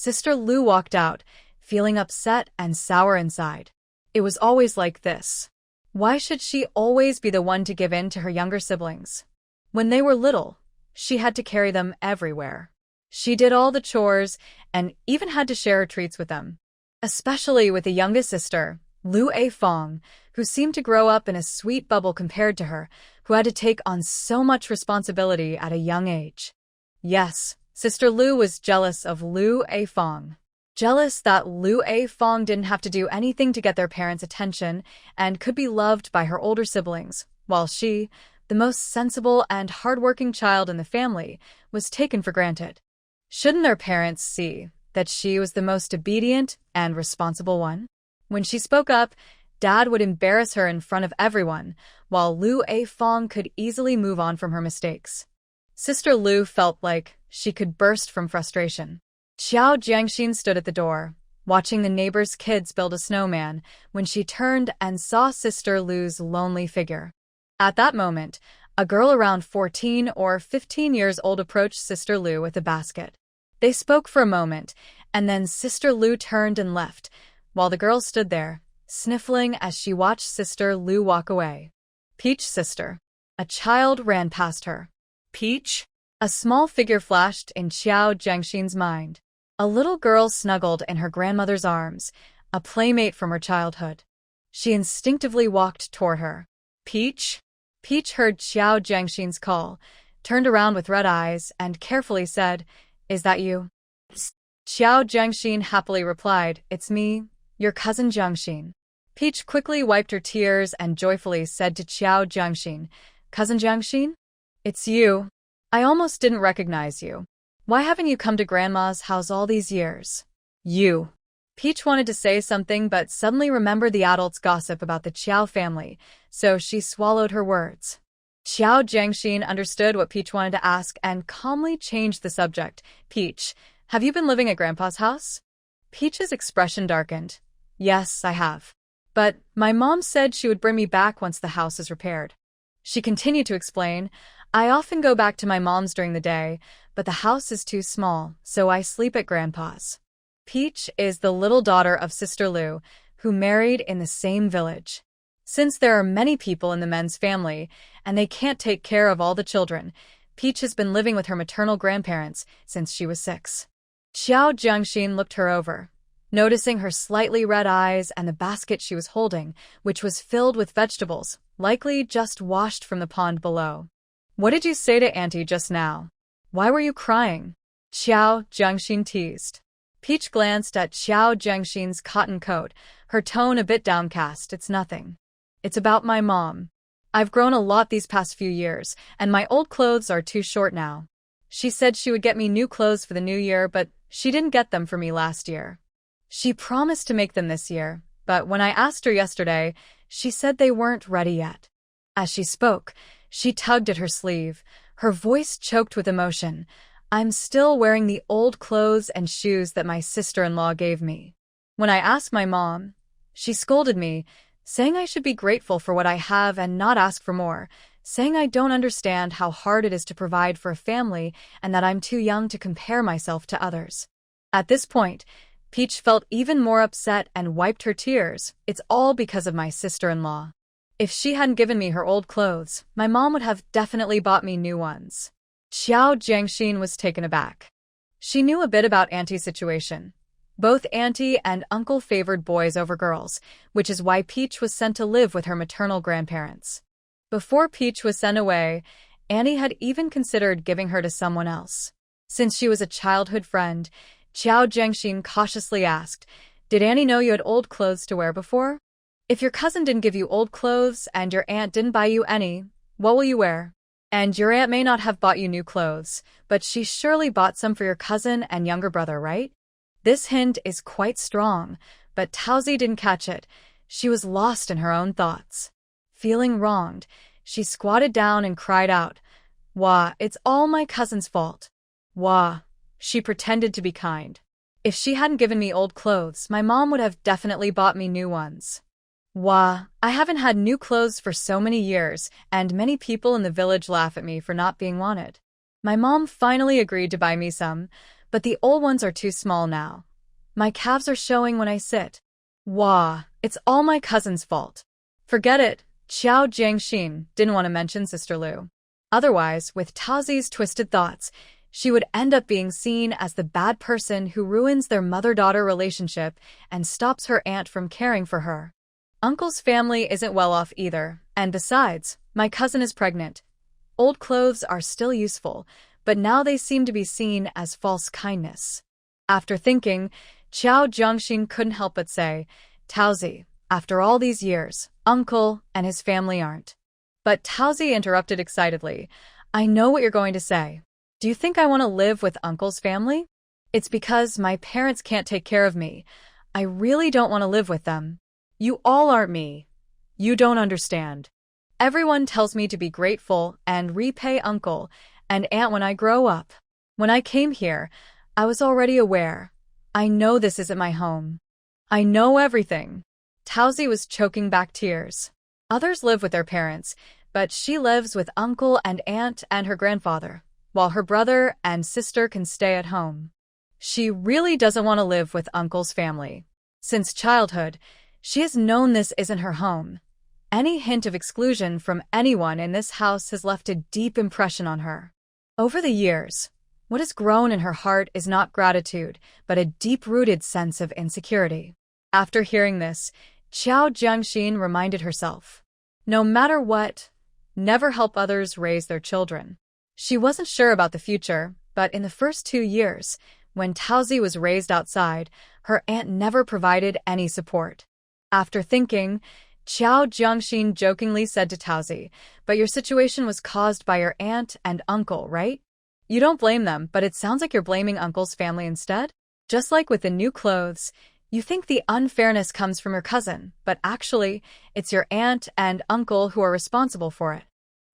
Sister Lu walked out, feeling upset and sour inside. It was always like this. Why should she always be the one to give in to her younger siblings? When they were little, she had to carry them everywhere. She did all the chores and even had to share her treats with them. Especially with the youngest sister, Lu Fong, who seemed to grow up in a sweet bubble compared to her, who had to take on so much responsibility at a young age. Yes, Sister Lu was jealous of Lu Fong. Jealous that Lu Fong didn't have to do anything to get their parents' attention and could be loved by her older siblings, while she, the most sensible and hardworking child in the family, was taken for granted. Shouldn't their parents see that she was the most obedient and responsible one? When she spoke up, Dad would embarrass her in front of everyone, while Lu Fong could easily move on from her mistakes. Sister Lu felt like she could burst from frustration. Xiao Jiangxin stood at the door, watching the neighbor's kids build a snowman, when she turned and saw Sister Lu's lonely figure. At that moment, a girl around 14 or 15 years old approached Sister Lu with a basket. They spoke for a moment, and then Sister Lu turned and left, while the girl stood there, sniffling as she watched Sister Lu walk away. Peach, sister. A child ran past her. Peach? A small figure flashed in Xiao Jiangxin's mind. A little girl snuggled in her grandmother's arms, a playmate from her childhood. She instinctively walked toward her. Peach? Peach heard Xiao Jiangxin's call, turned around with red eyes, and carefully said, "Is that you?" Xiao Jiangxin happily replied, "It's me, your cousin Jiangxin." Peach quickly wiped her tears and joyfully said to Xiao Jiangxin, "Cousin Jiangxin? It's you. I almost didn't recognize you. Why haven't you come to Grandma's house all these years?" You. Peach wanted to say something but suddenly remembered the adults' gossip about the Qiao family, so she swallowed her words. Xiao Jiangxin understood what Peach wanted to ask and calmly changed the subject. "Peach, have you been living at Grandpa's house?" Peach's expression darkened. "Yes, I have. But my mom said she would bring me back once the house is repaired." She continued to explain, "I often go back to my mom's during the day, but the house is too small, so I sleep at Grandpa's." Peach is the little daughter of Sister Lu, who married in the same village. Since there are many people in the men's family, and they can't take care of all the children, Peach has been living with her maternal grandparents since she was 6. Xiao Jiangxin looked her over, noticing her slightly red eyes and the basket she was holding, which was filled with vegetables, likely just washed from the pond below. "What did you say to Auntie just now? Why were you crying?" Xiao Jiangxin teased. Peach glanced at Xiao Jiangxin's cotton coat, her tone a bit downcast. "It's nothing. It's about my mom. I've grown a lot these past few years, and my old clothes are too short now. She said she would get me new clothes for the new year, but she didn't get them for me last year. She promised to make them this year, but when I asked her yesterday, she said they weren't ready yet." As she spoke, she tugged at her sleeve, her voice choked with emotion. "I'm still wearing the old clothes and shoes that my sister-in-law gave me. When I asked my mom, she scolded me, saying I should be grateful for what I have and not ask for more, saying I don't understand how hard it is to provide for a family and that I'm too young to compare myself to others." At this point, Peach felt even more upset and wiped her tears. "It's all because of my sister-in-law. If she hadn't given me her old clothes, my mom would have definitely bought me new ones." Xiao Jiangxin was taken aback. She knew a bit about Auntie's situation. Both Auntie and Uncle favored boys over girls, which is why Peach was sent to live with her maternal grandparents. Before Peach was sent away, Annie had even considered giving her to someone else. Since she was a childhood friend, Xiao Jiangxin cautiously asked, "Did Annie know you had old clothes to wear before? If your cousin didn't give you old clothes and your aunt didn't buy you any, what will you wear? And your aunt may not have bought you new clothes, but she surely bought some for your cousin and younger brother, right?" This hint is quite strong, but Taozi didn't catch it. She was lost in her own thoughts. Feeling wronged, she squatted down and cried out, "Wah, it's all my cousin's fault. Wah." She pretended to be kind. "If she hadn't given me old clothes, my mom would have definitely bought me new ones. Wah, I haven't had new clothes for so many years, and many people in the village laugh at me for not being wanted. My mom finally agreed to buy me some, but the old ones are too small now. My calves are showing when I sit. Wah, it's all my cousin's fault. Forget it, Xiao Jiangxin didn't want to mention Sister Lu. Otherwise, with Taozi's twisted thoughts, she would end up being seen as the bad person who ruins their mother-daughter relationship and stops her aunt from caring for her. Uncle's family isn't well off either, and besides, my cousin is pregnant. Old clothes are still useful, but now they seem to be seen as false kindness. After thinking, Xiao Jiangxin couldn't help but say, Taozi, after all these years, Uncle and his family aren't. But Taozi interrupted excitedly, I know what you're going to say. Do you think I want to live with Uncle's family? It's because my parents can't take care of me. I really don't want to live with them. You all aren't me. You don't understand. Everyone tells me to be grateful and repay Uncle and Aunt when I grow up. When I came here, I was already aware. I know this isn't my home. I know everything. Taozi was choking back tears. Others live with their parents, but she lives with Uncle and Aunt and her grandfather, while her brother and sister can stay at home. She really doesn't want to live with Uncle's family. Since childhood, she has known this isn't her home. Any hint of exclusion from anyone in this house has left a deep impression on her. Over the years, what has grown in her heart is not gratitude, but a deep-rooted sense of insecurity. After hearing this, Xiao Jiangxin reminded herself, no matter what, never help others raise their children. She wasn't sure about the future, but in the first 2 years, when Taozi was raised outside, her aunt never provided any support. After thinking, Xiao Jiangxin jokingly said to Taozi, but your situation was caused by your aunt and uncle, right? You don't blame them, but it sounds like you're blaming Uncle's family instead? Just like with the new clothes, you think the unfairness comes from your cousin, but actually, it's your aunt and uncle who are responsible for it.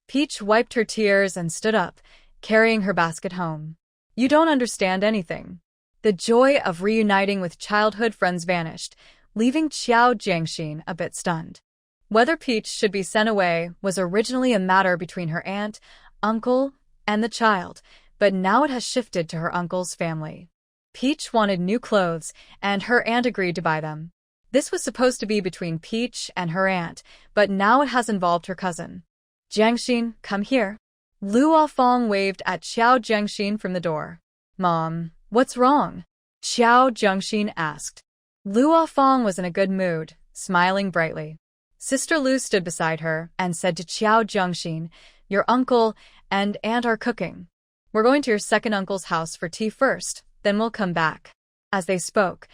Peach wiped her tears and stood up, carrying her basket home. You don't understand anything. The joy of reuniting with childhood friends vanished, leaving Xiao Jiangxin a bit stunned. Whether Peach should be sent away was originally a matter between her aunt, uncle, and the child, but now it has shifted to her uncle's family. Peach wanted new clothes, and her aunt agreed to buy them. This was supposed to be between Peach and her aunt, but now it has involved her cousin. Jiangxin, come here. Luo Fong waved at Xiao Jiangxin from the door. Mom, what's wrong? Xiao Jiangxin asked. Luo Fong was in a good mood, smiling brightly. Sister Lu stood beside her and said to Xiao Jiangxin, your uncle and aunt are cooking. We're going to your second uncle's house for tea first, then we'll come back. As they spoke,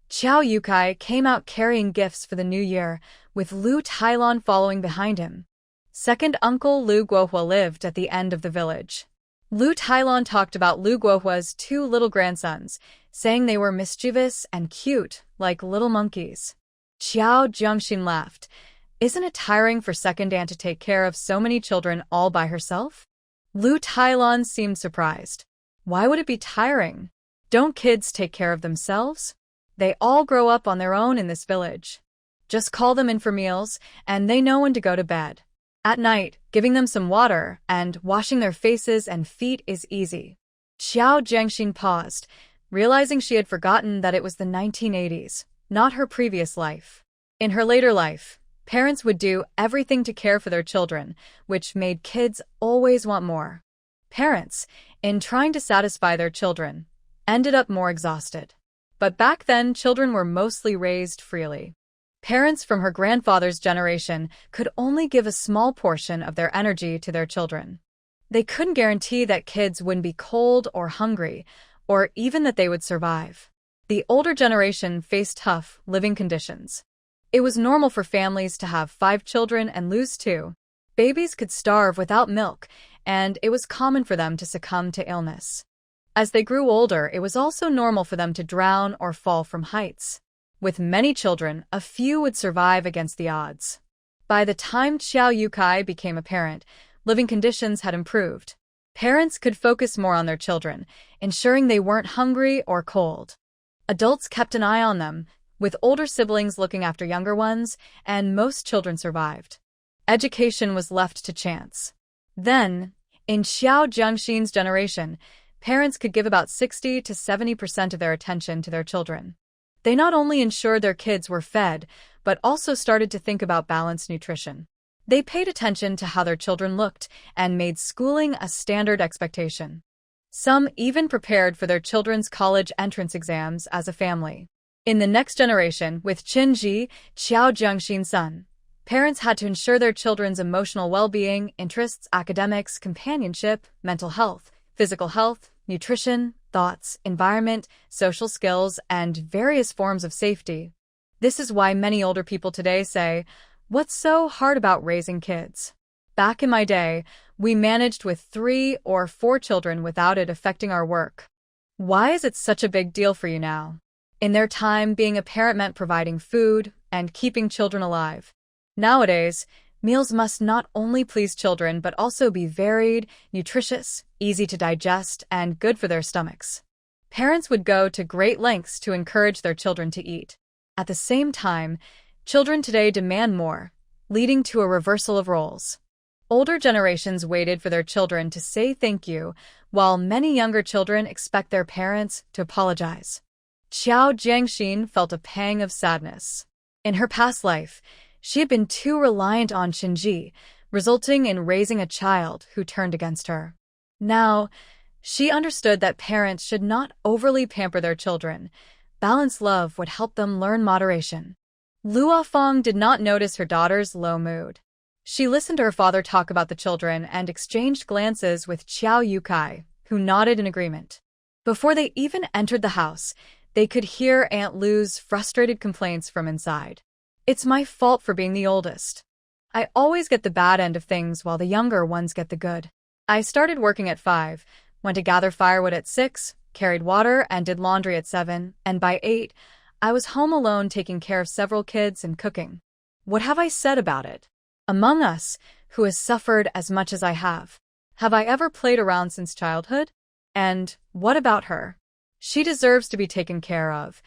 Qiao Yukai came out carrying gifts for the new year, with Lu Tailon following behind him. Second uncle Lu Guohua lived at the end of the village. Lu Tailon talked about Lu Guohua's 2 little grandsons, saying they were mischievous and cute, like little monkeys. Xiao Jiangxin laughed. Isn't it tiring for second aunt to take care of so many children all by herself? Lu Tailon seemed surprised. Why would it be tiring? Don't kids take care of themselves? They all grow up on their own in this village. Just call them in for meals, and they know when to go to bed. At night, giving them some water and washing their faces and feet is easy. Xiao Jiangxin paused, realizing she had forgotten that it was the 1980s, not her previous life. In her later life, parents would do everything to care for their children, which made kids always want more. Parents, in trying to satisfy their children, ended up more exhausted. But back then, children were mostly raised freely. Parents from her grandfather's generation could only give a small portion of their energy to their children. They couldn't guarantee that kids wouldn't be cold or hungry, or even that they would survive. The older generation faced tough living conditions. It was normal for families to have 5 children and lose 2. Babies could starve without milk, and it was common for them to succumb to illness. As they grew older, it was also normal for them to drown or fall from heights. With many children, a few would survive against the odds. By the time Qiao Yukai became a parent, living conditions had improved. Parents could focus more on their children, ensuring they weren't hungry or cold. Adults kept an eye on them, with older siblings looking after younger ones, and most children survived. Education was left to chance. Then, in Xiao Jiangxin's generation, Parents could give about 60 to 70% of their attention to their children. They not only ensured their kids were fed, but also started to think about balanced nutrition. They paid attention to how their children looked and made schooling a standard expectation. Some even prepared for their children's college entrance exams as a family. In the next generation, with Qin Ji, Qiao Jiangxin's son, parents had to ensure their children's emotional well-being, interests, academics, companionship, mental health, physical health, nutrition, thoughts, environment, social skills, and various forms of safety. This is why many older people today say, "What's so hard about raising kids?" Back in my day, we managed with 3 or 4 children without it affecting our work. Why is it such a big deal for you now? In their time, being a parent meant providing food and keeping children alive. Nowadays, meals must not only please children but also be varied, nutritious, easy to digest, and good for their stomachs. Parents would go to great lengths to encourage their children to eat. At the same time, children today demand more, leading to a reversal of roles. Older generations waited for their children to say thank you, while many younger children expect their parents to apologize. Qiao Jiangxin felt a pang of sadness. In her past life, she had been too reliant on Qinji, resulting in raising a child who turned against her. Now, she understood that parents should not overly pamper their children. Balanced love would help them learn moderation. Luo Feng did not notice her daughter's low mood. She listened to her father talk about the children and exchanged glances with Qiao Yukai, who nodded in agreement. Before they even entered the house, they could hear Aunt Lu's frustrated complaints from inside. "It's my fault for being the oldest. I always get the bad end of things while the younger ones get the good. I started working at 5, went to gather firewood at 6, carried water and did laundry at 7, and by 8, I was home alone taking care of several kids and cooking. What have I said about it? Among us, who has suffered as much as I have I ever played around since childhood? And what about her? She deserves to be taken care of.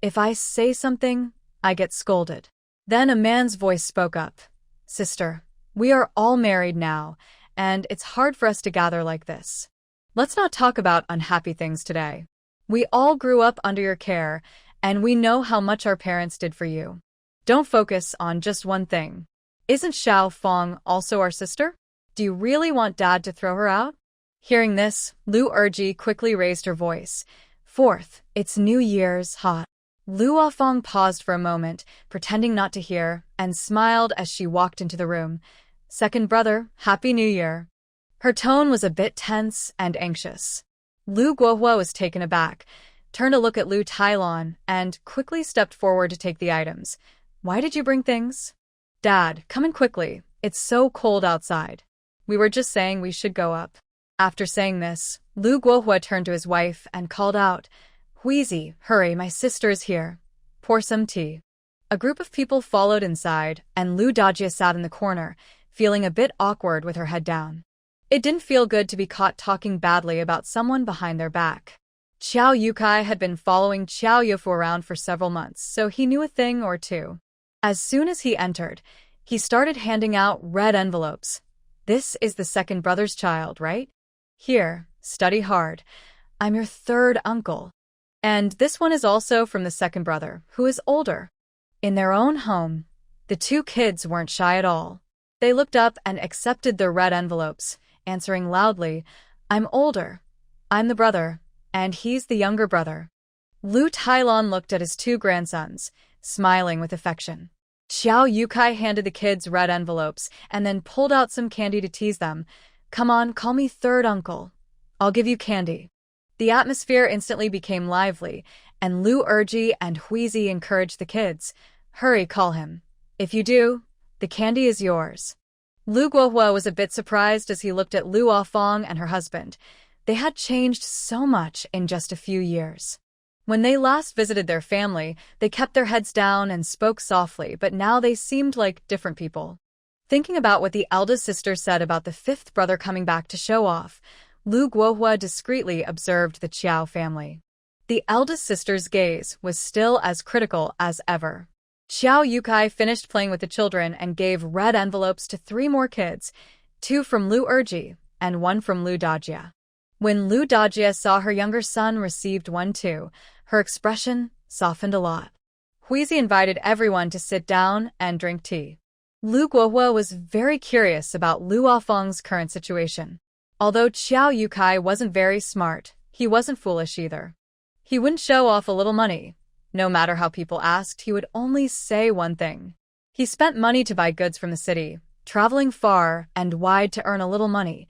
If I say something, I get scolded." Then a man's voice spoke up. "Sister, we are all married now, and it's hard for us to gather like this. Let's not talk about unhappy things today. We all grew up under your care, and we know how much our parents did for you. Don't focus on just one thing. Isn't Xiao Feng also our sister? Do you really want Dad to throw her out?" Hearing this, Lu Erji quickly raised her voice. "Fourth, it's New Year's, hot." Luo Feng paused for a moment, pretending not to hear, and smiled as she walked into the room. "Second brother, Happy New Year." Her tone was a bit tense and anxious. Lu Guohua was taken aback, turned a look at Lu Tailon, and quickly stepped forward to take the items. "Why did you bring things?" "Dad, come in quickly. It's so cold outside. We were just saying we should go up." After saying this, Lu Guohua turned to his wife and called out, "Huizi, hurry, my sister is here. Pour some tea." A group of people followed inside, and Lu Dajia sat in the corner, feeling a bit awkward with her head down. It didn't feel good to be caught talking badly about someone behind their back. Qiao Yukai had been following Qiao Yufu around for several months, so he knew a thing or two. As soon as he entered, he started handing out red envelopes. "This is the second brother's child, right? Here, study hard. I'm your third uncle. And this one is also from the second brother, who is older." In their own home, the 2 kids weren't shy at all. They looked up and accepted their red envelopes, answering loudly, "I'm older. I'm the brother, and he's the younger brother." Lu Tailon looked at his 2 grandsons, smiling with affection. Xiao Yukai handed the kids red envelopes and then pulled out some candy to tease them. "Come on, call me third uncle. I'll give you candy." The atmosphere instantly became lively, and Lu Erji and Huizi encouraged the kids. "Hurry, call him. If you do, the candy is yours." Lu Guohua was a bit surprised as he looked at Luo Feng and her husband. They had changed so much in just a few years. When they last visited their family, they kept their heads down and spoke softly, but now they seemed like different people. Thinking about what the eldest sister said about the 5th brother coming back to show off, Lu Guohua discreetly observed the Qiao family. The eldest sister's gaze was still as critical as ever. Qiao Yukai finished playing with the children and gave red envelopes to 3 more kids, 2 from Lu Erji and 1 from Lu Dajia. When Lu Dajie saw her younger son received one too, her expression softened a lot. Huizi invited everyone to sit down and drink tea. Lu Guohua was very curious about Lu Afeng's current situation. Although Qiao Yukai wasn't very smart, he wasn't foolish either. He wouldn't show off a little money. No matter how people asked, he would only say one thing. He spent money to buy goods from the city, traveling far and wide to earn a little money,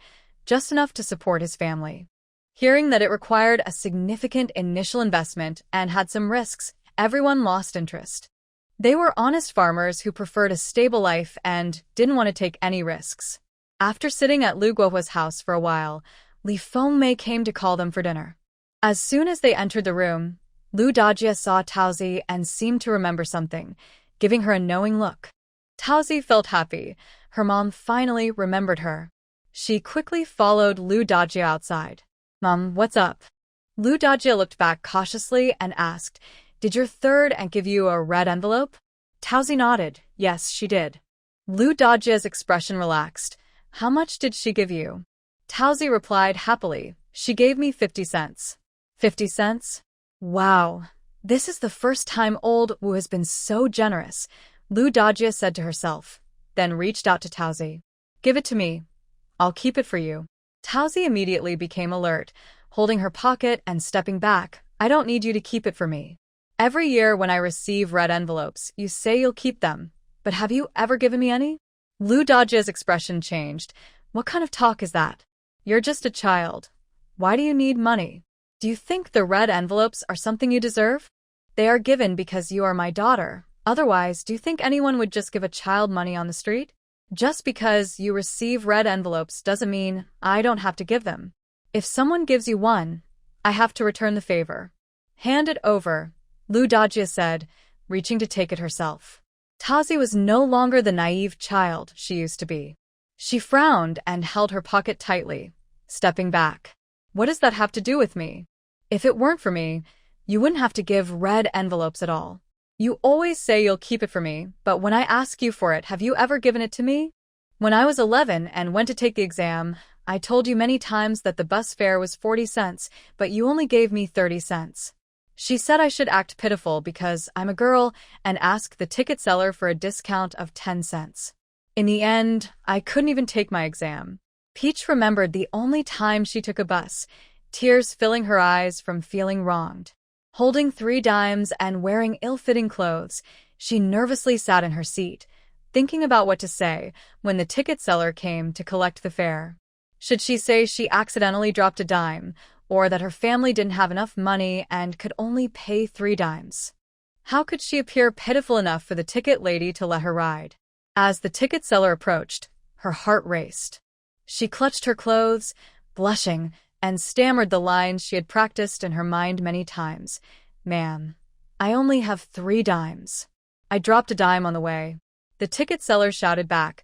just enough to support his family. Hearing that it required a significant initial investment and had some risks, everyone lost interest. They were honest farmers who preferred a stable life and didn't want to take any risks. After sitting at Lu Guohua's house for a while, Li Fengmei came to call them for dinner. As soon as they entered the room, Lu Dajie saw Taozi and seemed to remember something, giving her a knowing look. Taozi felt happy. Her mom finally remembered her. She quickly followed Lu Dajie outside. "Mom, what's up?" Lu Dajie looked back cautiously and asked, "Did your third aunt give you a red envelope?" Taozi nodded. Yes, she did. Lu Dajie's expression relaxed. "How much did she give you?" Taozi replied happily, "She gave me 50 cents. 50 cents? Wow. This is the first time old Wu has been so generous," Lu Dajie said to herself, then reached out to Taozi. "Give it to me. I'll keep it for you." Taozi immediately became alert, holding her pocket and stepping back. "I don't need you to keep it for me. Every year when I receive red envelopes, you say you'll keep them. But have you ever given me any?" Lu Dajie's expression changed. "What kind of talk is that? You're just a child. Why do you need money? Do you think the red envelopes are something you deserve? They are given because you are my daughter. Otherwise, do you think anyone would just give a child money on the street? Just because you receive red envelopes doesn't mean I don't have to give them. If someone gives you one, I have to return the favor. Hand it over," Lu Dajie said, reaching to take it herself. Taozi was no longer the naive child she used to be. She frowned and held her pocket tightly, stepping back. "What does that have to do with me? If it weren't for me, you wouldn't have to give red envelopes at all. You always say you'll keep it for me, but when I ask you for it, have you ever given it to me? When I was 11 and went to take the exam, I told you many times that the bus fare was 40 cents, but you only gave me 30 cents. She said I should act pitiful because I'm a girl and ask the ticket seller for a discount of 10 cents. In the end, I couldn't even take my exam." Peach remembered the only time she took a bus, tears filling her eyes from feeling wronged. Holding 3 dimes and wearing ill-fitting clothes, she nervously sat in her seat, thinking about what to say when the ticket seller came to collect the fare. Should she say she accidentally dropped a dime, or that her family didn't have enough money and could only pay 3 dimes? How could she appear pitiful enough for the ticket lady to let her ride? As the ticket seller approached, her heart raced. She clutched her clothes, blushing, and stammered the lines she had practiced in her mind many times. "Ma'am, I only have 3 dimes. I dropped a dime on the way." The ticket seller shouted back,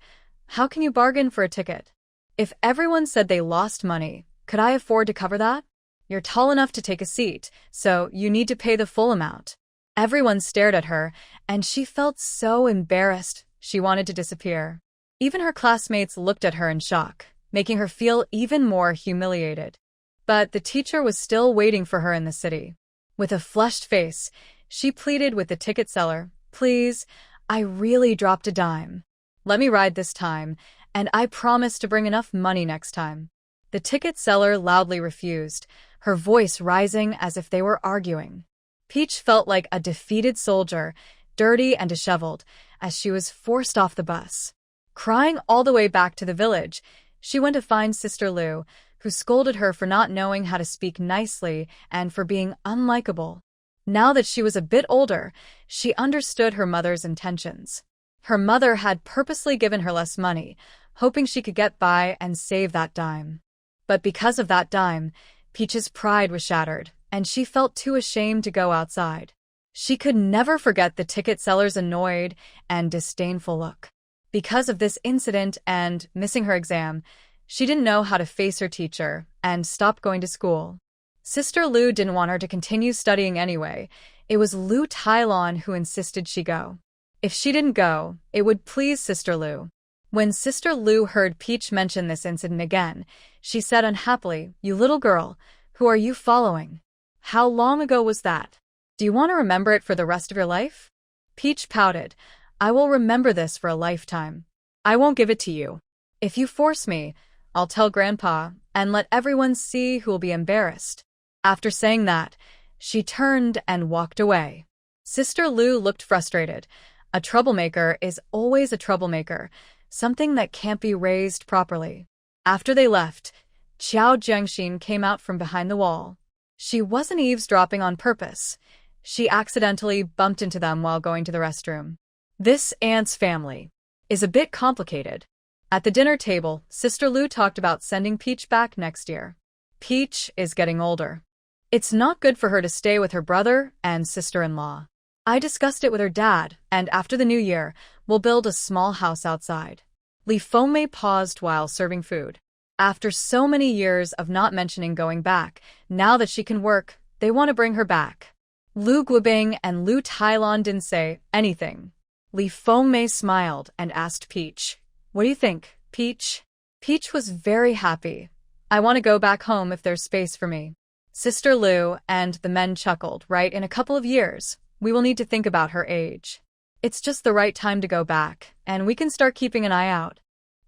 "How can you bargain for a ticket? If everyone said they lost money, could I afford to cover that? You're tall enough to take a seat, so you need to pay the full amount." Everyone stared at her, and she felt so embarrassed she wanted to disappear. Even her classmates looked at her in shock, making her feel even more humiliated. But the teacher was still waiting for her in the city. With a flushed face, she pleaded with the ticket seller, "Please, I really dropped a dime. Let me ride this time, and I promise to bring enough money next time." The ticket seller loudly refused, her voice rising as if they were arguing. Peach felt like a defeated soldier, dirty and disheveled, as she was forced off the bus. Crying all the way back to the village, she went to find Sister Lu, who scolded her for not knowing how to speak nicely and for being unlikable. Now that she was a bit older, she understood her mother's intentions. Her mother had purposely given her less money, hoping she could get by and save that dime. But because of that dime, Peach's pride was shattered, and she felt too ashamed to go outside. She could never forget the ticket seller's annoyed and disdainful look. Because of this incident and missing her exam, she didn't know how to face her teacher and stopped going to school. Sister Lu didn't want her to continue studying anyway. It was Lu Tailon who insisted she go. If she didn't go, it would please Sister Lu. When Sister Lu heard Peach mention this incident again, she said unhappily, "You little girl, who are you following? How long ago was that? Do you want to remember it for the rest of your life?" Peach pouted, "I will remember this for a lifetime. I won't give it to you. If you force me, I'll tell Grandpa, and let everyone see who will be embarrassed." After saying that, she turned and walked away. Sister Lu looked frustrated. A troublemaker is always a troublemaker, something that can't be raised properly. After they left, Qiao Jiangxin came out from behind the wall. She wasn't eavesdropping on purpose. She accidentally bumped into them while going to the restroom. This aunt's family is a bit complicated. At the dinner table, Sister Lu talked about sending Peach back next year. Peach is getting older. It's not good for her to stay with her brother and sister-in-law. I discussed it with her dad, and after the new year, we'll build a small house outside. Li Fengmei paused while serving food. After so many years of not mentioning going back, now that she can work, they want to bring her back. Lu Guobing and Lu Tailon didn't say anything. Li Fengmei smiled and asked Peach, "What do you think, Peach?" Peach was very happy. "I want to go back home if there's space for me." Sister Lu and the men chuckled. "Right, in a couple of years, we will need to think about her age. It's just the right time to go back, and we can start keeping an eye out."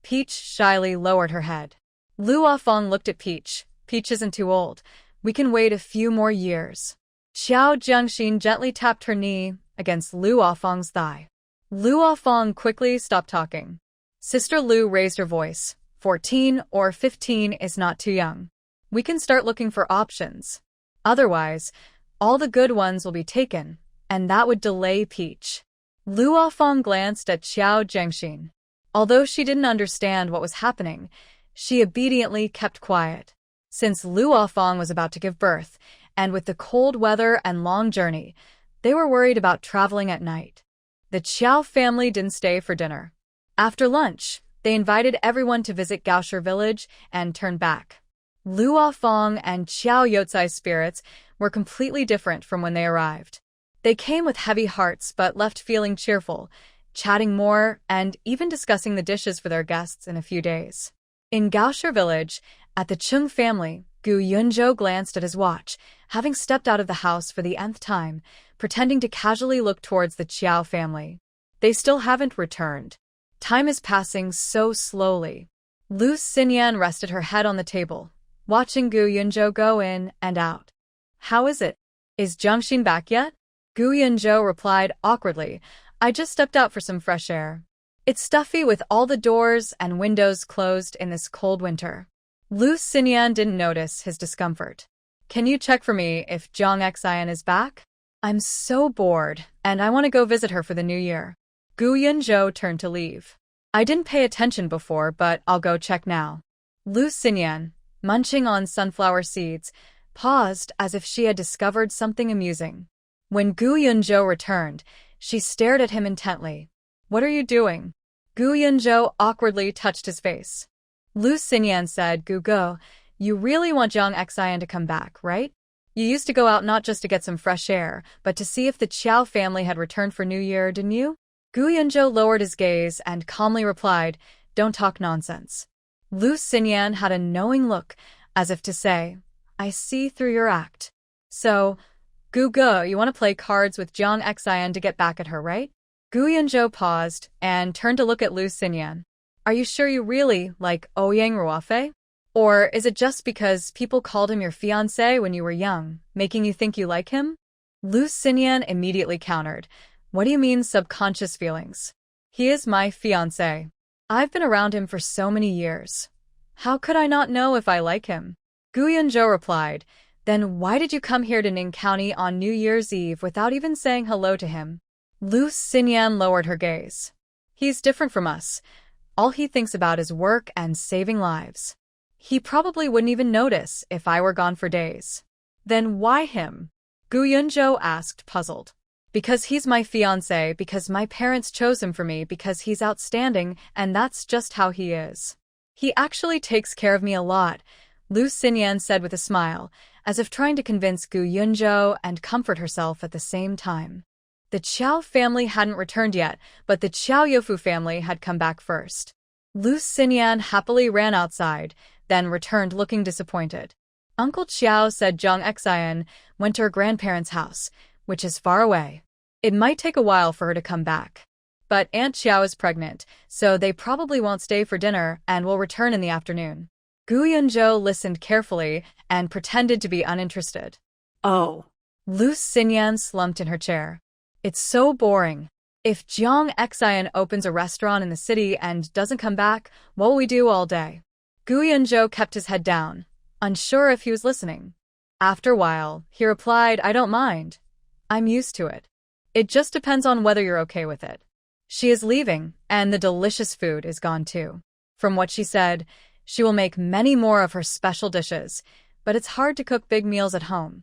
Peach shyly lowered her head. Lu Afong looked at Peach. "Peach isn't too old. We can wait a few more years." Qiao Jiangxin gently tapped her knee against Lu Afong's thigh. Lu Afong quickly stopped talking. Sister Lu raised her voice. 14 or 15 is not too young. We can start looking for options. Otherwise, all the good ones will be taken, and that would delay Peach. Lu Afong glanced at Qiao Jiangxin. Although she didn't understand what was happening, she obediently kept quiet. Since Lu Afong was about to give birth, and with the cold weather and long journey, they were worried about traveling at night. The Qiao family didn't stay for dinner. After lunch, they invited everyone to visit Gaoshi village and turned back. Lu Afong and Qiao Yotsai's spirits were completely different from when they arrived. They came with heavy hearts but left feeling cheerful, chatting more and even discussing the dishes for their guests in a few days. In Gaoshi village, at the Chung family, Gu Yunzhou glanced at his watch, having stepped out of the house for the nth time, pretending to casually look towards the Qiao family. They still haven't returned. Time is passing so slowly. Lu Xinyan rested her head on the table, watching Gu Yunzhou go in and out. "How is it? Is Jiangxin back yet?" Gu Yunzhou replied awkwardly, "I just stepped out for some fresh air. It's stuffy with all the doors and windows closed in this cold winter." Lu Xinyan didn't notice his discomfort. "Can you check for me if Jiang Xian is back? I'm so bored, and I want to go visit her for the new year." Gu Yunzhou turned to leave. "I didn't pay attention before, but I'll go check now." Lu Xinyan, munching on sunflower seeds, paused as if she had discovered something amusing. When Gu Yunzhou returned, she stared at him intently. "What are you doing?" Gu Yunzhou awkwardly touched his face. Lu Xinyan said, "Gugo, you really want Jiang Xian to come back, right? You used to go out not just to get some fresh air, but to see if the Qiao family had returned for New Year, didn't you?" Gu Yunzhou lowered his gaze and calmly replied, "Don't talk nonsense." Lu Xinyan had a knowing look, as if to say, "I see through your act. So, Gugo, you want to play cards with Jiang Xian to get back at her, right?" Gu Yunzhou paused and turned to look at Lu Xinyan. "Are you sure you really like Ouyang Ruofei? Or is it just because people called him your fiancé when you were young, making you think you like him?" Lu Xinyan immediately countered, "What do you mean subconscious feelings? He is my fiancé. I've been around him for so many years. How could I not know if I like him?" Gu Yunzhou replied, "Then why did you come here to Ning County on New Year's Eve without even saying hello to him?" Lu Xinyan lowered her gaze. "He's different from us. All he thinks about is work and saving lives. He probably wouldn't even notice if I were gone for days." "Then why him?" Gu Yunzhou asked, puzzled. "Because he's my fiancé, because my parents chose him for me, because he's outstanding, and that's just how he is. He actually takes care of me a lot," Lu Xinyan said with a smile, as if trying to convince Gu Yunzhou and comfort herself at the same time. The Qiao family hadn't returned yet, but the Qiao Youfu family had come back first. Lu Xinyan happily ran outside, then returned looking disappointed. Uncle Qiao said Zhang Xian went to her grandparents' house, which is far away. It might take a while for her to come back. But Aunt Qiao is pregnant, so they probably won't stay for dinner and will return in the afternoon. Gu Yunzhou listened carefully and pretended to be uninterested. Oh. Lu Xinyan slumped in her chair. It's so boring. If Zhang Xian opens a restaurant in the city and doesn't come back, what will we do all day? Gu Yunzhou kept his head down, unsure if he was listening. After a while, he replied, I don't mind. I'm used to it. It just depends on whether you're okay with it. She is leaving, and the delicious food is gone too. From what she said, she will make many more of her special dishes, but it's hard to cook big meals at home.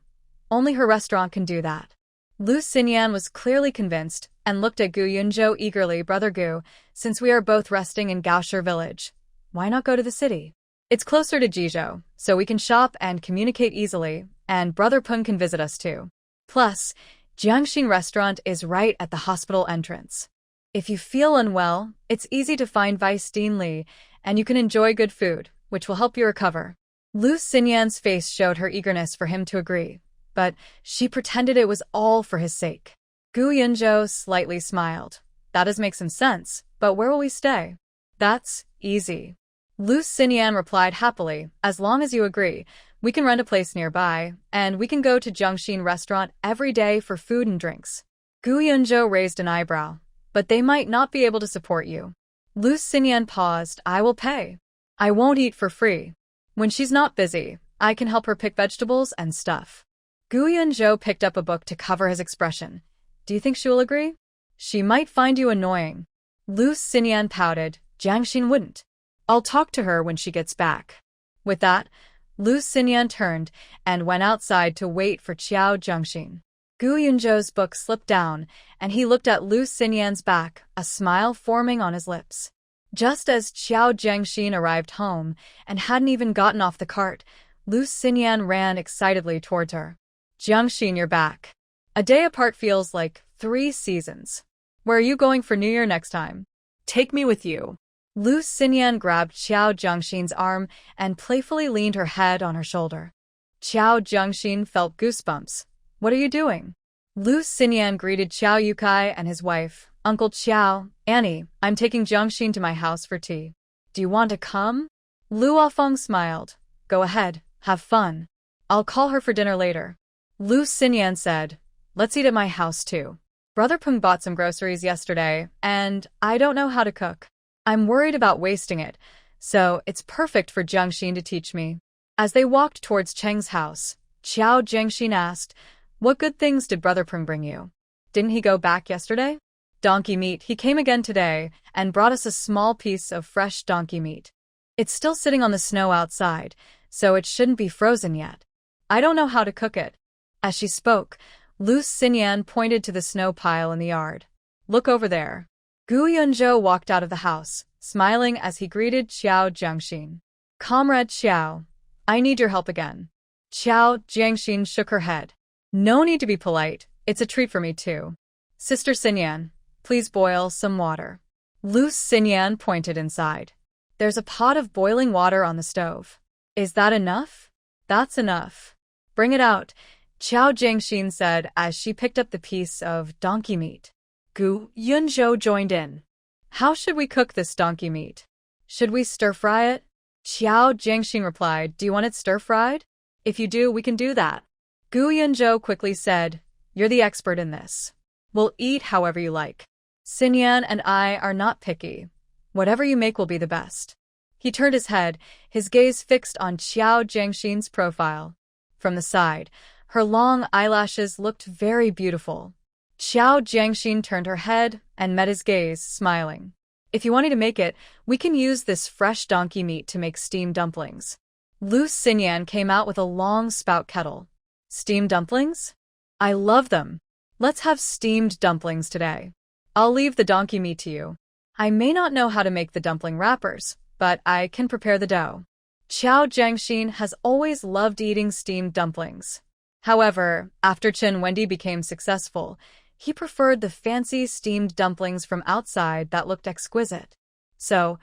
Only her restaurant can do that. Lu Xinyan was clearly convinced and looked at Gu Yunzhou eagerly. Brother Gu, since we are both resting in Gaoshi village, why not go to the city? It's closer to Jizhou, so we can shop and communicate easily, and Brother Peng can visit us too. Plus, Jiangxin restaurant is right at the hospital entrance. If you feel unwell, it's easy to find Vice Dean Li, and you can enjoy good food, which will help you recover. Lu Xinyan's face showed her eagerness for him to agree, but she pretended it was all for his sake. Gu Yunzhou slightly smiled. That does make some sense, but where will we stay? That's easy. Lu Xinyan replied happily, as long as you agree, we can rent a place nearby, and we can go to Jiangxin restaurant every day for food and drinks. Gu Yunzhou raised an eyebrow. But they might not be able to support you. Lu Xinyan paused. I will pay. I won't eat for free. When she's not busy, I can help her pick vegetables and stuff. Gu Yunzhou picked up a book to cover his expression. Do you think she will agree? She might find you annoying. Lu Xinyan pouted. Jiangxin wouldn't. I'll talk to her when she gets back. With that, Lu Xinyan turned and went outside to wait for Qiao Jiangxin. Gu Yunzhou's book slipped down, and he looked at Lu Xinyan's back, a smile forming on his lips. Just as Qiao Jiangxin arrived home and hadn't even gotten off the cart, Lu Xinyan ran excitedly towards her. Jiangxin, you're back. A day apart feels like 3 seasons. Where are you going for New Year next time? Take me with you. Lu Xinyan grabbed Qiao Jiangxin's arm and playfully leaned her head on her shoulder. Qiao Jiangxin felt goosebumps. What are you doing? Lu Xinyan greeted Qiao Yukai and his wife. Uncle Qiao, Annie, I'm taking Jiangxin to my house for tea. Do you want to come? Lu Afeng smiled. Go ahead, have fun. I'll call her for dinner later. Lu Xinyan said, let's eat at my house too. Brother Peng bought some groceries yesterday, and I don't know how to cook. I'm worried about wasting it, so it's perfect for Jiangxin to teach me. As they walked towards Cheng's house, Qiao Jiangxin asked, what good things did Brother Peng bring you? Didn't he go back yesterday? Donkey meat. He came again today and brought us a small piece of fresh donkey meat. It's still sitting on the snow outside, so it shouldn't be frozen yet. I don't know how to cook it. As she spoke, Lu Xinyan pointed to the snow pile in the yard. Look over there. Gu Yunzhou walked out of the house, smiling as he greeted Qiao Jiangxin. Comrade Qiao, I need your help again. Qiao Jiangxin shook her head. No need to be polite, it's a treat for me too. Sister Xinyan, please boil some water. Lu Xinyan pointed inside. There's a pot of boiling water on the stove. Is that enough? That's enough. Bring it out, Qiao Jiangxin said as she picked up the piece of donkey meat. Gu Yunzhou joined in. How should we cook this donkey meat? Should we stir-fry it? Qiao Jiangxin replied, do you want it stir-fried? If you do, we can do that. Gu Yunzhou quickly said, you're the expert in this. We'll eat however you like. Xinyan and I are not picky. Whatever you make will be the best. He turned his head, his gaze fixed on Qiao Jiangxin's profile. From the side, her long eyelashes looked very beautiful. Qiao Jiangxin turned her head and met his gaze, smiling. If you want me to make it, we can use this fresh donkey meat to make steamed dumplings. Lu Xinyan came out with a long spout kettle. Steamed dumplings? I love them. Let's have steamed dumplings today. I'll leave the donkey meat to you. I may not know how to make the dumpling wrappers, but I can prepare the dough. Qiao Jiangxin has always loved eating steamed dumplings. However, after Chen Wendy became successful, he preferred the fancy steamed dumplings from outside that looked exquisite. So,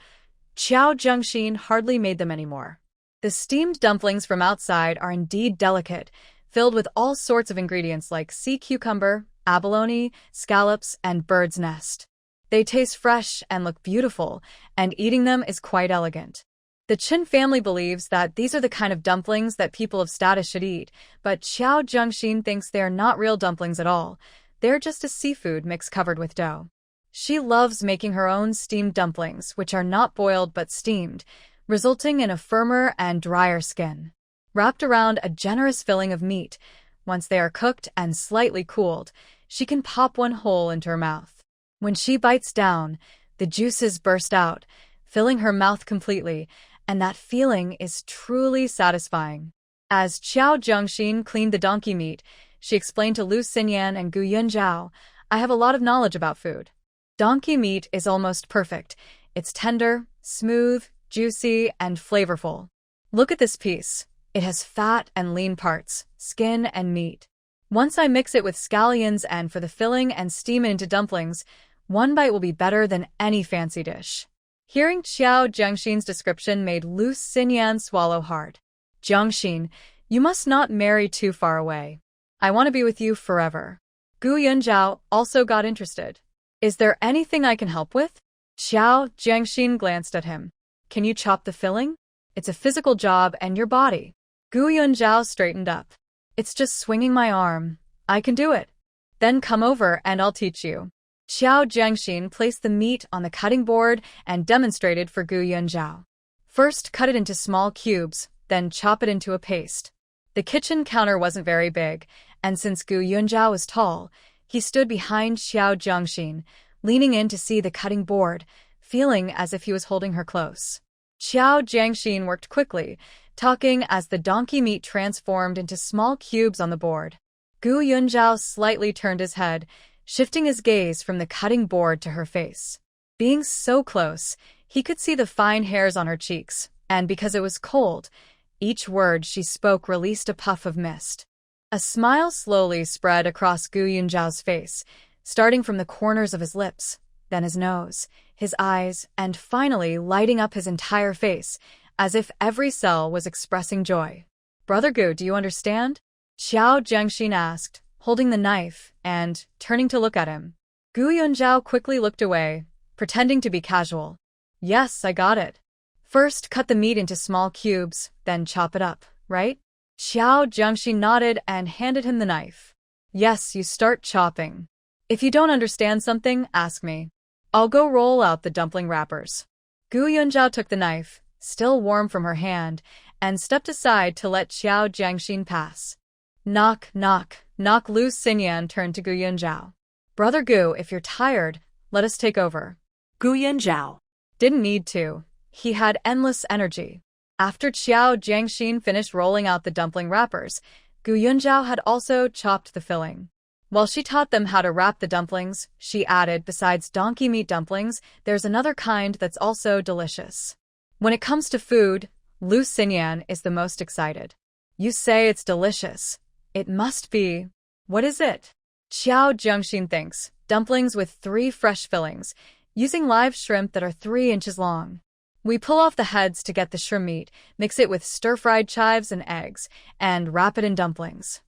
Qiao Zhengxin hardly made them anymore. The steamed dumplings from outside are indeed delicate, filled with all sorts of ingredients like sea cucumber, abalone, scallops, and bird's nest. They taste fresh and look beautiful, and eating them is quite elegant. The Qin family believes that these are the kind of dumplings that people of status should eat, but Qiao Zhengxin thinks they are not real dumplings at all. They're just a seafood mix covered with dough. She loves making her own steamed dumplings, which are not boiled but steamed, resulting in a firmer and drier skin. Wrapped around a generous filling of meat, once they are cooked and slightly cooled, she can pop one whole into her mouth. When she bites down, the juices burst out, filling her mouth completely, and that feeling is truly satisfying. As Qiao Zhengxin cleaned the donkey meat, she explained to Lu Xinyan and Gu Yunzhao, "I have a lot of knowledge about food. Donkey meat is almost perfect. It's tender, smooth, juicy, and flavorful. Look at this piece. It has fat and lean parts, skin and meat. Once I mix it with scallions and for the filling and steam it into dumplings, one bite will be better than any fancy dish." Hearing Qiao Zhengxin's description made Lu Xinyan swallow hard. "Zhengxin, you must not marry too far away. I want to be with you forever." Gu Yunzhao also got interested. "Is there anything I can help with?" Qiao Zhengxin glanced at him. "Can you chop the filling? It's a physical job and your body." Gu Yunzhao straightened up. "It's just swinging my arm. I can do it." "Then come over and I'll teach you." Qiao Zhengxin placed the meat on the cutting board and demonstrated for Gu Yunzhao. "First cut it into small cubes, then chop it into a paste." The kitchen counter wasn't very big, and since Gu Yunzhao was tall, he stood behind Qiao Zhengxin, leaning in to see the cutting board, feeling as if he was holding her close. Qiao Zhengxin worked quickly, talking as the donkey meat transformed into small cubes on the board. Gu Yunzhao slightly turned his head, shifting his gaze from the cutting board to her face. Being so close, he could see the fine hairs on her cheeks, and because it was cold, each word she spoke released a puff of mist. A smile slowly spread across Gu Yunzhao's face, starting from the corners of his lips, then his nose, his eyes, and finally lighting up his entire face, as if every cell was expressing joy. "Brother Gu, do you understand?" Qiao Zhengxin asked, holding the knife and turning to look at him. Gu Yunzhao quickly looked away, pretending to be casual. "Yes, I got it. First cut the meat into small cubes, then chop it up, right?" Qiao Zhengxin nodded and handed him the knife. "Yes, you start chopping. If you don't understand something, ask me. I'll go roll out the dumpling wrappers." Gu Yunzhao took the knife, still warm from her hand, and stepped aside to let Qiao Zhengxin pass. "Knock, knock, knock." Lu Xinyan turned to Gu Yunzhao. "Brother Gu, if you're tired, let us take over." Gu Yunzhao didn't need to. He had endless energy. After Qiao Zhengxin finished rolling out the dumpling wrappers, Gu Yunzhao had also chopped the filling. While she taught them how to wrap the dumplings, she added, "Besides donkey meat dumplings, there's another kind that's also delicious." When it comes to food, Lu Xinyan is the most excited. "You say it's delicious. It must be. What is it?" Qiao Zhengxin thinks, "Dumplings with 3 fresh fillings, using live shrimp that are 3 inches long. We pull off the heads to get the shrimp meat, mix it with stir-fried chives and eggs, and wrap it in dumplings.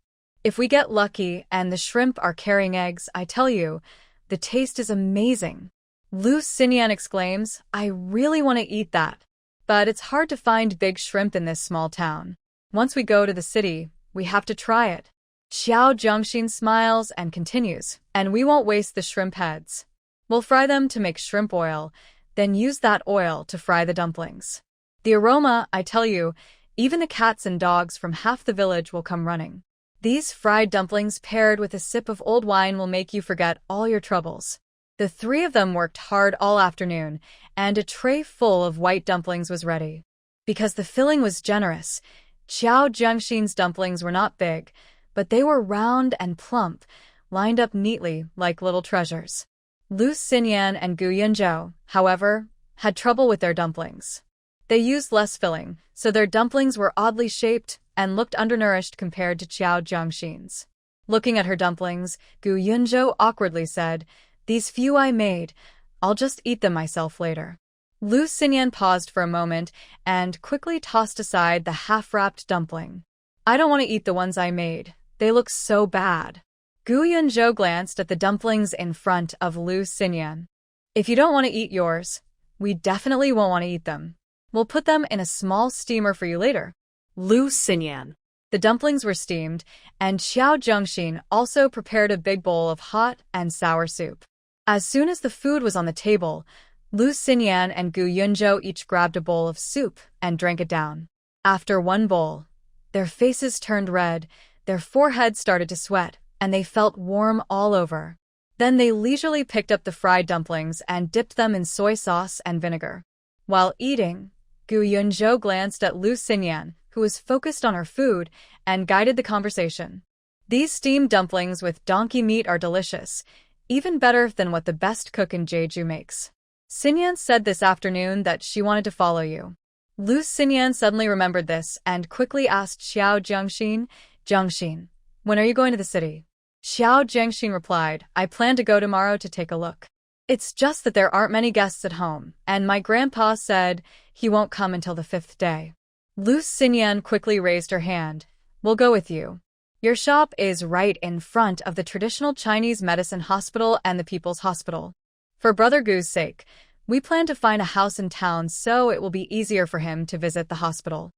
If we get lucky and the shrimp are carrying eggs, I tell you, the taste is amazing." Lu Xinyan exclaims, "I really want to eat that. But it's hard to find big shrimp in this small town. Once we go to the city, we have to try it." Qiao Zhengxin smiles and continues, "And we won't waste the shrimp heads. We'll fry them to make shrimp oil, then use that oil to fry the dumplings. The aroma, I tell you, even the cats and dogs from half the village will come running. These fried dumplings paired with a sip of old wine will make you forget all your troubles." The 3 of them worked hard all afternoon, and a tray full of white dumplings was ready. Because the filling was generous, Qiao Zhengxin's dumplings were not big, but they were round and plump, lined up neatly like little treasures. Lu Xinyan and Gu Yunzhao, however, had trouble with their dumplings. They used less filling, so their dumplings were oddly shaped and looked undernourished compared to Qiao Zhengxin's. Looking at her dumplings, Gu Yunzhao awkwardly said, "These few I made, I'll just eat them myself later." Lu Xinyan paused for a moment and quickly tossed aside the half-wrapped dumpling. I don't want to eat the ones I made. They look so bad. Gu Yunzhou glanced at the dumplings in front of Lu Xinyan. If you don't want to eat yours, we definitely won't want to eat them. We'll put them in a small steamer for you later. Lu Xinyan. The dumplings were steamed, and Xiao Zhengxin also prepared a big bowl of hot and sour soup. As soon as the food was on the table, Lu Xinyan and Gu Yunzhou each grabbed a bowl of soup and drank it down. After one bowl, their faces turned red, their foreheads started to sweat, and they felt warm all over. Then they leisurely picked up the fried dumplings and dipped them in soy sauce and vinegar. While eating, Gu Yunzhou glanced at Lu Xinyan, who was focused on her food, and guided the conversation. These steamed dumplings with donkey meat are delicious, even better than what the best cook in Jeju makes. Xinyan said this afternoon that she wanted to follow you. Lu Xinyan suddenly remembered this and quickly asked Xiao Zhengxin, when are you going to the city? Xiao Zhengxin replied, I plan to go tomorrow to take a look. It's just that there aren't many guests at home, and my grandpa said he won't come until the 5th day. Lu Xinyan quickly raised her hand. We'll go with you. Your shop is right in front of the traditional Chinese medicine hospital and the People's Hospital. For Brother Gu's sake, we plan to find a house in town so it will be easier for him to visit the hospital.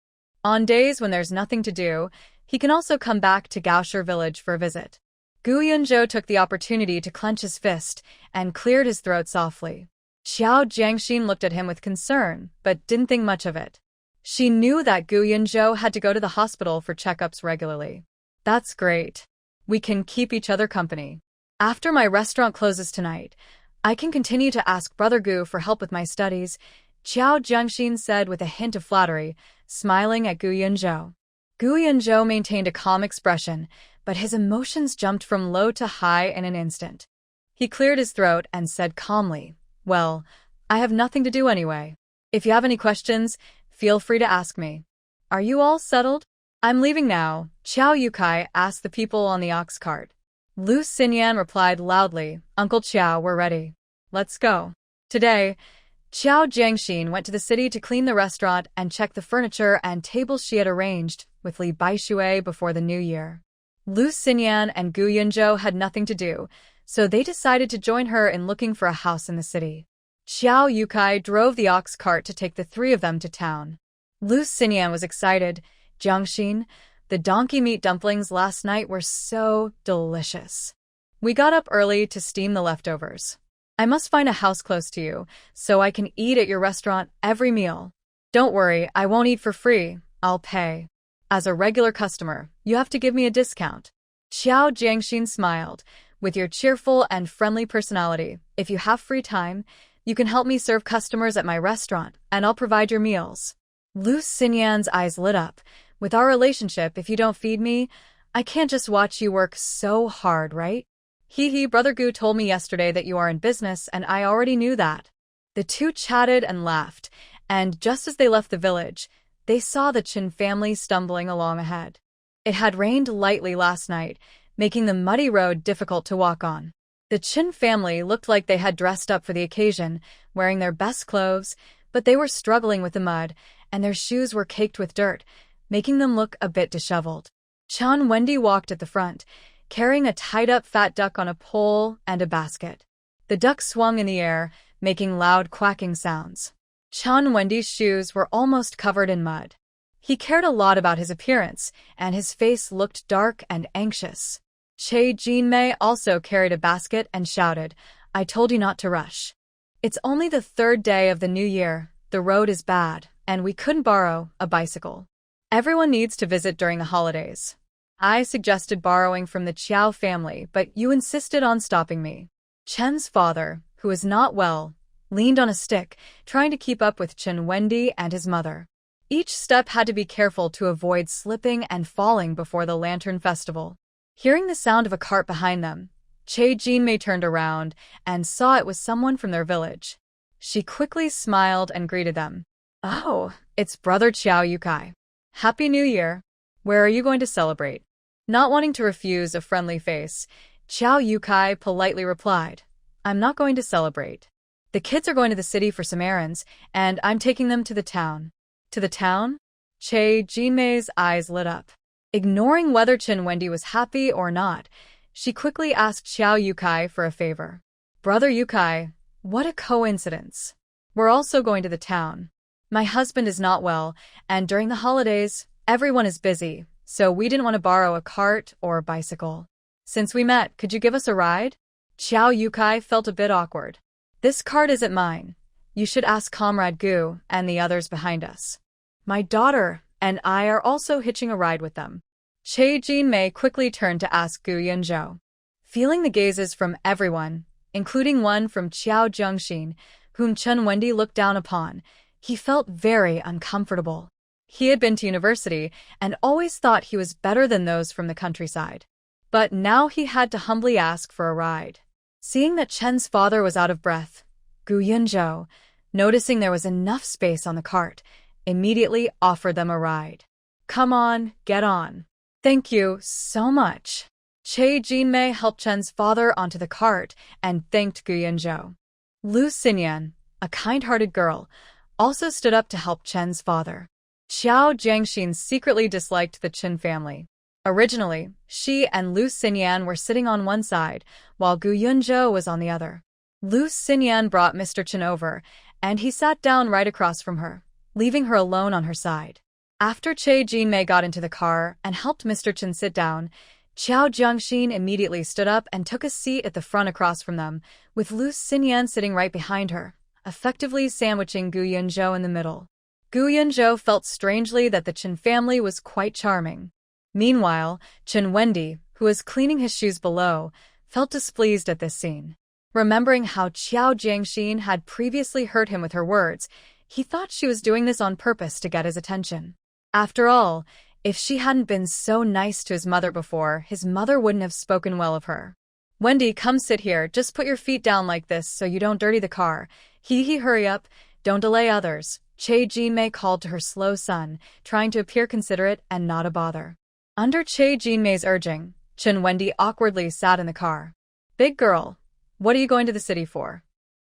On days when there's nothing to do, he can also come back to Gaoshi village for a visit. Gu Yunzhou took the opportunity to clench his fist and cleared his throat softly. Xiao Zhengxin looked at him with concern, but didn't think much of it. She knew that Gu Yunzhou had to go to the hospital for checkups regularly. That's great. We can keep each other company. After my restaurant closes tonight, I can continue to ask Brother Gu for help with my studies, Xiao Zhengxin said with a hint of flattery, smiling at Gu Yunzhou. Gu Yunzhou maintained a calm expression, but his emotions jumped from low to high in an instant. He cleared his throat and said calmly, Well, I have nothing to do anyway. If you have any questions, feel free to ask me. Are you all settled? I'm leaving now, Qiao Yukai asked the people on the ox cart. Lu Xinyan replied loudly, Uncle Qiao, we're ready. Let's go. Today, Xiao Zhengxin went to the city to clean the restaurant and check the furniture and tables she had arranged with Li Baishui before the new year. Lu Xinyan and Gu Yunzhou had nothing to do, so they decided to join her in looking for a house in the city. Qiao Yukai drove the ox cart to take the three of them to town. Lu Xinyan was excited. Zhengxin, the donkey meat dumplings last night were so delicious. We got up early to steam the leftovers. I must find a house close to you, so I can eat at your restaurant every meal. Don't worry, I won't eat for free. I'll pay. As a regular customer, you have to give me a discount. Xiao Zhengxin smiled. With your cheerful and friendly personality, if you have free time, you can help me serve customers at my restaurant, and I'll provide your meals. Lu Xinyan's eyes lit up. With our relationship, if you don't feed me, I can't just watch you work so hard, right? Brother Gu told me yesterday that you are in business, and I already knew that. The two chatted and laughed, and just as they left the village, they saw the Qin family stumbling along ahead. It had rained lightly last night, making the muddy road difficult to walk on. The Qin family looked like they had dressed up for the occasion, wearing their best clothes, but they were struggling with the mud, and their shoes were caked with dirt, making them look a bit disheveled. Chan Wendy walked at the front, carrying a tied-up fat duck on a pole and a basket. The duck swung in the air, making loud quacking sounds. Chan Wendy's shoes were almost covered in mud. He cared a lot about his appearance, and his face looked dark and anxious. Che Jinmei also carried a basket and shouted, I told you not to rush. It's only the 3rd day of the new year, the road is bad, and we couldn't borrow a bicycle. Everyone needs to visit during the holidays. I suggested borrowing from the Qiao family, but you insisted on stopping me. Chen's father, who is not well, leaned on a stick, trying to keep up with Chen Wendy and his mother. Each step had to be careful to avoid slipping and falling before the Lantern Festival. Hearing the sound of a cart behind them, Che Jinmei turned around and saw it was someone from their village. She quickly smiled and greeted them. Oh, it's Brother Qiao Yukai. Happy New Year. Where are you going to celebrate? Not wanting to refuse a friendly face, Qiao Yukai politely replied, I'm not going to celebrate. The kids are going to the city for some errands, and I'm taking them to the town. To the town? Che Jinmei's eyes lit up. Ignoring whether Chen Wendy was happy or not, she quickly asked Xiao Yukai for a favor. Brother Yukai, what a coincidence. We're also going to the town. My husband is not well, and during the holidays, everyone is busy, so we didn't want to borrow a cart or a bicycle. Since we met, could you give us a ride? Xiao Yukai felt a bit awkward. This cart isn't mine. You should ask Comrade Gu and the others behind us. My daughter and I are also hitching a ride with them. Che Jinmei quickly turned to ask Gu Yunzhou. Feeling the gazes from everyone, including one from Qiao Zhengxin, whom Chen Wendy looked down upon, he felt very uncomfortable. He had been to university and always thought he was better than those from the countryside. But now he had to humbly ask for a ride. Seeing that Chen's father was out of breath, Gu Yunzhou, noticing there was enough space on the cart, immediately offered them a ride. Come on, get on. Thank you so much. Che Jinmei helped Chen's father onto the cart and thanked Gu Yunzhou. Lu Xinyan, a kind-hearted girl, also stood up to help Chen's father. Xiao Jiangxin secretly disliked the Chen family. Originally, she and Lu Xinyan were sitting on one side, while Gu Yunzhou was on the other. Lu Xinyan brought Mr. Chen over, and he sat down right across from her, leaving her alone on her side. After Che Jinmei got into the car and helped Mr. Chen sit down, Xiao Jiangxin immediately stood up and took a seat at the front across from them, with Lu Xinyan sitting right behind her, effectively sandwiching Gu Yunzhou in the middle. Gu Yunzhou felt strangely that the Chen family was quite charming. Meanwhile, Chen Wendy, who was cleaning his shoes below, felt displeased at this scene. Remembering how Qiao Jiangxin had previously hurt him with her words, he thought she was doing this on purpose to get his attention. After all, if she hadn't been so nice to his mother before, his mother wouldn't have spoken well of her. Wendy, come sit here, just put your feet down like this so you don't dirty the car. Hurry up, don't delay others. Che Jinmei called to her slow son, trying to appear considerate and not a bother. Under Che Jinmei's urging, Chen Wendy awkwardly sat in the car. Big girl, what are you going to the city for?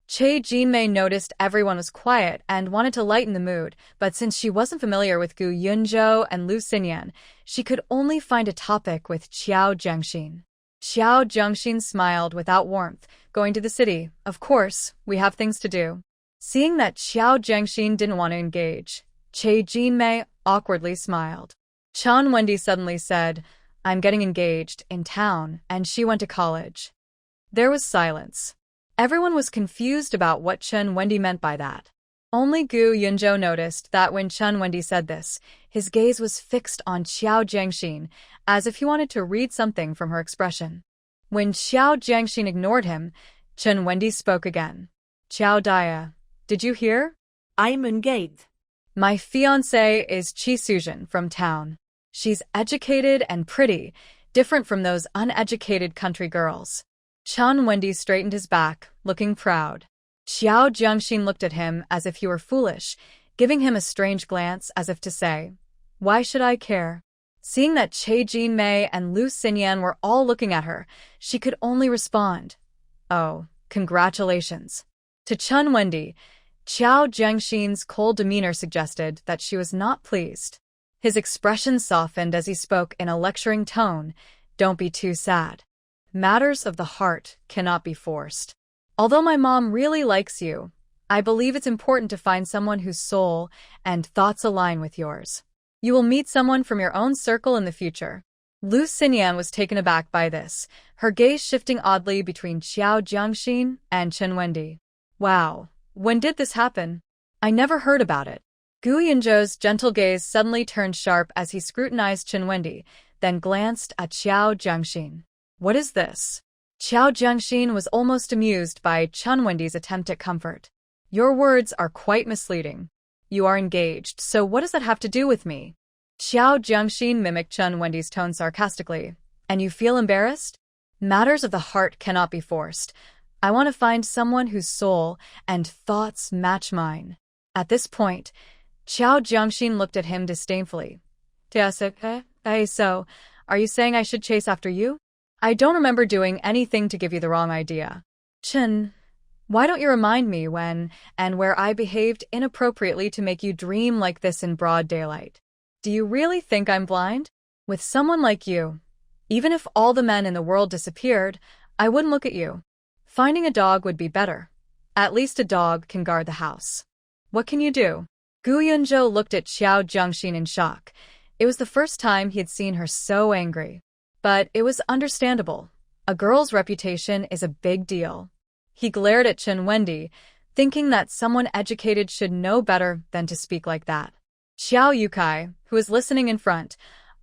Che Jinmei noticed everyone was quiet and wanted to lighten the mood, but since she wasn't familiar with Gu Yunzhou and Lu Xinyan, she could only find a topic with Qiao Zhengxin. Qiao Zhengxin smiled without warmth. Going to the city, of course, we have things to do. Seeing that Qiao Zhengxin didn't want to engage, Che Jinmei awkwardly smiled. Chen Wendy suddenly said, I'm getting engaged in town, and she went to college. There was silence. Everyone was confused about what Chen Wendy meant by that. Only Gu Yunzhou noticed that when Chen Wendy said this, his gaze was fixed on Qiao Jiangxin, as if he wanted to read something from her expression. When Qiao Jiangxin ignored him, Chen Wendy spoke again. Qiao Dia, did you hear? I'm engaged. My fiancé is Qi Suzhen from town. She's educated and pretty, different from those uneducated country girls. Chen Wendy straightened his back, looking proud. Qiao Jiangxin looked at him as if he were foolish, giving him a strange glance as if to say, why should I care? Seeing that Che Jinmei and Lu Xinyan were all looking at her, she could only respond, oh, congratulations. To Chen Wendy, Qiao Jiangxin's cold demeanor suggested that she was not pleased. His expression softened as he spoke in a lecturing tone, don't be too sad. Matters of the heart cannot be forced. Although my mom really likes you, I believe it's important to find someone whose soul and thoughts align with yours. You will meet someone from your own circle in the future. Lu Xinyan was taken aback by this, her gaze shifting oddly between Qiao Jiangxin and Chen Wendy. Wow, when did this happen? I never heard about it. Gu Yunzhou's gentle gaze suddenly turned sharp as he scrutinized Chen Wendy, then glanced at Qiao Jiangxin. What is this? Qiao Jiangxin was almost amused by Chen Wendy's attempt at comfort. Your words are quite misleading. You are engaged, so what does that have to do with me? Qiao Jiangxin mimicked Chen Wendy's tone sarcastically. And you feel embarrassed? Matters of the heart cannot be forced. I want to find someone whose soul and thoughts match mine. At this point, Qiao Jiangxin looked at him disdainfully. So, are you saying I should chase after you? I don't remember doing anything to give you the wrong idea. Chen, Why don't you remind me when and where I behaved inappropriately to make you dream like this in broad daylight? Do you really think I'm blind? With someone like you, even if all the men in the world disappeared, I wouldn't look at you. Finding a dog would be better. At least a dog can guard the house. What can you do? Gu Yunzhou looked at Xiao Jiangxin in shock. It was the first time he had seen her so angry. But it was understandable. A girl's reputation is a big deal. He glared at Chen Wendy, thinking that someone educated should know better than to speak like that. Xiao Yukai, who was listening in front,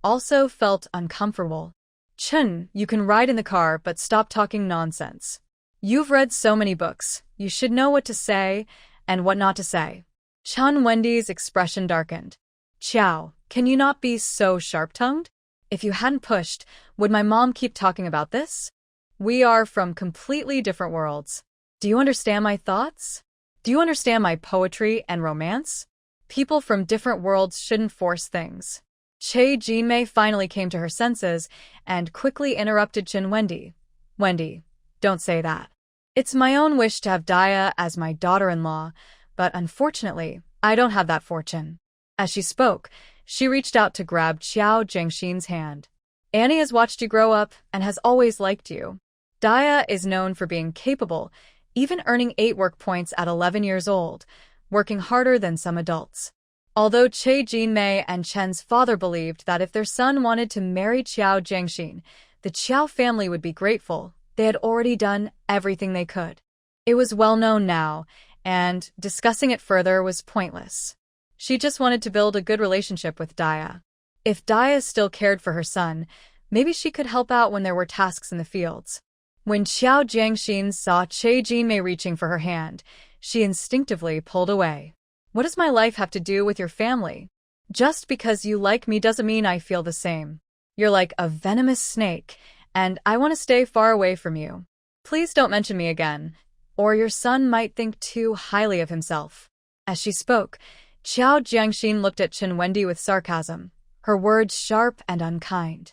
also felt uncomfortable. Chen, you can ride in the car, but stop talking nonsense. You've read so many books. You should know what to say and what not to say. Chen Wendy's expression darkened. Xiao, can you not be so sharp-tongued? If you hadn't pushed, would my mom keep talking about this? We are from completely different worlds. Do you understand my thoughts? Do you understand my poetry and romance? People from different worlds shouldn't force things. Che Jinmei finally came to her senses and quickly interrupted Chen Wendy. Wendy, don't say that. It's my own wish to have Daya as my daughter-in-law, but unfortunately, I don't have that fortune. As she spoke, she reached out to grab Xiao Jiangxin's hand. Annie has watched you grow up and has always liked you. Daya is known for being capable, even earning 8 work points at 11 years old, working harder than some adults. Although Che Jinmei and Chen's father believed that if their son wanted to marry Xiao Jiangxin, the Qiao family would be grateful, they had already done everything they could. It was well known now, and discussing it further was pointless. She just wanted to build a good relationship with Daya. If Daya still cared for her son, maybe she could help out when there were tasks in the fields. When Xiao Jiangxin saw Che Jinmei reaching for her hand, she instinctively pulled away. What does my life have to do with your family? Just because you like me doesn't mean I feel the same. You're like a venomous snake, and I want to stay far away from you. Please don't mention me again, or your son might think too highly of himself. As she spoke, Xiao Jiangxin looked at Chen Wendy with sarcasm, her words sharp and unkind.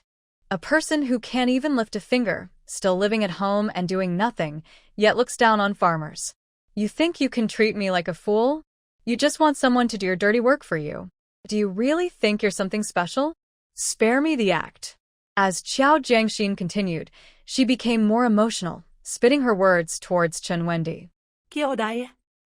A person who can't even lift a finger, still living at home and doing nothing, yet looks down on farmers. You think you can treat me like a fool? You just want someone to do your dirty work for you. Do you really think you're something special? Spare me the act. As Xiao Jiangxin continued, she became more emotional, spitting her words towards Chen Wendy.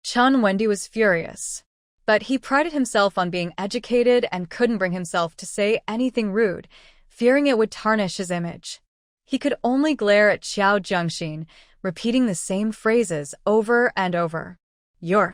Chen Wendy was furious. But he prided himself on being educated and couldn't bring himself to say anything rude, fearing it would tarnish his image. He could only glare at Xiao Jiangxin, repeating the same phrases over and over. You're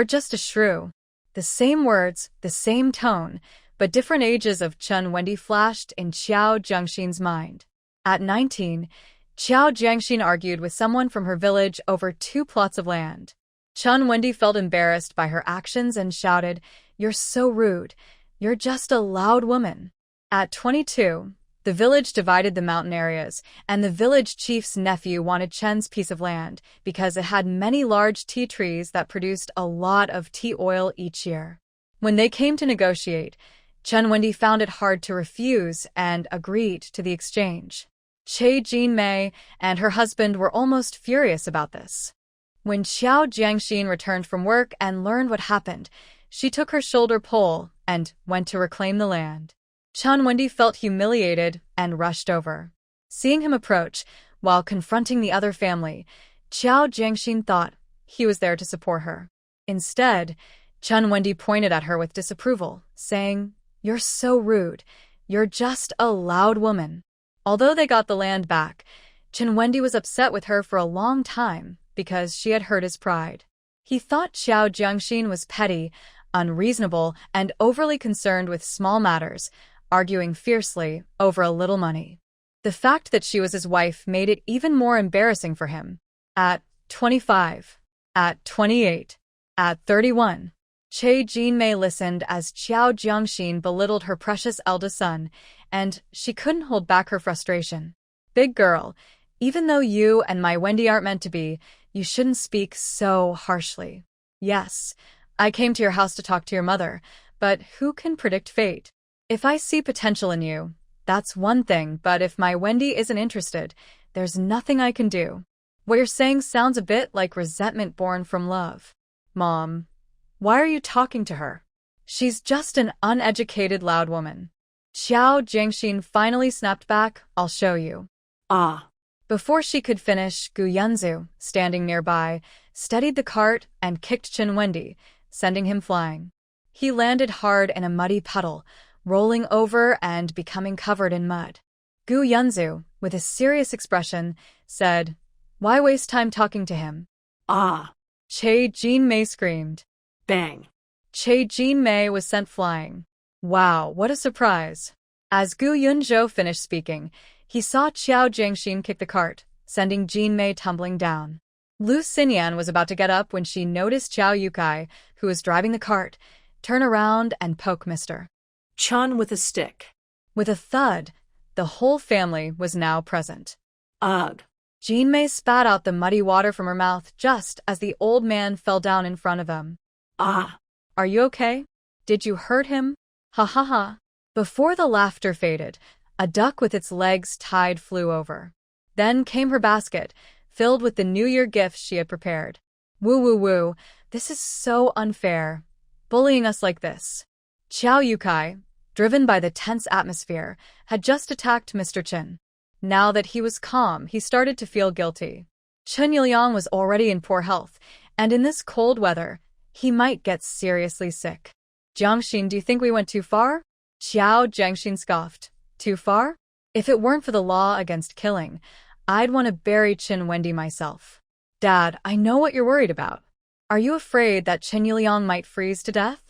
just a shrew. The same words, the same tone, but different ages of Chen Wendy flashed in Xiao Jiangxin's mind. At 19, Xiao Jiangxin argued with someone from her village over 2 plots of land. Chen Wendy felt embarrassed by her actions and shouted, "You're so rude. You're just a loud woman." At 22, the village divided the mountain areas, and the village chief's nephew wanted Chen's piece of land because it had many large tea trees that produced a lot of tea oil each year. When they came to negotiate, Chen Wendy found it hard to refuse and agreed to the exchange. Che Jinmei and her husband were almost furious about this. When Xiao Jiangxin returned from work and learned what happened, she took her shoulder pole and went to reclaim the land. Chen Wendy felt humiliated and rushed over. Seeing him approach, while confronting the other family, Xiao Jiangxin thought he was there to support her. Instead, Chen Wendy pointed at her with disapproval, saying, "You're so rude. You're just a loud woman." Although they got the land back, Chen Wendy was upset with her for a long time because she had hurt his pride. He thought Xiao Jiangxin was petty, unreasonable, and overly concerned with small matters, arguing fiercely over a little money. The fact that she was his wife made it even more embarrassing for him. At 25, at 28, at 31, Che Jinmei listened as Xiao Jiangxin belittled her precious eldest son, and she couldn't hold back her frustration. "Big girl, even though you and my Wendy aren't meant to be, you shouldn't speak so harshly. Yes, I came to your house to talk to your mother, but who can predict fate? If I see potential in you, that's one thing, but if my Wendy isn't interested, there's nothing I can do. What you're saying sounds a bit like resentment born from love. Mom, why are you talking to her? She's just an uneducated loud woman. Xiao Jiangxin finally snapped back, I'll show you. Ah. Before she could finish, Gu Yunzu, standing nearby, steadied the cart and kicked Qin Wendy, sending him flying. He landed hard in a muddy puddle, rolling over and becoming covered in mud. Gu Yunzu, with a serious expression, said, Why waste time talking to him? Ah. Che Jinmei screamed. Bang. Che Jinmei was sent flying. Wow, what a surprise. As Gu Yunzhou finished speaking, he saw Xiao Jiangxin kick the cart, sending Jinmei tumbling down. Lu Xinyan was about to get up when she noticed Xiao Yukai, who was driving the cart, turn around and poke Mr. Chun with a stick. With a thud, the whole family was now present. Ugh. Jinmei spat out the muddy water from her mouth just as the old man fell down in front of them. Ah. Are you okay? Did you hurt him? Ha ha ha. Before the laughter faded, a duck with its legs tied flew over. Then came her basket, filled with the New Year gifts she had prepared. Woo woo woo, this is so unfair. Bullying us like this. Xiao Yukai, driven by the tense atmosphere, had just attacked Mr. Qin. Now that he was calm, he started to feel guilty. Chen Yiliang was already in poor health, and in this cold weather, he might get seriously sick. Jiangxin, do you think we went too far? Xiao Jiangxin scoffed. Too far? If it weren't for the law against killing, I'd want to bury Qin Wendy myself. Dad, I know what you're worried about. Are you afraid that Chen Yiliang might freeze to death?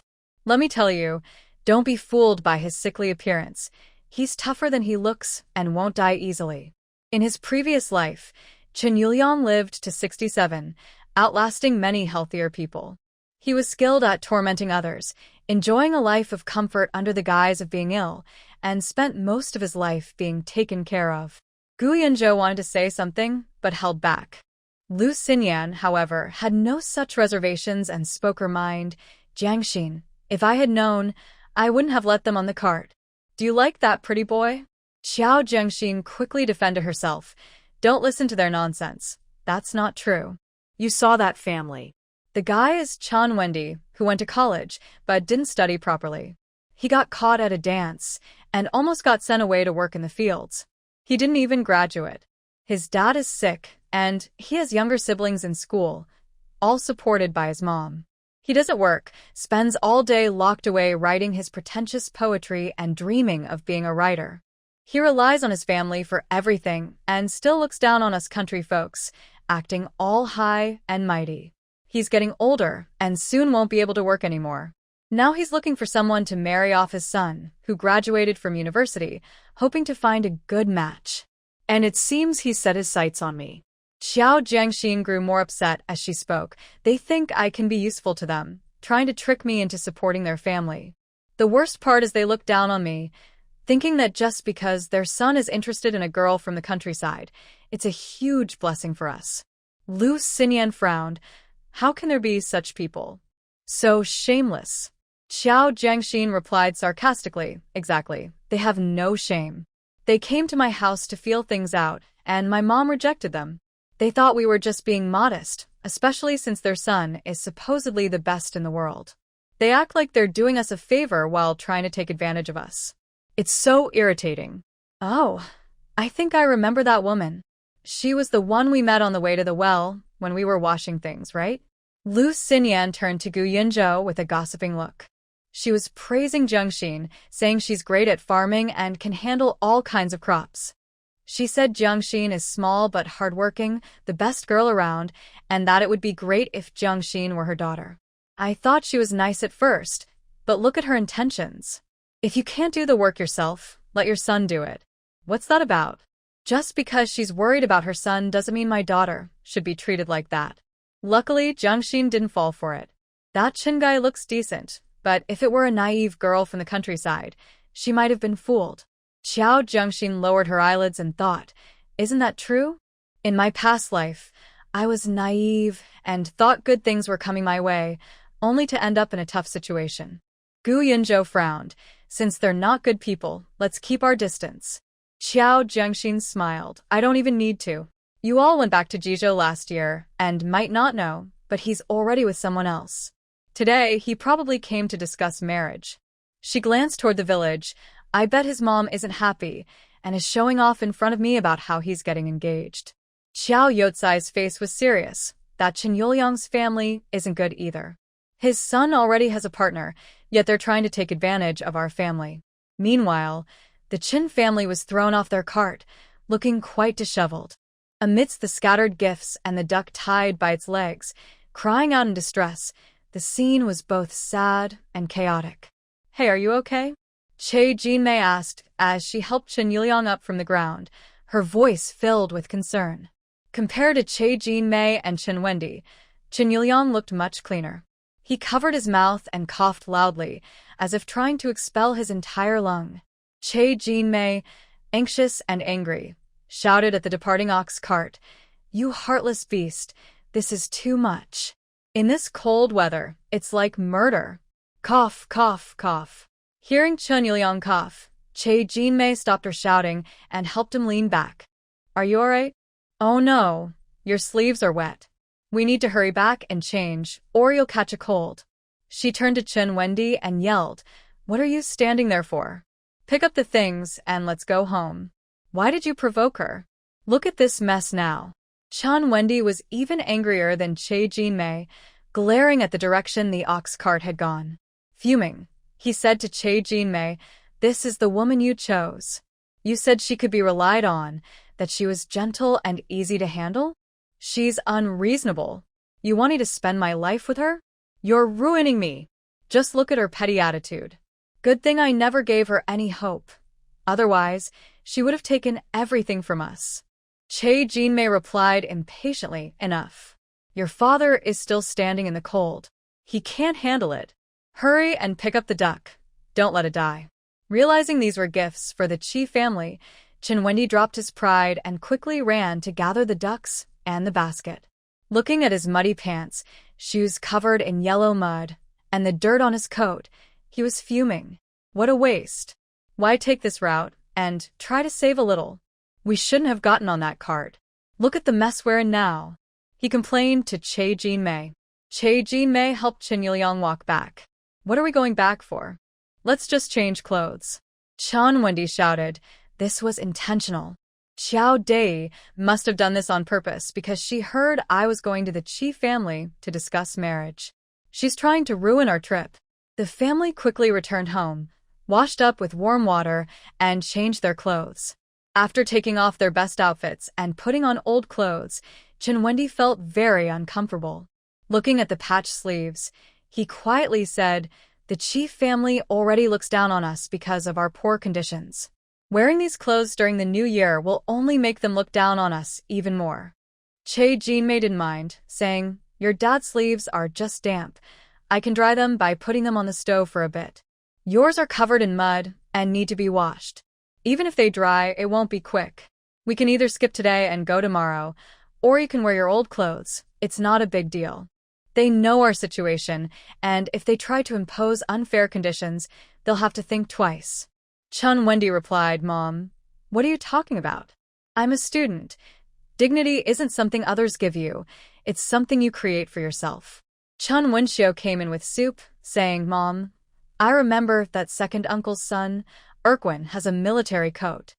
Let me tell you, don't be fooled by his sickly appearance. He's tougher than he looks and won't die easily. In his previous life, Chen Yiliang lived to 67, outlasting many healthier people. He was skilled at tormenting others, enjoying a life of comfort under the guise of being ill, and spent most of his life being taken care of. Gu Yunzhou wanted to say something, but held back. Lu Xinyan, however, had no such reservations and spoke her mind. Jiangxin, if I had known, I wouldn't have let them on the cart. Do you like that, pretty boy? Xiao Jiangxin quickly defended herself. Don't listen to their nonsense. That's not true. You saw that family. The guy is Chan Wendy, who went to college, but didn't study properly. He got caught at a dance, and almost got sent away to work in the fields. He didn't even graduate. His dad is sick, and he has younger siblings in school, all supported by his mom. He doesn't work, spends all day locked away writing his pretentious poetry and dreaming of being a writer. He relies on his family for everything and still looks down on us country folks, acting all high and mighty. He's getting older and soon won't be able to work anymore. Now he's looking for someone to marry off his son, who graduated from university, hoping to find a good match. And it seems he's set his sights on me. Xiao Jiangxin grew more upset as she spoke. They think I can be useful to them, trying to trick me into supporting their family. The worst part is they look down on me, thinking that just because their son is interested in a girl from the countryside, it's a huge blessing for us. Lu Xinyan frowned. How can there be such people? So shameless. Xiao Jiangxin replied sarcastically, Exactly. They have no shame. They came to my house to feel things out, and my mom rejected them. They thought we were just being modest, especially since their son is supposedly the best in the world. They act like they're doing us a favor while trying to take advantage of us. It's so irritating. Oh, I think I remember that woman. She was the one we met on the way to the well when we were washing things, right? Lu Xinyan turned to Gu Yunzhou with a gossiping look. She was praising Jiangxin, saying she's great at farming and can handle all kinds of crops. She said Jiangxin is small but hardworking, the best girl around, and that it would be great if Jiangxin were her daughter. I thought she was nice at first, but look at her intentions. If you can't do the work yourself, let your son do it. What's that about? Just because she's worried about her son doesn't mean my daughter should be treated like that. Luckily, Jiangxin didn't fall for it. That Chin guy looks decent, but if it were a naive girl from the countryside, she might have been fooled. Xiao Jiangxin lowered her eyelids and thought, Isn't that true? In my past life, I was naive and thought good things were coming my way, only to end up in a tough situation. Gu Yunzhou frowned. Since they're not good people, let's keep our distance. Xiao Jiangxin smiled. I don't even need to. You all went back to Jizhou last year and might not know, but he's already with someone else. Today, he probably came to discuss marriage. She glanced toward the village. I bet his mom isn't happy and is showing off in front of me about how he's getting engaged. Xiao Yotsai's face was serious. That Chen Yuliang's family isn't good either. His son already has a partner, yet they're trying to take advantage of our family. Meanwhile, the Chen family was thrown off their cart, looking quite disheveled. Amidst the scattered gifts and the duck tied by its legs, crying out in distress, the scene was both sad and chaotic. Hey, are you okay? Che Jinmei asked as she helped Chen Yuliang up from the ground, her voice filled with concern. Compared to Che Jinmei and Chen Wendy, Chen Yuliang looked much cleaner. He covered his mouth and coughed loudly, as if trying to expel his entire lung. Che Jinmei, anxious and angry, shouted at the departing ox cart, "You heartless beast, this is too much. In this cold weather, it's like murder." Cough, cough, cough. Hearing Chen Yuliang cough, Che Jinmei stopped her shouting and helped him lean back. Are you alright? Oh no, your sleeves are wet. We need to hurry back and change, or you'll catch a cold. She turned to Chen Wendy and yelled, What are you standing there for? Pick up the things and let's go home. Why did you provoke her? Look at this mess now. Chen Wendy was even angrier than Che Jinmei, glaring at the direction the ox cart had gone. Fuming, he said to Che Jinmei, This is the woman you chose. You said she could be relied on, that she was gentle and easy to handle? She's unreasonable. You want me to spend my life with her? You're ruining me. Just look at her petty attitude. Good thing I never gave her any hope. Otherwise, she would have taken everything from us. Che Jinmei replied impatiently, Enough. Your father is still standing in the cold. He can't handle it. Hurry and pick up the duck. Don't let it die. Realizing these were gifts for the Qi family, Chen Wendy dropped his pride and quickly ran to gather the ducks and the basket. Looking at his muddy pants, shoes covered in yellow mud, and the dirt on his coat, he was fuming. What a waste. Why take this route and try to save a little? We shouldn't have gotten on that cart. Look at the mess we're in now. He complained to Che Jinmei. Che Jinmei helped Chen Yuliang walk back. What are we going back for? Let's just change clothes. Chen Wendy shouted. This was intentional. Xiao Dei must have done this on purpose because she heard I was going to the Qi family to discuss marriage. She's trying to ruin our trip. The family quickly returned home, washed up with warm water, and changed their clothes. After taking off their best outfits and putting on old clothes, Chen Wendy felt very uncomfortable. Looking at the patched sleeves, he quietly said, The Qi family already looks down on us because of our poor conditions. Wearing these clothes during the new year will only make them look down on us even more. Che Jinmei didn't mind, saying, Your dad's sleeves are just damp. I can dry them by putting them on the stove for a bit. Yours are covered in mud and need to be washed. Even if they dry, it won't be quick. We can either skip today and go tomorrow, or you can wear your old clothes. It's not a big deal. They know our situation, and if they try to impose unfair conditions, they'll have to think twice. Chen Wendy replied, Mom, what are you talking about? I'm a student. Dignity isn't something others give you. It's something you create for yourself. Chen Wenxiu came in with soup, saying, Mom, I remember that second uncle's son, Erquin, has a military coat.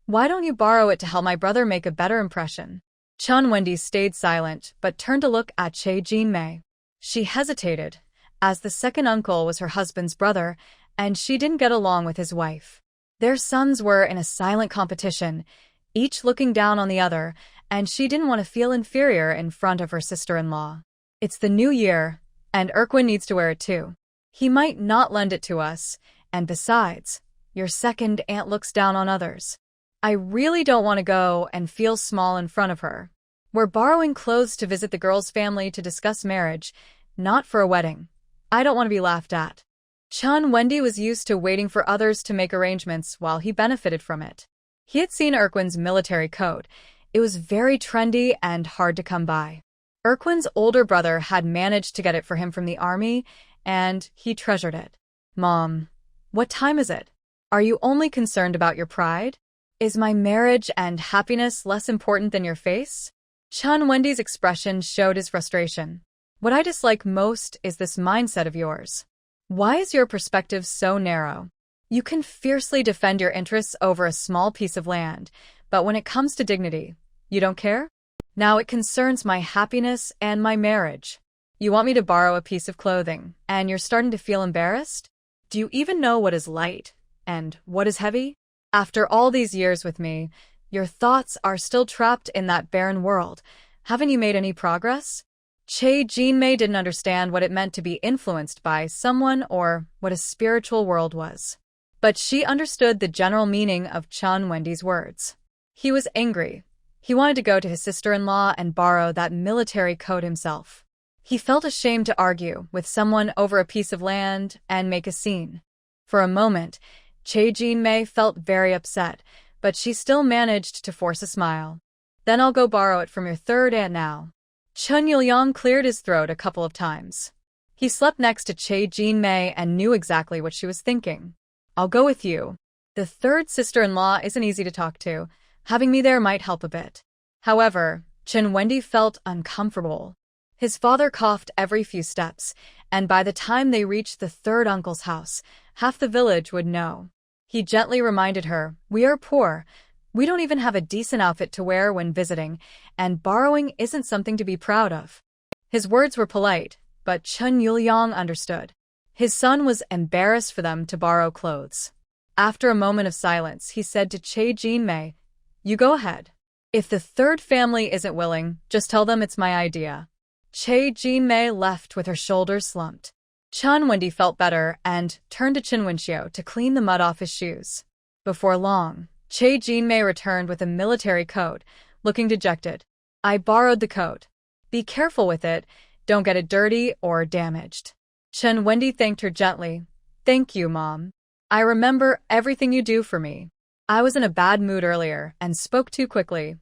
Why don't you borrow it to help my brother make a better impression? Chen Wendy stayed silent, but turned to look at Che Jinmei. She hesitated, as the second uncle was her husband's brother, and she didn't get along with his wife. Their sons were in a silent competition, each looking down on the other, and she didn't want to feel inferior in front of her sister-in-law. It's the new year, and Erquin needs to wear it too. He might not lend it to us, and besides, your second aunt looks down on others. I really don't want to go and feel small in front of her. We're borrowing clothes to visit the girl's family to discuss marriage, not for a wedding. I don't want to be laughed at. Chen Wendy was used to waiting for others to make arrangements while he benefited from it. He had seen Erquin's military coat. It was very trendy and hard to come by. Erquin's older brother had managed to get it for him from the army, and he treasured it. Mom, what time is it? Are you only concerned about your pride? Is my marriage and happiness less important than your face? Chun Wendy's expression showed his frustration. What I dislike most is this mindset of yours. Why is your perspective so narrow? You can fiercely defend your interests over a small piece of land, but when it comes to dignity, you don't care? Now it concerns my happiness and my marriage. You want me to borrow a piece of clothing, and you're starting to feel embarrassed? Do you even know what is light and what is heavy? After all these years with me, your thoughts are still trapped in that barren world. Haven't you made any progress? Che Jinmei didn't understand what it meant to be influenced by someone or what a spiritual world was. But she understood the general meaning of Chun Wendy's words. He was angry. He wanted to go to his sister-in-law and borrow that military coat himself. He felt ashamed to argue with someone over a piece of land and make a scene. For a moment, Che Jinmei felt very upset, but she still managed to force a smile. Then I'll go borrow it from your third aunt now. Chun Yuliang cleared his throat a couple of times. He slept next to Che Jinmei and knew exactly what she was thinking. I'll go with you. The third sister-in-law isn't easy to talk to. Having me there might help a bit. However, Chun Wendy felt uncomfortable. His father coughed every few steps, and by the time they reached the third uncle's house, half the village would know. He gently reminded her, "We are poor. We don't even have a decent outfit to wear when visiting, and borrowing isn't something to be proud of." His words were polite, but Chun Yuliang understood. His son was embarrassed for them to borrow clothes. After a moment of silence, he said to Che Jinmei, "You go ahead. If the third family isn't willing, just tell them it's my idea." Che Jinmei left with her shoulders slumped. Chun Wendy felt better and turned to Chin Wenxiu to clean the mud off his shoes. Before long, Che Jinmei returned with a military coat, looking dejected. "I borrowed the coat. Be careful with it. Don't get it dirty or damaged." Chun Wendy thanked her gently. "Thank you, Mom. I remember everything you do for me. I was in a bad mood earlier and spoke too quickly.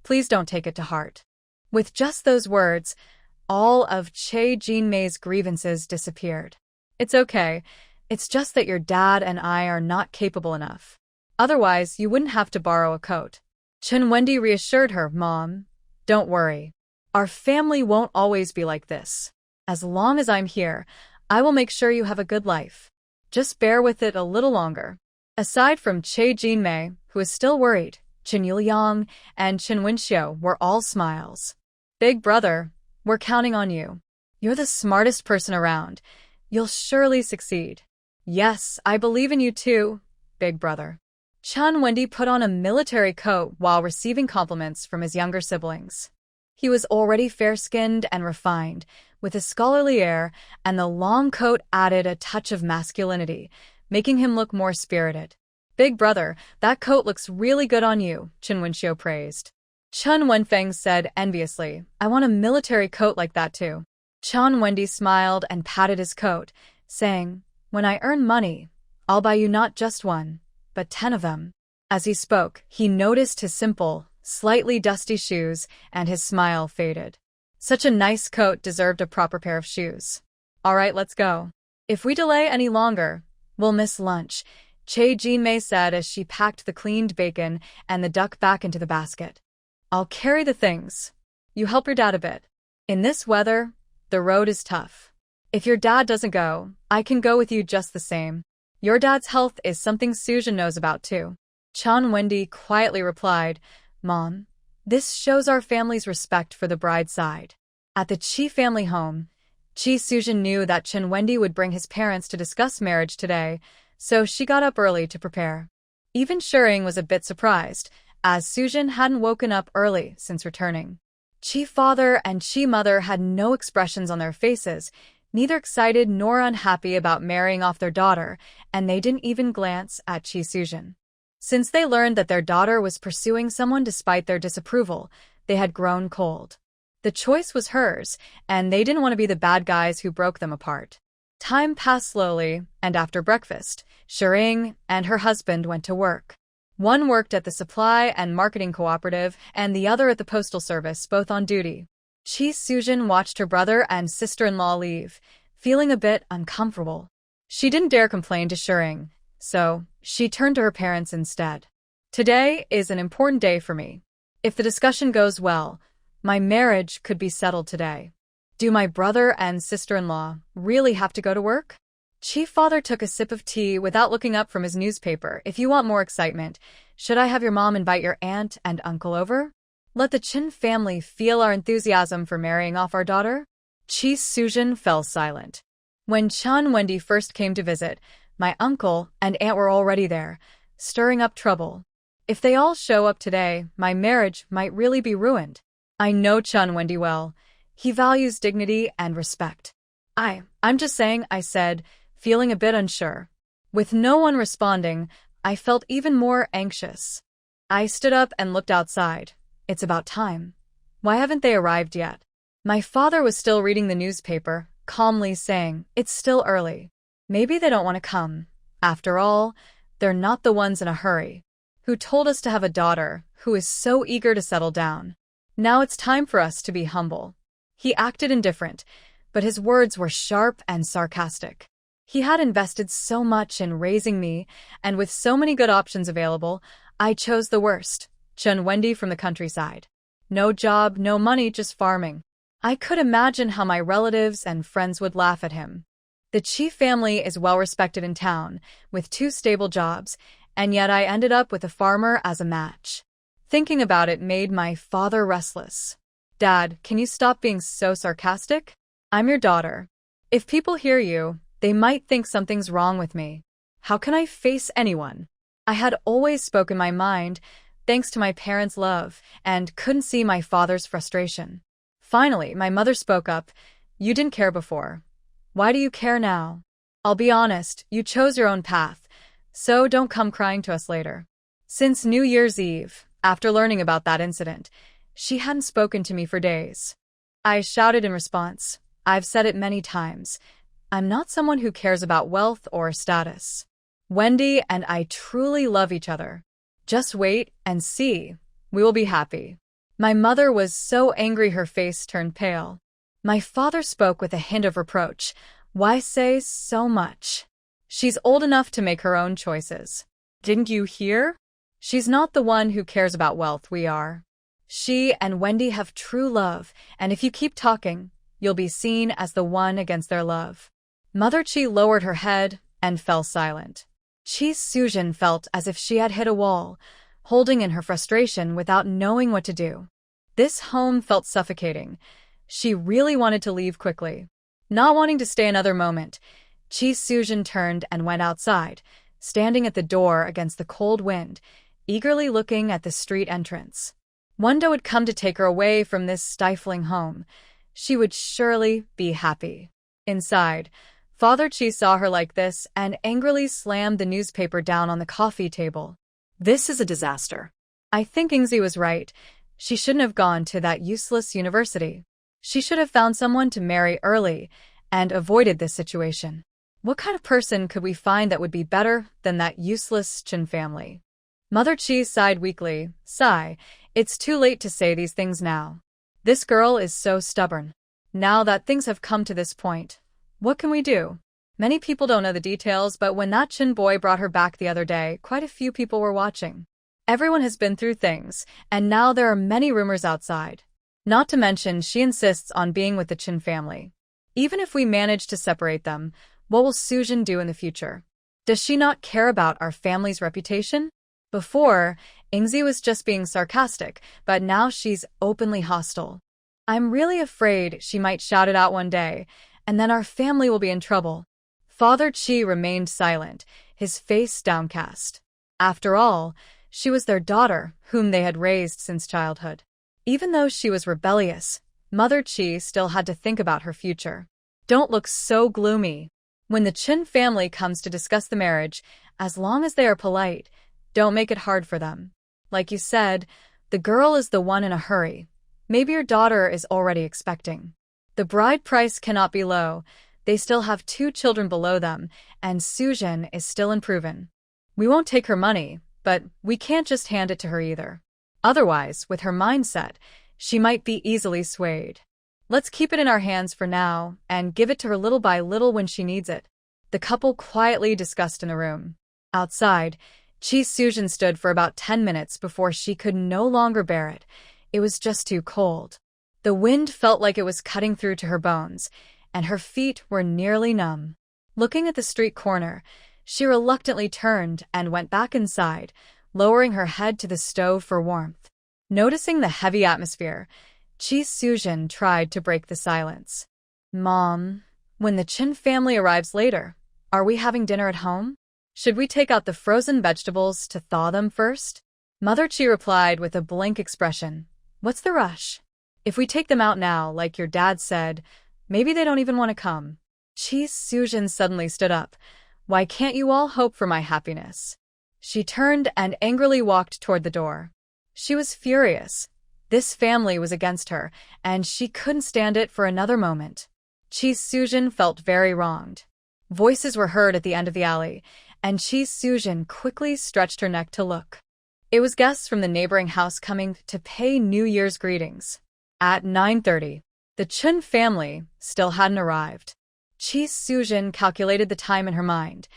Please don't take it to heart." With just those words, all of Che Jinmei's grievances disappeared. "It's okay. It's just that your dad and I are not capable enough. Otherwise, you wouldn't have to borrow a coat." Chun Wendy reassured her, "Mom, don't worry. Our family won't always be like this. As long as I'm here, I will make sure you have a good life. Just bear with it a little longer." Aside from Che Jinmei, who was still worried, Chin Yuliang and Chin Wenxiu were all smiles. "Big brother, we're counting on you. You're the smartest person around. You'll surely succeed." "Yes, I believe in you too, big brother." Chun Wendy put on a military coat while receiving compliments from his younger siblings. He was already fair-skinned and refined, with a scholarly air, and the long coat added a touch of masculinity, making him look more spirited. "Big brother, that coat looks really good on you," Chin Wenxiu praised. Chun Wenfeng said enviously, "I want a military coat like that too." Chun Wendy smiled and patted his coat, saying, "When I earn money, I'll buy you not just one, but 10 of them." As he spoke, he noticed his simple, slightly dusty shoes, and his smile faded. Such a nice coat deserved a proper pair of shoes. "All right, let's go. If we delay any longer, we'll miss lunch," Che Jinmei said as she packed the cleaned bacon and the duck back into the basket. "I'll carry the things. You help your dad a bit. In this weather, the road is tough. If your dad doesn't go, I can go with you just the same. Your dad's health is something Sujin knows about too." Chun Wendy quietly replied, "Mom, this shows our family's respect for the bride's side." At the Chi family home, Chi Sujin knew that Chun Wendy would bring his parents to discuss marriage today, so she got up early to prepare. Even Shering was a bit surprised, as Sujin hadn't woken up early since returning. Chi father and Chi mother had no expressions on their faces, neither excited nor unhappy about marrying off their daughter, and they didn't even glance at Chi Sujin. Since they learned that their daughter was pursuing someone despite their disapproval, they had grown cold. The choice was hers, and they didn't want to be the bad guys who broke them apart. Time passed slowly, and after breakfast, Shering and her husband went to work. One worked at the supply and marketing cooperative, and the other at the postal service, both on duty. Chi Sujin watched her brother and sister-in-law leave, feeling a bit uncomfortable. She didn't dare complain to Shering, so she turned to her parents instead. Today is an important day for me. If the discussion goes well, my marriage could be settled today. Do my brother and sister-in-law really have to go to work? Chief Father took a sip of tea without looking up from his newspaper. If you want more excitement, should I have your mom invite your aunt and uncle over? Let the Chin family feel our enthusiasm for marrying off our daughter? Chi Sujin fell silent. When Chun Wendy first came to visit, my uncle and aunt were already there, stirring up trouble. If they all show up today, my marriage might really be ruined. I know Chun Wendy well. He values dignity and respect. I'm just saying, I said, feeling a bit unsure. With no one responding, I felt even more anxious. I stood up and looked outside. It's about time. Why haven't they arrived yet? My father was still reading the newspaper, calmly saying, it's still early. Maybe they don't want to come. After all, they're not the ones in a hurry. Who told us to have a daughter who is so eager to settle down? Now it's time for us to be humble. He acted indifferent, but his words were sharp and sarcastic. He had invested so much in raising me, and with so many good options available, I chose the worst. Chun Wendy from the countryside. No job, no money, just farming. I could imagine how my relatives and friends would laugh at him. The Chi family is well respected in town, with 2 stable jobs, and yet I ended up with a farmer as a match. Thinking about it made my father restless. Dad, can you stop being so sarcastic? I'm your daughter. If people hear you, they might think something's wrong with me. How can I face anyone? I had always spoken my mind, thanks to my parents' love, and couldn't see my father's frustration. Finally, my mother spoke up. You didn't care before. Why do you care now? I'll be honest, you chose your own path. So don't come crying to us later. Since New Year's Eve, after learning about that incident, she hadn't spoken to me for days. I shouted in response. I've said it many times. I'm not someone who cares about wealth or status. Wendy and I truly love each other. Just wait and see. We will be happy. My mother was so angry her face turned pale. My father spoke with a hint of reproach. Why say so much? She's old enough to make her own choices. Didn't you hear? She's not the one who cares about wealth, we are. She and Wendy have true love, and if you keep talking, you'll be seen as the one against their love. Mother Chi lowered her head and fell silent. Chi Sujin felt as if she had hit a wall, holding in her frustration without knowing what to do. This home felt suffocating. She really wanted to leave quickly. Not wanting to stay another moment, Chi Sujin turned and went outside, standing at the door against the cold wind, eagerly looking at the street entrance. One day would come to take her away from this stifling home. She would surely be happy. Inside, Father Chi saw her like this and angrily slammed the newspaper down on the coffee table. This is a disaster. I think Ingzi was right. She shouldn't have gone to that useless university. She should have found someone to marry early and avoided this situation. What kind of person could we find that would be better than that useless Chin family? Mother Chi sighed weakly. Sigh, it's too late to say these things now. This girl is so stubborn. Now that things have come to this point, what can we do? Many people don't know the details, but when that Chin boy brought her back the other day, quite a few people were watching. Everyone has been through things, and now there are many rumors outside. Not to mention, she insists on being with the Chin family. Even if we manage to separate them, what will Sujin do in the future? Does she not care about our family's reputation? Before, Ingzi was just being sarcastic, but now she's openly hostile. I'm really afraid she might shout it out one day, and then our family will be in trouble. Father Chi remained silent, his face downcast. After all, she was their daughter, whom they had raised since childhood. Even though she was rebellious, Mother Chi still had to think about her future. Don't look so gloomy. When the Chin family comes to discuss the marriage, as long as they are polite, don't make it hard for them. Like you said, the girl is the one in a hurry. Maybe your daughter is already expecting. The bride price cannot be low. They still have 2 children below them, and Sujin is still unproven. We won't take her money, but we can't just hand it to her either. Otherwise, with her mindset, she might be easily swayed. Let's keep it in our hands for now, and give it to her little by little when she needs it. The couple quietly discussed in a room. Outside, Chi Sujin stood for about 10 minutes before she could no longer bear it. It was just too cold. The wind felt like it was cutting through to her bones, and her feet were nearly numb. Looking at the street corner, she reluctantly turned and went back inside, lowering her head to the stove for warmth. Noticing the heavy atmosphere, Chi Sujin tried to break the silence. Mom, when the Chin family arrives later, are we having dinner at home? Should we take out the frozen vegetables to thaw them first? Mother Chi replied with a blank expression. What's the rush? If we take them out now, like your dad said, maybe they don't even want to come. Chi Sujin suddenly stood up. Why can't you all hope for my happiness? She turned and angrily walked toward the door. She was furious. This family was against her, and she couldn't stand it for another moment. Chi Sujin felt very wronged. Voices were heard at the end of the alley, and Chi Sujin quickly stretched her neck to look. It was guests from the neighboring house coming to pay New Year's greetings. At 9:30, the Chun family still hadn't arrived. Chi Sujin calculated the time in her mind.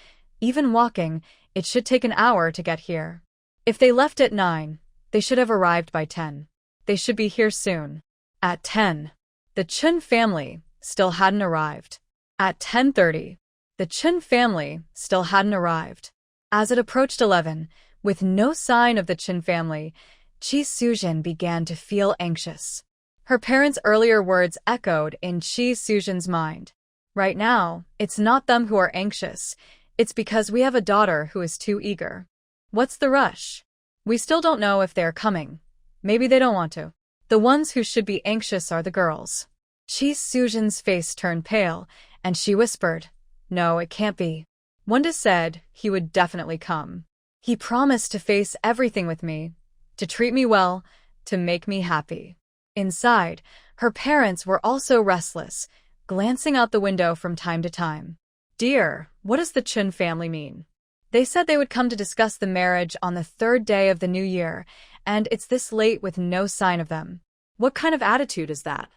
Even walking, it should take an hour to get here. If they left at 9, they should have arrived by 10. They should be here soon. At 10, the Chun family still hadn't arrived. At 10:30, the Chun family still hadn't arrived. As it approached 11, with no sign of the Chun family, Chi Sujin began to feel anxious. Her parents' earlier words echoed in Chi Sujin's mind. Right now, it's not them who are anxious. It's because we have a daughter who is too eager. What's the rush? We still don't know if they're coming. Maybe they don't want to. The ones who should be anxious are the girls. Chi Sujin's face turned pale, and she whispered, No, it can't be. Wanda said he would definitely come. He promised to face everything with me, to treat me well, to make me happy. Inside, her parents were also restless, glancing out the window from time to time. Dear, what does the Chun family mean? They said they would come to discuss the marriage on the 3rd day of the new year, and it's this late with no sign of them. What kind of attitude is that?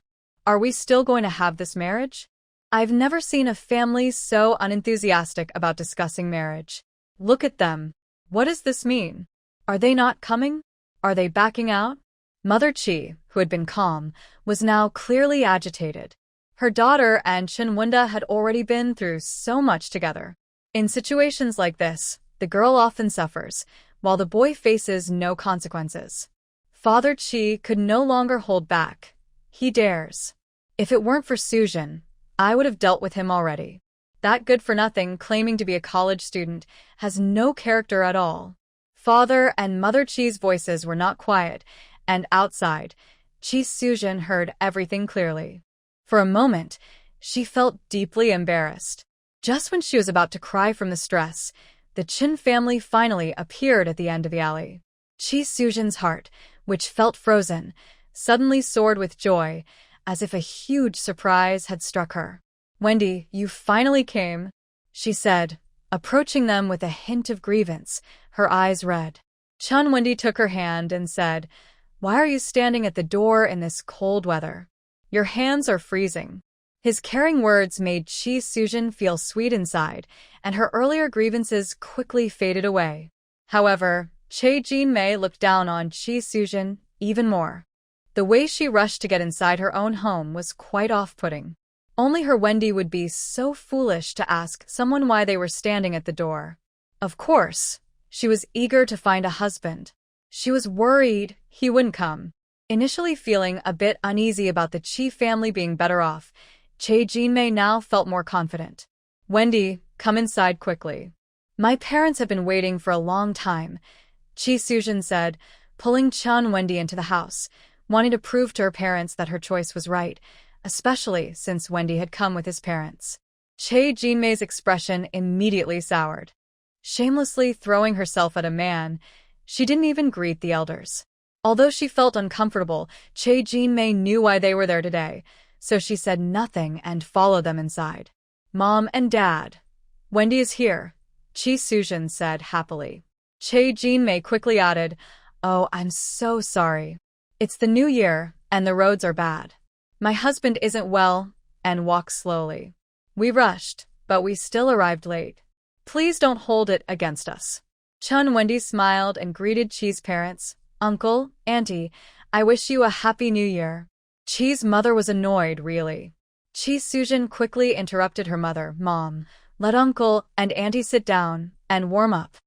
Are we still going to have this marriage? I've never seen a family so unenthusiastic about discussing marriage. Look at them. What does this mean? Are they not coming? Are they backing out? Mother Chi, who had been calm, was now clearly agitated. Her daughter and Chinwunda had already been through so much together. In situations like this, the girl often suffers, while the boy faces no consequences. Father Chi could no longer hold back. He dares. If it weren't for Sujin, I would have dealt with him already. That good-for-nothing claiming to be a college student has no character at all. Father and Mother Chi's voices were not quiet, and outside, Chi Sujin heard everything clearly. For a moment, she felt deeply embarrassed. Just when she was about to cry from the stress, the Chin family finally appeared at the end of the alley. Chi Sujin's heart, which felt frozen, suddenly soared with joy, as if a huge surprise had struck her. Wendy, you finally came, she said, approaching them with a hint of grievance, her eyes red. Chun Wendy took her hand and said, Why are you standing at the door in this cold weather? Your hands are freezing. His caring words made Chi Sujin feel sweet inside, and her earlier grievances quickly faded away. However, Che Jin-mei looked down on Chi Sujin even more. The way she rushed to get inside her own home was quite off-putting. Only her Wendy would be so foolish to ask someone why they were standing at the door. Of course, she was eager to find a husband. She was worried he wouldn't come. Initially feeling a bit uneasy about the Chi family being better off, Che Jin-mei now felt more confident. Wendy, come inside quickly. My parents have been waiting for a long time, Chi Sujin said, pulling Chun Wendy into the house, wanting to prove to her parents that her choice was right, especially since Wendy had come with his parents. Che Jin-mei's expression immediately soured. Shamelessly throwing herself at a man, she didn't even greet the elders. Although she felt uncomfortable, Che Jin-mei knew why they were there today, so she said nothing and followed them inside. Mom and Dad. Wendy is here, Chi Sujin said happily. Che Jin-mei quickly added, Oh, I'm so sorry. It's the new year, and the roads are bad. My husband isn't well, and walks slowly. We rushed, but we still arrived late. Please don't hold it against us. Chun Wendy smiled and greeted Chi's parents. Uncle, Auntie, I wish you a happy new year. Chi's mother was annoyed, really. Chi Sujin quickly interrupted her mother. Mom, let Uncle and Auntie sit down and warm up.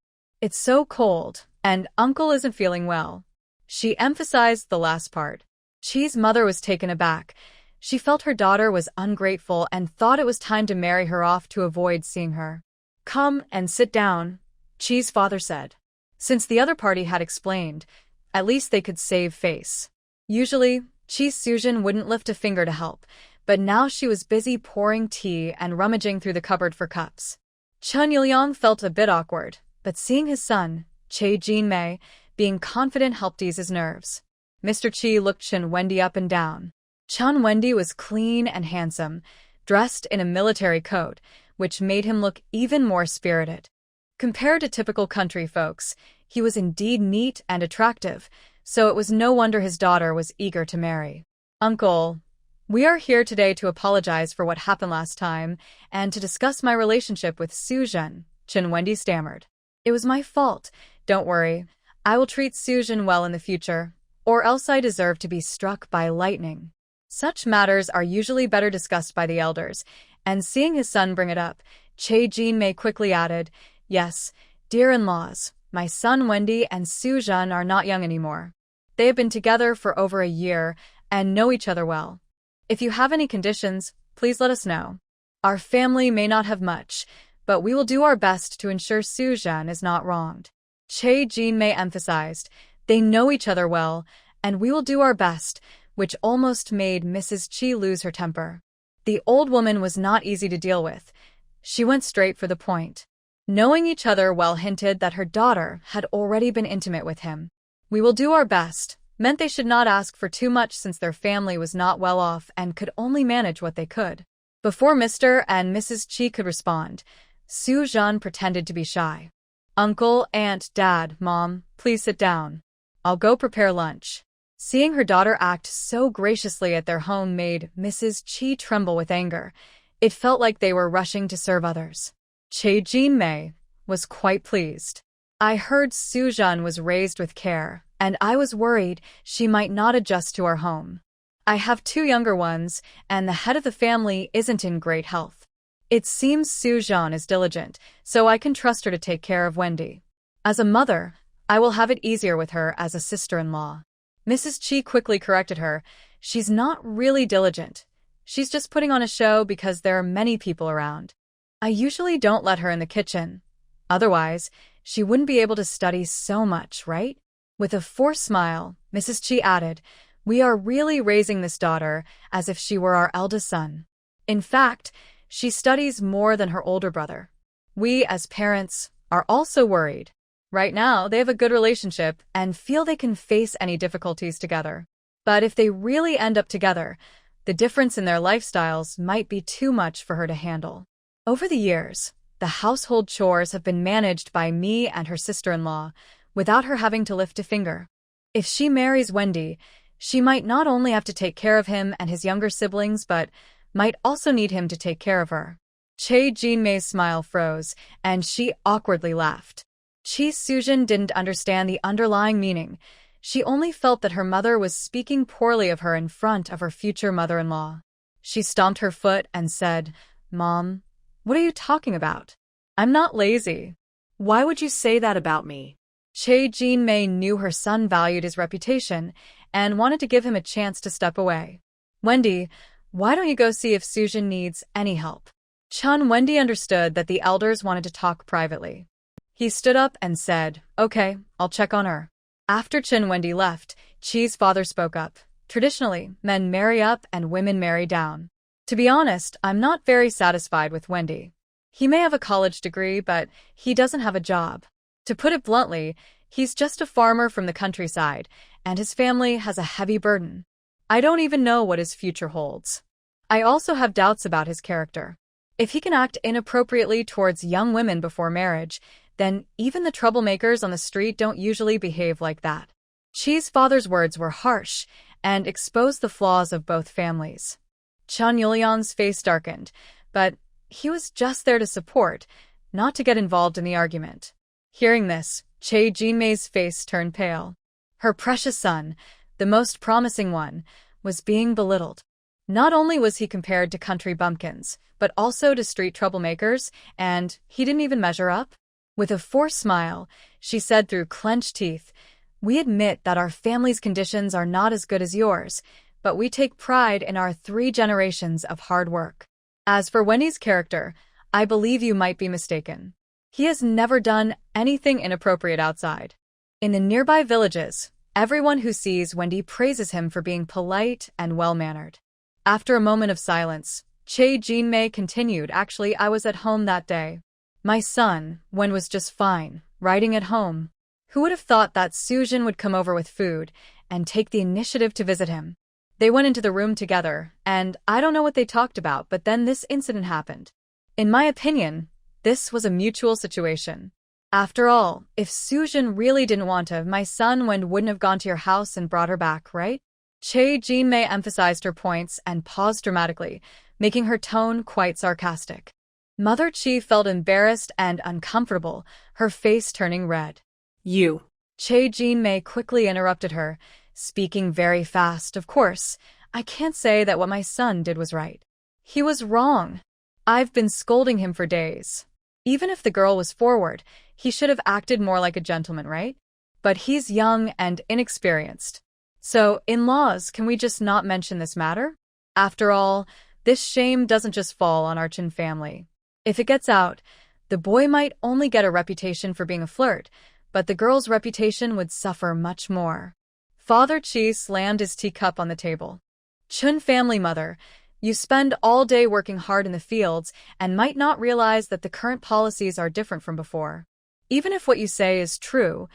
It's so cold, and Uncle isn't feeling well. She emphasized the last part. Chi's mother was taken aback. She felt her daughter was ungrateful and thought it was time to marry her off to avoid seeing her. Come and sit down, Chi's father said. Since the other party had explained, at least they could save face. Usually, Chi Sujin wouldn't lift a finger to help, but now she was busy pouring tea and rummaging through the cupboard for cups. Chun Yuliang felt a bit awkward, but seeing his son, Che Jinmei, being confident helped ease his nerves. Mr. Chi looked Chun Wendy up and down. Chun Wendy was clean and handsome, dressed in a military coat, which made him look even more spirited. Compared to typical country folks, he was indeed neat and attractive, so it was no wonder his daughter was eager to marry. Uncle, we are here today to apologize for what happened last time and to discuss my relationship with Sujin, Chun Wendy stammered. It was my fault. Don't worry. I will treat Sujin well in the future, or else I deserve to be struck by lightning. Such matters are usually better discussed by the elders, and seeing his son bring it up, Che Jinmei quickly added, Yes, dear in-laws, my son Wendy and Sujin are not young anymore. They have been together for over a year and know each other well. If you have any conditions, please let us know. Our family may not have much, but we will do our best to ensure Sujin is not wronged. Che Jinmei emphasized, they know each other well, and we will do our best, which almost made Mrs. Chi lose her temper. The old woman was not easy to deal with. She went straight for the point. Knowing each other well hinted that her daughter had already been intimate with him. We will do our best meant they should not ask for too much since their family was not well off and could only manage what they could. Before Mr. and Mrs. Chi could respond, Sujin pretended to be shy. Uncle, Aunt, Dad, Mom, please sit down. I'll go prepare lunch. Seeing her daughter act so graciously at their home made Mrs. Chi tremble with anger. It felt like they were rushing to serve others. Che Jinmei was quite pleased. I heard Sujin was raised with care, and I was worried she might not adjust to our home. I have 2 younger ones, and the head of the family isn't in great health. It seems Sujin is diligent, so I can trust her to take care of Wendy. As a mother, I will have it easier with her as a sister-in-law. Mrs. Chi quickly corrected her. She's not really diligent. She's just putting on a show because there are many people around. I usually don't let her in the kitchen. Otherwise, she wouldn't be able to study so much, right? With a forced smile, Mrs. Chi added, We are really raising this daughter as if she were our eldest son. In fact, she studies more than her older brother. We, as parents, are also worried. Right now, they have a good relationship and feel they can face any difficulties together. But if they really end up together, the difference in their lifestyles might be too much for her to handle. Over the years, the household chores have been managed by me and her sister-in-law, without her having to lift a finger. If she marries Wendy, she might not only have to take care of him and his younger siblings, but might also need him to take care of her. Che Jinmei's smile froze, and she awkwardly laughed. Chi Sujin didn't understand the underlying meaning. She only felt that her mother was speaking poorly of her in front of her future mother-in-law. She stomped her foot and said, Mom, what are you talking about? I'm not lazy. Why would you say that about me? Che Jinmei knew her son valued his reputation and wanted to give him a chance to step away. Wendy, why don't you go see if Sujin needs any help? Chun Wendy understood that the elders wanted to talk privately. He stood up and said, Okay, I'll check on her. After Chun Wendy left, Chi's father spoke up. Traditionally, men marry up and women marry down. To be honest, I'm not very satisfied with Wendy. He may have a college degree, but he doesn't have a job. To put it bluntly, he's just a farmer from the countryside, and his family has a heavy burden. I don't even know what his future holds. I also have doubts about his character. If he can act inappropriately towards young women before marriage, then even the troublemakers on the street don't usually behave like that. Chi's father's words were harsh and exposed the flaws of both families. Chun Yuliang's face darkened, but he was just there to support, not to get involved in the argument. Hearing this, Chae Jinmei's face turned pale. Her precious son, the most promising one, was being belittled. Not only was he compared to country bumpkins, but also to street troublemakers, and he didn't even measure up. With a forced smile, she said through clenched teeth, "We admit that our family's conditions are not as good as yours, but we take pride in our 3 generations of hard work. As for Wendy's character, I believe you might be mistaken. He has never done anything inappropriate outside. In the nearby villages, everyone who sees Wendy praises him for being polite and well-mannered." After a moment of silence, Chae Jinmei continued, "Actually, I was at home that day. My son, Wen, was just fine, writing at home. Who would have thought that Sujin would come over with food and take the initiative to visit him? They went into the room together, and I don't know what they talked about, but then this incident happened. In my opinion, this was a mutual situation. After all, if Sujin really didn't want to, my son Wen wouldn't have gone to your house and brought her back, right?" Chae Jinmei emphasized her points and paused dramatically, making her tone quite sarcastic. Mother Chi felt embarrassed and uncomfortable, her face turning red. You. Chae Jinmei quickly interrupted her, speaking very fast. "Of course, I can't say that what my son did was right. He was wrong. I've been scolding him for days. Even if the girl was forward, he should have acted more like a gentleman, right? But he's young and inexperienced. So, in-laws, can we just not mention this matter? After all, this shame doesn't just fall on our Chin family. If it gets out, the boy might only get a reputation for being a flirt, but the girl's reputation would suffer much more." Father Chi slammed his teacup on the table. "Chun family mother, you spend all day working hard in the fields and might not realize that the current policies are different from before. Even if what you say is true,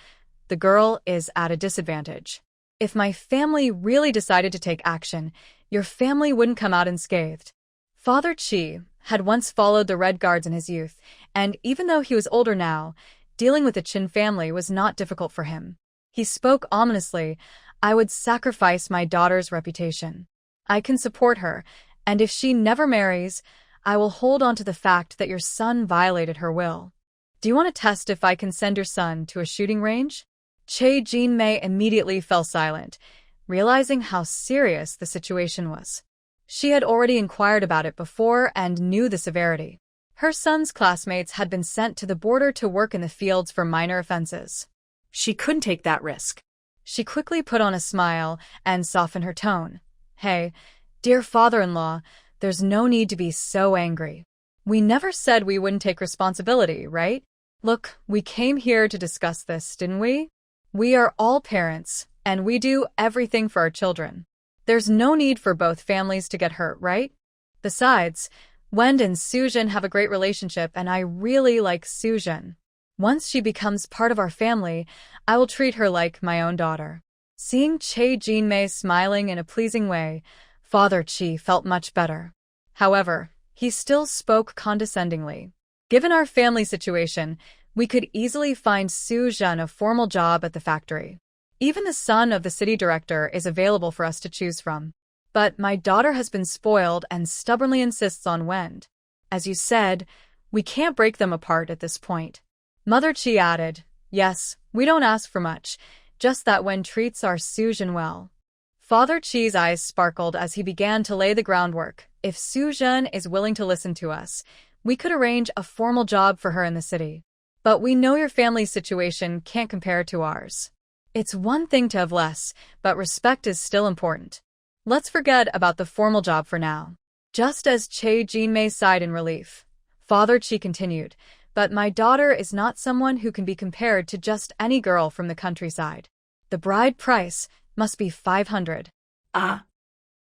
the girl is at a disadvantage. If my family really decided to take action, your family wouldn't come out unscathed." Father Chi had once followed the Red Guards in his youth, and even though he was older now, dealing with the Chin family was not difficult for him. He spoke ominously, "I would sacrifice my daughter's reputation. I can support her, and if she never marries, I will hold on to the fact that your son violated her will. Do you want to test if I can send your son to a shooting range?" Chae Jinmei immediately fell silent, realizing how serious the situation was. She had already inquired about it before and knew the severity. Her son's classmates had been sent to the border to work in the fields for minor offenses. She couldn't take that risk. She quickly put on a smile and softened her tone. "Hey, dear father-in-law, there's no need to be so angry. We never said we wouldn't take responsibility, right? Look, we came here to discuss this, didn't we? We are all parents, and we do everything for our children. There's no need for both families to get hurt, right? Besides, Wen and Sujin have a great relationship, and I really like Sujin. Once she becomes part of our family, I will treat her like my own daughter." Seeing Chae Jinmei smiling in a pleasing way, Father Chi felt much better. However, he still spoke condescendingly. "Given our family situation, we could easily find Sujin a formal job at the factory. Even the son of the city director is available for us to choose from. But my daughter has been spoiled and stubbornly insists on Wen. As you said, we can't break them apart at this point." Mother Chi added, "Yes, we don't ask for much, just that Wen treats our Sujin well." Father Chi's eyes sparkled as he began to lay the groundwork. "If Sujin is willing to listen to us, we could arrange a formal job for her in the city. But we know your family's situation can't compare to ours. It's one thing to have less, but respect is still important. Let's forget about the formal job for now." Just as Chae Jinmei sighed in relief, Father Chi continued, "But my daughter is not someone who can be compared to just any girl from the countryside. The bride price must be 500. Ah.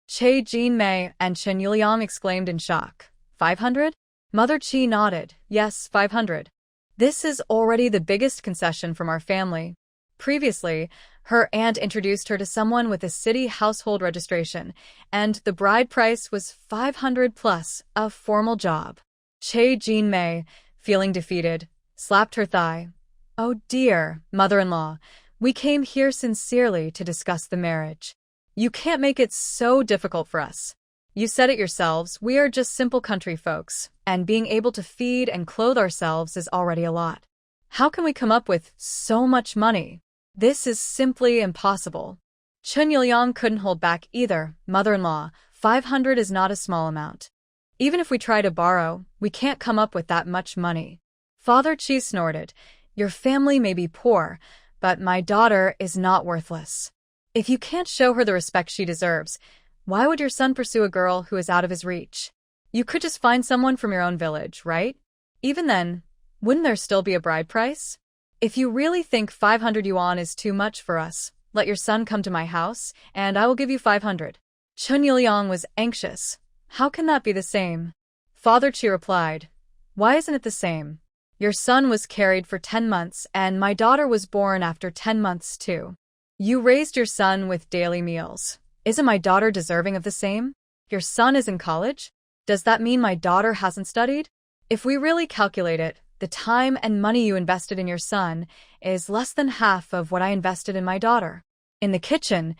Chae Jinmei and Chen Yuliang exclaimed in shock. 500? Mother Chi nodded. "Yes, 500. This is already the biggest concession from our family. Previously, her aunt introduced her to someone with a city household registration, and the bride price was 500 plus a formal job." Chae Jinmei, feeling defeated, slapped her thigh. "Oh dear, mother-in-law, we came here sincerely to discuss the marriage. You can't make it so difficult for us. You said it yourselves, we are just simple country folks, and being able to feed and clothe ourselves is already a lot. How can we come up with so much money? This is simply impossible. Chun Yilyang couldn't hold back either. Mother-in-law, 500 is not a small amount. Even if we try to borrow, we can't come up with that much money. Father Chi snorted. Your family may be poor, but my daughter is not worthless. If you can't show her the respect she deserves, why would your son pursue a girl who is out of his reach? You could just find someone from your own village, right? Even then, wouldn't there still be a bride price? If you really think 500 yuan is too much for us, let your son come to my house, and I will give you 500. Chun Yilyang was anxious. How can that be the same? Father Chi replied, why isn't it the same? Your son was carried for 10 months, and my daughter was born after 10 months too. You raised your son with daily meals. Isn't my daughter deserving of the same? Your son is in college? Does that mean my daughter hasn't studied? If we really calculate it, the time and money you invested in your son is less than half of what I invested in my daughter. In the kitchen,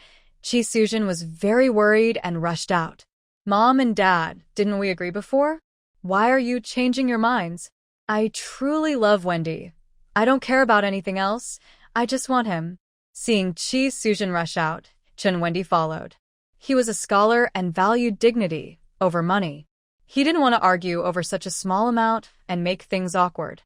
Chi Sujin was very worried and rushed out. Mom and Dad, didn't we agree before? Why are you changing your minds? I truly love Wendy. I don't care about anything else. I just want him. Seeing Chi Sujin rush out, Chun Wendy followed. He was a scholar and valued dignity over money. He didn't want to argue over such a small amount and make things awkward.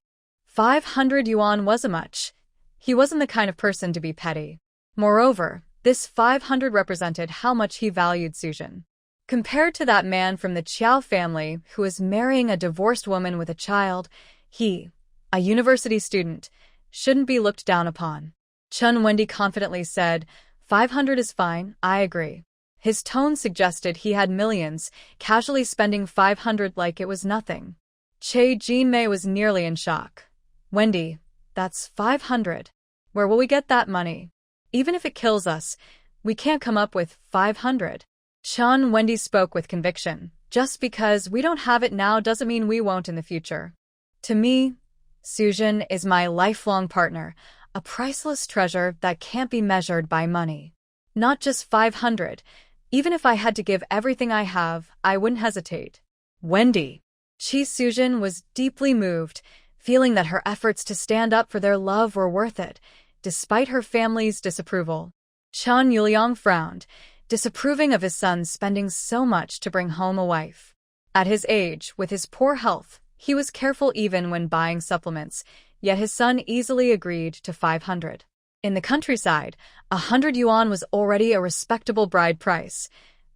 500 yuan wasn't much. He wasn't the kind of person to be petty. Moreover, this 500 represented how much he valued Sujin. Compared to that man from the Chiao family who was marrying a divorced woman with a child, he, a university student, shouldn't be looked down upon. Chun Wendy confidently said, 500 is fine, I agree. His tone suggested he had millions, casually spending 500 like it was nothing. Che Jinmei was nearly in shock. Wendy, that's 500. Where will we get that money? Even if it kills us, we can't come up with 500. Chun Wendy spoke with conviction. Just because we don't have it now doesn't mean we won't in the future. To me, Sujin is my lifelong partner, a priceless treasure that can't be measured by money. Not just 500. Even if I had to give everything I have, I wouldn't hesitate. Wendy. Chi Sujin was deeply moved, feeling that her efforts to stand up for their love were worth it, despite her family's disapproval. Chun Yilyang frowned, disapproving of his son spending so much to bring home a wife. At his age, with his poor health, he was careful even when buying supplements, yet his son easily agreed to 500. In the countryside, 100 yuan was already a respectable bride price.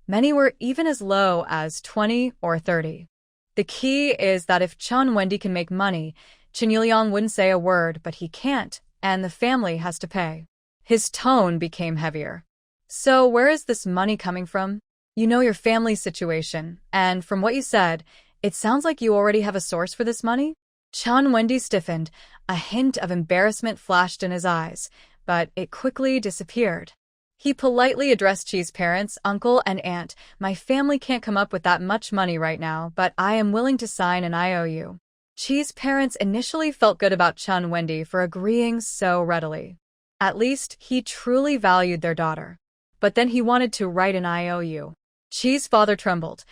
Many were even as low as 20 or 30. The key is that if Chun Wendy can make money, Chun Yilyang wouldn't say a word, but he can't, and the family has to pay. His tone became heavier. So where is this money coming from? You know your family's situation, and from what you said, it sounds like you already have a source for this money? Chun Wendy stiffened. A hint of embarrassment flashed in his eyes, but it quickly disappeared. He politely addressed Chi's parents, uncle, and aunt. My family can't come up with that much money right now, but I am willing to sign an IOU. Chi's parents initially felt good about Chun Wendy for agreeing so readily. At least, he truly valued their daughter. But then he wanted to write an IOU. Chi's father trembled.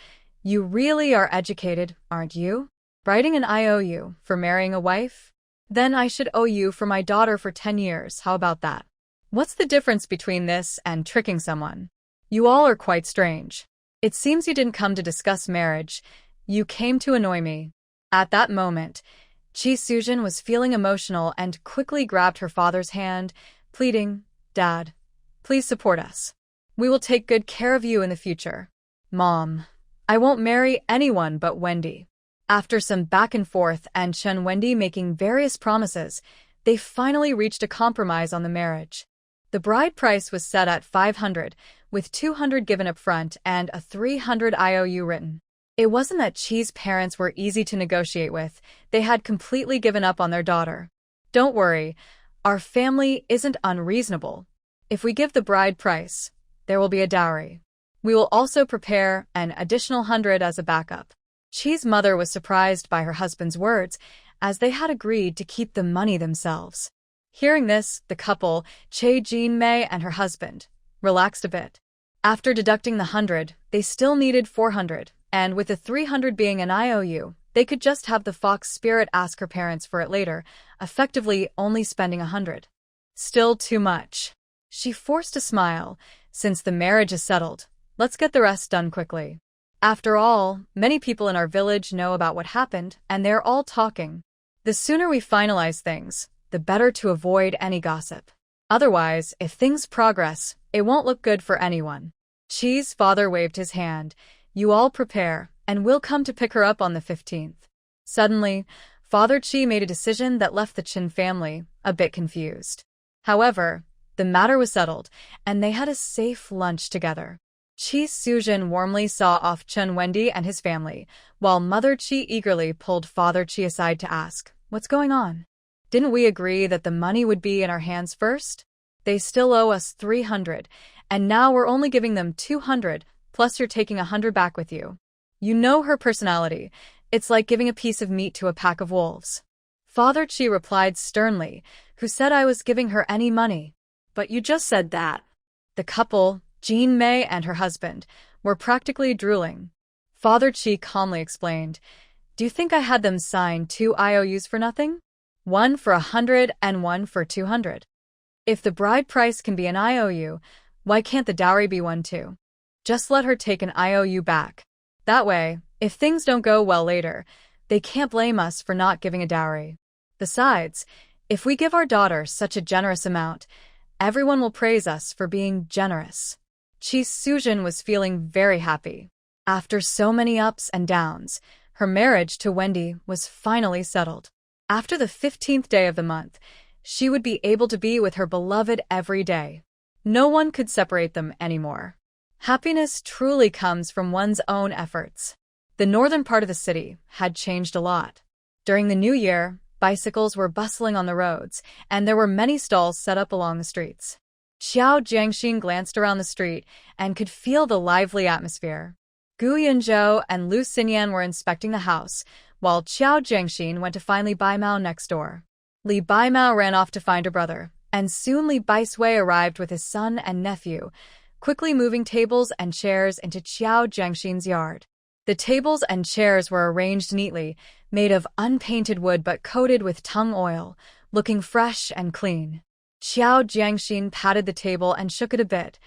You really are educated, aren't you? Writing an IOU for marrying a wife? Then I should owe you for my daughter for 10 years, how about that? What's the difference between this and tricking someone? You all are quite strange. It seems you didn't come to discuss marriage. You came to annoy me. At that moment, Chi Sujin was feeling emotional and quickly grabbed her father's hand, pleading, Dad, please support us. We will take good care of you in the future. Mom, I won't marry anyone but Wendy. After some back and forth and Chun Wendy making various promises, they finally reached a compromise on the marriage. The bride price was set at 500, with 200 given up front and a 300 IOU written. It wasn't that Chi's parents were easy to negotiate with, they had completely given up on their daughter. Don't worry, our family isn't unreasonable. If we give the bride price, there will be a dowry. We will also prepare an additional 100 as a backup. Chi's mother was surprised by her husband's words, as they had agreed to keep the money themselves. Hearing this, the couple, Che Jinmei and her husband, relaxed a bit. After deducting the 100, they still needed 400, and with the 300 being an IOU, They could just have the fox spirit ask her parents for it later, effectively only spending 100. Still too much. She forced a smile. Since the marriage is settled, let's get the rest done quickly. After all, many people in our village know about what happened, and they're all talking. The sooner we finalize things, the better to avoid any gossip. Otherwise, if things progress, it won't look good for anyone. Chi's father waved his hand. You all prepare, and we'll come to pick her up on the 15th. Suddenly, Father Chi made a decision that left the Chin family a bit confused. However, the matter was settled, and they had a safe lunch together. Chi Sujin warmly saw off Chen Wendy and his family, while Mother Chi eagerly pulled Father Chi aside to ask, "What's going on? Didn't we agree that the money would be in our hands first? They still owe us 300, and now we're only giving them 200, plus you're taking 100 back with you. You know her personality. It's like giving a piece of meat to a pack of wolves." Father Chi replied sternly, "Who said I was giving her any money?" But you just said that. The couple, Jean Mei and her husband, were practically drooling. Father Chi calmly explained, "Do you think I had them sign 2 IOUs for nothing? One for 100 and one for 200. If the bride price can be an IOU, why can't the dowry be one too? Just let her take an IOU back. That way, if things don't go well later, they can't blame us for not giving a dowry. Besides, if we give our daughter such a generous amount, everyone will praise us for being generous." Chi Sujin was feeling very happy. After so many ups and downs, her marriage to Wendy was finally settled. After the 15th day of the month, she would be able to be with her beloved every day. No one could separate them anymore. Happiness truly comes from one's own efforts. The northern part of the city had changed a lot. During the new year, bicycles were bustling on the roads, and there were many stalls set up along the streets. Xiao Jiangxin glanced around the street and could feel the lively atmosphere. Gu Yunzhou and Lu Xinyan were inspecting the house, while Xiao Jiangxin went to find Li Baimao next door. Li Baimao ran off to find her brother, and soon Li Baisui arrived with his son and nephew, quickly moving tables and chairs into Xiao Jiangxin's yard. The tables and chairs were arranged neatly, made of unpainted wood but coated with tung oil, looking fresh and clean. Xiao Jiangxin patted the table and shook it a bit.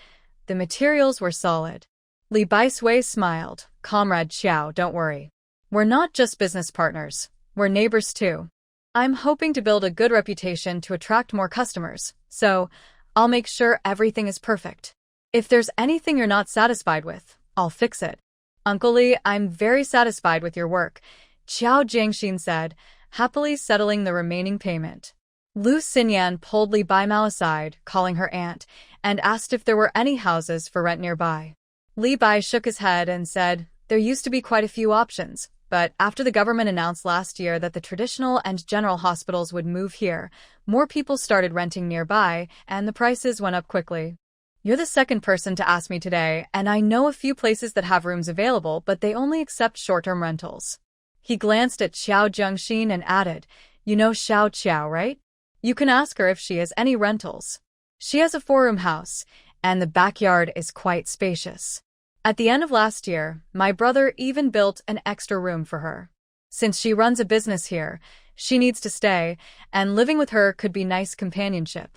The materials were solid. Li Baisui smiled. "Comrade Xiao, don't worry. We're not just business partners, we're neighbors too. I'm hoping to build a good reputation to attract more customers, so I'll make sure everything is perfect. If there's anything you're not satisfied with, I'll fix it." "Uncle Li, I'm very satisfied with your work," Xiao Jiangxin said, happily settling the remaining payment. Lu Xinyan pulled Li Baimao aside, calling her aunt, and asked if there were any houses for rent nearby. Li Bai shook his head and said, "There used to be quite a few options, but after the government announced last year that the traditional and general hospitals would move here, more people started renting nearby, and the prices went up quickly. You're the second person to ask me today, and I know a few places that have rooms available, but they only accept short-term rentals." He glanced at Xiao Jiangxin and added, "You know Xiao Qiao, right? You can ask her if she has any rentals. She has a 4-room house, and the backyard is quite spacious. At the end of last year, my brother even built an extra room for her. Since she runs a business here, she needs to stay, and living with her could be nice companionship."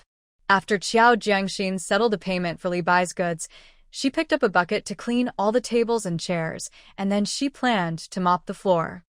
After Xiao Jiangxin settled the payment for Li Bai's goods, she picked up a bucket to clean all the tables and chairs, and then she planned to mop the floor.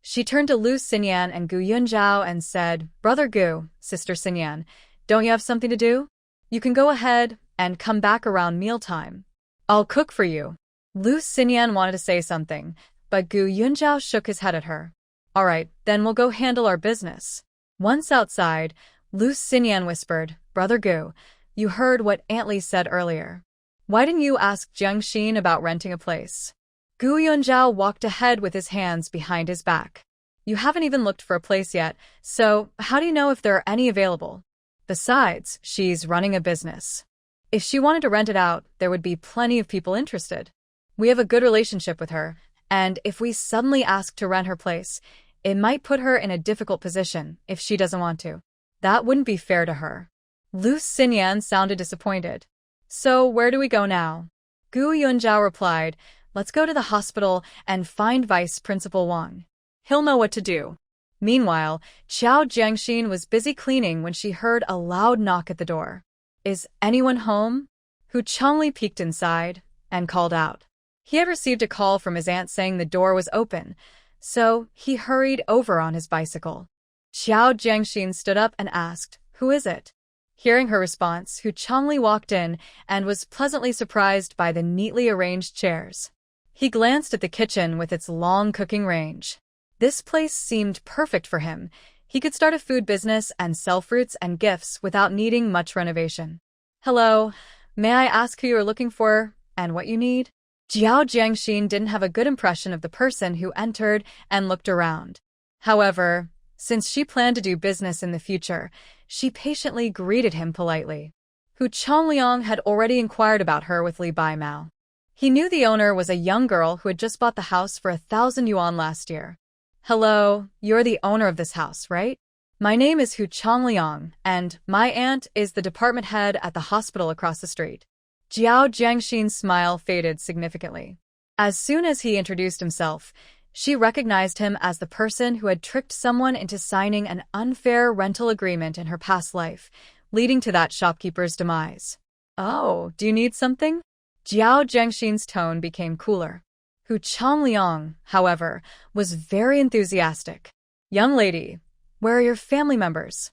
She turned to Lu Xinyan and Gu Yunzhao and said, "Brother Gu, Sister Xinyan, don't you have something to do? You can go ahead and come back around mealtime. I'll cook for you." Lu Xinyan wanted to say something, but Gu Yunzhao shook his head at her. "All right, then we'll go handle our business." Once outside, Lu Xinyan whispered, "Brother Gu, you heard what Aunt Li said earlier. Why didn't you ask Jiangxin about renting a place?" Gu Yunzhao walked ahead with his hands behind his back. "You haven't even looked for a place yet, so how do you know if there are any available? Besides, she's running a business. If she wanted to rent it out, there would be plenty of people interested. We have a good relationship with her, and if we suddenly ask to rent her place, it might put her in a difficult position if she doesn't want to. That wouldn't be fair to her." Lu Xinyan sounded disappointed. "So where do we go now?" Gu Yunzhao replied, "Let's go to the hospital and find Vice Principal Wang. He'll know what to do. Meanwhile, Xiao Jiangxin was busy cleaning when she heard a loud knock at the door. Is anyone home? Hu Chongli peeked inside and called out. He had received a call from his aunt saying the door was open, so he hurried over on his bicycle. Xiao Jiangxin stood up and asked, "Who is it?" Hearing her response, Hu Chongli walked in and was pleasantly surprised by the neatly arranged chairs. He glanced at the kitchen with its long cooking range. This place seemed perfect for him. He could start a food business and sell fruits and gifts without needing much renovation. "Hello, may I ask who you are looking for and what you need?" Xiao Jiangxin didn't have a good impression of the person who entered and looked around. However, since she planned to do business in the future, she patiently greeted him politely. Hu Chongliang had already inquired about her with Li Baimao. He knew the owner was a young girl who had just bought the house for 1,000 yuan last year. "Hello, you're the owner of this house, right? My name is Hu Chongliang, and my aunt is the department head at the hospital across the street." Xiao Jiangxin's smile faded significantly. As soon as he introduced himself, she recognized him as the person who had tricked someone into signing an unfair rental agreement in her past life, leading to that shopkeeper's demise. "Oh, do you need something?" Xiao Jiangxin's tone became cooler. Hu Chongliang, however, was very enthusiastic. "Young lady, where are your family members?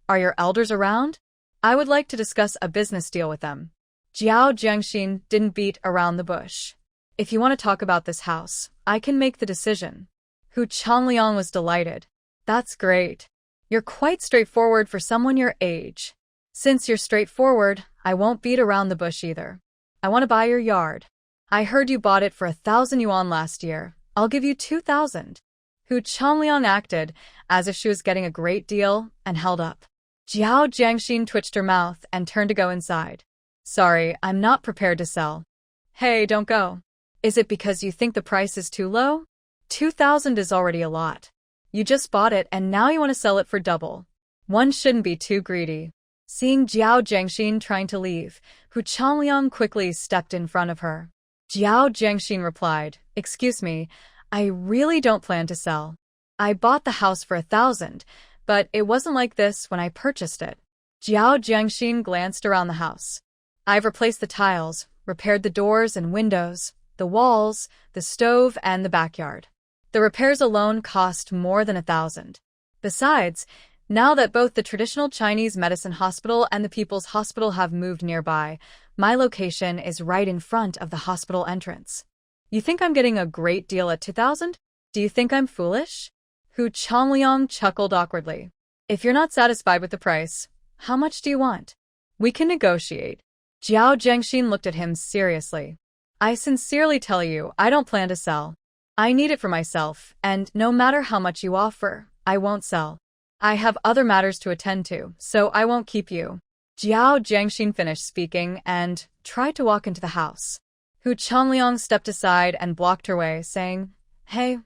Are your elders around? I would like to discuss a business deal with them." Xiao Jiangxin didn't beat around the bush. "If you want to talk about this house, I can make the decision." Hu Chongliang was delighted. "That's great. You're quite straightforward for someone your age. Since you're straightforward, I won't beat around the bush either. I want to buy your yard. I heard you bought it for 1,000 yuan last year. I'll give you 2,000. Hu Chongliang acted as if she was getting a great deal and held up. Xiao Jiangxin twitched her mouth and turned to go inside. "Sorry, I'm not prepared to sell." "Hey, don't go. Is it because you think the price is too low? 2,000 is already a lot. You just bought it and now you want to sell it for double. One shouldn't be too greedy." Seeing Xiao Jiangxin trying to leave, Hu Chongliang quickly stepped in front of her. Xiao Jiangxin replied, "Excuse me, I really don't plan to sell. I bought the house for 1,000, but it wasn't like this when I purchased it." Xiao Jiangxin glanced around the house. "I've replaced the tiles, repaired the doors and windows, the walls, the stove, and the backyard. The repairs alone cost more than 1,000. Besides, now that both the traditional Chinese medicine hospital and the People's Hospital have moved nearby, my location is right in front of the hospital entrance. You think I'm getting a great deal at 2,000? Do you think I'm foolish?" Hu Chongliang chuckled awkwardly. "If you're not satisfied with the price, how much do you want? We can negotiate." Xiao Jiangxin looked at him seriously. "I sincerely tell you, I don't plan to sell. I need it for myself, and no matter how much you offer, I won't sell. I have other matters to attend to, so I won't keep you." Xiao Jiangxin finished speaking and tried to walk into the house. Hu Chongliang stepped aside and blocked her way, saying, "Hey,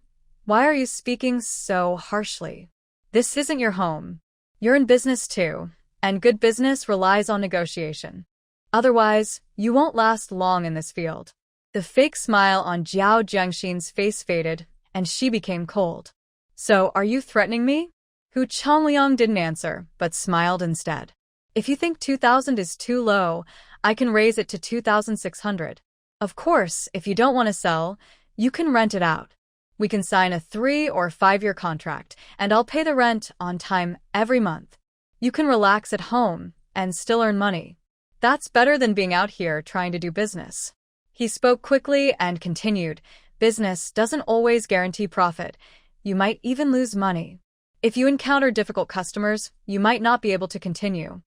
why are you speaking so harshly? This isn't your home. You're in business too, and good business relies on negotiation. Otherwise, you won't last long in this field." The fake smile on Xiao Jiangxin's face faded, and she became cold. "So, are you threatening me?" Hu Chongliang didn't answer, but smiled instead. "If you think 2,000 is too low, I can raise it to 2,600. Of course, if you don't want to sell, you can rent it out. We can sign a 3 or 5-year contract, and I'll pay the rent on time every month. You can relax at home and still earn money. That's better than being out here trying to do business." He spoke quickly and continued, "Business doesn't always guarantee profit. You might even lose money. If you encounter difficult customers, you might not be able to continue.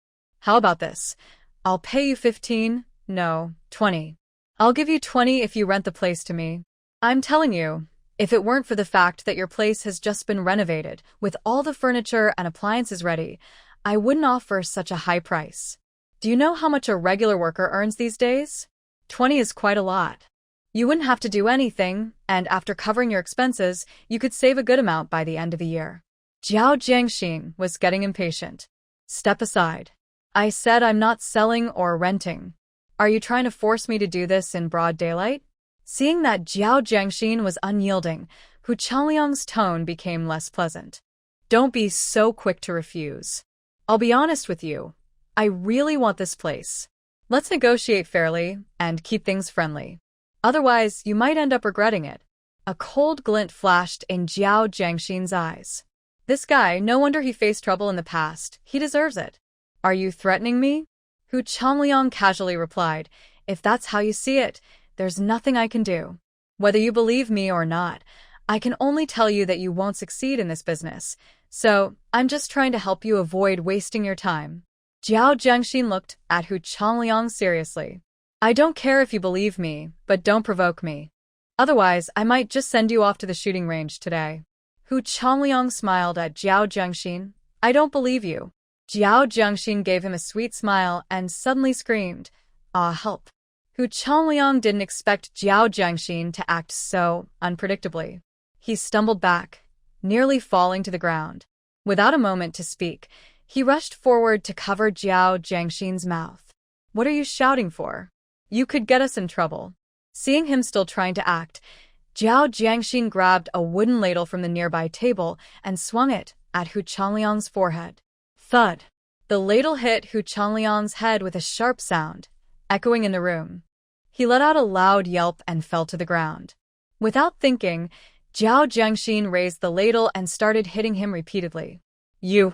How about this? I'll pay you 15, no, 20. I'll give you 20 if you rent the place to me. I'm telling you, if it weren't for the fact that your place has just been renovated, with all the furniture and appliances ready, I wouldn't offer such a high price. Do you know how much a regular worker earns these days? 20 is quite a lot. You wouldn't have to do anything, and after covering your expenses, you could save a good amount by the end of the year." Xiao Jiangxin was getting impatient. "Step aside. I said I'm not selling or renting. Are you trying to force me to do this in broad daylight?" Seeing that Xiao Jiangxin was unyielding, Hu Changliang's tone became less pleasant. Don't be so quick to refuse. I'll be honest with you. I really want this place. Let's negotiate fairly and keep things friendly. Otherwise, you might end up regretting it. A cold glint flashed in Jiao Jiangxin's eyes. This guy, no wonder he faced trouble in the past. He deserves it. Are you threatening me? Hu Changliang casually replied. If that's how you see it, there's nothing I can do. Whether you believe me or not, I can only tell you that you won't succeed in this business. So, I'm just trying to help you avoid wasting your time. Jiao Jiangxin looked at Hu Changliang seriously. I don't care if you believe me, but don't provoke me. Otherwise, I might just send you off to the shooting range today. Hu Changliang smiled at Jiao Jiangxin. I don't believe you. Jiao Jiangxin gave him a sweet smile and suddenly screamed, Ah, help. Hu Changliang didn't expect Jiao Jiangxin to act so unpredictably. He stumbled back, nearly falling to the ground. Without a moment to speak, he rushed forward to cover Jiao Jiangxin's mouth. What are you shouting for? You could get us in trouble. Seeing him still trying to act, Jiao Jiangxin grabbed a wooden ladle from the nearby table and swung it at Hu Changliang's forehead. Thud! The ladle hit Hu Changliang's head with a sharp sound, echoing in the room. He let out a loud yelp and fell to the ground. Without thinking, Jiao Jiangxin raised the ladle and started hitting him repeatedly. You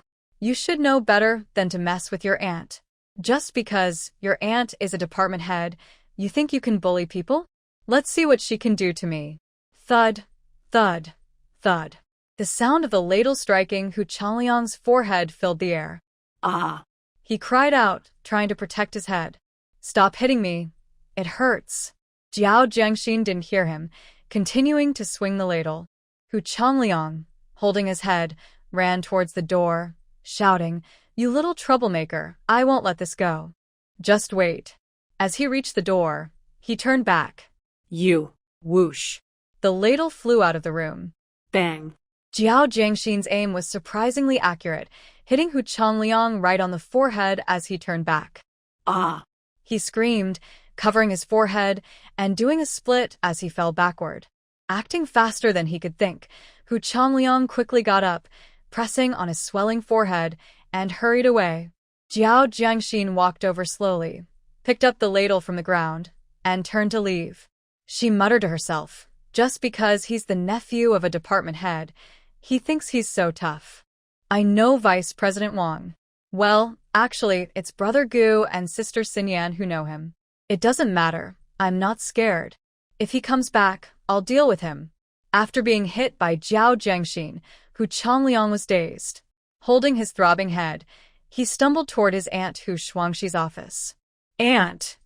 should know better than to mess with your aunt. Just because your aunt is a department head, you think you can bully people? Let's see what she can do to me. Thud, thud, thud. The sound of the ladle striking Hu Changliang's forehead filled the air. Ah! He cried out, trying to protect his head. Stop hitting me. It hurts. Jiao Jiangxin didn't hear him, continuing to swing the ladle. Hu Changliang, holding his head, ran towards the door, shouting, You little troublemaker, I won't let this go. Just wait. As he reached the door, he turned back. You. Whoosh. The ladle flew out of the room. Bang. Jiao Jiangxin's aim was surprisingly accurate, hitting Hu Changliang right on the forehead as he turned back. Ah! He screamed, covering his forehead and doing a split as he fell backward. Acting faster than he could think, Hu Changliang quickly got up, pressing on his swelling forehead, and hurried away. Jiao Jiangxin walked over slowly, picked up the ladle from the ground, and turned to leave. She muttered to herself, just because he's the nephew of a department head, he thinks he's so tough. I know Vice President Wang. Well, actually, it's Brother Gu and Sister Xinyan who know him. It doesn't matter. I'm not scared. If he comes back, I'll deal with him. After being hit by Jiao Jiangxin, Hu Changliang was dazed. Holding his throbbing head, he stumbled toward his aunt Hu Shuangxi's office. Aunt.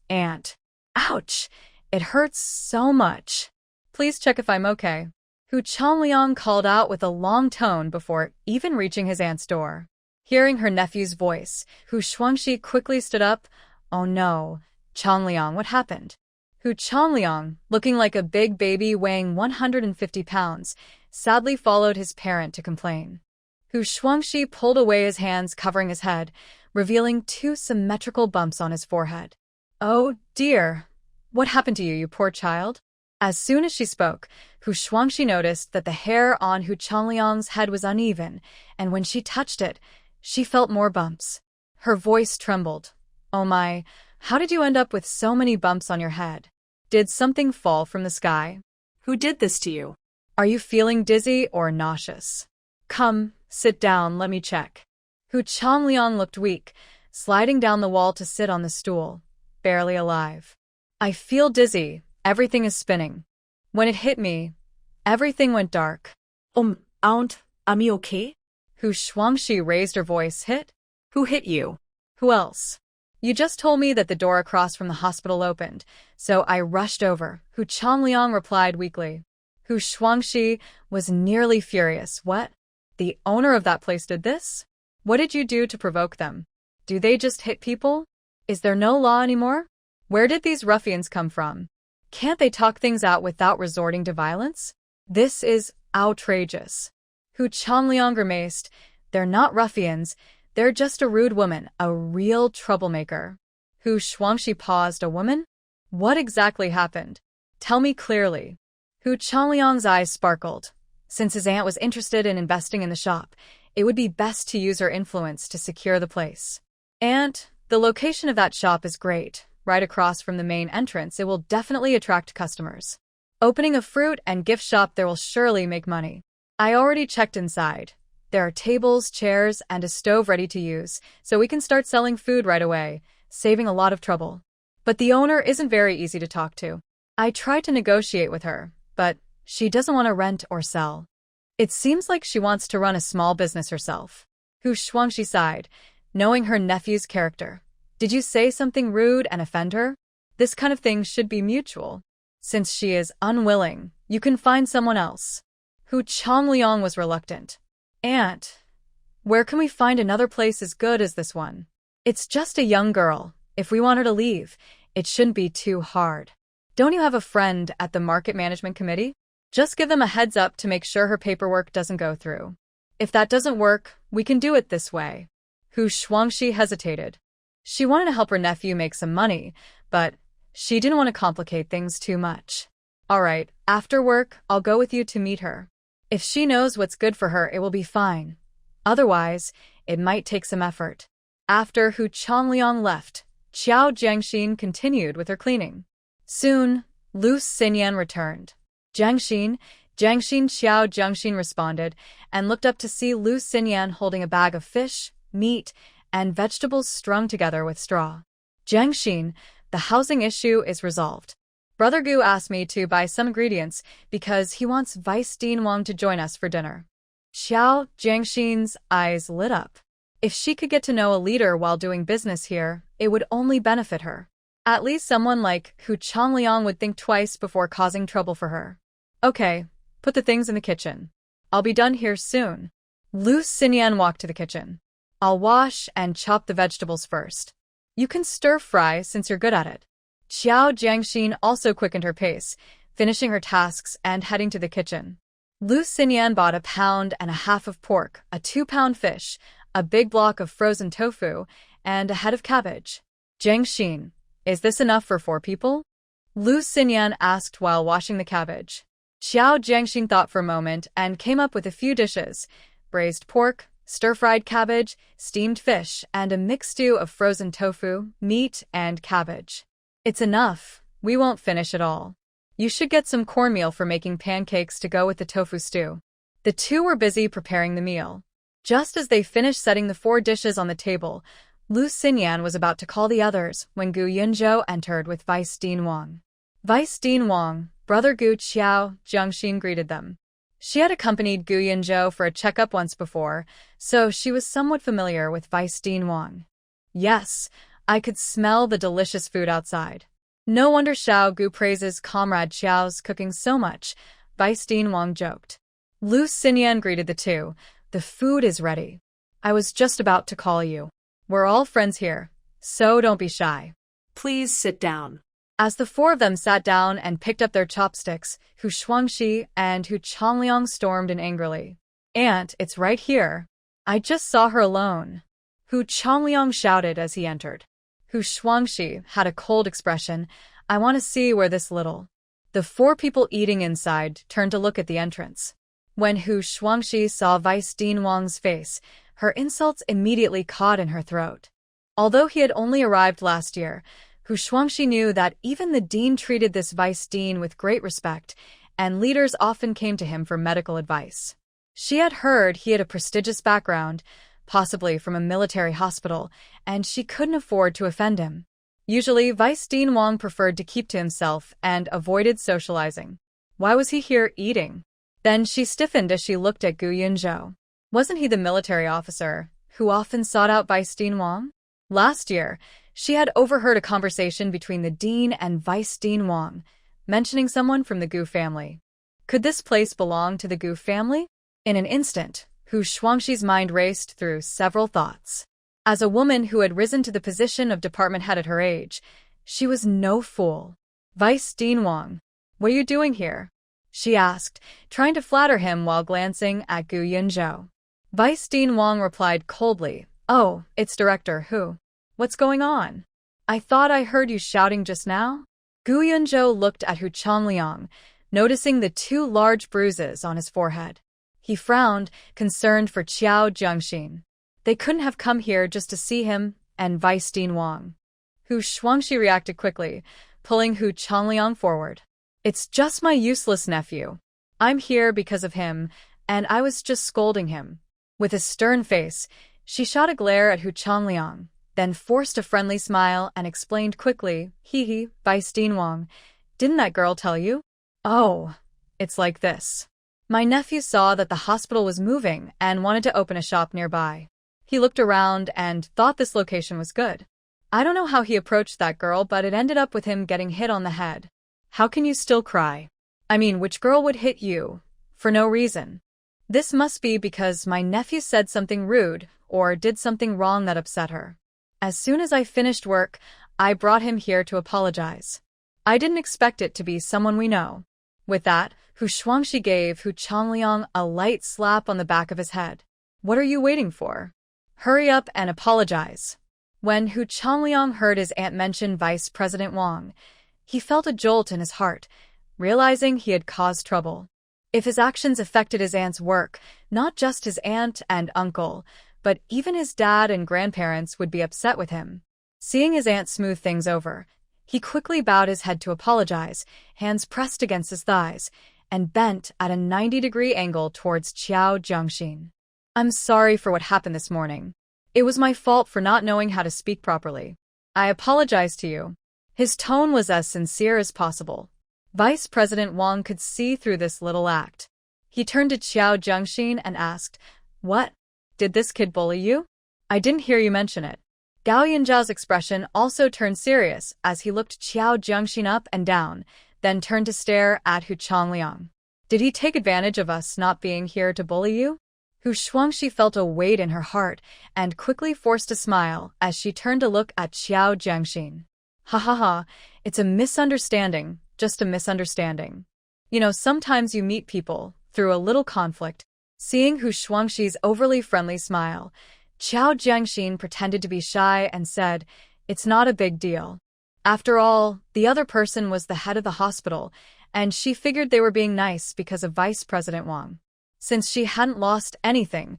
Ouch! It hurts so much. Please check if I'm okay. Hu Changliang called out with a long tone before even reaching his aunt's door. Hearing her nephew's voice, Hu Shuangxi quickly stood up. Oh no, Changliang, what happened? Hu Changliang, looking like a big baby weighing 150 pounds, sadly followed his parent to complain. Hu Shuangxi pulled away his hands covering his head, revealing 2 symmetrical bumps on his forehead. Oh dear, what happened to you, you poor child? As soon as she spoke, Hu Shuangxi noticed that the hair on Hu Changliang's head was uneven, and when she touched it, she felt more bumps. Her voice trembled. Oh my, how did you end up with so many bumps on your head? Did something fall from the sky? Who did this to you? Are you feeling dizzy or nauseous? Come, sit down, let me check. Hu Changliang looked weak, sliding down the wall to sit on the stool, barely alive. I feel dizzy, everything is spinning. When it hit me, everything went dark. Aunt, am I okay? Hu Shuangxi raised her voice. Hit? Who hit you? Who else? You just told me that the door across from the hospital opened, so I rushed over, Hu Changliang replied weakly. Hu Shuangxi was nearly furious. What? The owner of that place did this? What did you do to provoke them? Do they just hit people? Is there no law anymore? Where did these ruffians come from? Can't they talk things out without resorting to violence? This is outrageous. Hu Changliang grimaced. They're not ruffians. They're just a rude woman, a real troublemaker. Hu Shuangxi paused. A woman? What exactly happened? Tell me clearly. Hu Changliang's eyes sparkled. Since his aunt was interested in investing in the shop, it would be best to use her influence to secure the place. And the location of that shop is great. Right across from the main entrance, it will definitely attract customers. Opening a fruit and gift shop there will surely make money. I already checked inside. There are tables, chairs, and a stove ready to use, so we can start selling food right away, saving a lot of trouble. But the owner isn't very easy to talk to. I tried to negotiate with her, but she doesn't want to rent or sell. It seems like she wants to run a small business herself. Hu Shuangxi sighed, knowing her nephew's character. Did you say something rude and offend her? This kind of thing should be mutual. Since she is unwilling, you can find someone else. Hu Changliang was reluctant. Aunt, where can we find another place as good as this one? It's just a young girl. If we want her to leave, it shouldn't be too hard. Don't you have a friend at the market management committee? Just give them a heads up to make sure her paperwork doesn't go through. If that doesn't work, we can do it this way. Hu Shuangxi hesitated. She wanted to help her nephew make some money, but she didn't want to complicate things too much. All right, after work, I'll go with you to meet her. If she knows what's good for her, it will be fine. Otherwise, it might take some effort. After Hu Changliang left, Qiao Jiangxin continued with her cleaning. Soon, Lu Xinyan returned. Jiangxin, Qiao Jiangxin responded and looked up to see Lu Xinyan holding a bag of fish, meat, and vegetables strung together with straw. Jiangxin, the housing issue is resolved. Brother Gu asked me to buy some ingredients because he wants Vice Dean Wang to join us for dinner. Qiao Jiangxin's eyes lit up. If she could get to know a leader while doing business here, it would only benefit her. At least someone like Hu Changliang would think twice before causing trouble for her. Okay, put the things in the kitchen. I'll be done here soon. Lu Xinyan walked to the kitchen. I'll wash and chop the vegetables first. You can stir-fry since you're good at it. Qiao Jiangxin also quickened her pace, finishing her tasks and heading to the kitchen. Lu Xinyan bought 1.5 pounds of pork, a 2-pound fish, a big block of frozen tofu, and a head of cabbage. Jiangxin, is this enough for 4 people? Lu Xinyan asked while washing the cabbage. Qiao Jiangxin thought for a moment and came up with a few dishes: braised pork, stir-fried cabbage, steamed fish, and a mixed stew of frozen tofu, meat, and cabbage. It's enough. We won't finish it all. You should get some cornmeal for making pancakes to go with the tofu stew. The two were busy preparing the meal. Just as they finished setting the 4 dishes on the table, Lu Xinyan was about to call the others when Gu Yunzhou entered with Vice Dean Wang. Vice Dean Wang, Brother Gu Qiao Jiangxin greeted them. She had accompanied Gu Yunzhou for a checkup once before, so she was somewhat familiar with Vice Dean Wang. Yes, I could smell the delicious food outside. No wonder Xiao Gu praises Comrade Xiao's cooking so much, Vice Dean Wang joked. Lu Xinyan greeted the two. The food is ready. I was just about to call you. We're all friends here, so don't be shy. Please sit down. As the 4 of them sat down and picked up their chopsticks, Hu Shuangxi and Hu Changliang stormed in angrily. Aunt, it's right here. I just saw her alone. Hu Changliang shouted as he entered. Hu Shuangxi had a cold expression. I want to see where this little. The 4 people eating inside turned to look at the entrance. When Hu Shuangxi saw Vice Dean Wang's face, her insults immediately caught in her throat. Although he had only arrived last year, Hu Shuangxi knew that even the dean treated this vice dean with great respect, and leaders often came to him for medical advice. She had heard he had a prestigious background, possibly from a military hospital, and she couldn't afford to offend him. Usually, Vice Dean Wang preferred to keep to himself and avoided socializing. Why was he here eating? Then she stiffened as she looked at Gu Yunzhou. Wasn't he the military officer who often sought out Vice Dean Wang? Last year, she had overheard a conversation between the dean and Vice Dean Wang, mentioning someone from the Gu family. Could this place belong to the Gu family? In an instant, Hu Shuangxi's mind raced through several thoughts. As a woman who had risen to the position of department head at her age, she was no fool. Vice Dean Wang, what are you doing here? She asked, trying to flatter him while glancing at Gu Yunzhou. Vice Dean Wang replied coldly, Oh, it's Director Hu. What's going on? I thought I heard you shouting just now? Gu Yunzhou looked at Hu Changliang, noticing the 2 large bruises on his forehead. He frowned, concerned for Qiao Jiangxin. They couldn't have come here just to see him and Vice Dean Wang. Hu Shuangxi reacted quickly, pulling Hu Changliang forward. It's just my useless nephew. I'm here because of him, and I was just scolding him. With a stern face, she shot a glare at Hu Changliang, then forced a friendly smile and explained quickly, Hee, Vice Dean Wang, didn't that girl tell you? Oh, it's like this. My nephew saw that the hospital was moving and wanted to open a shop nearby. He looked around and thought this location was good. I don't know how he approached that girl, but it ended up with him getting hit on the head. How can you still cry? I mean, which girl would hit you? For no reason. This must be because my nephew said something rude or did something wrong that upset her. As soon as I finished work, I brought him here to apologize. I didn't expect it to be someone we know. With that, Hu Shuangxi gave Hu Changliang a light slap on the back of his head. What are you waiting for? Hurry up and apologize. When Hu Changliang heard his aunt mention Vice President Wang, he felt a jolt in his heart, realizing he had caused trouble. If his actions affected his aunt's work, not just his aunt and uncle, but even his dad and grandparents would be upset with him. Seeing his aunt smooth things over, he quickly bowed his head to apologize, hands pressed against his thighs, and bent at a 90-degree angle towards Qiao Jiangxin. I'm sorry for what happened this morning. It was my fault for not knowing how to speak properly. I apologize to you. His tone was as sincere as possible. Vice President Wang could see through this little act. He turned to Qiao Jiangxin and asked, What? Did this kid bully you? I didn't hear you mention it. Gao Yanzhao's expression also turned serious as he looked Qiao Jiangxin up and down, then turned to stare at Hu Changliang. Did he take advantage of us not being here to bully you? Hu Shuangxi felt a weight in her heart and quickly forced a smile as she turned to look at Qiao Jiangxin. Ha ha ha, it's a misunderstanding, just a misunderstanding. You know, sometimes you meet people through a little conflict. Seeing Hu Shuangxi's overly friendly smile, Qiao Jiangxin pretended to be shy and said, It's not a big deal. After all, the other person was the head of the hospital, and she figured they were being nice because of Vice President Wang. Since she hadn't lost anything,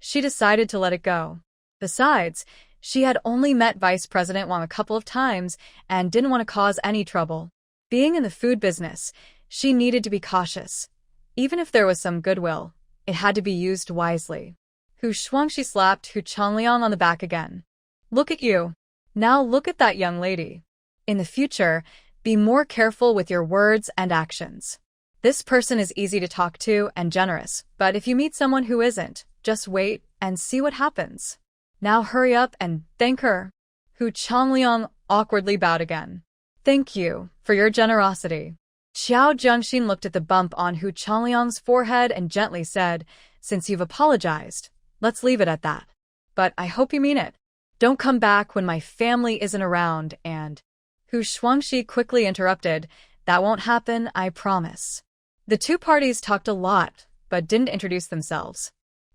she decided to let it go. Besides, she had only met Vice President Wang a couple of times and didn't want to cause any trouble. Being in the food business, she needed to be cautious. Even if there was some goodwill, it had to be used wisely. Hu Shuangxi slapped Hu Changliang on the back again. Look at you. Now look at that young lady. In the future, be more careful with your words and actions. This person is easy to talk to and generous, but if you meet someone who isn't, just wait and see what happens. Now hurry up and thank her. Hu Changliang awkwardly bowed again. Thank you for your generosity. Qiao Jiangxin looked at the bump on Hu Changliang's forehead and gently said, Since you've apologized, let's leave it at that. But I hope you mean it. Don't come back when my family isn't around and… Hu Shuangxi quickly interrupted, That won't happen, I promise. The two parties talked a lot, but didn't introduce themselves.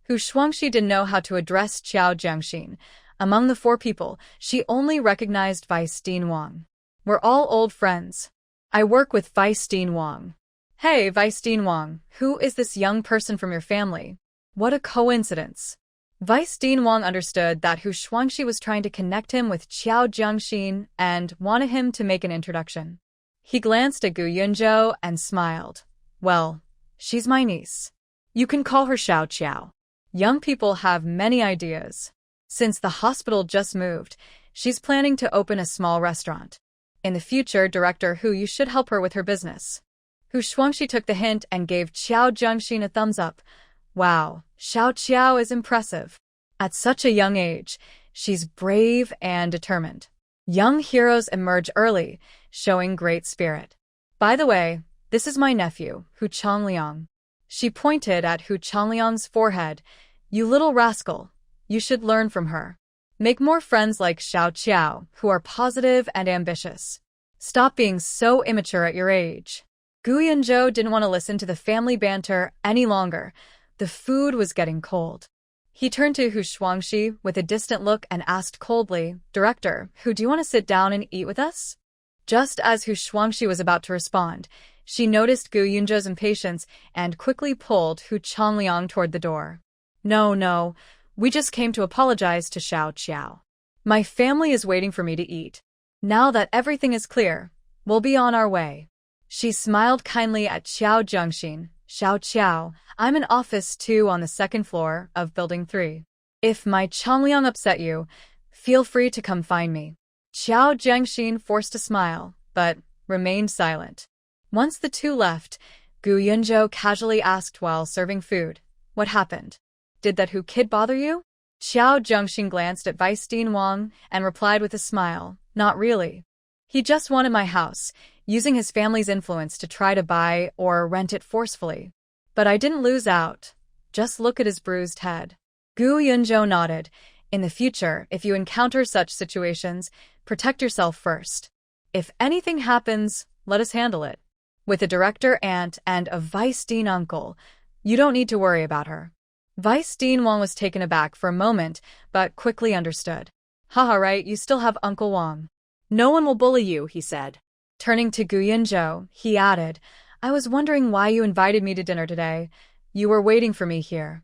Hu Shuangxi didn't know how to address Qiao Jiangxin. Among the four people, she only recognized Vice Dean Wang. We're all old friends. I work with Vice Dean Wang. Hey, Vice Dean Wang, who is this young person from your family? What a coincidence. Vice Dean Wang understood that Hu Shuangxi was trying to connect him with Qiao Jiangxin and wanted him to make an introduction. He glanced at Gu Yunzhou and smiled. Well, she's my niece. You can call her Xiao Qiao. Young people have many ideas. Since the hospital just moved, she's planning to open a small restaurant. In the future, Director Hu, you should help her with her business. Hu Shuangxi took the hint and gave Qiao Jiangxin a thumbs up. Wow, Xiao Qiao is impressive. At such a young age, she's brave and determined. Young heroes emerge early, showing great spirit. By the way, this is my nephew, Hu Changliang. She pointed at Hu Changliang's forehead. You little rascal, you should learn from her. Make more friends like Xiao Qiao, who are positive and ambitious. Stop being so immature at your age. Gu Yunzhou didn't want to listen to the family banter any longer. The food was getting cold. He turned to Hu Shuangxi with a distant look and asked coldly, Director, Hu, do you want to sit down and eat with us? Just as Hu Shuangxi was about to respond, She noticed Gu Yunzho's impatience and quickly pulled Hu Changliang toward the door. No, we just came to apologize to Xiao Qiao. My family is waiting for me to eat. Now that everything is clear, we'll be on our way. She smiled kindly at Xiao Zhengxin. Xiao Qiao, I'm in office 2 on the 2nd floor of Building 3. If my Changliang upset you, feel free to come find me. Xiao Zhengxin forced a smile, but remained silent. Once the two left, Gu Yunzhou casually asked while serving food, "What happened? Did that Hu kid bother you?" Xiao Zhengxin glanced at Vice Dean Wang and replied with a smile, "Not really. He just wanted my house, using his family's influence to try to buy or rent it forcefully. But I didn't lose out. Just look at his bruised head." Gu Yunzhou nodded. "In the future, if you encounter such situations, protect yourself first. If anything happens, let us handle it. With a director aunt and a vice dean uncle, you don't need to worry about her." Vice Dean Wang was taken aback for a moment, but quickly understood. "Haha, right, you still have Uncle Wang." No one will bully you, he said. Turning to Gu Yunzhou, he added, "I was wondering why you invited me to dinner today. You were waiting for me here."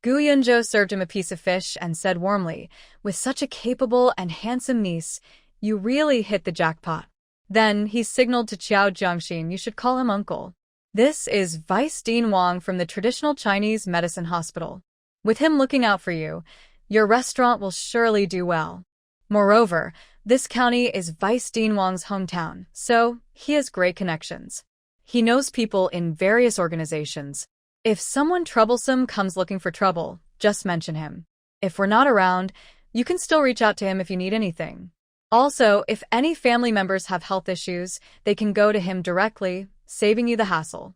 Gu Yunzhou served him a piece of fish and said warmly, "With such a capable and handsome niece, you really hit the jackpot." Then he signaled to Xiao Zhengxin, "You should call him uncle. This is Vice Dean Wang from the traditional Chinese medicine hospital. With him looking out for you, your restaurant will surely do well. Moreover, this county is Vice Dean Wang's hometown, so he has great connections. He knows people in various organizations. If someone troublesome comes looking for trouble, just mention him. If we're not around, you can still reach out to him if you need anything. Also, if any family members have health issues, they can go to him directly, saving you the hassle."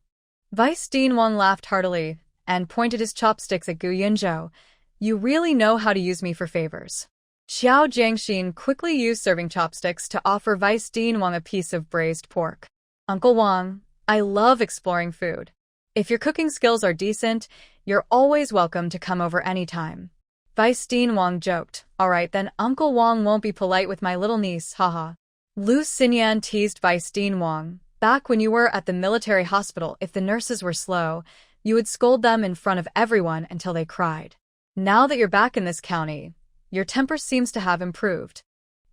Vice Dean Wang laughed heartily and pointed his chopsticks at Gu Yunzhou. "You really know how to use me for favors." Xiao Zhengxin quickly used serving chopsticks to offer Vice Dean Wang a piece of braised pork. "Uncle Wang, I love exploring food. If your cooking skills are decent, you're always welcome to come over anytime." Vice Dean Wang joked, "All right, then Uncle Wang won't be polite with my little niece, haha." Lu Xinyan teased Vice Dean Wang, "Back when you were at the military hospital, if the nurses were slow, you would scold them in front of everyone until they cried. Now that you're back in this county, your temper seems to have improved.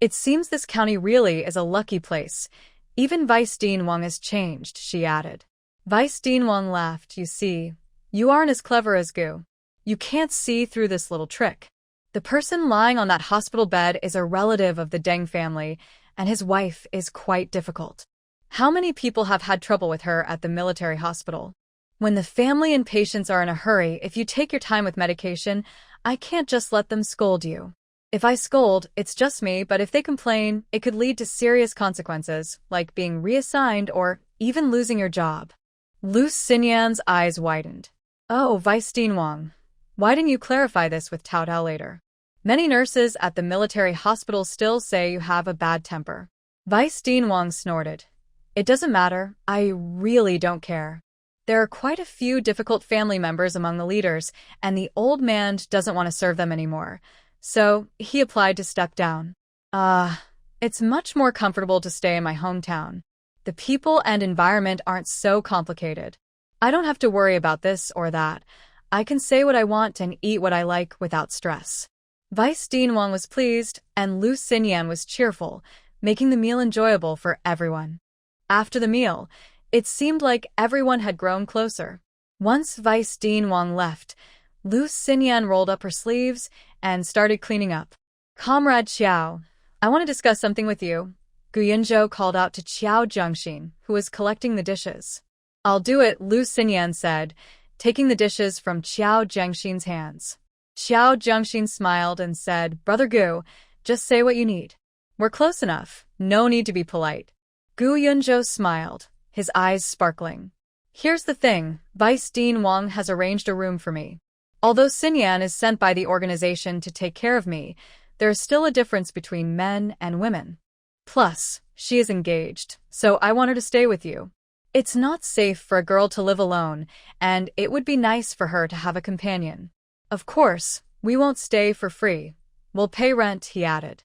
It seems this county really is a lucky place. Even Vice Dean Wang has changed," she added. Vice Dean Wang laughed. "You see, you aren't as clever as Gu. You can't see through this little trick. The person lying on that hospital bed is a relative of the Deng family, and his wife is quite difficult. How many people have had trouble with her at the military hospital? When the family and patients are in a hurry, if you take your time with medication, I can't just let them scold you. If I scold, it's just me, but if they complain, it could lead to serious consequences, like being reassigned or even losing your job." Lu Xinyan's eyes widened. "Oh, Vice Dean Wang. Why didn't you clarify this with Tao Tao later? Many nurses at the military hospital still say you have a bad temper." Vice Dean Wang snorted. "It doesn't matter. I really don't care. There are quite a few difficult family members among the leaders, and the old man doesn't want to serve them anymore. So he applied to step down. It's much more comfortable to stay in my hometown. The people and environment aren't so complicated. I don't have to worry about this or that. I can say what I want and eat what I like without stress." Vice Dean Wang was pleased, and Lu Xinyan was cheerful, making the meal enjoyable for everyone. After the meal, it seemed like everyone had grown closer. Once Vice Dean Wang left, Lu Xinyan rolled up her sleeves and started cleaning up. "Comrade Xiao, I want to discuss something with you," Gu Yunzhou called out to Xiao Zhengxin, who was collecting the dishes. "I'll do it," Lu Xinyan said, taking the dishes from Xiao Zhengxin's hands. Xiao Zhengxin smiled and said, "Brother Gu, just say what you need. We're close enough, no need to be polite." Gu Yunzhou smiled, his eyes sparkling. "Here's the thing, Vice Dean Wang has arranged a room for me. Although Xinyan is sent by the organization to take care of me, there is still a difference between men and women. Plus, she is engaged, so I want her to stay with you. It's not safe for a girl to live alone, and it would be nice for her to have a companion. Of course, we won't stay for free. We'll pay rent," he added.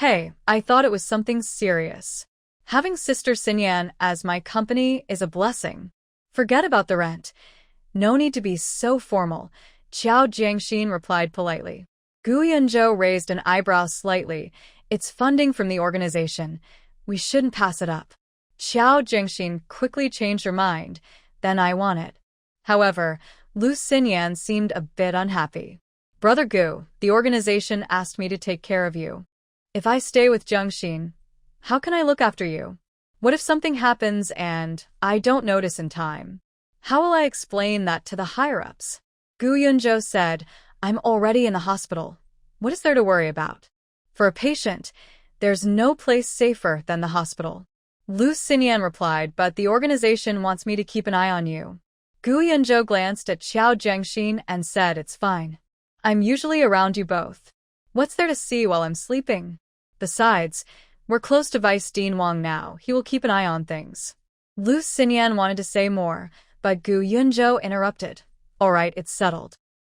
"Hey, I thought it was something serious." Having Sister Xinyan as my company is a blessing. Forget about the rent. No need to be so formal, Qiao Jiangxin replied politely. Gu Yunzhou raised an eyebrow slightly. It's funding from the organization. We shouldn't pass it up. Qiao Jiangxin quickly changed her mind. Then I want it. However, Lu Xinyan seemed a bit unhappy. Brother Gu, the organization asked me to take care of you. If I stay with Jiangxin, how can I look after you? What if something happens and I don't notice in time? How will I explain that to the higher-ups? Gu Yunzhou said, I'm already in the hospital. What is there to worry about? For a patient, there's no place safer than the hospital. Lu Xinyan replied, but the organization wants me to keep an eye on you. Gu Yunzhou glanced at Qiao Jiangxin and said, it's fine. I'm usually around you both. What's there to see while I'm sleeping? Besides, we're close to Vice Dean Wang now. He will keep an eye on things. Lu Xinyan wanted to say more, but Gu Yunzhou interrupted. All right, it's settled.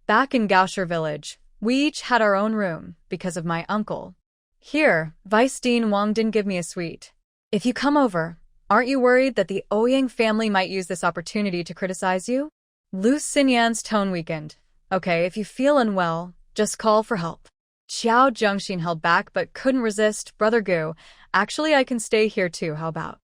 Back in Gaoshir village, we each had our own room because of my uncle. Here, Vice Dean Wang didn't give me a suite. If you come over, aren't you worried that the Ouyang family might use this opportunity to criticize you? Lu Xinyan's tone weakened. Okay, if you feel unwell, just call for help. Qiao Jiangxin held back but couldn't resist. Brother Gu, actually I can stay here too, how about?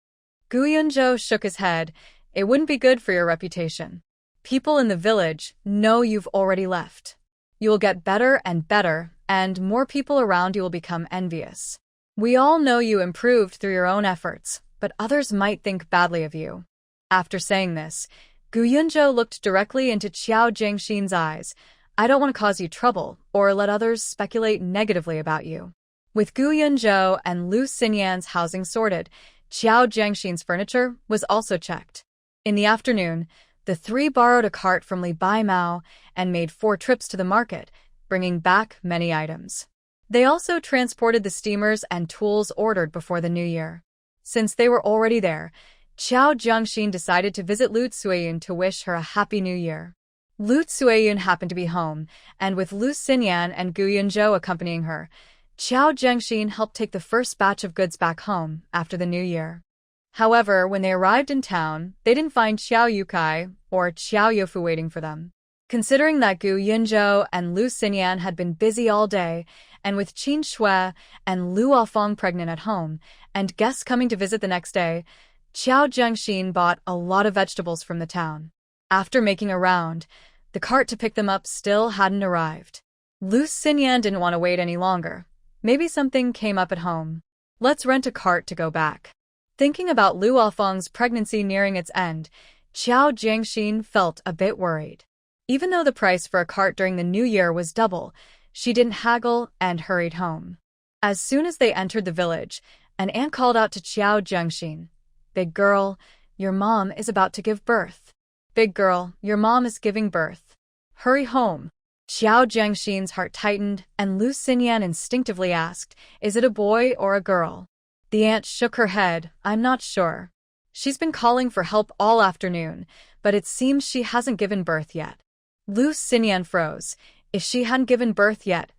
Gu Yunzhou shook his head. It wouldn't be good for your reputation. People in the village know you've already left. You will get better and better, and more people around you will become envious. We all know you improved through your own efforts, but others might think badly of you. After saying this, Gu Yunzhou looked directly into Qiao Jiangxin's eyes. I don't want to cause you trouble or let others speculate negatively about you. With Gu Yunzhou and Lu Xinyan's housing sorted, Qiao Jiangxin's furniture was also checked. In the afternoon, the three borrowed a cart from Li Bai Mao and made 4 trips to the market, bringing back many items. They also transported the steamers and tools ordered before the new year. Since they were already there, Qiao Jiangxin decided to visit Lu Tsueyun to wish her a happy new year. Lu Tsueyun happened to be home, and with Lu Xinyan and Gu Yunzhou accompanying her, Qiao Jiangxin helped take the first batch of goods back home after the new year. However, when they arrived in town, they didn't find Xiao Yukai or Xiao Yofu waiting for them. Considering that Gu Yunzhou and Lu Xinyan had been busy all day, and with Qin Shui and Lu Afong pregnant at home, and guests coming to visit the next day, Qiao Jiangxin bought a lot of vegetables from the town. After making a round, the cart to pick them up still hadn't arrived. Lu Xinyan didn't want to wait any longer. Maybe something came up at home. Let's rent a cart to go back. Thinking about Lu Afong's pregnancy nearing its end, Qiao Jiangxin felt a bit worried. Even though the price for a cart during the new year was double, she didn't haggle and hurried home. As soon as they entered the village, an aunt called out to Qiao Jiangxin, Big girl, your mom is about to give birth. Big girl, your mom is giving birth. Hurry home. Qiao Jiangxin's heart tightened, and Lu Xinyan instinctively asked, is it a boy or a girl? The aunt shook her head, I'm not sure. She's been calling for help all afternoon, but it seems she hasn't given birth yet. Lu Xinyan froze. If she hadn't given birth yet,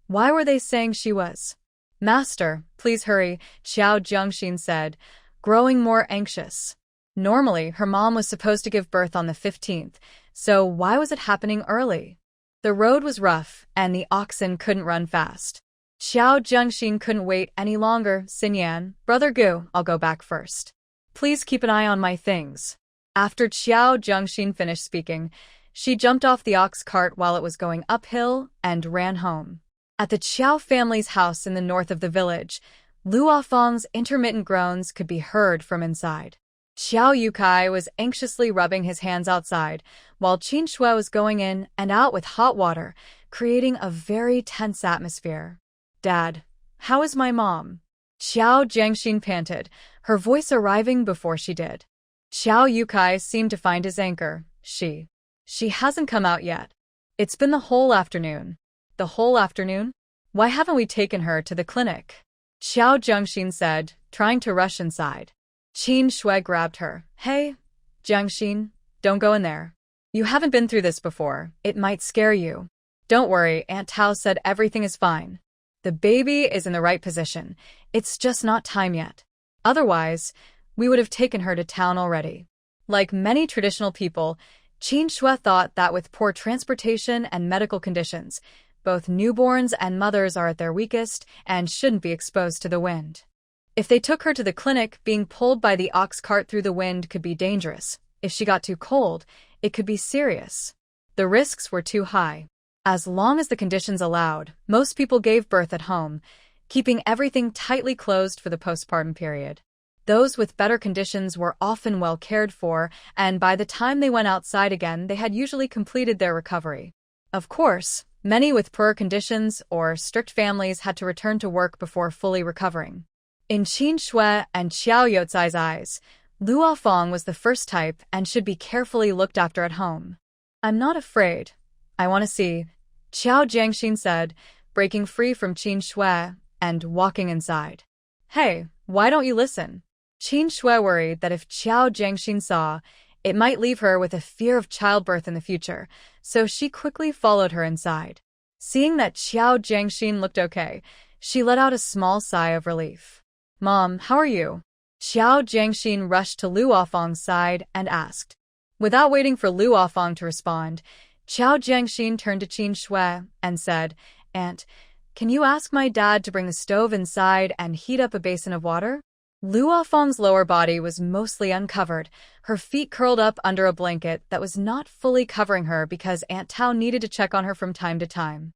why were they saying she was? Master, please hurry, Qiao Jiangxin said, growing more anxious. Normally, her mom was supposed to give birth on the 15th, so why was it happening early? The road was rough, and the oxen couldn't run fast. Qiao Jiangxin couldn't wait any longer. Xinyan, Brother Gu, I'll go back first. Please keep an eye on my things. After Qiao Jiangxin finished speaking, she jumped off the ox cart while it was going uphill and ran home. At the Qiao family's house in the north of the village, Lu Afong's intermittent groans could be heard from inside. Xiao Yukai was anxiously rubbing his hands outside, while Qin Shui was going in and out with hot water, creating a very tense atmosphere. Dad, how is my mom? Xiao Jiangxin panted, her voice arriving before she did. Xiao Yukai seemed to find his anchor. She hasn't come out yet. It's been the whole afternoon. The whole afternoon? Why haven't we taken her to the clinic? Xiao Jiangxin said, trying to rush inside. Qin Shui grabbed her. Hey, Jiangxin, don't go in there. You haven't been through this before. It might scare you. Don't worry, Aunt Tao said everything is fine. The baby is in the right position. It's just not time yet. Otherwise, we would have taken her to town already. Like many traditional people, Qin Shui thought that with poor transportation and medical conditions, both newborns and mothers are at their weakest and shouldn't be exposed to the wind. If they took her to the clinic, being pulled by the ox cart through the wind could be dangerous. If she got too cold, it could be serious. The risks were too high. As long as the conditions allowed, most people gave birth at home, keeping everything tightly closed for the postpartum period. Those with better conditions were often well cared for, and by the time they went outside again, they had usually completed their recovery. Of course, many with poor conditions or strict families had to return to work before fully recovering. In Qin Shui and Xiao Youcai's eyes, Luo Fong was the first type and should be carefully looked after at home. "I'm not afraid. I want to see," Qiao Jiangxin said, breaking free from Qin Shui and walking inside. "Hey, why don't you listen?" Qin Shui worried that if Qiao Jiangxin saw, it might leave her with a fear of childbirth in the future, so she quickly followed her inside. Seeing that Qiao Jiangxin looked okay, she let out a small sigh of relief. "Mom, how are you?" Qiao Jiangxin rushed to Luo Fong's side and asked. Without waiting for Luo Fong to respond, Qiao Jiangxin turned to Qin Shui and said, "Aunt, can you ask my dad to bring the stove inside and heat up a basin of water?" Luo Fong's lower body was mostly uncovered, her feet curled up under a blanket that was not fully covering her because Aunt Tao needed to check on her from time to time.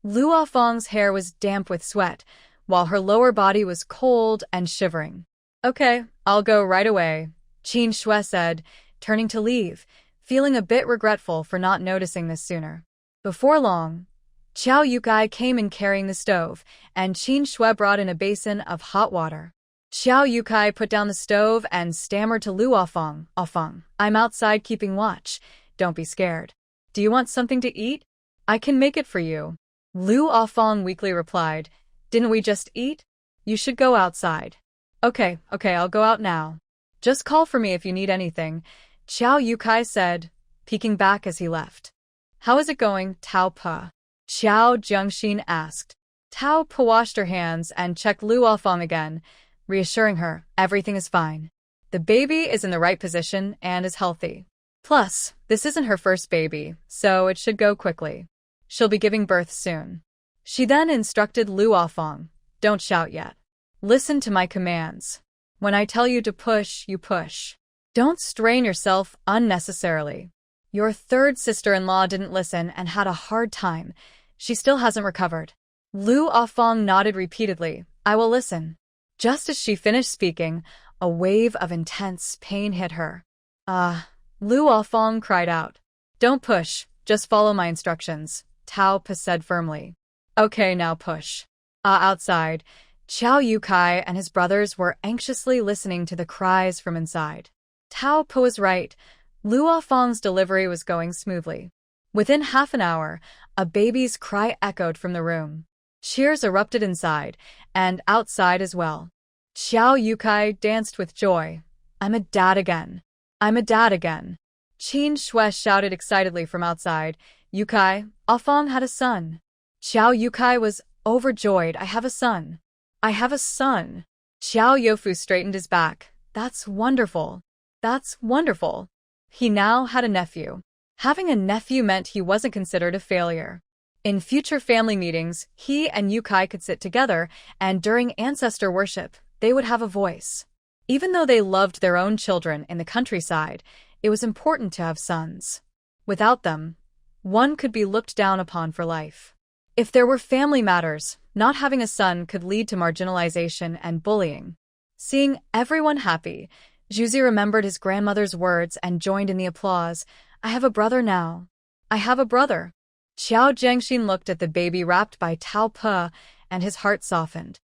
Luo Fong's hair was damp with sweat, while her lower body was cold and shivering. "Okay, I'll go right away," Qin Shui said, turning to leave, feeling a bit regretful for not noticing this sooner. Before long, Qiao Yukai came in carrying the stove, and Qin Shui brought in a basin of hot water. Qiao Yukai put down the stove and stammered to Luo Fong, "Fong, I'm outside keeping watch. Don't be scared. Do you want something to eat? I can make it for you." Luo Fong weakly replied, "Didn't we just eat? You should go outside." Okay, I'll go out now. Just call for me if you need anything," Qiao Yukai said, peeking back as he left. "How is it going, Tao Pa?" Qiao Jiangxin asked. Tao Pa washed her hands and checked Luo Fong again, reassuring her everything is fine. The baby is in the right position and is healthy. Plus, this isn't her first baby, so it should go quickly. She'll be giving birth soon. She then instructed Luo Fong, "Don't shout yet. Listen to my commands. When I tell you to push, you push. Don't strain yourself unnecessarily. Your third sister-in-law didn't listen and had a hard time. She still hasn't recovered." Luo Fong nodded repeatedly, "I will listen." Just as she finished speaking, a wave of intense pain hit her. Luo Fong cried out. "Don't push, just follow my instructions," Tao Pa said firmly. "Okay, now push." Outside, Qiao Yukai and his brothers were anxiously listening to the cries from inside. Tao Pa was right. Luo Fong's delivery was going smoothly. Within half an hour, a baby's cry echoed from the room. Cheers erupted inside, and outside as well. Qiao Yukai danced with joy. "I'm a dad again. I'm a dad again." Qin Shui shouted excitedly from outside. "Yukai, Fong had a son." Qiao Yukai was overjoyed. "I have a son. I have a son." Xiao Youfu straightened his back. "That's wonderful. That's wonderful." He now had a nephew. Having a nephew meant he wasn't considered a failure. In future family meetings, he and Yukai could sit together, and during ancestor worship, they would have a voice. Even though they loved their own children in the countryside, it was important to have sons. Without them, one could be looked down upon for life. If there were family matters, not having a son could lead to marginalization and bullying. Seeing everyone happy, Zhuzi remembered his grandmother's words and joined in the applause. "I have a brother now. I have a brother." Qiao Jiangxin looked at the baby wrapped by Tao Pa, and his heart softened.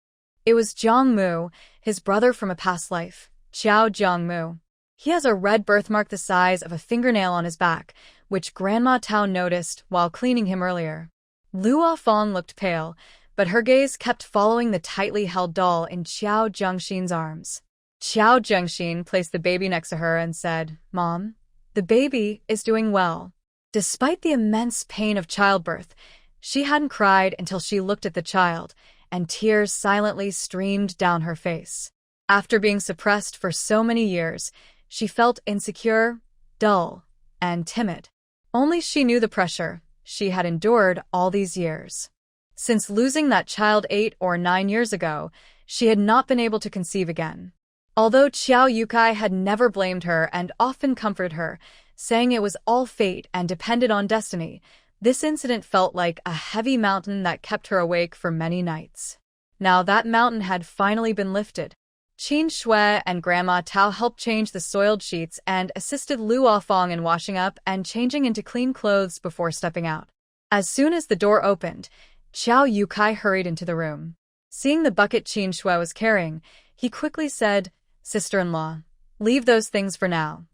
It was Jiangmu, his brother from a past life, Qiao Jiangmu. He has a red birthmark the size of a fingernail on his back, which Grandma Tao noticed while cleaning him earlier. Luo Fong looked pale, but her gaze kept following the tightly held doll in Qiao Jiangxin's arms. Qiao Jiangxin placed the baby next to her and said, "Mom, the baby is doing well." Despite the immense pain of childbirth, she hadn't cried until she looked at the child, and tears silently streamed down her face. After being suppressed for so many years, she felt insecure, dull, and timid. Only she knew the pressure she had endured all these years. Since losing that child 8 or 9 years ago, she had not been able to conceive again. Although Xiao Yukai had never blamed her and often comforted her, saying it was all fate and depended on destiny, this incident felt like a heavy mountain that kept her awake for many nights. Now that mountain had finally been lifted. Qin Shui and Grandma Tao helped change the soiled sheets and assisted Lu Fong in washing up and changing into clean clothes before stepping out. As soon as the door opened, Xiao Yukai hurried into the room. Seeing the bucket Qin Shui was carrying, he quickly said, "Sister-in-law, leave those things for now.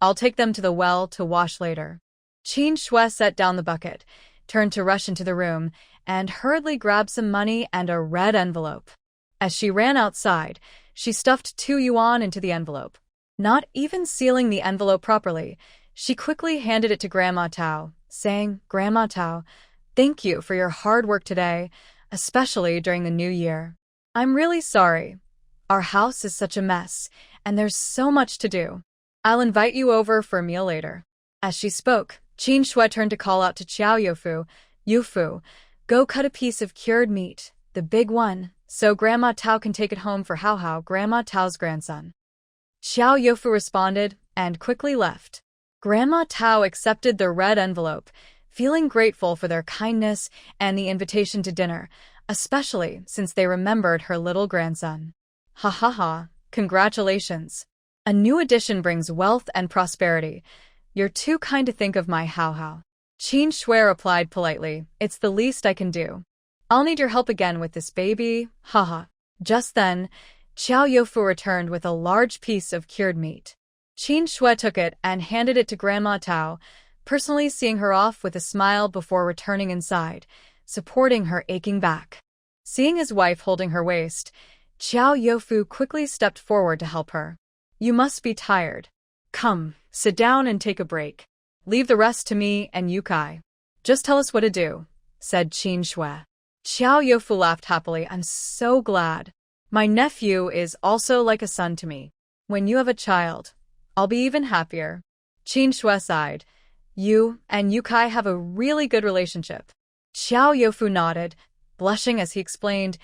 I'll take them to the well to wash later." Qin Shui set down the bucket, turned to rush into the room, and hurriedly grabbed some money and a red envelope. As she ran outside, she stuffed 2 yuan into the envelope. Not even sealing the envelope properly, she quickly handed it to Grandma Tao, saying, "Grandma Tao, thank you for your hard work today, especially during the new year. I'm really sorry. Our house is such a mess, and there's so much to do. I'll invite you over for a meal later." As she spoke, Qin Shui turned to call out to Xiao Youfu, "Youfu, go cut a piece of cured meat, the big one, so Grandma Tao can take it home for Hao Hao, Grandma Tao's grandson." Xiao Youfu responded and quickly left. Grandma Tao accepted the red envelope, feeling grateful for their kindness and the invitation to dinner, especially since they remembered her little grandson. "Ha ha ha, congratulations. A new addition brings wealth and prosperity. You're too kind to think of my Hao Hao." Qin Shui replied politely, "It's the least I can do. I'll need your help again with this baby, haha." Just then, Xiao Youfu returned with a large piece of cured meat. Qin Shui took it and handed it to Grandma Tao, personally seeing her off with a smile before returning inside, supporting her aching back. Seeing his wife holding her waist, Xiao Youfu quickly stepped forward to help her. "You must be tired. Come, sit down and take a break. Leave the rest to me and Yukai. Just tell us what to do," said Qin Shui. Xiao Youfu laughed happily. "I'm so glad. My nephew is also like a son to me. When you have a child, I'll be even happier." Qin Shui sighed. "You and Yukai have a really good relationship." Xiao Youfu nodded, blushing as he explained,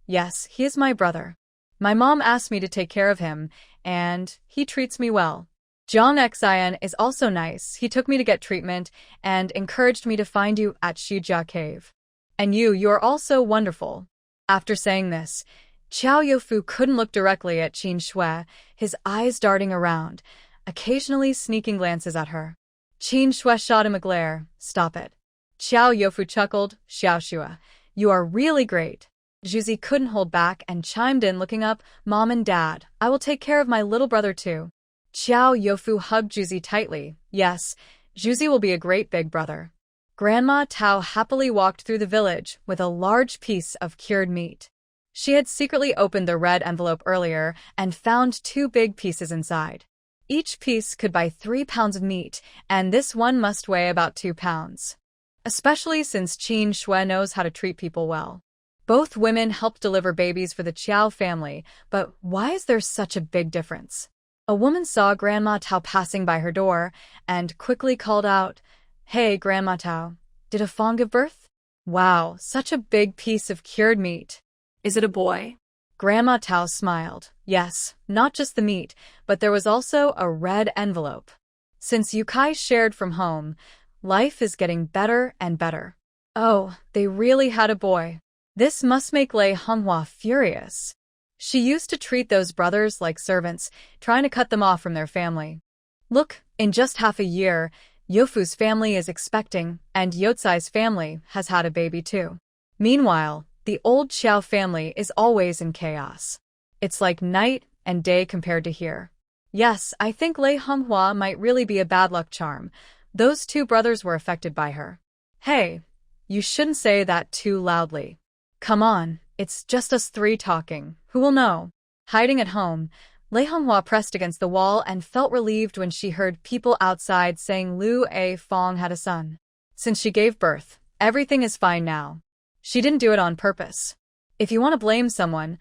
"Yes, he is my brother. My mom asked me to take care of him, and he treats me well. Jiang Xian is also nice. He took me to get treatment and encouraged me to find you at Shijia Cave. And you're also wonderful." After saying this, Xiao Youfu couldn't look directly at Qin Shui, his eyes darting around, occasionally sneaking glances at her. Qin Shui shot him a glare. "Stop it." Xiao Youfu chuckled. "Xiao Shui, you are really great." Juzi couldn't hold back and chimed in, looking up, "Mom and Dad, I will take care of my little brother too." Xiao Youfu hugged Juzi tightly. "Yes, Juzi will be a great big brother." Grandma Tao happily walked through the village with a large piece of cured meat. She had secretly opened the red envelope earlier and found 2 big pieces inside. Each piece could buy 3 pounds of meat, and this one must weigh about 2 pounds. Especially since Qin Shui knows how to treat people well. Both women helped deliver babies for the Qiao family, but why is there such a big difference? A woman saw Grandma Tao passing by her door and quickly called out, "Hey, Grandma Tao, did a Fong give birth? Wow, such a big piece of cured meat. Is it a boy?" Grandma Tao smiled. "Yes, not just the meat, but there was also a red envelope. Since Yukai shared from home, life is getting better and better." "Oh, they really had a boy. This must make Lei Honghua furious. She used to treat those brothers like servants, trying to cut them off from their family. Look, in just half a year, Youfu's family is expecting, and Yotsai's family has had a baby too. Meanwhile, the old Xiao family is always in chaos. It's like night and day compared to here. Yes, I think Lei Honghua might really be a bad luck charm. Those 2 brothers were affected by her." "Hey, you shouldn't say that too loudly. Come on, it's just us 3 talking. Who will know?" Hiding at home, Lei Honghua pressed against the wall and felt relieved when she heard people outside saying Lu Fong had a son. Since she gave birth, everything is fine now. She didn't do it on purpose. If you want to blame someone,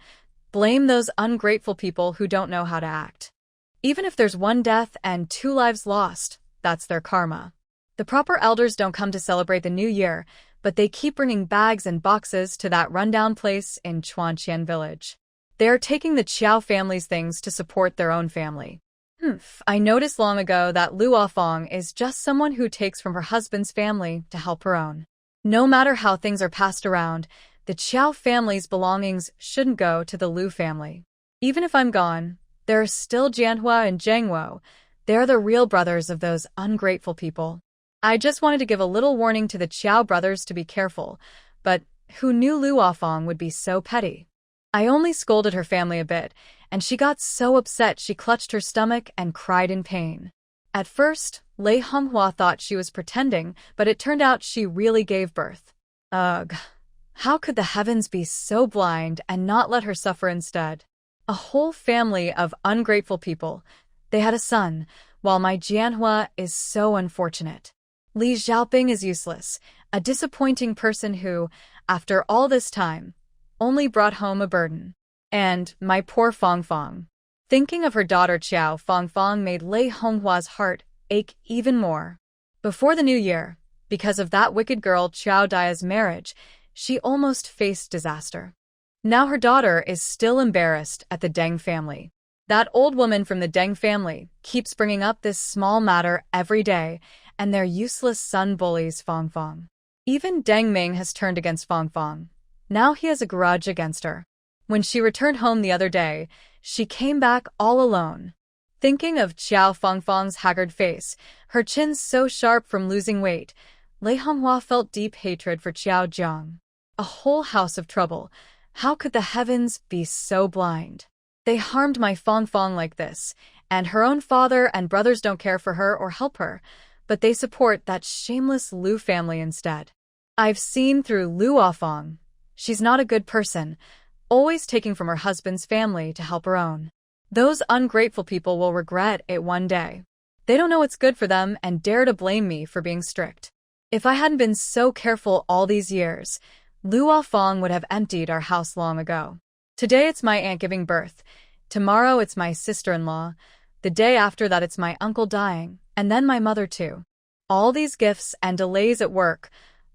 Blame those ungrateful people who don't know how to act. Even if there's one death and 2 lives lost, that's their karma. The proper elders don't come to celebrate the new year, but they keep bringing bags and boxes to that rundown place in Chuanqian village. They are taking the Qiao family's things to support their own family. I noticed long ago that Luo Fong is just someone who takes from her husband's family to help her own. No matter how things are passed around, the Qiao family's belongings shouldn't go to the Lu family. Even if I'm gone, there are still Jianhua and Zhengwo. They're the real brothers of those ungrateful people. I just wanted to give a little warning to the Qiao brothers to be careful, but who knew Luo Fong would be so petty? I only scolded her family a bit, and she got so upset she clutched her stomach and cried in pain. At first, Lei Honghua thought she was pretending, but it turned out she really gave birth. Ugh. How could the heavens be so blind and not let her suffer instead? A whole family of ungrateful people. They had a son, while my Jianhua is so unfortunate. Li Xiaoping is useless, a disappointing person who, after all this time, only brought home a burden. And my poor Fong Fong. Thinking of her daughter Qiao Fong Fong made Lei Honghua's heart ache even more. Before the new year, because of that wicked girl Qiao Dai's marriage, she almost faced disaster. Now her daughter is still embarrassed at the Deng family. That old woman from the Deng family keeps bringing up this small matter every day, and their useless son bullies Fong Fong. Even Deng Ming has turned against Fong Fong. Now he has a grudge against her. When she returned home the other day, she came back all alone. Thinking of Qiao Fong Fong's haggard face, her chin so sharp from losing weight, Lei Honghua felt deep hatred for Qiao Jiang. A whole house of trouble. How could the heavens be so blind? They harmed my Fong Fong like this, and her own father and brothers don't care for her or help her, but they support that shameless Lu family instead. I've seen through Luo Fong. She's not a good person, always taking from her husband's family to help her own. Those ungrateful people will regret it one day. They don't know what's good for them and dare to blame me for being strict. If I hadn't been so careful all these years, Luo Fong would have emptied our house long ago. Today it's my aunt giving birth. Tomorrow it's my sister-in-law. The day after that it's my uncle dying, and then my mother too. All these gifts and delays at work,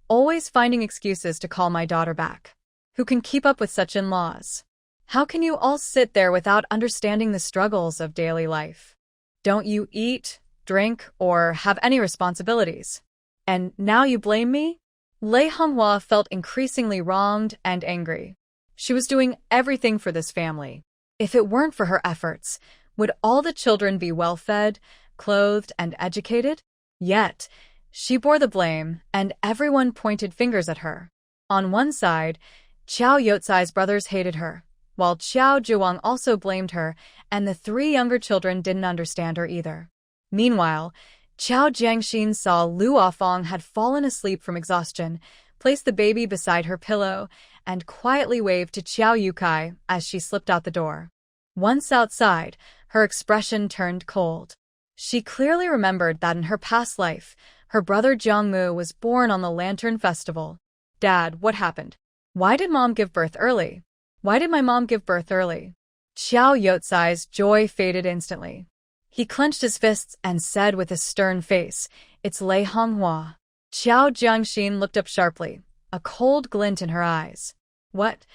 always finding excuses to call my daughter back. Who can keep up with such in-laws? How can you all sit there without understanding the struggles of daily life? Don't you eat, drink, or have any responsibilities? And now you blame me? Lei Honghua felt increasingly wronged and angry. She was doing everything for this family. If it weren't for her efforts, would all the children be well-fed, clothed, and educated? Yet, she bore the blame, and everyone pointed fingers at her. On one side, Qiao Yotsai's brothers hated her, while Qiao Zhuang also blamed her, and the 3 younger children didn't understand her either. Meanwhile, Qiao Jiangxin saw Luo Fong had fallen asleep from exhaustion, placed the baby beside her pillow, and quietly waved to Qiao Yukai as she slipped out the door. Once outside, her expression turned cold. She clearly remembered that in her past life, her brother Jiangmu was born on the Lantern Festival. Dad, what happened? Why did Mom give birth early? Why did my mom give birth early? Qiao Yotsai's joy faded instantly. He clenched his fists and said with a stern face, "It's Lei Honghua." Qiao Jiangxin looked up sharply, a cold glint in her eyes. What?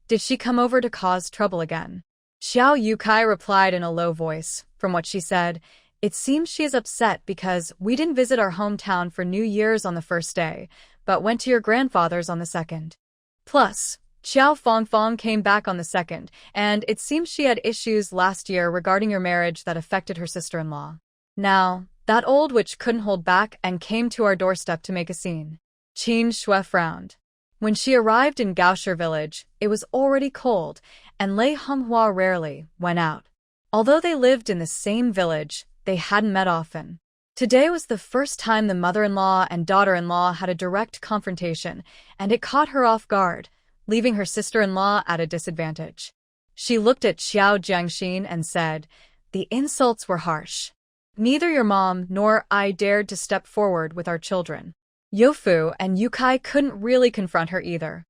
Did she come over to cause trouble again? Qiao Yukai replied in a low voice. From what she said, it seems she is upset because we didn't visit our hometown for New Year's on the first day, but went to your grandfather's on the second. Plus, Qiao Fong Fong came back on the second, and it seems she had issues last year regarding your marriage that affected her sister-in-law. Now, that old witch couldn't hold back and came to our doorstep to make a scene. Qin Shui frowned. When she arrived in Gaoshi village, it was already cold, and Lei Honghua rarely went out. Although they lived in the same village, they hadn't met often. Today was the first time the mother-in-law and daughter-in-law had a direct confrontation, and it caught her off guard, leaving her sister-in-law at a disadvantage. She looked at Qiao Jiangxin and said, "The insults were harsh. Neither your mom nor I dared to step forward with our children." Youfu and Yukai couldn't really confront her either.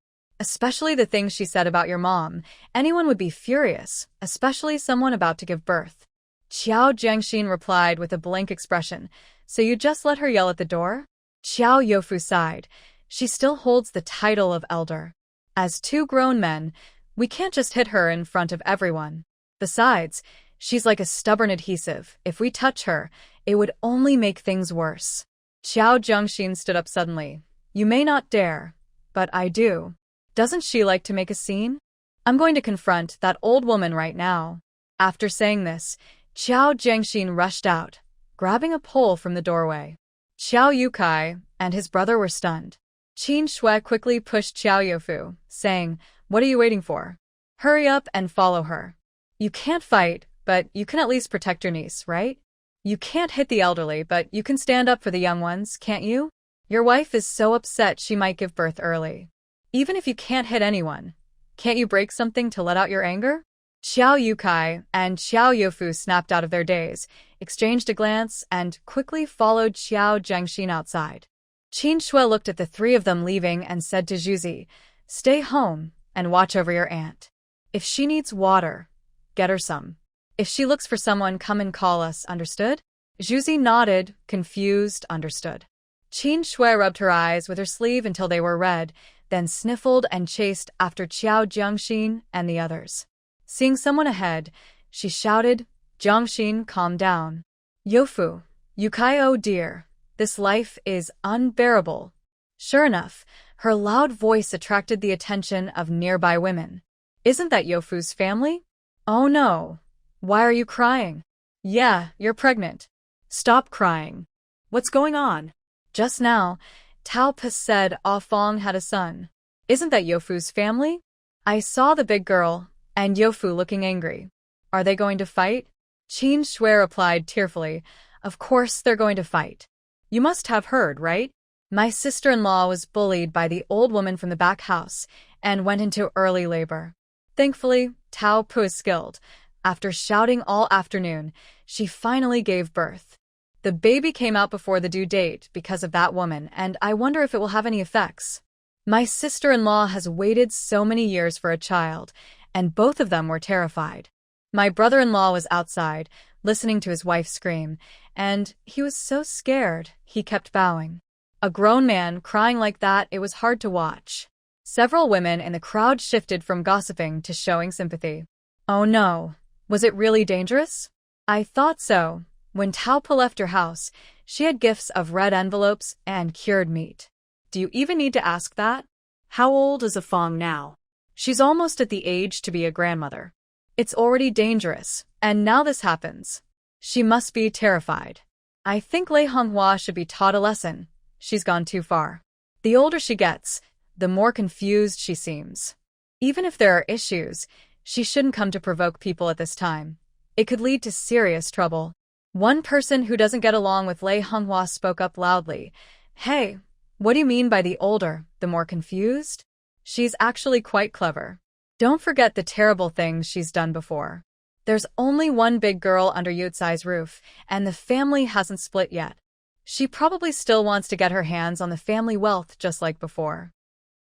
Especially the things she said about your mom. Anyone would be furious, especially someone about to give birth. Qiao Jiangxin replied with a blank expression. So you just let her yell at the door? Qiao Youfu sighed. She still holds the title of elder. As two grown men, we can't just hit her in front of everyone. Besides, she's like a stubborn adhesive. If we touch her, it would only make things worse. Qiao Jiangxin stood up suddenly. You may not dare, but I do. Doesn't she like to make a scene? I'm going to confront that old woman right now. After saying this, Qiao Jiangxin rushed out, grabbing a pole from the doorway. Qiao Yukai and his brother were stunned. Qin Shui quickly pushed Qiao Youfu, saying, What are you waiting for? Hurry up and follow her. You can't fight, but you can at least protect your niece, right? You can't hit the elderly, but you can stand up for the young ones, can't you? Your wife is so upset she might give birth early. Even if you can't hit anyone, can't you break something to let out your anger? Qiao Yukai and Qiao Youfu snapped out of their daze, exchanged a glance, and quickly followed Qiao Jiangxin outside. Qin Shui looked at the three of them leaving and said to Zhuzi, Stay home and watch over your aunt. If she needs water, get her some. If she looks for someone, come and call us, understood? Zhuzi nodded, confused, understood. Qin Shui rubbed her eyes with her sleeve until they were red, then sniffled and chased after Qiao Jiangxin and the others. Seeing someone ahead, she shouted, Jiangxin, calm down. Youfu, Yukai, oh dear, this life is unbearable. Sure enough, her loud voice attracted the attention of nearby women. Isn't that Youfu's family? Oh no. Why are you crying? Yeah, you're pregnant. Stop crying. What's going on? Just now, Tao Pe said Ah Fong had a son. Isn't that Youfu's family? I saw the big girl and Youfu looking angry. Are they going to fight? Qin Shui replied tearfully, Of course they're going to fight. You must have heard, right? My sister-in-law was bullied by the old woman from the back house and went into early labor. Thankfully, Tao Pe is skilled. After shouting all afternoon, she finally gave birth. The baby came out before the due date because of that woman, and I wonder if it will have any effects. My sister-in-law has waited so many years for a child, and both of them were terrified. My brother-in-law was outside, listening to his wife scream, and he was so scared, he kept bowing. A grown man crying like that, it was hard to watch. Several women in the crowd shifted from gossiping to showing sympathy. Oh no, was it really dangerous? I thought so. When Tao Pe left her house, she had gifts of red envelopes and cured meat. Do you even need to ask that? How old is Ah Fong now? She's almost at the age to be a grandmother. It's already dangerous, and now this happens. She must be terrified. I think Lei Honghua should be taught a lesson. She's gone too far. The older she gets, the more confused she seems. Even if there are issues, she shouldn't come to provoke people at this time. It could lead to serious trouble. One person who doesn't get along with Lei Honghua spoke up loudly. Hey, what do you mean by the older, the more confused? She's actually quite clever. Don't forget the terrible things she's done before. There's only one big girl under Yutsai's roof, and the family hasn't split yet. She probably still wants to get her hands on the family wealth just like before.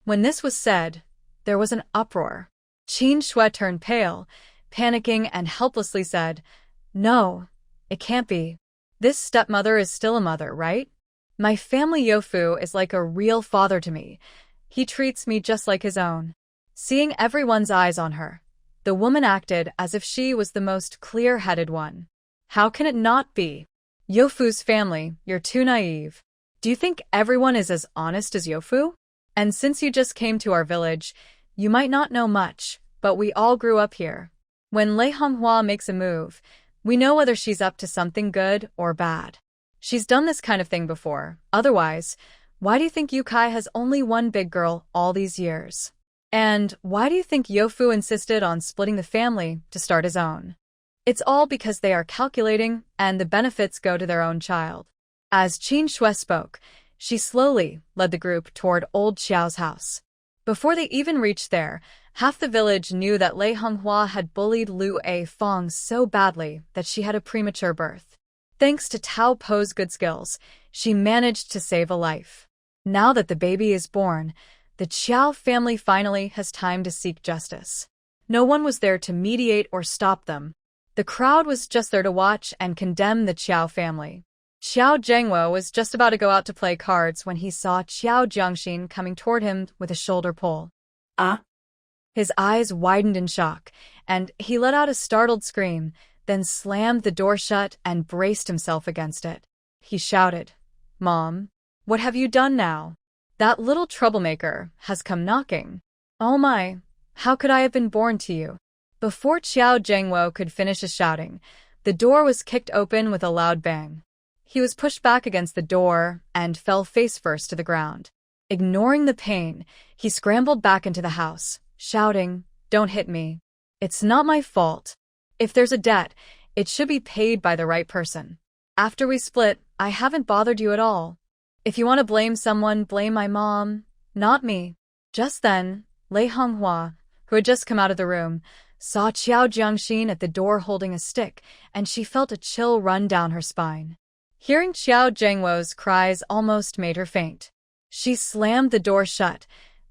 When this was said, there was an uproar. Qin Shui turned pale, panicking and helplessly said, No, it can't be. This stepmother is still a mother, right? My family Youfu is like a real father to me. He treats me just like his own. Seeing everyone's eyes on her, the woman acted as if she was the most clear-headed one. How can it not be? Youfu's family, you're too naive. Do you think everyone is as honest as Youfu? And since you just came to our village, you might not know much, but we all grew up here. When Lei Honghua makes a move, we know whether she's up to something good or bad. She's done this kind of thing before. Otherwise, why do you think Yukai has only one big girl all these years? And why do you think Youfu insisted on splitting the family to start his own? It's all because they are calculating, and the benefits go to their own child. As Qin Shui spoke, she slowly led the group toward old Xiao's house. Before they even reached there, half the village knew that Lei Honghua had bullied Lu A Fong so badly that she had a premature birth. Thanks to Tao Pe's good skills, she managed to save a life. Now that the baby is born, The Chiao family finally has time to seek justice. No one was there to mediate or stop them. The crowd was just there to watch and condemn the Chiao family. Xiao Zhengwo was just about to go out to play cards when he saw Qiao Jiangxin coming toward him with a shoulder pole. Ah? His eyes widened in shock, and he let out a startled scream, then slammed the door shut and braced himself against it. He shouted, "Mom, what have you done now? That little troublemaker has come knocking. Oh my, how could I have been born to you?" Before Qiao Zhengwo could finish his shouting, the door was kicked open with a loud bang. He was pushed back against the door and fell face first to the ground. Ignoring the pain, he scrambled back into the house, shouting, "Don't hit me. It's not my fault. If there's a debt, it should be paid by the right person. After we split, I haven't bothered you at all. If you want to blame someone, blame my mom, not me." Just then, Lei Honghua, who had just come out of the room, saw Qiao Jiangxin at the door holding a stick, and she felt a chill run down her spine. Hearing Qiao Zhengwo's cries almost made her faint. She slammed the door shut,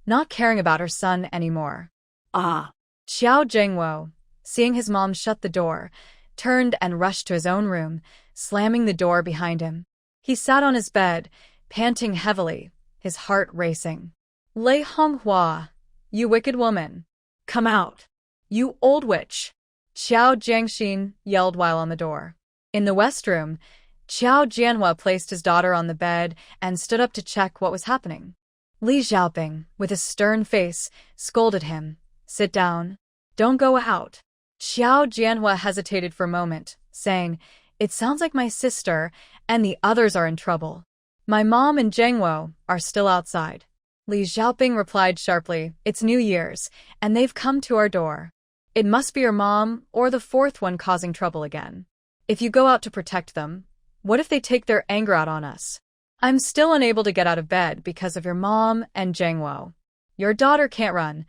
not caring about her son anymore. Ah! Qiao Zhengwo, seeing his mom shut the door, turned and rushed to his own room, slamming the door behind him. He sat on his bed, panting heavily, his heart racing. "Lei Honghua, you wicked woman. Come out. You old witch!" Qiao Jiangxin yelled while on the door. In the west room, Qiao Jianhua placed his daughter on the bed and stood up to check what was happening. Li Xiaoping, with a stern face, scolded him, "Sit down. Don't go out." Qiao Jianhua hesitated for a moment, saying, "It sounds like my sister and the others are in trouble. My mom and Zhengwo are still outside." Li Xiaoping replied sharply, "It's New Year's, and they've come to our door. It must be your mom or the fourth one causing trouble again. If you go out to protect them, what if they take their anger out on us? I'm still unable to get out of bed because of your mom and Zhengwo. Your daughter can't run.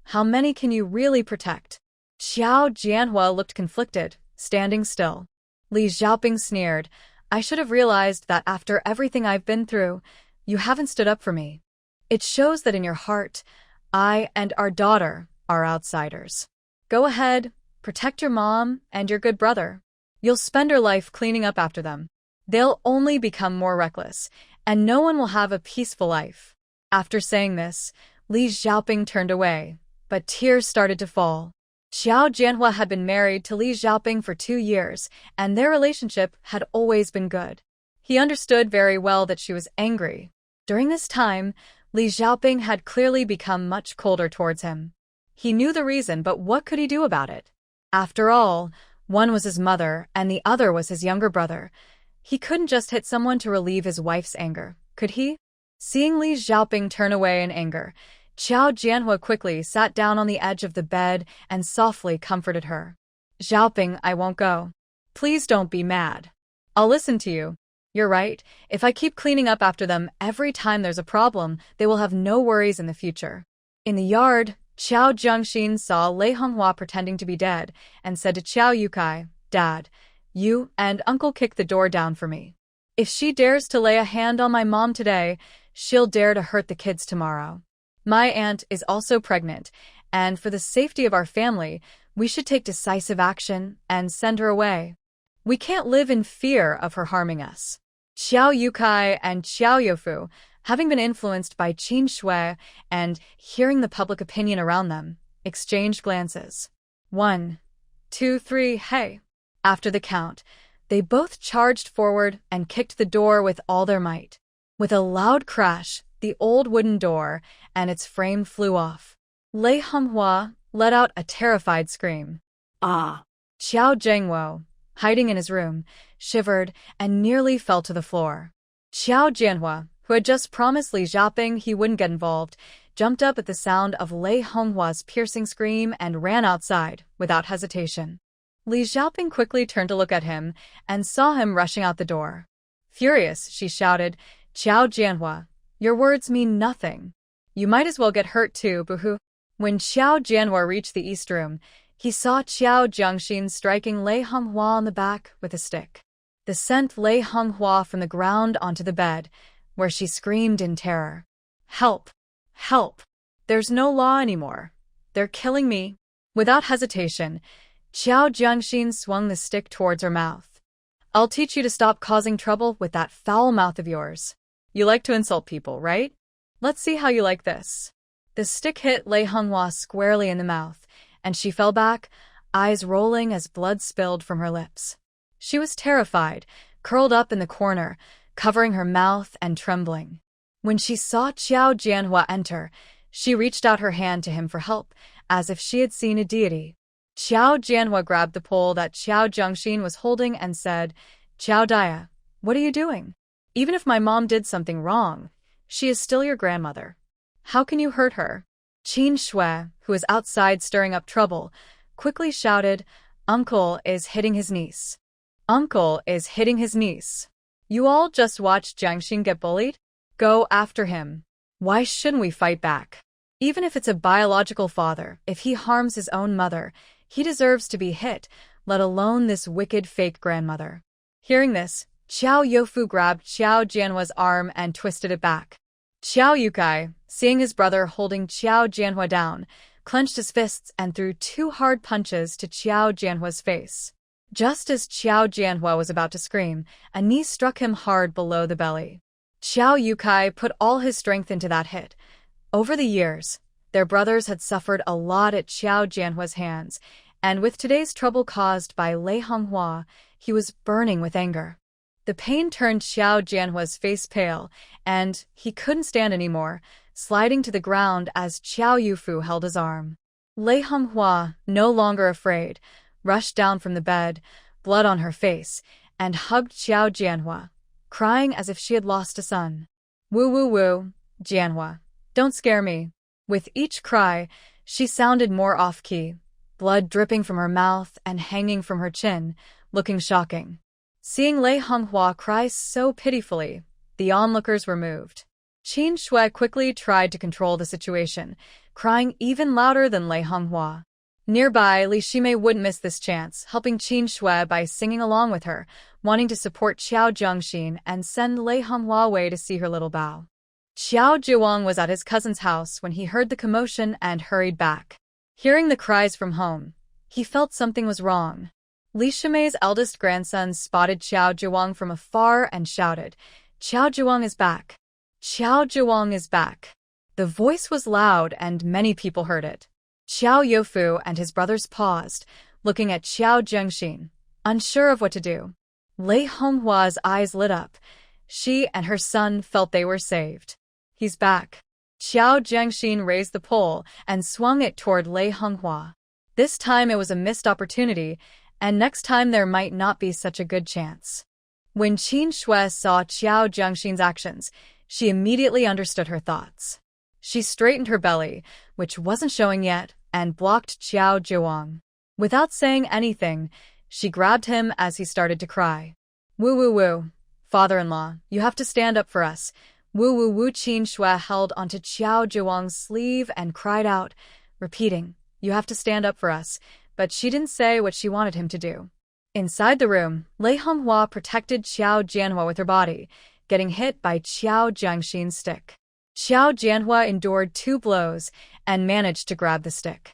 How many can you really protect?" Qiao Jianhua looked conflicted, standing still. Li Xiaoping sneered, "I should have realized that after everything I've been through, you haven't stood up for me. It shows that in your heart, I and our daughter are outsiders. Go ahead, protect your mom and your good brother. You'll spend your life cleaning up after them. They'll only become more reckless, and no one will have a peaceful life." After saying this, Li Xiaoping turned away, but tears started to fall. Qiao Jianhua had been married to Li Xiaoping for 2 years, and their relationship had always been good. He understood very well that she was angry. During this time, Li Xiaoping had clearly become much colder towards him. He knew the reason, but what could he do about it? After all, one was his mother and the other was his younger brother. He couldn't just hit someone to relieve his wife's anger, could he? Seeing Li Xiaoping turn away in anger, Qiao Jianhua quickly sat down on the edge of the bed and softly comforted her. "Xiaoping, I won't go. Please don't be mad. I'll listen to you. You're right, if I keep cleaning up after them every time there's a problem, they will have no worries in the future." In the yard, Qiao Jiangxin saw Lei Honghua pretending to be dead and said to Qiao Yukai, "Dad, you and Uncle kick the door down for me. If she dares to lay a hand on my mom today, she'll dare to hurt the kids tomorrow. My aunt is also pregnant, and for the safety of our family, we should take decisive action and send her away. We can't live in fear of her harming us." Qiao Yukai and Qiao Youfu, having been influenced by Qin Shui and hearing the public opinion around them, exchanged glances. 1, 2, 3, hey! After the count, they both charged forward and kicked the door with all their might. With a loud crash, the old wooden door and its frame flew off. Lei Honghua let out a terrified scream. Ah! Qiao Zhengwo, hiding in his room, shivered and nearly fell to the floor. Qiao Jianhua, who had just promised Li Xiaoping he wouldn't get involved, jumped up at the sound of Lei Honghua's piercing scream and ran outside without hesitation. Li Xiaoping quickly turned to look at him and saw him rushing out the door. Furious, she shouted, "Qiao Jianhua, your words mean nothing. You might as well get hurt too, boo-hoo." When Qiao Jianhua reached the east room, he saw Qiao Jiangxin striking Lei Honghua on the back with a stick. The sent Lei Honghua from the ground onto the bed, where she screamed in terror. "Help! Help! There's no law anymore. They're killing me. Without hesitation, Xiao Jiangxin swung the stick towards her mouth. I'll teach you to stop causing trouble with that foul mouth of yours. You like to insult people, right? Let's see how you like this. The stick hit Lei Honghua squarely in the mouth, and she fell back, eyes rolling as blood spilled from her lips. She was terrified, curled up in the corner, covering her mouth and trembling. When she saw Xiao Jianhua enter, she reached out her hand to him for help, as if she had seen a deity. Xiao Jianhua grabbed the pole that Xiao Jiangxin was holding and said, Xiao Dia, what are you doing? Even if my mom did something wrong, she is still your grandmother. How can you hurt her? Qin Shui, who was outside stirring up trouble, quickly shouted, Uncle is hitting his niece. Uncle is hitting his niece. You all just watched Jiangxin get bullied? Go after him. Why shouldn't we fight back? Even if it's a biological father, if he harms his own mother, he deserves to be hit, let alone this wicked fake grandmother. Hearing this, Qiao Youfu grabbed Xiao Jianhua's arm and twisted it back. Qiao Yukai, seeing his brother holding Qiao Jianhua down, clenched his fists and threw 2 hard punches to Qiao Jianhua's face. Just as Qiao Jianhua was about to scream, a knee struck him hard below the belly. Qiao Yukai put all his strength into that hit. Over the years, their brothers had suffered a lot at Qiao Jianhua's hands, and with today's trouble caused by Lei Honghua, he was burning with anger. The pain turned Xiao Jianhua's face pale, and he couldn't stand anymore, sliding to the ground as Qiao Youfu held his arm. Lei Honghua, no longer afraid, rushed down from the bed, blood on her face, and hugged Xiao Jianhua, crying as if she had lost a son. Woo woo woo, Jianhua, don't scare me. With each cry, she sounded more off-key, blood dripping from her mouth and hanging from her chin, looking shocking. Seeing Lei Honghua cry so pitifully, the onlookers were moved. Qin Shui quickly tried to control the situation, crying even louder than Lei Honghua. Nearby, Li Shimei wouldn't miss this chance, helping Qin Shui by singing along with her, wanting to support Xiao Jiangxin and send Lei Honghua away to see her little Bao. Xiao Zhiwang was at his cousin's house when he heard the commotion and hurried back. Hearing the cries from home, he felt something was wrong. Li Shimei's eldest grandson spotted Xiao Zhiwang from afar and shouted, Xiao Zhiwang is back. Xiao Zhiwang is back. The voice was loud and many people heard it. Xiao Youfu and his brothers paused, looking at Xiao Jiangxin, unsure of what to do. Lei Honghua's eyes lit up. She and her son felt they were saved. He's back. Xiao Jiangxin raised the pole and swung it toward Lei Honghua. This time it was a missed opportunity, and next time there might not be such a good chance. When Qin Shui saw Xiao Jiangxin's actions, she immediately understood her thoughts. She straightened her belly, which wasn't showing yet, and blocked Xiao Zhiwang. Without saying anything, she grabbed him as he started to cry. Woo woo woo, father-in-law, you have to stand up for us. Woo woo woo. Qin Shui held onto Xiao Zhiwang's sleeve and cried out, repeating, you have to stand up for us, but she didn't say what she wanted him to do. Inside the room, Lei Honghua protected Xiao Jianhua with her body, getting hit by Xiao Jiangxin's stick. Xiao Jianhua endured 2 blows and managed to grab the stick.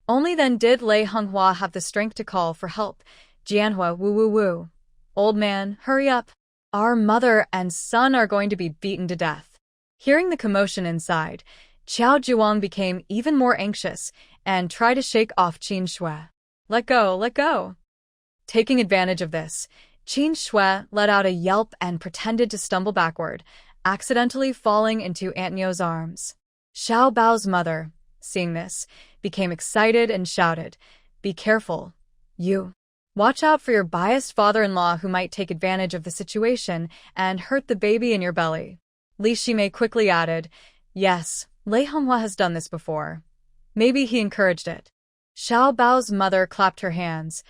Only then did Lei Honghua have the strength to call for help. Jianhua, woo woo woo. Old man, hurry up. Our mother and son are going to be beaten to death. Hearing the commotion inside, Xiao Zhiwang became even more anxious and tried to shake off Qin Shui. Let go, let go. Taking advantage of this, Qin Shui let out a yelp and pretended to stumble backward, accidentally falling into Aunt Nio's arms. Xiao Bao's mother, seeing this, became excited and shouted, be careful, you. Watch out for your biased father-in-law who might take advantage of the situation and hurt the baby in your belly. Li Shimei quickly added, yes, Lei Honghua has done this before. Maybe he encouraged it. Xiao Bao's mother clapped her hands.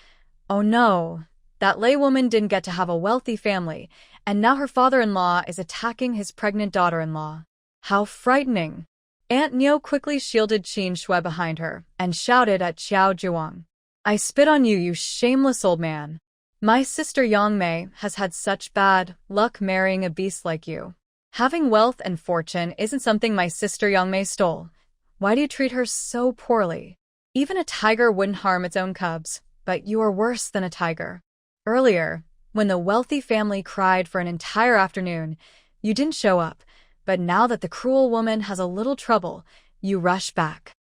Oh no, that Lei woman didn't get to have a wealthy family, and now her father-in-law is attacking his pregnant daughter-in-law. How frightening. Aunt Nio quickly shielded Qin Shui behind her and shouted at Xiao Zhiwang. I spit on you, you shameless old man. My sister Yang Mei has had such bad luck marrying a beast like you. Having wealth and fortune isn't something my sister Youngmei stole. Why do you treat her so poorly? Even a tiger wouldn't harm its own cubs, but you are worse than a tiger. Earlier, when the wealthy family cried for an entire afternoon, you didn't show up, but now that the cruel woman has a little trouble, you rush back.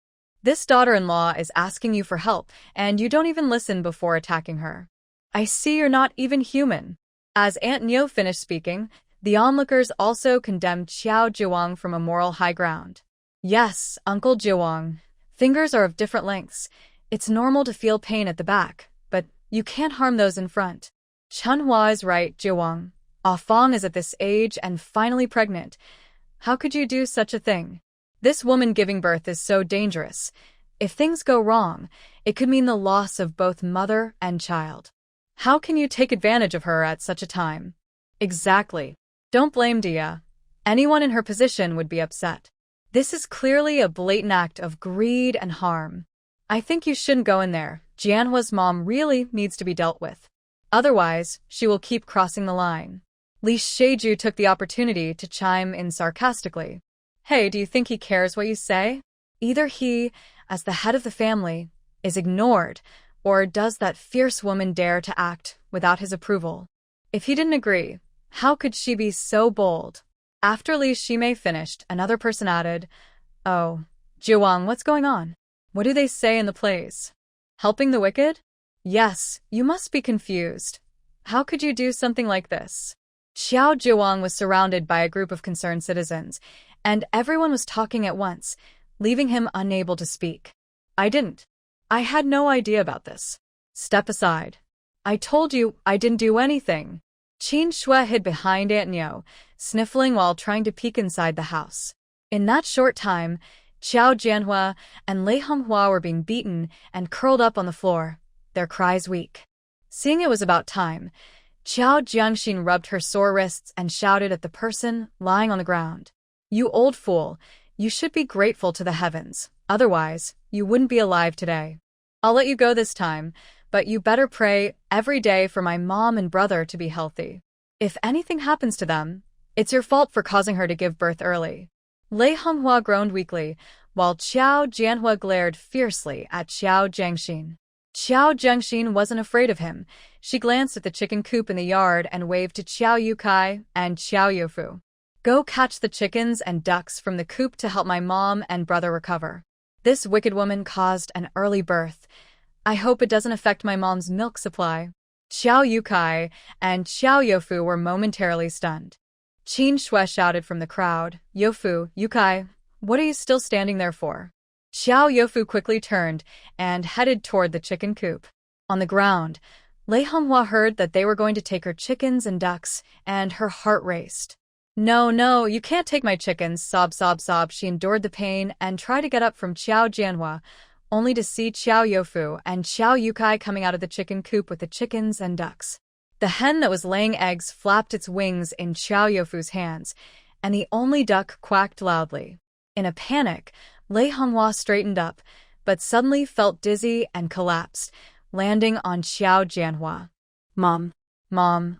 This daughter-in-law is asking you for help, and you don't even listen before attacking her. I see you're not even human. As Aunt Neo finished speaking, the onlookers also condemned Xiao Jiwang from a moral high ground. Yes, Uncle Jiwang. Fingers are of different lengths. It's normal to feel pain at the back, but you can't harm those in front. Chunhua is right, Jiwang. Ah Fong is at this age and finally pregnant. How could you do such a thing? This woman giving birth is so dangerous. If things go wrong, it could mean the loss of both mother and child. How can you take advantage of her at such a time? Exactly. Don't blame Dia. Anyone in her position would be upset. This is clearly a blatant act of greed and harm. I think you shouldn't go in there. Jianhua's mom really needs to be dealt with. Otherwise, she will keep crossing the line. Li Sheju took the opportunity to chime in sarcastically. Hey, do you think he cares what you say? Either he, as the head of the family, is ignored, or does that fierce woman dare to act without his approval? If he didn't agree, how could she be so bold? After Li Shimei finished, another person added, Oh, Jiwang, what's going on? What do they say in the plays? Helping the wicked? Yes, you must be confused. How could you do something like this? Xiao Jiwang was surrounded by a group of concerned citizens, and everyone was talking at once, leaving him unable to speak. I didn't. I had no idea about this. Step aside. I told you I didn't do anything. Qin Shui hid behind Aunt Neo, sniffling while trying to peek inside the house. In that short time, Xiao Jianhua and Lei Honghua were being beaten and curled up on the floor, their cries weak. Seeing it was about time, Xiao Jiangxin rubbed her sore wrists and shouted at the person lying on the ground. You old fool, you should be grateful to the heavens, otherwise, you wouldn't be alive today. I'll let you go this time, but you better pray every day for my mom and brother to be healthy. If anything happens to them, it's your fault for causing her to give birth early. Lei Honghua groaned weakly, while Xiao Jianhua glared fiercely at Xiao Jiangxin. Xiao Jiangxin wasn't afraid of him. She glanced at the chicken coop in the yard and waved to Xiao Yukai and Xiao Youfu. Go catch the chickens and ducks from the coop to help my mom and brother recover. This wicked woman caused an early birth. I hope it doesn't affect my mom's milk supply. Xiao Yukai and Xiao Youfu were momentarily stunned. Qin Shui shouted from the crowd, Youfu, Yukai, what are you still standing there for? Xiao Youfu quickly turned and headed toward the chicken coop. On the ground, Lei Honghua heard that they were going to take her chickens and ducks, and her heart raced. No, you can't take my chickens, sob. She endured the pain and tried to get up from Xiao Jianhua, only to see Xiao Youfu and Xiao Yukai coming out of the chicken coop with the chickens and ducks. The hen that was laying eggs flapped its wings in Xiao Youfu's hands, and the only duck quacked loudly. In a panic, Lei Honghua straightened up, but suddenly felt dizzy and collapsed, landing on Xiao Jianhua. Mom,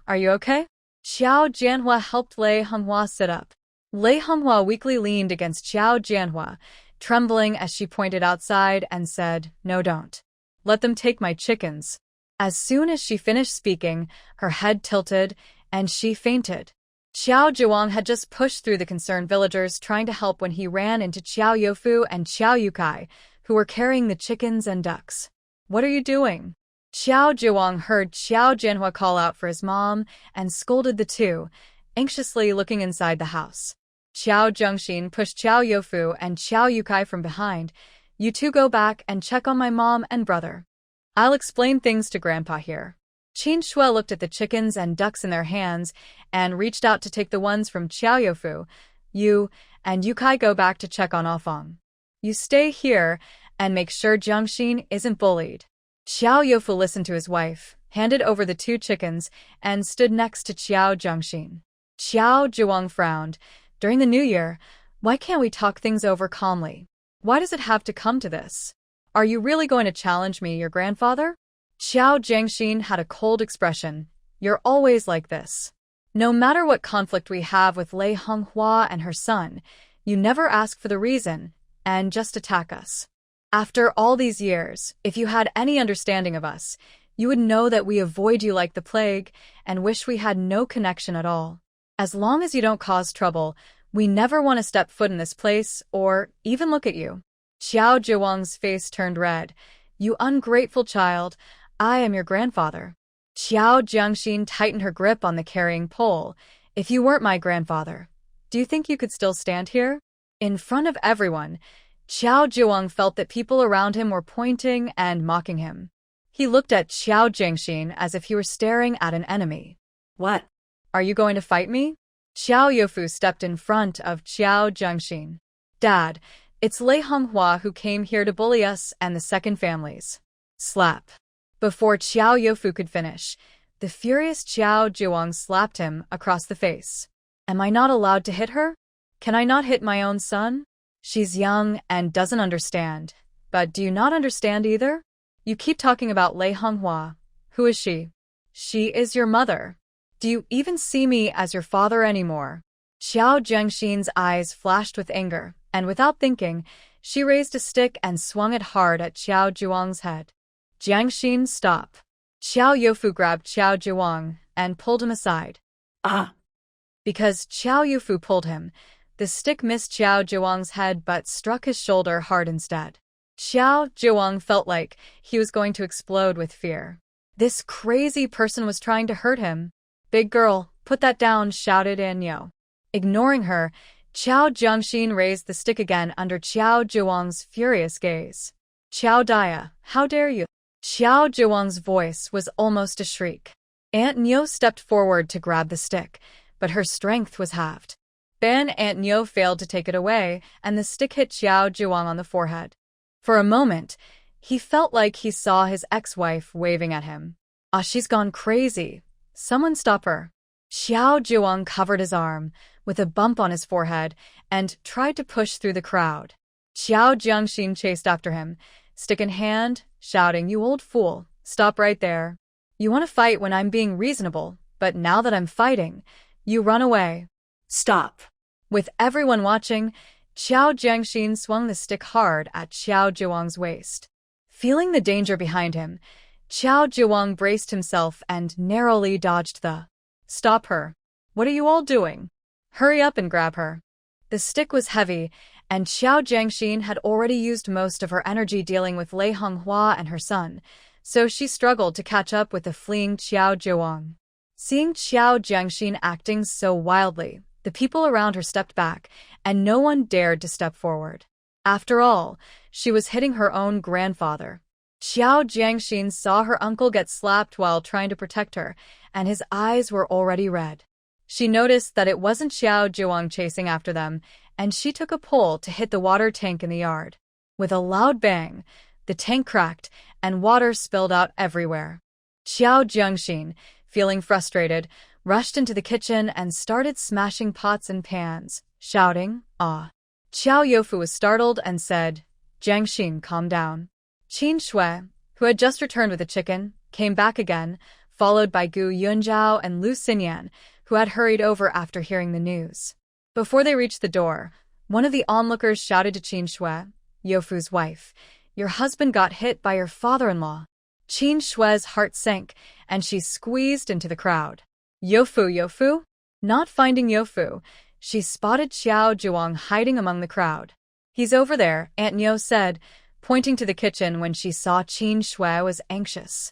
are you okay? Xiao Jianhua helped Lei Honghua sit up. Lei Honghua weakly leaned against Xiao Jianhua, trembling as she pointed outside and said, No, don't. Let them take my chickens. As soon as she finished speaking, her head tilted, and she fainted. Xiao Jiwang had just pushed through the concerned villagers trying to help when he ran into Xiao Youfu and Xiao Yukai, who were carrying the chickens and ducks. What are you doing? Xiao Jiwang heard Xiao Jianhua call out for his mom and scolded the two, anxiously looking inside the house. Xiao Jiangxin pushed Xiao Youfu and Xiao Yukai from behind. You two go back and check on my mom and brother. I'll explain things to Grandpa here. Qin Shui looked at the chickens and ducks in their hands and reached out to take the ones from Xiao Youfu. You and Yukai go back to check on Afong. You stay here and make sure Jiangxin isn't bullied. Xiao Youfu listened to his wife, handed over the two chickens, and stood next to Xiao Jiangxin. Xiao Jiwang frowned. During the new year, why can't we talk things over calmly? Why does it have to come to this? Are you really going to challenge me, your grandfather? Xiao Jiangxin had a cold expression. You're always like this. No matter what conflict we have with Lei Honghua and her son, you never ask for the reason and just attack us. After all these years, if you had any understanding of us, you would know that we avoid you like the plague and wish we had no connection at all. As long as you don't cause trouble, we never want to step foot in this place or even look at you. Xiao Zhiwang's face turned red. You ungrateful child, I am your grandfather. Xiao Jiangxin tightened her grip on the carrying pole. If you weren't my grandfather, do you think you could still stand here? In front of everyone, Xiao Zhiwang felt that people around him were pointing and mocking him. He looked at Xiao Jiangxin as if he were staring at an enemy. What? Are you going to fight me? Xiao Youfu stepped in front of Xiao Jiangxin. Dad, it's Lei Honghua who came here to bully us and the second families. Slap. Before Xiao Youfu could finish, the furious Xiao Zhiwang slapped him across the face. Am I not allowed to hit her? Can I not hit my own son? She's young and doesn't understand. But do you not understand either? You keep talking about Lei Honghua. Who is she? She is your mother. Do you even see me as your father anymore? Xiao Jiangxin's eyes flashed with anger, and without thinking, she raised a stick and swung it hard at Xiao Zhiwang's head. Jiangxin, stop. Xiao Youfu grabbed Xiao Zhiwang and pulled him aside. Ah! Because Xiao Youfu pulled him, the stick missed Xiao Zhiwang's head but struck his shoulder hard instead. Xiao Zhiwang felt like he was going to explode with fear. This crazy person was trying to hurt him. Big girl, put that down, shouted Anyo. Ignoring her, Xiao Jiangxin raised the stick again under Xiao Zhiwang's furious gaze. Xiao Dia, how dare you? Xiao Zhiwang's voice was almost a shriek. Aunt Nyo stepped forward to grab the stick, but her strength was halved. Then Aunt Nyo failed to take it away, and the stick hit Xiao Zhiwang on the forehead. For a moment, he felt like he saw his ex-wife waving at him. Ah, she's gone crazy. Someone stop her. Xiao Zhiwang covered his arm with a bump on his forehead and tried to push through the crowd. Xiao Jiangxin chased after him, stick in hand, shouting, "You old fool, stop right there. You want to fight when I'm being reasonable, but now that I'm fighting, you run away." Stop. With everyone watching, Xiao Jiangxin swung the stick hard at Xiao Zhiwang's waist. Feeling the danger behind him, Xiao Zhiwang braced himself and narrowly dodged the "Stop her. What are you all doing? Hurry up and grab her." The stick was heavy, and Xiao Jiangxin had already used most of her energy dealing with Lei Honghua and her son, so she struggled to catch up with the fleeing Xiao Zhiwang. Seeing Xiao Jiangxin acting so wildly, the people around her stepped back, and no one dared to step forward. After all, she was hitting her own grandfather. Xiao Jiangxin saw her uncle get slapped while trying to protect her, and his eyes were already red. She noticed that it wasn't Xiao Zhiwang chasing after them, and she took a pole to hit the water tank in the yard. With a loud bang, the tank cracked, and water spilled out everywhere. Xiao Jiangxin, feeling frustrated, rushed into the kitchen and started smashing pots and pans, shouting, "Ah!" Xiao Youfu was startled and said, "Jiangxin, calm down." Qin Shui, who had just returned with the chicken, came back again, followed by Gu Yunzhao and Lu Xinyan, who had hurried over after hearing the news. Before they reached the door, one of the onlookers shouted to Qin Shui, Youfu's wife, "Your husband got hit by your father-in-law." Qin Shui's heart sank, and she squeezed into the crowd. Youfu? Not finding Youfu, she spotted Xiao Zhiwang hiding among the crowd. "He's over there," Aunt Nyo said, pointing to the kitchen when she saw Qin Shui was anxious.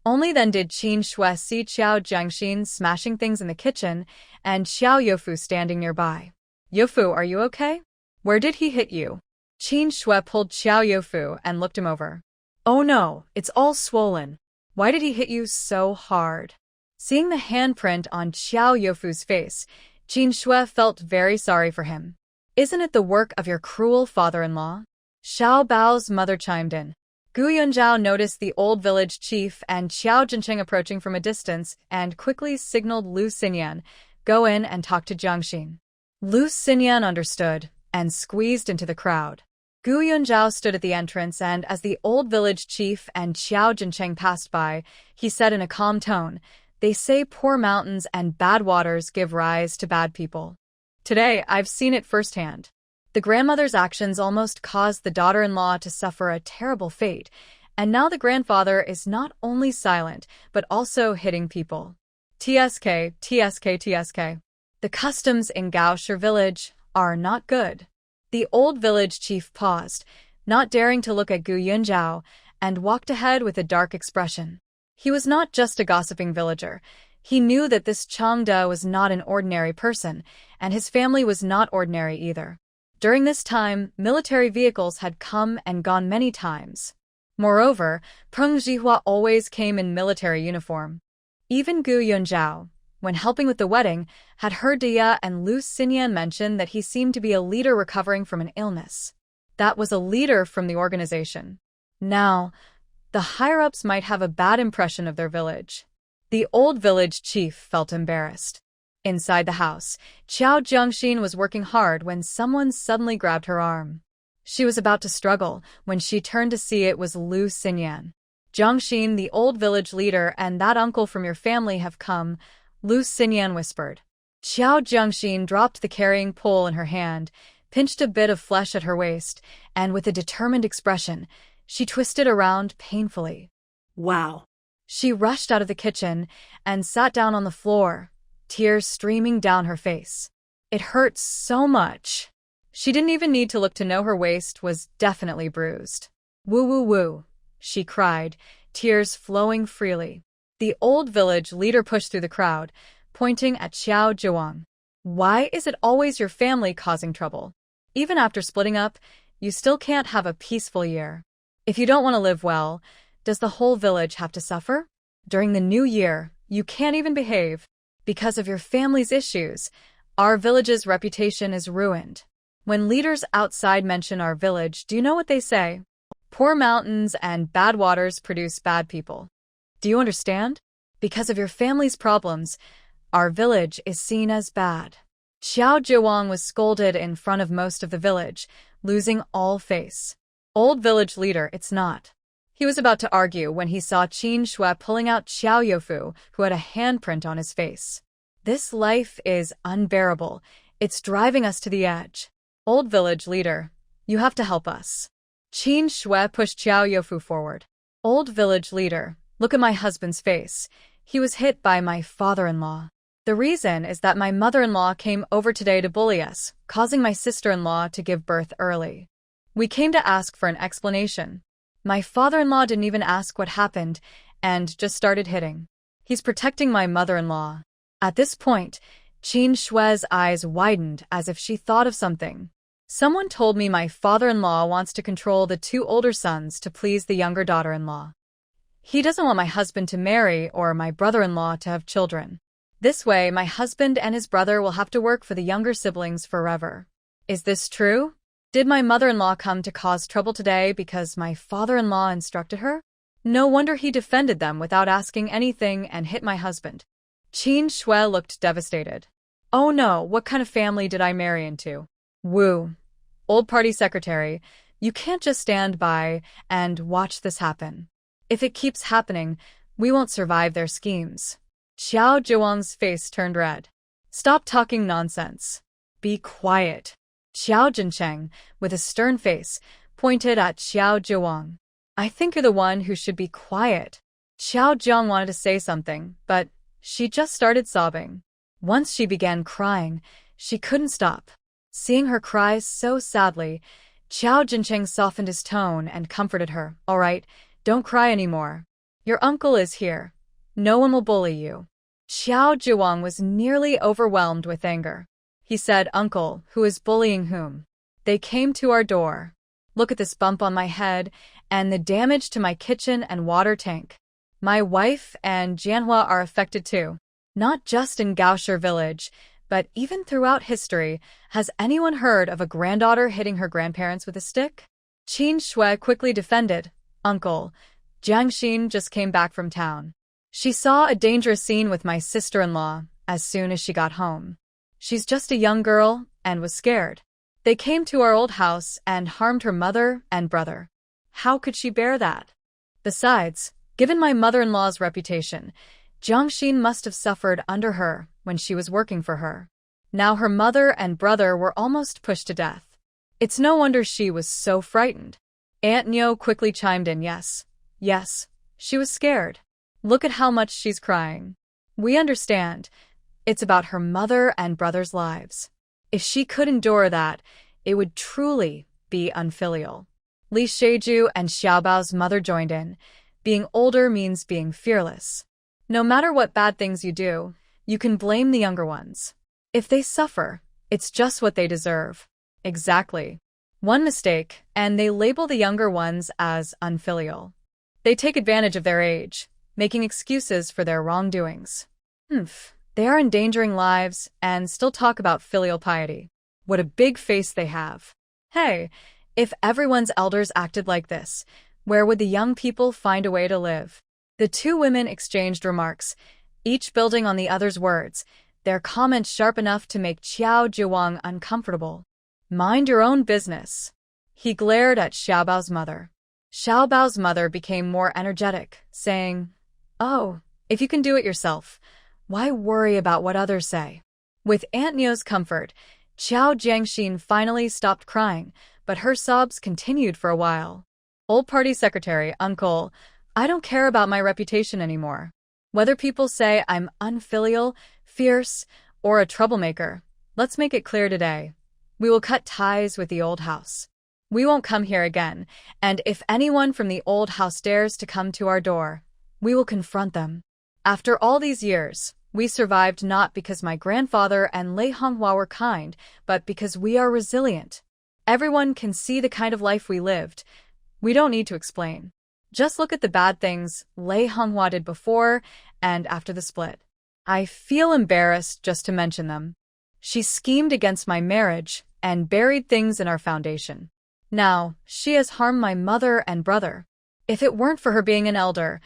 Only then did Qin Shui see Xiao Jiangxin smashing things in the kitchen and Xiao Youfu standing nearby. "Youfu, are you okay? Where did he hit you?" Qin Shui pulled Xiao Youfu and looked him over. "Oh no, it's all swollen. Why did he hit you so hard?" Seeing the handprint on Xiao Youfu's face, Qin Shui felt very sorry for him. "Isn't it the work of your cruel father-in-law?" Xiao Bao's mother chimed in. Gu Yunzhao noticed the old village chief and Xiao Jincheng approaching from a distance and quickly signaled Lu Xinyan, "Go in and talk to Jiangxin." Lu Xinyan understood and squeezed into the crowd. Gu Yunzhao stood at the entrance, and as the old village chief and Xiao Jincheng passed by, he said in a calm tone, They say poor mountains and bad waters give rise to bad people. Today, I've seen it firsthand. The grandmother's actions almost caused the daughter-in-law to suffer a terrible fate, and now the grandfather is not only silent, but also hitting people. TSK, TSK, TSK. The customs in Gaoshi village are not good. The old village chief paused, not daring to look at Gu Yunjiao, and walked ahead with a dark expression. He was not just a gossiping villager. He knew that this Changde was not an ordinary person, and his family was not ordinary either. During this time, military vehicles had come and gone many times. Moreover, Peng Zhihua always came in military uniform. Even Gu Yunjiao, when helping with the wedding, had heard Dia and Lu Xinyan mention that he seemed to be a leader recovering from an illness. That was a leader from the organization. Now, the higher-ups might have a bad impression of their village. The old village chief felt embarrassed. Inside the house, Qiao Jiangxin was working hard when someone suddenly grabbed her arm. She was about to struggle when she turned to see it was Lu Xinyan. Jiangxin, the old village leader, and that uncle from your family have come, Lu Xinyan whispered. Qiao Jiangxin dropped the carrying pole in her hand, pinched a bit of flesh at her waist, and with a determined expression, she twisted around painfully. Wow. She rushed out of the kitchen and sat down on the floor, tears streaming down her face. It hurt so much. She didn't even need to look to know her waist was definitely bruised. Woo woo woo, she cried, tears flowing freely. The old village leader pushed through the crowd, pointing at Xiao Zhuang. Why is it always your family causing trouble? Even after splitting up, you still can't have a peaceful year. If you don't want to live well, does the whole village have to suffer? During the new year, you can't even behave. Because of your family's issues, our village's reputation is ruined. When leaders outside mention our village, do you know what they say? Poor mountains and bad waters produce bad people. Do you understand? Because of your family's problems, our village is seen as bad. Xiao Zhuang was scolded in front of most of the village, losing all face. Old village leader, it's not. He was about to argue when he saw Qin Shui pulling out Xiao Youfu, who had a handprint on his face. This life is unbearable. It's driving us to the edge. Old village leader, you have to help us. Qin Shui pushed Xiao Youfu forward. Old village leader, look at my husband's face. He was hit by my father-in-law. The reason is that my mother-in-law came over today to bully us, causing my sister-in-law to give birth early. We came to ask for an explanation. My father-in-law didn't even ask what happened and just started hitting. He's protecting my mother-in-law. At this point, Qin Shui's eyes widened as if she thought of something. Someone told me my father-in-law wants to control the two older sons to please the younger daughter-in-law. He doesn't want my husband to marry or my brother-in-law to have children. This way, my husband and his brother will have to work for the younger siblings forever. Is this true? Did my mother-in-law come to cause trouble today because my father-in-law instructed her? No wonder he defended them without asking anything and hit my husband. Qin Shui looked devastated. Oh no, what kind of family did I marry into? Woo. Old party secretary, you can't just stand by and watch this happen. If it keeps happening, we won't survive their schemes. Xiao Zhuang's face turned red. Stop talking nonsense. Be quiet. Xiao Jincheng, with a stern face, pointed at Xiao Zhuang. I think you're the one who should be quiet. Xiao Zhuang wanted to say something, but she just started sobbing. Once she began crying, she couldn't stop. Seeing her cry so sadly, Xiao Jincheng softened his tone and comforted her. All right, don't cry anymore. Your uncle is here. No one will bully you. Xiao Zhuang was nearly overwhelmed with anger. He said, Uncle, who is bullying whom? They came to our door. Look at this bump on my head and the damage to my kitchen and water tank. My wife and Manhwa are affected too. Not just in Gaoshi village, but even throughout history, has anyone heard of a granddaughter hitting her grandparents with a stick? Qin Shui quickly defended. Uncle, Jiangxin just came back from town. She saw a dangerous scene with my sister-in-law as soon as she got home. She's just a young girl and was scared. They came to our old house and harmed her mother and brother. How could she bear that? Besides, given my mother-in-law's reputation, Jiangxin must have suffered under her when she was working for her. Now her mother and brother were almost pushed to death. It's no wonder she was so frightened. Aunt Neo quickly chimed in, yes, she was scared. Look at how much she's crying. We understand. It's about her mother and brother's lives. If she could endure that, it would truly be unfilial. Li Sheju and Xiaobao's mother joined in. Being older means being fearless. No matter what bad things you do, you can blame the younger ones. If they suffer, it's just what they deserve. Exactly. One mistake, and they label the younger ones as unfilial. They take advantage of their age, making excuses for their wrongdoings. They are endangering lives and still talk about filial piety. What a big face they have. Hey, if everyone's elders acted like this, where would the young people find a way to live? The two women exchanged remarks, each building on the other's words, their comments sharp enough to make Qiao Zhiwang uncomfortable. Mind your own business. He glared at Xiaobao's mother. Xiaobao's mother became more energetic, saying, "Oh, if you can do it yourself, why worry about what others say?" With Aunt Neo's comfort, Qiao Jiangxin finally stopped crying, but her sobs continued for a while. Old party secretary, uncle, I don't care about my reputation anymore. Whether people say I'm unfilial, fierce, or a troublemaker, let's make it clear today. We will cut ties with the old house. We won't come here again, and if anyone from the old house dares to come to our door, we will confront them. After all these years, we survived not because my grandfather and Lei Honghua were kind, but because we are resilient. Everyone can see the kind of life we lived. We don't need to explain. Just look at the bad things Lei Honghua did before and after the split. I feel embarrassed just to mention them. She schemed against my marriage and buried things in our foundation. Now, she has harmed my mother and brother. If it weren't for her being an elder,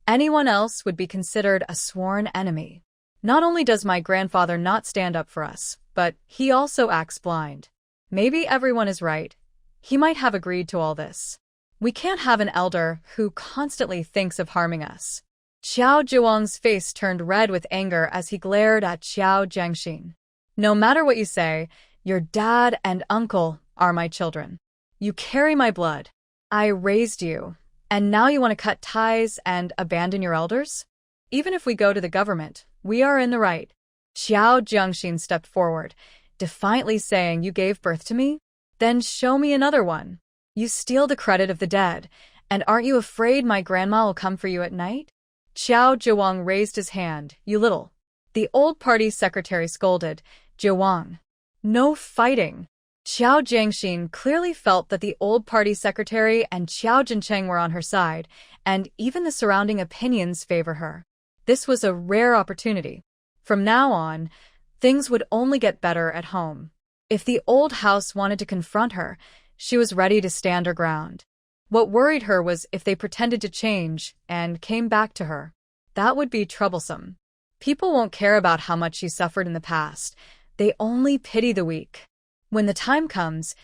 anyone else would be considered a sworn enemy. Not only does my grandfather not stand up for us, but he also acts blind. Maybe everyone is right. He might have agreed to all this. We can't have an elder who constantly thinks of harming us. Qiao Zhiwang's face turned red with anger as he glared at Qiao Jiangxin. No matter what you say, your dad and uncle are my children. You carry my blood. I raised you, and now you want to cut ties and abandon your elders? Even if we go to the government, we are in the right. Qiao Jiangxin stepped forward, defiantly saying, you gave birth to me? Then show me another one. You steal the credit of the dead, and aren't you afraid my grandma will come for you at night? Qiao Zhiwang raised his hand. You little. The old party secretary scolded. Zhiwang. No fighting. Qiao Jiangxin clearly felt that the old party secretary and Qiao Jincheng were on her side, and even the surrounding opinions favor her. This was a rare opportunity. From now on, things would only get better at home. If the old house wanted to confront her, she was ready to stand her ground. What worried her was if they pretended to change and came back to her. That would be troublesome. People won't care about how much she suffered in the past. They only pity the weak. When the time comes,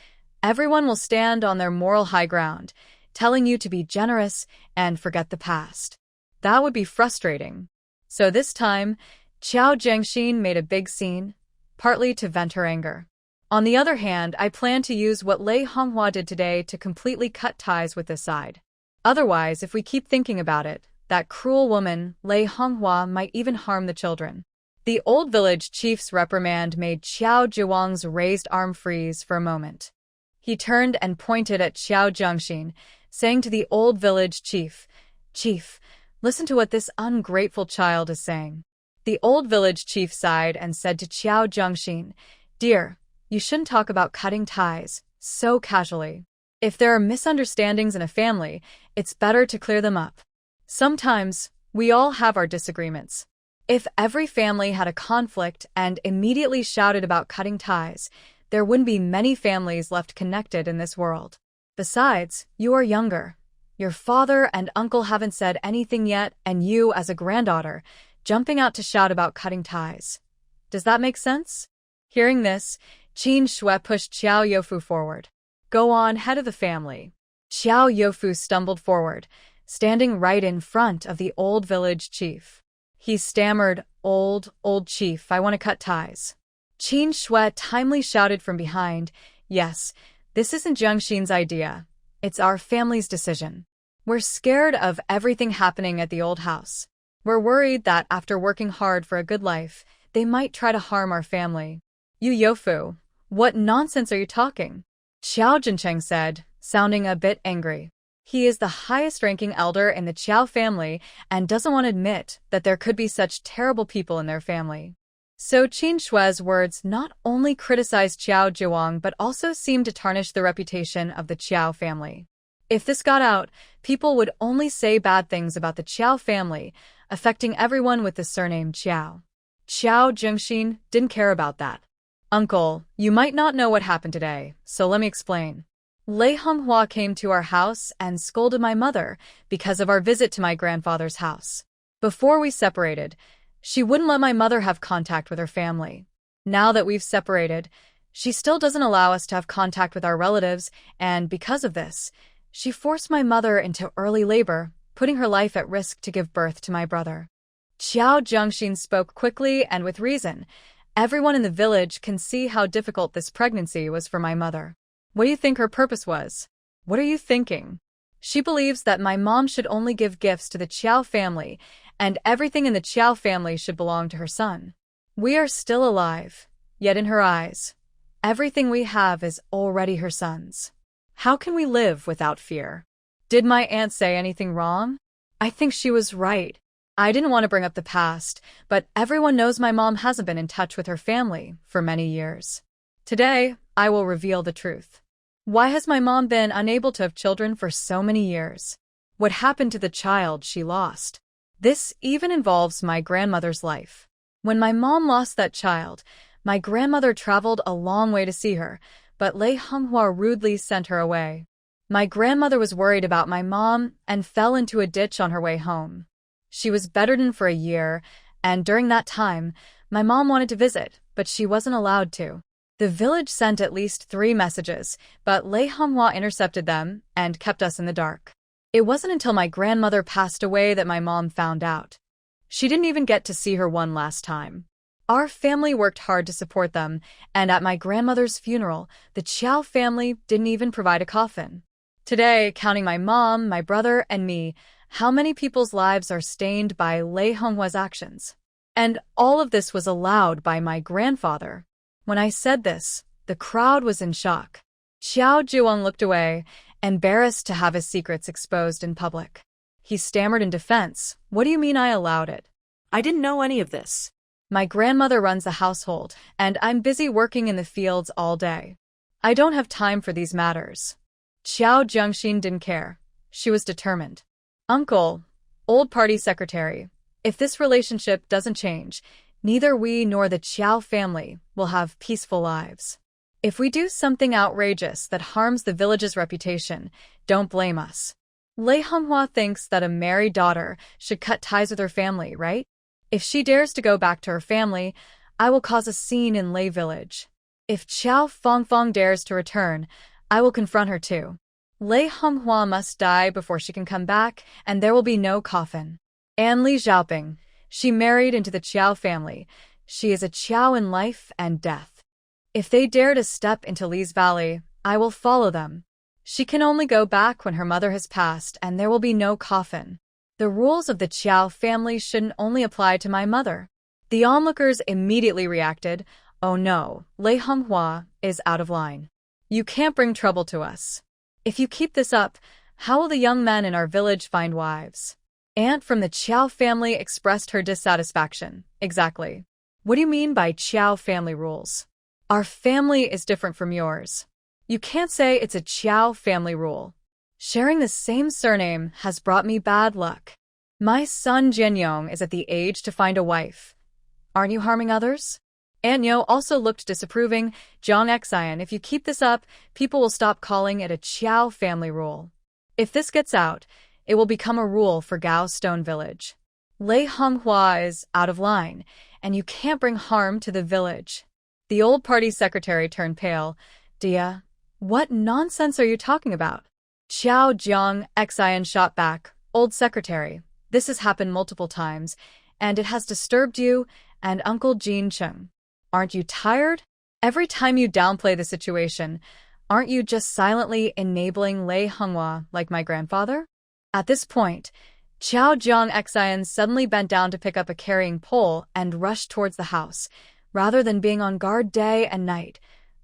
everyone will stand on their moral high ground, telling you to be generous and forget the past. That would be frustrating. So this time, Qiao Jiangxin made a big scene, partly to vent her anger. On the other hand, I plan to use what Lei Honghua did today to completely cut ties with this side. Otherwise, if we keep thinking about it, that cruel woman, Lei Honghua, might even harm the children. The old village chief's reprimand made Qiao Zhiwang's raised arm freeze for a moment. He turned and pointed at Qiao Jiangxin, saying to the old village chief, Chief, listen to what this ungrateful child is saying. The old village chief sighed and said to Qiao Jiangxin, Dear, you shouldn't talk about cutting ties so casually. If there are misunderstandings in a family, it's better to clear them up. Sometimes, we all have our disagreements. If every family had a conflict and immediately shouted about cutting ties, there wouldn't be many families left connected in this world. Besides, you are younger. Your father and uncle haven't said anything yet, and you, as a granddaughter, jumping out to shout about cutting ties. Does that make sense? Hearing this, Qin Shui pushed Xiao Youfu forward. Go on, head of the family. Xiao Youfu stumbled forward, standing right in front of the old village chief. He stammered, old chief, I want to cut ties. Qin Shui timely shouted from behind, yes, this isn't Jiangxin's idea. It's our family's decision. We're scared of everything happening at the old house. We're worried that after working hard for a good life, they might try to harm our family. You Yofu, what nonsense are you talking? Qiao Jincheng said, sounding a bit angry. He is the highest-ranking elder in the Qiao family and doesn't want to admit that there could be such terrible people in their family. So Qin Shui's words not only criticized Qiao Zhuang but also seemed to tarnish the reputation of the Qiao family. If this got out, people would only say bad things about the Qiao family, affecting everyone with the surname Qiao. Qiao Jiangxin didn't care about that. Uncle, you might not know what happened today, so let me explain. Lei Manhwa came to our house and scolded my mother because of our visit to my grandfather's house. Before we separated, she wouldn't let my mother have contact with her family. Now that we've separated, she still doesn't allow us to have contact with our relatives, and because of this, she forced my mother into early labor, putting her life at risk to give birth to my brother. Qiao Jiangxin spoke quickly and with reason. Everyone in the village can see how difficult this pregnancy was for my mother. What do you think her purpose was? What are you thinking? She believes that my mom should only give gifts to the Qiao family, and everything in the Qiao family should belong to her son. We are still alive, yet in her eyes, everything we have is already her son's. How can we live without fear? Did my aunt say anything wrong? I think she was right. I didn't want to bring up the past, but everyone knows my mom hasn't been in touch with her family for many years. Today, I will reveal the truth. Why has my mom been unable to have children for so many years? What happened to the child she lost? This even involves my grandmother's life. When my mom lost that child, my grandmother traveled a long way to see her, but Lei Manhwa rudely sent her away. My grandmother was worried about my mom and fell into a ditch on her way home. She was bedridden for a year, and during that time, my mom wanted to visit, but she wasn't allowed to. The village sent at least 3 messages, but Lei Manhwa intercepted them and kept us in the dark. It wasn't until my grandmother passed away that my mom found out. She didn't even get to see her one last time. Our family worked hard to support them, and at my grandmother's funeral, the Qiao family didn't even provide a coffin. Today, counting my mom, my brother, and me, how many people's lives are stained by Lei Manhwa's actions? And all of this was allowed by my grandfather. When I said this, the crowd was in shock. Qiao Zhuang looked away, embarrassed to have his secrets exposed in public. He stammered in defense, "What do you mean I allowed it? I didn't know any of this. My grandmother runs the household, and I'm busy working in the fields all day. I don't have time for these matters." Qiao Jiangxin didn't care. She was determined. "Uncle, old party secretary, if this relationship doesn't change, neither we nor the Qiao family will have peaceful lives. If we do something outrageous that harms the village's reputation, don't blame us. Lei Manhwa thinks that a married daughter should cut ties with her family, right? If she dares to go back to her family, I will cause a scene in Lei village. If Qiao Fangfang dares to return, I will confront her too. Lei Manhwa must die before she can come back, and there will be no coffin. Anne Li Xiaoping, she married into the Qiao family. She is a Qiao in life and death. If they dare to step into Li's valley, I will follow them. She can only go back when her mother has passed, and there will be no coffin. The rules of the Qiao family shouldn't only apply to my mother." The onlookers immediately reacted, "Oh no, Lei Manhwa is out of line. You can't bring trouble to us. If you keep this up, how will the young men in our village find wives?" Aunt from the Qiao family expressed her dissatisfaction. "Exactly. What do you mean by Qiao family rules? Our family is different from yours. You can't say it's a Qiao family rule. Sharing the same surname has brought me bad luck. My son Jianyong is at the age to find a wife. Aren't you harming others?" Aunt Yo also looked disapproving. "Jiang Xian, if you keep this up, people will stop calling it a Qiao family rule. If this gets out, it will become a rule for Gao Stone Village. Lei Manhwa is out of line, and you can't bring harm to the village." The old party secretary turned pale. "Dia, what nonsense are you talking about?" Qiao Jiang Xian shot back. "Old secretary, this has happened multiple times, and it has disturbed you and Uncle Jin Chung. Aren't you tired? Every time you downplay the situation, aren't you just silently enabling Lei Honghua like my grandfather? At this point, Qiao Jiang Xian suddenly bent down to pick up a carrying pole and rushed towards the house. Rather than being on guard day and night,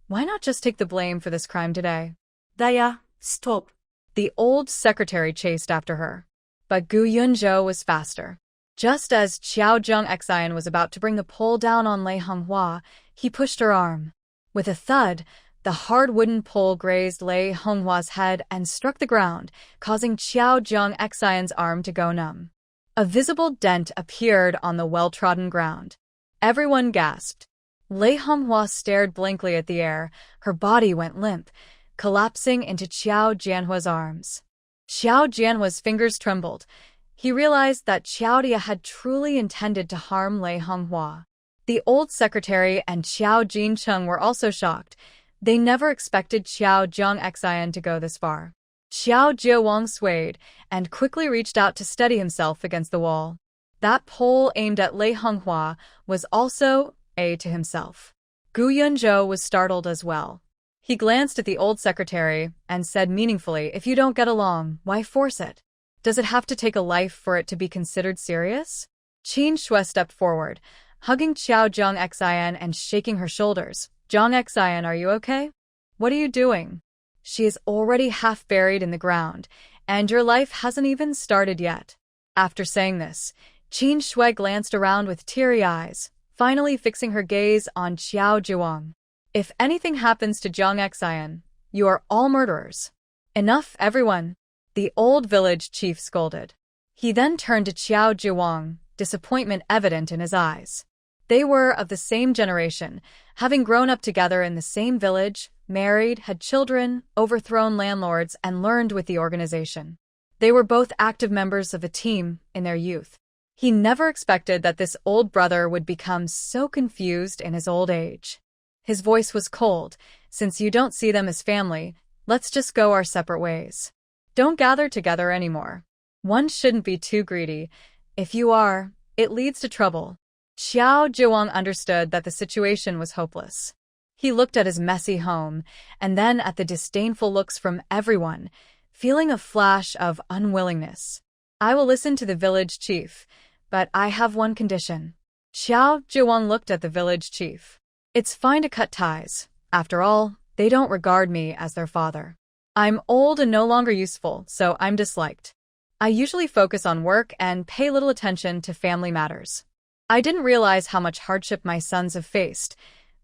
why not just take the blame for this crime today? Daya, stop. The old secretary chased after her. But Gu Yunzhou was faster. Just as Qiao Jiang Xian was about to bring the pole down on Lei Honghua, he pushed her arm. With a thud, the hard wooden pole grazed Lei Honghua's head and struck the ground, causing Qiao Jiang Xian's arm to go numb. A visible dent appeared on the well-trodden ground. Everyone gasped. Lei Honghua stared blankly at the air. Her body went limp, collapsing into Qiao Jianhua's arms. Qiao Jianhua's fingers trembled. He realized that Qiao Dia had truly intended to harm Lei Honghua. The old secretary and Qiao Jincheng were also shocked. They never expected Qiao Jiang Xian to go this far. Xiao Jiawang swayed and quickly reached out to steady himself against the wall. That pole aimed at Lei Honghua was also a to himself. Gu Yunzhou was startled as well. He glanced at the old secretary and said meaningfully, "If you don't get along, why force it? Does it have to take a life for it to be considered serious?" Qin Shui stepped forward, hugging Qiao Jiang Xian and shaking her shoulders. "Jiang Xian, are you okay? What are you doing? She is already half buried in the ground, and your life hasn't even started yet." After saying this, Qin Shui glanced around with teary eyes, finally fixing her gaze on Qiao Jiawang. "If anything happens to Jiang Xian, you are all murderers. Enough, everyone," the old village chief scolded. He then turned to Qiao Jiawang, disappointment evident in his eyes. They were of the same generation, having grown up together in the same village, married, had children, overthrown landlords, and learned with the organization. They were both active members of a team in their youth. He never expected that this old brother would become so confused in his old age. His voice was cold. "Since you don't see them as family, let's just go our separate ways. Don't gather together anymore. One shouldn't be too greedy. If you are, it leads to trouble." Qiao Jiawang understood that the situation was hopeless. He looked at his messy home, and then at the disdainful looks from everyone, feeling a flash of unwillingness. "I will listen to the village chief, but I have one condition." Qiao Jiawang looked at the village chief. "It's fine to cut ties. After all, they don't regard me as their father. I'm old and no longer useful, so I'm disliked. I usually focus on work and pay little attention to family matters. I didn't realize how much hardship my sons have faced,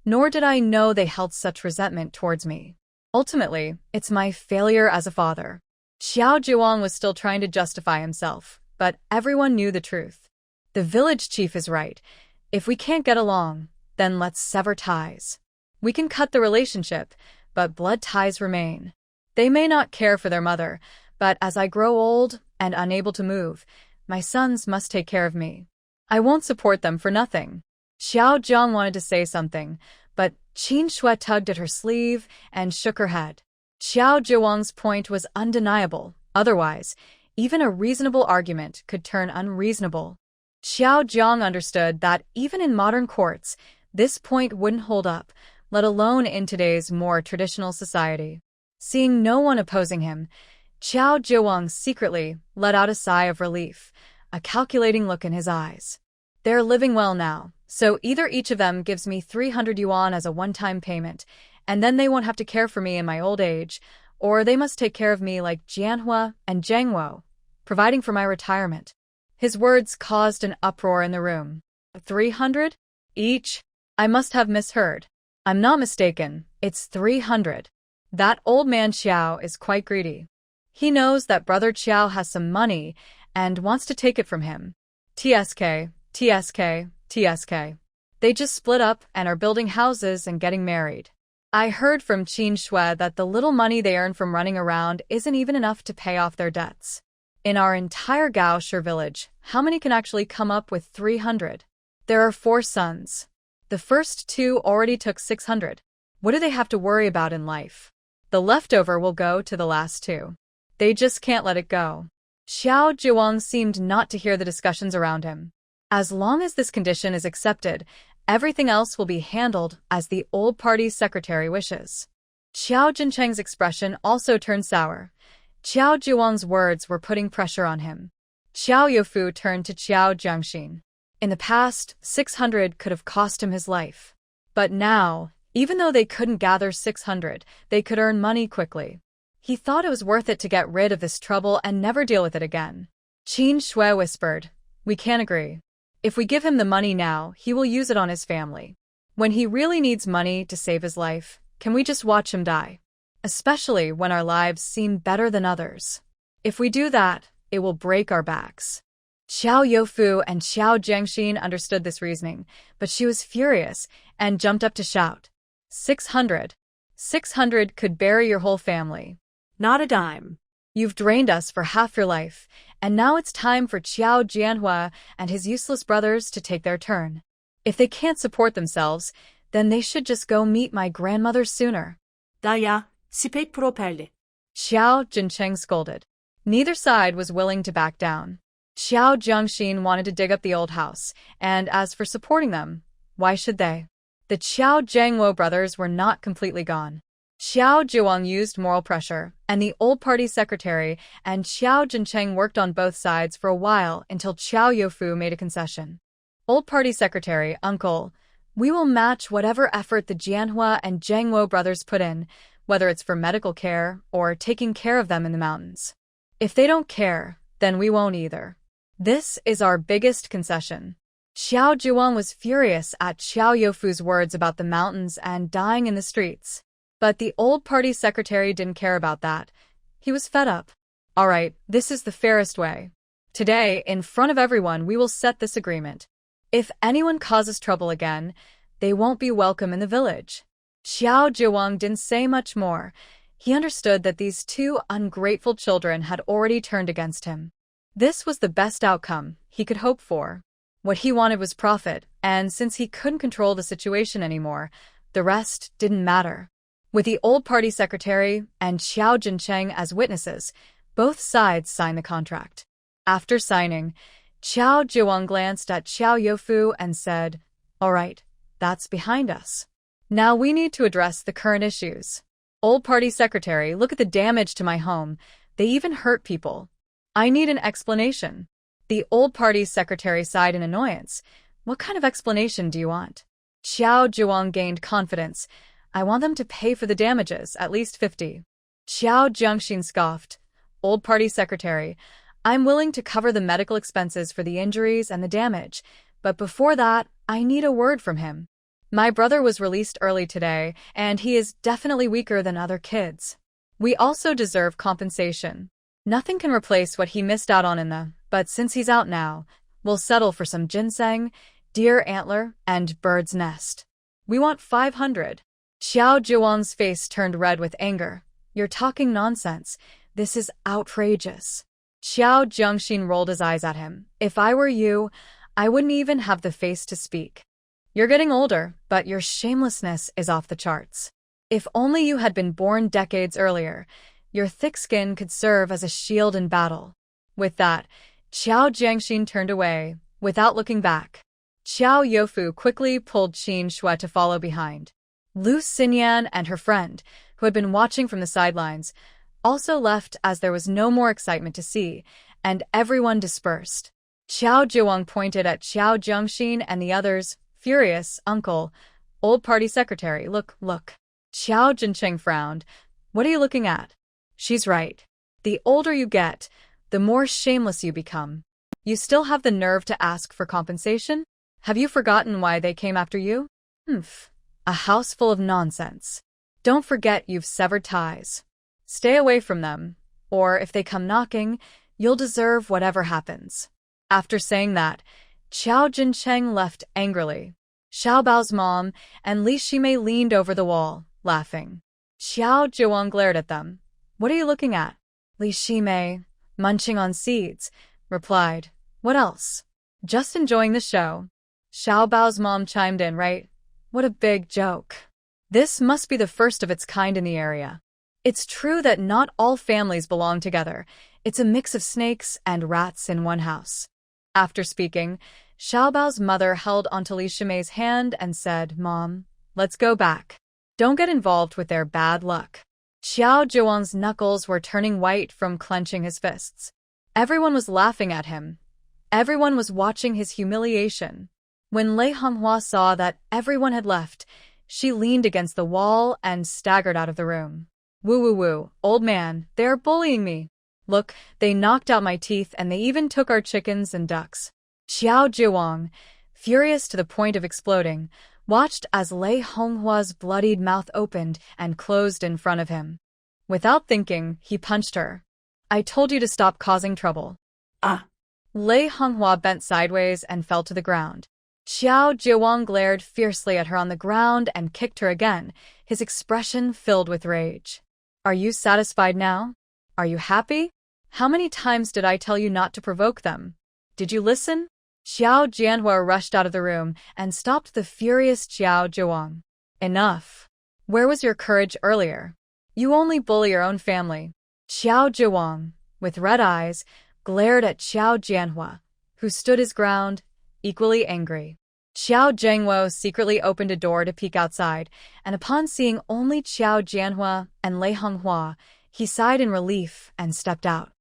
nor did I know they held such resentment towards me. Ultimately, it's my failure as a father." Qiao Jiawang was still trying to justify himself, but everyone knew the truth. The village chief is right. If we can't get along, then let's sever ties. We can cut the relationship, but blood ties remain. They may not care for their mother, but as I grow old and unable to move, my sons must take care of me. I won't support them for nothing." Xiao Jiang wanted to say something, but Qin Shui tugged at her sleeve and shook her head. Qiao Jiawang's point was undeniable. Otherwise, even a reasonable argument could turn unreasonable. Xiao Jiang understood that even in modern courts, this point wouldn't hold up, let alone in today's more traditional society. Seeing no one opposing him, Qiao Jiawang secretly let out a sigh of relief, a calculating look in his eyes. They're living well now, so either each of them gives me 300 yuan as a one-time payment, and then they won't have to care for me in my old age, or they must take care of me like Jianhua and Zhengwo, providing for my retirement. His words caused an uproar in the room. 300? Each? I must have misheard. I'm not mistaken, it's 300. That old man Xiao is quite greedy. He knows that brother Qiao has some money and wants to take it from him. TSK, TSK, TSK. They just split up and are building houses and getting married. I heard from Qin Shui that the little money they earn from running around isn't even enough to pay off their debts. In our entire Gaoshi village, how many can actually come up with 300? There are 4 sons. The first 2 already took 600. What do they have to worry about in life? The leftover will go to the last 2. They just can't let it go. Xiao Jiawang seemed not to hear the discussions around him. As long as this condition is accepted, everything else will be handled as the old party's secretary wishes. Xiao Jincheng's expression also turned sour. Qiao Zhiwang's words were putting pressure on him. Xiao Youfu turned to Qiao Jiangxin. In the past, 600 could have cost him his life. But now, even though they couldn't gather 600, they could earn money quickly. He thought it was worth it to get rid of this trouble and never deal with it again. Qin Shui whispered, "We can't agree. If we give him the money now, he will use it on his family. When he really needs money to save his life, can we just watch him die? Especially when our lives seem better than others. If we do that, it will break our backs." Xiao Youfu and Xiao Jiangxin understood this reasoning, but she was furious and jumped up to shout, 600. 600 could bury your whole family. Not a dime. You've drained us for half your life, and now it's time for Qiao Jianhua and his useless brothers to take their turn. If they can't support themselves, then they should just go meet my grandmother sooner. Daya, sipek properly. Xiao Jincheng scolded. Neither side was willing to back down. Xiao Jiangxin wanted to dig up the old house, and as for supporting them, why should they? The Qiao Jiangwo brothers were not completely gone. Xiao Zhiwang used moral pressure, and the old party secretary and Xiao Jincheng worked on both sides for a while until Qiao Youfu made a concession. Old party secretary, uncle, we will match whatever effort the Jianhua and Jiangwo brothers put in, whether it's for medical care or taking care of them in the mountains. If they don't care, then we won't either. This is our biggest concession. Xiao Zhiwang was furious at Xiao Youfu's words about the mountains and dying in the streets. But the old party secretary didn't care about that. He was fed up. All right, this is the fairest way. Today, in front of everyone, we will set this agreement. If anyone causes trouble again, they won't be welcome in the village. Xiao Zhiwang didn't say much more. He understood that these two ungrateful children had already turned against him. This was the best outcome he could hope for. What he wanted was profit, and since he couldn't control the situation anymore, the rest didn't matter. With the old party secretary and Xiao Jincheng as witnesses, both sides signed the contract. After signing, Qiao Zhiwang glanced at Xiao Youfu and said, "All right, that's behind us. Now we need to address the current issues. Old party secretary, look at the damage to my home. They even hurt people. I need an explanation." The old party's secretary sighed in annoyance. "What kind of explanation do you want?" Xiao Zhiwang gained confidence. "I want them to pay for the damages, at least 50. Xiao Jiangxin scoffed. "Old party secretary, I'm willing to cover the medical expenses for the injuries and the damage, but before that, I need a word from him. My brother was released early today, and he is definitely weaker than other kids. We also deserve compensation. Nothing can replace what he missed out on but since he's out now, we'll settle for some ginseng, deer antler, and bird's nest. We want 500. Xiao Zhiwang's face turned red with anger. "You're talking nonsense. This is outrageous." Xiao Jiangxin rolled his eyes at him. "If I were you, I wouldn't even have the face to speak. You're getting older, but your shamelessness is off the charts. If only you had been born decades earlier, your thick skin could serve as a shield in battle." With that, Xiao Jiangxin turned away, without looking back. Xiao Youfu quickly pulled Qin Shui to follow behind. Lu Xinyan and her friend, who had been watching from the sidelines, also left as there was no more excitement to see, and everyone dispersed. Xiao Zhiwang pointed at Xiao Jiangxin and the others, furious. "Uncle, old party secretary, look. Xiao Jincheng frowned. "What are you looking at?" "She's right. The older you get, the more shameless you become. You still have the nerve to ask for compensation? Have you forgotten why they came after you? A house full of nonsense. Don't forget you've severed ties. Stay away from them, or if they come knocking, you'll deserve whatever happens." After saying that, Qiao Jincheng left angrily. Xiao Bao's mom and Li Shimei leaned over the wall, laughing. Xiao Zhiwang glared at them. "What are you looking at?" Li Shimei, munching on seeds, replied. "What else? Just enjoying the show." Xiao Bao's mom chimed in, "Right? What a big joke. This must be the first of its kind in the area. It's true that not all families belong together. It's a mix of snakes and rats in one house." After speaking, Xiaobao's mother held onto Li Shimei's hand and said, "Mom, let's go back. Don't get involved with their bad luck." Xiao Zhuang's knuckles were turning white from clenching his fists. Everyone was laughing at him. Everyone was watching his humiliation. When Lei Honghua saw that everyone had left, she leaned against the wall and staggered out of the room. "Woo woo woo, old man, they are bullying me. Look, they knocked out my teeth and they even took our chickens and ducks." Xiao Zhuang, furious to the point of exploding, watched as Lei Honghua's bloodied mouth opened and closed in front of him. Without thinking, he punched her. "I told you to stop causing trouble." Ah! Lei Honghua bent sideways and fell to the ground. Xiao Zhuang glared fiercely at her on the ground and kicked her again, his expression filled with rage. "Are you satisfied now? Are you happy? How many times did I tell you not to provoke them? Did you listen?" Xiao Jianhua rushed out of the room and stopped the furious Xiao Zhuang. "Enough. Where was your courage earlier? You only bully your own family." Xiao Zhuang, with red eyes, glared at Xiao Jianhua, who stood his ground, equally angry. Xiao Zhengwo secretly opened a door to peek outside, and upon seeing only Xiao Jianhua and Lei Honghua, he sighed in relief and stepped out.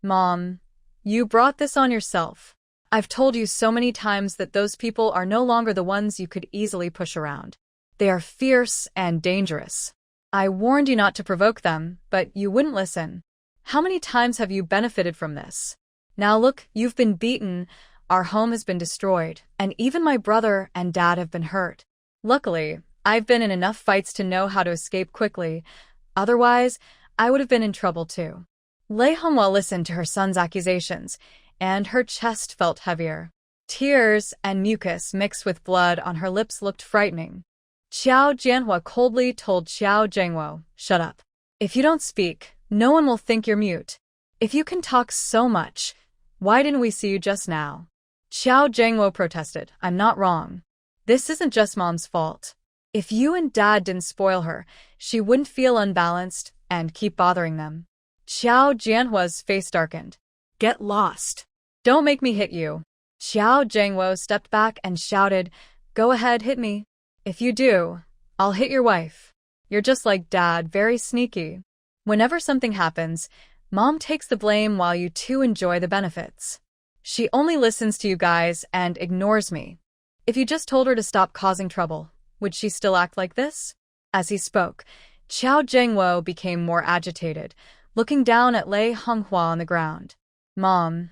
"Mom, you brought this on yourself. I've told you so many times that those people are no longer the ones you could easily push around. They are fierce and dangerous. I warned you not to provoke them, but you wouldn't listen. How many times have you benefited from this? Now look, you've been beaten, our home has been destroyed, and even my brother and dad have been hurt. Luckily, I've been in enough fights to know how to escape quickly. Otherwise, I would have been in trouble too." Lei Honghua listened to her son's accusations, and her chest felt heavier. Tears and mucus mixed with blood on her lips looked frightening. Xiao Jianhua coldly told Xiao Zhengwo, "Shut up. If you don't speak, no one will think you're mute. If you can talk so much, why didn't we see you just now?" Xiao Zhengwo protested, "I'm not wrong. This isn't just Mom's fault. If you and Dad didn't spoil her, she wouldn't feel unbalanced and keep bothering them." Xiao Jianhua's face darkened. "Get lost. Don't make me hit you." Xiao Zhengwo stepped back and shouted, "Go ahead, hit me. If you do, I'll hit your wife. You're just like Dad, very sneaky. Whenever something happens, Mom takes the blame while you two enjoy the benefits. She only listens to you guys and ignores me. If you just told her to stop causing trouble, would she still act like this?" As he spoke, Xiao Zhengwo became more agitated, looking down at Lei Honghua on the ground. "Mom,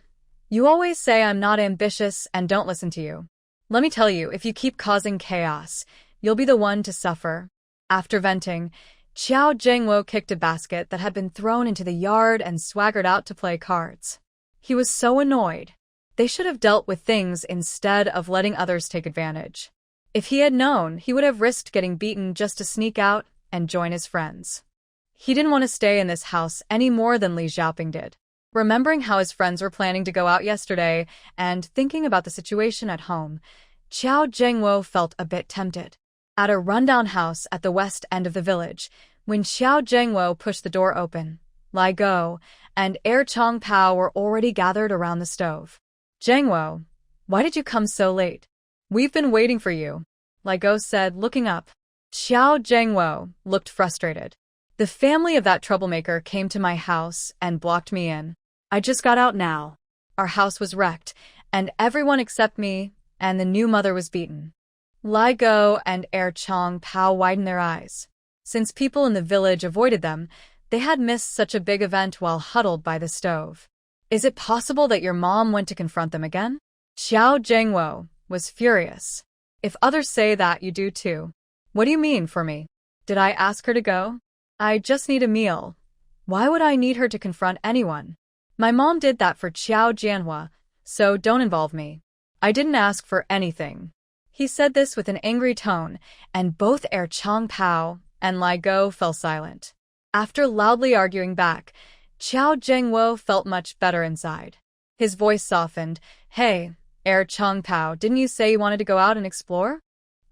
you always say I'm not ambitious and don't listen to you. Let me tell you, if you keep causing chaos, you'll be the one to suffer." After venting, Xiao Zhengwo kicked a basket that had been thrown into the yard and swaggered out to play cards. He was so annoyed. They should have dealt with things instead of letting others take advantage. If he had known, he would have risked getting beaten just to sneak out and join his friends. He didn't want to stay in this house any more than Li Xiaoping did. Remembering how his friends were planning to go out yesterday and thinking about the situation at home, Xiao Zhengwo felt a bit tempted. At a rundown house at the west end of the village, when Xiao Zhengwo pushed the door open, Lai Go and Air Chong Pao were already gathered around the stove. "Zhengwo, why did you come so late? We've been waiting for you," Lai Go said, looking up. Xiao Zhengwo looked frustrated. "The family of that troublemaker came to my house and blocked me in. I just got out now. Our house was wrecked, and everyone except me and the new mother was beaten." Lai Go and Air Chong Pao widened their eyes. Since people in the village avoided them, they had missed such a big event while huddled by the stove. "Is it possible that your mom went to confront them again?" Xiao Zhengwo was furious. "If others say that, you do too. What do you mean for me? Did I ask her to go? I just need a meal. Why would I need her to confront anyone? My mom did that for Xiao Jianhua, so don't involve me. I didn't ask for anything." He said this with an angry tone, and both Air Chong Pao and Lai Go fell silent. After loudly arguing back, Xiao Zhengwo felt much better inside. His voice softened. "Hey, Air Chong Pao, didn't you say you wanted to go out and explore?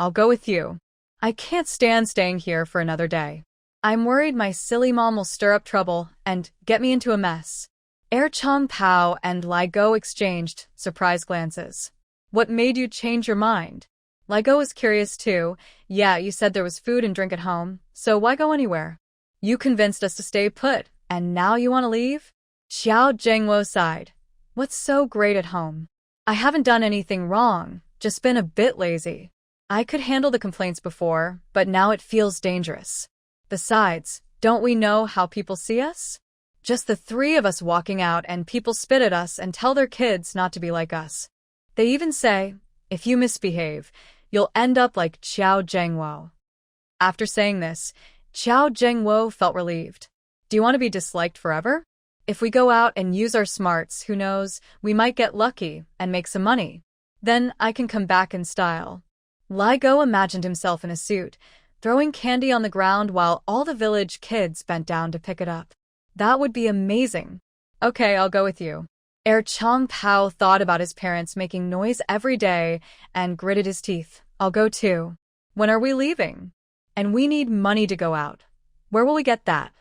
I'll go with you. I can't stand staying here for another day. I'm worried my silly mom will stir up trouble and get me into a mess. Chong Pao and Lai Go exchanged surprised glances. What made you change your mind? Lai Go was curious too. Yeah, you said there was food and drink at home, so why go anywhere? You convinced us to stay put, and now you want to leave? Xiao Zhengwo sighed. What's so great at home? I haven't done anything wrong, just been a bit lazy. I could handle the complaints before, but now it feels dangerous. Besides, don't we know how people see us? Just the three of us walking out and people spit at us and tell their kids not to be like us. They even say, if you misbehave, you'll end up like Xiao Zhengwo. After saying this, Xiao Zhengwo felt relieved. Do you want to be disliked forever? If we go out and use our smarts, who knows, we might get lucky and make some money. Then I can come back in style. Lai Go imagined himself in a suit, throwing candy on the ground while all the village kids bent down to pick it up. That would be amazing. Okay, I'll go with you. Chong Pao thought about his parents making noise every day and gritted his teeth. I'll go too. When are we leaving? And we need money to go out. Where will we get that?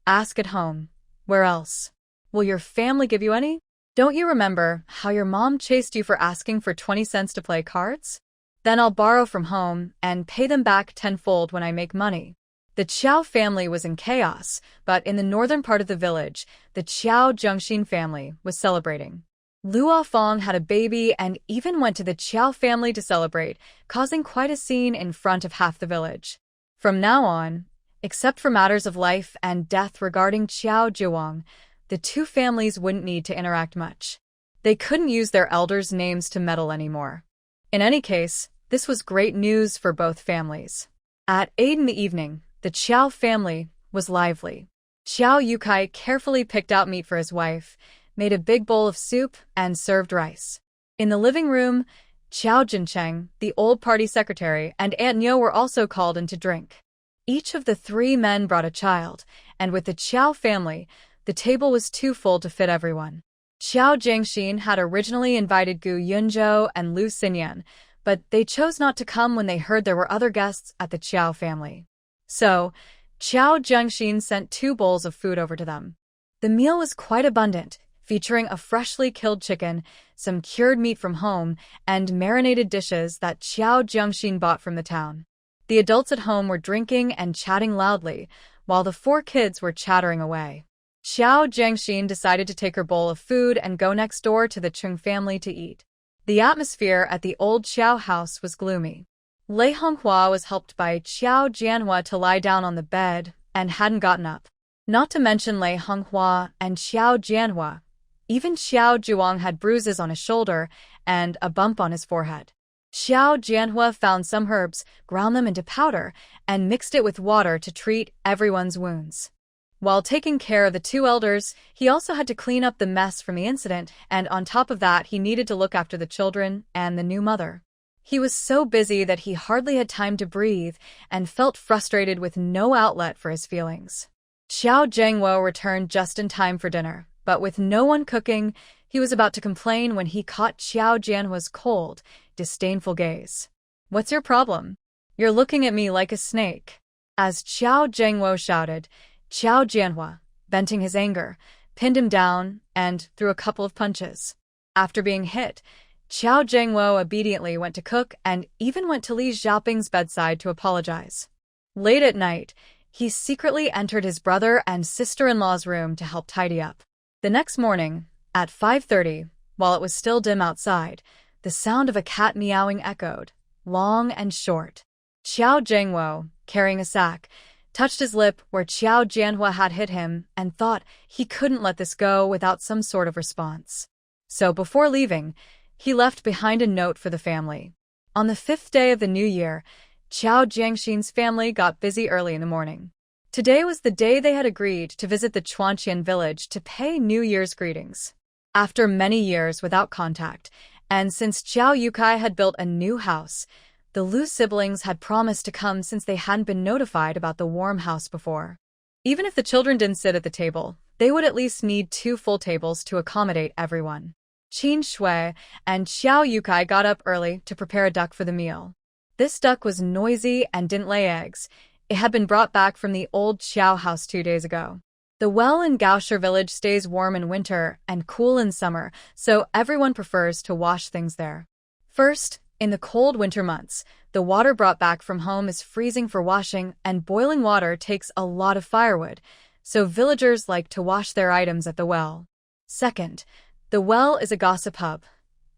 Ask at home. Where else? Will your family give you any? Don't you remember how your mom chased you for asking for 20 cents to play cards? Then I'll borrow from home and pay them back tenfold when I make money. The Qiao family was in chaos, but in the northern part of the village, the Qiao Zhengxin family was celebrating. Luo Fong had a baby and even went to the Qiao family to celebrate, causing quite a scene in front of half the village. From now on, except for matters of life and death regarding Qiao Zhuang, the two families wouldn't need to interact much. They couldn't use their elders' names to meddle anymore. In any case, this was great news for both families. At 8 in the evening, the Qiao family was lively. Xiao Yukai carefully picked out meat for his wife, made a big bowl of soup, and served rice. In the living room, Qiao Jincheng, the old party secretary, and Aunt Niu were also called in to drink. Each of the three men brought a child, and with the Qiao family, the table was too full to fit everyone. Qiao Zhengxin had originally invited Gu Yunzhou and Lu Xinyan, but they chose not to come when they heard there were other guests at the Qiao family. So, Qiao Zhengxin sent 2 bowls of food over to them. The meal was quite abundant, featuring a freshly killed chicken, some cured meat from home, and marinated dishes that Qiao Zhengxin bought from the town. The adults at home were drinking and chatting loudly, while the 4 kids were chattering away. Xiao Zhengxin decided to take her bowl of food and go next door to the Chung family to eat. The atmosphere at the old Xiao house was gloomy. Lei Honghua was helped by Xiao Jianhua to lie down on the bed and hadn't gotten up. Not to mention Lei Honghua and Xiao Jianhua. Even Xiao Zhuang had bruises on his shoulder and a bump on his forehead. Xiao Jianhua found some herbs, ground them into powder, and mixed it with water to treat everyone's wounds. While taking care of the 2 elders, he also had to clean up the mess from the incident, and on top of that, he needed to look after the children and the new mother. He was so busy that he hardly had time to breathe and felt frustrated with no outlet for his feelings. Xiao Zhengwo returned just in time for dinner, but with no one cooking, he was about to complain when he caught Xiao Jianhua's cold, disdainful gaze. What's your problem? You're looking at me like a snake. As Xiao Zhengwo shouted, Xiao Jianhua, venting his anger, pinned him down and threw a couple of punches. After being hit, Xiao Zhengwo obediently went to cook and even went to Li Xiaoping's bedside to apologize. Late at night, he secretly entered his brother and sister-in-law's room to help tidy up. The next morning, at 5:30, while it was still dim outside, the sound of a cat meowing echoed, long and short. Xiao Zhengwo, carrying a sack, touched his lip where Xiao Jianhua had hit him and thought he couldn't let this go without some sort of response. So before leaving, he left behind a note for the family. On the 5th day of the new year, Qiao Jiangxin's family got busy early in the morning. Today was the day they had agreed to visit the Chuanqian village to pay New Year's greetings. After many years without contact, and since Qiao Yukai had built a new house, the Lu siblings had promised to come since they hadn't been notified about the warm house before. Even if the children didn't sit at the table, they would at least need 2 full tables to accommodate everyone. Qin Shui and Xiao Yukai got up early to prepare a duck for the meal. This duck was noisy and didn't lay eggs. It had been brought back from the old Xiao house 2 days ago. The well in Gaoshir village stays warm in winter and cool in summer, so everyone prefers to wash things there. First, in the cold winter months, the water brought back from home is freezing for washing, and boiling water takes a lot of firewood, so villagers like to wash their items at the well. Second, the well is a gossip hub.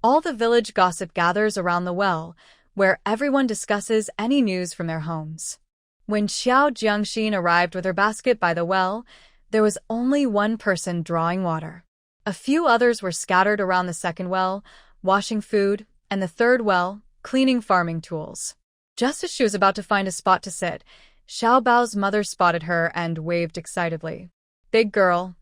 All the village gossip gathers around the well, where everyone discusses any news from their homes. When Xiao Jiangxin arrived with her basket by the well, there was only one person drawing water. A few others were scattered around the second well, washing food, and the third well, cleaning farming tools. Just as she was about to find a spot to sit, Xiao Bao's mother spotted her and waved excitedly. Big girl,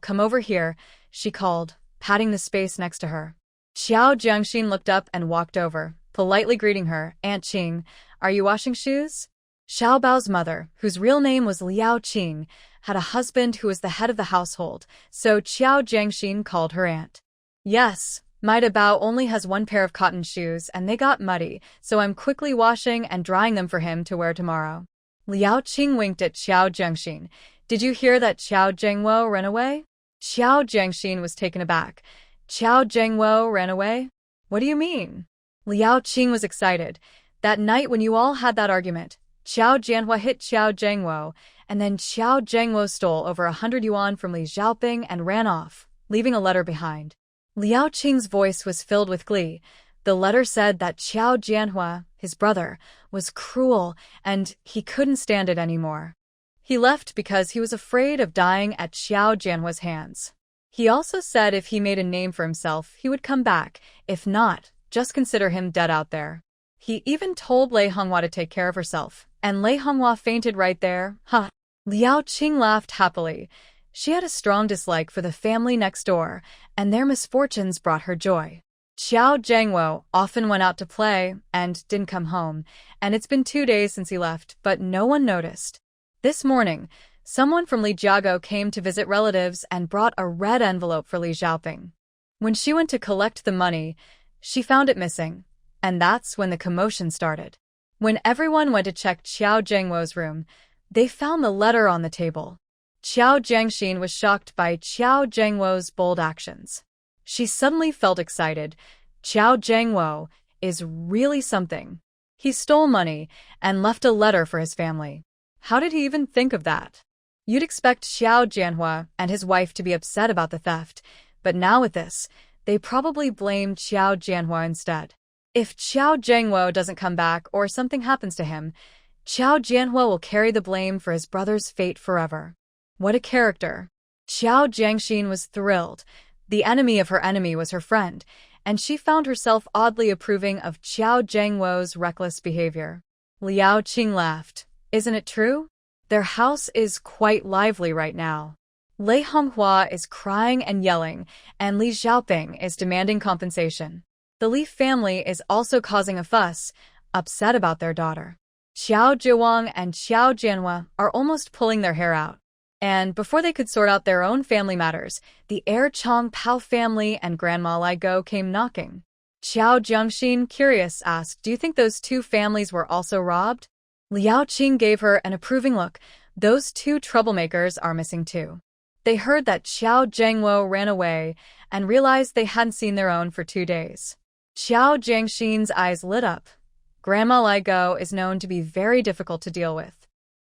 come over here," she called, patting the space next to her. Xiao Jiangxin looked up and walked over, politely greeting her. "Aunt Qing, are you washing shoes?" Xiao Bao's mother, whose real name was Liao Qing, had a husband who was the head of the household, so Xiao Jiangxin called her aunt. "Yes, Maida Bao only has one pair of cotton shoes and they got muddy, so I'm quickly washing and drying them for him to wear tomorrow." Liao Qing winked at Xiao Jiangxin. "Did you hear that Xiao Zhengwo ran away?" Xiao Jiangxin was taken aback. "Xiao Zhengwo ran away? What do you mean?" Liao Qing was excited. "That night when you all had that argument, Xiao Jianhua hit Xiao Zhengwo, and then Xiao Zhengwo stole over 100 yuan from Li Xiaoping and ran off, leaving a letter behind." Liao Qing's voice was filled with glee. The letter said that Xiao Jianhua, his brother, was cruel and he couldn't stand it anymore. He left because he was afraid of dying at Xiao Jianhua's hands. He also said if he made a name for himself, he would come back. If not, just consider him dead out there. He even told Lei Honghua to take care of herself, and Lei Honghua fainted right there. Huh. Liao Qing laughed happily. She had a strong dislike for the family next door, and their misfortunes brought her joy. Xiao Zhengwo often went out to play and didn't come home, and it's been 2 days since he left, but no one noticed. This morning, someone from Li Jiago came to visit relatives and brought a red envelope for Li Xiaoping. When she went to collect the money, she found it missing, and that's when the commotion started. When everyone went to check Xiao Zhengwo's room, they found the letter on the table. Xiao Jiangxin was shocked by Xiao Zhengwo's bold actions. She suddenly felt excited. Xiao Zhengwo is really something. He stole money and left a letter for his family. How did he even think of that? You'd expect Xiao Jianhua and his wife to be upset about the theft, but now with this, they probably blamed Xiao Jianhua instead. If Xiao Zhengwo doesn't come back or something happens to him, Xiao Jianhua will carry the blame for his brother's fate forever. What a character. Xiao Jiangxin was thrilled. The enemy of her enemy was her friend, and she found herself oddly approving of Xiao Zhengwo's reckless behavior. Liao Qing laughed. Isn't it true? Their house is quite lively right now. Lei Honghua is crying and yelling, and Li Xiaoping is demanding compensation. The Li family is also causing a fuss, upset about their daughter. Xiao Zhiwang and Xiao Jianhua are almost pulling their hair out. And before they could sort out their own family matters, the heir Chong Pao family and Grandma Lai Go came knocking. Xiao Jiangxin, curious, asked, "Do you think those two families were also robbed?" Liao Qing gave her an approving look. Those two troublemakers are missing too. They heard that Xiao Zhengwo ran away and realized they hadn't seen their own for 2 days. Xiao Jiangxin's eyes lit up. Grandma Lai Go is known to be very difficult to deal with.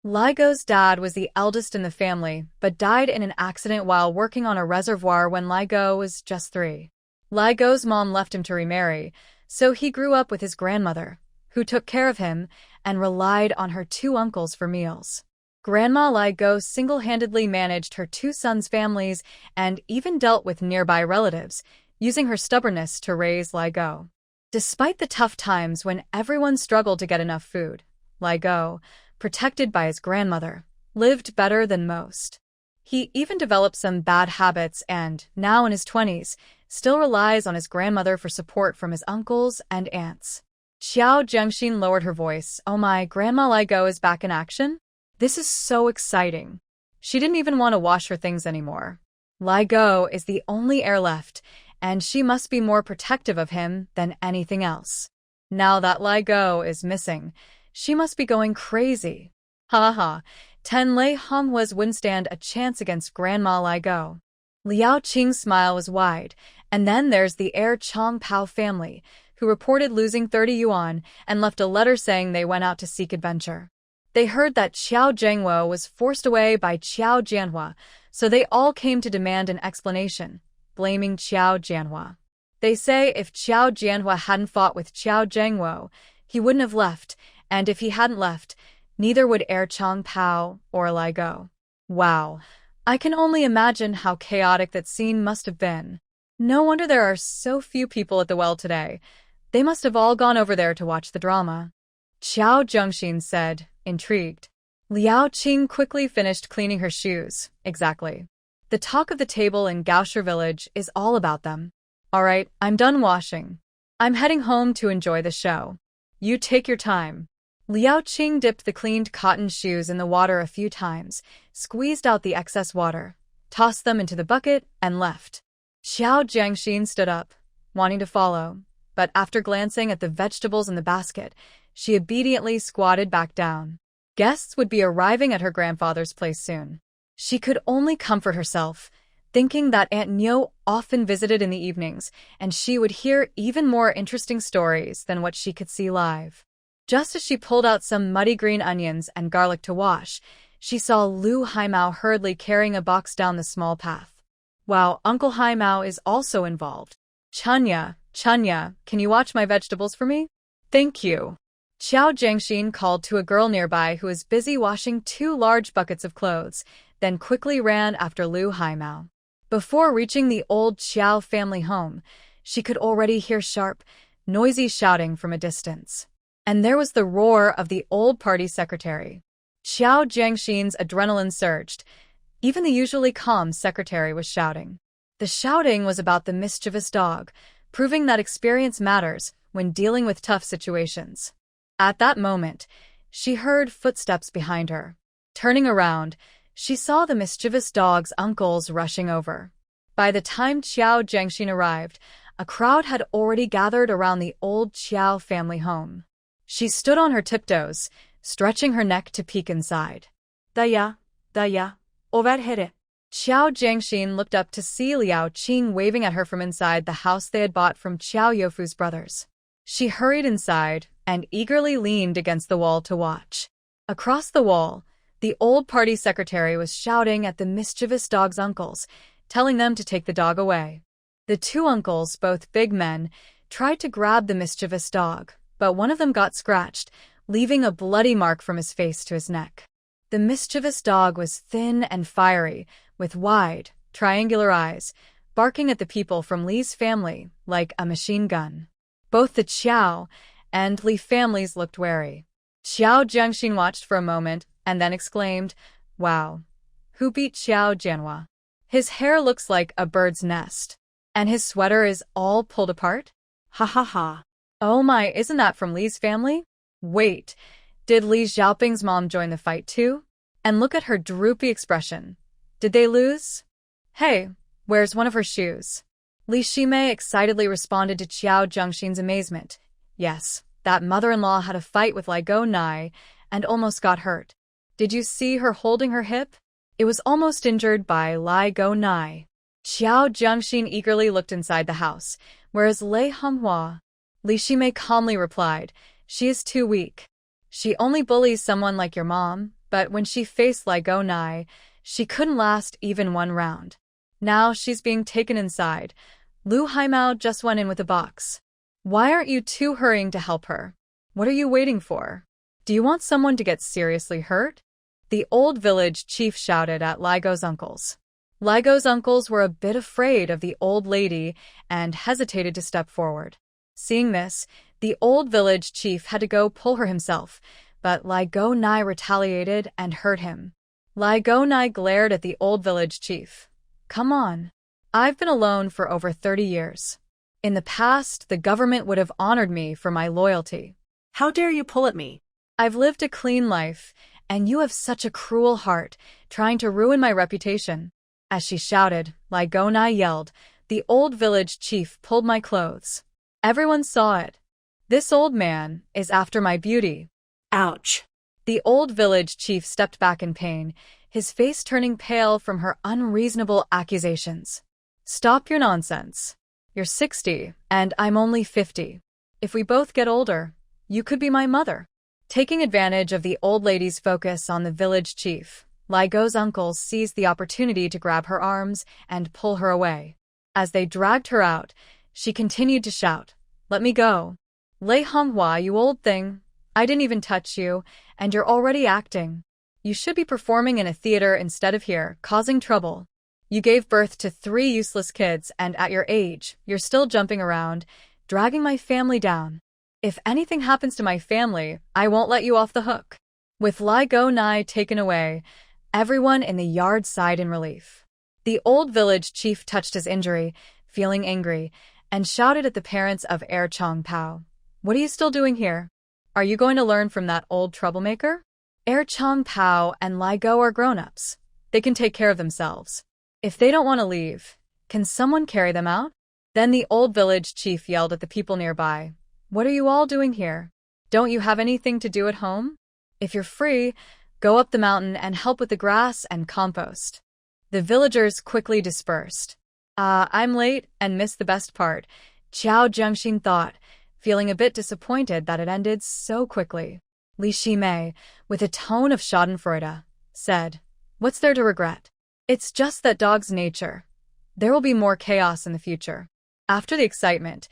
Lai Go's dad was the eldest in the family, but died in an accident while working on a reservoir when Lai Go was just 3. Lai Go's mom left him to remarry, so he grew up with his grandmother, who took care of him and relied on her 2 uncles for meals. Grandma Lai Go single-handedly managed her 2 sons' families and even dealt with nearby relatives, using her stubbornness to raise Lai Go. Despite the tough times when everyone struggled to get enough food, Lai Go, protected by his grandmother, lived better than most. He even developed some bad habits and, now in his 20s, still relies on his grandmother for support from his uncles and aunts. Xiao Jiangxin lowered her voice. "Oh my, Grandma Lai Go is back in action? This is so exciting." She didn't even want to wash her things anymore. Lai Go is the only heir left, and she must be more protective of him than anything else. Now that Lai Go is missing, she must be going crazy. Ha ha, 10 Lei Honghuas wouldn't stand a chance against Grandma Lai Go. Liao Qing's smile was wide, and then there's the heir Chong Pao family, who reported losing 30 yuan and left a letter saying they went out to seek adventure. They heard that Qiao Zhengwo was forced away by Qiao Jianhua, so they all came to demand an explanation, blaming Qiao Jianhua. They say if Qiao Jianhua hadn't fought with Qiao Zhengwo, he wouldn't have left, and if he hadn't left, neither would heir Chong Pao or Lai Go. Wow, I can only imagine how chaotic that scene must have been. No wonder there are so few people at the well today. They must have all gone over there to watch the drama. Qiao Zhengxin said, intrigued. Liao Qing quickly finished cleaning her shoes. Exactly. The talk of the table in Gaoshi village is all about them. All right, I'm done washing. I'm heading home to enjoy the show. You take your time. Liao Qing dipped the cleaned cotton shoes in the water a few times, squeezed out the excess water, tossed them into the bucket, and left. Qiao Zhengxin stood up, wanting to follow, but after glancing at the vegetables in the basket, she obediently squatted back down. Guests would be arriving at her grandfather's place soon. She could only comfort herself, thinking that Aunt Nyo often visited in the evenings, and she would hear even more interesting stories than what she could see live. Just as she pulled out some muddy green onions and garlic to wash, she saw Lu Haimao hurriedly carrying a box down the small path. Wow, Uncle Haimao is also involved. Chunya, can you watch my vegetables for me? Thank you. Qiao Zhengxin called to a girl nearby who was busy washing 2 large buckets of clothes, then quickly ran after Lu Haimao. Before reaching the old Qiao family home, she could already hear sharp, noisy shouting from a distance. And there was the roar of the old party secretary. Qiao Zhengxin's adrenaline surged. Even the usually calm secretary was shouting. The shouting was about the mischievous dog, proving that experience matters when dealing with tough situations. At that moment, she heard footsteps behind her. Turning around, she saw the mischievous dog's uncles rushing over. By the time Qiao Zhengxin arrived, a crowd had already gathered around the old Qiao family home. She stood on her tiptoes, stretching her neck to peek inside. Daya, overhead. Qiao Zhengxin looked up to see Liao Qing waving at her from inside the house they had bought from Qiao Youfu's brothers. She hurried inside and eagerly leaned against the wall to watch. Across the wall, the old party secretary was shouting at the mischievous dog's uncles, telling them to take the dog away. The 2 uncles, both big men, tried to grab the mischievous dog, but one of them got scratched, leaving a bloody mark from his face to his neck. The mischievous dog was thin and fiery, with wide, triangular eyes, barking at the people from Li's family like a machine gun. Both the Qiao and Li families looked wary. Qiao Zhengxin watched for a moment and then exclaimed, "Wow, who beat Qiao Jianhua? His hair looks like a bird's nest, and his sweater is all pulled apart? Ha ha ha. Oh my, isn't that from Li's family? Wait, did Li Xiaoping's mom join the fight too? And look at her droopy expression. Did they lose? Hey, where's one of her shoes?" Li Shimei excitedly responded to Qiao Zhengxin's amazement. Yes, that mother-in-law had a fight with Lai Go Nai and almost got hurt. Did you see her holding her hip? It was almost injured by Lai Go Nai. Qiao Zhengxin eagerly looked inside the house, whereas Lei Honghuas. Li Shimei calmly replied, "She is too weak. She only bullies someone like your mom, but when she faced Lai Go Nai, she couldn't last even 1 round. Now she's being taken inside. Lu Haimao just went in with a box. Why aren't you 2 hurrying to help her? What are you waiting for? Do you want someone to get seriously hurt?" The old village chief shouted at Lai Go's uncles. Lai Go's uncles were a bit afraid of the old lady and hesitated to step forward. Seeing this, the old village chief had to go pull her himself, but Lai Go Nai retaliated and hurt him. Lai Go Nai glared at the old village chief. "Come on. I've been alone for over 30 years. In the past, the government would have honored me for my loyalty. How dare you pull at me? I've lived a clean life, and you have such a cruel heart, trying to ruin my reputation." As she shouted, Lai Go Nai yelled, "The old village chief pulled my clothes. Everyone saw it. This old man is after my beauty." Ouch. The old village chief stepped back in pain, his face turning pale from her unreasonable accusations. Stop your nonsense. You're 60, and I'm only 50. If we both get older, you could be my mother. Taking advantage of the old lady's focus on the village chief, Li Go's uncle seized the opportunity to grab her arms and pull her away. As they dragged her out, she continued to shout, "Let me go. Lei Honghua, you old thing. I didn't even touch you, and you're already acting. You should be performing in a theater instead of here, causing trouble. You gave birth to 3 useless kids, and at your age, you're still jumping around, dragging my family down. If anything happens to my family, I won't let you off the hook." With Li Go Nai taken away, everyone in the yard sighed in relief. The old village chief touched his injury, feeling angry, and shouted at the parents of Heir Chong Pao. "What are you still doing here? Are you going to learn from that old troublemaker? Heir Chong Pao and Li Go are grown-ups. They can take care of themselves. If they don't want to leave, can someone carry them out?" Then the old village chief yelled at the people nearby, "What are you all doing here? Don't you have anything to do at home? If you're free, go up the mountain and help with the grass and compost." The villagers quickly dispersed. I'm late and missed the best part," Qiao Zhengxin thought, feeling a bit disappointed that it ended so quickly. Li Shimei, with a tone of schadenfreude, said, "What's there to regret? It's just that dog's nature. There will be more chaos in the future." After the excitement,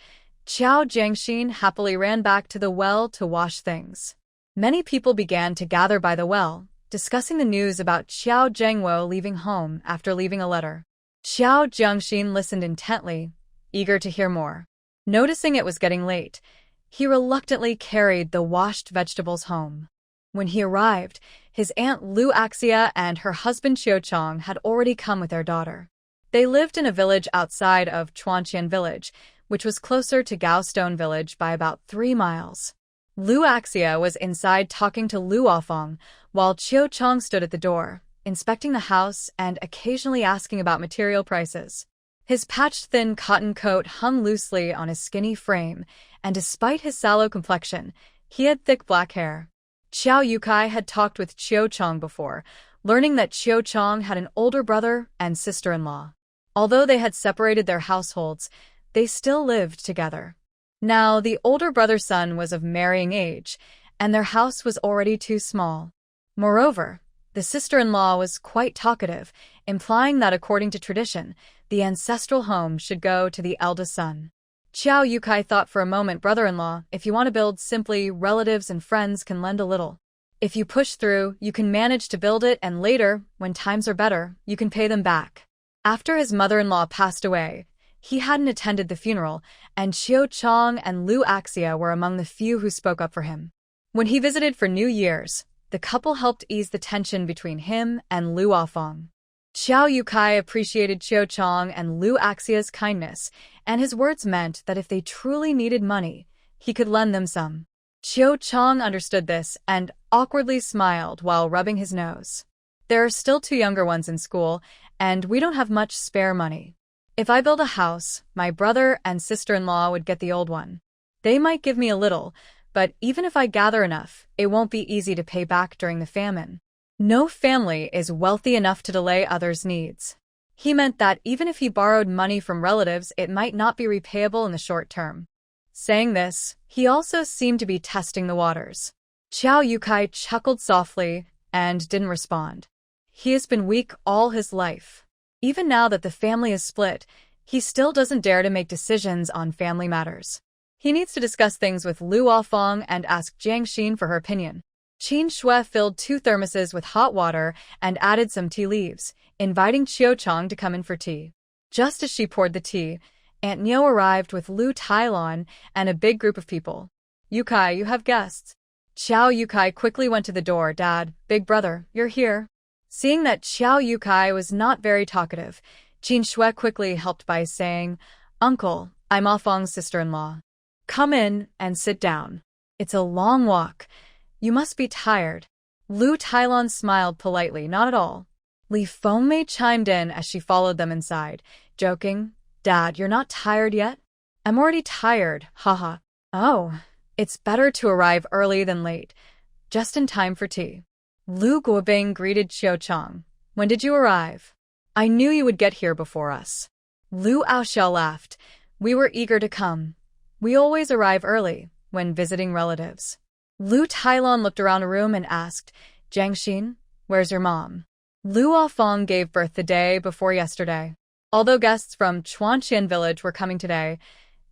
Qiao Zhengxin happily ran back to the well to wash things. Many people began to gather by the well, discussing the news about Qiao Zhengwo leaving home after leaving a letter. Qiao Zhengxin listened intently, eager to hear more. Noticing it was getting late, he reluctantly carried the washed vegetables home. When he arrived, his aunt Lu Axia and her husband Qiu Chong had already come with their daughter. They lived in a village outside of Chuanqian village, which was closer to Gaostone village by about 3 miles. Lu Axia was inside talking to Lu Afong, while Qiu Chong stood at the door, inspecting the house and occasionally asking about material prices. His patched thin cotton coat hung loosely on his skinny frame, and despite his sallow complexion, he had thick black hair. Qiao Yukai had talked with Qiu Chong before, learning that Qiu Chong had an older brother and sister-in-law. Although they had separated their households, they still lived together. Now, the older brother's son was of marrying age, and their house was already too small. Moreover, the sister-in-law was quite talkative, implying that according to tradition, the ancestral home should go to the eldest son. Qiao Yukai thought for a moment, "Brother-in-law, if you want to build simply, relatives and friends can lend a little. If you push through, you can manage to build it, and later, when times are better, you can pay them back." After his mother-in-law passed away, he hadn't attended the funeral, and Qiu Chong and Lu Axia were among the few who spoke up for him. When he visited for New Year's, the couple helped ease the tension between him and Lu Afong. Qiao Yukai appreciated Qiu Chong and Lu Axia's kindness, and his words meant that if they truly needed money, he could lend them some. Qiu Chong understood this and awkwardly smiled while rubbing his nose. "There are still 2 younger ones in school, and we don't have much spare money. If I build a house, my brother and sister-in-law would get the old one. They might give me a little, but even if I gather enough, it won't be easy to pay back during the famine. No family is wealthy enough to delay others' needs." He meant that even if he borrowed money from relatives, it might not be repayable in the short term. Saying this, he also seemed to be testing the waters. Qiao Yukai chuckled softly and didn't respond. He has been weak all his life. Even now that the family is split, he still doesn't dare to make decisions on family matters. He needs to discuss things with Lu Afong and ask Jiang Xin for her opinion. Qin Shui filled 2 thermoses with hot water and added some tea leaves, inviting Qiu Chong to come in for tea. Just as she poured the tea, Aunt Niu arrived with Lu Tailon and a big group of people. "Yukai, you have guests." Qiao Yukai quickly went to the door. "Dad, big brother, you're here." Seeing that Qiao Yukai was not very talkative, Qin Shui quickly helped by saying, "Uncle, I'm Afong's sister-in-law. Come in and sit down. It's a long walk. You must be tired." Lu Tailon smiled politely. "Not at all." Li Fengmei chimed in as she followed them inside, joking, "Dad, you're not tired yet?" "I'm already tired, haha." "Oh, it's better to arrive early than late. just in time for tea. Lu Guobing greeted Xiao Chang. When did you arrive? I knew you would get here before us. Lu Aoxiao laughed. We were eager to come. We always arrive early, when visiting relatives. Lu Tailon looked around the room and asked, Jiangxin, where's your mom? Lu Afong gave birth the day before yesterday. Although guests from Chuanqian village were coming today,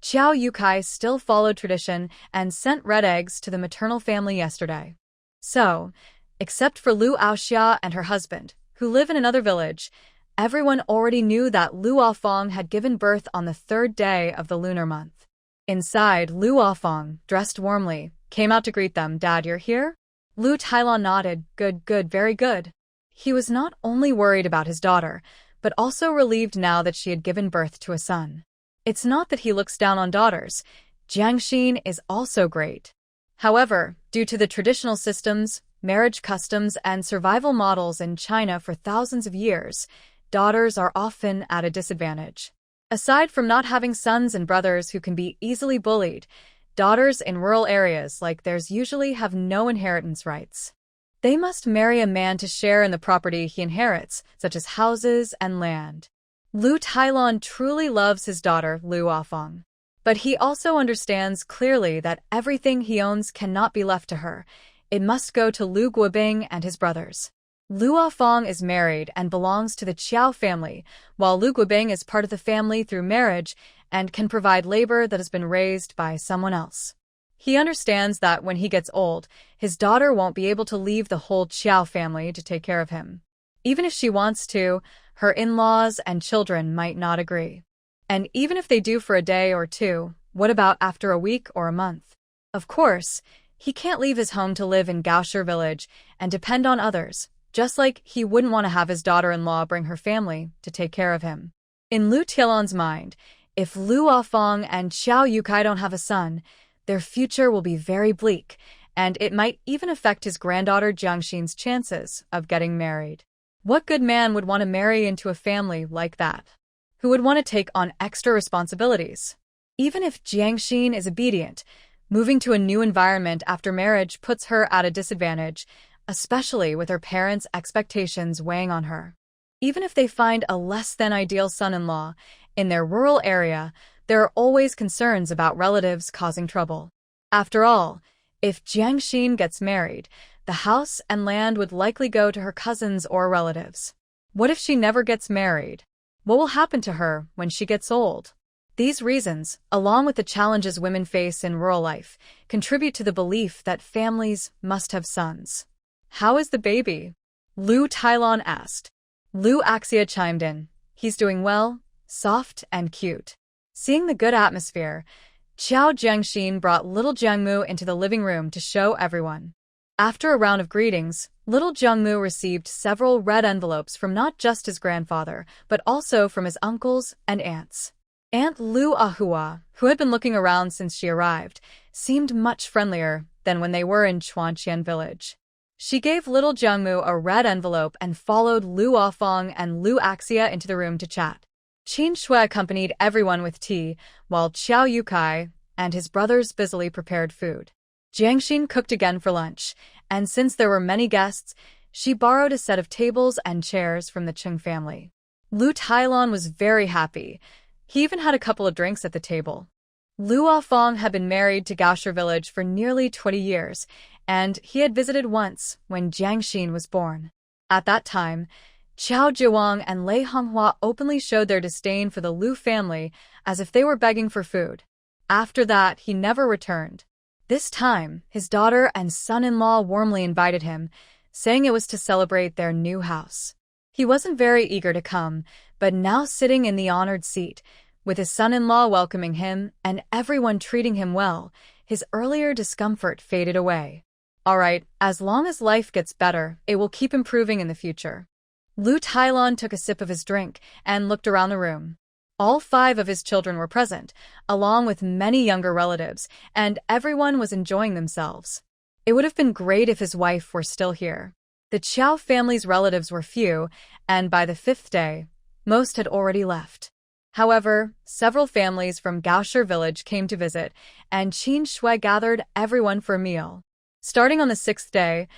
Qiao Yukai still followed tradition and sent red eggs to the maternal family yesterday. So, except for Lu Aoxia and her husband, who live in another village, everyone already knew that Lu Afong had given birth on the 3rd day of the lunar month. Inside, Lu Afong, dressed warmly, came out to greet them. Dad, you're here? Lu Tailon nodded. Good, very good. He was not only worried about his daughter, but also relieved now that she had given birth to a son. It's not that he looks down on daughters. Jiangxin is also great. However, due to the traditional systems, marriage customs, and survival models in China for thousands of years, daughters are often at a disadvantage. Aside from not having sons and brothers who can be easily bullied, daughters in rural areas like theirs usually have no inheritance rights. They must marry a man to share in the property he inherits, such as houses and land. Lu Tailon truly loves his daughter, Lu Afong. But he also understands clearly that everything he owns cannot be left to her. It must go to Lu Guobing and his brothers. Lu Afong is married and belongs to the Qiao family, while Lu Guobing is part of the family through marriage and can provide labor that has been raised by someone else. He understands that when he gets old, his daughter won't be able to leave the whole Qiao family to take care of him. Even if she wants to, her in-laws and children might not agree. And even if they do for a day or two, what about after a week or a month? Of course, he can't leave his home to live in Gaoshi village and depend on others, just like he wouldn't want to have his daughter-in-law bring her family to take care of him. In Lu Tielon's mind, if Lu Afong and Qiao Yukai don't have a son, their future will be very bleak, and it might even affect his granddaughter Jiangxin's chances of getting married. What good man would want to marry into a family like that? Who would want to take on extra responsibilities? Even if Jiangxin is obedient, moving to a new environment after marriage puts her at a disadvantage, especially with her parents' expectations weighing on her. Even if they find a less-than-ideal son-in-law, in their rural area, there are always concerns about relatives causing trouble. After all, if Jiangxin gets married, the house and land would likely go to her cousins or relatives. What if she never gets married? What will happen to her when she gets old? These reasons, along with the challenges women face in rural life, contribute to the belief that families must have sons. How is the baby? Lu Tailon asked. Lu Axia chimed in. He's doing well, soft and cute. Seeing the good atmosphere, Qiao Jiangxin brought little Jiangmu into the living room to show everyone. After a round of greetings, little Jiangmu received several red envelopes from not just his grandfather, but also from his uncles and aunts. Aunt Lu Ahua, who had been looking around since she arrived, seemed much friendlier than when they were in Chuanqian village. She gave little Jiangmu a red envelope and followed Lu Afong and Lu Axia into the room to chat. Qin Shui accompanied everyone with tea, while Qiao Yukai and his brothers busily prepared food. Jiangxin cooked again for lunch, and since there were many guests, she borrowed a set of tables and chairs from the Cheng family. Lu Tailon was very happy. He even had a couple of drinks at the table. Lu Afong had been married to Gaoshi village for nearly 20 years, and he had visited once when Jiangxin was born. At that time, Qiao Zhiwang and Lei Honghua openly showed their disdain for the Lu family as if they were begging for food. After that, he never returned. This time, his daughter and son-in-law warmly invited him, saying it was to celebrate their new house. He wasn't very eager to come, but now sitting in the honored seat, with his son-in-law welcoming him and everyone treating him well, his earlier discomfort faded away. All right, as long as life gets better, it will keep improving in the future. Lu Tailon took a sip of his drink and looked around the room. All 5 of his children were present, along with many younger relatives, and everyone was enjoying themselves. It would have been great if his wife were still here. The Qiao family's relatives were few, and by the 5th day, most had already left. However, several families from Gaoshi village came to visit, and Qin Shui gathered everyone for a meal. Starting on the 6th day,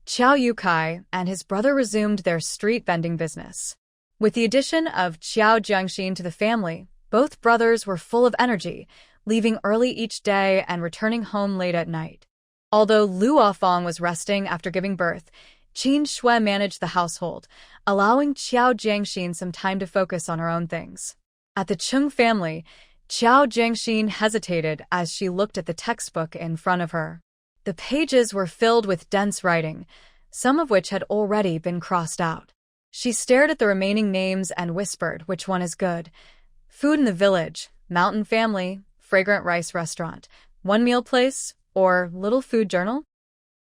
Qiao Yukai and his brother resumed their street vending business. With the addition of Qiao Jiangxin to the family, both brothers were full of energy, leaving early each day and returning home late at night. Although Lu Afong was resting after giving birth, Qin Shui managed the household, allowing Qiao Jiangxin some time to focus on her own things. At the Chung family, Qiao Jiangxin hesitated as she looked at the textbook in front of her. The pages were filled with dense writing, some of which had already been crossed out. She stared at the remaining names and whispered, "Which one is good? Food in the Village, Mountain Family, Fragrant Rice Restaurant, One Meal Place, or Little Food Journal?"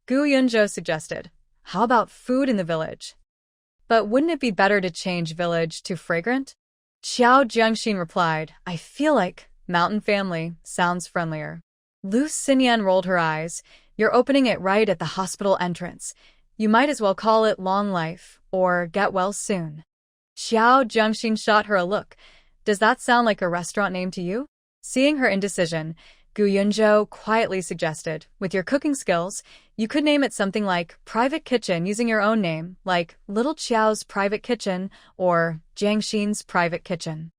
Gu Yunzhou suggested, "How about Food in the Village? But wouldn't it be better to change village to fragrant?" Qiao Jiangxin replied, "I feel like Mountain Family sounds friendlier." Lu Xinyan rolled her eyes. "You're opening it right at the hospital entrance. You might as well call it Long Life or Get Well Soon." Qiao Jiangxin shot her a look. "Does that sound like a restaurant name to you?" Seeing her indecision, Gu Yunzhou quietly suggested, "With your cooking skills, you could name it something like Private Kitchen using your own name, like Little Qiao's Private Kitchen or Jiangxin's Private Kitchen."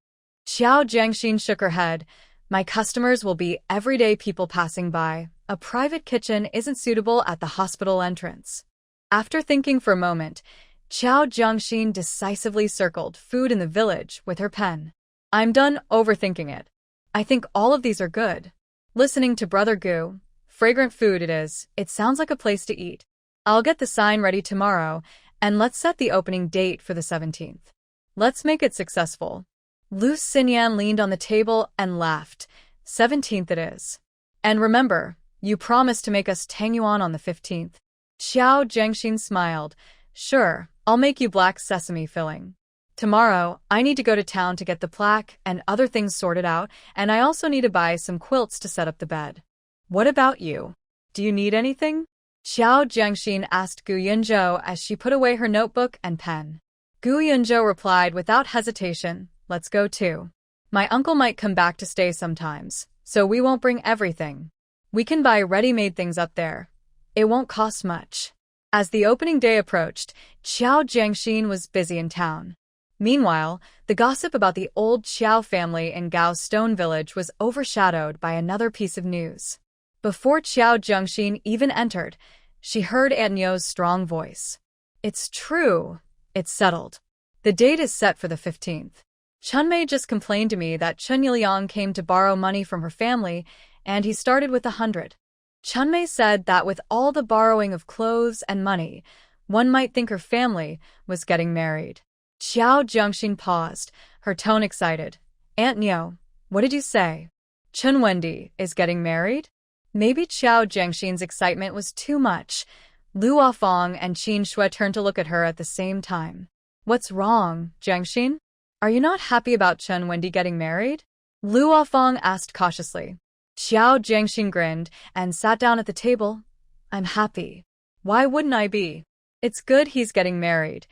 Qiao Jiangxin shook her head. "My customers will be everyday people passing by. A private kitchen isn't suitable at the hospital entrance." After thinking for a moment, Qiao Jiangxin decisively circled Food in the Village with her pen. "I'm done overthinking it. I think all of these are good." Listening to Brother Gu, "Fragrant food it is. It sounds like a place to eat. I'll get the sign ready tomorrow, and let's set the opening date for the 17th. Let's make it successful." Lu Xinyan leaned on the table and laughed. "17th it is. And remember, you promised to make us Tang Yuan on the 15th. Qiao Jiangxin smiled. "Sure, I'll make you black sesame filling. Tomorrow, I need to go to town to get the plaque and other things sorted out, and I also need to buy some quilts to set up the bed. What about you? Do you need anything?" Qiao Jiangxin asked Gu Yunzhou as she put away her notebook and pen. Gu Yunzhou replied without hesitation, "Let's go too. My uncle might come back to stay sometimes, so we won't bring everything. We can buy ready-made things up there. It won't cost much." As the opening day approached, Qiao Jiangxin was busy in town. Meanwhile, the gossip about the old Qiao family in Gao's Stone Village was overshadowed by another piece of news. Before Qiao Jiangxin even entered, she heard Aunt Nyo's strong voice. "It's true. It's settled. The date is set for the 15th. Chunmei just complained to me that Chun Yiliang came to borrow money from her family, and he started with 100. Chunmei said that with all the borrowing of clothes and money, one might think her family was getting married." Qiao Jiangxin paused, her tone excited. "Aunt Nyo, what did you say? Chun Wendy is getting married?" Maybe Qiao Jiangxin's excitement was too much. Lu Afong and Qin Shui turned to look at her at the same time. "What's wrong, Jiangxin? Are you not happy about Chun Wendy getting married?" Lu Afong asked cautiously. Qiao Jiangxin grinned and sat down at the table. "I'm happy. Why wouldn't I be? It's good he's getting married.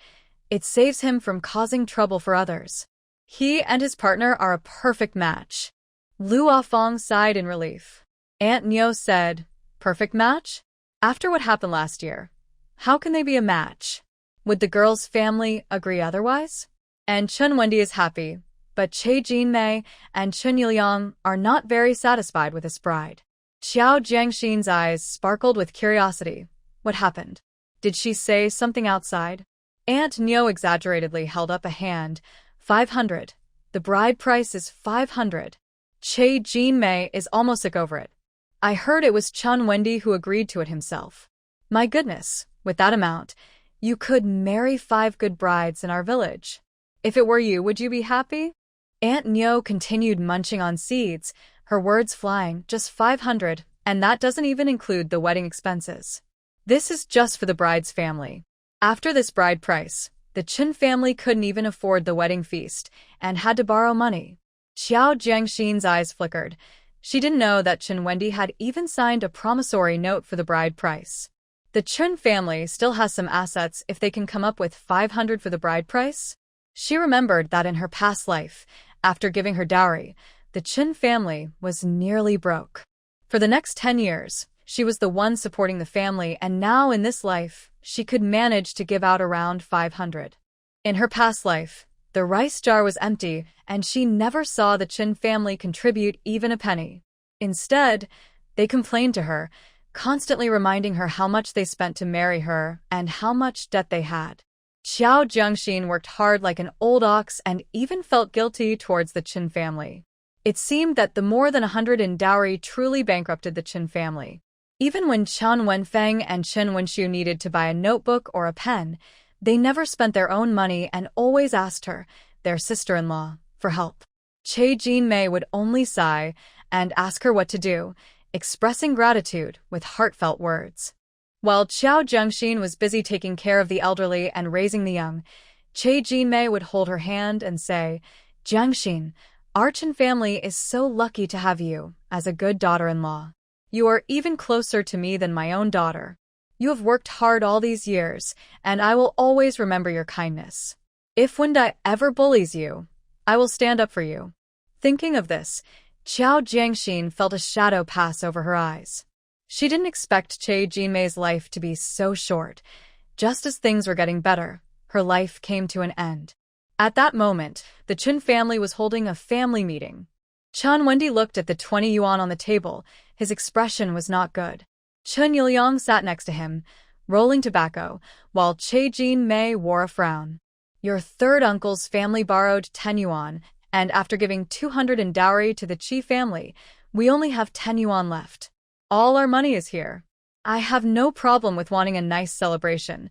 It saves him from causing trouble for others. He and his partner are a perfect match." Lu Afong sighed in relief. Aunt Nyo said, "Perfect match? After what happened last year, how can they be a match? Would the girl's family agree otherwise? And Chun Wendy is happy, but Che Jinmei and Chun Yiliang are not very satisfied with this bride." Qiao Jiangxin's eyes sparkled with curiosity. "What happened? Did she say something outside?" Aunt Nyo exaggeratedly held up a hand. 500. The bride price is 500. Che Jinmei is almost sick over it. I heard it was Chun Wendy who agreed to it himself. My goodness, with that amount, you could marry 5 good brides in our village. If it were you, would you be happy? Aunt Nyo continued munching on seeds, her words flying. Just 500, and that doesn't even include the wedding expenses. This is just for the bride's family. After this bride price, the Chen family couldn't even afford the wedding feast and had to borrow money. Qiao Jiangxin's eyes flickered. She didn't know that Chen Wendy had even signed a promissory note for the bride price. The Chen family still has some assets if they can come up with 500 for the bride price. She remembered that in her past life, after giving her dowry, the Chen family was nearly broke. For the next 10 years, She was the one supporting the family, and now in this life, she could manage to give out around 500. In her past life, the rice jar was empty, and she never saw the Chin family contribute even a penny. Instead, they complained to her, constantly reminding her how much they spent to marry her and how much debt they had. Xiao Jiangxin worked hard like an old ox and even felt guilty towards the Chin family. It seemed that the more than 100 in dowry truly bankrupted the Chin family. Even when Chen Wenfeng and Chen Wenxiu needed to buy a notebook or a pen, they never spent their own money and always asked her, their sister-in-law, for help. Che Jinmei would only sigh and ask her what to do, expressing gratitude with heartfelt words. While Xiao Jiangxin was busy taking care of the elderly and raising the young, Che Jinmei would hold her hand and say, "Jiangxin, our Chen family is so lucky to have you as a good daughter-in-law. You are even closer to me than my own daughter. You have worked hard all these years, and I will always remember your kindness. If Wendai ever bullies you, I will stand up for you." Thinking of this, Xiao Jiangxin felt a shadow pass over her eyes. She didn't expect Che Jinmei's life to be so short. Just as things were getting better, her life came to an end. At that moment, the Chen family was holding a family meeting. Chen Wendy looked at the 20 yuan on the table. His expression was not good. Chen Yuliang sat next to him, rolling tobacco, while Che Jinmei wore a frown. "Your third uncle's family borrowed 10 yuan, and after giving 200 in dowry to the Qi family, we only have 10 yuan left. All our money is here. I have no problem with wanting a nice celebration.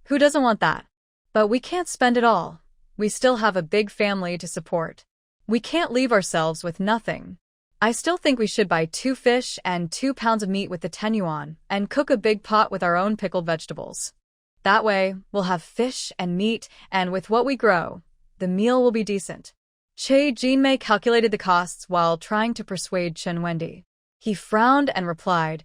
Who doesn't want that? But we can't spend it all. We still have a big family to support. We can't leave ourselves with nothing. I still think we should buy 2 fish and 2 pounds of meat with the 10 yuan and cook a big pot with our own pickled vegetables. That way, we'll have fish and meat, and with what we grow, the meal will be decent." Che Jinmei calculated the costs while trying to persuade Chen Wendy. He frowned and replied,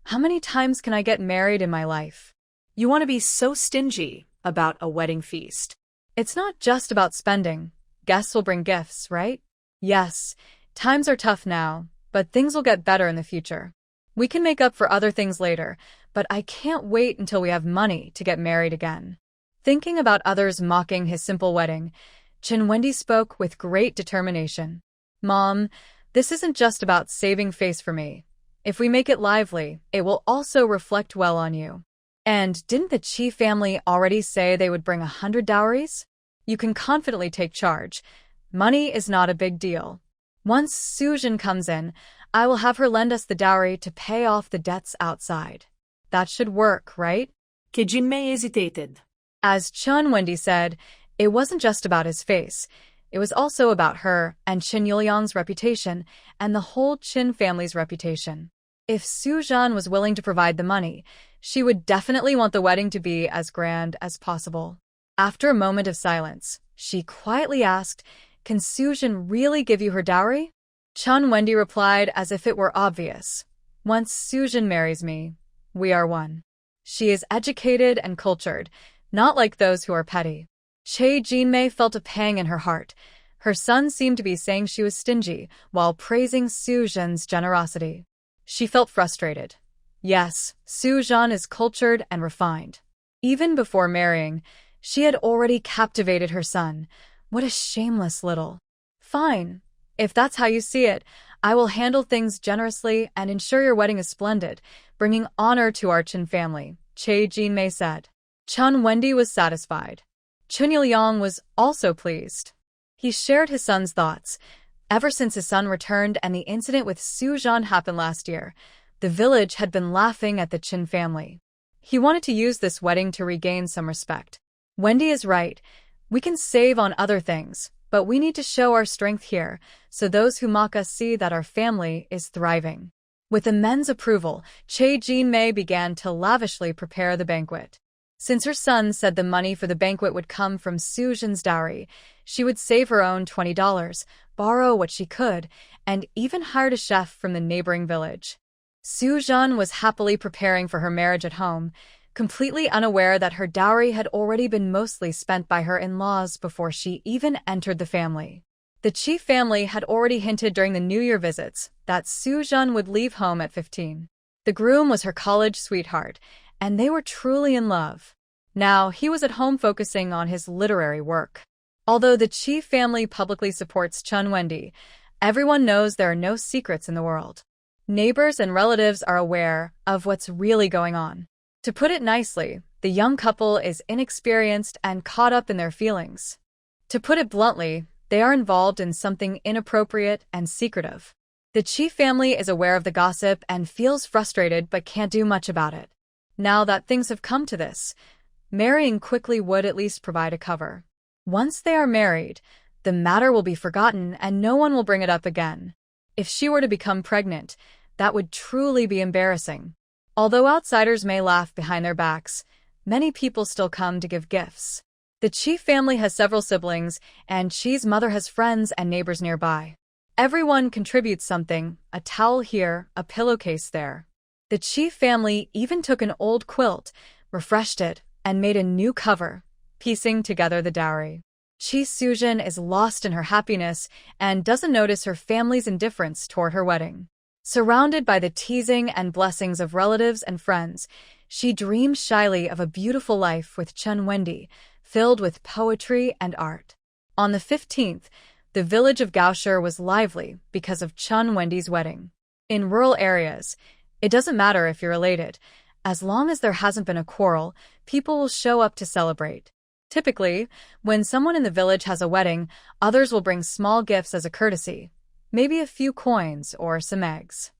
"How many times can I get married in my life?" You want to be so stingy about a wedding feast. It's not just about spending. Guests will bring gifts, right? Yes, times are tough now, but things will get better in the future. We can make up for other things later, but I can't wait until we have money to get married again. Thinking about others mocking his simple wedding, Chen Wendy spoke with great determination. "Mom, this isn't just about saving face for me. If we make it lively, it will also reflect well on you. And didn't the Qi family already say they would bring 100 dowries? You can confidently take charge. Money is not a big deal. Once Suzhen comes in, I will have her lend us the dowry to pay off the debts outside. That should work, right?" Jinmei hesitated. As Chen Wendy said, it wasn't just about his face. It was also about her and Qin Yuliang's reputation and the whole Qin family's reputation. If Su Zhan was willing to provide the money, she would definitely want the wedding to be as grand as possible. After a moment of silence, she quietly asked, "Can Su Zhan really give you her dowry?" Chen Wendy replied as if it were obvious. "Once Su Zhan marries me, we are one. She is educated and cultured, not like those who are petty." Che Jinmei felt a pang in her heart. Her son seemed to be saying she was stingy while praising Su Zhan's generosity. She felt frustrated. Yes, Su Zhan is cultured and refined. Even before marrying, she had already captivated her son. What a shameless little. "Fine. If that's how you see it, I will handle things generously and ensure your wedding is splendid, bringing honor to our Qin family," Che Jinmei said. Chen Wendy was satisfied. Chen Yuliang was also pleased. He shared his son's thoughts. Ever since his son returned and the incident with Su Zhan happened last year, the village had been laughing at the Qin family. He wanted to use this wedding to regain some respect. Wendy is right. We can save on other things, but we need to show our strength here, so those who mock us see that our family is thriving. With the men's approval, Che Jinmei began to lavishly prepare the banquet. Since her son said the money for the banquet would come from Su Zhan's dowry, she would save her own $20, borrow what she could, and even hired a chef from the neighboring village. Su Zhan was happily preparing for her marriage at home, completely unaware that her dowry had already been mostly spent by her in-laws before she even entered the family. The Qi family had already hinted during the New Year visits that Su Zhan would leave home at 15. The groom was her college sweetheart, and they were truly in love. Now, he was at home focusing on his literary work. Although the Chi family publicly supports Chun Wendy, everyone knows there are no secrets in the world. Neighbors and relatives are aware of what's really going on. To put it nicely, the young couple is inexperienced and caught up in their feelings. To put it bluntly, they are involved in something inappropriate and secretive. The Chi family is aware of the gossip and feels frustrated but can't do much about it. Now that things have come to this, marrying quickly would at least provide a cover. Once they are married, the matter will be forgotten and no one will bring it up again. If she were to become pregnant, that would truly be embarrassing. Although outsiders may laugh behind their backs, many people still come to give gifts. The Chi family has several siblings, and Chi's mother has friends and neighbors nearby. Everyone contributes something, a towel here, a pillowcase there. The Chi family even took an old quilt, refreshed it, and made a new cover, piecing together the dowry. Chi Sujin is lost in her happiness and doesn't notice her family's indifference toward her wedding. Surrounded by the teasing and blessings of relatives and friends, she dreams shyly of a beautiful life with Chun Wendy, filled with poetry and art. On the 15th, the village of Gaoshir was lively because of Chun Wendy's wedding. In rural areas, it doesn't matter if you're related. As long as there hasn't been a quarrel, people will show up to celebrate. Typically, when someone in the village has a wedding, others will bring small gifts as a courtesy, maybe a few coins or some eggs.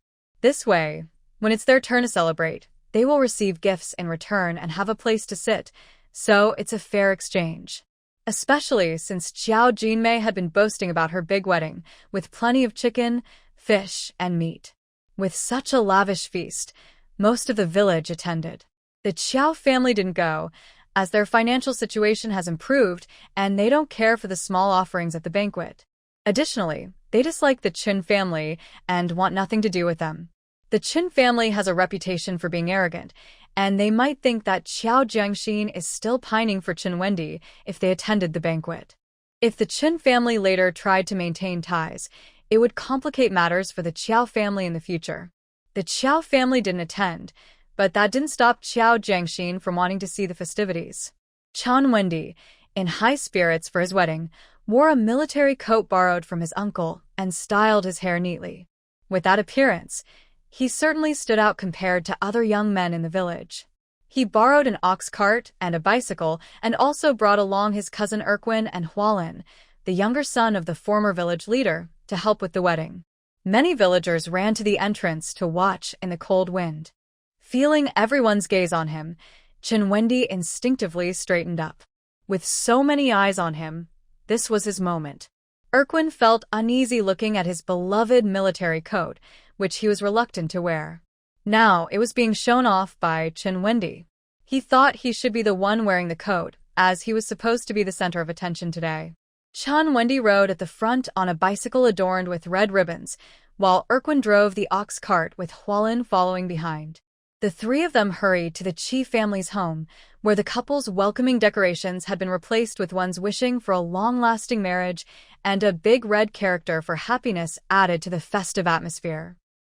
This way, when it's their turn to celebrate, they will receive gifts in return and have a place to sit, so it's a fair exchange. Especially since Xiao Jinmei had been boasting about her big wedding, with plenty of chicken, fish, and meat. With such a lavish feast, most of the village attended. The Qiao family didn't go, as their financial situation has improved and they don't care for the small offerings at the banquet. Additionally, they dislike the Qin family and want nothing to do with them. The Qin family has a reputation for being arrogant, and they might think that Qiao Jiangxin is still pining for Qin Wendy if they attended the banquet. If the Qin family later tried to maintain ties, it would complicate matters for the Qiao family in the future. The Qiao family didn't attend, but that didn't stop Qiao Jiangxin from wanting to see the festivities. Chun Wendy, in high spirits for his wedding, wore a military coat borrowed from his uncle and styled his hair neatly. With that appearance, he certainly stood out compared to other young men in the village. He borrowed an ox cart and a bicycle and also brought along his cousin Erquin and Hualin, the younger son of the former village leader, to help with the wedding. Many villagers ran to the entrance to watch in the cold wind. Feeling everyone's gaze on him, Qin Wendy instinctively straightened up. With so many eyes on him, this was his moment. Erquin felt uneasy looking at his beloved military coat, which he was reluctant to wear. Now it was being shown off by Qin Wendy. He thought he should be the one wearing the coat, as he was supposed to be the center of attention today. Qin Wendy rode at the front on a bicycle adorned with red ribbons, while Erquin drove the ox cart with Hualin following behind. The three of them hurried to the Qi family's home, where the couple's welcoming decorations had been replaced with ones wishing for a long-lasting marriage and a big red character for happiness added to the festive atmosphere.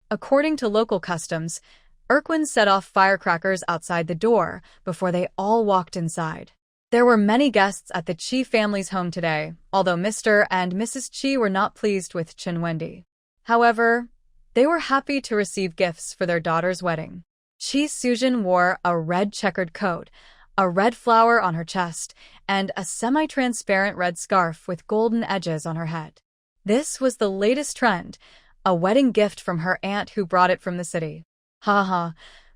According to local customs, Erquin set off firecrackers outside the door before they all walked inside. There were many guests at the Qi family's home today, although Mr. and Mrs. Qi were not pleased with Qin Wendy. However, they were happy to receive gifts for their daughter's wedding. Chi Sujin wore a red checkered coat, a red flower on her chest, and a semi-transparent red scarf with golden edges on her head. This was the latest trend, a wedding gift from her aunt who brought it from the city. Haha,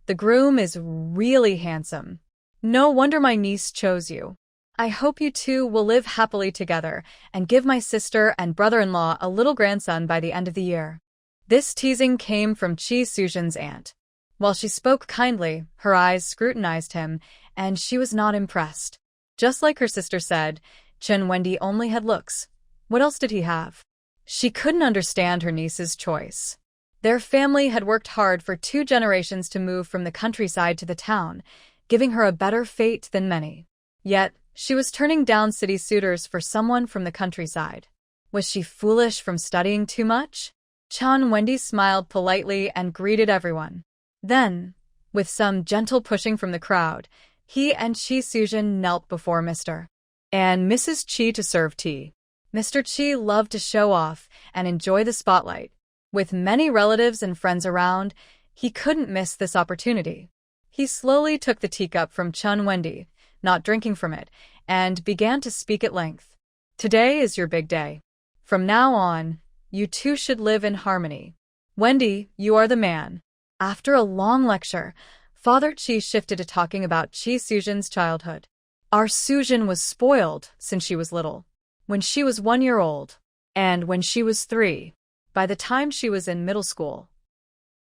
the groom is really handsome. No wonder my niece chose you. I hope you two will live happily together and give my sister and brother-in-law a little grandson by the end of the year. This teasing came from Chi Sujin's aunt. While she spoke kindly, her eyes scrutinized him, and she was not impressed. Just like her sister said, Qin Wendy only had looks. What else did he have? She couldn't understand her niece's choice. Their family had worked hard for 2 generations to move from the countryside to the town, giving her a better fate than many. Yet, she was turning down city suitors for someone from the countryside. Was she foolish from studying too much? Qin Wendy smiled politely and greeted everyone. Then, with some gentle pushing from the crowd, he and Chi Sujin knelt before Mr. and Mrs. Chi to serve tea. Mr. Chi loved to show off and enjoy the spotlight. With many relatives and friends around, he couldn't miss this opportunity. He slowly took the teacup from Chun Wendy, not drinking from it, and began to speak at length. Today is your big day. From now on, you two should live in harmony. Wendy, you are the man. After a long lecture, Father Chi shifted to talking about Chi Sujin's childhood. Our Sujin was spoiled since she was little. When she was 1 year old, and when she was 3, by the time she was in middle school.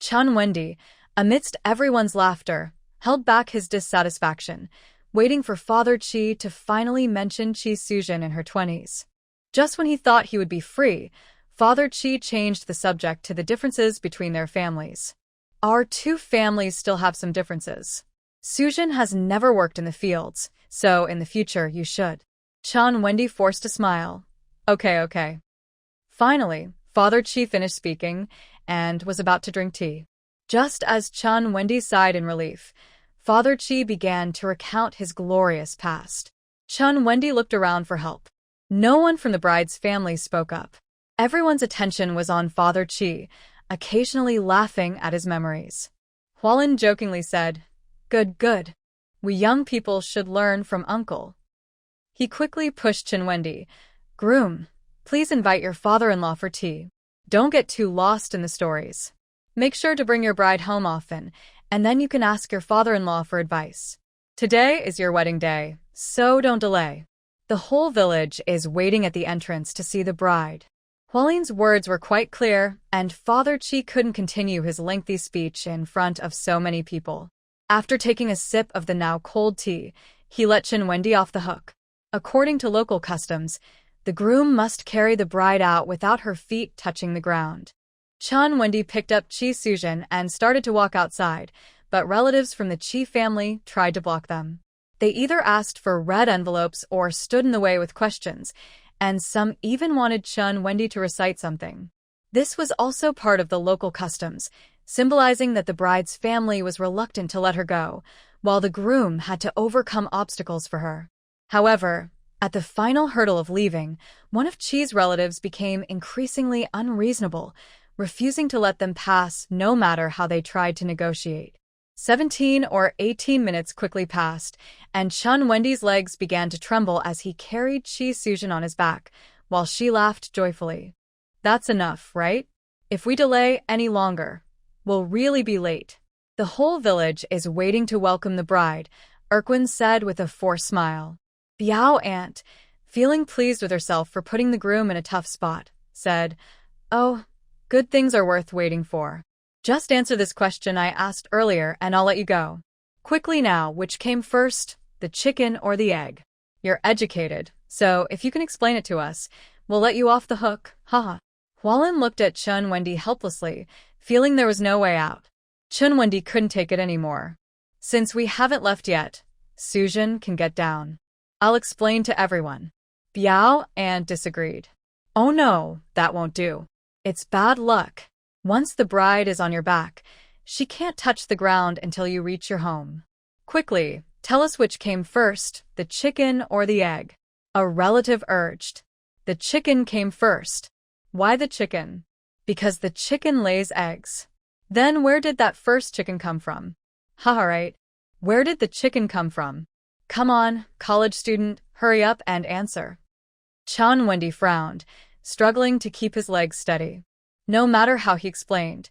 Chun Wendy, amidst everyone's laughter, held back his dissatisfaction, waiting for Father Chi to finally mention Chi Sujin in her 20s. Just when he thought he would be free, Father Chi changed the subject to the differences between their families. Our two families still have some differences. Sujin has never worked in the fields, so in the future you should. Chun Wendy forced a smile. Okay. Finally, Father Chi finished speaking and was about to drink tea. Just as Chun Wendy sighed in relief, Father Chi began to recount his glorious past. Chun Wendy looked around for help. No one from the bride's family spoke up. Everyone's attention was on Father Chi, occasionally laughing at his memories. Hualin jokingly said, Good. We young people should learn from Uncle. He quickly pushed Chun Wendy. Groom, please invite your father-in-law for tea. Don't get too lost in the stories. Make sure to bring your bride home often, and then you can ask your father-in-law for advice. Today is your wedding day, so don't delay. The whole village is waiting at the entrance to see the bride. Hualin's words were quite clear, and Father Chi couldn't continue his lengthy speech in front of so many people. After taking a sip of the now cold tea, he let Chun Wendy off the hook. According to local customs, the groom must carry the bride out without her feet touching the ground. Chun Wendy picked up Chi Sujin and started to walk outside, but relatives from the Chi family tried to block them. They either asked for red envelopes or stood in the way with questions, and some even wanted Chun Wendy to recite something. This was also part of the local customs, symbolizing that the bride's family was reluctant to let her go, while the groom had to overcome obstacles for her. However, at the final hurdle of leaving, one of Chi's relatives became increasingly unreasonable, refusing to let them pass no matter how they tried to negotiate. 17 or 18 minutes quickly passed, and Chun Wendy's legs began to tremble as he carried Chi Sujin on his back, while she laughed joyfully. That's enough, right? If we delay any longer, we'll really be late. The whole village is waiting to welcome the bride, Erquin said with a forced smile. Biao Aunt, feeling pleased with herself for putting the groom in a tough spot, said, Oh, good things are worth waiting for. Just answer this question I asked earlier and I'll let you go. Quickly now, which came first, the chicken or the egg? You're educated, so if you can explain it to us, we'll let you off the hook, haha. Hualin looked at Chun Wendy helplessly, feeling there was no way out. Chun Wendy couldn't take it anymore. Since we haven't left yet, Sujin can get down. I'll explain to everyone. Biao Aunt disagreed. Oh no, that won't do. It's bad luck. Once the bride is on your back, she can't touch the ground until you reach your home. Quickly, tell us which came first, the chicken or the egg. A relative urged. The chicken came first. Why the chicken? Because the chicken lays eggs. Then where did that first chicken come from? Haha, right. Where did the chicken come from? Come on, college student, hurry up and answer. Chun Wendy frowned, struggling to keep his legs steady. No matter how he explained,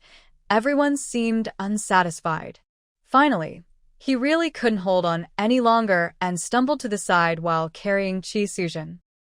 everyone seemed unsatisfied. Finally, he really couldn't hold on any longer and stumbled to the side while carrying Chi Sujin.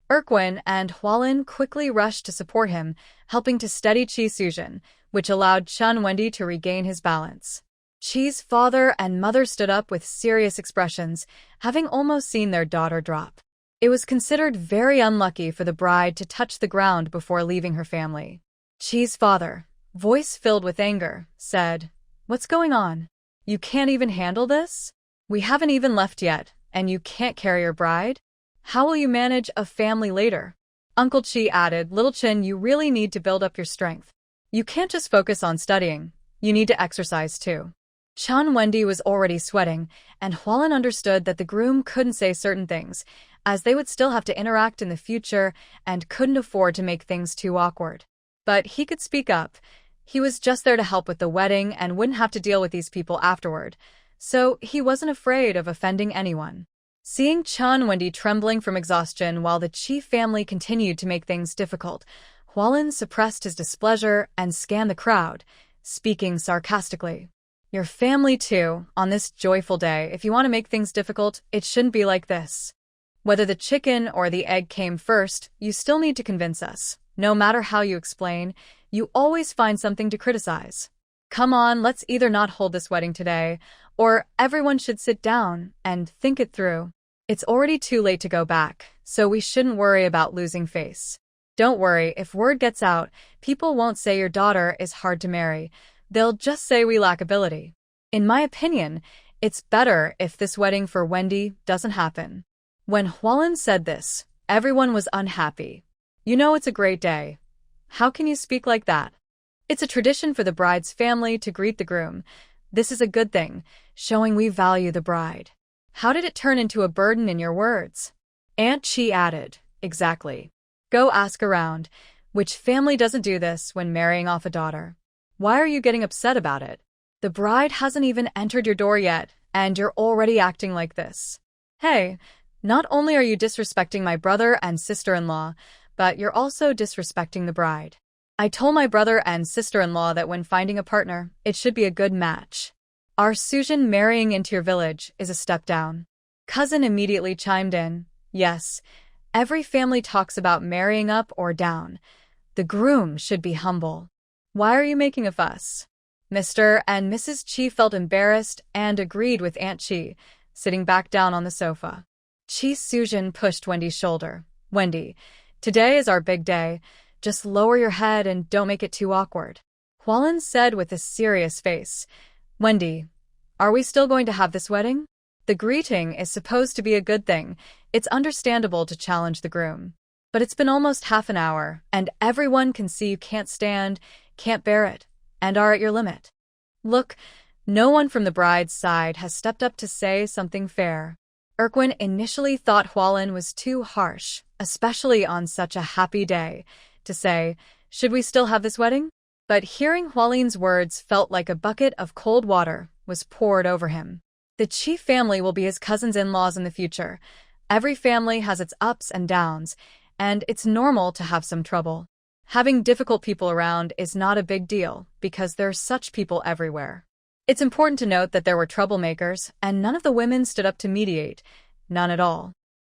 Erquin and Hualin quickly rushed to support him, helping to steady Chi Sujin, which allowed Chun Wendy to regain his balance. Chi's father and mother stood up with serious expressions, having almost seen their daughter drop. It was considered very unlucky for the bride to touch the ground before leaving her family. Chi's father, voice filled with anger, said, What's going on? You can't even handle this? We haven't even left yet, and you can't carry your bride? How will you manage a family later? Uncle Chi added, Little Chin, you really need to build up your strength. You can't just focus on studying. You need to exercise too. Chun Wendy was already sweating, and Hwalin understood that the groom couldn't say certain things, as they would still have to interact in the future and couldn't afford to make things too awkward. But he could speak up. He was just there to help with the wedding and wouldn't have to deal with these people afterward, so he wasn't afraid of offending anyone. Seeing Chun Wendy trembling from exhaustion while the Chi family continued to make things difficult, Hwalin suppressed his displeasure and scanned the crowd, speaking sarcastically. Your family too, on this joyful day. If you want to make things difficult, it shouldn't be like this. Whether the chicken or the egg came first, you still need to convince us. No matter how you explain, you always find something to criticize. Come on, let's either not hold this wedding today, or everyone should sit down and think it through. It's already too late to go back, so we shouldn't worry about losing face. Don't worry, if word gets out, people won't say your daughter is hard to marry. They'll just say we lack ability. In my opinion, it's better if this wedding for Wendy doesn't happen. When Hwalin said this, everyone was unhappy. You know it's a great day. How can you speak like that? It's a tradition for the bride's family to greet the groom. This is a good thing, showing we value the bride. How did it turn into a burden in your words? Aunt Chi added, exactly. Go ask around. Which family doesn't do this when marrying off a daughter? Why are you getting upset about it? The bride hasn't even entered your door yet, and you're already acting like this. Hey, not only are you disrespecting my brother and sister-in-law, but you're also disrespecting the bride. I told my brother and sister-in-law that when finding a partner, it should be a good match. Our Sujin marrying into your village is a step down. Cousin immediately chimed in, yes, every family talks about marrying up or down. The groom should be humble. Why are you making a fuss? Mr. and Mrs. Chi felt embarrassed and agreed with Aunt Chi, sitting back down on the sofa. Chi Sujin pushed Wendy's shoulder. Wendy, today is our big day. Just lower your head and don't make it too awkward. Hwalin said with a serious face. Wendy, are we still going to have this wedding? The greeting is supposed to be a good thing. It's understandable to challenge the groom. But it's been almost half an hour, and everyone can see you can't bear it, and are at your limit. Look, no one from the bride's side has stepped up to say something fair. Erquin initially thought Hwalin was too harsh, especially on such a happy day, to say, should we still have this wedding? But hearing Hwalin's words felt like a bucket of cold water was poured over him. The Chi family will be his cousins-in-laws in the future. Every family has its ups and downs, and it's normal to have some trouble. Having difficult people around is not a big deal, because there are such people everywhere. It's important to note that there were troublemakers, and none of the women stood up to mediate. None at all.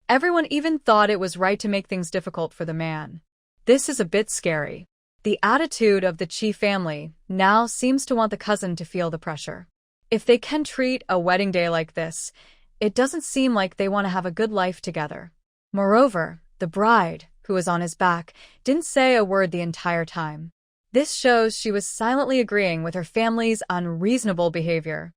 Everyone even thought it was right to make things difficult for the man. This is a bit scary. The attitude of the Chi family now seems to want the cousin to feel the pressure. If they can treat a wedding day like this, it doesn't seem like they want to have a good life together. Moreover, the bride, who was on his back, didn't say a word the entire time. This shows she was silently agreeing with her family's unreasonable behavior.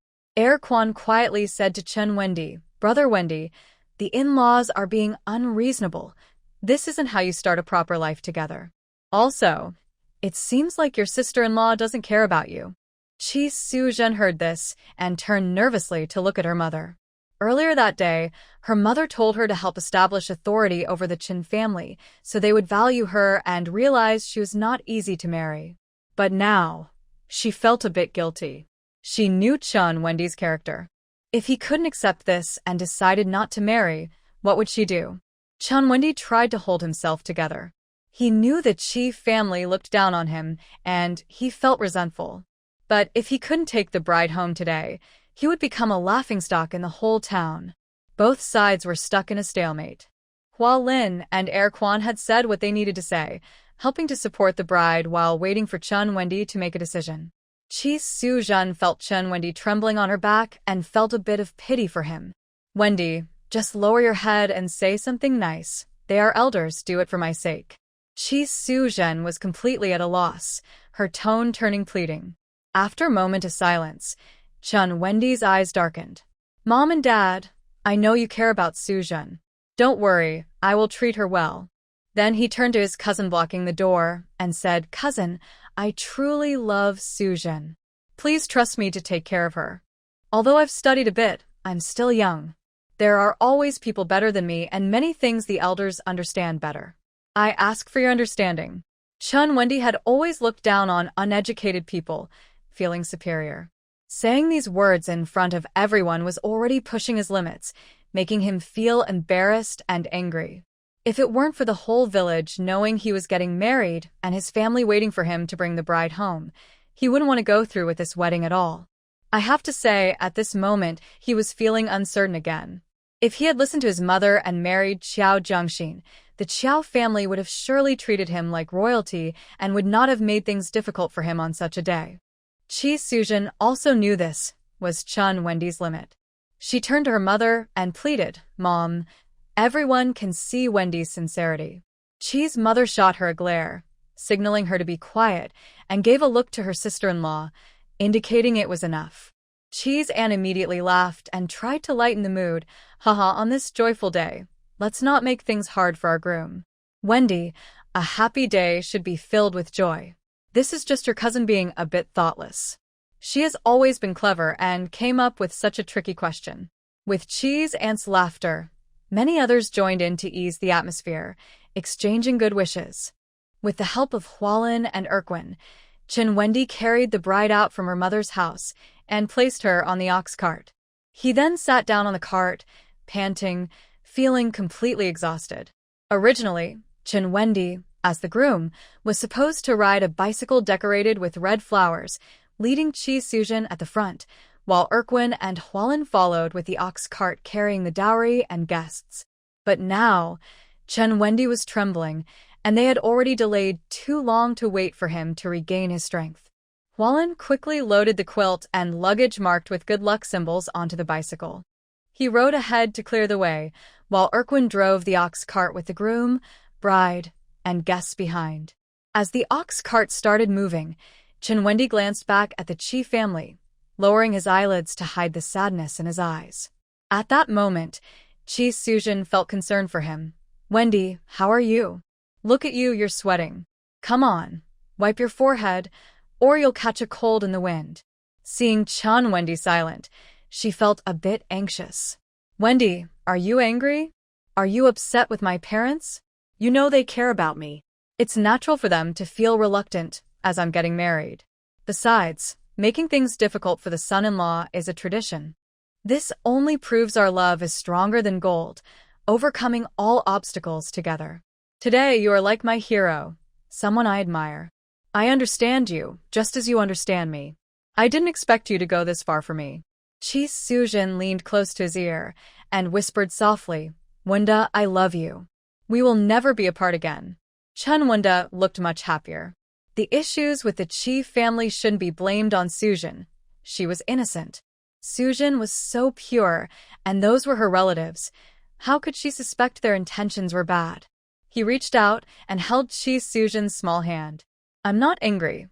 Kwan quietly said to Chun Wendy, Brother Wendy, the in-laws are being unreasonable. This isn't how you start a proper life together. Also, it seems like your sister-in-law doesn't care about you. Chi Sujin heard this and turned nervously to look at her mother. Earlier that day, her mother told her to help establish authority over the Chin family so they would value her and realize she was not easy to marry. But now, she felt a bit guilty. She knew Chun Wendy's character. If he couldn't accept this and decided not to marry, what would she do? Chun Wendy tried to hold himself together. He knew the Chi family looked down on him, and he felt resentful. But if he couldn't take the bride home today, he would become a laughingstock in the whole town. Both sides were stuck in a stalemate. Hua Lin and Kwan had said what they needed to say, helping to support the bride while waiting for Chun Wendy to make a decision. Chi Sujin felt Chun Wendy trembling on her back and felt a bit of pity for him. Wendy, just lower your head and say something nice. They are elders, do it for my sake. Chi Sujin was completely at a loss, her tone turning pleading. After a moment of silence, Chun Wendy's eyes darkened. Mom and Dad, I know you care about Sujin. Don't worry, I will treat her well. Then he turned to his cousin blocking the door and said, Cousin, I truly love Sujin. Please trust me to take care of her. Although I've studied a bit, I'm still young. There are always people better than me and many things the elders understand better. I ask for your understanding. Chun Wendy had always looked down on uneducated people, feeling superior. Saying these words in front of everyone was already pushing his limits, making him feel embarrassed and angry. If it weren't for the whole village knowing he was getting married and his family waiting for him to bring the bride home, he wouldn't want to go through with this wedding at all. I have to say, at this moment, he was feeling uncertain again. If he had listened to his mother and married Xiao Zhengxin, the Qiao family would have surely treated him like royalty and would not have made things difficult for him on such a day. Qi Suzhen also knew this was Chun Wendy's limit. She turned to her mother and pleaded, "Mom, everyone can see Wendy's sincerity." Qi's mother shot her a glare, signaling her to be quiet, and gave a look to her sister-in-law, indicating it was enough. Qi's aunt immediately laughed and tried to lighten the mood. "Haha, on this joyful day, let's not make things hard for our groom. Wendy, a happy day should be filled with joy. This is just your cousin being a bit thoughtless. She has always been clever and came up with such a tricky question." With Qi's aunt's laughter, many others joined in to ease the atmosphere, exchanging good wishes. With the help of Hualin and Erquin, Chen Wendy carried the bride out from her mother's house and placed her on the ox cart. He then sat down on the cart, panting, feeling completely exhausted. Originally, Chen Wendy, as the groom, was supposed to ride a bicycle decorated with red flowers, leading Qi Suzhen at the front, while Erquin and Hualin followed with the ox cart carrying the dowry and guests. But now, Chen Wendy was trembling, and they had already delayed too long to wait for him to regain his strength. Hualin quickly loaded the quilt and luggage marked with good luck symbols onto the bicycle. He rode ahead to clear the way, while Erquin drove the ox cart with the groom, bride, and guests behind. As the ox cart started moving, Chen Wendy glanced back at the Qi family, lowering his eyelids to hide the sadness in his eyes. At that moment, Qi Suzhen felt concern for him. "Wendy, how are you? Look at you, you're sweating. Come on, wipe your forehead, or you'll catch a cold in the wind." Seeing Chun Wendy silent, she felt a bit anxious. "Wendy, are you angry? Are you upset with my parents? You know they care about me. It's natural for them to feel reluctant as I'm getting married. Besides, making things difficult for the son-in-law is a tradition. This only proves our love is stronger than gold, overcoming all obstacles together. Today you are like my hero, someone I admire. I understand you, just as you understand me. I didn't expect you to go this far for me." Qi Suzhen leaned close to his ear and whispered softly, "Wenda, I love you. We will never be apart again." Chun Wenda looked much happier. The issues with the Qi family shouldn't be blamed on Suzhen. She was innocent. Suzhen was so pure, and those were her relatives. How could she suspect their intentions were bad? He reached out and held Qi Suzhen's small hand. "I'm not angry.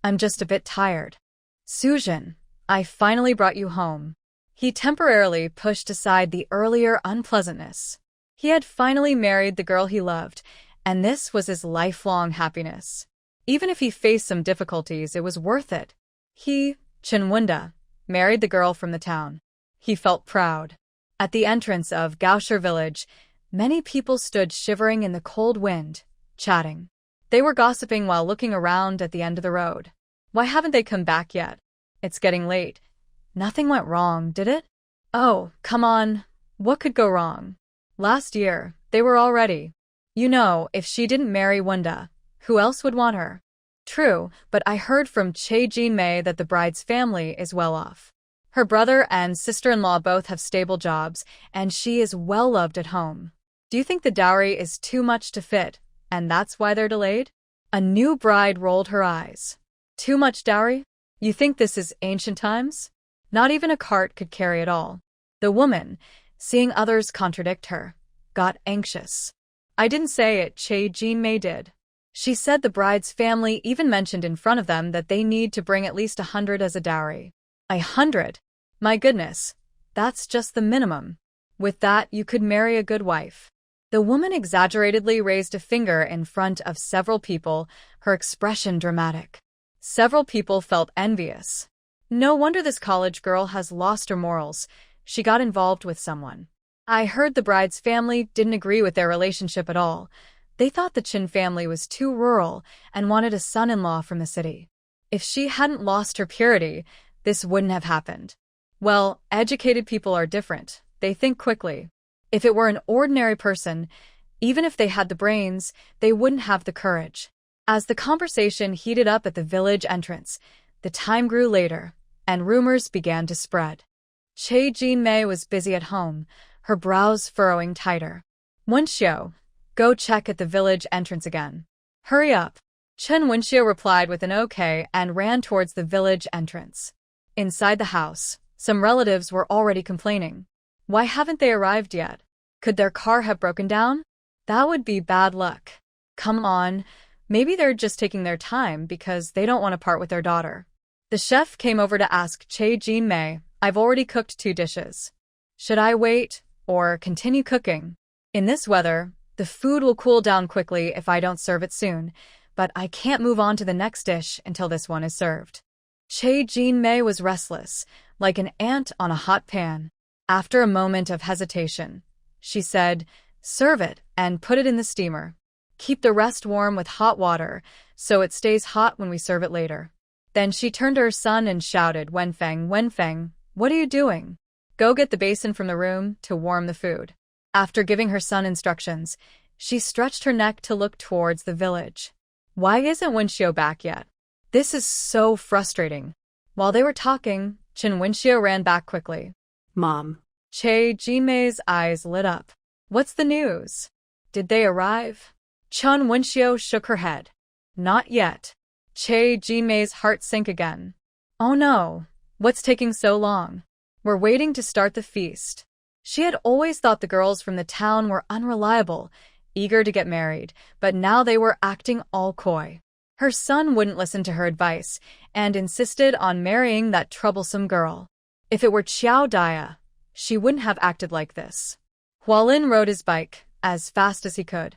I'm just a bit tired. Suzhen, I finally brought you home." He temporarily pushed aside the earlier unpleasantness. He had finally married the girl he loved, and this was his lifelong happiness. Even if he faced some difficulties, it was worth it. He, Chen Wenda, married the girl from the town. He felt proud. At the entrance of Gaoshi village, many people stood shivering in the cold wind, chatting. They were gossiping while looking around at the end of the road. Why haven't they come back yet? It's getting late. Nothing went wrong, did it? Oh, come on. What could go wrong? Last year, they were all ready. You know, if she didn't marry Wenda, who else would want her? True, but I heard from Che Jinmei that the bride's family is well off. Her brother and sister-in-law both have stable jobs, and she is well loved at home. Do you think the dowry is too much to fit, and that's why they're delayed?" A new bride rolled her eyes. "Too much dowry? You think this is ancient times? Not even a cart could carry it all." The woman, seeing others contradict her, got anxious. "I didn't say it, Che Jinmei did. She said the bride's family even mentioned in front of them that they need to bring at least 100 as a dowry." 100? My goodness, that's just the minimum. With that, you could marry a good wife. The woman exaggeratedly raised a finger in front of several people, her expression dramatic. Several people felt envious. No wonder this college girl has lost her morals. She got involved with someone. I heard the bride's family didn't agree with their relationship at all. They thought the Chin family was too rural and wanted a son-in-law from the city. If she hadn't lost her purity, this wouldn't have happened. Well, educated people are different. They think quickly. If it were an ordinary person, even if they had the brains, they wouldn't have the courage. As the conversation heated up at the village entrance, the time grew later, and rumors began to spread. Che Jin-mei was busy at home, her brows furrowing tighter. Wenxiu, go check at the village entrance again. Hurry up. Chen Wenxiu replied with an okay and ran towards the village entrance. Inside the house, some relatives were already complaining. Why haven't they arrived yet? Could their car have broken down? That would be bad luck. Come on, maybe they're just taking their time because they don't want to part with their daughter. The chef came over to ask Che Jin-mei, I've already cooked 2 dishes. Should I wait or continue cooking? In this weather, the food will cool down quickly if I don't serve it soon, but I can't move on to the next dish until this one is served. Che Jin-mei was restless, like an ant on a hot pan. After a moment of hesitation, she said, serve it and put it in the steamer. Keep the rest warm with hot water so it stays hot when we serve it later. Then she turned to her son and shouted, Wenfeng, what are you doing? Go get the basin from the room to warm the food. After giving her son instructions, she stretched her neck to look towards the village. Why isn't Wenxiu back yet? This is so frustrating. While they were talking, Chen Wenxiu ran back quickly. Mom. Che Jin-mei's eyes lit up. What's the news? Did they arrive? Chen Wenxiu shook her head. Not yet. Che Jin-mei's heart sank again. Oh no, what's taking so long? We're waiting to start the feast. She had always thought the girls from the town were unreliable, eager to get married, but now they were acting all coy. Her son wouldn't listen to her advice and insisted on marrying that troublesome girl. If it were Qiao Dia, she wouldn't have acted like this. Hualin rode his bike as fast as he could.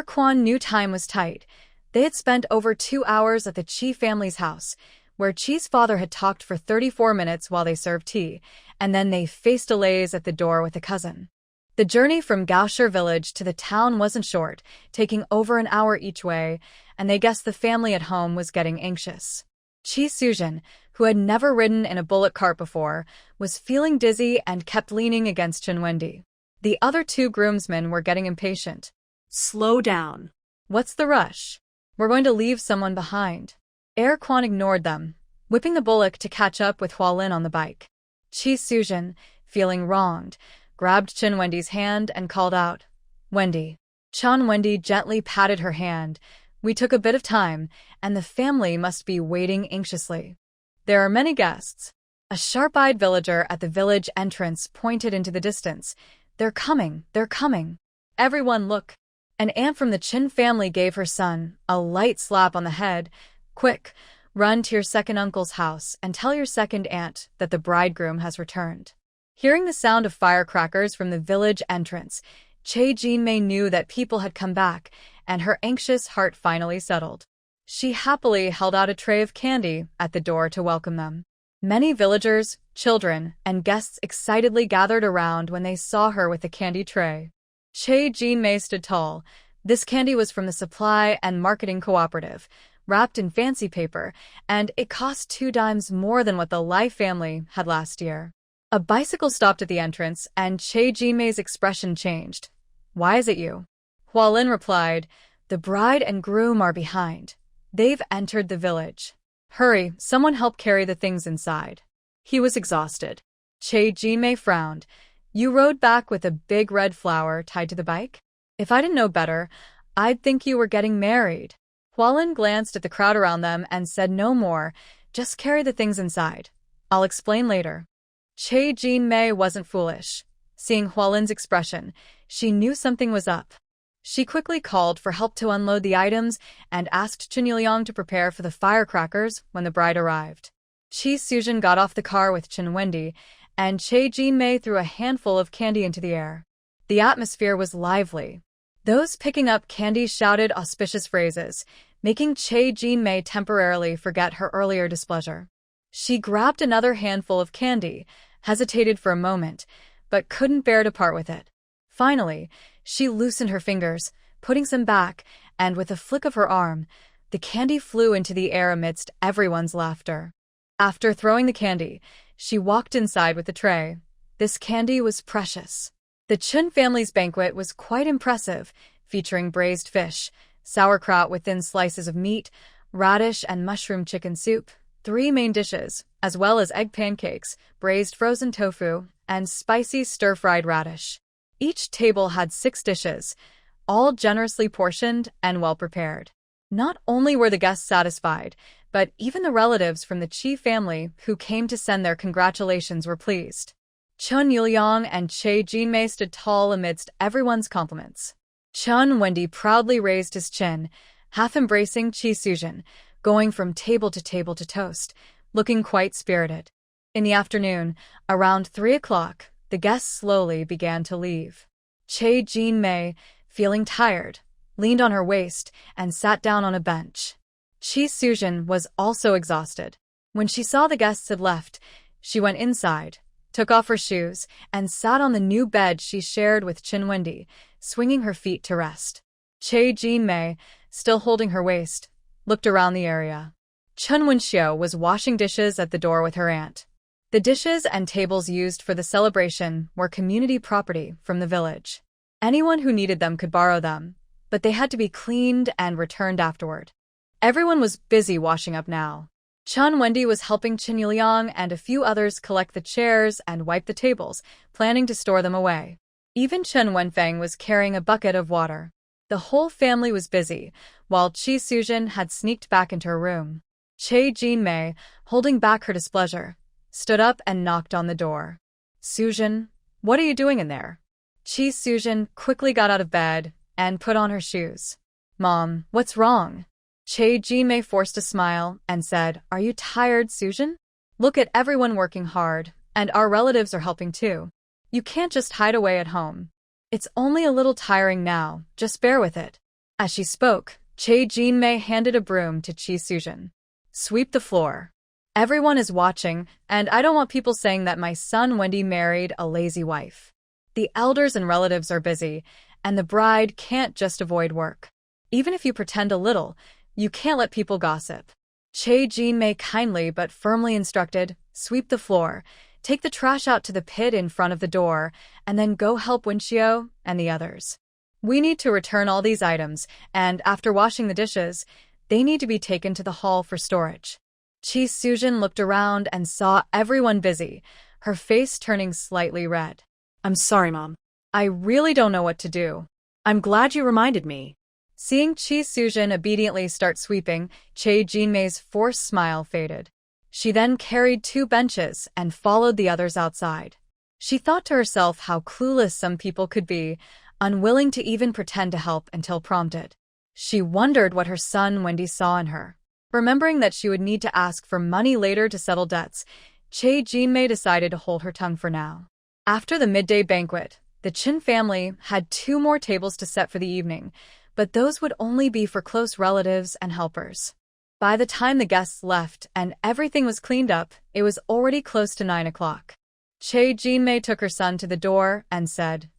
Quan knew time was tight. They had spent over 2 hours at the Qi family's house, where Qi's father had talked for 34 minutes while they served tea, and then they faced delays at the door with a cousin. The journey from Gaoshi village to the town wasn't short, taking over an hour each way, and they guessed the family at home was getting anxious. Qi Sujin, who had never ridden in a bullock cart before, was feeling dizzy and kept leaning against Chen Wendi. The other 2 groomsmen were getting impatient. Slow down. What's the rush? We're going to leave someone behind. Quan ignored them, whipping the bullock to catch up with Hualin on the bike. Qi Sujin, feeling wronged, grabbed Chen Wendi's hand and called out, Wendy. Chen Wendi gently patted her hand. We took a bit of time, and the family must be waiting anxiously. There are many guests. A sharp-eyed villager at the village entrance pointed into the distance. They're coming. Everyone look. An aunt from the Chin family gave her son a light slap on the head. Quick, run to your second uncle's house and tell your second aunt that the bridegroom has returned. Hearing the sound of firecrackers from the village entrance, Che Jin-mei knew that people had come back, and her anxious heart finally settled. She happily held out a tray of candy at the door to welcome them. Many villagers, children, and guests excitedly gathered around when they saw her with the candy tray. Che Jin-mei stood tall. This candy was from the Supply and Marketing Cooperative, wrapped in fancy paper, and it cost 2 dimes more than what the Lai family had last year. A bicycle stopped at the entrance, and Che Jin-mei's expression changed. Why is it you? Hualin replied, the bride and groom are behind. They've entered the village. Hurry, someone help carry the things inside. He was exhausted. Che Jin-mei frowned. You rode back with a big red flower tied to the bike? If I didn't know better, I'd think you were getting married. Hualin glanced at the crowd around them and said no more. Just carry the things inside. I'll explain later. Che Jin-mei wasn't foolish. Seeing Hualin's expression, she knew something was up. She quickly called for help to unload the items and asked Chen Yiliang to prepare for the firecrackers when the bride arrived. Qi Sujin got off the car with Chen Wendi, and Che Jin-mei threw a handful of candy into the air. The atmosphere was lively. Those picking up candy shouted auspicious phrases, making Che Jin-mei temporarily forget her earlier displeasure. She grabbed another handful of candy, hesitated for a moment, but couldn't bear to part with it. Finally, she loosened her fingers, putting some back, and with a flick of her arm, the candy flew into the air amidst everyone's laughter. After throwing the candy, she walked inside with the tray. This candy was precious. The Chun family's banquet was quite impressive, featuring braised fish, sauerkraut with thin slices of meat, radish and mushroom chicken soup, 3 main dishes, as well as egg pancakes, braised frozen tofu, and spicy stir-fried radish. Each table had 6 dishes, all generously portioned and well-prepared. Not only were the guests satisfied, but even the relatives from the Chi family who came to send their congratulations were pleased. Chun Yuliang and Che Jinmei stood tall amidst everyone's compliments. Chun Wendy proudly raised his chin, half embracing Chi Sujin, going from table to toast, looking quite spirited. In the afternoon, around 3 o'clock, the guests slowly began to leave. Che Jinmei, feeling tired, leaned on her waist and sat down on a bench. Chi Sujin was also exhausted. When she saw the guests had left, she went inside, took off her shoes, and sat on the new bed she shared with Chin Wendy, swinging her feet to rest. Che Jinmei, still holding her waist, looked around the area. Chun Wenxiu was washing dishes at the door with her aunt. The dishes and tables used for the celebration were community property from the village. Anyone who needed them could borrow them, but they had to be cleaned and returned afterward. Everyone was busy washing up now. Chun Wendy was helping Chin Yuliang and a few others collect the chairs and wipe the tables, planning to store them away. Even Chen Wenfeng was carrying a bucket of water. The whole family was busy, while Chi Sujin had sneaked back into her room. Che Jinmei, holding back her displeasure, stood up and knocked on the door. "Sujin, what are you doing in there?" Chi Sujin quickly got out of bed and put on her shoes. "Mom, what's wrong?" Che Jinmei forced a smile and said, "Are you tired, Sujin? Look at everyone working hard, and our relatives are helping too. You can't just hide away at home. It's only a little tiring now, just bear with it." As she spoke, Che Jinmei handed a broom to Chi Sujin. "Sweep the floor. Everyone is watching, and I don't want people saying that my son Wendy married a lazy wife. The elders and relatives are busy, and the bride can't just avoid work. Even if you pretend a little, you can't let people gossip." Che Jinmei kindly but firmly instructed, "Sweep the floor, take the trash out to the pit in front of the door, and then go help Wenxiu and the others. We need to return all these items, and after washing the dishes, they need to be taken to the hall for storage." Chi Sujin looked around and saw everyone busy, her face turning slightly red. "I'm sorry, Mom. "I really don't know what to do." I'm glad you reminded me." Seeing Chi Sujin obediently start sweeping, Che Jinmei's forced smile faded. She then carried 2 benches and followed the others outside. She thought to herself how clueless some people could be, unwilling to even pretend to help until prompted. She wondered what her son Wendy saw in her. Remembering that she would need to ask for money later to settle debts, Che Jinmei decided to hold her tongue for now. After the midday banquet, the Chin family had 2 more tables to set for the evening, but those would only be for close relatives and helpers. By the time the guests left and everything was cleaned up, it was already close to 9 o'clock. Che Jinmei took her son to the door and said,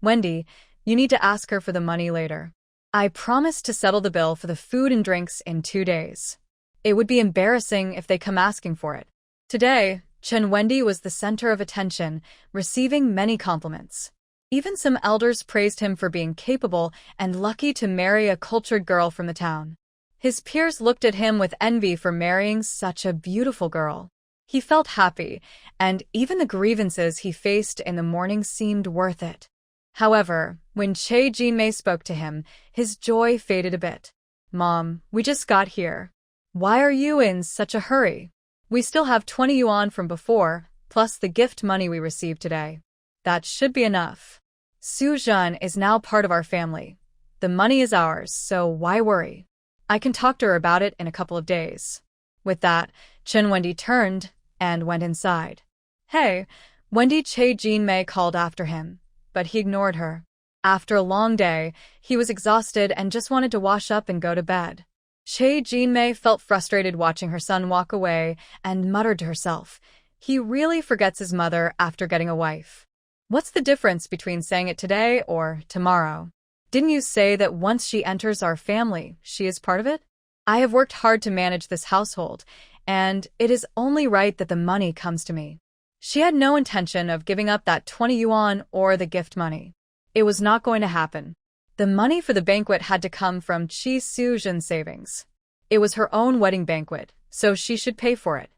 "Wendy, you need to ask her for the money later. I promised to settle the bill for the food and drinks in 2 days. It would be embarrassing if they come asking for it." Today, Chen Wendy was the center of attention, receiving many compliments. Even some elders praised him for being capable and lucky to marry a cultured girl from the town. His peers looked at him with envy for marrying such a beautiful girl. He felt happy, and even the grievances he faced in the morning seemed worth it. However, when Che Jinmei spoke to him, his joy faded a bit. "Mom, we just got here. Why are you in such a hurry? We still have 20 yuan from before, plus the gift money we received today. That should be enough. Sujin is now part of our family. The money is ours, so why worry? I can talk to her about it in a couple of days." With that, Chen Wendy turned and went inside. "Hey, Wendy," Che Jinmei called after him, but he ignored her. After a long day, he was exhausted and just wanted to wash up and go to bed. Che Jinmei felt frustrated watching her son walk away and muttered to herself, he really forgets his mother after getting a wife. What's the difference between saying it today or tomorrow? Didn't you say that once she enters our family, she is part of it? I have worked hard to manage this household, and it is only right that the money comes to me. She had no intention of giving up that 20 yuan or the gift money. It was not going to happen. The money for the banquet had to come from Chi Suzhen's savings. It was her own wedding banquet, so she should pay for it.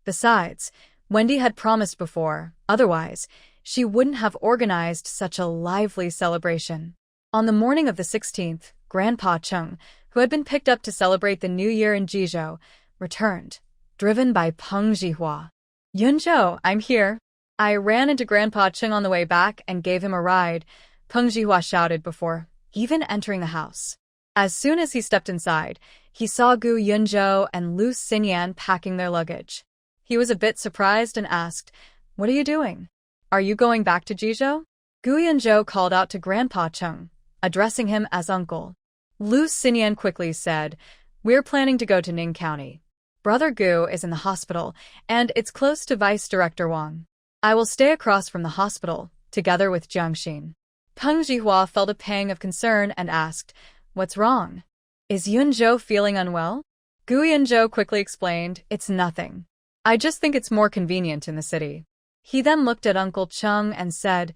Besides, Wendy had promised before, otherwise, she wouldn't have organized such a lively celebration. On the morning of the 16th, Grandpa Chung, who had been picked up to celebrate the New Year in Jizhou, returned, driven by Peng Jihua. Yunzhou, I'm here. I ran into Grandpa Chung on the way back and gave him a ride, Peng Jihua shouted before even entering the house. As soon as he stepped inside, he saw Gu Yunzhou and Lu Xinyan packing their luggage. He was a bit surprised and asked, "What are you doing? Are you going back to Jizhou?" Gu Yunzhou called out to Grandpa Chung, addressing him as uncle. Lu Xinyan quickly said, "We're planning to go to Ning County. Brother Gu is in the hospital, and it's close to Vice Director Wang. I will stay across from the hospital, together with Jiang Xin." Peng Jihua felt a pang of concern and asked, "What's wrong? Is Yunzhou feeling unwell?" Gu Yunzhou quickly explained, "It's nothing. I just think it's more convenient in the city." He then looked at Uncle Chung and said,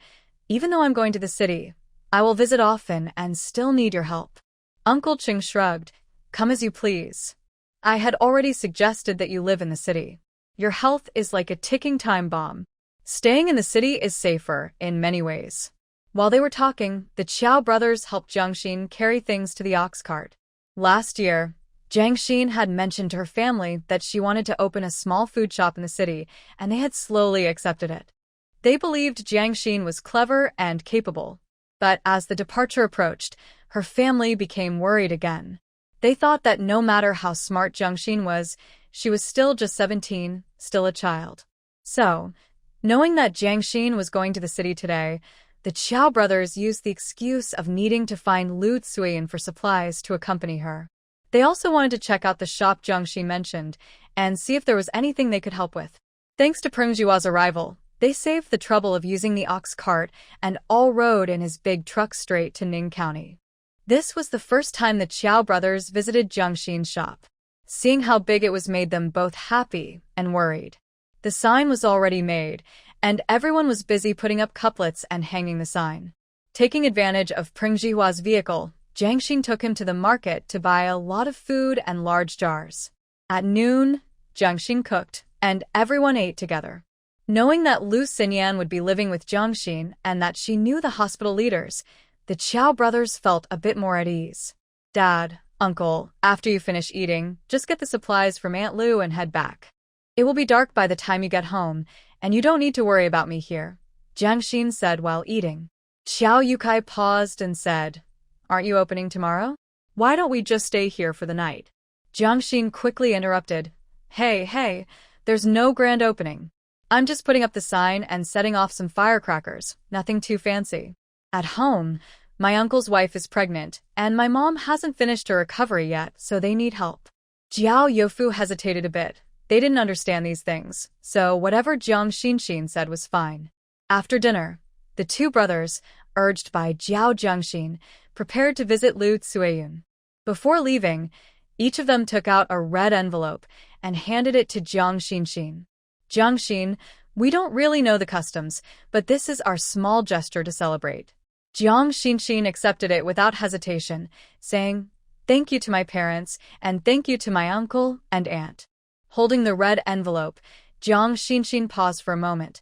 "Even though I'm going to the city, I will visit often and still need your help." Uncle Chung shrugged, "Come as you please. I had already suggested that you live in the city. Your health is like a ticking time bomb. Staying in the city is safer in many ways." While they were talking, the Chow brothers helped Jiang Xin carry things to the ox cart. Last year, Jiang Xin had mentioned to her family that she wanted to open a small food shop in the city, and they had slowly accepted it. They believed Jiang Xin was clever and capable, but as the departure approached, her family became worried again. They thought that no matter how smart Jiang Xin was, she was still just 17, still a child. So, knowing that Jiang Xin was going to the city today, the Chow brothers used the excuse of needing to find Lu Tsuyin for supplies to accompany her. They also wanted to check out the shop Jiang Xin mentioned and see if there was anything they could help with. Thanks to Peng Jihua's arrival, they saved the trouble of using the ox cart and all rode in his big truck straight to Ning County. This was the first time the Chow brothers visited Jiang Xin's shop. Seeing how big it was made them both happy and worried. The sign was already made, and everyone was busy putting up couplets and hanging the sign. Taking advantage of Peng Jihua's vehicle, Jiang Xin took him to the market to buy a lot of food and large jars. At noon, Jiang Xin cooked, and everyone ate together. Knowing that Lu Xinyan would be living with Jiang Xin and that she knew the hospital leaders, the Chow brothers felt a bit more at ease. "Dad, Uncle, after you finish eating, just get the supplies from Aunt Lu and head back. It will be dark by the time you get home, and you don't need to worry about me here," Jiang Xin said while eating. Xiao Yukai paused and said, "Aren't you opening tomorrow? Why don't we just stay here for the night?" Jiang Xin quickly interrupted, Hey, there's no grand opening. I'm just putting up the sign and setting off some firecrackers, nothing too fancy. At home, my uncle's wife is pregnant, and my mom hasn't finished her recovery yet, so they need help." Jiao Youfu hesitated a bit. They didn't understand these things, so whatever Jiang Xinxin said was fine. After dinner, the two brothers, urged by Jiao Jiangxin, prepared to visit Lu Tsuiyun. Before leaving, each of them took out a red envelope and handed it to Jiang Xinxin. "Jiang Xin, we don't really know the customs, but this is our small gesture to celebrate." Jiang Xinxin accepted it without hesitation, saying, "Thank you to my parents, and thank you to my uncle and aunt." Holding the red envelope, Jiang Xinxin paused for a moment.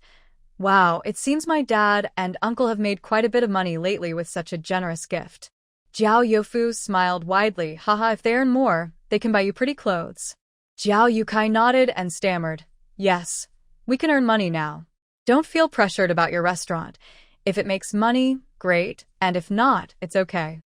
"Wow, it seems my dad and uncle have made quite a bit of money lately with such a generous gift." Jiao Youfu smiled widely. "Haha, if they earn more, they can buy you pretty clothes." Jiao Yukai nodded and stammered, "Yes, we can earn money now. Don't feel pressured about your restaurant. If it makes money, great, and if not, it's okay.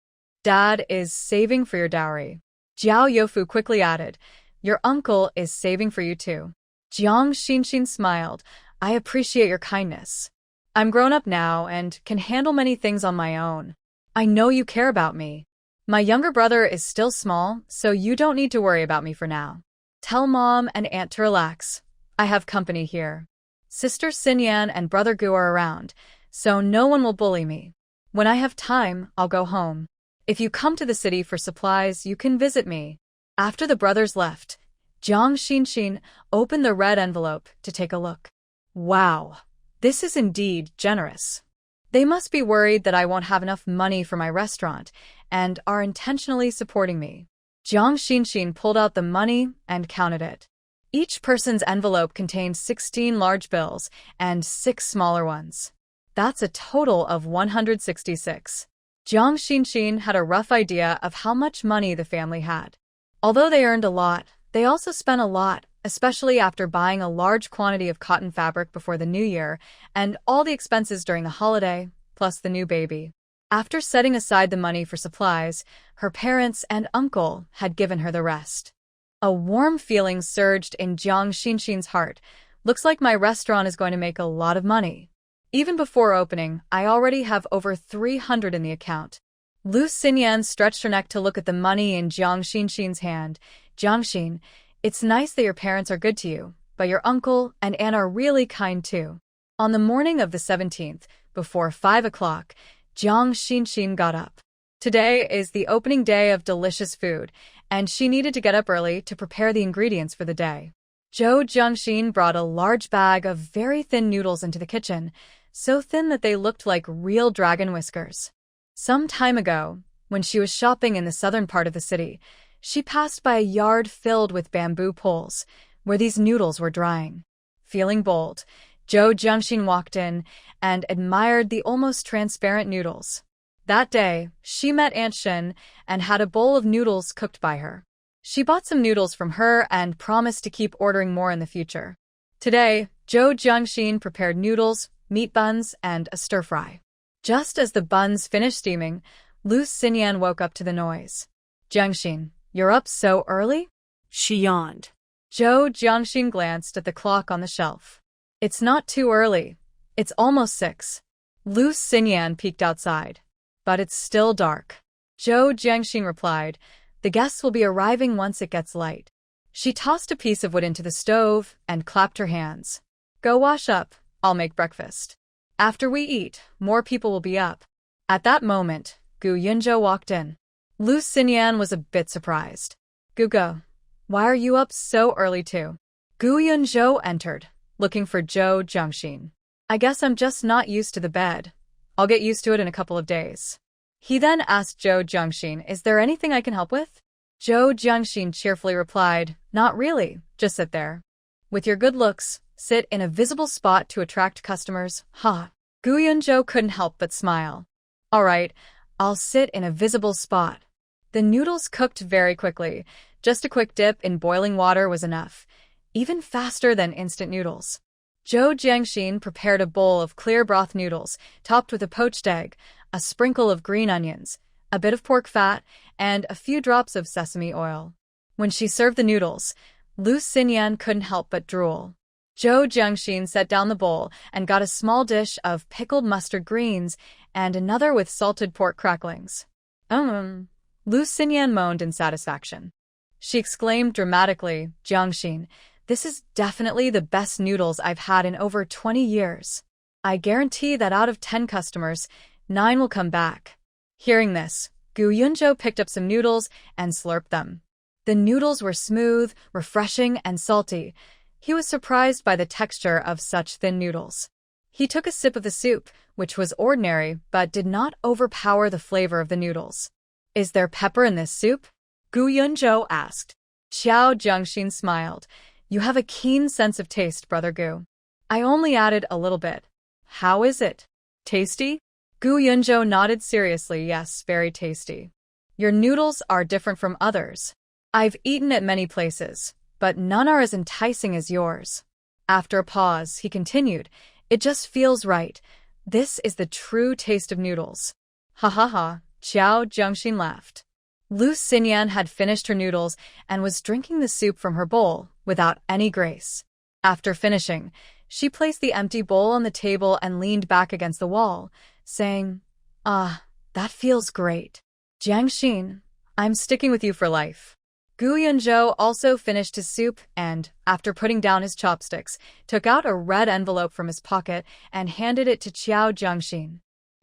Dad is saving for your dowry." Jiao Youfu quickly added, "Your uncle is saving for you too." Jiang Xinxin smiled, "I appreciate your kindness. I'm grown up now and can handle many things on my own. I know you care about me." My younger brother is still small, so you don't need to worry about me for now. Tell Mom and Aunt to relax. I have company here. Sister Xinyan and Brother Gu are around, so no one will bully me. When I have time, I'll go home. If you come to the city for supplies, you can visit me. After the brothers left, Jiang Xinxin opened the red envelope to take a look. Wow, this is indeed generous. They must be worried that I won't have enough money for my restaurant and are intentionally supporting me. Jiang Xinxin pulled out the money and counted it. Each person's envelope contained 16 large bills and 6 smaller ones. That's a total of 166. Jiang Xinxin had a rough idea of how much money the family had. Although they earned a lot, they also spent a lot, especially after buying a large quantity of cotton fabric before the new year and all the expenses during the holiday, plus the new baby. After setting aside the money for supplies, her parents and uncle had given her the rest. A warm feeling surged in Jiang Xinxin's heart. Looks like my restaurant is going to make a lot of money. Even before opening, I already have over 300 in the account. Lu Xinyan stretched her neck to look at the money in Jiang Xinxin's hand. Jiangxin, it's nice that your parents are good to you, but your uncle and aunt are really kind too. On the morning of the 17th, before 5 o'clock, Jiang Xinxin got up. Today is the opening day of delicious food, and she needed to get up early to prepare the ingredients for the day. Zhou Jiangxin brought a large bag of very thin noodles into the kitchen, so thin that they looked like real dragon whiskers. Some time ago, when she was shopping in the southern part of the city, she passed by a yard filled with bamboo poles, where these noodles were drying. Feeling bold, Zhou Jiangxin walked in and admired the almost transparent noodles. That day, she met Aunt Shen and had a bowl of noodles cooked by her. She bought some noodles from her and promised to keep ordering more in the future. Today, Zhou Jiangxin prepared noodles, meat buns, and a stir-fry. Just as the buns finished steaming, Lu Xinyan woke up to the noise. Jiangxin, you're up so early? She yawned. Zhou Jiangxin glanced at the clock on the shelf. It's not too early. It's almost 6. Lu Xinyan peeked outside. But it's still dark. Zhou Jiangxin replied, the guests will be arriving once it gets light. She tossed a piece of wood into the stove and clapped her hands. Go wash up. I'll make breakfast. After we eat, more people will be up. At that moment, Gu Yunzhou walked in. Lu Xinyan was a bit surprised. Gugo, why are you up so early too? Gu Yunzhou entered, looking for Zhou Jiangxin. I guess I'm just not used to the bed. I'll get used to it in a couple of days. He then asked Zhou Jiangxin, is there anything I can help with? Zhou Jiangxin cheerfully replied, not really, just sit there. With your good looks, sit in a visible spot to attract customers, ha. Gu Yunzhou couldn't help but smile. All right, I'll sit in a visible spot. The noodles cooked very quickly. Just a quick dip in boiling water was enough, even faster than instant noodles. Zhou Jiangxin prepared a bowl of clear broth noodles, topped with a poached egg, a sprinkle of green onions, a bit of pork fat, and a few drops of sesame oil. When she served the noodles, Lu Xinyan couldn't help but drool. Zhou Jiangxin set down the bowl and got a small dish of pickled mustard greens and another with salted pork cracklings. Lu Xinyan moaned in satisfaction. She exclaimed dramatically, Jiangxin, this is definitely the best noodles I've had in over 20 years. I guarantee that out of 10 customers, 9 will come back. Hearing this, Gu Yunzhou picked up some noodles and slurped them. The noodles were smooth, refreshing, and salty. He was surprised by the texture of such thin noodles. He took a sip of the soup, which was ordinary but did not overpower the flavor of the noodles. Is there pepper in this soup? Gu Yunzhou asked. Xiao Jiangxin smiled. You have a keen sense of taste, Brother Gu. I only added a little bit. How is it? Tasty? Gu Yunzhou nodded seriously. Yes, very tasty. Your noodles are different from others. I've eaten at many places, but none are as enticing as yours. After a pause, he continued, it just feels right. This is the true taste of noodles. Ha ha ha, Xiao Jiangxin laughed. Lu Xinyan had finished her noodles and was drinking the soup from her bowl without any grace. After finishing, she placed the empty bowl on the table and leaned back against the wall, saying, that feels great. Jiang Xin, I'm sticking with you for life. Gu Yunzhou also finished his soup and, after putting down his chopsticks, took out a red envelope from his pocket and handed it to Qiao Jiangxin.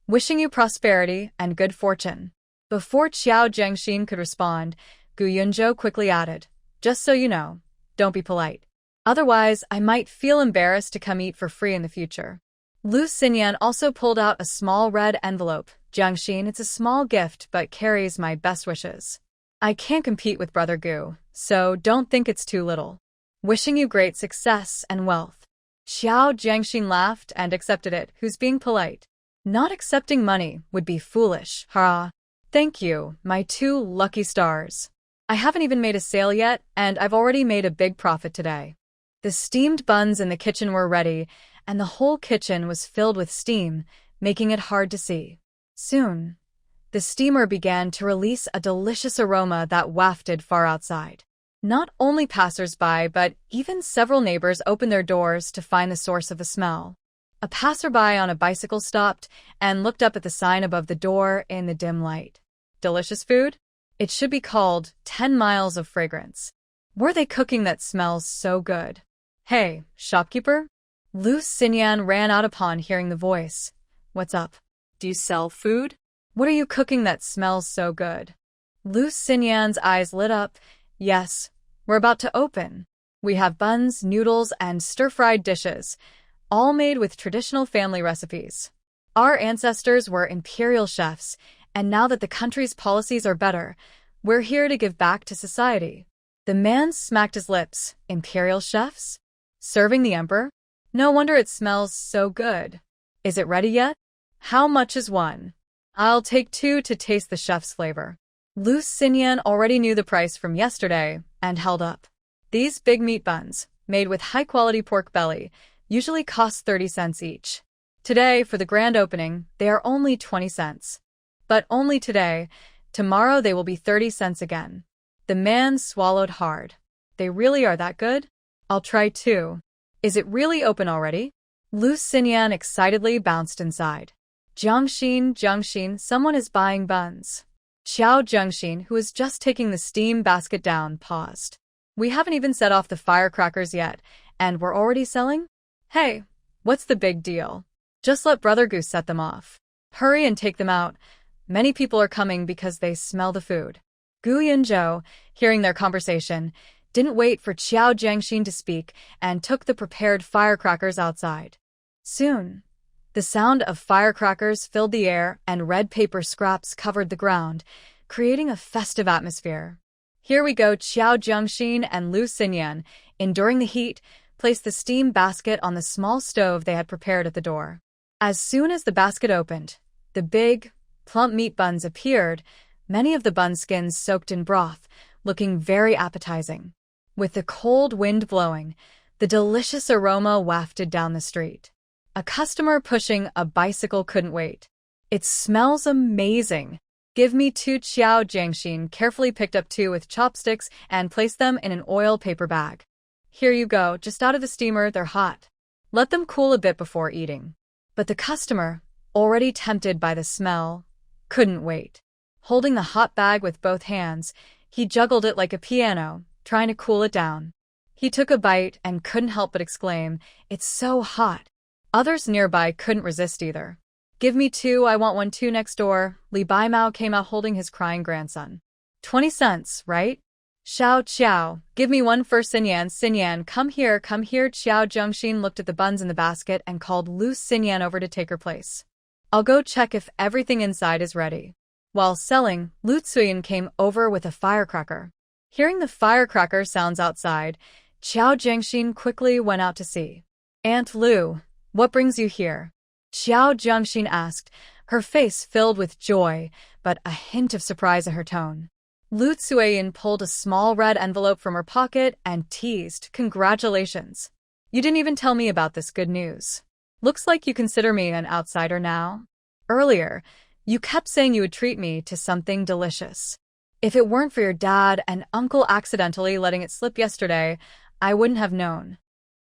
Wishing you prosperity and good fortune. Before Qiao Jiangxin could respond, Gu Yunzhou quickly added, just so you know, don't be polite. Otherwise, I might feel embarrassed to come eat for free in the future. Lu Xinyan also pulled out a small red envelope. Jiangxin, it's a small gift but carries my best wishes. I can't compete with Brother Gu, so don't think it's too little. Wishing you great success and wealth. Xiao Jiangxin laughed and accepted it. Who's being polite? Not accepting money would be foolish, hurrah. Thank you, my 2 lucky stars. I haven't even made a sale yet, and I've already made a big profit today. The steamed buns in the kitchen were ready, and the whole kitchen was filled with steam, making it hard to see. Soon, the steamer began to release a delicious aroma that wafted far outside. Not only passers-by, but even several neighbors opened their doors to find the source of the smell. A passerby on a bicycle stopped and looked up at the sign above the door in the dim light. Delicious food? It should be called 10 miles of fragrance. Were they cooking that smells so good? Hey, shopkeeper? Lu Xinyan ran out upon hearing the voice. What's up? Do you sell food? What are you cooking that smells so good? Lu Xinyan's eyes lit up. Yes, we're about to open. We have buns, noodles, and stir-fried dishes, all made with traditional family recipes. Our ancestors were imperial chefs, and now that the country's policies are better, we're here to give back to society. The man smacked his lips. Imperial chefs? Serving the emperor? No wonder it smells so good. Is it ready yet? How much is one? I'll take 2 to taste the chef's flavor. Lu Xinyan already knew the price from yesterday and held up. These big meat buns, made with high-quality pork belly, usually cost 30 cents each. Today, for the grand opening, they are only 20 cents. But only today. Tomorrow they will be 30 cents again. The man swallowed hard. They really are that good? I'll try too. Is it really open already? Lu Xinyan excitedly bounced inside. Jiangxin, someone is buying buns. Xiao Jiangxin, who was just taking the steam basket down, paused. We haven't even set off the firecrackers yet, and we're already selling? Hey, what's the big deal? Just let Brother Goose set them off. Hurry and take them out. Many people are coming because they smell the food. Gu Yunzhou, hearing their conversation, didn't wait for Xiao Jiangxin to speak and took the prepared firecrackers outside. Soon, the sound of firecrackers filled the air and red paper scraps covered the ground, creating a festive atmosphere. Here we go. Xiao Jiangxin and Lu Xinyan, enduring the heat, placed the steam basket on the small stove they had prepared at the door. As soon as the basket opened, the big, plump meat buns appeared, many of the bun skins soaked in broth, looking very appetizing. With the cold wind blowing, the delicious aroma wafted down the street. A customer pushing a bicycle couldn't wait. It smells amazing. Give me 2. Xiao Jiangxin carefully picked up 2 with chopsticks and placed them in an oil paper bag. Here you go, just out of the steamer, they're hot. Let them cool a bit before eating. But the customer, already tempted by the smell, couldn't wait. Holding the hot bag with both hands, he juggled it like a piano, trying to cool it down. He took a bite and couldn't help but exclaim, "It's so hot." Others nearby couldn't resist either. "Give me 2, I want 1 too." Next door, Li Baimao came out holding his crying grandson. 20 cents, right? Xiao, give me 1 for Xinyan, come here. Xiao Jiangxin looked at the buns in the basket and called Lu Xinyan over to take her place. I'll go check if everything inside is ready. While selling, Lu Xinyan came over with a firecracker. Hearing the firecracker sounds outside, Xiao Jiangxin quickly went out to see. Aunt Lu, what brings you here? Xiao Jiangxin asked, her face filled with joy, but a hint of surprise in her tone. Lu Xinyan pulled a small red envelope from her pocket and teased, "Congratulations. You didn't even tell me about this good news. Looks like you consider me an outsider now. Earlier, you kept saying you would treat me to something delicious. If it weren't for your dad and uncle accidentally letting it slip yesterday, I wouldn't have known."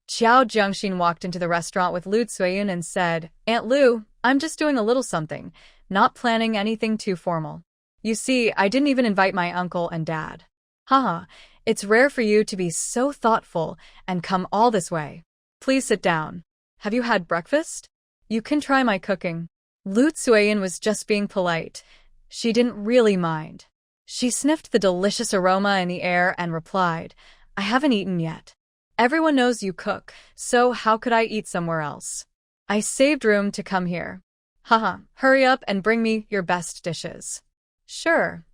Xiao Jiangxin walked into the restaurant with Lu Xinyan and said, "Aunt Lu, I'm just doing a little something, not planning anything too formal." You see, I didn't even invite my uncle and dad. Haha, it's rare for you to be so thoughtful and come all this way. Please sit down. Have you had breakfast? You can try my cooking. Lu Tsueyin was just being polite. She didn't really mind. She sniffed the delicious aroma in the air and replied, I haven't eaten yet. Everyone knows you cook, so how could I eat somewhere else? I saved room to come here. Haha, hurry up and bring me your best dishes. Sure.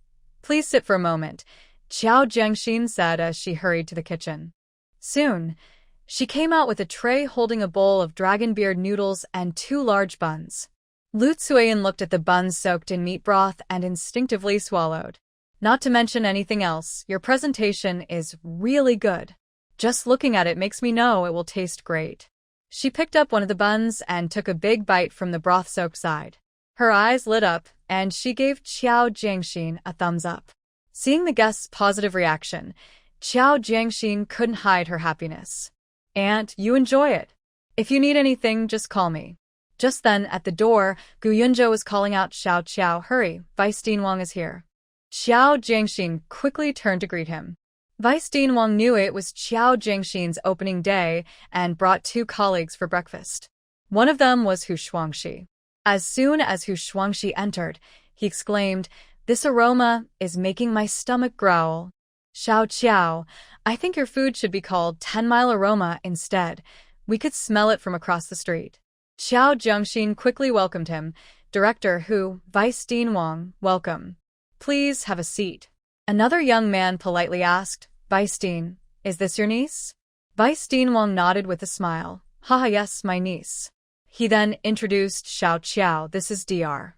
Please sit for a moment, Xiao Jiangxin said as she hurried to the kitchen. Soon, she came out with a tray holding a bowl of dragon beard noodles and 2 large buns. Lu Tsueyin looked at the buns soaked in meat broth and instinctively swallowed. Not to mention anything else, your presentation is really good. Just looking at it makes me know it will taste great. She picked up one of the buns and took a big bite from the broth-soaked side. Her eyes lit up, and she gave Xiao Jiangxin a thumbs up. Seeing the guest's positive reaction, Xiao Jiangxin couldn't hide her happiness. Aunt, you enjoy it. If you need anything, just call me. Just then, at the door, Gu Yunzhou was calling out, Xiao Qiao, hurry, Vice Dean Wang is here. Xiao Jiangxin quickly turned to greet him. Vice Dean Wang knew it was Xiao Jiangxin's opening day and brought 2 colleagues for breakfast. One of them was Hu Shuangxi. As soon as Hu Shuangxi entered, he exclaimed, this aroma is making my stomach growl. Xiao Qiao, I think your food should be called 10-mile aroma instead. We could smell it from across the street. Xiao Jiangxin quickly welcomed him. Director Hu, Vice Dean Wang, welcome. Please have a seat. Another young man politely asked, Vice Dean, is this your niece? Vice Dean Wang nodded with a smile. Haha, yes, my niece. He then introduced Xiao Qiao, this is Dr.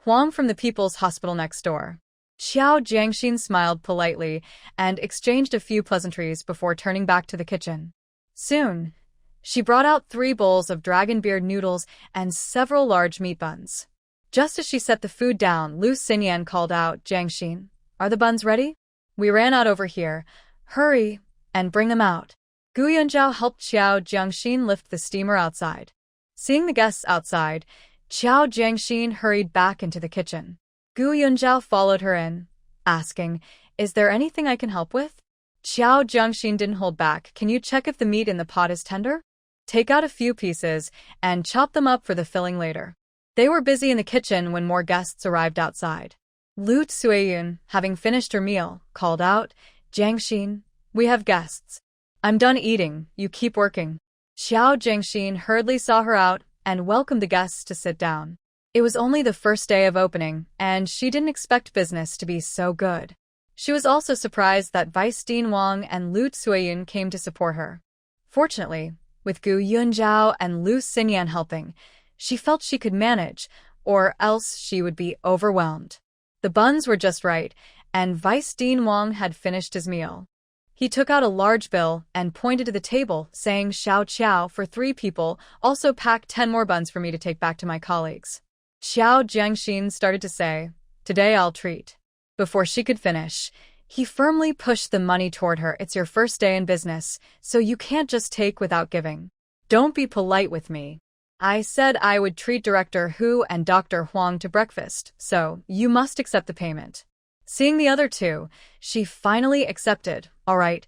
Huang from the People's Hospital next door. Xiao Jiangxin smiled politely and exchanged a few pleasantries before turning back to the kitchen. Soon, she brought out 3 bowls of dragon beard noodles and several large meat buns. Just as she set the food down, Lu Xinyan called out, Jiangxin, are the buns ready? We ran out over here. Hurry and bring them out. Gu Yunzhao helped Xiao Jiangxin lift the steamer outside. Seeing the guests outside, Xiao Jiangxin hurried back into the kitchen. Gu Yunzhao followed her in, asking, is there anything I can help with? Xiao Jiangxin didn't hold back. Can you check if the meat in the pot is tender? Take out a few pieces and chop them up for the filling later. They were busy in the kitchen when more guests arrived outside. Lu Tsueyin, having finished her meal, called out, Jiangxin, we have guests. I'm done eating, you keep working. Xiao Jiangxin hurriedly saw her out and welcomed the guests to sit down. It was only the first day of opening, and she didn't expect business to be so good. She was also surprised that Vice Dean Wang and Lu Tsueyin came to support her. Fortunately, with Gu Yunzhao and Lu Xinyan helping, she felt she could manage, or else she would be overwhelmed. The buns were just right, and Vice Dean Wang had finished his meal. He took out a large bill and pointed to the table, saying, Xiao Qiao, for 3 people, also pack 10 more buns for me to take back to my colleagues. Xiao Jiangxin started to say, today I'll treat. Before she could finish, he firmly pushed the money toward her. It's your first day in business, so you can't just take without giving. Don't be polite with me. I said I would treat Director Hu and Dr. Huang to breakfast, so you must accept the payment. Seeing the other 2, she finally accepted. All right,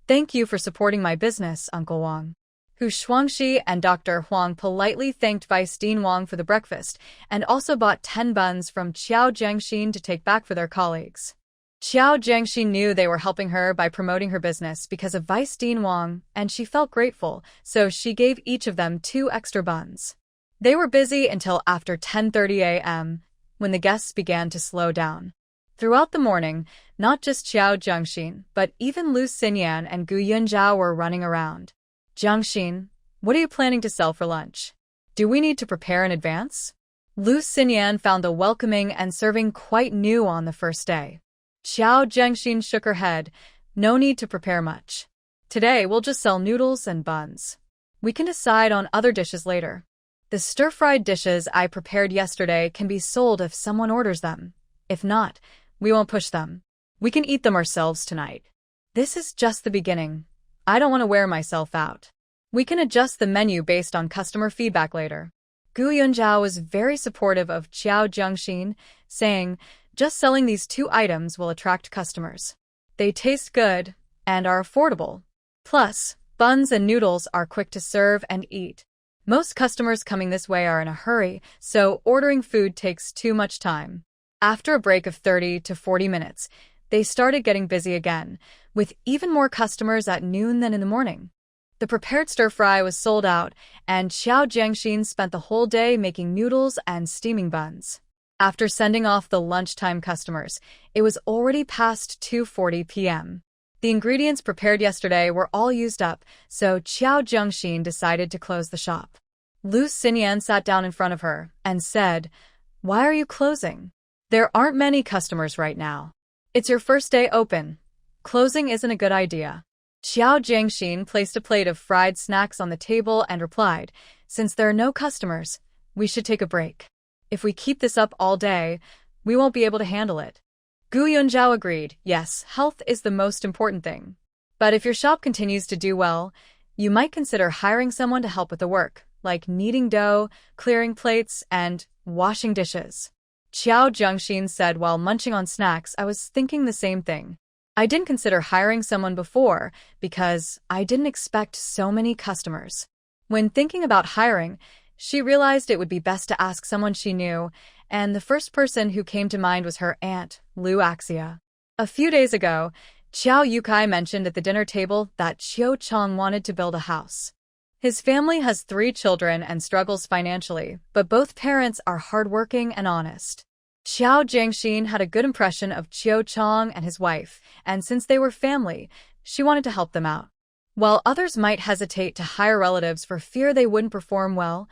thank you for supporting my business, Uncle Wang. Hu Shuangxi and Dr. Huang politely thanked Vice Dean Wang for the breakfast and also bought 10 buns from Xiao Jiangxin to take back for their colleagues. Xiao Jiangxin knew they were helping her by promoting her business because of Vice Dean Wang, and she felt grateful, so she gave each of them 2 extra buns. They were busy until after 10:30 a.m., when the guests began to slow down. Throughout the morning, not just Xiao Jiangxin, but even Lu Xinyan and Gu Yunzhao were running around. Jiangxin, what are you planning to sell for lunch? Do we need to prepare in advance? Lu Xinyan found the welcoming and serving quite new on the first day. Xiao Jiangxin shook her head. No need to prepare much. Today we'll just sell noodles and buns. We can decide on other dishes later. The stir-fried dishes I prepared yesterday can be sold if someone orders them. If not, we won't push them. We can eat them ourselves tonight. This is just the beginning. I don't want to wear myself out. We can adjust the menu based on customer feedback later. Gu Yunzhao was very supportive of Xiao Jiangxin, saying, Just selling these 2 items will attract customers. They taste good and are affordable. Plus, buns and noodles are quick to serve and eat. Most customers coming this way are in a hurry, so ordering food takes too much time. After a break of 30 to 40 minutes, they started getting busy again, with even more customers at noon than in the morning. The prepared stir-fry was sold out, and Xiao Jiangxin spent the whole day making noodles and steaming buns. After sending off the lunchtime customers, it was already past 2:40 p.m. The ingredients prepared yesterday were all used up, so Xiao Jiangxin decided to close the shop. Lu Xinyan sat down in front of her and said, "Why are you closing? There aren't many customers right now. It's your first day open. Closing isn't a good idea." Xiao Jiangxin placed a plate of fried snacks on the table and replied, "Since there are no customers, we should take a break. If we keep this up all day, we won't be able to handle it." Gu Yunzhao agreed, "Yes, health is the most important thing. But if your shop continues to do well, you might consider hiring someone to help with the work, like kneading dough, clearing plates, and washing dishes." Xiao Jiangxin said while munching on snacks. "I was thinking the same thing. I didn't consider hiring someone before because I didn't expect so many customers." When thinking about hiring, she realized it would be best to ask someone she knew, and the first person who came to mind was her aunt, Lu Axia. A few days ago, Qiao Yukai mentioned at the dinner table that Qiu Chong wanted to build a house. His family has 3 children and struggles financially, but both parents are hardworking and honest. Xiao Jiangxin had a good impression of Qiu Chong and his wife, and since they were family, she wanted to help them out. While others might hesitate to hire relatives for fear they wouldn't perform well,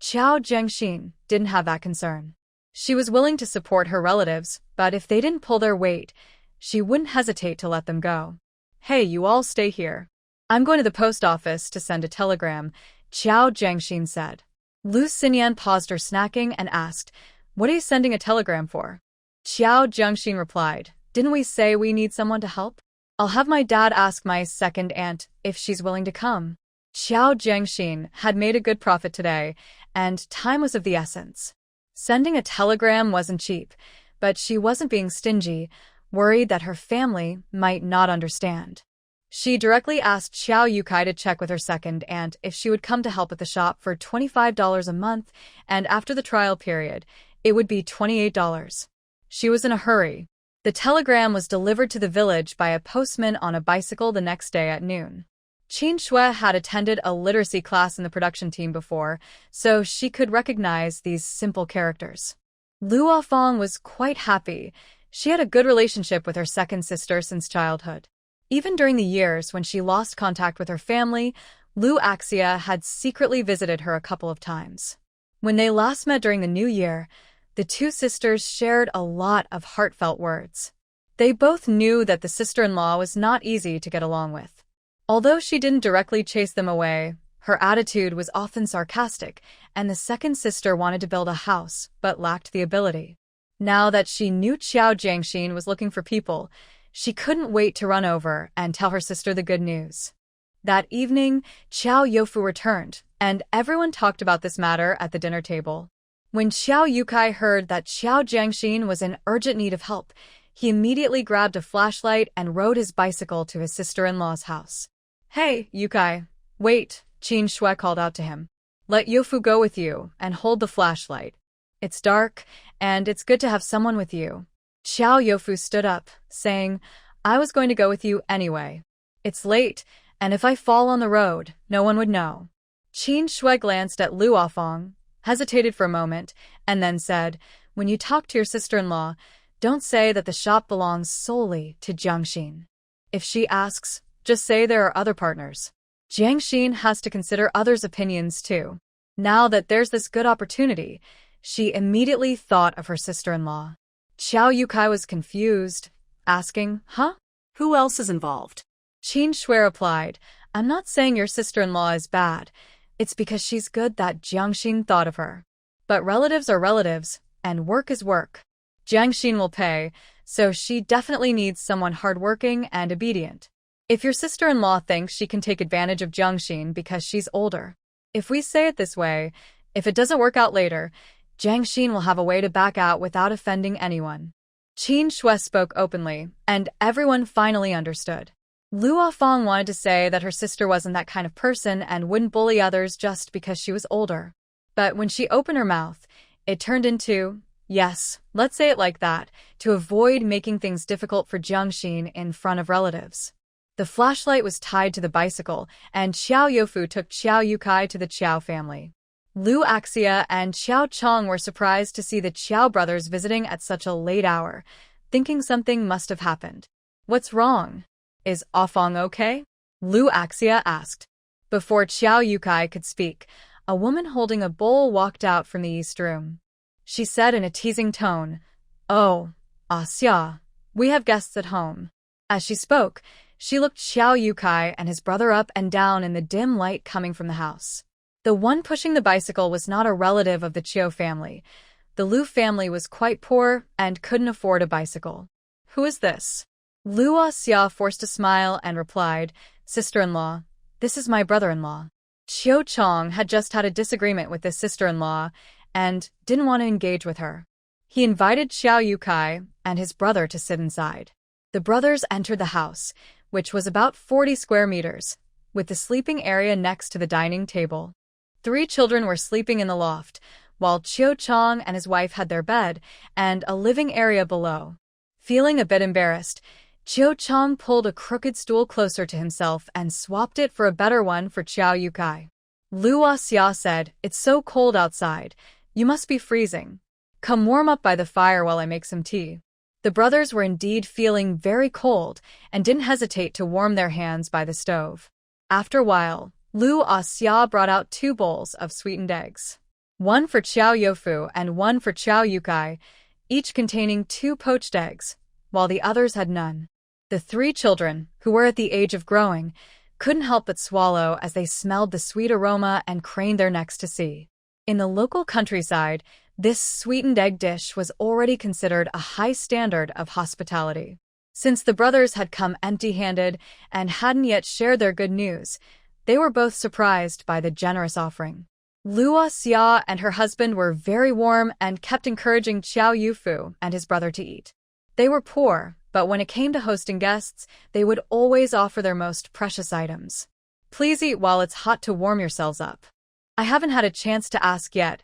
Xiao Jiangxin didn't have that concern. She was willing to support her relatives, but if they didn't pull their weight, she wouldn't hesitate to let them go. "Hey, you all stay here. I'm going to the post office to send a telegram," Xiao Jiangxin said. Lu Xinyan paused her snacking and asked, "What are you sending a telegram for?" Xiao Jiangxin replied, "Didn't we say we need someone to help? I'll have my dad ask my second aunt if she's willing to come." Xiao Jiangxin had made a good profit today, and time was of the essence. Sending a telegram wasn't cheap, but she wasn't being stingy, worried that her family might not understand. She directly asked Xiao Yukai to check with her second aunt if she would come to help at the shop for $25 a month, and after the trial period, it would be $28. She was in a hurry. The telegram was delivered to the village by a postman on a bicycle the next day at noon. Qin Shui had attended a literacy class in the production team before, so she could recognize these simple characters. Luo Fong was quite happy. She had a good relationship with her second sister since childhood. Even during the years when she lost contact with her family, Lu Axia had secretly visited her a couple of times. When they last met during the New Year, the 2 sisters shared a lot of heartfelt words. They both knew that the sister-in-law was not easy to get along with. Although she didn't directly chase them away, her attitude was often sarcastic, and the second sister wanted to build a house but lacked the ability. Now that she knew Xiao Jiangxin was looking for people, she couldn't wait to run over and tell her sister the good news. That evening, Xiao Youfu returned, and everyone talked about this matter at the dinner table. When Xiao Yukai heard that Xiao Jiangxin was in urgent need of help, he immediately grabbed a flashlight and rode his bicycle to his sister-in-law's house. "Hey, Yukai, wait," Qin Shui called out to him. "Let Youfu go with you and hold the flashlight. It's dark, and it's good to have someone with you." Xiao Youfu stood up, saying, "I was going to go with you anyway. It's late, and if I fall on the road, no one would know." Qin Shui glanced at Luo Fong, hesitated for a moment, and then said, "When you talk to your sister-in-law, don't say that the shop belongs solely to Jiangxin. If she asks, just say there are other partners. Jiangxin has to consider others' opinions too." Now that there's this good opportunity, she immediately thought of her sister-in-law. Xiao Yukai was confused, asking, "Huh? Who else is involved?" Qin Shui replied, "I'm not saying your sister-in-law is bad. It's because she's good that Jiangxin thought of her. But relatives are relatives, and work is work. Jiangxin will pay, so she definitely needs someone hardworking and obedient. If your sister-in-law thinks she can take advantage of Jiangxin because she's older, if we say it this way, if it doesn't work out later, Jiangxin will have a way to back out without offending anyone." Qin Shui spoke openly, and everyone finally understood. Luo Fong wanted to say that her sister wasn't that kind of person and wouldn't bully others just because she was older. But when she opened her mouth, it turned into, yes, let's say it like that, to avoid making things difficult for Jiangxin in front of relatives. The flashlight was tied to the bicycle, and Xiao Youfu took Xiao Yukai to the Qiao family. Lu Axia and Xiao Chong were surprised to see the Qiao brothers visiting at such a late hour, thinking something must have happened. What's wrong? Is Afong okay? Lu Axia asked. Before Xiao Yukai could speak, a woman holding a bowl walked out from the east room. She said in a teasing tone, "Oh, Xia, we have guests at home." As she spoke, she looked Xiao Yukai and his brother up and down in the dim light coming from the house. The one pushing the bicycle was not a relative of the Qiao family. The Lu family was quite poor and couldn't afford a bicycle. Who is this? Luo Xia forced a smile and replied, "Sister-in-law, this is my brother-in-law." Qiao Chong had just had a disagreement with his sister-in-law and didn't want to engage with her. He invited Xiao Yukai and his brother to sit inside. The brothers entered the house, which was about 40 square meters, with the sleeping area next to the dining table. 3 children were sleeping in the loft, while Qiao Chong and his wife had their bed and a living area below. Feeling a bit embarrassed, Qiao Chong pulled a crooked stool closer to himself and swapped it for a better one for Xiao Yukai. Luo Xia said, "It's so cold outside. You must be freezing. Come warm up by the fire while I make some tea." The brothers were indeed feeling very cold and didn't hesitate to warm their hands by the stove. After a while, Luo Xia brought out 2 bowls of sweetened eggs. One for Xiao Youfu and one for Xiao Yukai, each containing 2 poached eggs, while the others had none. The 3 children, who were at the age of growing, couldn't help but swallow as they smelled the sweet aroma and craned their necks to see. In the local countryside, this sweetened egg dish was already considered a high standard of hospitality. Since the brothers had come empty-handed and hadn't yet shared their good news, they were both surprised by the generous offering. Luo Xia and her husband were very warm and kept encouraging Xiao Youfu and his brother to eat. They were poor, but when it came to hosting guests, they would always offer their most precious items. "Please eat while it's hot to warm yourselves up. I haven't had a chance to ask yet.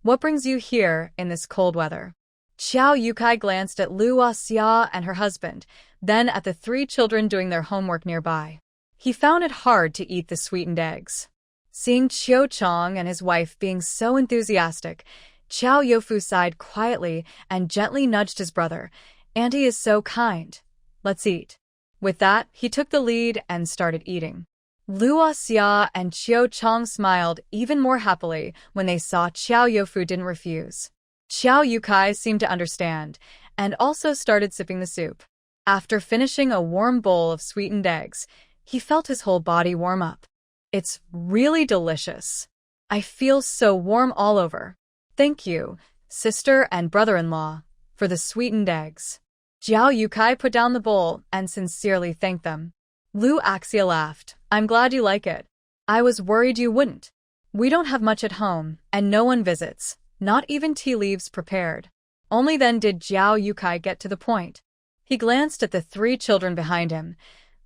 What brings you here in this cold weather?" Xiao Yukai glanced at Luo Xia and her husband, then at the 3 children doing their homework nearby. He found it hard to eat the sweetened eggs. Seeing Qiao Chong and his wife being so enthusiastic, Xiao Youfu sighed quietly and gently nudged his brother. "Auntie is so kind. Let's eat." With that, he took the lead and started eating. Luo Xia and Qiao Chong smiled even more happily when they saw Xiao Youfu didn't refuse. Xiao Yukai seemed to understand, and also started sipping the soup. After finishing a warm bowl of sweetened eggs, he felt his whole body warm up. "It's really delicious. I feel so warm all over. Thank you, sister and brother-in-law, for the sweetened eggs." Xiao Yukai put down the bowl and sincerely thanked them. Lu Axia laughed. "I'm glad you like it. I was worried you wouldn't. We don't have much at home, and no one visits, not even tea leaves prepared." Only then did Xiao Yukai get to the point. He glanced at the 3 children behind him.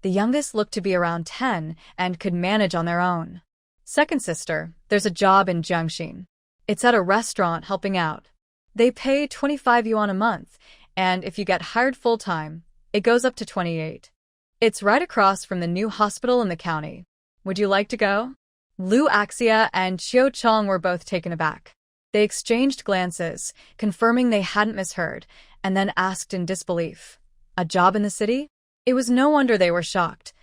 The youngest looked to be around 10 and could manage on their own. "Second sister, there's a job in Jiangxin. It's at a restaurant helping out. They pay 25 yuan a month, and if you get hired full-time, it goes up to 28. It's right across from the new hospital in the county. Would you like to go?" Lu Axia and Qiao Chong were both taken aback. They exchanged glances, confirming they hadn't misheard, and then asked in disbelief, "A job in the city?" It was no wonder they were shocked.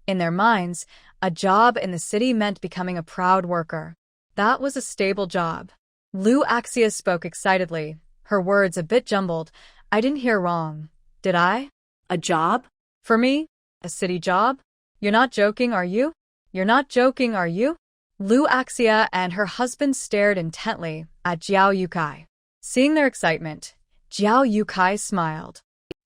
In their minds, a job in the city meant becoming a proud worker. That was a stable job. Lu Axia spoke excitedly, her words a bit jumbled. "I didn't hear wrong, did I? A job? For me? A city job? You're not joking, are you? You're not joking, are you?" Lu Axia and her husband stared intently at Xiao Yukai. Seeing their excitement, Xiao Yukai smiled.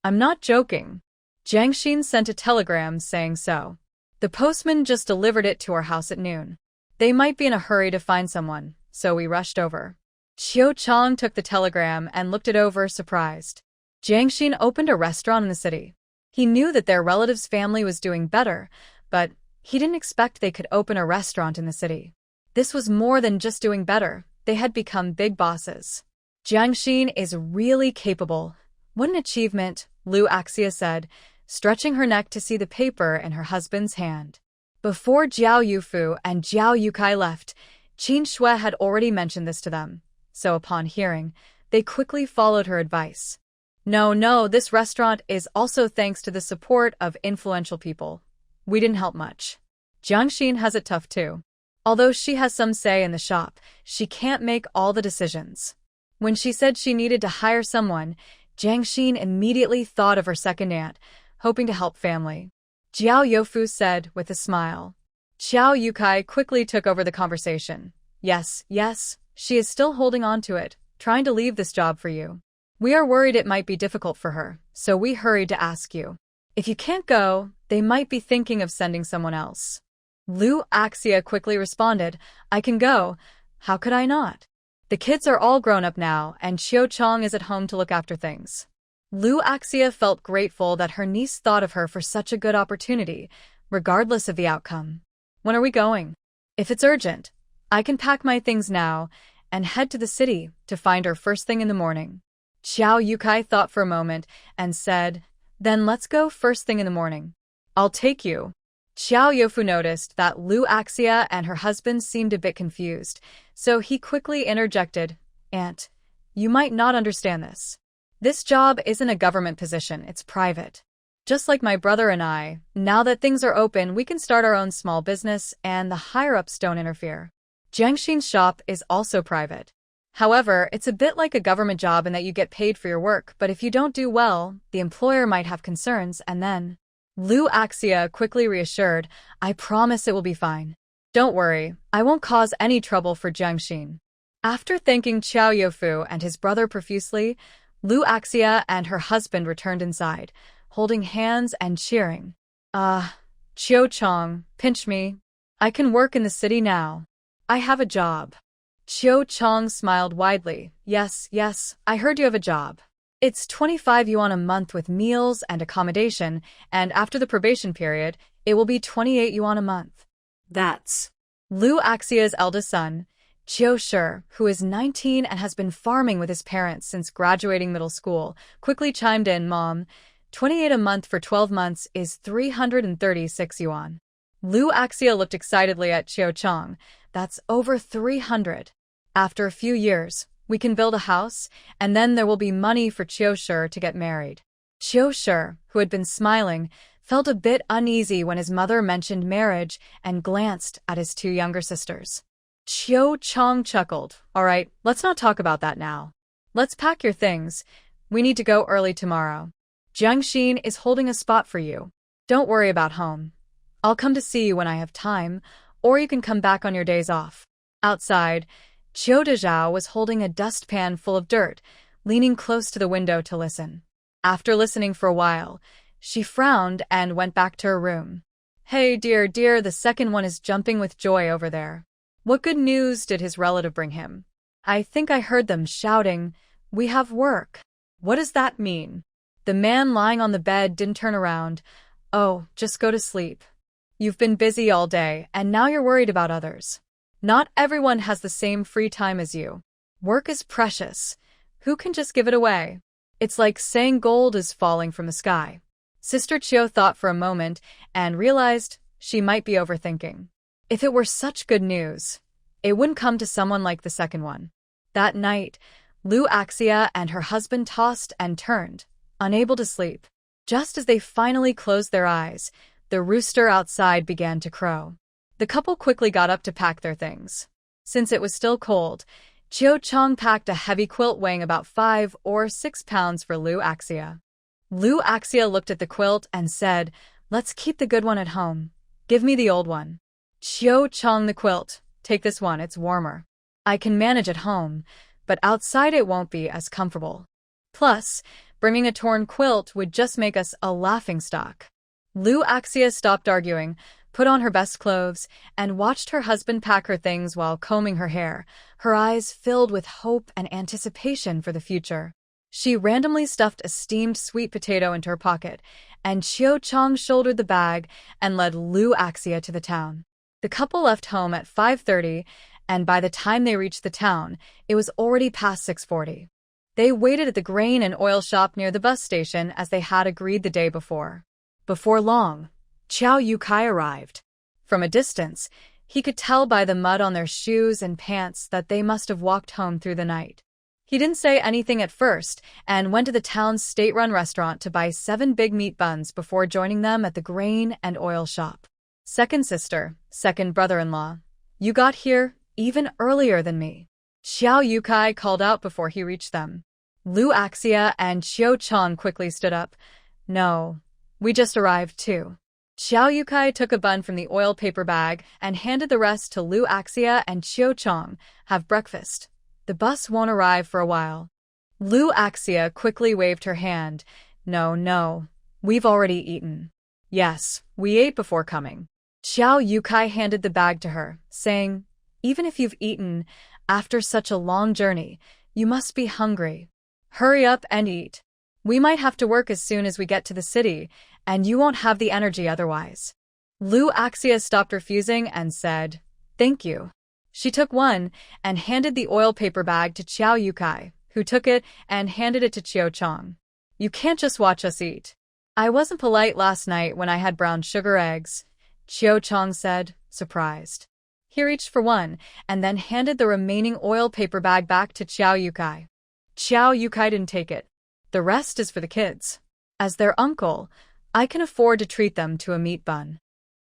"I'm not joking. Jiangxin sent a telegram saying so. The postman just delivered it to our house at noon. They might be in a hurry to find someone, so we rushed over." Qiao Chong took the telegram and looked it over, surprised. Jiang Xin opened a restaurant in the city. He knew that their relative's family was doing better, but he didn't expect they could open a restaurant in the city. This was more than just doing better. They had become big bosses. Jiang Xin is really capable. What an achievement, Lu Axia said, stretching her neck to see the paper in her husband's hand. Before Jiao Yufu and Jiao Yukai left, Qin Shui had already mentioned this to them, so upon hearing, they quickly followed her advice. No, this restaurant is also thanks to the support of influential people. We didn't help much. Jiang Xin has it tough too. Although she has some say in the shop, she can't make all the decisions. When she said she needed to hire someone, Jiang Xin immediately thought of her second aunt, hoping to help family. Jiao Youfu said with a smile. Xiao Yukai quickly took over the conversation. Yes, she is still holding on to it, trying to leave this job for you. We are worried it might be difficult for her, so we hurried to ask you. If you can't go, they might be thinking of sending someone else. Lu Axia quickly responded, I can go. How could I not? The kids are all grown up now, and Chiu Chong is at home to look after things. Lu Axia felt grateful that her niece thought of her for such a good opportunity, regardless of the outcome. When are we going? If it's urgent, I can pack my things now and head to the city to find her first thing in the morning. Xiao Yukai thought for a moment and said, Then let's go first thing in the morning. I'll take you. Xiao Youfu noticed that Lu Axia and her husband seemed a bit confused, so he quickly interjected, Aunt, you might not understand this. This job isn't a government position, it's private. Just like my brother and I, now that things are open, we can start our own small business and the higher-ups don't interfere. Jiang Xin's shop is also private. However, it's a bit like a government job in that you get paid for your work, but if you don't do well, the employer might have concerns and then… Lu Axia quickly reassured, I promise it will be fine. Don't worry, I won't cause any trouble for Jiang Xin. After thanking Xiao Youfu and his brother profusely, Lu Axia and her husband returned inside, holding hands and cheering. Chiu Chong, pinch me. I can work in the city now. I have a job. Chiu Chong smiled widely. Yes, I heard you have a job. It's 25 yuan a month with meals and accommodation, and after the probation period, it will be 28 yuan a month. That's… Lu Axia's eldest son, Chiu Shi, who is 19 and has been farming with his parents since graduating middle school, quickly chimed in, Mom, 28 a month for 12 months is 336 yuan. Lu Axia looked excitedly at Chiu Chong. That's over 300. After a few years, we can build a house, and then there will be money for Chiu Shi to get married. Chiu Shi, who had been smiling, felt a bit uneasy when his mother mentioned marriage and glanced at his two younger sisters. Chiu Chong chuckled. All right, let's not talk about that now. Let's pack your things. We need to go early tomorrow. Jiang Xin is holding a spot for you. Don't worry about home. I'll come to see you when I have time, or you can come back on your days off. Outside, Qiu Dezhao was holding a dustpan full of dirt, leaning close to the window to listen. After listening for a while, she frowned and went back to her room. Hey, dear, the second one is jumping with joy over there. What good news did his relative bring him? I think I heard them shouting, We have work. What does that mean? The man lying on the bed didn't turn around. Oh, just go to sleep. You've been busy all day, and now you're worried about others. Not everyone has the same free time as you. Work is precious. Who can just give it away? It's like saying gold is falling from the sky. Sister Chiu thought for a moment and realized she might be overthinking. If it were such good news, it wouldn't come to someone like the second one. That night, Lu Axia and her husband tossed and turned, unable to sleep. Just as they finally closed their eyes, the rooster outside began to crow. The couple quickly got up to pack their things. Since it was still cold, Chiu Chong packed a heavy quilt weighing about 5 or 6 pounds for Lu Axia. Lu Axia looked at the quilt and said, Let's keep the good one at home. Give me the old one. Chiu Chong, the quilt. Take this one, it's warmer. I can manage at home, but outside it won't be as comfortable. Plus, bringing a torn quilt would just make us a laughingstock. Lu Axia stopped arguing, put on her best clothes, and watched her husband pack her things while combing her hair, her eyes filled with hope and anticipation for the future. She randomly stuffed a steamed sweet potato into her pocket, and Chiao Chang shouldered the bag and led Lu Axia to the town. The couple left home at 5:30, and by the time they reached the town, it was already past 6:40. They waited at the grain and oil shop near the bus station as they had agreed the day before. Before long, Chow Yuk-kai arrived. From a distance, he could tell by the mud on their shoes and pants that they must have walked home through the night. He didn't say anything at first and went to the town's state-run restaurant to buy 7 big meat buns before joining them at the grain and oil shop. Second sister, second brother-in-law, you got here even earlier than me. Xiao Yukai called out before he reached them. Lu Axia and Chiao Chang quickly stood up. No, we just arrived too. Xiao Yukai took a bun from the oil paper bag and handed the rest to Lu Axia and Chiao Chang. Have breakfast. The bus won't arrive for a while. Lu Axia quickly waved her hand. No, we've already eaten. Yes, we ate before coming. Xiao Yukai handed the bag to her, saying, even if you've eaten, after such a long journey, you must be hungry. Hurry up and eat. We might have to work as soon as we get to the city, and you won't have the energy otherwise. Lu Axia stopped refusing and said, thank you. She took one and handed the oil paper bag to Xiao Yukai, who took it and handed it to Chiao Chang. You can't just watch us eat. I wasn't polite last night when I had brown sugar eggs, Chiao Chang said, surprised. He reached for one and then handed the remaining oil paper bag back to Xiao Yukai. Xiao Yukai didn't take it. The rest is for the kids. As their uncle, I can afford to treat them to a meat bun.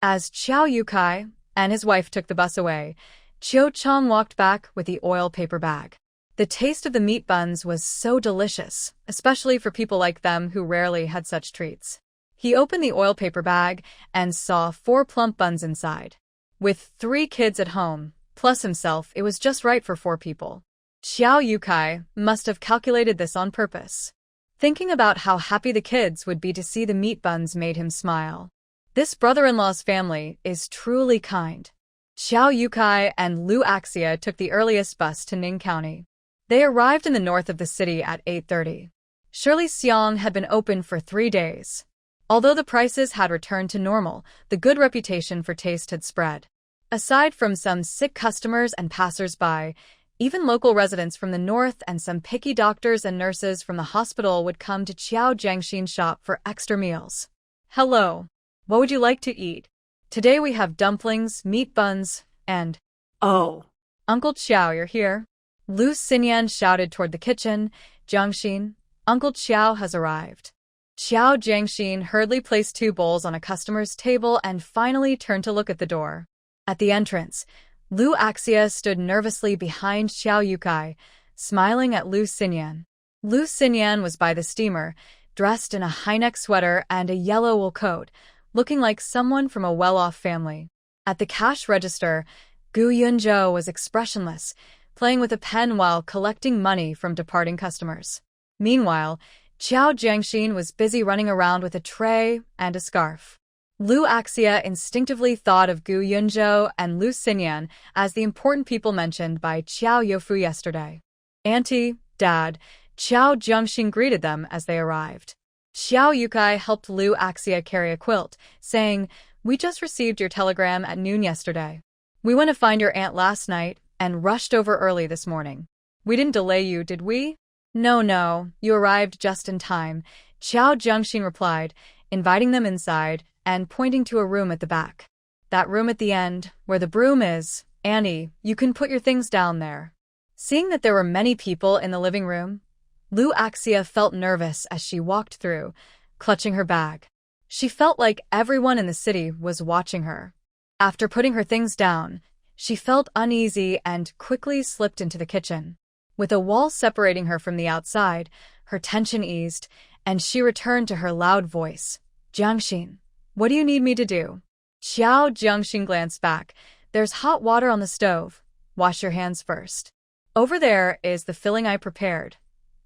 As Xiao Yukai and his wife took the bus away, Chiao Chang walked back with the oil paper bag. The taste of the meat buns was so delicious, especially for people like them who rarely had such treats. He opened the oil paper bag and saw 4 plump buns inside. With 3 kids at home, plus himself, it was just right for 4 people. Xiao Yukai must have calculated this on purpose. Thinking about how happy the kids would be to see the meat buns made him smile. This brother-in-law's family is truly kind. Xiao Yukai and Lu Axia took the earliest bus to Ning County. They arrived in the north of the city at 8:30. Shirley Xiong had been open for 3 days. Although the prices had returned to normal, the good reputation for taste had spread. Aside from some sick customers and passers-by, even local residents from the north and some picky doctors and nurses from the hospital would come to Qiao Jiangxin's shop for extra meals. Hello. What would you like to eat? Today we have dumplings, meat buns, and… Oh. Uncle Qiao, you're here. Lu Xinyan shouted toward the kitchen. Jiangxin, Uncle Qiao has arrived. Qiao Jiangxin hurriedly placed 2 bowls on a customer's table and finally turned to look at the door. At the entrance, Lu Axia stood nervously behind Xiao Yukai, smiling at Lu Xinyan. Lu Xinyan was by the steamer, dressed in a high-neck sweater and a yellow wool coat, looking like someone from a well-off family. At the cash register, Gu Yunzhou was expressionless, playing with a pen while collecting money from departing customers. Meanwhile, Qiao Jiangxin was busy running around with a tray and a scarf. Lu Axia instinctively thought of Gu Yunzhou and Lu Xinyan as the important people mentioned by Qiao Youfu yesterday. Auntie, Dad, Qiao Jiangxin greeted them as they arrived. Xiao Yukai helped Lu Axia carry a quilt, saying, we just received your telegram at noon yesterday. We went to find your aunt last night and rushed over early this morning. We didn't delay you, did we? No, you arrived just in time, Qiao Jiangxin replied, inviting them inside and pointing to a room at the back. That room at the end, where the broom is. Annie, you can put your things down there. Seeing that there were many people in the living room, Lu Axia felt nervous as she walked through, clutching her bag. She felt like everyone in the city was watching her. After putting her things down, she felt uneasy and quickly slipped into the kitchen. With a wall separating her from the outside, her tension eased, and she returned to her loud voice. Jiangxin, what do you need me to do? Xiao Jiangxin glanced back. There's hot water on the stove. Wash your hands first. Over there is the filling I prepared.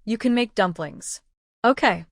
You can make dumplings. Okay.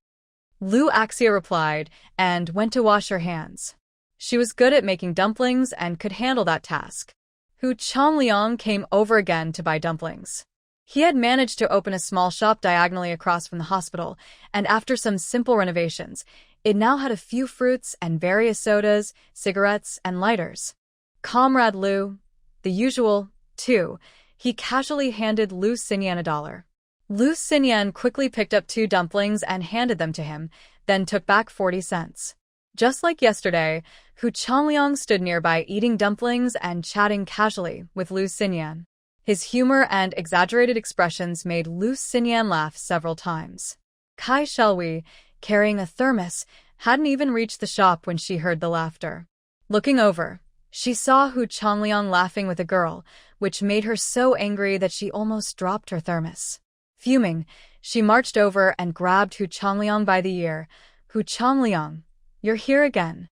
Lu Axia replied and went to wash her hands. She was good at making dumplings and could handle that task. Hu Changliang came over again to buy dumplings. He had managed to open a small shop diagonally across from the hospital, and after some simple renovations, it now had a few fruits and various sodas, cigarettes, and lighters. Comrade Lu, the usual, too. He casually handed Lu Xinyan $1. Lu Xinyan quickly picked up 2 dumplings and handed them to him, then took back 40 cents. Just like yesterday, Hu Changliang stood nearby eating dumplings and chatting casually with Lu Xinyan. His humor and exaggerated expressions made Lu Xinyan laugh several times. Kai Shelwy, carrying a thermos, hadn't even reached the shop when she heard the laughter. Looking over, she saw Hu Changliang laughing with a girl, which made her so angry that she almost dropped her thermos. Fuming, she marched over and grabbed Hu Changliang by the ear. Hu Changliang, you're here again.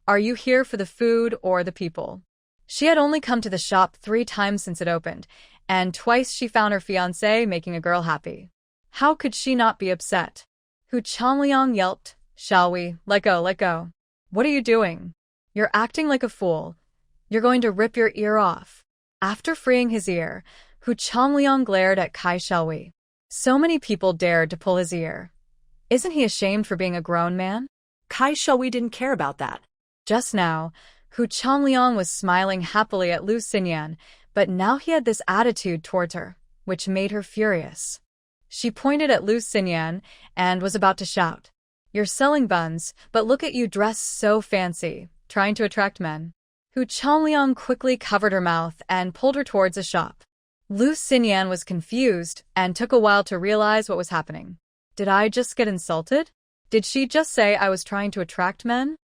Are you here for the food or the people? She had only come to the shop 3 times since it opened, and twice she found her fiancé making a girl happy. How could she not be upset? Hu Changliang yelped, "Shall we? Let go, let go. What are you doing? You're acting like a fool. You're going to rip your ear off." After freeing his ear, Hu Changliang glared at Kai Shelwy. So many people dared to pull his ear. Isn't he ashamed for being a grown man? Kai Shelwy didn't care about that. Just now, Hu Changliang was smiling happily at Lu Xinyan, but now he had this attitude towards her, which made her furious. She pointed at Lu Xinyan and was about to shout, "You're selling buns, but look at you dressed so fancy, trying to attract men." Hu Changliang quickly covered her mouth and pulled her towards a shop. Lu Xinyan was confused and took a while to realize what was happening. Did I just get insulted? Did she just say I was trying to attract men?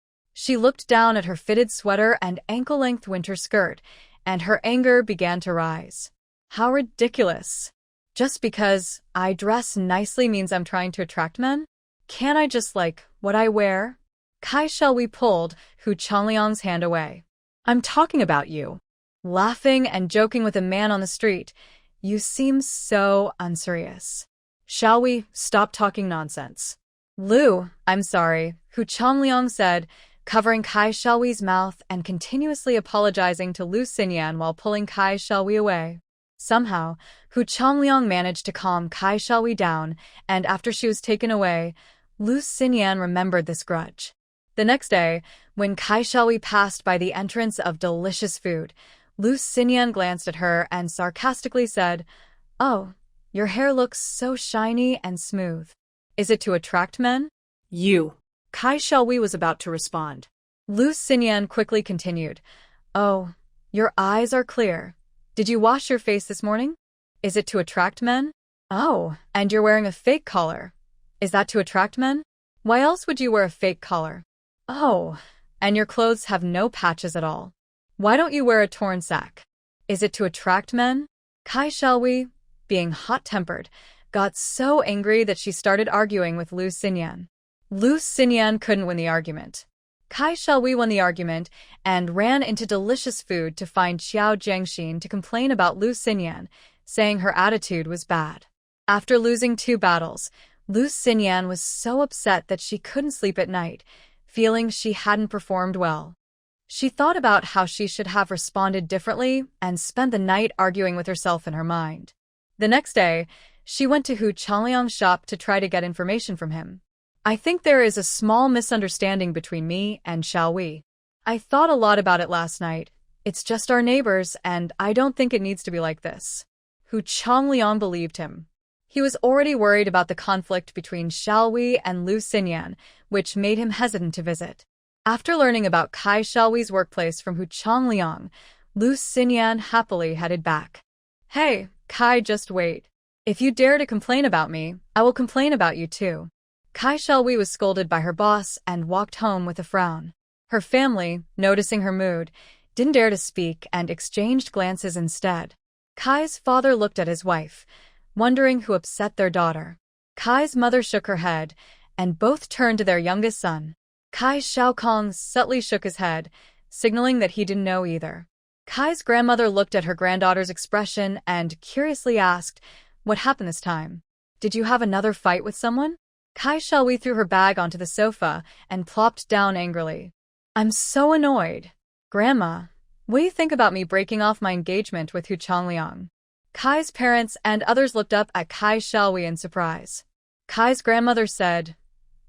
She looked down at her fitted sweater and ankle-length winter skirt, and her anger began to rise. How ridiculous. Just because I dress nicely means I'm trying to attract men? Can't I just like what I wear? Kai Shelwy pulled Hu Changliang's hand away. I'm talking about you. Laughing and joking with a man on the street. You seem so unserious. Shall we stop talking nonsense? Lu, I'm sorry, Hu Changliang said, covering Kai Shelwy's mouth and continuously apologizing to Lu Xinyan while pulling Kai Shelwy away. Somehow, Hu Changliang managed to calm Kai Shelwy down, and after she was taken away, Lu Xinyan remembered this grudge. The next day, when Kai Shelwy passed by the entrance of delicious food, Lu Xinyan glanced at her and sarcastically said, "Oh, your hair looks so shiny and smooth. Is it to attract men?" You. Kai Shelwy was about to respond. Lu Xinyan quickly continued, "Oh, your eyes are clear. Did you wash your face this morning? Is it to attract men? Oh, and you're wearing a fake collar. Is that to attract men? Why else would you wear a fake collar? Oh, and your clothes have no patches at all. Why don't you wear a torn sack? Is it to attract men?" Kai Shelwy, being hot-tempered, got so angry that she started arguing with Lu Xinyan. Lu Xinyan couldn't win the argument. Kai Shelwy won the argument and ran into delicious food to find Xiao Jiangxin to complain about Lu Xinyan, saying her attitude was bad. After losing 2 battles, Lu Xinyan was so upset that she couldn't sleep at night, feeling she hadn't performed well. She thought about how she should have responded differently and spent the night arguing with herself in her mind. The next day, she went to Hu Changliang's shop to try to get information from him. "I think there is a small misunderstanding between me and Shelwy. I thought a lot about it last night. It's just our neighbors, and I don't think it needs to be like this." Hu Changliang believed him. He was already worried about the conflict between Shelwy and Lu Xinyan, which made him hesitant to visit. After learning about Kai Shelwy's workplace from Hu Changliang, Lu Xinyan happily headed back. "Hey, Kai, just wait. If you dare to complain about me, I will complain about you too." Kai Shelwy was scolded by her boss and walked home with a frown. Her family, noticing her mood, didn't dare to speak and exchanged glances instead. Kai's father looked at his wife, wondering who upset their daughter. Kai's mother shook her head, and both turned to their youngest son. Kai Xiaokong subtly shook his head, signaling that he didn't know either. Kai's grandmother looked at her granddaughter's expression and curiously asked, "What happened this time? Did you have another fight with someone?" Kai Shelwy threw her bag onto the sofa and plopped down angrily. "I'm so annoyed. Grandma, what do you think about me breaking off my engagement with Hu Changliang?" Kai's parents and others looked up at Kai Xiaowei in surprise. Kai's grandmother said,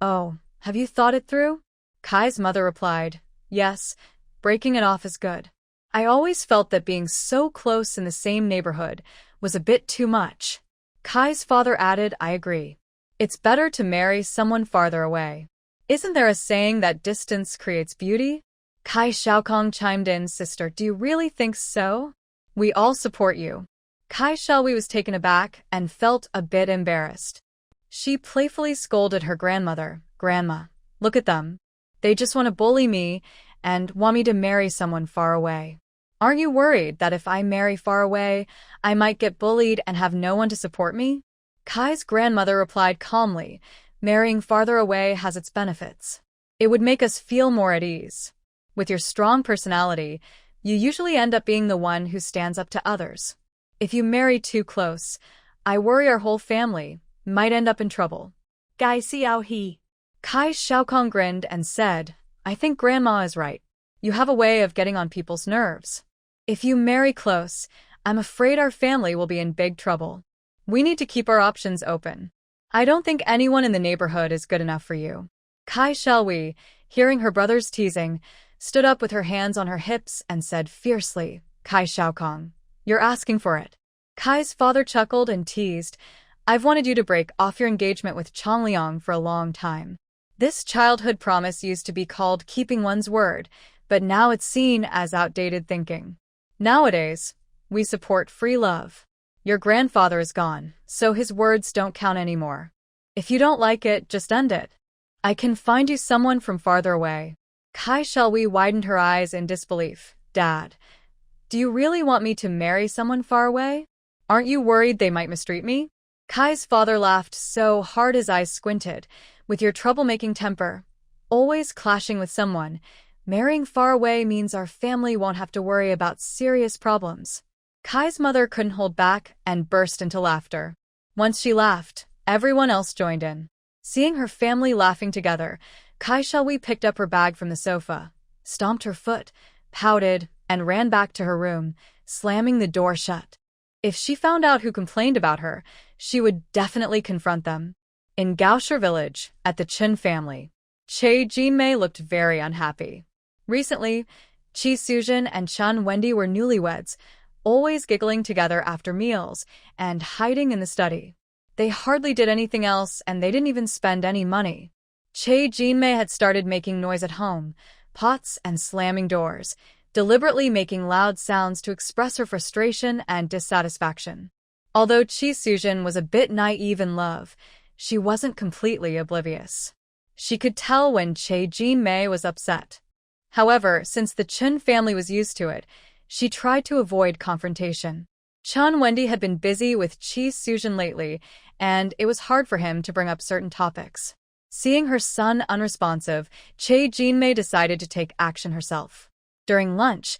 "Oh, have you thought it through?" Kai's mother replied, "Yes, breaking it off is good. I always felt that being so close in the same neighborhood was a bit too much." Kai's father added, "I agree. It's better to marry someone farther away. Isn't there a saying that distance creates beauty?" Kai Xiaokong chimed in, "Sister, do you really think so? We all support you." Kai Xiaowei was taken aback and felt a bit embarrassed. She playfully scolded her grandmother, "Grandma, look at them. They just want to bully me and want me to marry someone far away. Aren't you worried that if I marry far away, I might get bullied and have no one to support me?" Kai's grandmother replied calmly, "Marrying farther away has its benefits. It would make us feel more at ease. With your strong personality, you usually end up being the one who stands up to others. If you marry too close, I worry our whole family might end up in trouble." Gai Xiao He. Kai Xiaokong grinned and said, "I think Grandma is right. You have a way of getting on people's nerves. If you marry close, I'm afraid our family will be in big trouble. We need to keep our options open. I don't think anyone in the neighborhood is good enough for you." Kai Xiaowei, hearing her brother's teasing, stood up with her hands on her hips and said fiercely, "Kai Xiaokong, you're asking for it." Kai's father chuckled and teased, "I've wanted you to break off your engagement with Changliang for a long time. This childhood promise used to be called keeping one's word, but now it's seen as outdated thinking. Nowadays, we support free love. Your grandfather is gone, so his words don't count anymore. If you don't like it, just end it. I can find you someone from farther away." Kai Xiaowei widened her eyes in disbelief. "Dad, do you really want me to marry someone far away? Aren't you worried they might mistreat me?" Kai's father laughed so hard his eyes squinted. "With your troublemaking temper, always clashing with someone, marrying far away means our family won't have to worry about serious problems." Kai's mother couldn't hold back and burst into laughter. Once she laughed, everyone else joined in. Seeing her family laughing together, Kai Xiaowei picked up her bag from the sofa, stomped her foot, pouted, and ran back to her room, slamming the door shut. If she found out who complained about her, she would definitely confront them. In Gaoshi Village, at the Chen family, Che Jinmei looked very unhappy. Recently, Qi Sujin and Chen Wendy were newlyweds, always giggling together after meals and hiding in the study. They hardly did anything else, and they didn't even spend any money. Che Jinmei had started making noise at home, pots and slamming doors, deliberately making loud sounds to express her frustration and dissatisfaction. Although Qi Sujin was a bit naive in love, she wasn't completely oblivious. She could tell when Che Jinmei was upset. However, since the Chen family was used to it, she tried to avoid confrontation. Chen Wendy had been busy with Qi Sujin lately, and it was hard for him to bring up certain topics. Seeing her son unresponsive, Che Jinmei decided to take action herself. During lunch,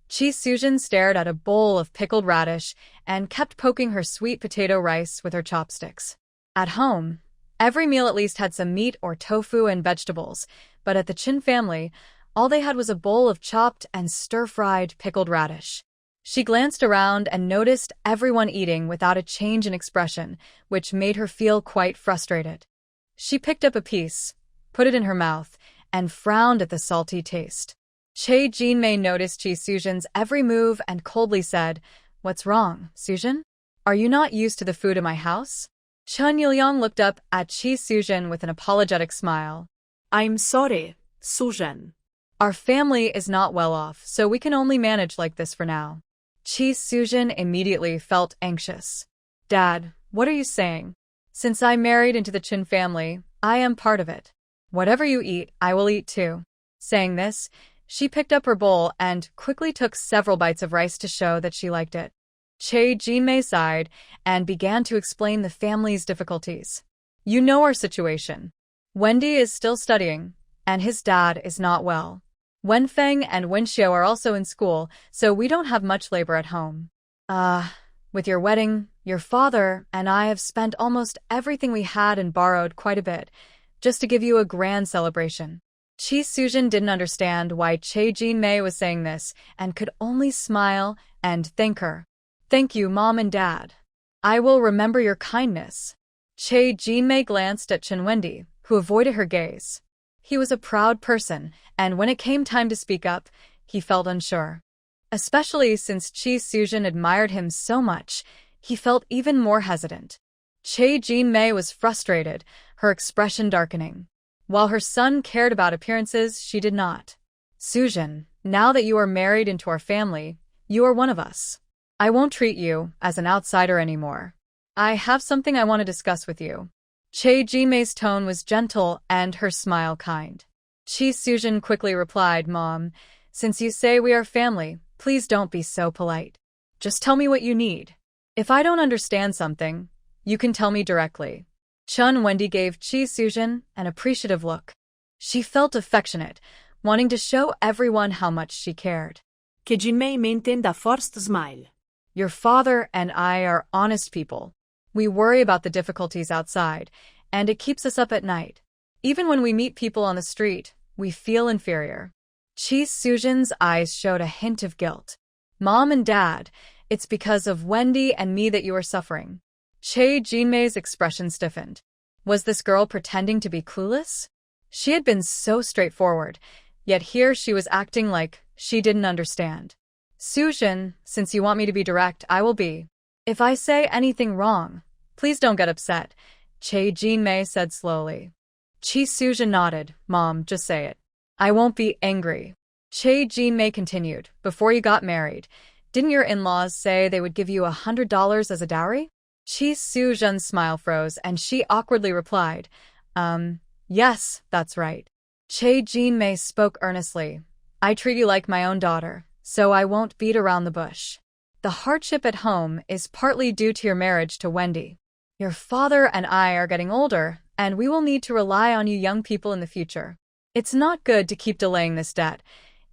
Qi Sujin stared at a bowl of pickled radish and kept poking her sweet potato rice with her chopsticks. At home, every meal at least had some meat or tofu and vegetables, but at the Chin family, all they had was a bowl of chopped and stir-fried pickled radish. She glanced around and noticed everyone eating without a change in expression, which made her feel quite frustrated. She picked up a piece, put it in her mouth, and frowned at the salty taste. Che Jinmei noticed Qi Sujin's every move and coldly said, "What's wrong, Sujin? Are you not used to the food in my house?" Chen Yilyang looked up at Qi Sujin with an apologetic smile. "I'm sorry, Sujin. Our family is not well off, so we can only manage like this for now." Qi Sujin immediately felt anxious. "Dad, what are you saying? Since I married into the Qin family, I am part of it. Whatever you eat, I will eat too." Saying this, she picked up her bowl and quickly took several bites of rice to show that she liked it. Che Jinmei sighed and began to explain the family's difficulties. "You know our situation. Wendy is still studying, and his dad is not well. Wenfeng and Wenxiao are also in school, so we don't have much labor at home. With your wedding, your father and I have spent almost everything we had and borrowed quite a bit, just to give you a grand celebration." Qi Sujin didn't understand why Che Jinmei was saying this and could only smile and thank her. Thank you, Mom and Dad. I will remember your kindness. Che Jinmei glanced at Chen Wendy, who avoided her gaze. He was a proud person, and when it came time to speak up, he felt unsure. Especially since Chi Sujin admired him so much, he felt even more hesitant. Che Jinmei was frustrated, her expression darkening. While her son cared about appearances, she did not. Sujin, now that you are married into our family, you are one of us. I won't treat you as an outsider anymore. I have something I want to discuss with you. Che Jinmei's tone was gentle and her smile kind. Chi Sujin quickly replied, Mom, since you say we are family, please don't be so polite. Just tell me what you need. If I don't understand something, you can tell me directly. Chen Wendy gave Chi Sujin an appreciative look. She felt affectionate, wanting to show everyone how much she cared. Che Jinmei maintained a forced smile. Your father and I are honest people. We worry about the difficulties outside, and it keeps us up at night. Even when we meet people on the street, we feel inferior. Chi Sujin's eyes showed a hint of guilt. Mom and Dad, it's because of Wendy and me that you are suffering. Che Jinmei's expression stiffened. Was this girl pretending to be clueless? She had been so straightforward, yet here she was acting like she didn't understand. Sujin, since you want me to be direct, I will be. If I say anything wrong, please don't get upset, Che Jinmei said slowly. Chi Sujin nodded. Mom, just say it. I won't be angry. Che Jinmei continued. Before you got married, didn't your in-laws say they would give you $100 as a dowry? Chi Sujin's smile froze and she awkwardly replied, yes, that's right. Che Jinmei spoke earnestly. I treat you like my own daughter, so I won't beat around the bush. The hardship at home is partly due to your marriage to Wendy. Your father and I are getting older, and we will need to rely on you young people in the future. It's not good to keep delaying this debt.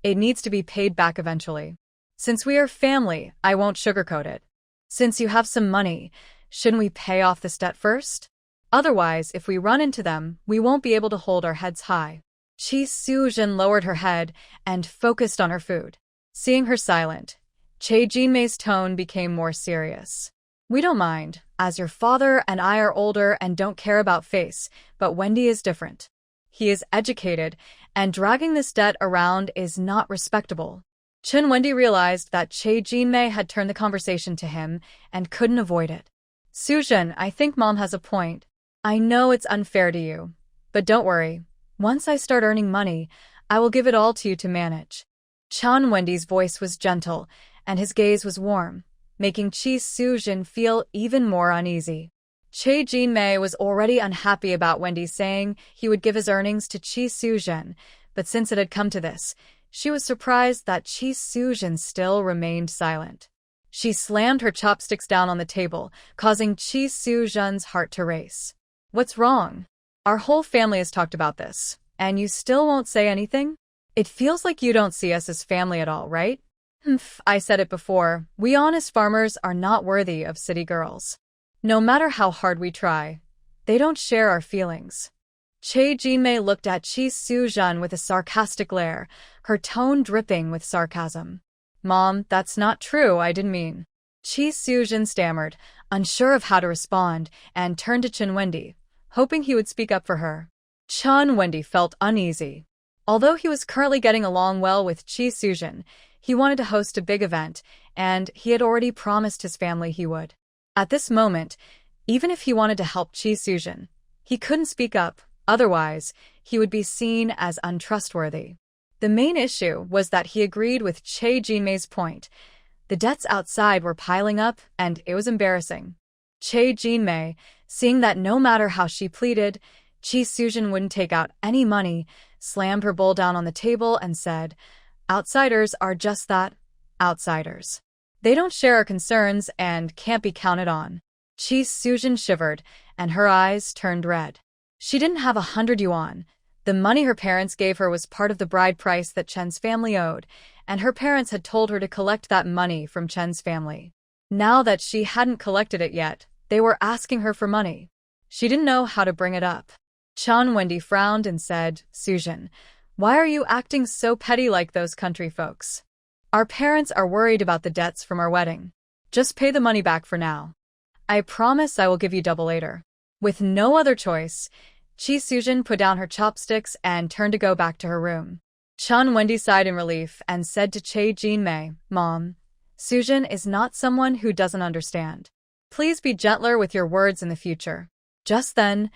It needs to be paid back eventually. Since we are family, I won't sugarcoat it. Since you have some money, shouldn't we pay off this debt first? Otherwise, if we run into them, we won't be able to hold our heads high. Chi Sujin lowered her head and focused on her food. Seeing her silent, Che Jinmei's tone became more serious. We don't mind, as your father and I are older and don't care about face, but Wendy is different. He is educated, and dragging this debt around is not respectable. Chen Wendy realized that Che Jinmei had turned the conversation to him and couldn't avoid it. Sujin, I think Mom has a point. I know it's unfair to you, but don't worry. Once I start earning money, I will give it all to you to manage. Chen Wendy's voice was gentle, and his gaze was warm, making Chi Sujin feel even more uneasy. Che Jinmei was already unhappy about Wendy saying he would give his earnings to Chi Sujin, but since it had come to this, she was surprised that Chi Sujin still remained silent. She slammed her chopsticks down on the table, causing Chi Sujin's heart to race. What's wrong? Our whole family has talked about this, and you still won't say anything? It feels like you don't see us as family at all, right? I said it before, we honest farmers are not worthy of city girls. No matter how hard we try, they don't share our feelings. Che Jinmei looked at Chi Sujin with a sarcastic glare, her tone dripping with sarcasm. Mom, that's not true, I didn't mean. Chi Sujin stammered, unsure of how to respond, and turned to Chen Wendy, hoping he would speak up for her. Chen Wendy felt uneasy. Although he was currently getting along well with Chi Sujin, he wanted to host a big event, and he had already promised his family he would. At this moment, even if he wanted to help Chi Sujin, he couldn't speak up, otherwise, he would be seen as untrustworthy. The main issue was that he agreed with Che Jinmei's point. The debts outside were piling up, and it was embarrassing. Che Jinmei, seeing that no matter how she pleaded, Chi Sujin wouldn't take out any money, slammed her bowl down on the table and said, outsiders are just that, outsiders. They don't share our concerns and can't be counted on. Chi Sujin shivered, and her eyes turned red. She didn't have 100 yuan. The money her parents gave her was part of the bride price that Chen's family owed, and her parents had told her to collect that money from Chen's family. Now that she hadn't collected it yet, they were asking her for money. She didn't know how to bring it up. Chen Wendy frowned and said, Sujin, why are you acting so petty like those country folks? Our parents are worried about the debts from our wedding. Just pay the money back for now. I promise I will give you double later. With no other choice, Chi Sujin put down her chopsticks and turned to go back to her room. Chun Wendy sighed in relief and said to Che Jinmei, Mom, Sujin is not someone who doesn't understand. Please be gentler with your words in the future. Just then,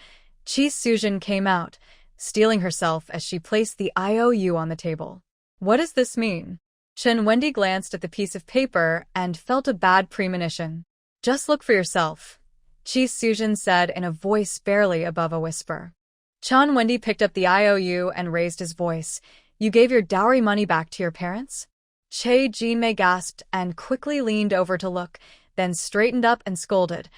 Chi Sujin came out, steeling herself as she placed the IOU on the table. What does this mean? Chun Wendy glanced at the piece of paper and felt a bad premonition. Just look for yourself, Chi Sujin said in a voice barely above a whisper. Chun Wendy picked up the IOU and raised his voice. You gave your dowry money back to your parents? Che Jinmei gasped and quickly leaned over to look, then straightened up and scolded.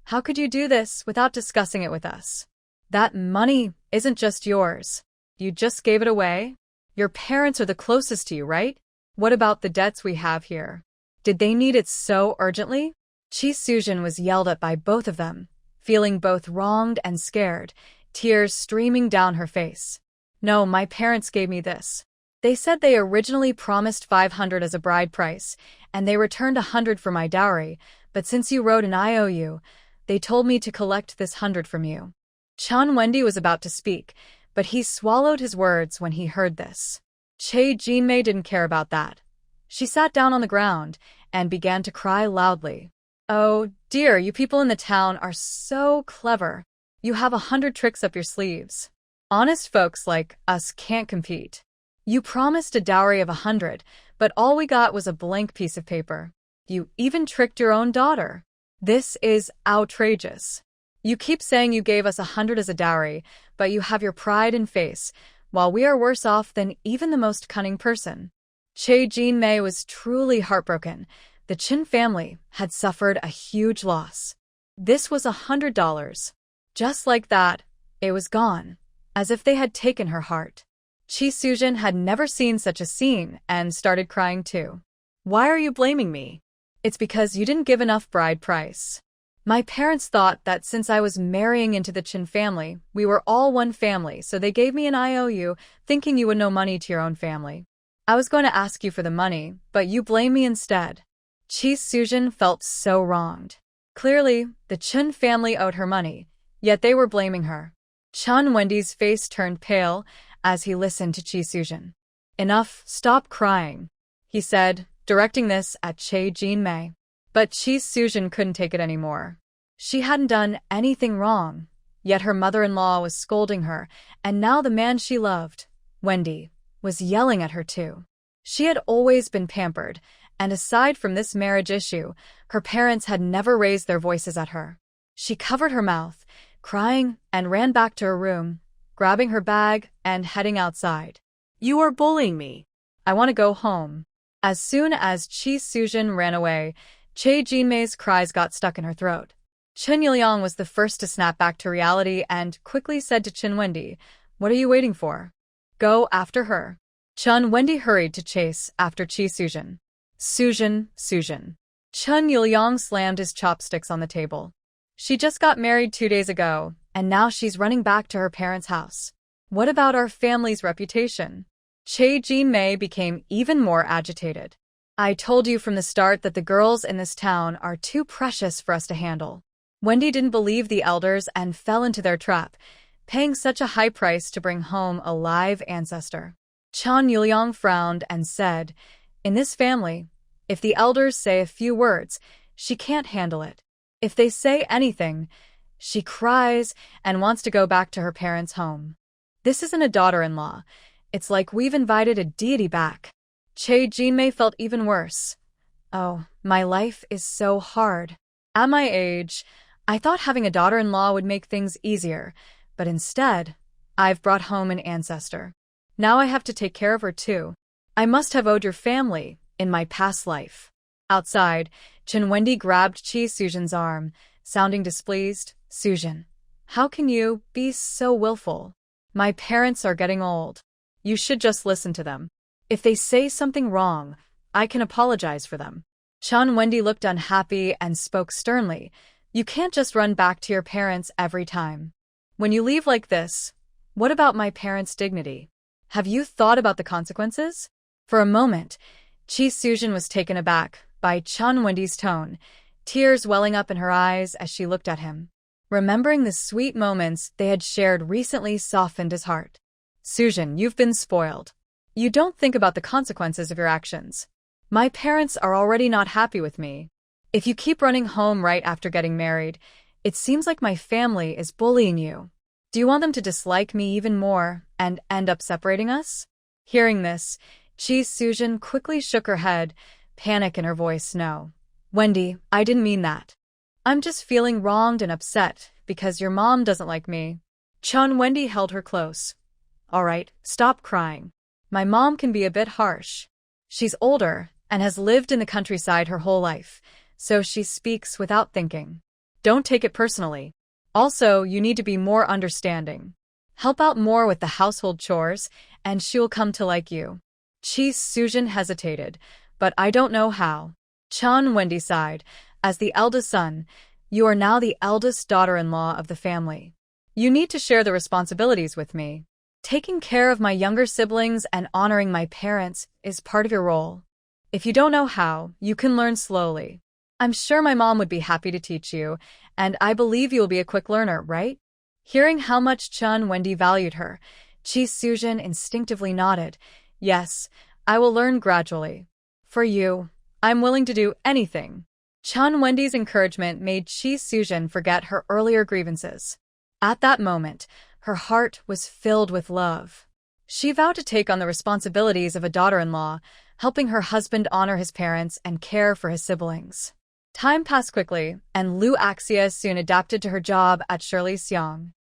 How could you do this without discussing it with us? That money isn't just yours. You just gave it away? Your parents are the closest to you, right? What about the debts we have here? Did they need it so urgently? Chi Sujin was yelled at by both of them, feeling both wronged and scared, tears streaming down her face. No, my parents gave me this. They said they originally promised 500 as a bride price, and they returned 100 for my dowry, but since you wrote an IOU, they told me to collect this 100 from you. Chun Wendy was about to speak, but he swallowed his words when he heard this. Che Jinmei didn't care about that. She sat down on the ground and began to cry loudly. Oh dear, you people in the town are so clever. You have 100 tricks up your sleeves. Honest folks like us can't compete. You promised a dowry of 100, but all we got was a blank piece of paper. You even tricked your own daughter. This is outrageous. You keep saying you gave us 100 as a dowry, but you have your pride in face, while we are worse off than even the most cunning person. Che Jinmei was truly heartbroken. The Chin family had suffered a huge loss. This was $100. Just like that, it was gone, as if they had taken her heart. Chi Sujin had never seen such a scene and started crying too. Why are you blaming me? It's because you didn't give enough bride price. My parents thought that since I was marrying into the Chin family, we were all one family, so they gave me an IOU, thinking you would know money to your own family. I was going to ask you for the money, but you blame me instead. Chi Sujin felt so wronged. Clearly, the Chun family owed her money, yet they were blaming her. Chun Wendy's face turned pale as he listened to Chi Sujin. Enough, stop crying, he said, directing this at Che Jinmei. But Chi Sujin couldn't take it anymore. She hadn't done anything wrong, yet her mother-in-law was scolding her, and now the man she loved, Wendy, was yelling at her too. She had always been pampered, and aside from this marriage issue, her parents had never raised their voices at her. She covered her mouth, crying, and ran back to her room, grabbing her bag and heading outside. You are bullying me. I want to go home. As soon as Chi Sujin ran away, Che Jinmei's cries got stuck in her throat. Chen Yilyang was the first to snap back to reality and quickly said to Chen Wendy, What are you waiting for? Go after her. Chun Wendy hurried to chase after Chi Sujin. Sujin. Chen Yilyang slammed his chopsticks on the table. She just got married 2 days ago, and now she's running back to her parents' house. What about our family's reputation? Che Jinmei became even more agitated. I told you from the start that the girls in this town are too precious for us to handle. Wendy didn't believe the elders and fell into their trap, paying such a high price to bring home a live ancestor. Chen Yilyang frowned and said, In this family, if the elders say a few words, she can't handle it. If they say anything, she cries and wants to go back to her parents' home. This isn't a daughter-in-law. It's like we've invited a deity back. Che Jinmei felt even worse. Oh, my life is so hard. At my age, I thought having a daughter-in-law would make things easier, but instead, I've brought home an ancestor. Now I have to take care of her too. I must have owed your family in my past life. Outside, Chen Wendy grabbed Chi Sujin's arm, sounding displeased. Sujin, how can you be so willful? My parents are getting old. You should just listen to them. If they say something wrong, I can apologize for them. Chen Wendy looked unhappy and spoke sternly. You can't just run back to your parents every time. When you leave like this, what about my parents' dignity? Have you thought about the consequences? For a moment, Chi Sujin was taken aback by Chun Wendy's tone, tears welling up in her eyes as she looked at him. Remembering the sweet moments they had shared recently softened his heart. Sujin, you've been spoiled. You don't think about the consequences of your actions. My parents are already not happy with me. If you keep running home right after getting married, it seems like my family is bullying you. Do you want them to dislike me even more and end up separating us? Hearing this, Chi Sujin quickly shook her head, panic in her voice. No. Wendy, I didn't mean that. I'm just feeling wronged and upset because your mom doesn't like me. Chun Wendy held her close. All right, stop crying. My mom can be a bit harsh. She's older and has lived in the countryside her whole life, so she speaks without thinking. Don't take it personally. Also, you need to be more understanding. Help out more with the household chores, and she'll come to like you. Chi Sujin hesitated, but I don't know how. Chun Wendy sighed. As the eldest son, you are now the eldest daughter-in-law of the family. You need to share the responsibilities with me. Taking care of my younger siblings and honoring my parents is part of your role. If you don't know how, you can learn slowly. I'm sure my mom would be happy to teach you, and I believe you'll be a quick learner, right? Hearing how much Chun Wendy valued her, Chi Sujin instinctively nodded. Yes, I will learn gradually. For you, I'm willing to do anything. Chun Wendy's encouragement made Chi Sujin forget her earlier grievances. At that moment, her heart was filled with love. She vowed to take on the responsibilities of a daughter-in-law, helping her husband honor his parents and care for his siblings. Time passed quickly, and Lu Axia soon adapted to her job at Shirley Xiang.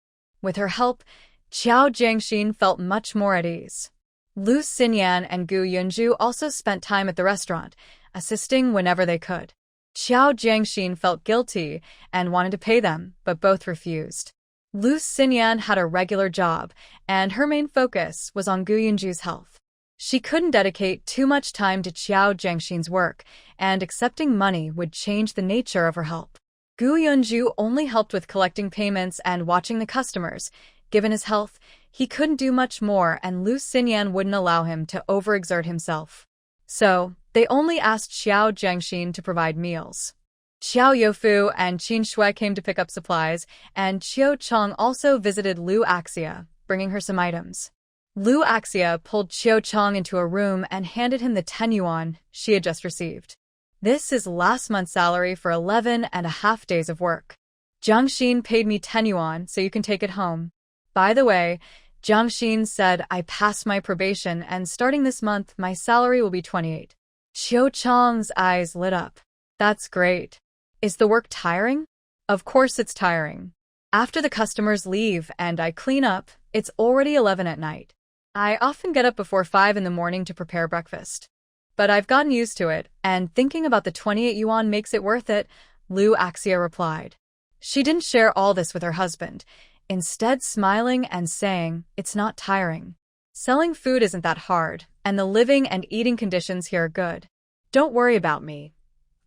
With her help, Qiao Jiangxin felt much more at ease. Lu Xinyan and Gu Yunju also spent time at the restaurant, assisting whenever they could. Qiao Jiangxin felt guilty and wanted to pay them, but both refused. Lu Xinyan had a regular job, and her main focus was on Gu Yunju's health. She couldn't dedicate too much time to Qiao Jiangxin's work, and accepting money would change the nature of her help. Gu Yunju only helped with collecting payments and watching the customers. Given his health, he couldn't do much more, and Lu Xinyan wouldn't allow him to overexert himself. So, they only asked Qiao Jiangxin to provide meals. Xiao Youfu and Qin Shui came to pick up supplies, and Qiu Cheng also visited Lu Axia, bringing her some items. Lu Axia pulled Qiu Cheng into a room and handed him the 10 yuan she had just received. This is last month's salary for 11.5 days of work. Jiangxin paid me 10 yuan, so you can take it home. By the way, Jiangxin said I passed my probation, and starting this month, my salary will be 28. Qiu Cheng's eyes lit up. That's great. Is the work tiring? Of course it's tiring. After the customers leave and I clean up, it's already 11 at night. I often get up before 5 in the morning to prepare breakfast. But I've gotten used to it, and thinking about the 28 yuan makes it worth it, Lu Axia replied. She didn't share all this with her husband, instead smiling and saying, it's not tiring. Selling food isn't that hard, and the living and eating conditions here are good. Don't worry about me.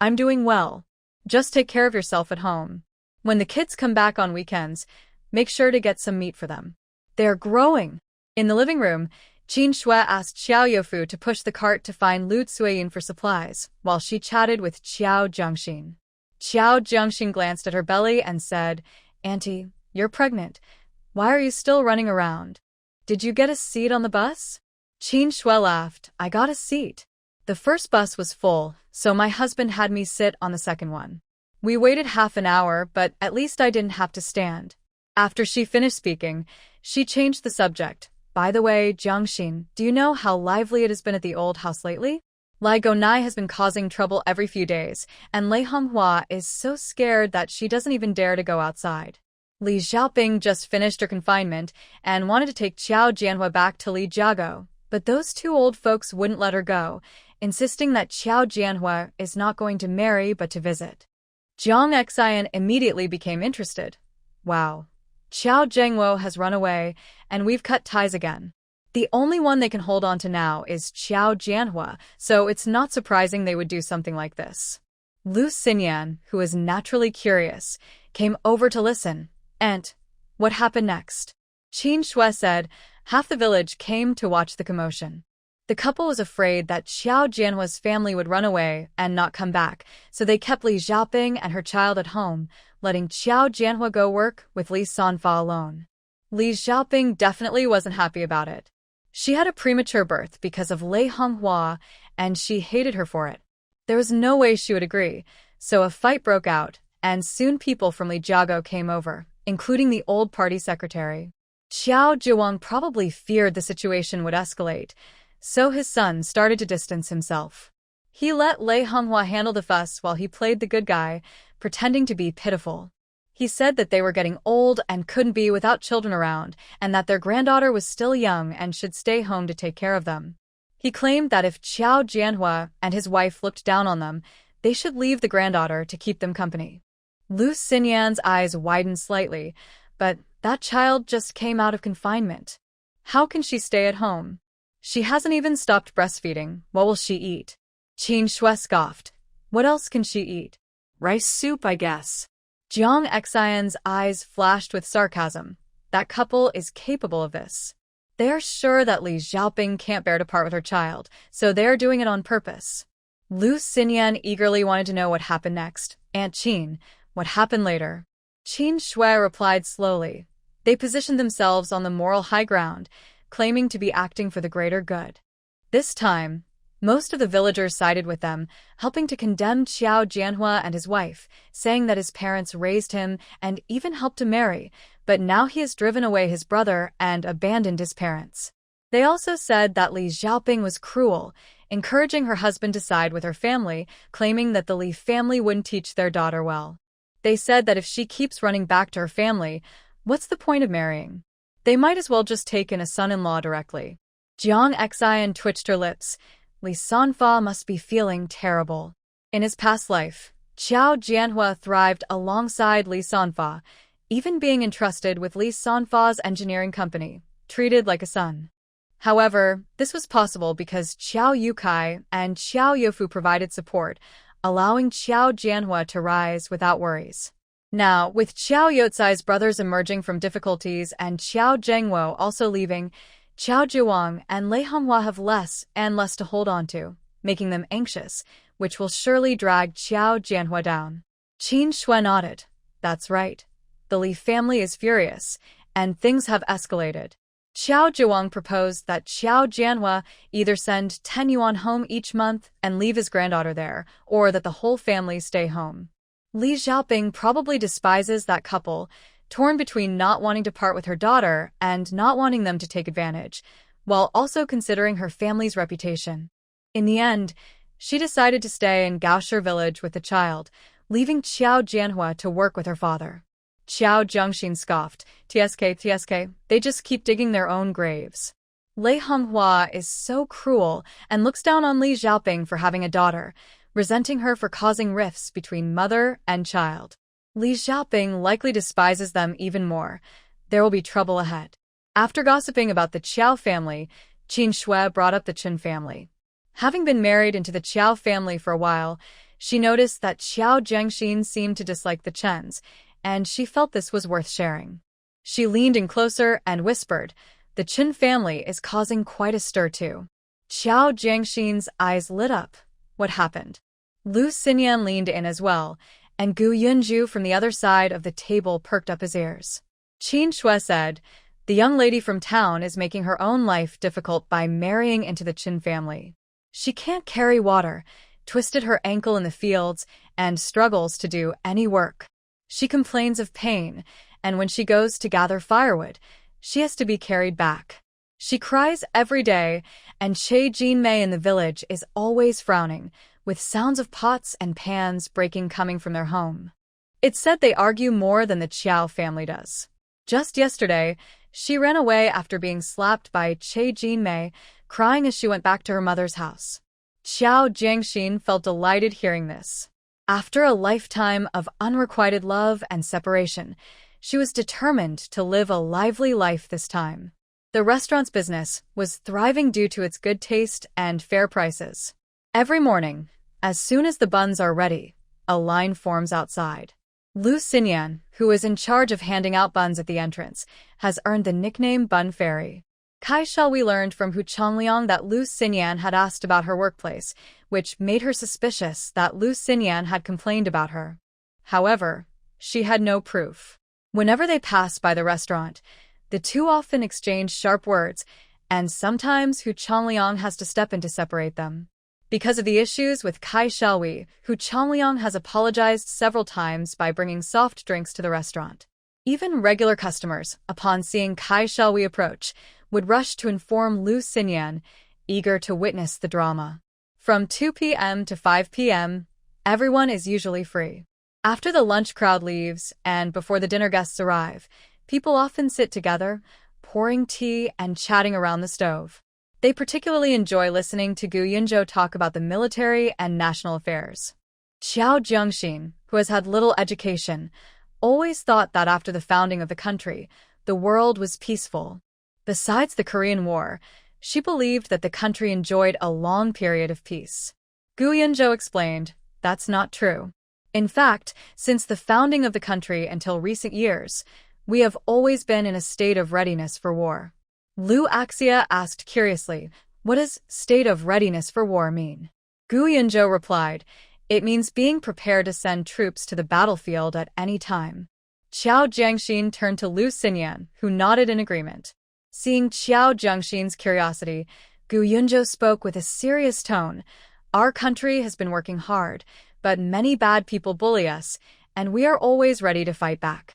I'm doing well. Just take care of yourself at home. When the kids come back on weekends, make sure to get some meat for them. They are growing. In the living room, Qin Shui asked Xiao Youfu to push the cart to find Lu Tsuyin for supplies, while she chatted with Qiao Jiangxin. Qiao Jiangxin glanced at her belly and said, Auntie, you're pregnant. Why are you still running around? Did you get a seat on the bus? Qin Shui laughed. I got a seat. The first bus was full, so my husband had me sit on the second one. We waited half an hour, but at least I didn't have to stand. After she finished speaking, she changed the subject. By the way, Jiangxin, do you know how lively it has been at the old house lately? Lai Gonai has been causing trouble every few days, and Lei Honghua is so scared that she doesn't even dare to go outside. Li Xiaoping just finished her confinement and wanted to take Qiao Jianhua back to Li Jiago, but those two old folks wouldn't let her go, insisting that Qiao Jianhua is not going to marry but to visit. Jiang Xian immediately became interested. Wow. Qiao Zhengwo has run away, and we've cut ties again. The only one they can hold on to now is Qiao Jianhua, so it's not surprising they would do something like this. Lu Xinyan, who is naturally curious, came over to listen. Aunt, what happened next? Qin Shui said. Half the village came to watch the commotion. The couple was afraid that Xiao Jianhua's family would run away and not come back, so they kept Li Xiaoping and her child at home, letting Xiao Jianhua go work with Li Sanfa alone. Li Xiaoping definitely wasn't happy about it. She had a premature birth because of Lei Honghua, and she hated her for it. There was no way she would agree, so a fight broke out, and soon people from Li Jiago came over, including the old party secretary. Xiao Zhiwang probably feared the situation would escalate, so his son started to distance himself. He let Lei Honghua handle the fuss while he played the good guy, pretending to be pitiful. He said that they were getting old and couldn't be without children around, and that their granddaughter was still young and should stay home to take care of them. He claimed that if Xiao Jianhua and his wife looked down on them, they should leave the granddaughter to keep them company. Lu Xinyan's eyes widened slightly, but that child just came out of confinement. How can she stay at home? She hasn't even stopped breastfeeding. What will she eat? Qin Shui scoffed. What else can she eat? Rice soup, I guess. Jiang Xian's eyes flashed with sarcasm. That couple is capable of this. They are sure that Li Xiaoping can't bear to part with her child, so they are doing it on purpose. Lu Xinyan eagerly wanted to know what happened next. Aunt Qin, what happened later? Qin Shui replied slowly. They positioned themselves on the moral high ground, claiming to be acting for the greater good. This time, most of the villagers sided with them, helping to condemn Xiao Jianhua and his wife, saying that his parents raised him and even helped him marry, but now he has driven away his brother and abandoned his parents. They also said that Li Xiaoping was cruel, encouraging her husband to side with her family, claiming that the Li family wouldn't teach their daughter well. They said that if she keeps running back to her family, what's the point of marrying? They might as well just take in a son-in-law directly. Jiang Xian twitched her lips. Li Sanfa must be feeling terrible. In his past life, Xiao Jianhua thrived alongside Li Sanfa, even being entrusted with Li Sanfa's engineering company, treated like a son. However, this was possible because Qiao Yukai and Qiao Youfu provided support, allowing Xiao Jianhua to rise without worries. Now, with Qiao Youcai's brothers emerging from difficulties and Qiao Zhengwo also leaving, Qiao Zhiwang and Lei Honghua have less and less to hold on to, making them anxious, which will surely drag Qiao Jianhua down. Qin Shui nodded. That's right. The Li family is furious, and things have escalated. Qiao Zhiwang proposed that Qiao Jianhua either send 10 yuan home each month and leave his granddaughter there, or that the whole family stay home. Li Xiaoping probably despises that couple, torn between not wanting to part with her daughter and not wanting them to take advantage, while also considering her family's reputation. In the end, she decided to stay in Gaoshi village with the child, leaving Qiao Jianhua to work with her father. Qiao Zhengxin scoffed. TSK, they just keep digging their own graves. Lei Honghua is so cruel and looks down on Li Xiaoping for having a daughter, resenting her for causing rifts between mother and child. Li Xiaoping likely despises them even more. There will be trouble ahead. After gossiping about the Qiao family, Qin Shui brought up the Chen family. Having been married into the Qiao family for a while, she noticed that Qiao Zhengxin seemed to dislike the Chens, and she felt this was worth sharing. She leaned in closer and whispered, "The Chen family is causing quite a stir too." Qiao Zhengxin's eyes lit up. What happened? Lu Xinyan leaned in as well, and Gu Yunju from the other side of the table perked up his ears. Qin Shui said, "The young lady from town is making her own life difficult by marrying into the Qin family. She can't carry water, twisted her ankle in the fields, and struggles to do any work. She complains of pain, and when she goes to gather firewood, she has to be carried back. She cries every day, and Che Jinmei in the village is always frowning, with sounds of pots and pans breaking coming from their home. It's said they argue more than the Qiao family does. Just yesterday, she ran away after being slapped by Che Jinmei, crying as she went back to her mother's house." Qiao Zhengxin felt delighted hearing this. After a lifetime of unrequited love and separation, she was determined to live a lively life this time. The restaurant's business was thriving due to its good taste and fair prices. Every morning, as soon as the buns are ready, a line forms outside. Lu Xinyan, who is in charge of handing out buns at the entrance, has earned the nickname Bun Fairy. Kai Xiaohui learned from Hu Changliang that Lu Xinyan had asked about her workplace, which made her suspicious that Lu Xinyan had complained about her. However, she had no proof. Whenever they passed by the restaurant, the two often exchanged sharp words, and sometimes Hu Changliang has to step in to separate them. Because of the issues with Kai Xiaohui, Hu Changliang has apologized several times by bringing soft drinks to the restaurant. Even regular customers, upon seeing Kai Xiaohui approach, would rush to inform Lu Xinyan, eager to witness the drama. From 2 p.m. to 5 p.m., everyone is usually free. After the lunch crowd leaves and before the dinner guests arrive, people often sit together, pouring tea and chatting around the stove. They particularly enjoy listening to Gu Yunzhou talk about the military and national affairs. Qiao Jiangxin, who has had little education, always thought that after the founding of the country, the world was peaceful. Besides the Korean War, she believed that the country enjoyed a long period of peace. Gu Yunzhou explained, that's not true. In fact, since the founding of the country until recent years, we have always been in a state of readiness for war. Lu Axia asked curiously, what does state of readiness for war mean? Gu Yunzhou replied, it means being prepared to send troops to the battlefield at any time. Qiao Jiangxin turned to Lu Xinyan, who nodded in agreement. Seeing Qiao Jiangxin's curiosity, Gu Yunzhou spoke with a serious tone. Our country has been working hard, but many bad people bully us, and we are always ready to fight back.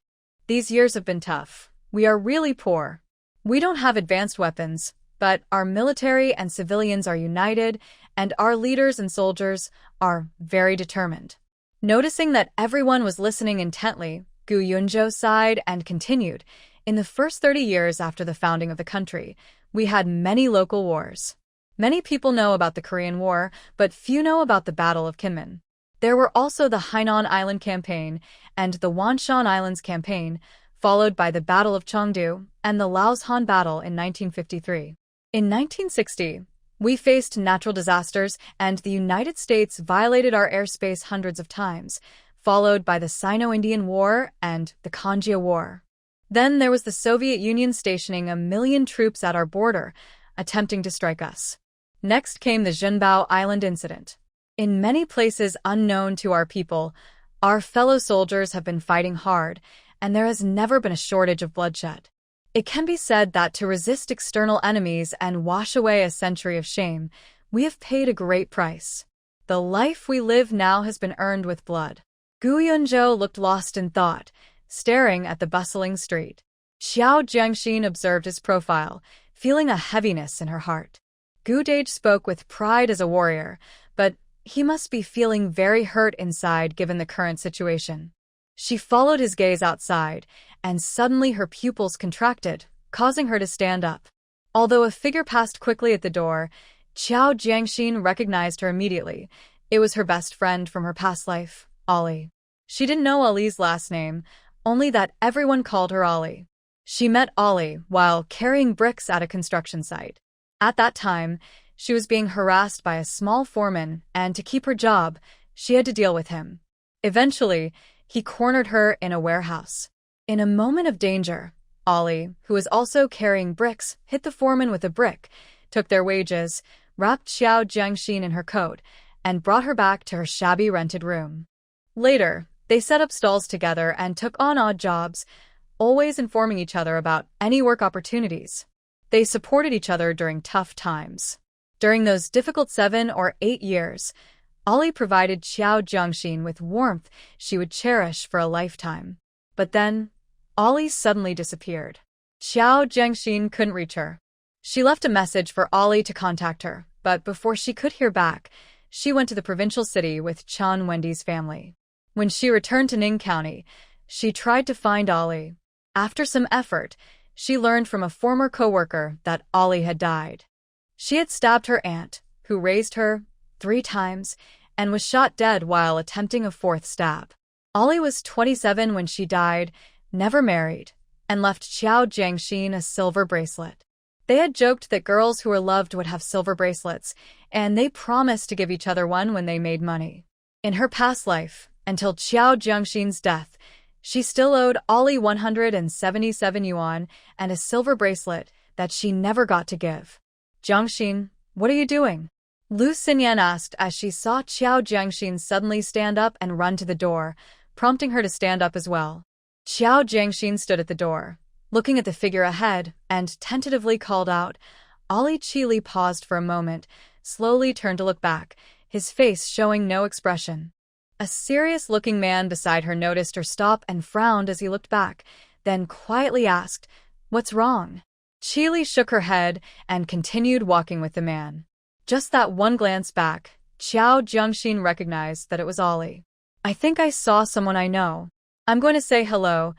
These years have been tough. We are really poor. We don't have advanced weapons, but our military and civilians are united, and our leaders and soldiers are very determined. Noticing that everyone was listening intently, Gu Yunzhou sighed and continued, in the first 30 years after the founding of the country, we had many local wars. Many people know about the Korean War, but few know about the Battle of Kinmen. There were also the Hainan Island Campaign and the Wanshan Islands Campaign, followed by the Battle of Chengdu and the Laoshan Battle in 1953. In 1960, we faced natural disasters and the United States violated our airspace hundreds of times, followed by the Sino-Indian War and the Kongjia War. Then there was the Soviet Union stationing 1 million troops at our border, attempting to strike us. Next came the Zhenbao Island incident. In many places unknown to our people, our fellow soldiers have been fighting hard, and there has never been a shortage of bloodshed. It can be said that to resist external enemies and wash away a century of shame, we have paid a great price. The life we live now has been earned with blood. Gu Yunzhou looked lost in thought, staring at the bustling street. Qiao Jiangxin observed his profile, feeling a heaviness in her heart. Gu Dage spoke with pride as a warrior, but he must be feeling very hurt inside given the current situation. She followed his gaze outside, and suddenly her pupils contracted, causing her to stand up. Although a figure passed quickly at the door, Qiao Jiangxin recognized her immediately. It was her best friend from her past life, Ollie. She didn't know Ollie's last name, only that everyone called her Ollie. She met Ollie while carrying bricks at a construction site. At that time, she was being harassed by a small foreman, and to keep her job, she had to deal with him. Eventually, he cornered her in a warehouse. In a moment of danger, Ollie, who was also carrying bricks, hit the foreman with a brick, took their wages, wrapped Qiao Jiangxin in her coat, and brought her back to her shabby rented room. Later, they set up stalls together and took on odd jobs, always informing each other about any work opportunities. They supported each other during tough times. During those difficult 7 or 8 years, Ollie provided Qiao Jiangxin with warmth she would cherish for a lifetime. But then, Ollie suddenly disappeared. Qiao Jiangxin couldn't reach her. She left a message for Ollie to contact her, but before she could hear back, she went to the provincial city with Chan Wendy's family. When she returned to Ning County, she tried to find Ollie. After some effort, she learned from a former coworker that Ollie had died. She had stabbed her aunt, who raised her 3 times, and was shot dead while attempting a 4th stab. Ollie was 27 when she died, never married, and left Qiao Jiangxin a silver bracelet. They had joked that girls who were loved would have silver bracelets, and they promised to give each other one when they made money. In her past life, until Qiao Jiangxin's death, she still owed Ollie 177 yuan and a silver bracelet that she never got to give. Jiangxin, what are you doing? Lu Xinyan asked as she saw Qiao Jiangxin suddenly stand up and run to the door, prompting her to stand up as well. Qiao Jiangxin stood at the door, looking at the figure ahead, and tentatively called out. Ali Qili paused for a moment, slowly turned to look back, his face showing no expression. A serious-looking man beside her noticed her stop and frowned as he looked back, then quietly asked, "What's wrong?" Qili shook her head and continued walking with the man. Just that one glance back, Qiao Jiangxin recognized that it was Ali. "I think I saw someone I know. I'm going to say hello,"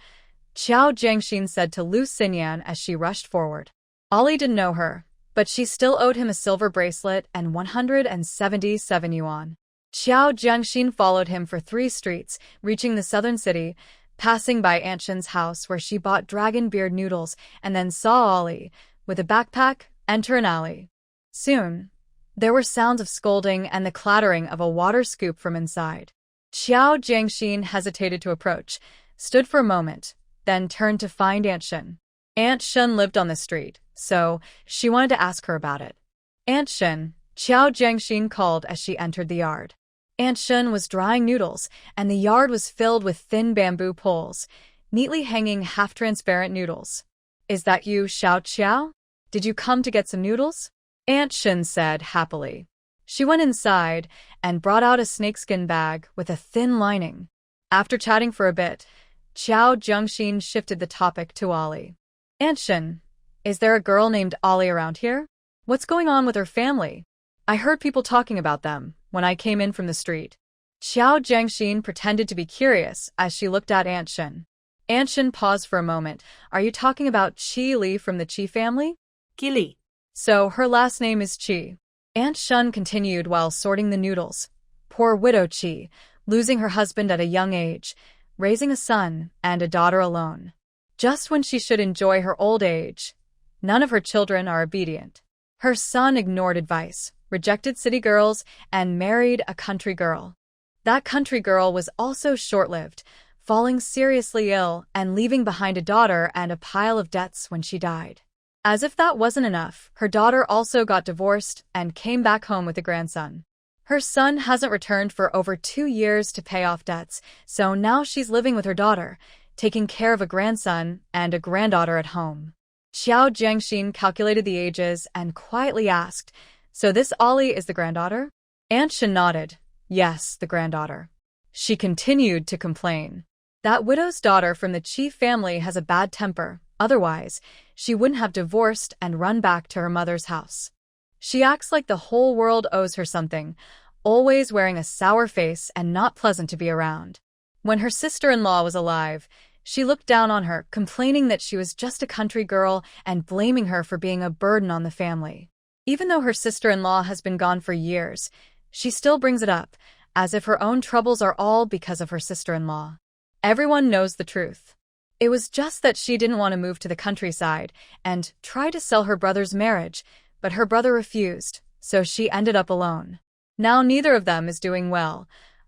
Qiao Jiangxin said to Lu Xinyan as she rushed forward. Ali didn't know her, but she still owed him a silver bracelet and 177 yuan. Qiao Jiangxin followed him for 3 streets, reaching the southern city, passing by Aunt Shin's house where she bought dragon beard noodles and then saw Ali, with a backpack, enter an alley. Soon, there were sounds of scolding and the clattering of a water scoop from inside. Qiao Jiangxin hesitated to approach, stood for a moment, then turned to find Aunt Shin. Aunt Shin lived on the street, so she wanted to ask her about it. "Aunt Shin," Qiao Jiangxin called as she entered the yard. Aunt Shin was drying noodles, and the yard was filled with thin bamboo poles, neatly hanging half-transparent noodles. "Is that you, Xiao Qiao? Did you come to get some noodles?" Aunt Shin said happily. She went inside and brought out a snakeskin bag with a thin lining. After chatting for a bit, Qiao Jiangxin shifted the topic to Ali. "Aunt Shin, is there a girl named Ali around here? What's going on with her family? I heard people talking about them when I came in from the street." Qiao Jiangxin pretended to be curious as she looked at Aunt Shin. Aunt Shin paused for a moment. "Are you talking about Qi Li from the Qi family?" Qili. "So her last name is Qi." Aunt Shin continued while sorting the noodles. "Poor widow Qi, losing her husband at a young age, raising a son and a daughter alone. Just when she should enjoy her old age, none of her children are obedient. Her son ignored advice, rejected city girls, and married a country girl. That country girl was also short-lived, falling seriously ill and leaving behind a daughter and a pile of debts when she died. As if that wasn't enough, her daughter also got divorced and came back home with a grandson. Her son hasn't returned for over 2 years to pay off debts, so now she's living with her daughter, taking care of a grandson and a granddaughter at home." Qiao Jiangxin calculated the ages and quietly asked, "So this Ali is the granddaughter?" Aunt Shin nodded. "Yes, the granddaughter." She continued to complain. "That widow's daughter from the Qi family has a bad temper, otherwise, she wouldn't have divorced and run back to her mother's house. She acts like the whole world owes her something, always wearing a sour face and not pleasant to be around. When her sister-in-law was alive, she looked down on her, complaining that she was just a country girl and blaming her for being a burden on the family. Even though her sister-in-law has been gone for years, she still brings it up, as if her own troubles are all because of her sister-in-law. Everyone knows the truth. It was just that she didn't want to move to the countryside and try to sell her brother's marriage, but her brother refused, so she ended up alone. Now neither of them is doing well.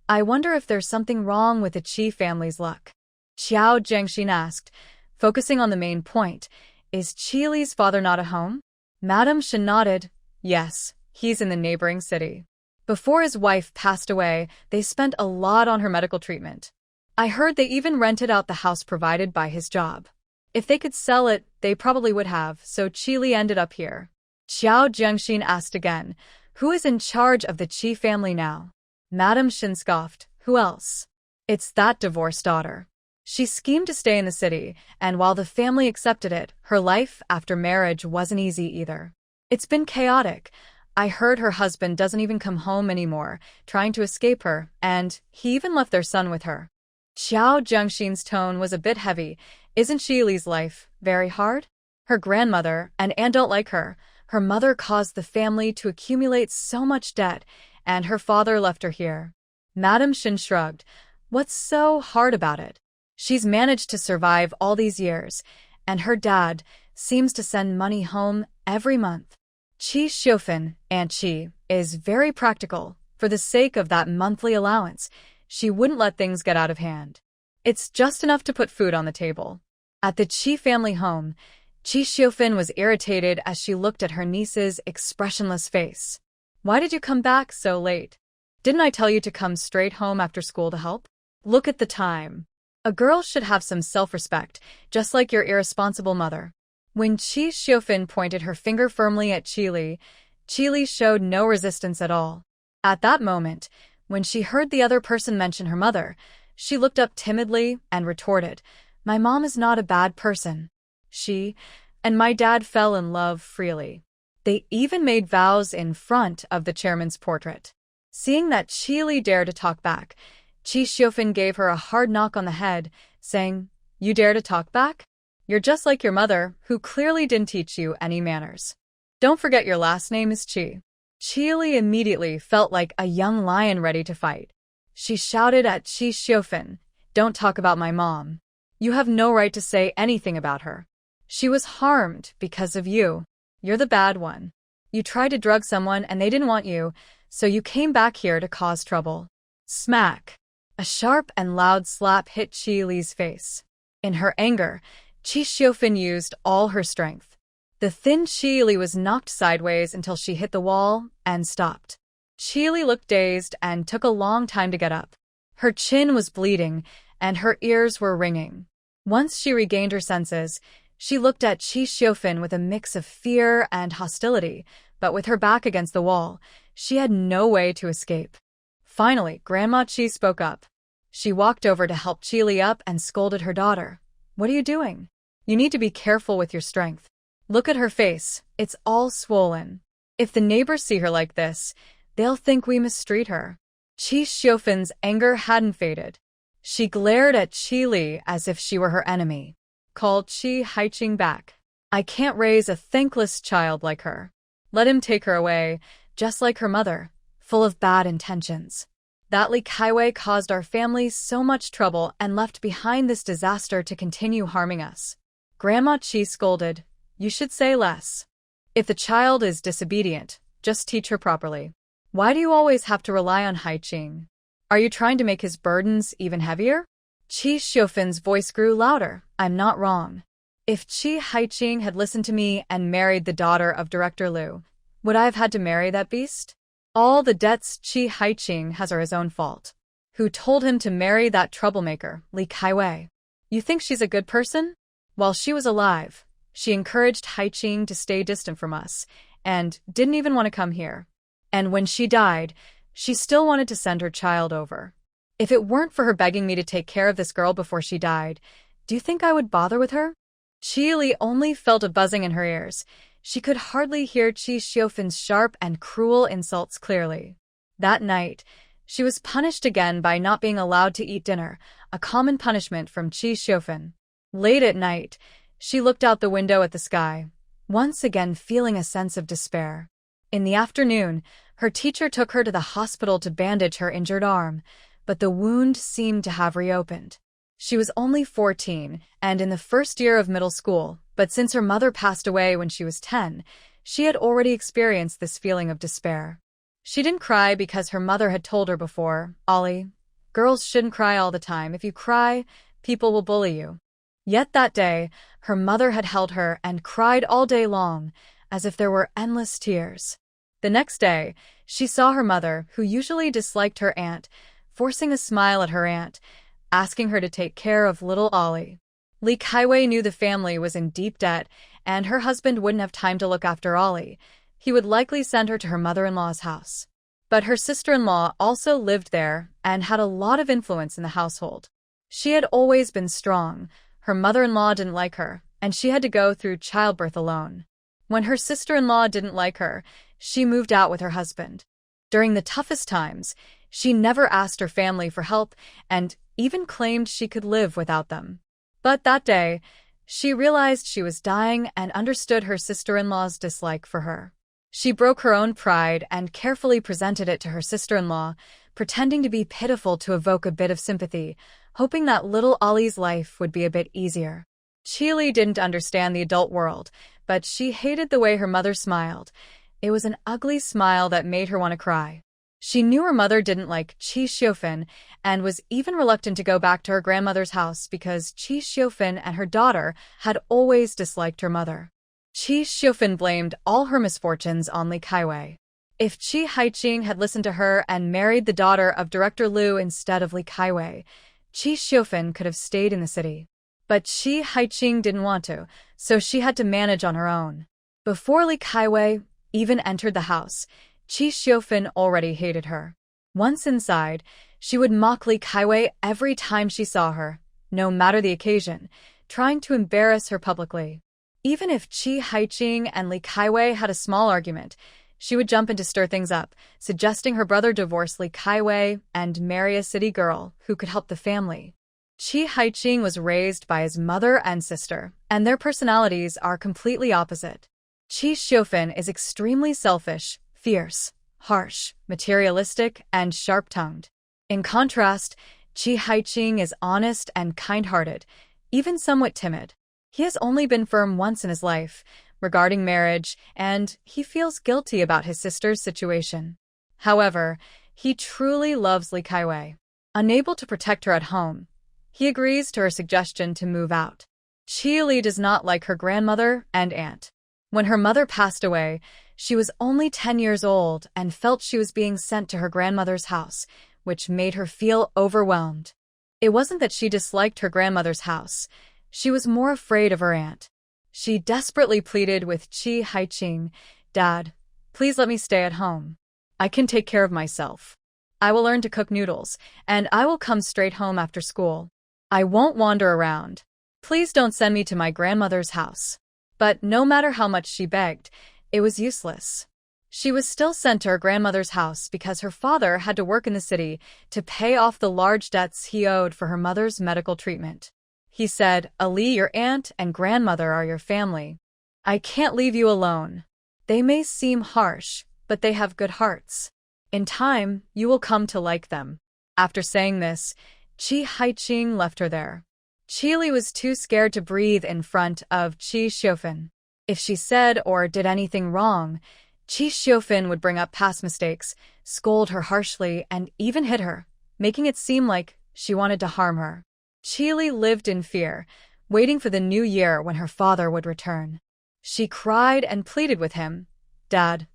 I wonder if there's something wrong with the Qi family's luck." Qiao Jiangxin asked, focusing on the main point. "Is Qi Li's father not at home?" Madame Shin nodded. "Yes, he's in the neighboring city. Before his wife passed away, they spent a lot on her medical treatment. I heard they even rented out the house provided by his job. If they could sell it, they probably would have, so Qi Li ended up here." Qiao Jiangxin asked again, "Who is in charge of the Qi family now?" Madame Shin scoffed. "Who else? It's that divorced daughter. She schemed to stay in the city, and while the family accepted it, her life after marriage wasn't easy either. It's been chaotic. I heard her husband doesn't even come home anymore, trying to escape her, and he even left their son with her." Qiao Jiangxin's tone was a bit heavy. "Isn't Qi Li's life very hard? Her grandmother and aunt don't like her. Her mother caused the family to accumulate so much debt, and her father left her here." Madame Shin shrugged. "What's so hard about it? She's managed to survive all these years, and her dad seems to send money home every month. Qi Xiufan, Aunt Qi, is very practical. For the sake of that monthly allowance, she wouldn't let things get out of hand. It's just enough to put food on the table." At the Qi family home, Chi Xiufan was irritated as she looked at her niece's expressionless face. Why did you come back so late? Didn't I tell you to come straight home after school to help? Look at the time. A girl should have some self-respect, just like your irresponsible mother. When Chi Xiufan pointed her finger firmly at Qili, Qili showed no resistance at all. At that moment, when she heard the other person mention her mother, she looked up timidly and retorted, "My mom is not a bad person. She and my dad fell in love freely. They even made vows in front of the chairman's portrait." Seeing that Qili dared to talk back, Chi Xiufan gave her a hard knock on the head, saying, "You dare to talk back? You're just like your mother, who clearly didn't teach you any manners. Don't forget your last name is Qi." Qili immediately felt like a young lion ready to fight. She shouted at Chi Xiufan, "Don't talk about my mom. You have no right to say anything about her. She was harmed because of you. You're the bad one. You tried to drug someone and they didn't want you, so you came back here to cause trouble." Smack! A sharp and loud slap hit Qili's face. In her anger, Chi Xiufan used all her strength. The thin Qili was knocked sideways until she hit the wall and stopped. Qili looked dazed and took a long time to get up. Her chin was bleeding and her ears were ringing. Once she regained her senses, she looked at Chi Xiufan with a mix of fear and hostility, but with her back against the wall, she had no way to escape. Finally, Grandma Chi spoke up. She walked over to help Qili up and scolded her daughter. "What are you doing? You need to be careful with your strength. Look at her face, it's all swollen. If the neighbors see her like this, they'll think we mistreat her." Chi Xiufan's anger hadn't faded. She glared at Qili as if she were her enemy. Called Chi Haiqing back. "I can't raise a thankless child like her. Let him take her away, just like her mother, full of bad intentions. That Li Kaiwei caused our family so much trouble and left behind this disaster to continue harming us." Grandma Chi scolded, "You should say less. If the child is disobedient, just teach her properly. Why do you always have to rely on Haiqing? Are you trying to make his burdens even heavier?" Chi Xiufan's voice grew louder. "I'm not wrong. If Chi Haiqing had listened to me and married the daughter of Director Liu, would I have had to marry that beast? All the debts Chi Haiqing has are his own fault. Who told him to marry that troublemaker, Li Kaiwei? You think she's a good person? While she was alive, she encouraged Haiqing to stay distant from us, and didn't even want to come here. And when she died, she still wanted to send her child over. If it weren't for her begging me to take care of this girl before she died, do you think I would bother with her?" Qili only felt a buzzing in her ears. She could hardly hear Chi Xiufan's sharp and cruel insults clearly. That night, she was punished again by not being allowed to eat dinner, a common punishment from Chi Xiufan. Late at night, she looked out the window at the sky, once again feeling a sense of despair. In the afternoon, her teacher took her to the hospital to bandage her injured arm, but the wound seemed to have reopened. She was only 14 and in the first year of middle school, but since her mother passed away when she was 10, she had already experienced this feeling of despair. She didn't cry because her mother had told her before, "Ollie, girls shouldn't cry all the time. If you cry, people will bully you." Yet that day, her mother had held her and cried all day long, as if there were endless tears. The next day, she saw her mother, who usually disliked her aunt, forcing a smile at her aunt, asking her to take care of little Ollie. Li Kaiwei knew the family was in deep debt, and her husband wouldn't have time to look after Ollie. He would likely send her to her mother-in-law's house. But her sister-in-law also lived there and had a lot of influence in the household. She had always been strong. Her mother-in-law didn't like her, and she had to go through childbirth alone. When her sister-in-law didn't like her, she moved out with her husband. During the toughest times, she never asked her family for help and even claimed she could live without them. But that day, she realized she was dying and understood her sister-in-law's dislike for her. She broke her own pride and carefully presented it to her sister-in-law, pretending to be pitiful to evoke a bit of sympathy, hoping that little Ollie's life would be a bit easier. Qili didn't understand the adult world, but she hated the way her mother smiled. It was an ugly smile that made her want to cry. She knew her mother didn't like Chi Xiufan and was even reluctant to go back to her grandmother's house because Chi Xiufan and her daughter had always disliked her mother. Chi Xiufan blamed all her misfortunes on Li Kaiwei. If Chi Haiqing had listened to her and married the daughter of Director Liu instead of Li Kaiwei, Chi Xiufan could have stayed in the city. But Chi Haiqing didn't want to, so she had to manage on her own. Before Li Kaiwei even entered the house, Chi Xiufan already hated her. Once inside, she would mock Li Kaiwei every time she saw her, no matter the occasion, trying to embarrass her publicly. Even if Chi Haiqing and Li Kaiwei had a small argument, she would jump in to stir things up, suggesting her brother divorce Li Kaiwei and marry a city girl who could help the family. Chi Haiqing was raised by his mother and sister, and their personalities are completely opposite. Chi Xiufan is extremely selfish, fierce, harsh, materialistic, and sharp-tongued. In contrast, Chi Haiqing is honest and kind-hearted, even somewhat timid. He has only been firm once in his life, regarding marriage, and he feels guilty about his sister's situation. However, he truly loves Li Kaiwei. Unable to protect her at home, he agrees to her suggestion to move out. Qi Li does not like her grandmother and aunt. When her mother passed away, she was only 10 years old and felt she was being sent to her grandmother's house, which made her feel overwhelmed. It wasn't that she disliked her grandmother's house. She was more afraid of her aunt. She desperately pleaded with Chi Haiqing, "Dad, please let me stay at home. I can take care of myself. I will learn to cook noodles, and I will come straight home after school. I won't wander around. Please don't send me to my grandmother's house." But no matter how much she begged, it was useless. She was still sent to her grandmother's house because her father had to work in the city to pay off the large debts he owed for her mother's medical treatment. He said, "Ali, your aunt and grandmother are your family. I can't leave you alone. They may seem harsh, but they have good hearts. In time, you will come to like them." After saying this, Chi Haiqing left her there. Qi Li was too scared to breathe in front of Chi Xiufan. If she said or did anything wrong, Chi Xiufan would bring up past mistakes, scold her harshly, and even hit her, making it seem like she wanted to harm her. Qi Li lived in fear, waiting for the new year when her father would return. She cried and pleaded with him, "Dad,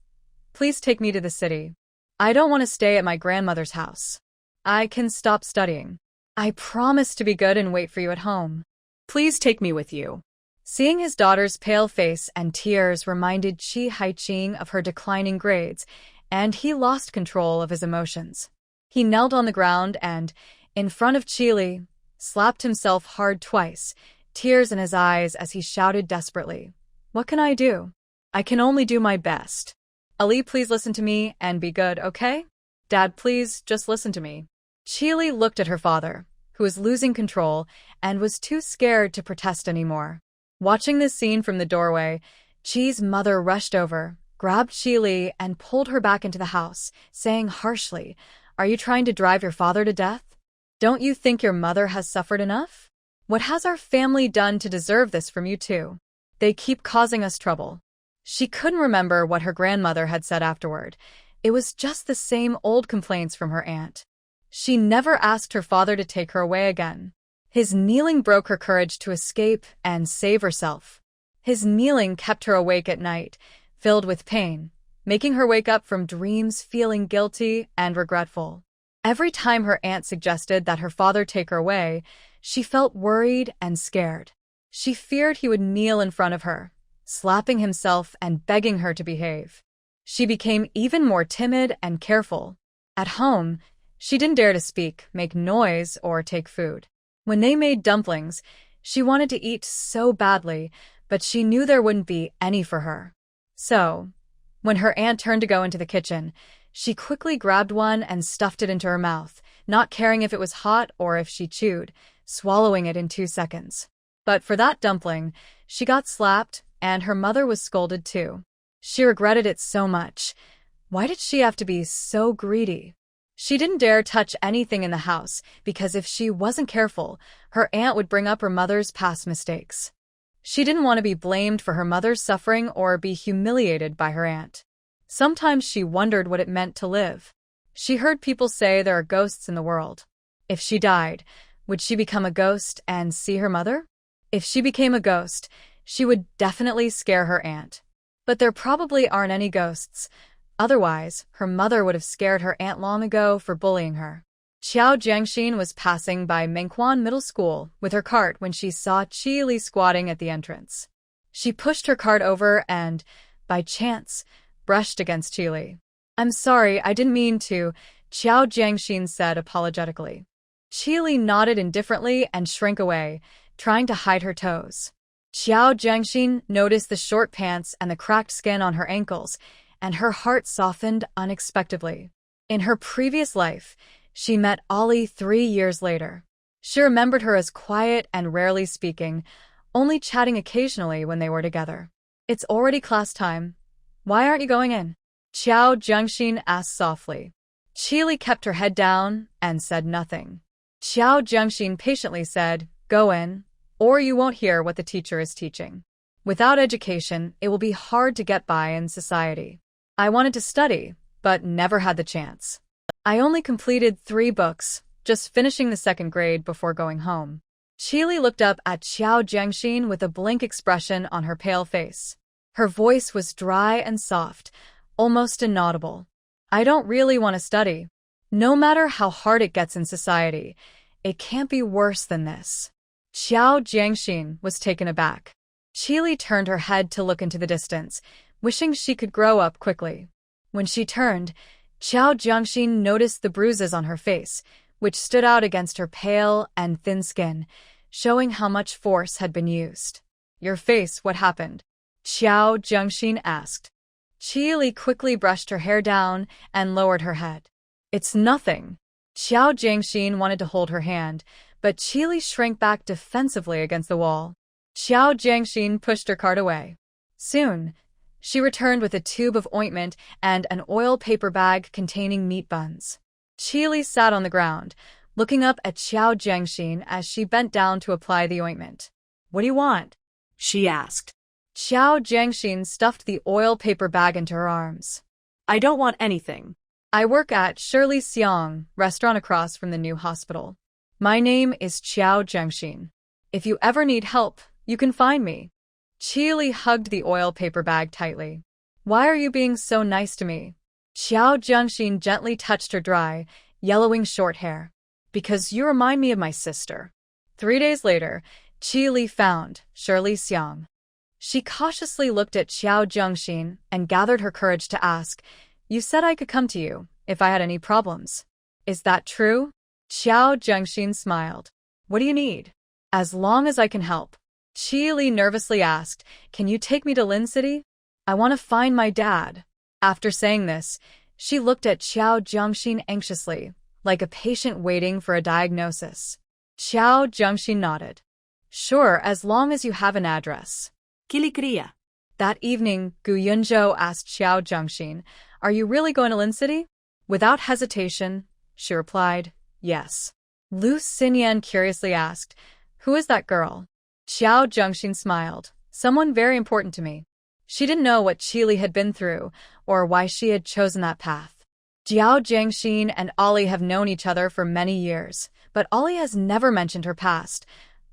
please take me to the city. I don't want to stay at my grandmother's house. I can stop studying. I promise to be good and wait for you at home. Please take me with you." Seeing his daughter's pale face and tears reminded Chi Haiqing of her declining grades, and he lost control of his emotions. He knelt on the ground and, in front of Qi Li, slapped himself hard twice, tears in his eyes as he shouted desperately, "What can I do? I can only do my best. Ali, please listen to me and be good, okay? Dad, please just listen to me." Qi Li looked at her father, who was losing control and was too scared to protest anymore. Watching this scene from the doorway, Qi's mother rushed over, grabbed Qi Li, and pulled her back into the house, saying harshly, "Are you trying to drive your father to death? Don't you think your mother has suffered enough? What has our family done to deserve this from you two? They keep causing us trouble." She couldn't remember what her grandmother had said afterward. It was just the same old complaints from her aunt. She never asked her father to take her away again. His kneeling broke her courage to escape and save herself. His kneeling kept her awake at night, filled with pain, making her wake up from dreams feeling guilty and regretful. Every time her aunt suggested that her father take her away, she felt worried and scared. She feared he would kneel in front of her, slapping himself and begging her to behave. She became even more timid and careful. At home, she didn't dare to speak, make noise, or take food. When they made dumplings, she wanted to eat so badly, but she knew there wouldn't be any for her. So, when her aunt turned to go into the kitchen, she quickly grabbed one and stuffed it into her mouth, not caring if it was hot or if she chewed, swallowing it in 2 seconds. But for that dumpling, she got slapped, and her mother was scolded too. She regretted it so much. Why did she have to be so greedy? She didn't dare touch anything in the house because if she wasn't careful, her aunt would bring up her mother's past mistakes. She didn't want to be blamed for her mother's suffering or be humiliated by her aunt. Sometimes she wondered what it meant to live. She heard people say there are ghosts in the world. If she died, would she become a ghost and see her mother? If she became a ghost, she would definitely scare her aunt. But there probably aren't any ghosts. Otherwise, her mother would have scared her aunt long ago for bullying her. Xiao Jiangxin was passing by Mengquan Middle School with her cart when she saw Qi Li squatting at the entrance. She pushed her cart over and, by chance, brushed against Qi Li. "I'm sorry, I didn't mean to," Xiao Jiangxin said apologetically. Qi Li nodded indifferently and shrank away, trying to hide her toes. Xiao Jiangxin noticed the short pants and the cracked skin on her ankles, and her heart softened unexpectedly. In her previous life, she met Ollie 3 years later. She remembered her as quiet and rarely speaking, only chatting occasionally when they were together. "It's already class time. Why aren't you going in?" Xiao Jiangxin asked softly. Qi Li kept her head down and said nothing. Xiao Jiangxin patiently said, "Go in, or you won't hear what the teacher is teaching. Without education, it will be hard to get by in society. I wanted to study, but never had the chance. I only completed 3 books, just finishing the 2nd grade before going home." Qi Li looked up at Xiao Jiangxin with a blank expression on her pale face. Her voice was dry and soft, almost inaudible. "I don't really want to study. No matter how hard it gets in society, it can't be worse than this." Xiao Jiangxin was taken aback. Qi Li turned her head to look into the distance, wishing she could grow up quickly. When she turned, Xiao Jiangxin noticed the bruises on her face, which stood out against her pale and thin skin, showing how much force had been used. "Your face, what happened?" Xiao Jiangxin asked. Qi Li quickly brushed her hair down and lowered her head. "It's nothing." Xiao Jiangxin wanted to hold her hand, but Qi Li shrank back defensively against the wall. Xiao Jiangxin pushed her cart away. Soon, she returned with a tube of ointment and an oil paper bag containing meat buns. Qi Li sat on the ground, looking up at Xiao Jiangxin as she bent down to apply the ointment. "What do you want?" she asked. Xiao Jiangxin stuffed the oil paper bag into her arms. "I don't want anything. I work at Shirley Xiang restaurant across from the new hospital. My name is Xiao Jiangxin. If you ever need help, you can find me." Qi Li hugged the oil paper bag tightly. "Why are you being so nice to me?" Xiao Jiangxin gently touched her dry, yellowing short hair. "Because you remind me of my sister." 3 days later, Qi Li found Shirley Xiang. She cautiously looked at Xiao Jiangxin and gathered her courage to ask, "You said I could come to you if I had any problems. Is that true?" Xiao Jiangxin smiled. "What do you need?" "As long as I can help." Qi Li nervously asked, "Can you take me to Lin City? I want to find my dad." After saying this, she looked at Xiao Jiangxin anxiously, like a patient waiting for a diagnosis. Xiao Jiangxin nodded. "Sure, as long as you have an address." Kilikriya. That evening, Gu Yunzhou asked Xiao Jiangxin, "Are you really going to Lin City?" Without hesitation, she replied, "Yes." Lu Xinyan curiously asked, "Who is that girl?" Xiao Jiangxin smiled. "Someone very important to me." She didn't know what Qi Li had been through, or why she had chosen that path. Xiao Jiangxin and Ollie have known each other for many years, but Ollie has never mentioned her past,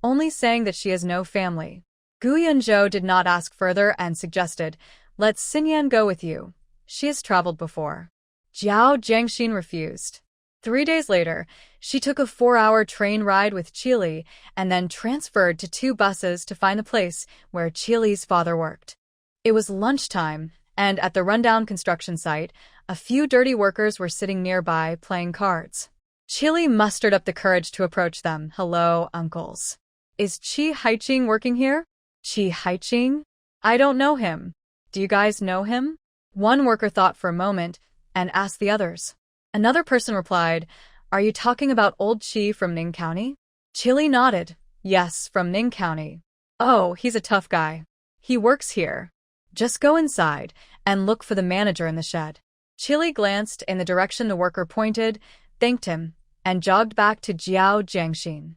only saying that she has no family. Gu Yunzhou did not ask further and suggested, "Let Xinyan go with you. She has traveled before." Xiao Jiangxin refused. 3 days later, she took a 4-hour train ride with Qi Li and then transferred to 2 buses to find the place where Qi Li's father worked. It was lunchtime, and at the rundown construction site, a few dirty workers were sitting nearby playing cards. Qi Li mustered up the courage to approach them. "Hello, uncles. Is Qi Haiqing working here?" "Qi Haiqing? I don't know him. Do you guys know him?" One worker thought for a moment and asked the others. Another person replied, "Are you talking about old Qi from Ning County?" Qi Li nodded. "Yes, from Ning County." "Oh, he's a tough guy. He works here. Just go inside and look for the manager in the shed." Qi Li glanced in the direction the worker pointed, thanked him, and jogged back to Xiao Jiangxin.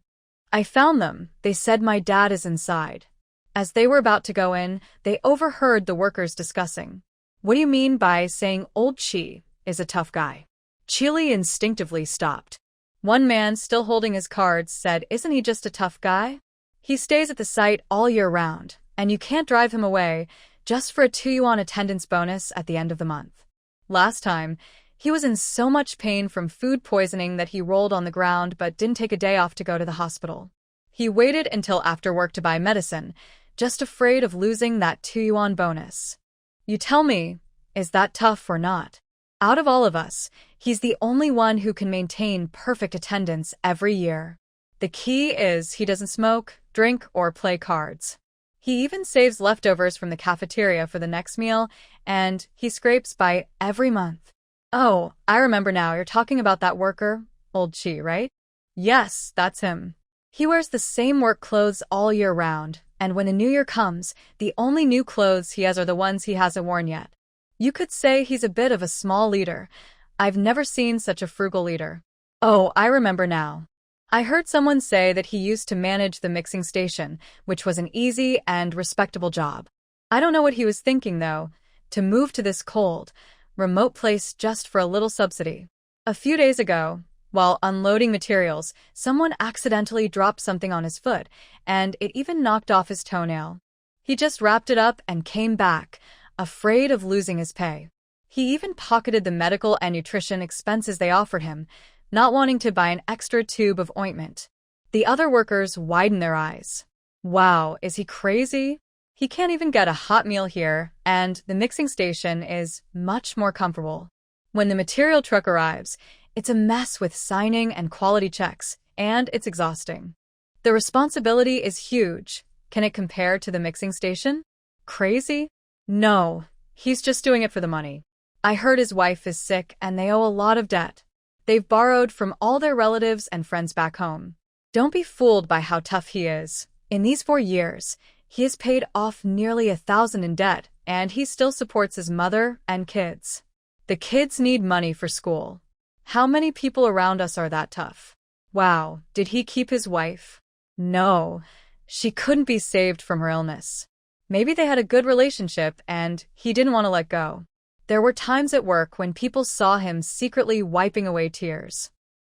"I found them. They said my dad is inside." As they were about to go in, they overheard the workers discussing. "What do you mean by saying old Qi is a tough guy?" Chili instinctively stopped. One man, still holding his cards, said, "Isn't he just a tough guy? He stays at the site all year round, and you can't drive him away just for a 2 yuan attendance bonus at the end of the month." Last time, he was in so much pain from food poisoning that he rolled on the ground but didn't take a day off to go to the hospital. He waited until after work to buy medicine, just afraid of losing that 2 yuan bonus. You tell me, is that tough or not? Out of all of us, he's the only one who can maintain perfect attendance every year. The key is he doesn't smoke, drink, or play cards. He even saves leftovers from the cafeteria for the next meal, and he scrapes by every month. Oh, I remember now, you're talking about that worker, old Chi, right? Yes, that's him. He wears the same work clothes all year round, and when the new year comes, the only new clothes he has are the ones he hasn't worn yet. You could say he's a bit of a small leader. I've never seen such a frugal leader. Oh, I remember now. I heard someone say that he used to manage the mixing station, which was an easy and respectable job. I don't know what he was thinking, though, to move to this cold, remote place just for a little subsidy. A few days ago, while unloading materials, someone accidentally dropped something on his foot, and it even knocked off his toenail. He just wrapped it up and came back, afraid of losing his pay. He even pocketed the medical and nutrition expenses they offered him, not wanting to buy an extra tube of ointment. The other workers widened their eyes. Wow, is he crazy? He can't even get a hot meal here, and the mixing station is much more comfortable. When the material truck arrives, it's a mess with signing and quality checks, and it's exhausting. The responsibility is huge. Can it compare to the mixing station? Crazy? No, he's just doing it for the money. I heard his wife is sick and they owe a lot of debt. They've borrowed from all their relatives and friends back home. Don't be fooled by how tough he is. In these 4 years, he has paid off nearly 1,000 in debt, and he still supports his mother and kids. The kids need money for school. How many people around us are that tough? Wow, did he keep his wife? No, she couldn't be saved from her illness. Maybe they had a good relationship and he didn't want to let go. There were times at work when people saw him secretly wiping away tears.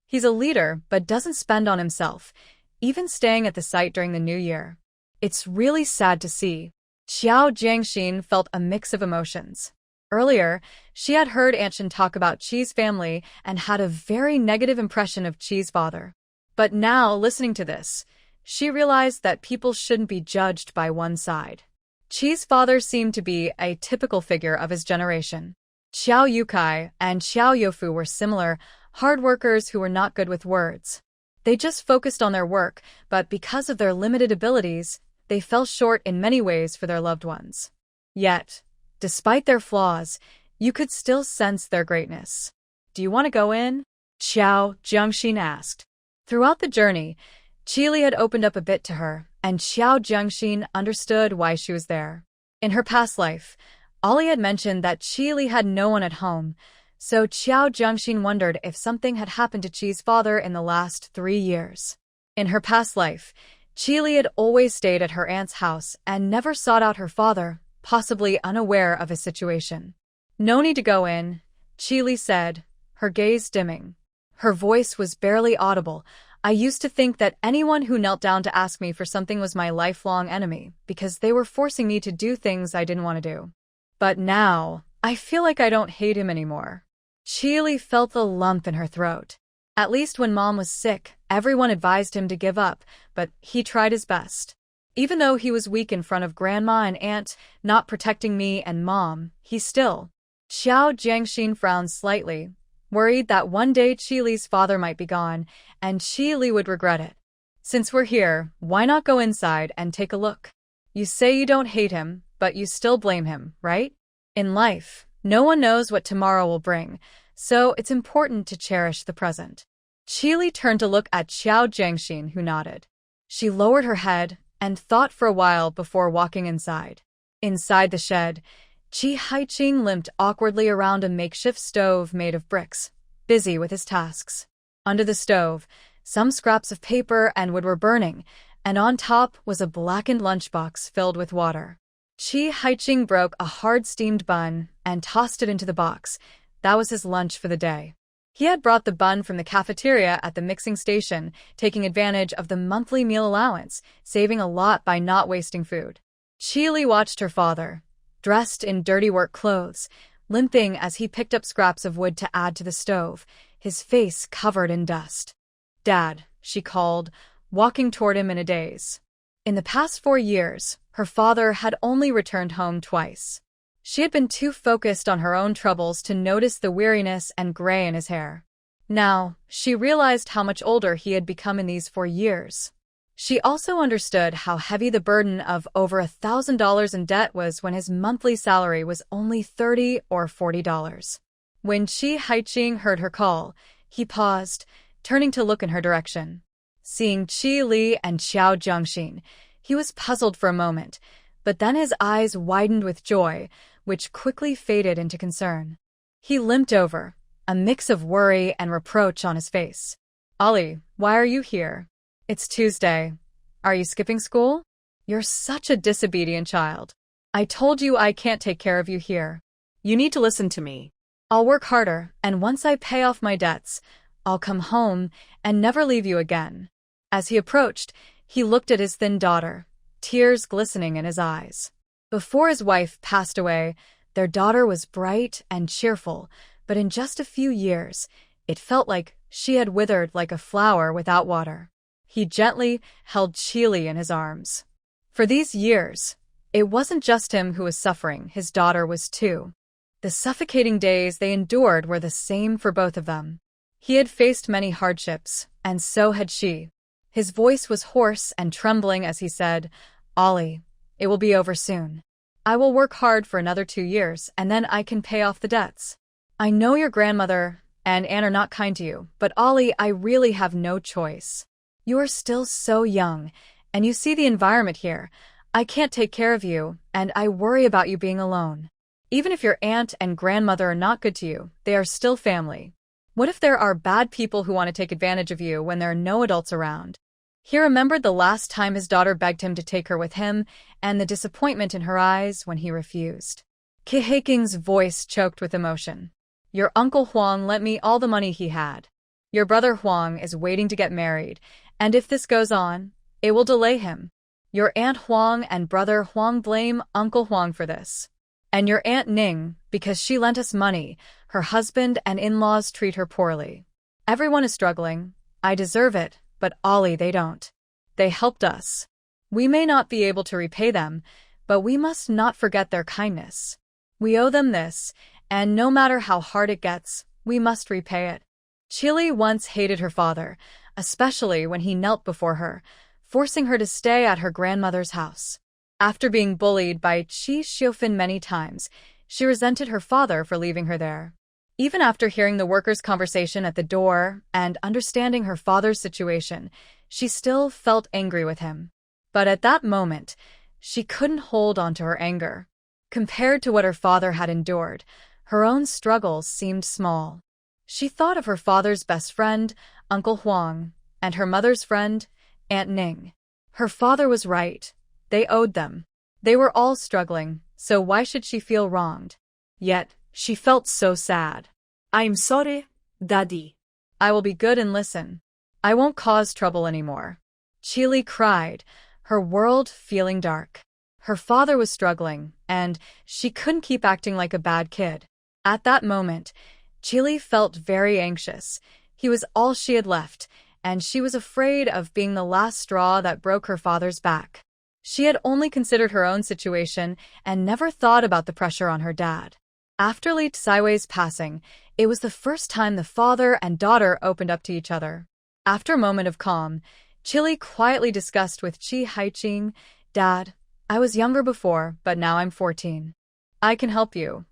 He's a leader but doesn't spend on himself, even staying at the site during the new year. It's really sad to see. Xiao Jiangxin felt a mix of emotions. Earlier, she had heard Anshin talk about Qi's family and had a very negative impression of Qi's father. But now, listening to this, she realized that people shouldn't be judged by one side. Qi's father seemed to be a typical figure of his generation. Xiao Yukai and Xiao Youfu were similar, hard workers who were not good with words. They just focused on their work, but because of their limited abilities, they fell short in many ways for their loved ones. Yet, despite their flaws, you could still sense their greatness. Do you want to go in? Xiao Jiangxin asked. Throughout the journey, Qili had opened up a bit to her, and Xiao Jiangxin understood why she was there. In her past life, Ollie had mentioned that Qili had no one at home, so Xiao Jiangxin wondered if something had happened to Qi's father in the last 3 years. In her past life, Qili had always stayed at her aunt's house and never sought out her father, possibly unaware of his situation. "No need to go in," Qili said, her gaze dimming. Her voice was barely audible. "I used to think that anyone who knelt down to ask me for something was my lifelong enemy, because they were forcing me to do things I didn't want to do. But now, I feel like I don't hate him anymore." Qili felt the lump in her throat. At least when Mom was sick, everyone advised him to give up, but he tried his best. Even though he was weak in front of Grandma and Aunt, not protecting me and Mom, he still. Xiao Jiangxin frowned slightly, worried that one day Qili's father might be gone, and Qili would regret it. "Since we're here, why not go inside and take a look? You say you don't hate him, but you still blame him, right? In life, no one knows what tomorrow will bring, so it's important to cherish the present." Qili turned to look at Xiao Jiangxin, who nodded. She lowered her head and thought for a while before walking inside. Inside the shed, Qi Haiqing limped awkwardly around a makeshift stove made of bricks, busy with his tasks. Under the stove, some scraps of paper and wood were burning, and on top was a blackened lunchbox filled with water. Qi Haiqing broke a hard steamed bun and tossed it into the box. That was his lunch for the day. He had brought the bun from the cafeteria at the mixing station, taking advantage of the monthly meal allowance, saving a lot by not wasting food. Chili watched her father, dressed in dirty work clothes, limping as he picked up scraps of wood to add to the stove, his face covered in dust. "Dad," she called, walking toward him in a daze. In the past 4 years, her father had only returned home twice. She had been too focused on her own troubles to notice the weariness and gray in his hair. Now, she realized how much older he had become in these 4 years. She also understood how heavy the burden of over $1,000 in debt was when his monthly salary was only $30 or $40. When Chi Haiqing heard her call, he paused, turning to look in her direction. Seeing Qi Li and Xiao Jiangxin, he was puzzled for a moment, but then his eyes widened with joy, which quickly faded into concern. He limped over, a mix of worry and reproach on his face. "Ollie, why are you here? It's Tuesday. Are you skipping school? You're such a disobedient child. I told you I can't take care of you here. You need to listen to me. I'll work harder, and once I pay off my debts, I'll come home and never leave you again." As he approached, he looked at his thin daughter, tears glistening in his eyes. Before his wife passed away, their daughter was bright and cheerful, but in just a few years, it felt like she had withered like a flower without water. He gently held Chili in his arms. For these years, it wasn't just him who was suffering, his daughter was too. The suffocating days they endured were the same for both of them. He had faced many hardships, and so had she. His voice was hoarse and trembling as he said, "Ollie, it will be over soon. I will work hard for another 2 years, and then I can pay off the debts. I know your grandmother and Anne are not kind to you, but Ollie, I really have no choice. You are still so young, and you see the environment here. I can't take care of you, and I worry about you being alone. Even if your aunt and grandmother are not good to you, they are still family. What if there are bad people who want to take advantage of you when there are no adults around?" He remembered the last time his daughter begged him to take her with him and the disappointment in her eyes when he refused. Kiheking's voice choked with emotion. "Your uncle Huang lent me all the money he had. Your brother Huang is waiting to get married, and if this goes on, it will delay him. Your aunt Huang and brother Huang blame Uncle Huang for this. And your aunt Ning, because she lent us money, her husband and in-laws treat her poorly. Everyone is struggling. I deserve it, but Ollie, they don't. They helped us. We may not be able to repay them, but we must not forget their kindness. We owe them this, and no matter how hard it gets, we must repay it." Chili once hated her father, especially when he knelt before her, forcing her to stay at her grandmother's house. After being bullied by Qi Xiufan many times, she resented her father for leaving her there. Even after hearing the workers' conversation at the door and understanding her father's situation, she still felt angry with him. But at that moment, she couldn't hold on to her anger. Compared to what her father had endured, her own struggles seemed small. She thought of her father's best friend, Uncle Huang, and her mother's friend, Aunt Ning. Her father was right. They owed them. They were all struggling, so why should she feel wronged? Yet, she felt so sad. "I'm sorry, Daddy." "I will be good and listen. I won't cause trouble anymore." Chili cried, her world feeling dark. Her father was struggling, and she couldn't keep acting like a bad kid. At that moment, Chili felt very anxious. He was all she had left, and she was afraid of being the last straw that broke her father's back. She had only considered her own situation and never thought about the pressure on her dad. After Li Tsaiwei's passing, it was the first time the father and daughter opened up to each other. After a moment of calm, Chili quietly discussed with Chi Haiqing, "Dad, I was younger before, but now I'm 14. I can help you.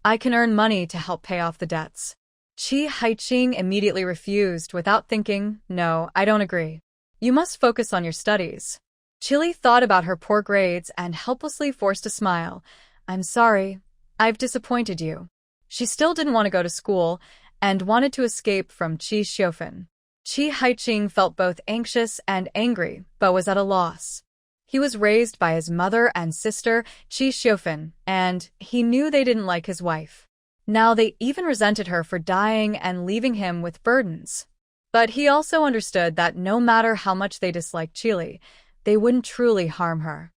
I can earn money to help pay off the debts." Chi Haiqing immediately refused without thinking, "No, I don't agree. You must focus on your studies." Chili thought about her poor grades and helplessly forced a smile. "I'm sorry. I've disappointed you." She still didn't want to go to school and wanted to escape from Qi Xiufan. Chi Haiqing felt both anxious and angry, but was at a loss. He was raised by his mother and sister, Qi Xiufan, and he knew they didn't like his wife. Now they even resented her for dying and leaving him with burdens. But he also understood that no matter how much they disliked Chili, they wouldn't truly harm her.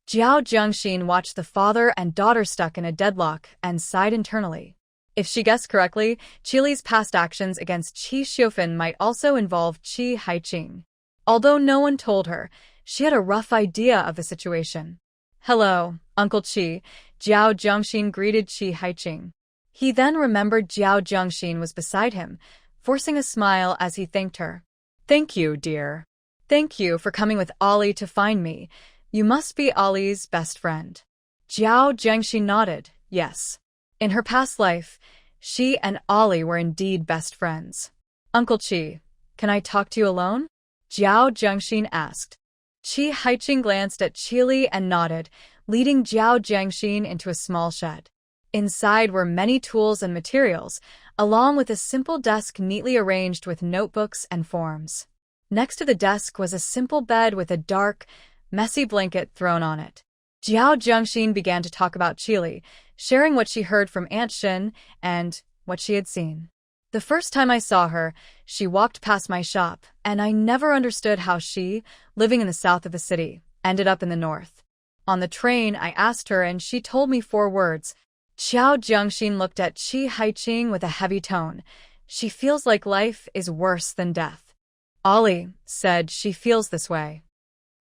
Jiao Jiangxin watched the father and daughter stuck in a deadlock and sighed internally. If she guessed correctly, Chili's past actions against Qi Xiufan might also involve Qi Haiqing. Although no one told her, she had a rough idea of the situation. "Hello, Uncle Qi," Jiao Jiangxin greeted Qi Haiqing. He then remembered Jiao Jiangxin was beside him, forcing a smile as he thanked her. "Thank you, dear. Thank you for coming with Ollie to find me. You must be Ollie's best friend." Jiao Jiangxin nodded, yes. In her past life, she and Ollie were indeed best friends. "Uncle Qi, can I talk to you alone?" Jiao Jiangxin asked. Qi Haiqing glanced at Chili and nodded, leading Jiao Jiangxin into a small shed. Inside were many tools and materials, along with a simple desk neatly arranged with notebooks and forms. Next to the desk was a simple bed with a dark, messy blanket thrown on it. Jiao Jiangxin began to talk about Chili, sharing what she heard from Aunt Shin and what she had seen. "The first time I saw her, she walked past my shop, and I never understood how she, living in the south of the city, ended up in the north. On the train, I asked her and she told me 4 words. Jiao Jiangxin looked at Qi Haiqing with a heavy tone. "She feels like life is worse than death." Ollie said she feels this way.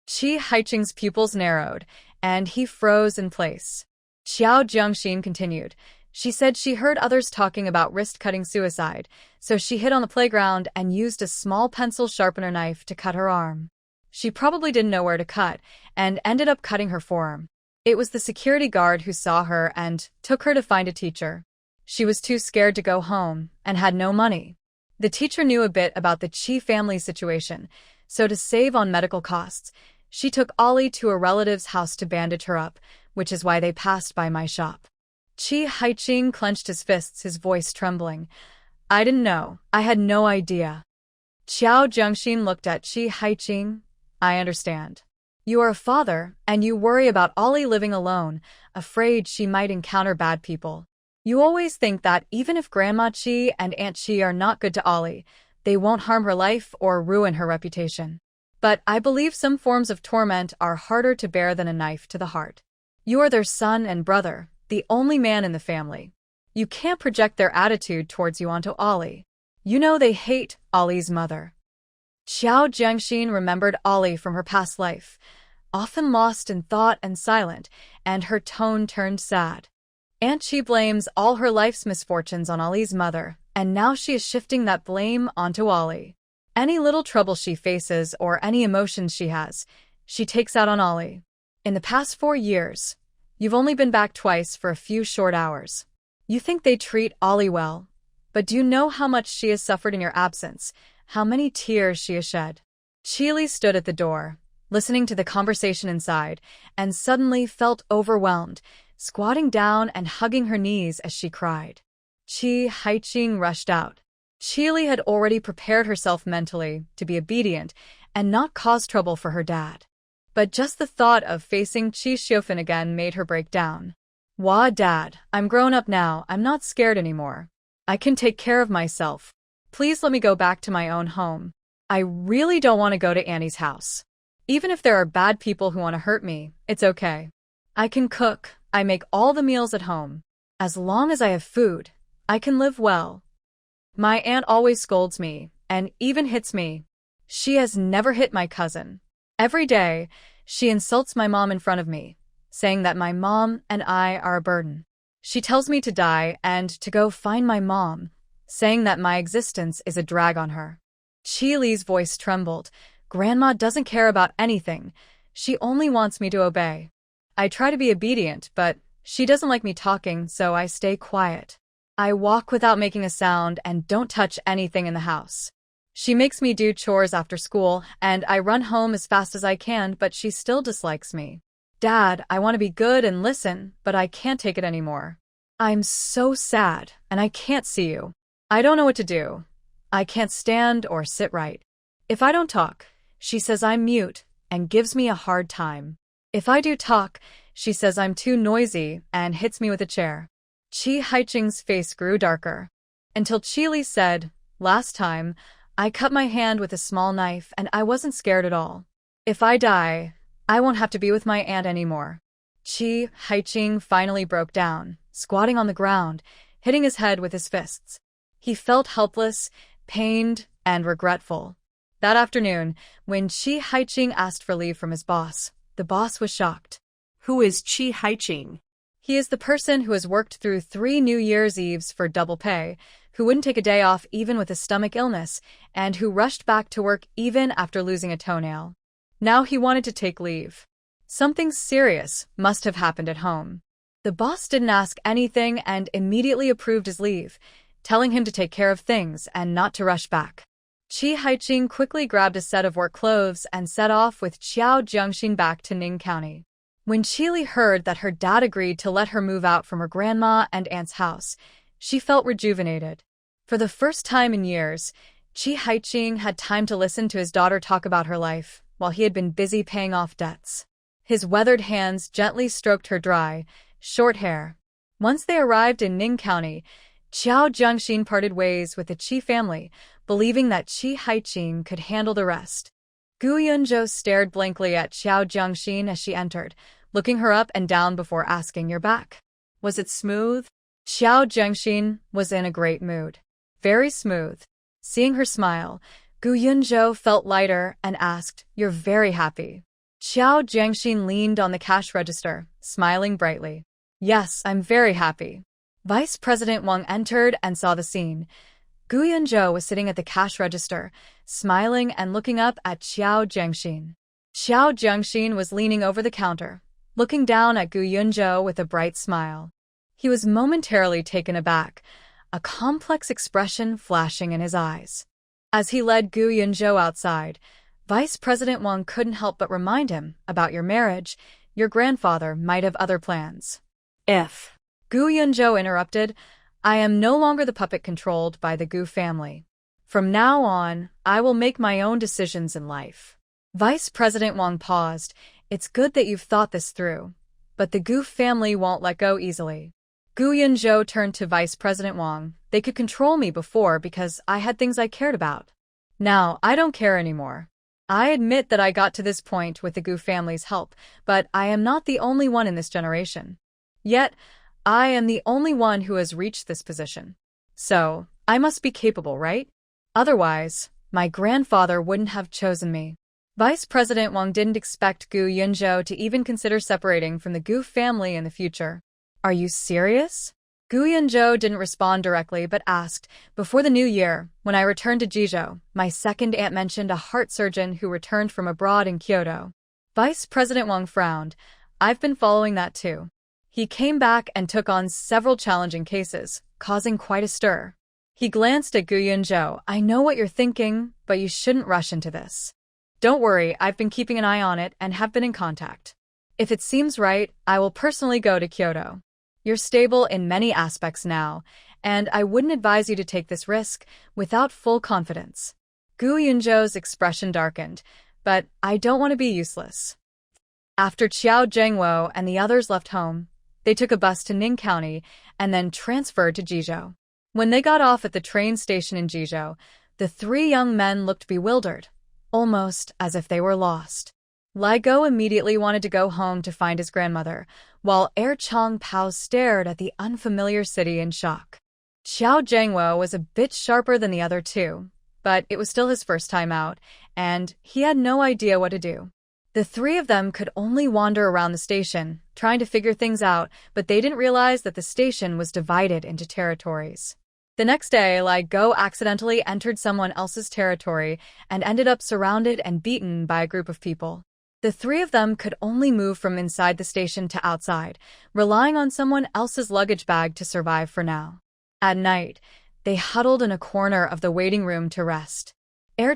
Qi Haiqing's pupils narrowed, and he froze in place. Jiao Jiangxin continued. "She said she heard others talking about wrist-cutting suicide, so she hid on the playground and used a small pencil sharpener knife to cut her arm. She probably didn't know where to cut, and ended up cutting her forearm. It was the security guard who saw her and took her to find a teacher. She was too scared to go home and had no money. The teacher knew a bit about the Qi family situation, so to save on medical costs, she took Ollie to a relative's house to bandage her up, which is why they passed by my shop." Qi Haiqing clenched his fists, his voice trembling. "I didn't know. I had no idea." Jiao Jiangxin looked at Qi Haiqing. "I understand. You are a father, and you worry about Ollie living alone, afraid she might encounter bad people. You always think that even if Grandma Qi and Aunt Qi are not good to Ollie, they won't harm her life or ruin her reputation. But I believe some forms of torment are harder to bear than a knife to the heart. You are their son and brother, the only man in the family. You can't project their attitude towards you onto Ollie. You know they hate Ollie's mother." Jiao Jiangxin remembered Ollie from her past life, often lost in thought and silent, and her tone turned sad. Aunt Qi blames all her life's misfortunes on Ollie's mother, and now she is shifting that blame onto Ollie. Any little trouble she faces or any emotions she has, she takes out on Ollie. In the past 4 years, you've only been back twice for a few short hours. You think they treat Ollie well, but do you know how much she has suffered in your absence? How many tears she has shed?" Chili stood at the door, listening to the conversation inside, and suddenly felt overwhelmed, squatting down and hugging her knees as she cried. Qi Haiqing rushed out. Chili had already prepared herself mentally to be obedient and not cause trouble for her dad. But just the thought of facing Qi Xiufan again made her break down. "Wah, Dad, I'm grown up now, I'm not scared anymore. I can take care of myself. Please let me go back to my own home. I really don't want to go to Annie's house. Even if there are bad people who want to hurt me, it's okay. I can cook, I make all the meals at home. As long as I have food, I can live well. My aunt always scolds me, and even hits me. She has never hit my cousin. Every day, she insults my mom in front of me, saying that my mom and I are a burden. She tells me to die and to go find my mom, saying that my existence is a drag on her." Chili's voice trembled. "Grandma doesn't care about anything. She only wants me to obey. I try to be obedient, but she doesn't like me talking, so I stay quiet. I walk without making a sound and don't touch anything in the house. She makes me do chores after school, and I run home as fast as I can, but she still dislikes me. Dad, I want to be good and listen, but I can't take it anymore. I'm so sad, and I can't see you. I don't know what to do. I can't stand or sit right. If I don't talk, she says I'm mute and gives me a hard time. If I do talk, she says I'm too noisy and hits me with a chair." Chi Haiching's face grew darker. Until Chi Li said, "Last time, I cut my hand with a small knife and I wasn't scared at all. If I die, I won't have to be with my aunt anymore." Chi Haiching finally broke down, squatting on the ground, hitting his head with his fists. He felt helpless, pained, and regretful. That afternoon, when Chi Haiching asked for leave from his boss, the boss was shocked. Who is Chi Haiching? He is the person who has worked through 3 New Year's Eves for double pay, who wouldn't take a day off even with a stomach illness, and who rushed back to work even after losing a toenail. Now he wanted to take leave. Something serious must have happened at home. The boss didn't ask anything and immediately approved his leave, telling him to take care of things and not to rush back. Chi Haiching quickly grabbed a set of work clothes and set off with Xiao Jiangxin back to Ning County. When Chi Li heard that her dad agreed to let her move out from her grandma and aunt's house, she felt rejuvenated. For the first time in years, Chi Haiching had time to listen to his daughter talk about her life, while he had been busy paying off debts. His weathered hands gently stroked her dry, short hair. Once they arrived in Ning County, Xiao Jiangxin parted ways with the Chi family, believing that Chi Haiching could handle the rest. Gu Yunzhou stared blankly at Xiao Jiangxin as she entered, looking her up and down before asking, "You're back. Was it smooth?" Xiao Jiangxin was in a great mood. Very smooth. Seeing her smile, Gu Yunzhou felt lighter and asked, "You're very happy." Xiao Jiangxin leaned on the cash register, smiling brightly. "Yes, I'm very happy." Vice President Wang entered and saw the scene. Gu Yunzhou was sitting at the cash register, smiling and looking up at Xiao Jiangxin. Xiao Jiangxin was leaning over the counter, looking down at Gu Yunzhou with a bright smile. He was momentarily taken aback, a complex expression flashing in his eyes. As he led Gu Yunzhou outside, Vice President Wang couldn't help but remind him about your marriage. Your grandfather might have other plans. If Gu Yunzhou interrupted, "I am no longer the puppet controlled by the Gu family. From now on, I will make my own decisions in life." Vice President Wang paused. "It's good that you've thought this through, but the Gu family won't let go easily." Gu Yunzhou turned to Vice President Wang. "They could control me before because I had things I cared about. Now, I don't care anymore. I admit that I got to this point with the Gu family's help, but I am not the only one in this generation. Yet, I am the only one who has reached this position. So, I must be capable, right? Otherwise, my grandfather wouldn't have chosen me." Vice President Wang didn't expect Gu Yunzhou to even consider separating from the Gu family in the future. "Are you serious?" Gu Yunzhou didn't respond directly but asked, "Before the new year, when I returned to Jizhou, my second aunt mentioned a heart surgeon who returned from abroad in Kyoto." Vice President Wang frowned. "I've been following that too. He came back and took on several challenging cases, causing quite a stir." He glanced at Gu Yunzhou. "I know what you're thinking, but you shouldn't rush into this. Don't worry, I've been keeping an eye on it and have been in contact. If it seems right, I will personally go to Kyoto. You're stable in many aspects now, and I wouldn't advise you to take this risk without full confidence." Gu Yunzhou's expression darkened, "But I don't want to be useless." After Qiao Zhengwo and the others left home, they took a bus to Ning County and then transferred to Jizhou. When they got off at the train station in Jizhou, the 3 young men looked bewildered, almost as if they were lost. Lai Go immediately wanted to go home to find his grandmother, while Chong Pao stared at the unfamiliar city in shock. Xiao Zhengwo was a bit sharper than the other 2, but it was still his first time out, and he had no idea what to do. The 3 of them could only wander around the station, trying to figure things out, but they didn't realize that the station was divided into territories. The next day, Lai Go accidentally entered someone else's territory and ended up surrounded and beaten by a group of people. The 3 of them could only move from inside the station to outside, relying on someone else's luggage bag to survive for now. At night, they huddled in a corner of the waiting room to rest.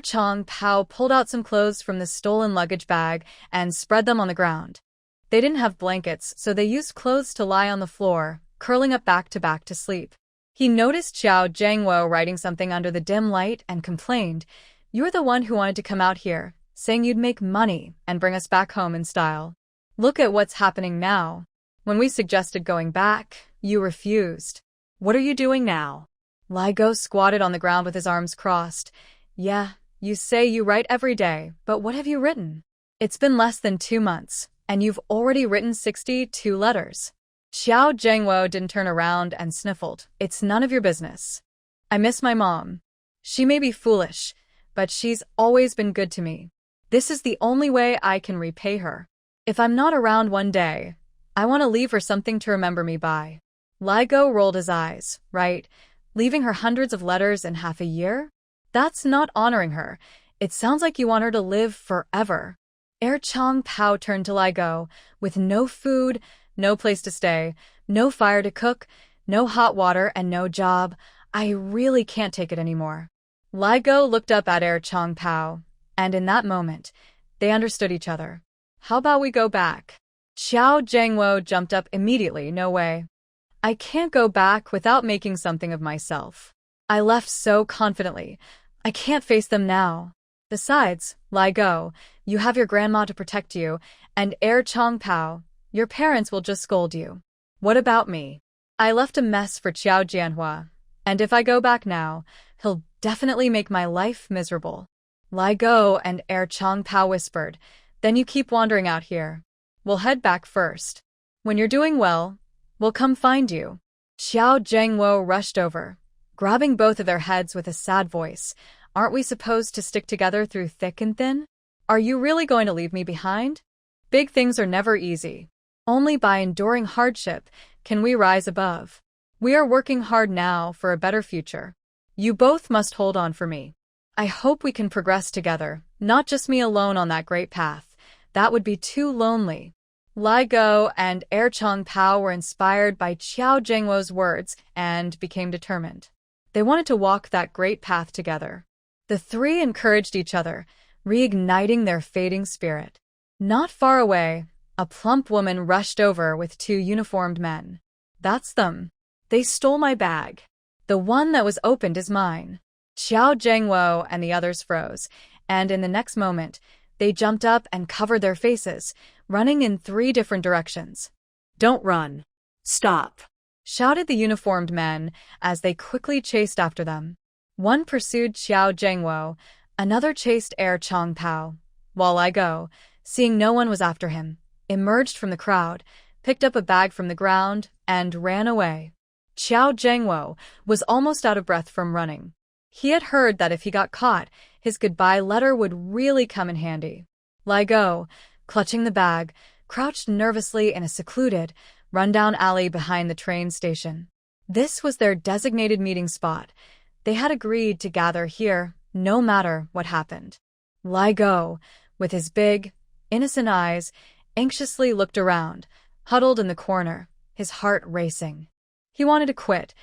Chong Pao pulled out some clothes from the stolen luggage bag and spread them on the ground. They didn't have blankets, so they used clothes to lie on the floor, curling up back to sleep. He noticed Xiao Zhengwo writing something under the dim light and complained, "You're the one who wanted to come out here, saying you'd make money and bring us back home in style. Look at what's happening now." When we suggested going back, you refused. What are you doing now? Ligo squatted on the ground with his arms crossed. Yeah, you say you write every day, but what have you written? It's been less than 2 months, and you've already written 62 letters. Xiao Zhengwo didn't turn around and sniffled. It's none of your business. I miss my mom. She may be foolish, but she's always been good to me. This is the only way I can repay her. If I'm not around one day, I want to leave her something to remember me by. Ligo rolled his eyes. Right, leaving her hundreds of letters in half a year? That's not honoring her. It sounds like you want her to live forever. Chong Pao turned to Ligo. With no food, no place to stay, no fire to cook, no hot water, and no job, I really can't take it anymore. Ligo looked up at Chong Pao, and in that moment, they understood each other. How about we go back? Xiao Zhengwo jumped up immediately. No way. I can't go back without making something of myself. I left so confidently. I can't face them now. Besides, Ligo, you have your grandma to protect you, and Chong Pao, your parents will just scold you. What about me? I left a mess for Xiao Jianhua, and if I go back now, he'll definitely make my life miserable. Ligo and Chong Pao whispered. Then you keep wandering out here. We'll head back first. When you're doing well, we'll come find you. Xiao Zhengwo rushed over, grabbing both of their heads with a sad voice. Aren't we supposed to stick together through thick and thin? Are you really going to leave me behind? Big things are never easy. Only by enduring hardship can we rise above. We are working hard now for a better future. You both must hold on for me. I hope we can progress together, not just me alone on that great path. That would be too lonely. Ligo and Chong Pao were inspired by Xiao Zhengwo's words and became determined. They wanted to walk that great path together. The three encouraged each other, reigniting their fading spirit. Not far away, a plump woman rushed over with 2 uniformed men. That's them. They stole my bag. The one that was opened is mine. Xiao Zhengwo and the others froze, and in the next moment, they jumped up and covered their faces, running in 3 different directions. Don't run. Stop, shouted the uniformed men as they quickly chased after them. One pursued Xiao Zhengwo, another chased Chong Pao, while Ligo, seeing no one was after him, emerged from the crowd, picked up a bag from the ground, and ran away. Xiao Zhengwo was almost out of breath from running. He had heard that if he got caught, his goodbye letter would really come in handy. Ligo, clutching the bag, crouched nervously in a secluded, rundown alley behind the train station. This was their designated meeting spot. They had agreed to gather here, no matter what happened. Ligo, with his big, innocent eyes, anxiously looked around, huddled in the corner, his heart racing. He wanted to quit.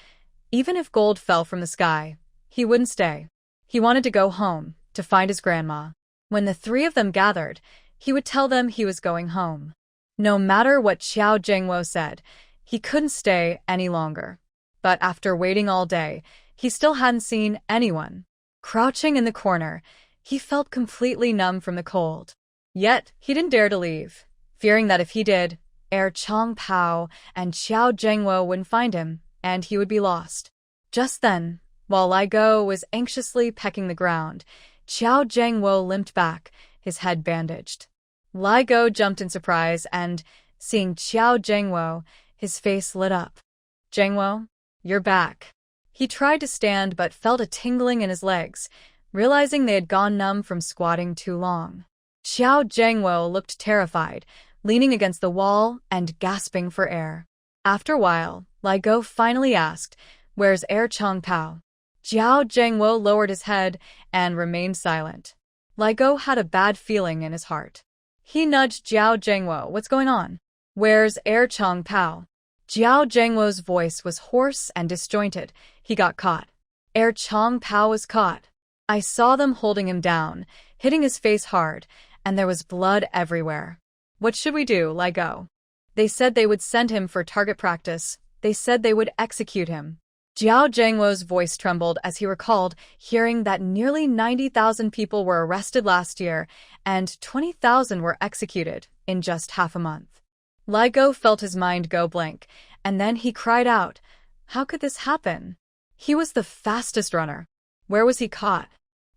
Even if gold fell from the sky, he wouldn't stay. He wanted to go home, to find his grandma. When the 3 of them gathered, he would tell them he was going home. No matter what Xiao Zhengwo said, he couldn't stay any longer. But after waiting all day, he still hadn't seen anyone. Crouching in the corner, he felt completely numb from the cold. Yet, he didn't dare to leave, fearing that if he did, Chong Pao and Xiao Zhengwo wouldn't find him, and he would be lost. Just then, while Ligo was anxiously pecking the ground, Xiao Zhengwo limped back, his head bandaged. Ligo jumped in surprise and, seeing Xiao Zhengwo, his face lit up. Zhengwo, you're back. He tried to stand but felt a tingling in his legs, realizing they had gone numb from squatting too long. Xiao Zhengwo looked terrified, leaning against the wall and gasping for air. After a while, Ligo finally asked, "Where's Chong Pao?" Xiao Zhengwo lowered his head and remained silent. Ligo had a bad feeling in his heart. He nudged Xiao Zhengwo. What's going on? Where's Chong Pao? Xiao Zhengwo's voice was hoarse and disjointed. He got caught. Chong Pao was caught. I saw them holding him down, hitting his face hard, and there was blood everywhere. What should we do, Ligo? They said they would send him for target practice. They said they would execute him. Xiao Zhengwo's voice trembled as he recalled hearing that nearly 90,000 people were arrested last year and 20,000 were executed in just half a month. Ligo felt his mind go blank, and then he cried out, "How could this happen? He was the fastest runner. Where was he caught?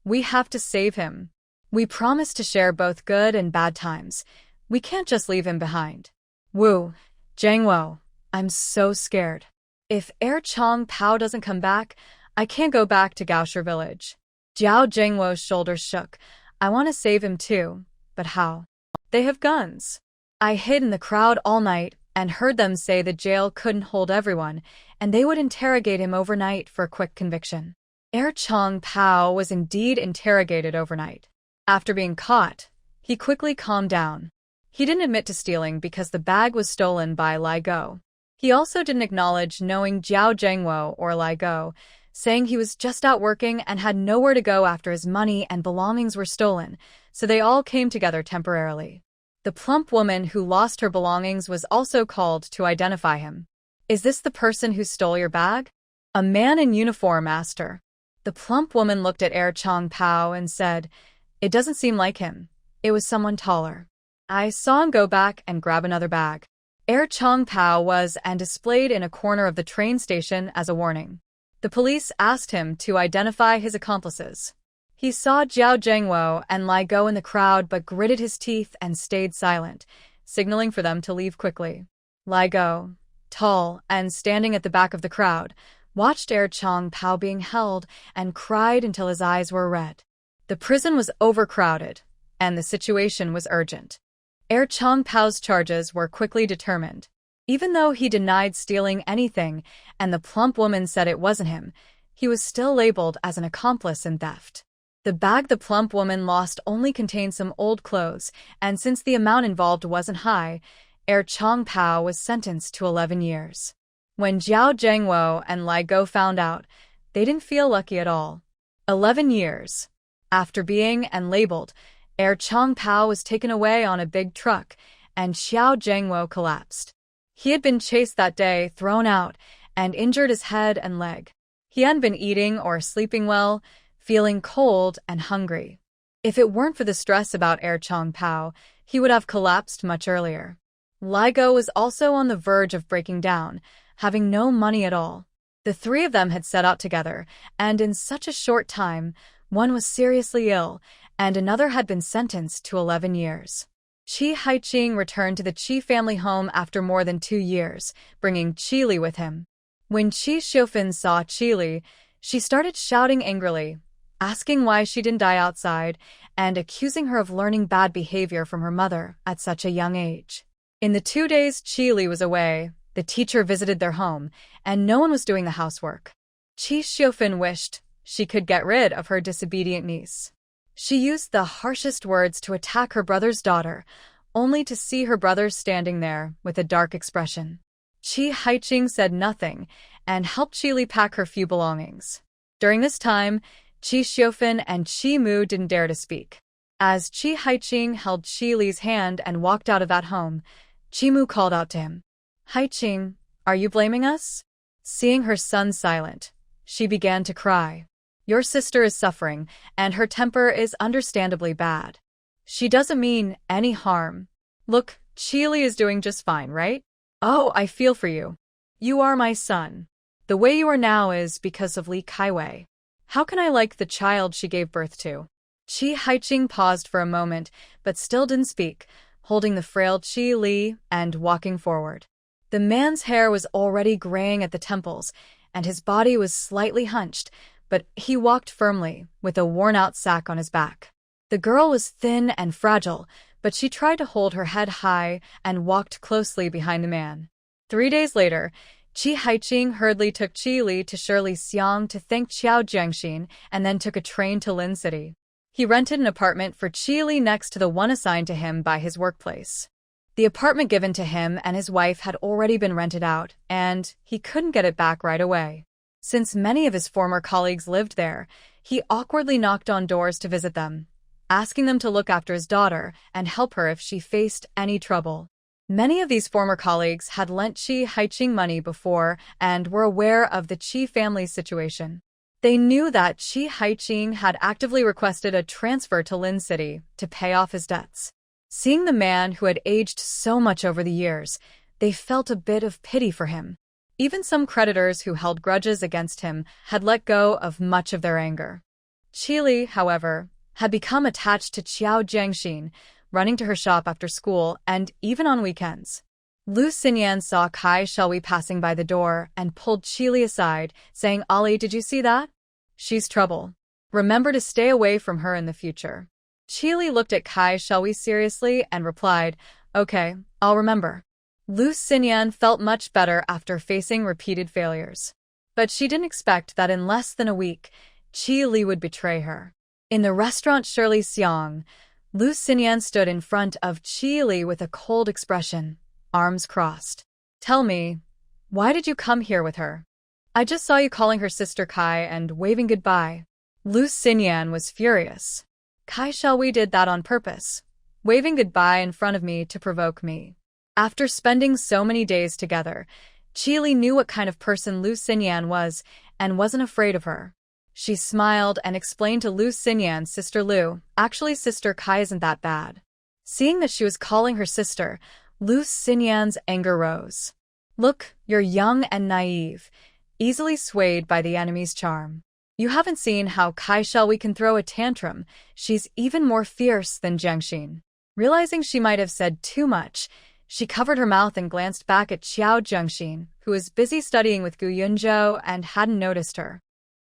We have to save him. We promised to share both good and bad times. We can't just leave him behind." Wu, Jangwo, I'm so scared. If Air Chong Pao doesn't come back, I can't go back to Gaosher village. Jiao Jangwo's shoulders shook. I want to save him too, but how? They have guns. I hid in the crowd all night and heard them say the jail couldn't hold everyone, and they would interrogate him overnight for a quick conviction. Air Chong Pao was indeed interrogated overnight. After being caught, he quickly calmed down. He didn't admit to stealing because the bag was stolen by Ligo. He also didn't acknowledge knowing Jiao Zhengwo or Ligo, saying he was just out working and had nowhere to go after his money and belongings were stolen, so they all came together temporarily. The plump woman who lost her belongings was also called to identify him. Is this the person who stole your bag? A man in uniform asked her. The plump woman looked at Air Chong Pao and said, "It doesn't seem like him. It was someone taller. I saw him go back and grab another bag." Air Chong Pao was and displayed in a corner of the train station as a warning. The police asked him to identify his accomplices. He saw Jiao Zhengwo and Ligo in the crowd but gritted his teeth and stayed silent, signaling for them to leave quickly. Ligo, tall and standing at the back of the crowd, watched Air Chong Pao being held and cried until his eyes were red. The prison was overcrowded, and the situation was urgent. Air Chong Pao's charges were quickly determined. Even though he denied stealing anything and the plump woman said it wasn't him, he was still labeled as an accomplice in theft. The bag the plump woman lost only contained some old clothes, and since the amount involved wasn't high, Air Chong Pao was sentenced to 11 years. When Jiao Zhengwo and Ligo found out, they didn't feel lucky at all. 11 years. After being and labeled, Air Chong Pao was taken away on a big truck, and Xiao Zhengwo collapsed. He had been chased that day, thrown out, and injured his head and leg. He hadn't been eating or sleeping well, feeling cold and hungry. If it weren't for the stress about Air Chong Pao, he would have collapsed much earlier. Ligo was also on the verge of breaking down, having no money at all. The three of them had set out together, and in such a short time, one was seriously ill, and another had been sentenced to 11 years. Qi Haiqing returned to the Qi family home after more than 2 years, bringing Qi Li with him. When Qi Xiufan saw Qi Li, she started shouting angrily, asking why she didn't die outside, and accusing her of learning bad behavior from her mother at such a young age. In the 2 days Qi Li was away, the teacher visited their home, and no one was doing the housework. Qi Xiufan wished she could get rid of her disobedient niece. She used the harshest words to attack her brother's daughter, only to see her brother standing there with a dark expression. Qi Haiqing said nothing and helped Qi Li pack her few belongings. During this time, Qi Xiufan and Qi Mu didn't dare to speak. As Qi Haiqing held Qi Li's hand and walked out of that home, Qi Mu called out to him. "Haiqing, are you blaming us?" Seeing her son silent, she began to cry. "Your sister is suffering, and her temper is understandably bad. She doesn't mean any harm. Look, Qi Li is doing just fine, right? Oh, I feel for you. You are my son. The way you are now is because of Li Kaiwei. How can I like the child she gave birth to?" Qi Haiqing paused for a moment, but still didn't speak, holding the frail Qi Li and walking forward. The man's hair was already graying at the temples, and his body was slightly hunched, but he walked firmly, with a worn-out sack on his back. The girl was thin and fragile, but she tried to hold her head high and walked closely behind the man. 3 days later, Qi Haiqing hurriedly took Qi Li to Shirley Xiang to thank Qiao Jiangxin and then took a train to Lin City. He rented an apartment for Qi Li next to the one assigned to him by his workplace. The apartment given to him and his wife had already been rented out, and he couldn't get it back right away. Since many of his former colleagues lived there, he awkwardly knocked on doors to visit them, asking them to look after his daughter and help her if she faced any trouble. Many of these former colleagues had lent Qi Haiqing money before and were aware of the Qi family's situation. They knew that Qi Haiqing had actively requested a transfer to Lin City to pay off his debts. Seeing the man who had aged so much over the years, they felt a bit of pity for him. Even some creditors who held grudges against him had let go of much of their anger. Qili, however, had become attached to Qiao Jiangxin, running to her shop after school and even on weekends. Lu Xinyan saw Kai Shelby passing by the door and pulled Qili aside, saying, "Ali, did you see that? She's trouble. Remember to stay away from her in the future." Qili looked at Kai Shelby seriously and replied, "Okay, I'll remember." Lu Xinyan felt much better after facing repeated failures. But she didn't expect that in less than a week, Qili would betray her. In the restaurant Shirley Xiang, Lu Xinyan stood in front of Qili with a cold expression, arms crossed. "Tell me, why did you come here with her? I just saw you calling her sister Kai and waving goodbye." Lu Xinyan was furious. "Kai Shelby did that on purpose, waving goodbye in front of me to provoke me." After spending so many days together, Qili knew what kind of person Lu Xinyan was and wasn't afraid of her. She smiled and explained to Lu Xinyan, "Sister Lu, actually Sister Kai isn't that bad." Seeing that she was calling her sister, Lu Xinyan's anger rose. "Look, you're young and naive, easily swayed by the enemy's charm. You haven't seen how Kai Shelby can throw a tantrum. She's even more fierce than Jiangxin." Realizing she might have said too much, she covered her mouth and glanced back at Qiao Jiangxin, who was busy studying with Gu Yunzhou and hadn't noticed her.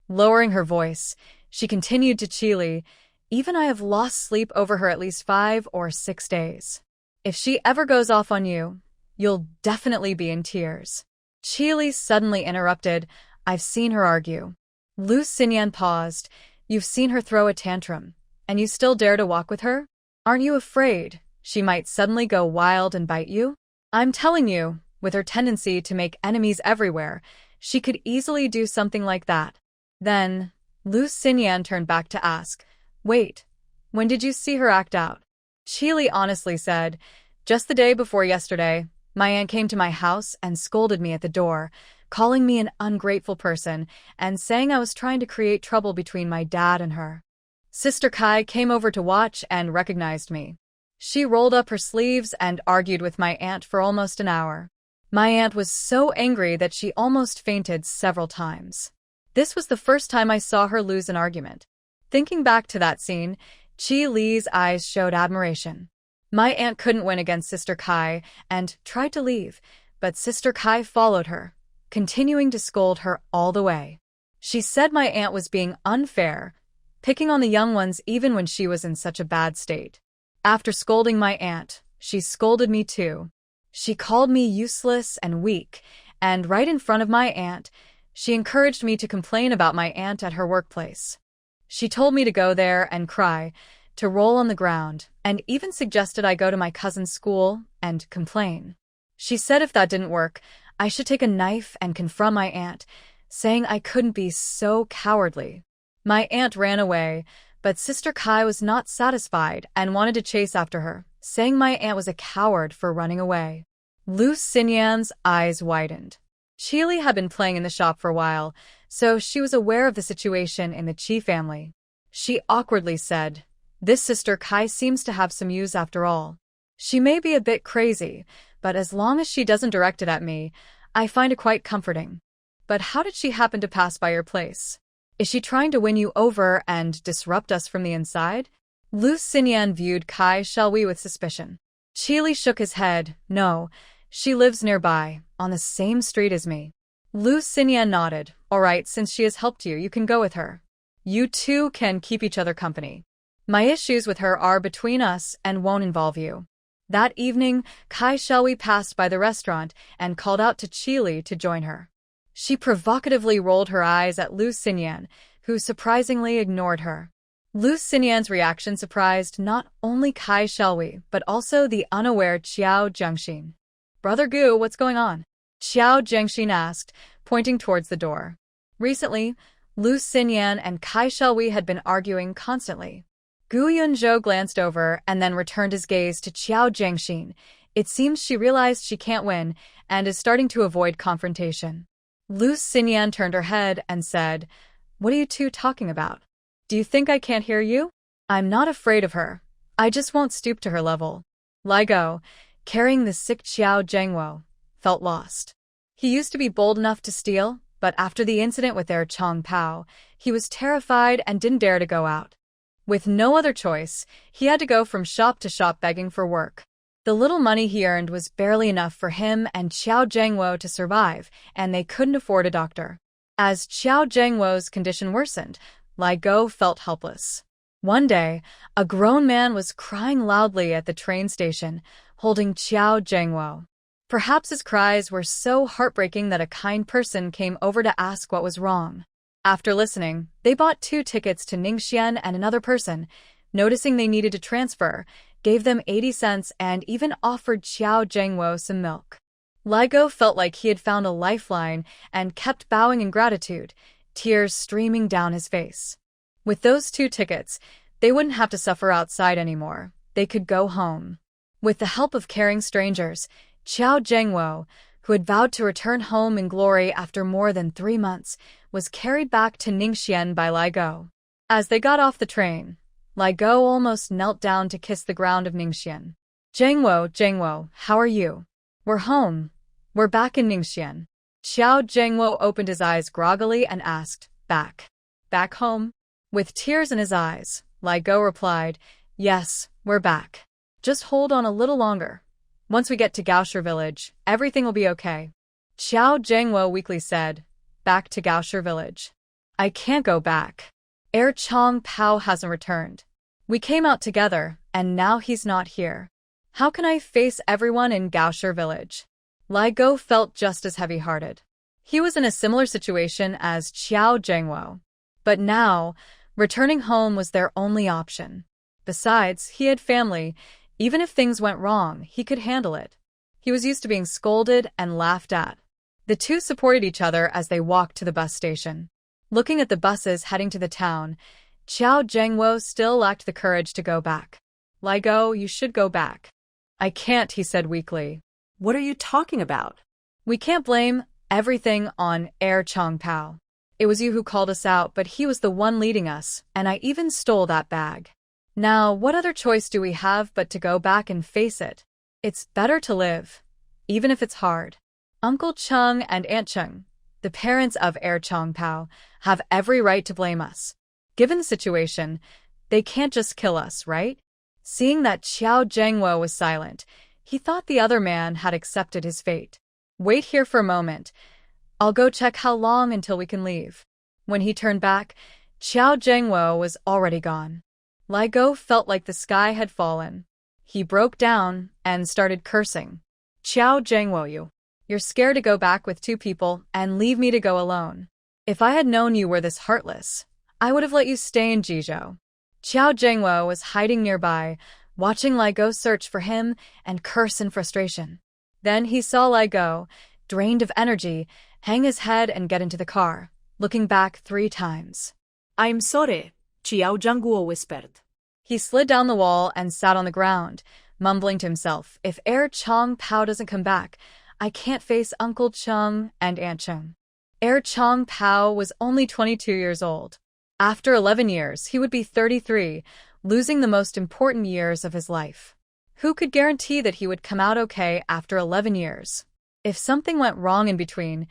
Lowering her voice, she continued to Qili, "Even I have lost sleep over her at least 5 or 6 days. If she ever goes off on you, you'll definitely be in tears." Qili suddenly interrupted, "I've seen her argue." Lu Xinyan paused. "You've seen her throw a tantrum, and you still dare to walk with her? Aren't you afraid she might suddenly go wild and bite you? I'm telling you, with her tendency to make enemies everywhere, she could easily do something like that." Then, Lu Xinyan turned back to ask, "Wait, when did you see her act out?" Qili honestly said, "Just the day before yesterday, my aunt came to my house and scolded me at the door, calling me an ungrateful person and saying I was trying to create trouble between my dad and her. Sister Kai came over to watch and recognized me. She rolled up her sleeves and argued with my aunt for almost an hour. My aunt was so angry that she almost fainted several times. This was the first time I saw her lose an argument." Thinking back to that scene, Qili's eyes showed admiration. "My aunt couldn't win against Sister Kai and tried to leave, but Sister Kai followed her, continuing to scold her all the way. She said my aunt was being unfair, picking on the young ones even when she was in such a bad state. After scolding my aunt, she scolded me too. She called me useless and weak, and right in front of my aunt, she encouraged me to complain about my aunt at her workplace. She told me to go there and cry, to roll on the ground, and even suggested I go to my cousin's school and complain. She said if that didn't work, I should take a knife and confront my aunt, saying I couldn't be so cowardly. My aunt ran away, but Sister Kai was not satisfied and wanted to chase after her, saying my aunt was a coward for running away." Lu Xinyan's eyes widened. Qili had been playing in the shop for a while, so she was aware of the situation in the Qi family. She awkwardly said, "This Sister Kai seems to have some use after all. She may be a bit crazy, but as long as she doesn't direct it at me, I find it quite comforting. But how did she happen to pass by your place? Is she trying to win you over and disrupt us from the inside?" Lu Xinyan viewed Kai Shelby with suspicion. Qili shook his head. "No, she lives nearby, on the same street as me." Lu Xinyan nodded. "All right, since she has helped you, you can go with her. You two can keep each other company. My issues with her are between us and won't involve you." That evening, Kai Shelby passed by the restaurant and called out to Qili to join her. She provocatively rolled her eyes at Lu Xinyan, who surprisingly ignored her. Lu Xinyan's reaction surprised not only Kai Shelby, but also the unaware Qiao Jiangxin. "Brother Gu, what's going on?" Qiao Jiangxin asked, pointing towards the door. Recently, Lu Xinyan and Kai Shelby had been arguing constantly. Gu Yunzhou glanced over and then returned his gaze to Qiao Jiangxin. It seems she realized she can't win and is starting to avoid confrontation. Lu Xinyan turned her head and said, "What are you two talking about? Do you think I can't hear you? I'm not afraid of her. I just won't stoop to her level." Ligo, carrying the sick Xiao Zhengwo, felt lost. He used to be bold enough to steal, but after the incident with their Chong Pao, he was terrified and didn't dare to go out. With no other choice, he had to go from shop to shop begging for work. The little money he earned was barely enough for him and Xiao Zhengwo to survive, and they couldn't afford a doctor. As Xiao Zhengwo's condition worsened, Ligo felt helpless. One day, a grown man was crying loudly at the train station, holding Xiao Zhengwo. Perhaps his cries were so heartbreaking that a kind person came over to ask what was wrong. After listening, they bought 2 tickets to Ningxian, and another person, noticing they needed to transfer, gave them 80 cents and even offered Xiao Zhengwo some milk. Ligo felt like he had found a lifeline and kept bowing in gratitude, tears streaming down his face. With those 2 tickets, they wouldn't have to suffer outside anymore. They could go home. With the help of caring strangers, Xiao Zhengwo, who had vowed to return home in glory after more than 3 months, was carried back to Ningxian by Ligo. As they got off the train, Ligo almost knelt down to kiss the ground of Ningxian. Zhengwo, how are you? We're home. We're back in Ningxian. Xiao Zhengwo opened his eyes groggily and asked, Back home? With tears in his eyes, Ligo replied, Yes, we're back. Just hold on a little longer. Once we get to Gaoshi village, everything will be okay. Xiao Zhengwo weakly said, Back to Gaoshi village. I can't go back. Heir Chong Pao hasn't returned. We came out together, and now he's not here. How can I face everyone in Gaoshi village? Ligo felt just as heavy-hearted. He was in a similar situation as Xiao Zhengwo. But now, returning home was their only option. Besides, he had family. Even if things went wrong, he could handle it. He was used to being scolded and laughed at. The two supported each other as they walked to the bus station. Looking at the buses heading to the town, Xiao Zhengwo still lacked the courage to go back. Ligo, you should go back. I can't, he said weakly. What are you talking about? We can't blame everything on Heir Chong Pao. It was you who called us out, but he was the one leading us, and I even stole that bag. Now, what other choice do we have but to go back and face it? It's better to live, even if it's hard. Uncle Chung and Aunt Chung, the parents of Heir Chong Pao, have every right to blame us. Given the situation, they can't just kill us, right? Seeing that Xiao Zhengwo was silent, he thought the other man had accepted his fate. Wait here for a moment. I'll go check how long until we can leave. When he turned back, Xiao Zhengwo was already gone. Ligo felt like the sky had fallen. He broke down and started cursing. Xiao Zhengwo, you're scared to go back with 2 people and leave me to go alone. If I had known you were this heartless, I would have let you stay in Jizhou. Xiao Zhengwo was hiding nearby, watching Ligo search for him and curse in frustration. Then he saw Ligo, drained of energy, hang his head and get into the car, looking back 3 times. I'm sorry, Xiao Zhengguo whispered. He slid down the wall and sat on the ground, mumbling to himself, if Heir Chong Pao doesn't come back, I can't face Uncle Chung and Aunt Chung. Heir Chong Pao was only 22 years old. After 11 years, he would be 33, losing the most important years of his life. Who could guarantee that he would come out okay after 11 years? If something went wrong in between,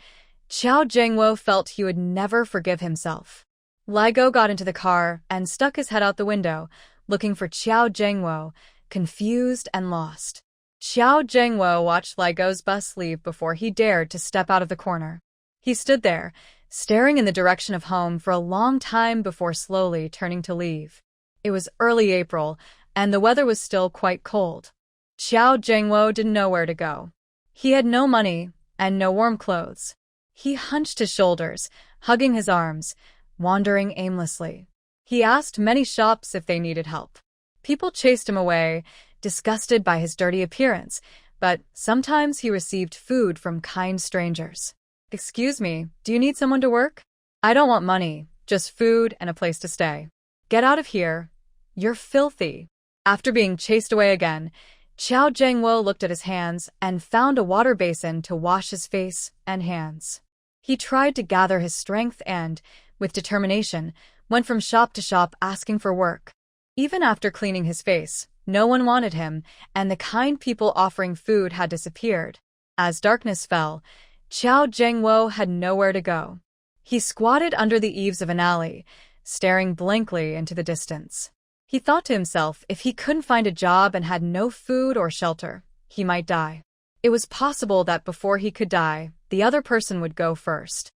Xiao Zhengwo felt he would never forgive himself. Ligo got into the car and stuck his head out the window, looking for Xiao Zhengwo, confused and lost. Xiao Zhengwo watched Ligo's bus leave before he dared to step out of the corner. He stood there, staring in the direction of home for a long time before slowly turning to leave. It was early April, and the weather was still quite cold. Xiao Zhengwo didn't know where to go. He had no money and no warm clothes. He hunched his shoulders, hugging his arms, wandering aimlessly. He asked many shops if they needed help. People chased him away, disgusted by his dirty appearance, but sometimes he received food from kind strangers. Excuse me, do you need someone to work? I don't want money, just food and a place to stay. Get out of here. You're filthy. After being chased away again, Xiao Zhengwo looked at his hands and found a water basin to wash his face and hands. He tried to gather his strength and, with determination, went from shop to shop asking for work. Even after cleaning his face, No one wanted him, and the kind people offering food had disappeared. As darkness fell, Qiao Zhengwo had nowhere to go. He squatted under the eaves of an alley, staring blankly into the distance. He thought to himself if he couldn't find a job and had no food or shelter, he might die. It was possible that before he could die, the other person would go first.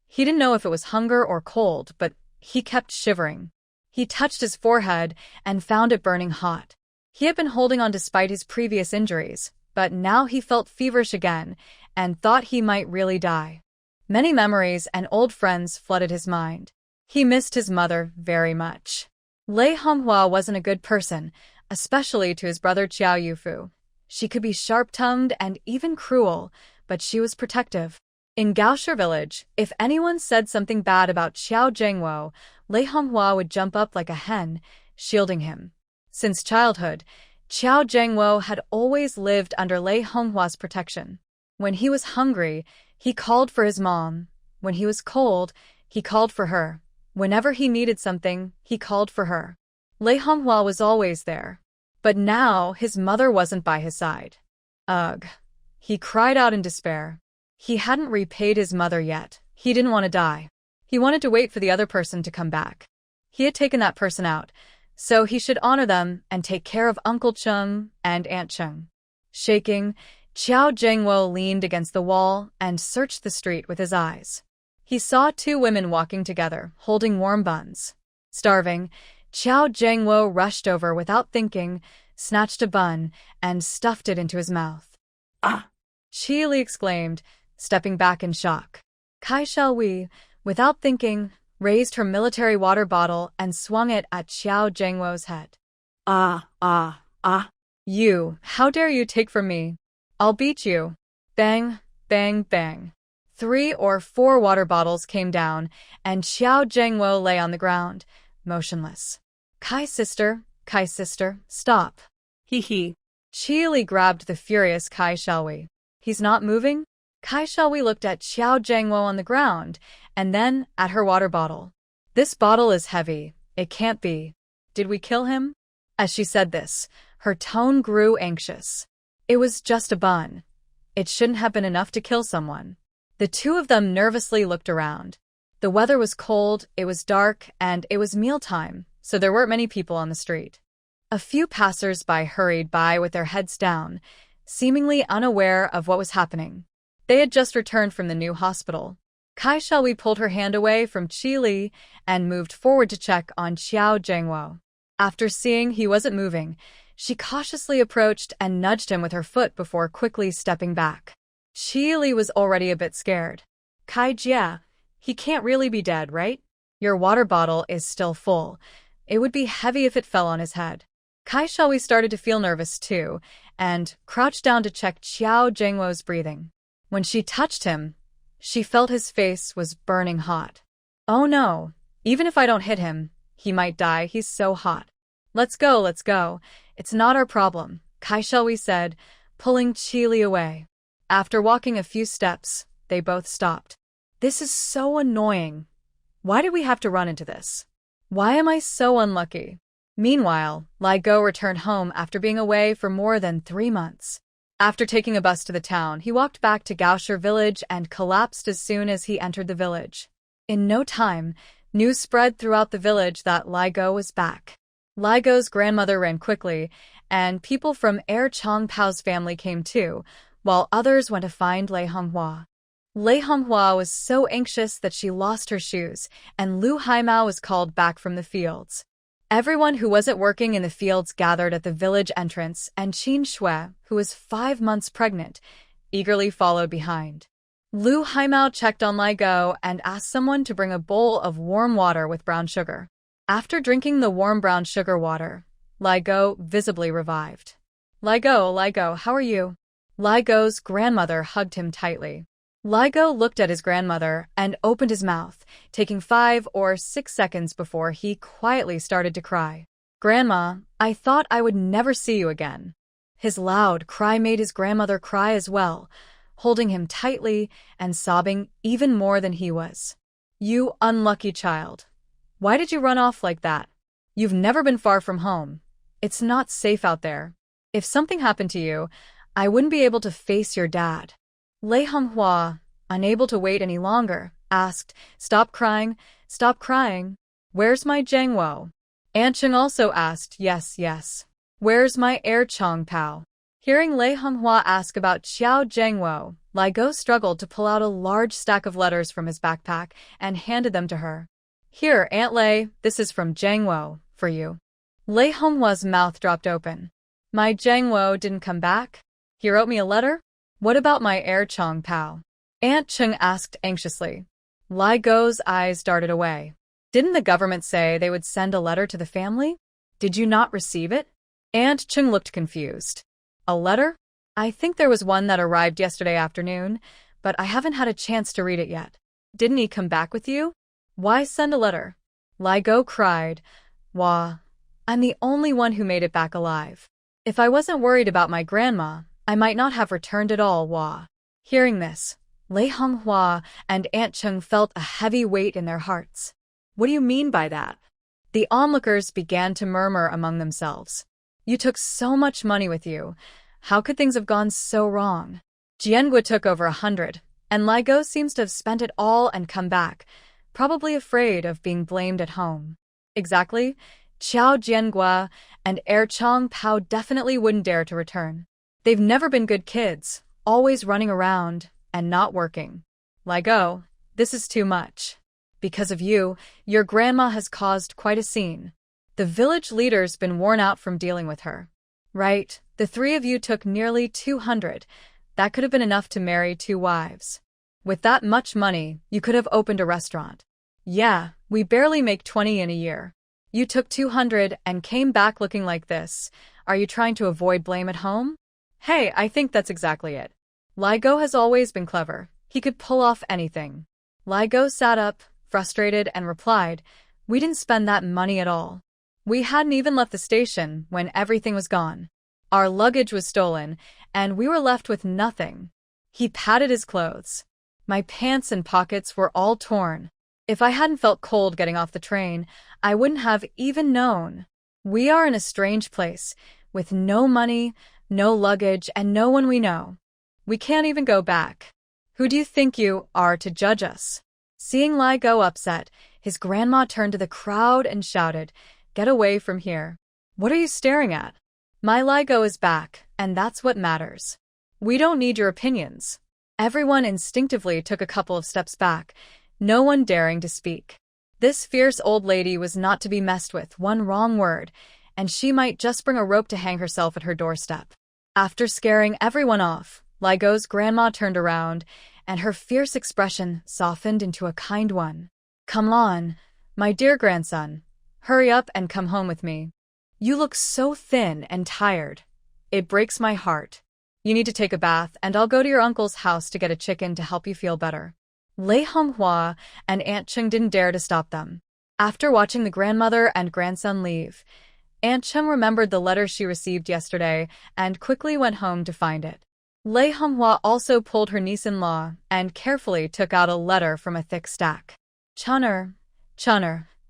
He didn't know if it was hunger or cold, but he kept shivering. He touched his forehead and found it burning hot. He had been holding on despite his previous injuries, but now he felt feverish again and thought he might really die. Many memories and old friends flooded his mind. He missed his mother very much. Lei Honghua wasn't a good person, especially to his brother Qiao Yufu. She could be sharp-tongued and even cruel, but she was protective. In Gaoshi village, if anyone said something bad about Qiao Zhengwo, Lei Honghua would jump up like a hen, shielding him. Since childhood, Qiao Zhengwo had always lived under Lei Honghua's protection. When he was hungry, he called for his mom. When he was cold, he called for her. Whenever he needed something, he called for her. Lei Honghua was always there. But now his mother wasn't by his side. Ugh. He cried out in despair. He hadn't repaid his mother yet. He didn't want to die. He wanted to wait for the other person to come back. He had taken that person out, so he should honor them and take care of Uncle Chung and Aunt Chung. Shaking, Qiao Zhengwo leaned against the wall and searched the street with his eyes. He saw two women walking together, holding warm buns. Starving, Qiao Zhengwo rushed over without thinking, snatched a bun, and stuffed it into his mouth. Ah! Qi Li exclaimed, stepping back in shock. Kai Xiaowei, without thinking, raised her military water bottle and swung it at Qiao Zhengwo's head. Ah! You, how dare you take from me? I'll beat you. Bang, bang, bang. 3 or 4 water bottles came down, and Qiao Zhengwo lay on the ground, motionless. Kai sister, stop. Hee. Qi Li grabbed the furious Kai Xiaowei. He's not moving? Kai Xiaowei looked at Qiao Zhengwo on the ground, and then at her water bottle. This bottle is heavy. It can't be. Did we kill him? As she said this, her tone grew anxious. It was just a bun. It shouldn't have been enough to kill someone. The two of them nervously looked around. The weather was cold, it was dark, and it was mealtime, so there weren't many people on the street. A few passers-by hurried by with their heads down, seemingly unaware of what was happening. They had just returned from the new hospital. Kai Xiaowei pulled her hand away from Qi Li and moved forward to check on Qiao Zhengwo. After seeing he wasn't moving, she cautiously approached and nudged him with her foot before quickly stepping back. Qi Li was already a bit scared. Kai Jia, he can't really be dead, right? Your water bottle is still full. It would be heavy if it fell on his head. Kai Xiaowei started to feel nervous too, and crouched down to check Qiao Zhengwo's breathing. When she touched him, she felt his face was burning hot. Oh no, even if I don't hit him, he might die, he's so hot. Let's go. It's not our problem, Kai Xiaowei said, pulling Qi Li away. After walking a few steps, they both stopped. This is so annoying. Why did we have to run into this? Why am I so unlucky? Meanwhile, Lai Go returned home after being away for more than 3 months. After taking a bus to the town, he walked back to Gaoshi village and collapsed as soon as he entered the village. In no time, news spread throughout the village that Lai Go was back. Lai Go's grandmother ran quickly, and people from Heir Chongpao's family came too, while others went to find Lei Honghua. Lei Honghua was so anxious that she lost her shoes, and Lu Haimao was called back from the fields. Everyone who wasn't working in the fields gathered at the village entrance, and Qin Shui, who was 5 months pregnant, eagerly followed behind. Lu Haimao checked on Lai Go and asked someone to bring a bowl of warm water with brown sugar. After drinking the warm brown sugar water, Lai Go visibly revived. Lai Go, how are you? Lai Go's grandmother hugged him tightly. Lai Go looked at his grandmother and opened his mouth, taking 5 or 6 seconds before he quietly started to cry. Grandma, I thought I would never see you again. His loud cry made his grandmother cry as well, holding him tightly and sobbing even more than he was. You unlucky child. Why did you run off like that? You've never been far from home. It's not safe out there. If something happened to you, I wouldn't be able to face your dad. Lei Honghua, unable to wait any longer, asked, Stop crying, stop crying. Where's my Jangwo? Aunt Cheng also asked, Yes. Where's my heir Chong Pao? Hearing Lei Honghua ask about Xiao Jangwo, Lai Go struggled to pull out a large stack of letters from his backpack and handed them to her. Here, Aunt Lei, this is from Jangwo, for you. Lei Honghua's mouth dropped open. My Jangwo didn't come back? He wrote me a letter? What about my heir Chong Pao? Aunt Cheng asked anxiously. Lai Go's eyes darted away. Didn't the government say they would send a letter to the family? Did you not receive it? Aunt Cheng looked confused. A letter? I think there was one that arrived yesterday afternoon, but I haven't had a chance to read it yet. Didn't he come back with you? Why send a letter? Lai Go cried. Wah, I'm the only one who made it back alive. If I wasn't worried about my grandma, I might not have returned at all, Wah. Hearing this, Lei Honghua and Aunt Cheng felt a heavy weight in their hearts. What do you mean by that? The onlookers began to murmur among themselves. You took so much money with you. How could things have gone so wrong? Jiangua took over 100, and Lai Go seems to have spent it all and come back, probably afraid of being blamed at home. Exactly, Qiao Jiangua and heir Chong Pao definitely wouldn't dare to return. They've never been good kids, always running around and not working. Lai Go, this is too much. Because of you, your grandma has caused quite a scene. The village leader's been worn out from dealing with her. Right, the three of you took nearly 200. That could have been enough to marry 2 wives. With that much money, you could have opened a restaurant. Yeah, we barely make 20 in a year. You took 200 and came back looking like this. Are you trying to avoid blame at home? Hey, I think that's exactly it. Lai Go has always been clever. He could pull off anything. Lai Go sat up, frustrated, and replied, We didn't spend that money at all. We hadn't even left the station when everything was gone. Our luggage was stolen, and we were left with nothing. He patted his clothes. My pants and pockets were all torn. If I hadn't felt cold getting off the train, I wouldn't have even known. We are in a strange place, with no money, no luggage, and no one we know. We can't even go back. Who do you think you are to judge us? Seeing Lai Go upset, his grandma turned to the crowd and shouted, Get away from here. What are you staring at? My Lai Go is back, and that's what matters. We don't need your opinions. Everyone instinctively took a couple of steps back, no one daring to speak. This fierce old lady was not to be messed with. One wrong word, and she might just bring a rope to hang herself at her doorstep. After scaring everyone off, Lai Go's grandma turned around, and her fierce expression softened into a kind one. Come on, my dear grandson. Hurry up and come home with me. You look so thin and tired. It breaks my heart. You need to take a bath, and I'll go to your uncle's house to get a chicken to help you feel better. Lei Honghua and Aunt Cheng didn't dare to stop them. After watching the grandmother and grandson leave, Aunt Cheng remembered the letter she received yesterday and quickly went home to find it. Lei Honghua also pulled her niece-in-law and carefully took out a letter from a thick stack. Chunner,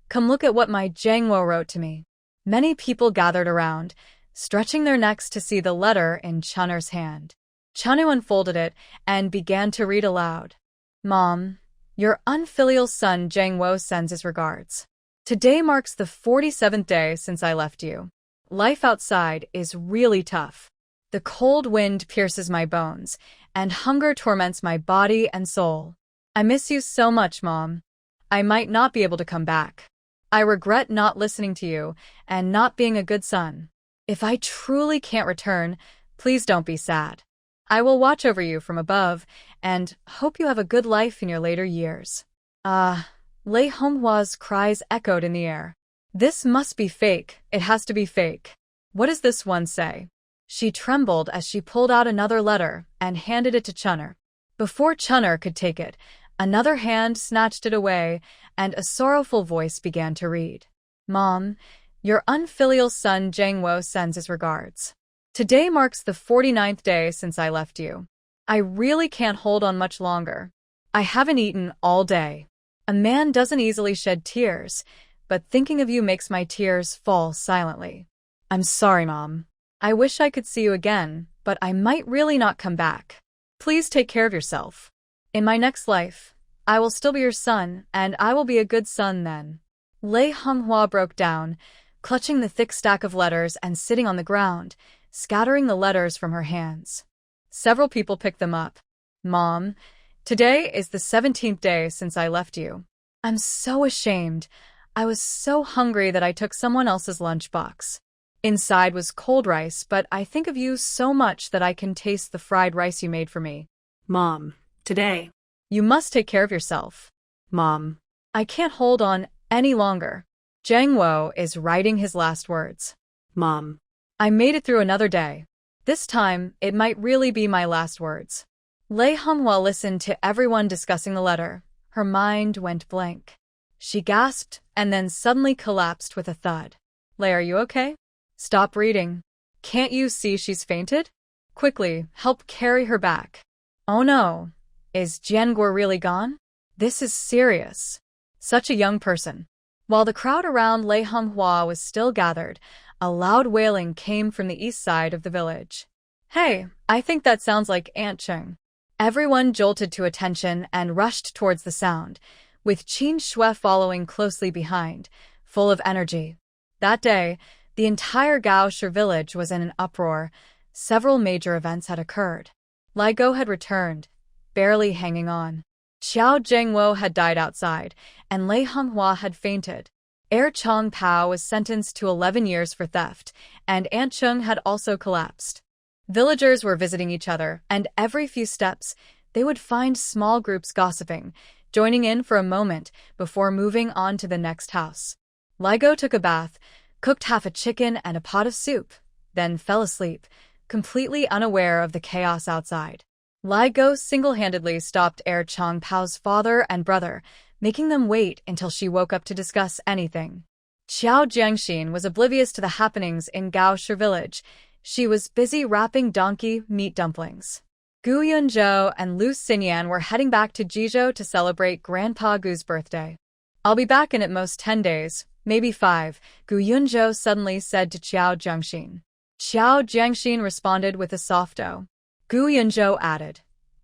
come look at what my Jangwo wrote to me. Many people gathered around, stretching their necks to see the letter in Chunner's hand. Chunner unfolded it and began to read aloud. Mom, your unfilial son Jangwo sends his regards. Today marks the 47th day since I left you. Life outside is really tough. The cold wind pierces my bones, and hunger torments my body and soul. I miss you so much, Mom. I might not be able to come back. I regret not listening to you and not being a good son. If I truly can't return, please don't be sad. I will watch over you from above and hope you have a good life in your later years. Lei Honghua's cries echoed in the air. This must be fake. It has to be fake. What does this one say? She trembled as she pulled out another letter and handed it to Chunner. Before Chunner could take it, another hand snatched it away, and a sorrowful voice began to read. Mom, your unfilial son Jangwo sends his regards. Today marks the 49th day since I left you. I really can't hold on much longer. I haven't eaten all day. A man doesn't easily shed tears, but thinking of you makes my tears fall silently. I'm sorry, Mom. I wish I could see you again, but I might really not come back. Please take care of yourself. In my next life, I will still be your son, and I will be a good son then. Lei Honghua broke down, clutching the thick stack of letters and sitting on the ground, scattering the letters from her hands. Several people picked them up. Mom, today is the 17th day since I left you. I'm so ashamed. I was so hungry that I took someone else's lunchbox. Inside was cold rice, but I think of you so much that I can taste the fried rice you made for me. Mom, today. You must take care of yourself. Mom. I can't hold on any longer. Zhang Wo is writing his last words. Mom. I made it through another day. This time, it might really be my last words. Lei Honghua listened to everyone discussing the letter. Her mind went blank. She gasped and then suddenly collapsed with a thud. Lei, are you okay? Stop reading. Can't you see she's fainted? Quickly, help carry her back. Oh no. Is Jianguo really gone? This is serious. Such a young person. While the crowd around Lei Honghua was still gathered, a loud wailing came from the east side of the village. Hey, I think that sounds like Aunt Cheng. Everyone jolted to attention and rushed towards the sound, with Qin Shui following closely behind, full of energy. That day, the entire Gaoshi village was in an uproar. Several major events had occurred. Li Go had returned, barely hanging on. Xiao Zhengwo had died outside, and Lei Honghua had fainted. Heir Chong Pao was sentenced to 11 years for theft, and Aunt Cheng had also collapsed. Villagers were visiting each other, and every few steps, they would find small groups gossiping, joining in for a moment before moving on to the next house. Li Go took a bath, cooked half a chicken and a pot of soup, then fell asleep, completely unaware of the chaos outside. Li Go single-handedly stopped Heir Chong Pao's father and brother, making them wait until she woke up to discuss anything. Xiao Jiangxin was oblivious to the happenings in Gaoshi village. She was busy wrapping donkey meat dumplings. Gu Yunzhou and Lu Xinyan were heading back to Jizhou to celebrate Grandpa Gu's birthday. I'll be back in at most 10 days, maybe 5, Gu Yunzhou suddenly said to Xiao Jiangxin. Xiao Jiangxin responded with a soft "oh." Gu Yunzhou added,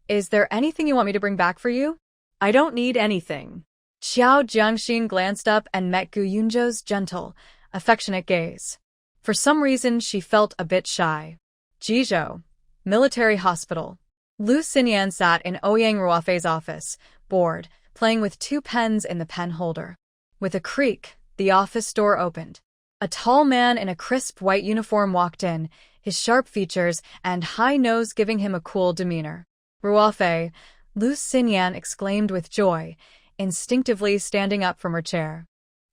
Is there anything you want me to bring back for you? I don't need anything. Xiao Jiangxin glanced up and met Gu Yunzhou's gentle, affectionate gaze. For some reason, she felt a bit shy. Jizhou, military hospital. Lu Xinyan sat in Ouyang Ruofei's office, bored, playing with 2 pens in the pen holder. With a creak, the office door opened. A tall man in a crisp white uniform walked in, his sharp features and high nose giving him a cool demeanor. Ruofei, Lu Xinyan exclaimed with joy, instinctively standing up from her chair.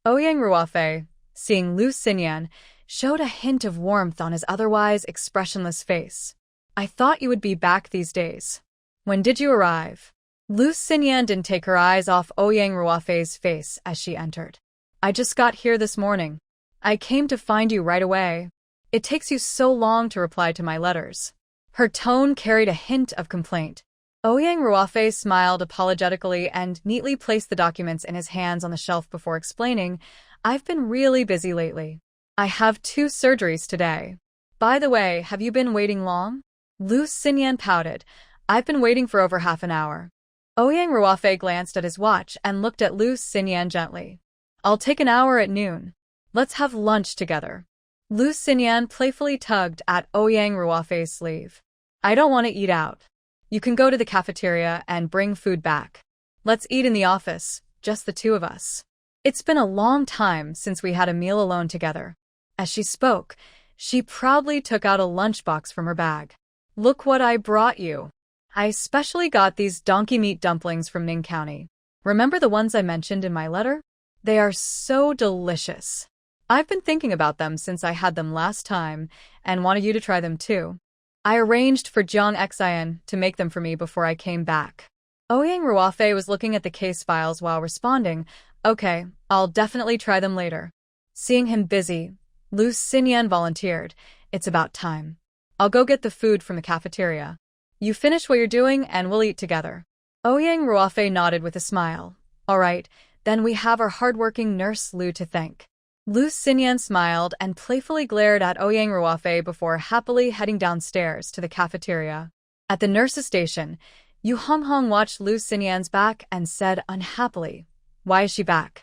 Ouyang Ruofei, seeing Lu Xinyan, showed a hint of warmth on his otherwise expressionless face. I thought you would be back these days. When did you arrive? Lu Xinyan didn't take her eyes off Ouyang Ruofei's face as she entered. I just got here this morning. I came to find you right away. It takes you so long to reply to my letters. Her tone carried a hint of complaint. Ouyang Ruofei smiled apologetically and neatly placed the documents in his hands on the shelf before explaining, I've been really busy lately. I have 2 surgeries today. By the way, have you been waiting long? Lu Xinyan pouted. I've been waiting for over half an hour. Ouyang Ruofei glanced at his watch and looked at Lu Xinyan gently. I'll take an hour at noon. Let's have lunch together. Lu Xinyan playfully tugged at Ouyang Ruofei's sleeve. I don't want to eat out. You can go to the cafeteria and bring food back. Let's eat in the office, just the 2 of us. It's been a long time since we had a meal alone together. As she spoke, she proudly took out a lunchbox from her bag. Look what I brought you. I especially got these donkey meat dumplings from Ning County. Remember the ones I mentioned in my letter? They are so delicious. I've been thinking about them since I had them last time and wanted you to try them too. I arranged for Jiang Xian to make them for me before I came back. Ouyang Ruofei was looking at the case files while responding, Okay, I'll definitely try them later. Seeing him busy, Lu Xinyan volunteered, It's about time. I'll go get the food from the cafeteria. You finish what you're doing and we'll eat together. Ouyang Ruofei nodded with a smile. All right, then we have our hardworking nurse Lu to thank. Lu Xinyan smiled and playfully glared at Ouyang Ruofei before happily heading downstairs to the cafeteria. At the nurse's station, Yu Honghong watched Lu Xinyan's back and said unhappily, "Why is she back?"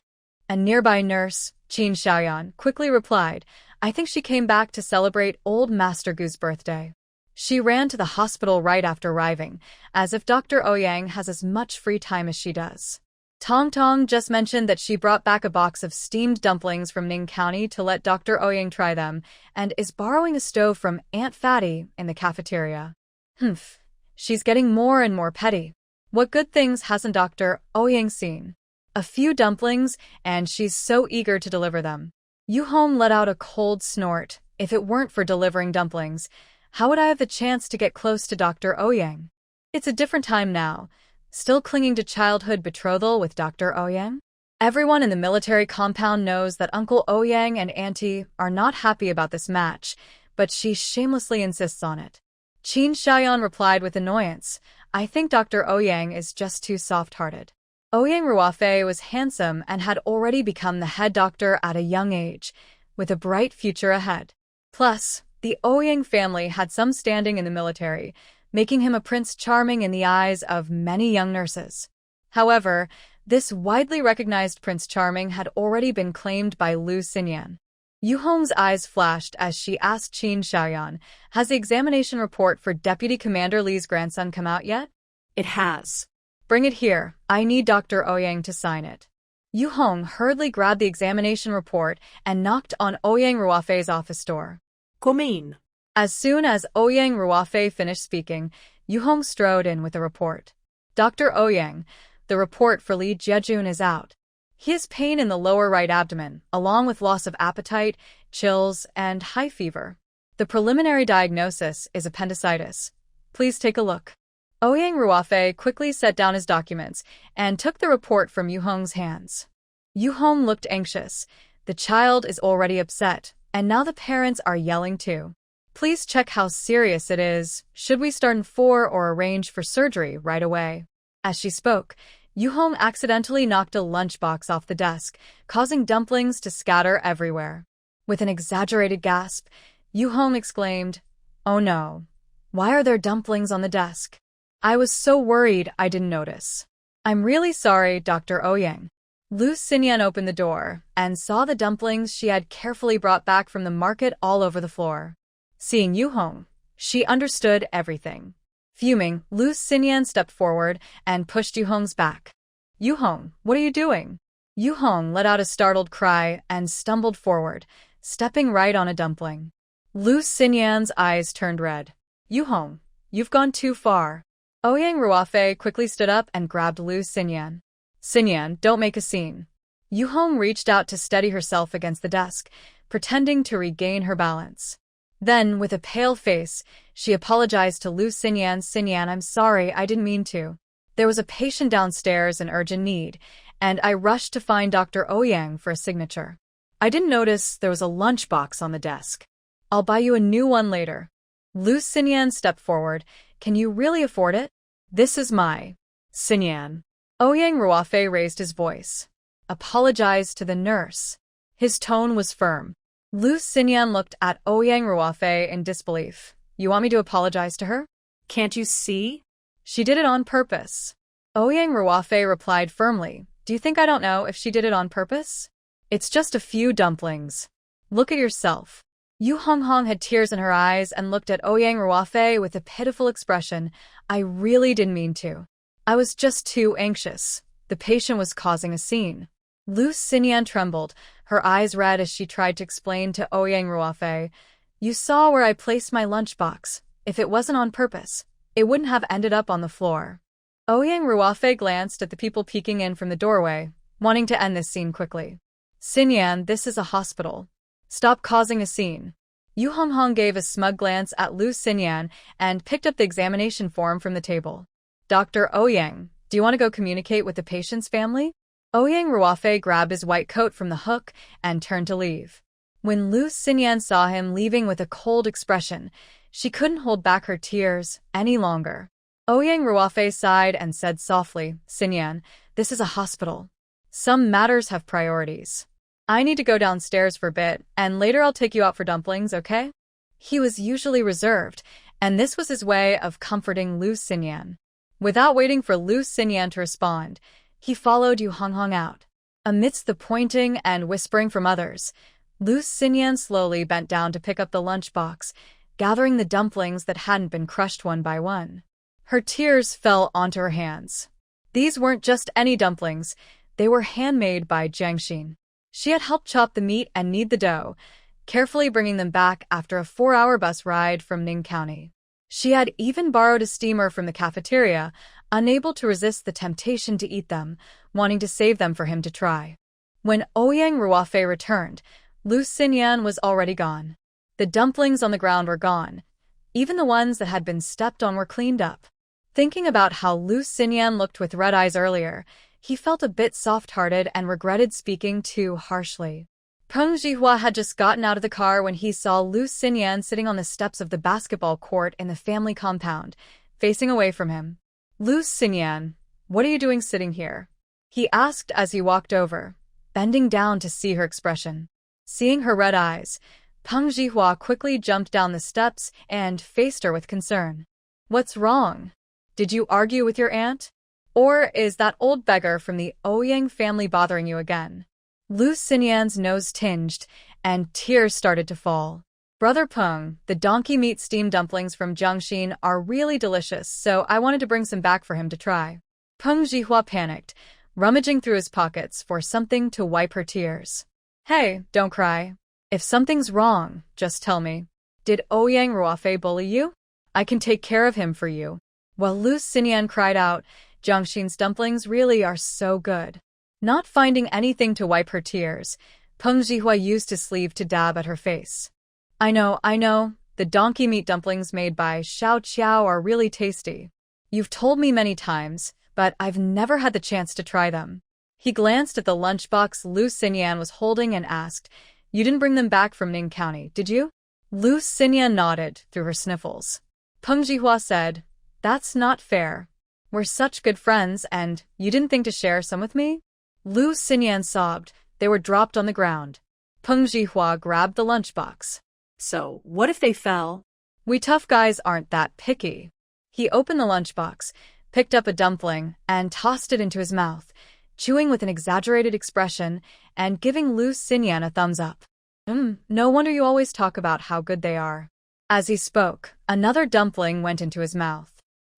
A nearby nurse, Qin Xiaoyan, quickly replied, "I think she came back to celebrate old Master Gu's birthday." She ran to the hospital right after arriving, as if Dr. Ouyang has as much free time as she does. Tong Tong just mentioned that she brought back a box of steamed dumplings from Ning County to let Dr. Ouyang try them, and is borrowing a stove from Aunt Fatty in the cafeteria. Humph, she's getting more and more petty. What good things hasn't Dr. Ouyang seen? A few dumplings, and she's so eager to deliver them. Yu Hong let out a cold snort. If it weren't for delivering dumplings, how would I have the chance to get close to Dr. Ouyang? It's a different time now. Still clinging to childhood betrothal with Dr. Ouyang? Everyone in the military compound knows that Uncle Ouyang and Auntie are not happy about this match, but she shamelessly insists on it. Qin Xiaoyan replied with annoyance, "I think Dr. Ouyang is just too soft-hearted." Ouyang Ruofei was handsome and had already become the head doctor at a young age, with a bright future ahead. Plus, the Ouyang family had some standing in the military, making him a prince charming in the eyes of many young nurses. However, this widely recognized Prince Charming had already been claimed by Lu Xinyan. Yu Hong's eyes flashed as she asked Qin Xiaoyan, "Has the examination report for Deputy Commander Li's grandson come out yet?" It has. "Bring it here. I need Dr. Ouyang to sign it." Yu Hong hurriedly grabbed the examination report and knocked on Ouyang Ruofei's office door. Come in. As soon as Ouyang Ruofei finished speaking, Yu Hong strode in with the report. "Dr. Ouyang, the report for Li Jiejun is out. He has pain in the lower right abdomen, along with loss of appetite, chills, and high fever. The preliminary diagnosis is appendicitis. Please take a look." Ouyang Ruofei quickly set down his documents and took the report from Yu Hong's hands. Yu Hong looked anxious. The child is already upset, and now the parents are yelling too. "Please check how serious it is. Should we start in 4 or arrange for surgery right away?" As she spoke, Yu Hong accidentally knocked a lunchbox off the desk, causing dumplings to scatter everywhere. With an exaggerated gasp, Yu Hong exclaimed, "Oh no. Why are there dumplings on the desk? I was so worried I didn't notice." "I'm really sorry, Dr. Ouyang." Lu Xinyan opened the door and saw the dumplings she had carefully brought back from the market all over the floor. Seeing Yu Hong, she understood everything. Fuming, Lu Xinyan stepped forward and pushed Yu Hong's back. "Yu Hong, what are you doing?" Yu Hong let out a startled cry and stumbled forward, stepping right on a dumpling. Lu Xinyan's eyes turned red. "Yu Hong, you've gone too far." Ouyang Ruofei quickly stood up and grabbed Lu Xinyan. "Xinyan, don't make a scene." Yu Hong reached out to steady herself against the desk, pretending to regain her balance. Then, with a pale face, she apologized to Lu Xinyan. "Xinyan, I'm sorry, I didn't mean to. There was a patient downstairs in urgent need, and I rushed to find Dr. Ouyang for a signature. I didn't notice there was a lunchbox on the desk. I'll buy you a new one later." Lu Xinyan stepped forward. "Can you really afford it? This is my..." "Xinyan." Ouyang Ruofei raised his voice. "Apologize to the nurse." His tone was firm. Lu Xinyan looked at Ouyang Ruofei in disbelief. "You want me to apologize to her?" "Can't you see? She did it on purpose." Ouyang Ruofei replied firmly. "Do you think I don't know if she did it on purpose? It's just a few dumplings. Look at yourself." Yu Honghong had tears in her eyes and looked at Ouyang Ruofei with a pitiful expression. "I really didn't mean to. I was just too anxious. The patient was causing a scene." Lu Xinyan trembled, her eyes red as she tried to explain to Ouyang Ruofei. "You saw where I placed my lunchbox. If it wasn't on purpose, it wouldn't have ended up on the floor." Ouyang Ruofei glanced at the people peeking in from the doorway, wanting to end this scene quickly. "Xinyan, this is a hospital. Stop causing a scene." Yu Honghong gave a smug glance at Lu Xinyan and picked up the examination form from the table. "Dr. Ouyang, do you want to go communicate with the patient's family?" Ouyang Ruofei grabbed his white coat from the hook and turned to leave. When Lu Xinyan saw him leaving with a cold expression, she couldn't hold back her tears any longer. Ouyang Ruofei sighed and said softly, "Xinyan, this is a hospital. Some matters have priorities. I need to go downstairs for a bit, and later I'll take you out for dumplings, okay? He was usually reserved, and this was his way of comforting Lu Xinyan. Without waiting for Lu Xinyan to respond, he followed Yu Honghong out. Amidst the pointing and whispering from others, Lu Xinyan slowly bent down to pick up the lunchbox, gathering the dumplings that hadn't been crushed one by one. Her tears fell onto her hands. These weren't just any dumplings, they were handmade by Jiang Xin. She had helped chop the meat and knead the dough, carefully bringing them back after a 4-hour bus ride from Ning County. She had even borrowed a steamer from the cafeteria, unable to resist the temptation to eat them, wanting to save them for him to try. When Ouyang Ruofei returned, Lu Xinyan was already gone. The dumplings on the ground were gone. Even the ones that had been stepped on were cleaned up. Thinking about how Lu Xinyan looked with red eyes earlier, he felt a bit soft-hearted and regretted speaking too harshly. Peng Zhihua had just gotten out of the car when he saw Lu Xinyan sitting on the steps of the basketball court in the family compound, facing away from him. Lu Xinyan, what are you doing sitting here? He asked as he walked over, bending down to see her expression. Seeing her red eyes, Peng Zhihua quickly jumped down the steps and faced her with concern. What's wrong? Did you argue with your aunt? Or is that old beggar from the Ouyang family bothering you again? Lu Xinyan's nose tinged, and tears started to fall. Brother Peng, the donkey meat steamed dumplings from Jiangxin are really delicious, so I wanted to bring some back for him to try. Peng Zhihua panicked, rummaging through his pockets for something to wipe her tears. Hey, don't cry. If something's wrong, just tell me. Did Ouyang Ruofei bully you? I can take care of him for you. While Lu Xinyan cried out, Jiangxin's dumplings really are so good. Not finding anything to wipe her tears, Peng Zhihua used his sleeve to dab at her face. I know, the donkey meat dumplings made by Xiao Qiao are really tasty. You've told me many times, but I've never had the chance to try them. He glanced at the lunchbox Lu Xinyan was holding and asked, You didn't bring them back from Ning County, did you? Lu Xinyan nodded through her sniffles. Peng Zhihua said, That's not fair. We're such good friends, and you didn't think to share some with me? Lu Xinyan sobbed. They were dropped on the ground. Peng Zhihua grabbed the lunchbox. So, what if they fell? We tough guys aren't that picky. He opened the lunchbox, picked up a dumpling, and tossed it into his mouth, chewing with an exaggerated expression and giving Lu Xinyan a thumbs up. No wonder you always talk about how good they are. As he spoke, another dumpling went into his mouth.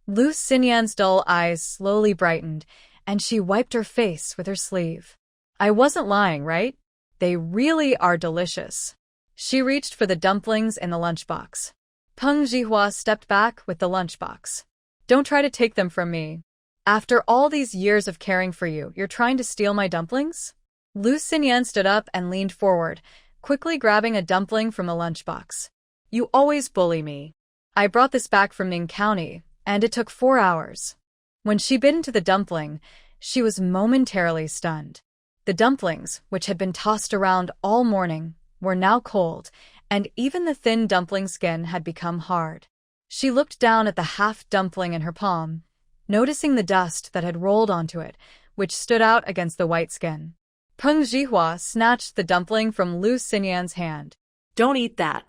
Lu Xinyan's dull eyes slowly brightened, and she wiped her face with her sleeve. I wasn't lying, right? They really are delicious. She reached for the dumplings in the lunchbox. Peng Zhihua stepped back with the lunchbox. Don't try to take them from me. After all these years of caring for you, you're trying to steal my dumplings? Lu Xinyan stood up and leaned forward, quickly grabbing a dumpling from the lunchbox. You always bully me. I brought this back from Ning County, and it took 4 hours. When she bit into the dumpling, she was momentarily stunned. The dumplings, which had been tossed around all morning, were now cold, and even the thin dumpling skin had become hard. She looked down at the half-dumpling in her palm, noticing the dust that had rolled onto it, which stood out against the white skin. Peng Zhihua snatched the dumpling from Lu Xinyan's hand. Don't eat that.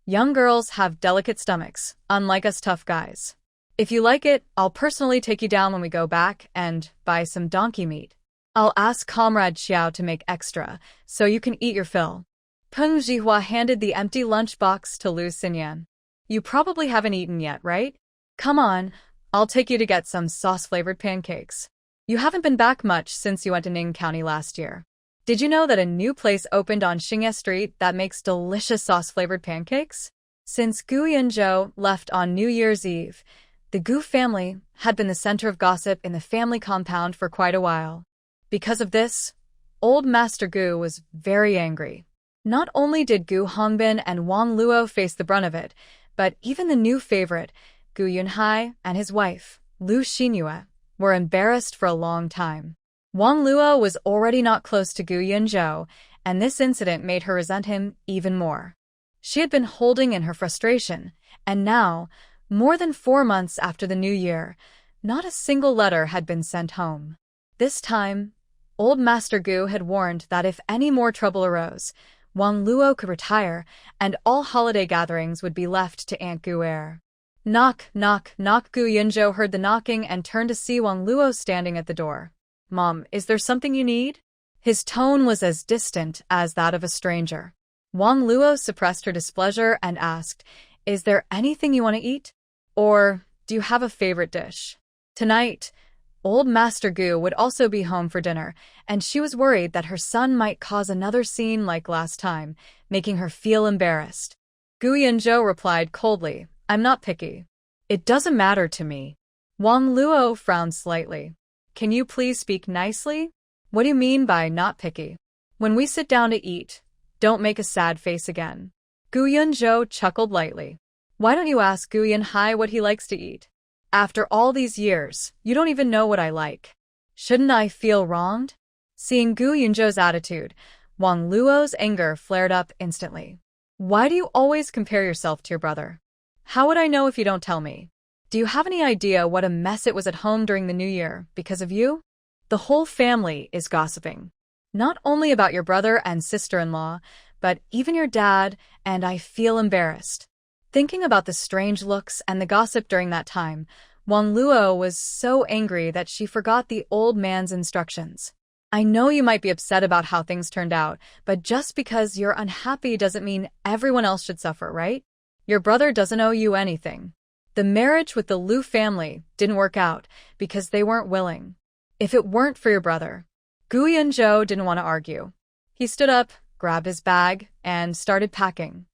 Young girls have delicate stomachs, unlike us tough guys. If you like it, I'll personally take you down when we go back and buy some donkey meat. I'll ask Comrade Xiao to make extra, so you can eat your fill. Peng Zhihua handed the empty lunchbox to Lu Xinyan. You probably haven't eaten yet, right? Come on, I'll take you to get some sauce-flavored pancakes. You haven't been back much since you went to Ning County last year. Did you know that a new place opened on Xingye Street that makes delicious sauce-flavored pancakes? Since Gu Yunzhou left on New Year's Eve, the Gu family had been the center of gossip in the family compound for quite a while. Because of this, old Master Gu was very angry. Not only did Gu Hongbin and Wang Luo face the brunt of it, but even the new favorite, Gu Yunhai, and his wife, Lu Xinyue, were embarrassed for a long time. Wang Luo was already not close to Gu Yunzhou, and this incident made her resent him even more. She had been holding in her frustration, and now, more than 4 months after the new year, not a single letter had been sent home. This time, Old Master Gu had warned that if any more trouble arose, Wang Luo could retire, and all holiday gatherings would be left to Aunt Gu heir. Knock, knock, knock. Gu Yunzhou heard the knocking and turned to see Wang Luo standing at the door. Mom, is there something you need? His tone was as distant as that of a stranger. Wang Luo suppressed her displeasure and asked, Is there anything you want to eat? Or do you have a favorite dish? Tonight, Old Master Gu would also be home for dinner, and she was worried that her son might cause another scene like last time, making her feel embarrassed. Gu Yunzhou replied coldly, I'm not picky. It doesn't matter to me. Wang Luo frowned slightly. Can you please speak nicely? What do you mean by not picky? When we sit down to eat, don't make a sad face again. Gu Yunzhou chuckled lightly. Why don't you ask Gu Yunhai what he likes to eat? After all these years, you don't even know what I like. Shouldn't I feel wronged? Seeing Gu Yunzhou's attitude, Wang Luo's anger flared up instantly. Why do you always compare yourself to your brother? How would I know if you don't tell me? Do you have any idea what a mess it was at home during the New Year because of you? The whole family is gossiping. Not only about your brother and sister-in-law, but even your dad, and I feel embarrassed. Thinking about the strange looks and the gossip during that time, Wang Luo was so angry that she forgot the old man's instructions. I know you might be upset about how things turned out, but just because you're unhappy doesn't mean everyone else should suffer, right? Your brother doesn't owe you anything. The marriage with the Liu family didn't work out because they weren't willing. If it weren't for your brother, Gu Yunzhou didn't want to argue. He stood up, grabbed his bag, and started packing.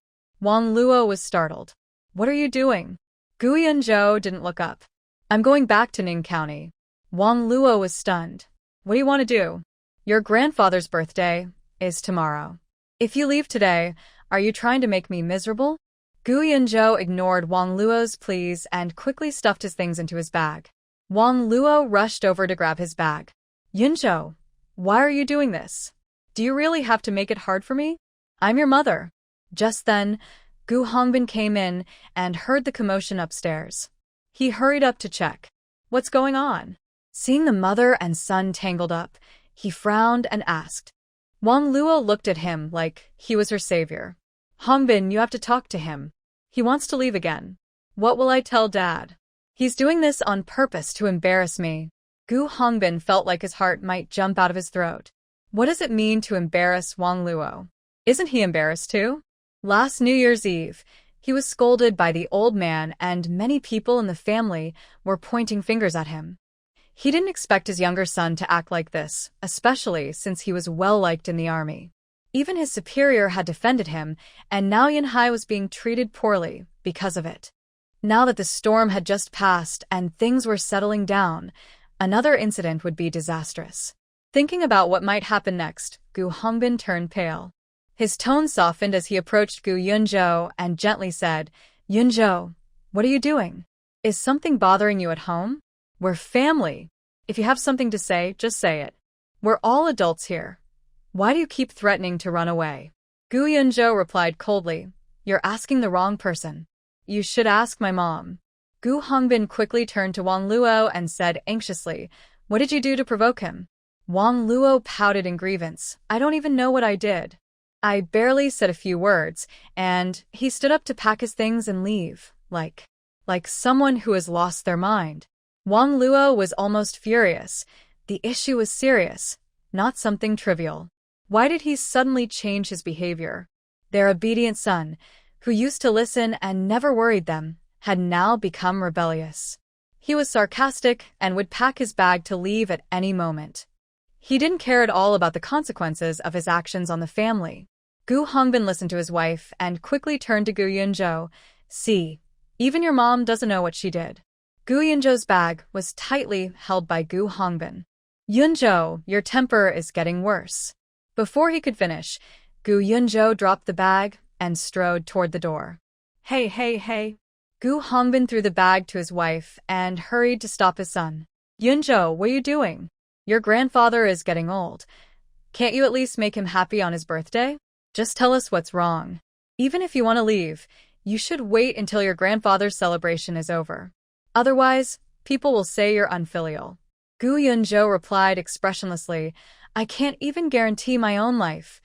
Wang Luo was startled. What are you doing? Gu Yunzhou didn't look up. I'm going back to Ning County. Wang Luo was stunned. What do you want to do? Your grandfather's birthday is tomorrow. If you leave today, are you trying to make me miserable? Gu Yunzhou ignored Wang Luo's pleas and quickly stuffed his things into his bag. Wang Luo rushed over to grab his bag. Yunzhou, why are you doing this? Do you really have to make it hard for me? I'm your mother. Just then, Gu Hongbin came in and heard the commotion upstairs. He hurried up to check. What's going on? Seeing the mother and son tangled up, he frowned and asked. Wang Luo looked at him like he was her savior. Hongbin, you have to talk to him. He wants to leave again. What will I tell Dad? He's doing this on purpose to embarrass me. Gu Hongbin felt like his heart might jump out of his throat. What does it mean to embarrass Wang Luo? Isn't he embarrassed too? Last New Year's Eve, he was scolded by the old man and many people in the family were pointing fingers at him. He didn't expect his younger son to act like this, especially since he was well-liked in the army. Even his superior had defended him, and now Yunhai was being treated poorly because of it. Now that the storm had just passed and things were settling down, another incident would be disastrous. Thinking about what might happen next, Gu Hongbin turned pale. His tone softened as he approached Gu Yunzhou and gently said, Yunzhou, what are you doing? Is something bothering you at home? We're family. If you have something to say, just say it. We're all adults here. Why do you keep threatening to run away? Gu Yunzhou replied coldly, You're asking the wrong person. You should ask my mom. Gu Hongbin quickly turned to Wang Luo and said anxiously, What did you do to provoke him? Wang Luo pouted in grievance. I don't even know what I did. I barely said a few words, and he stood up to pack his things and leave, like someone who has lost their mind. Wang Luo was almost furious. The issue was serious, not something trivial. Why did he suddenly change his behavior? Their obedient son, who used to listen and never worried them, had now become rebellious. He was sarcastic and would pack his bag to leave at any moment. He didn't care at all about the consequences of his actions on the family. Gu Hongbin listened to his wife and quickly turned to Gu Yunzhou. See, even your mom doesn't know what she did. Gu Yunzhou's bag was tightly held by Gu Hongbin. Yunzhou, your temper is getting worse. Before he could finish, Gu Yunzhou dropped the bag and strode toward the door. Hey, hey, hey. Gu Hongbin threw the bag to his wife and hurried to stop his son. Yunzhou, what are you doing? Your grandfather is getting old. Can't you at least make him happy on his birthday? Just tell us what's wrong. Even if you want to leave, you should wait until your grandfather's celebration is over. Otherwise, people will say you're unfilial. Gu Yunzhou replied expressionlessly, I can't even guarantee my own life.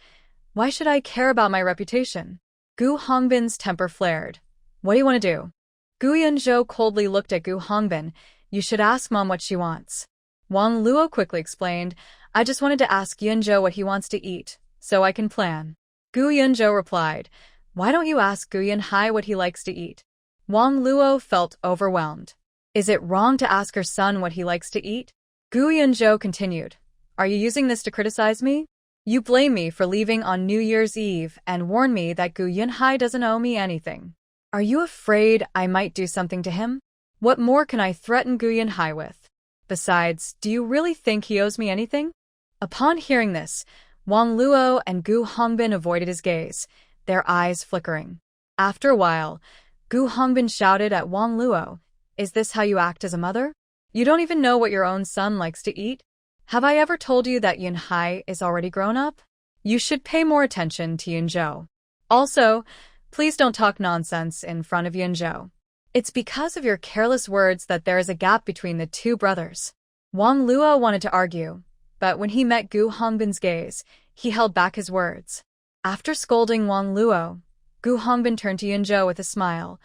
Why should I care about my reputation? Gu Hongbin's temper flared. What do you want to do? Gu Yunzhou coldly looked at Gu Hongbin. You should ask Mom what she wants. Wang Luo quickly explained, I just wanted to ask Yunzhou what he wants to eat, so I can plan. Gu Yunzhou replied, why don't you ask Gu Yunhai what he likes to eat? Wang Luo felt overwhelmed. Is it wrong to ask her son what he likes to eat? Gu Yunzhou continued, are you using this to criticize me? You blame me for leaving on New Year's Eve and warn me that Gu Yunhai doesn't owe me anything. Are you afraid I might do something to him? What more can I threaten Gu Yunhai with? Besides, do you really think he owes me anything? Upon hearing this, Wang Luo and Gu Hongbin avoided his gaze, their eyes flickering. After a while, Gu Hongbin shouted at Wang Luo, is this how you act as a mother? You don't even know what your own son likes to eat? Have I ever told you that Yunhai is already grown up? You should pay more attention to Yunzhou. Also, please don't talk nonsense in front of Yunzhou. It's because of your careless words that there is a gap between the two brothers. Wang Luo wanted to argue, but when he met Gu Hongbin's gaze, he held back his words. After scolding Wang Luo, Gu Hongbin turned to Yunzhou with a smile.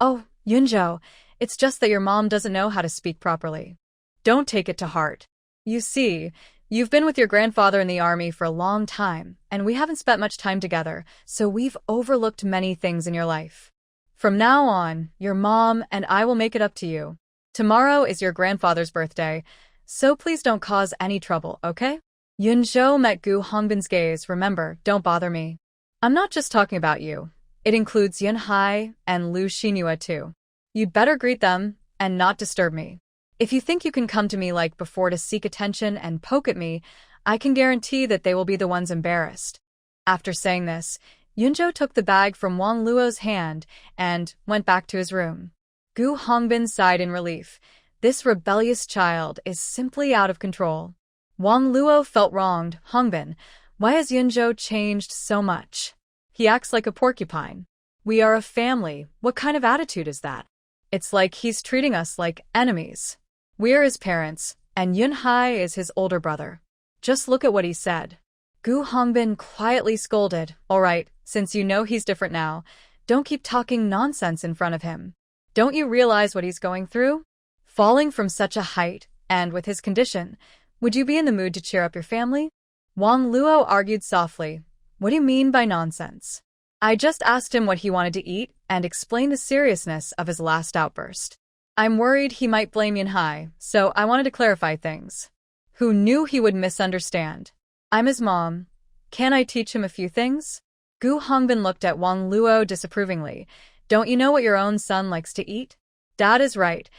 Oh, Yunzhou, it's just that your mom doesn't know how to speak properly. Don't take it to heart. You see, you've been with your grandfather in the army for a long time, and we haven't spent much time together, so we've overlooked many things in your life. From now on, your mom and I will make it up to you. Tomorrow is your grandfather's birthday, so please don't cause any trouble, okay? Yunzhou met Gu Hongbin's gaze. Remember, don't bother me. I'm not just talking about you. It includes Yunhai and Lu Xinhua too. You'd better greet them and not disturb me. If you think you can come to me like before to seek attention and poke at me, I can guarantee that they will be the ones embarrassed. After saying this, Yunzhou took the bag from Wang Luo's hand and went back to his room. Gu Hongbin sighed in relief. This rebellious child is simply out of control. Wang Luo felt wronged. Hongbin, why has Yunzhou changed so much? He acts like a porcupine. We are a family. What kind of attitude is that? It's like he's treating us like enemies. We're his parents, and Yunhai is his older brother. Just look at what he said. Gu Hongbin quietly scolded, all right, since you know he's different now, don't keep talking nonsense in front of him. Don't you realize what he's going through? Falling from such a height, and with his condition, would you be in the mood to cheer up your family? Wang Luo argued softly. What do you mean by nonsense? I just asked him what he wanted to eat and explained the seriousness of his last outburst. I'm worried he might blame Yunhai, so I wanted to clarify things. Who knew he would misunderstand? I'm his mom. Can I teach him a few things? Gu Hongbin looked at Wang Luo disapprovingly. Don't you know what your own son likes to eat? Dad is right.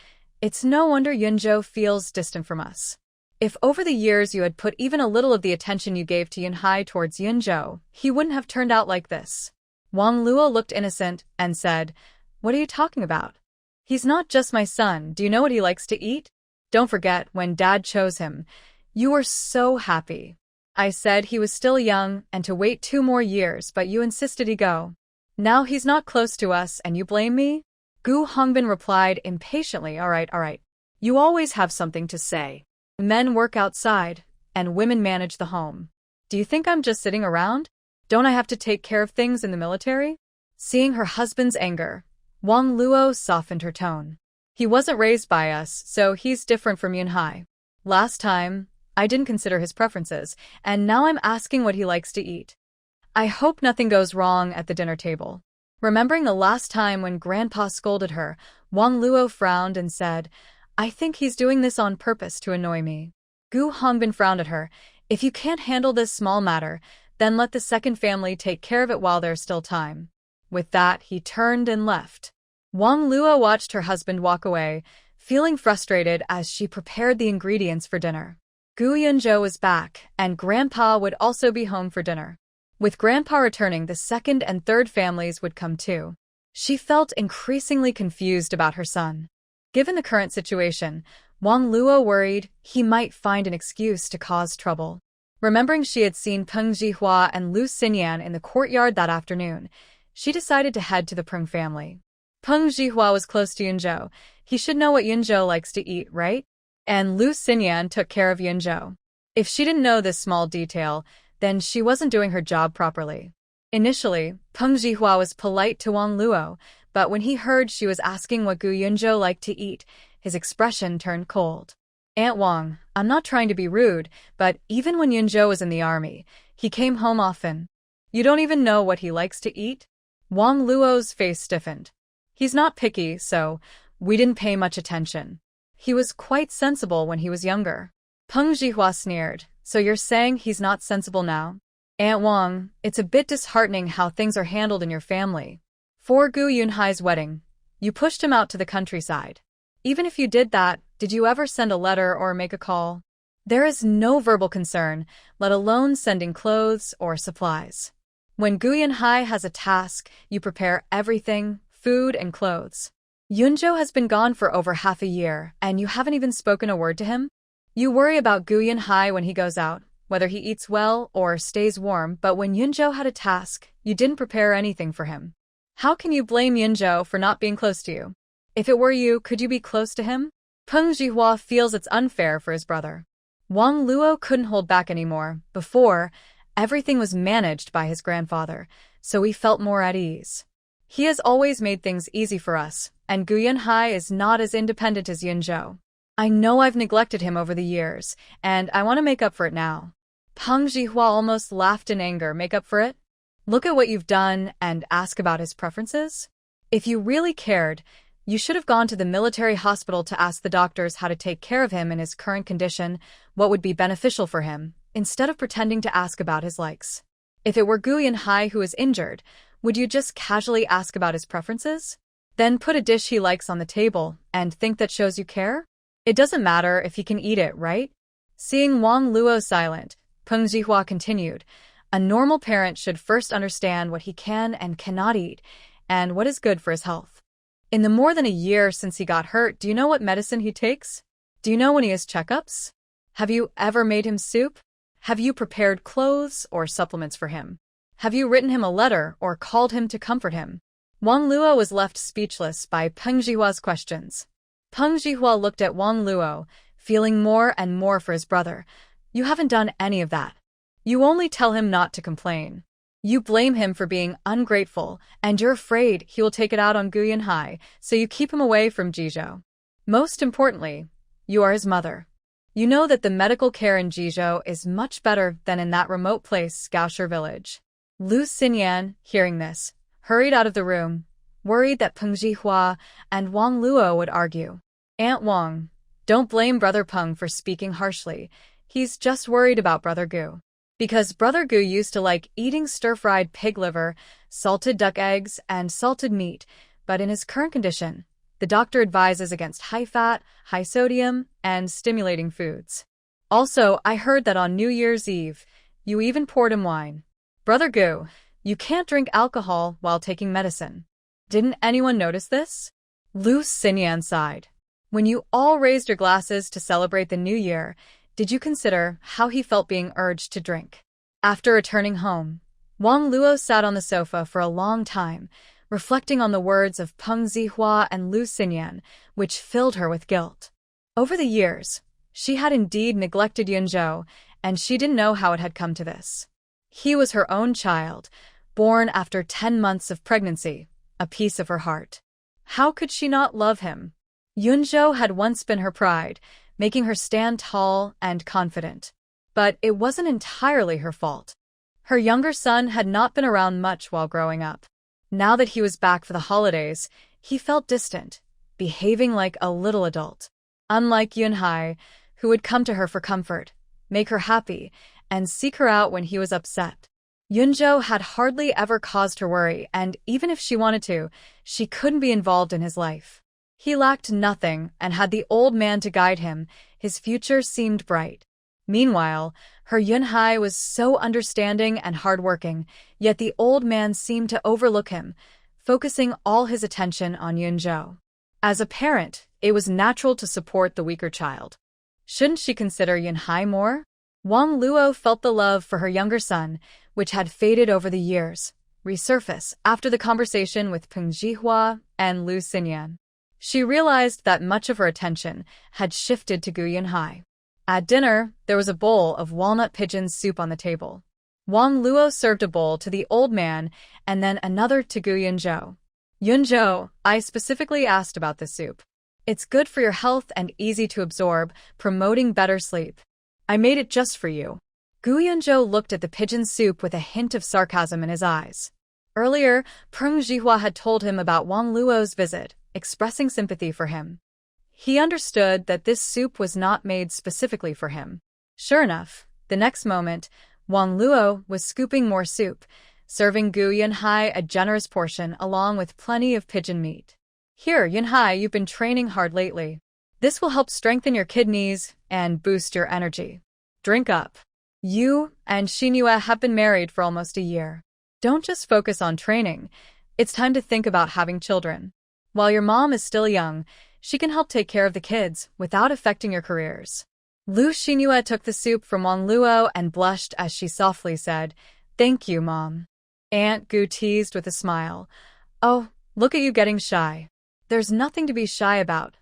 It's no wonder Yunzhou feels distant from us. If over the years you had put even a little of the attention you gave to Yunhai towards Yunzhou, he wouldn't have turned out like this. Wang Luo looked innocent and said, what are you talking about? He's not just my son. Do you know what he likes to eat? Don't forget, when Dad chose him, you were so happy. I said he was still young and to wait 2 more years, but you insisted he go. Now he's not close to us and you blame me? Gu Hongbin replied impatiently, all right. You always have something to say. Men work outside, and women manage the home. Do you think I'm just sitting around? Don't I have to take care of things in the military? Seeing her husband's anger, Wang Luo softened her tone. He wasn't raised by us, so he's different from Yunhai. Last time, I didn't consider his preferences, and now I'm asking what he likes to eat. I hope nothing goes wrong at the dinner table. Remembering the last time when Grandpa scolded her, Wang Luo frowned and said, I think he's doing this on purpose to annoy me. Gu Hongbin frowned at her. If you can't handle this small matter, then let the second family take care of it while there's still time. With that, he turned and left. Wang Luo watched her husband walk away, feeling frustrated as she prepared the ingredients for dinner. Gu Yunzhou was back, and Grandpa would also be home for dinner. With Grandpa returning, the second and third families would come too. She felt increasingly confused about her son. Given the current situation, Wang Luo worried he might find an excuse to cause trouble. Remembering she had seen Peng Zhihua and Lu Xinyan in the courtyard that afternoon, she decided to head to the Peng family. Peng Zhihua was close to Yunzhou. He should know what Yunzhou likes to eat, right? And Lu Xinyan took care of Yunzhou. If she didn't know this small detail, then she wasn't doing her job properly. Initially, Peng Jihua was polite to Wang Luo, but when he heard she was asking what Gu Yunzhou liked to eat, his expression turned cold. Aunt Wang, I'm not trying to be rude, but even when Yunzhou was in the army, he came home often. You don't even know what he likes to eat? Wang Luo's face stiffened. He's not picky, so we didn't pay much attention. He was quite sensible when he was younger. Peng Jihua sneered. So you're saying he's not sensible now? Aunt Wang, it's a bit disheartening how things are handled in your family. For Gu Yunhai's wedding, you pushed him out to the countryside. Even if you did that, did you ever send a letter or make a call? There is no verbal concern, let alone sending clothes or supplies. When Gu Yunhai has a task, you prepare everything, food and clothes. Yunzhou has been gone for over half a year, and you haven't even spoken a word to him? You worry about Gu Yunhai when he goes out, whether he eats well or stays warm, but when Yunzhou had a task, you didn't prepare anything for him. How can you blame Yunzhou for not being close to you? If it were you, could you be close to him? Peng Jihua feels it's unfair for his brother. Wang Luo couldn't hold back anymore. Before, everything was managed by his grandfather, so he felt more at ease. He has always made things easy for us, and Gu Yunhai is not as independent as Yunzhou. I know I've neglected him over the years, and I want to make up for it now. Peng Jihua almost laughed in anger. Make up for it? Look at what you've done and ask about his preferences? If you really cared, you should have gone to the military hospital to ask the doctors how to take care of him in his current condition, what would be beneficial for him, instead of pretending to ask about his likes. If it were Gu Yunhai who is injured, would you just casually ask about his preferences? Then put a dish he likes on the table and think that shows you care? It doesn't matter if he can eat it, right? Seeing Wang Luo silent, Peng Jihua continued, a normal parent should first understand what he can and cannot eat, and what is good for his health. In the more than a year since he got hurt, do you know what medicine he takes? Do you know when he has checkups? Have you ever made him soup? Have you prepared clothes or supplements for him? Have you written him a letter or called him to comfort him? Wang Luo was left speechless by Peng Jihua's questions. Peng Jihua looked at Wang Luo, feeling more and more for his brother. You haven't done any of that. You only tell him not to complain. You blame him for being ungrateful, and you're afraid he will take it out on Gu Yunhai, so you keep him away from Jizhou. Most importantly, you are his mother. You know that the medical care in Jizhou is much better than in that remote place, Gaoshi village. Lu Xinyan, hearing this, hurried out of the room, worried that Peng Jihua and Wang Luo would argue. Aunt Wang, don't blame Brother Peng for speaking harshly. He's just worried about Brother Gu. Because Brother Gu used to like eating stir-fried pig liver, salted duck eggs, and salted meat, but in his current condition, the doctor advises against high-fat, high-sodium, and stimulating foods. Also, I heard that on New Year's Eve, you even poured him wine. Brother Gu, you can't drink alcohol while taking medicine. Didn't anyone notice this? Lu Xinyan sighed. When you all raised your glasses to celebrate the new year, did you consider how he felt being urged to drink? After returning home, Wang Luo sat on the sofa for a long time, reflecting on the words of Peng Jihua and Lu Xinyan, which filled her with guilt. Over the years, she had indeed neglected Yunzhou, and she didn't know how it had come to this. He was her own child, born after 10 months of pregnancy, a piece of her heart. How could she not love him? Yunzhou had once been her pride, making her stand tall and confident. But it wasn't entirely her fault. Her younger son had not been around much while growing up. Now that he was back for the holidays, he felt distant, behaving like a little adult. Unlike Yunhai, who would come to her for comfort, make her happy, and seek her out when he was upset. Yunzhou had hardly ever caused her worry, and even if she wanted to, she couldn't be involved in his life. He lacked nothing and had the old man to guide him. His future seemed bright. Meanwhile, her Yunhai was so understanding and hardworking, yet the old man seemed to overlook him, focusing all his attention on Yunzhou. As a parent, it was natural to support the weaker child. Shouldn't she consider Yunhai more? Wang Luo felt the love for her younger son, which had faded over the years, resurface after the conversation with Peng Jihua and Lu Xinyan. She realized that much of her attention had shifted to Gu Yunhai. At dinner, there was a bowl of walnut pigeon soup on the table. Wang Luo served a bowl to the old man and then another to Gu Yunzhou. Yunzhou, I specifically asked about this soup. It's good for your health and easy to absorb, promoting better sleep. I made it just for you. Gu Yunzhou looked at the pigeon soup with a hint of sarcasm in his eyes. Earlier, Peng Zhihua had told him about Wang Luo's visit, expressing sympathy for him. He understood that this soup was not made specifically for him. Sure enough, the next moment, Wang Luo was scooping more soup, serving Gu Yunhai a generous portion along with plenty of pigeon meat. Here, Yunhai, you've been training hard lately. This will help strengthen your kidneys and boost your energy. Drink up. You and Xinhua have been married for almost a year. Don't just focus on training. It's time to think about having children. While your mom is still young, she can help take care of the kids without affecting your careers. Lu Xinhua took the soup from Wang Luo and blushed as she softly said, "Thank you, Mom." Aunt Gu teased with a smile. "Oh, look at you getting shy. There's nothing to be shy about.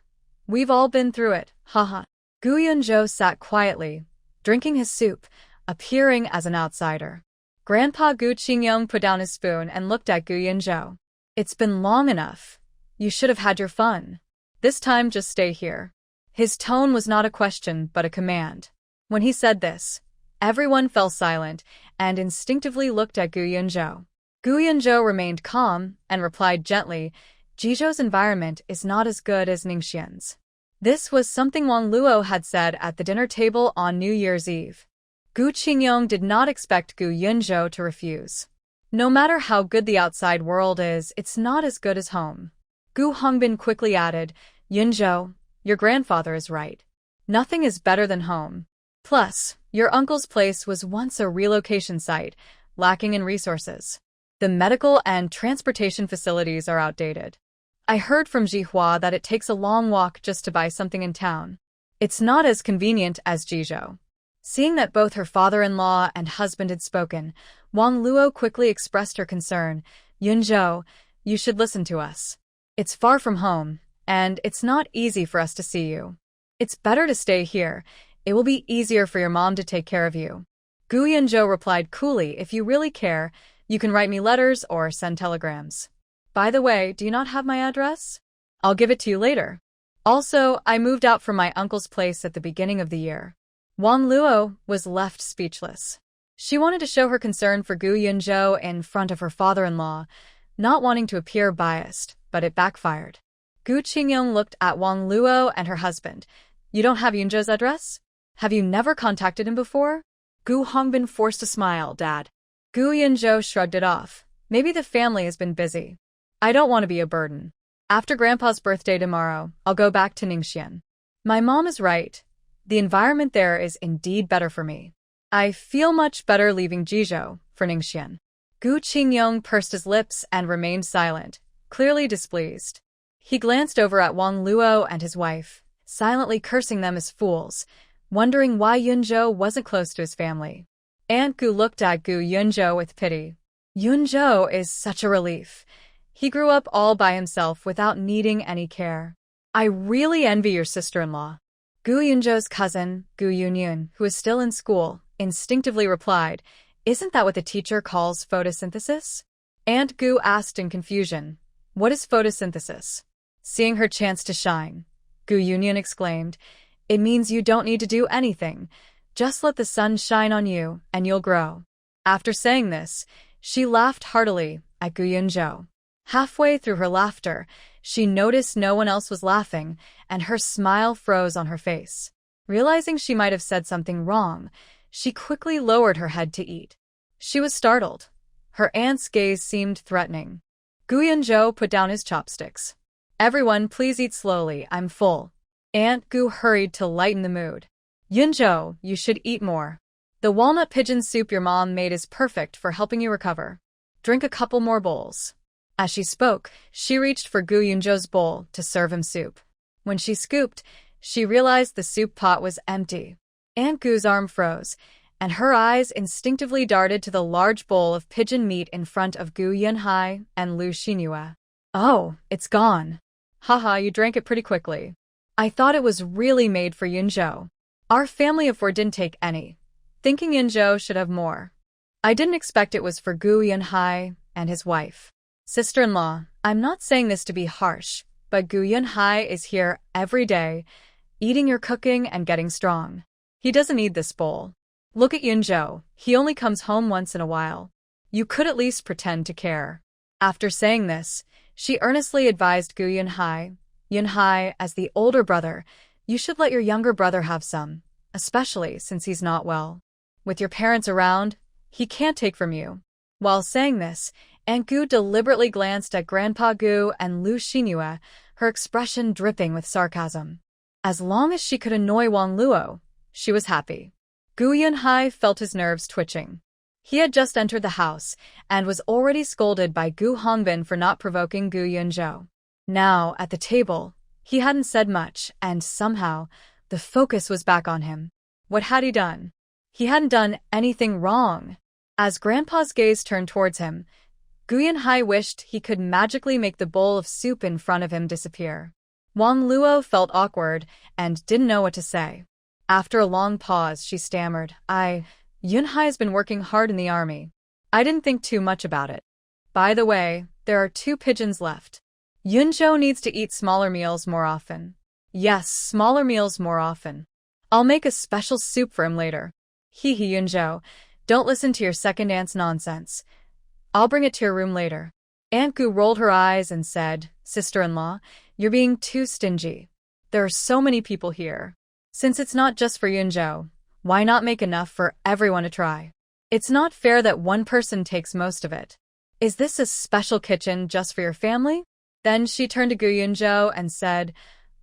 We've all been through it, haha." Gu Yunzhou sat quietly, drinking his soup, appearing as an outsider. Grandpa Gu Qingyong put down his spoon and looked at Gu Yunzhou. "It's been long enough. You should have had your fun. This time just stay here." His tone was not a question but a command. When he said this, everyone fell silent and instinctively looked at Gu Yunzhou. Gu Yunzhou remained calm and replied gently, "Jizhou's environment is not as good as Ningxian's." This was something Wang Luo had said at the dinner table on New Year's Eve. Gu Qingyong did not expect Gu Yunzhou to refuse. No matter how good the outside world is, it's not as good as home. Gu Hongbin quickly added, "Yunzhou, your grandfather is right. Nothing is better than home. Plus, your uncle's place was once a relocation site, lacking in resources. The medical and transportation facilities are outdated. I heard from Zhihua that it takes a long walk just to buy something in town. It's not as convenient as Jizhou." Seeing that both her father-in-law and husband had spoken, Wang Luo quickly expressed her concern. "Yunzhou, you should listen to us. It's far from home, and it's not easy for us to see you. It's better to stay here. It will be easier for your mom to take care of you." Gu Yunzhou replied coolly, "If you really care, you can write me letters or send telegrams. By the way, do you not have my address? I'll give it to you later. Also, I moved out from my uncle's place at the beginning of the year." Wang Luo was left speechless. She wanted to show her concern for Gu Yunzhou in front of her father-in-law, not wanting to appear biased, but it backfired. Gu Qingyong looked at Wang Luo and her husband. "You don't have Yunzhou's address? Have you never contacted him before?" Gu Hongbin forced a smile, "Dad." Gu Yunzhou shrugged it off. "Maybe the family has been busy. I don't want to be a burden. After Grandpa's birthday tomorrow, I'll go back to Ningxian. My mom is right. The environment there is indeed better for me. I feel much better leaving Jizhou for Ningxian." Gu Qingyong pursed his lips and remained silent, clearly displeased. He glanced over at Wang Luo and his wife, silently cursing them as fools, wondering why Yunzhou wasn't close to his family. Aunt Gu looked at Gu Yunzhou with pity. Yunzhou is such a relief. He grew up all by himself without needing any care. I really envy your sister-in-law. Gu Yunzhou's cousin, Gu Yunyun, who is still in school, instinctively replied, "Isn't that what the teacher calls photosynthesis?" Aunt Gu asked in confusion, "What is photosynthesis?" Seeing her chance to shine, Gu Yunyun exclaimed, "It means you don't need to do anything. Just let the sun shine on you, and you'll grow." After saying this, she laughed heartily at Gu Yunzhou. Halfway through her laughter, she noticed no one else was laughing, and her smile froze on her face. Realizing she might have said something wrong, she quickly lowered her head to eat. She was startled. Her aunt's gaze seemed threatening. Gu Yunzhou put down his chopsticks. "Everyone, please eat slowly, I'm full." Aunt Gu hurried to lighten the mood. "Yunzhou, you should eat more. The walnut pigeon soup your mom made is perfect for helping you recover. Drink a couple more bowls." As she spoke, she reached for Gu Yunzhou's bowl to serve him soup. When she scooped, she realized the soup pot was empty. Aunt Gu's arm froze, and her eyes instinctively darted to the large bowl of pigeon meat in front of Gu Yunhai and Lu Xinhua. "Oh, it's gone. Haha, you drank it pretty quickly. I thought it was really made for Yunzhou." Our family of four didn't take any, thinking Yunzhou should have more. I didn't expect it was for Gu Yunhai and his wife. Sister-in-law, I'm not saying this to be harsh, but Gu Yunhai is here every day, eating your cooking and getting strong. He doesn't need this bowl. Look at Yunzhou, he only comes home once in a while. You could at least pretend to care. After saying this, she earnestly advised Gu Yunhai, Yunhai, as the older brother, you should let your younger brother have some, especially since he's not well. With your parents around, he can't take from you. While saying this, Aunt Gu deliberately glanced at Grandpa Gu and Lu Xinhua, her expression dripping with sarcasm. As long as she could annoy Wang Luo, she was happy. Gu Yunhai felt his nerves twitching. He had just entered the house and was already scolded by Gu Hongbin for not provoking Gu Yunzhou. Now, at the table, he hadn't said much, and somehow, the focus was back on him. What had he done? He hadn't done anything wrong. As Grandpa's gaze turned towards him, Gu Yunhai wished he could magically make the bowl of soup in front of him disappear. Wang Luo felt awkward and didn't know what to say. After a long pause, she stammered, Yunhai's been working hard in the army. I didn't think too much about it. By the way, there are 2 pigeons left. Yunzhou needs to eat smaller meals more often. Yes, smaller meals more often. I'll make a special soup for him later. Hee Yunzhou, don't listen to your second aunt's nonsense. I'll bring it to your room later. Aunt Gu rolled her eyes and said, Sister-in-law, you're being too stingy. There are so many people here. Since it's not just for Yunzhou, why not make enough for everyone to try? It's not fair that one person takes most of it. Is this a special kitchen just for your family? Then she turned to Gu Yunzhou and said,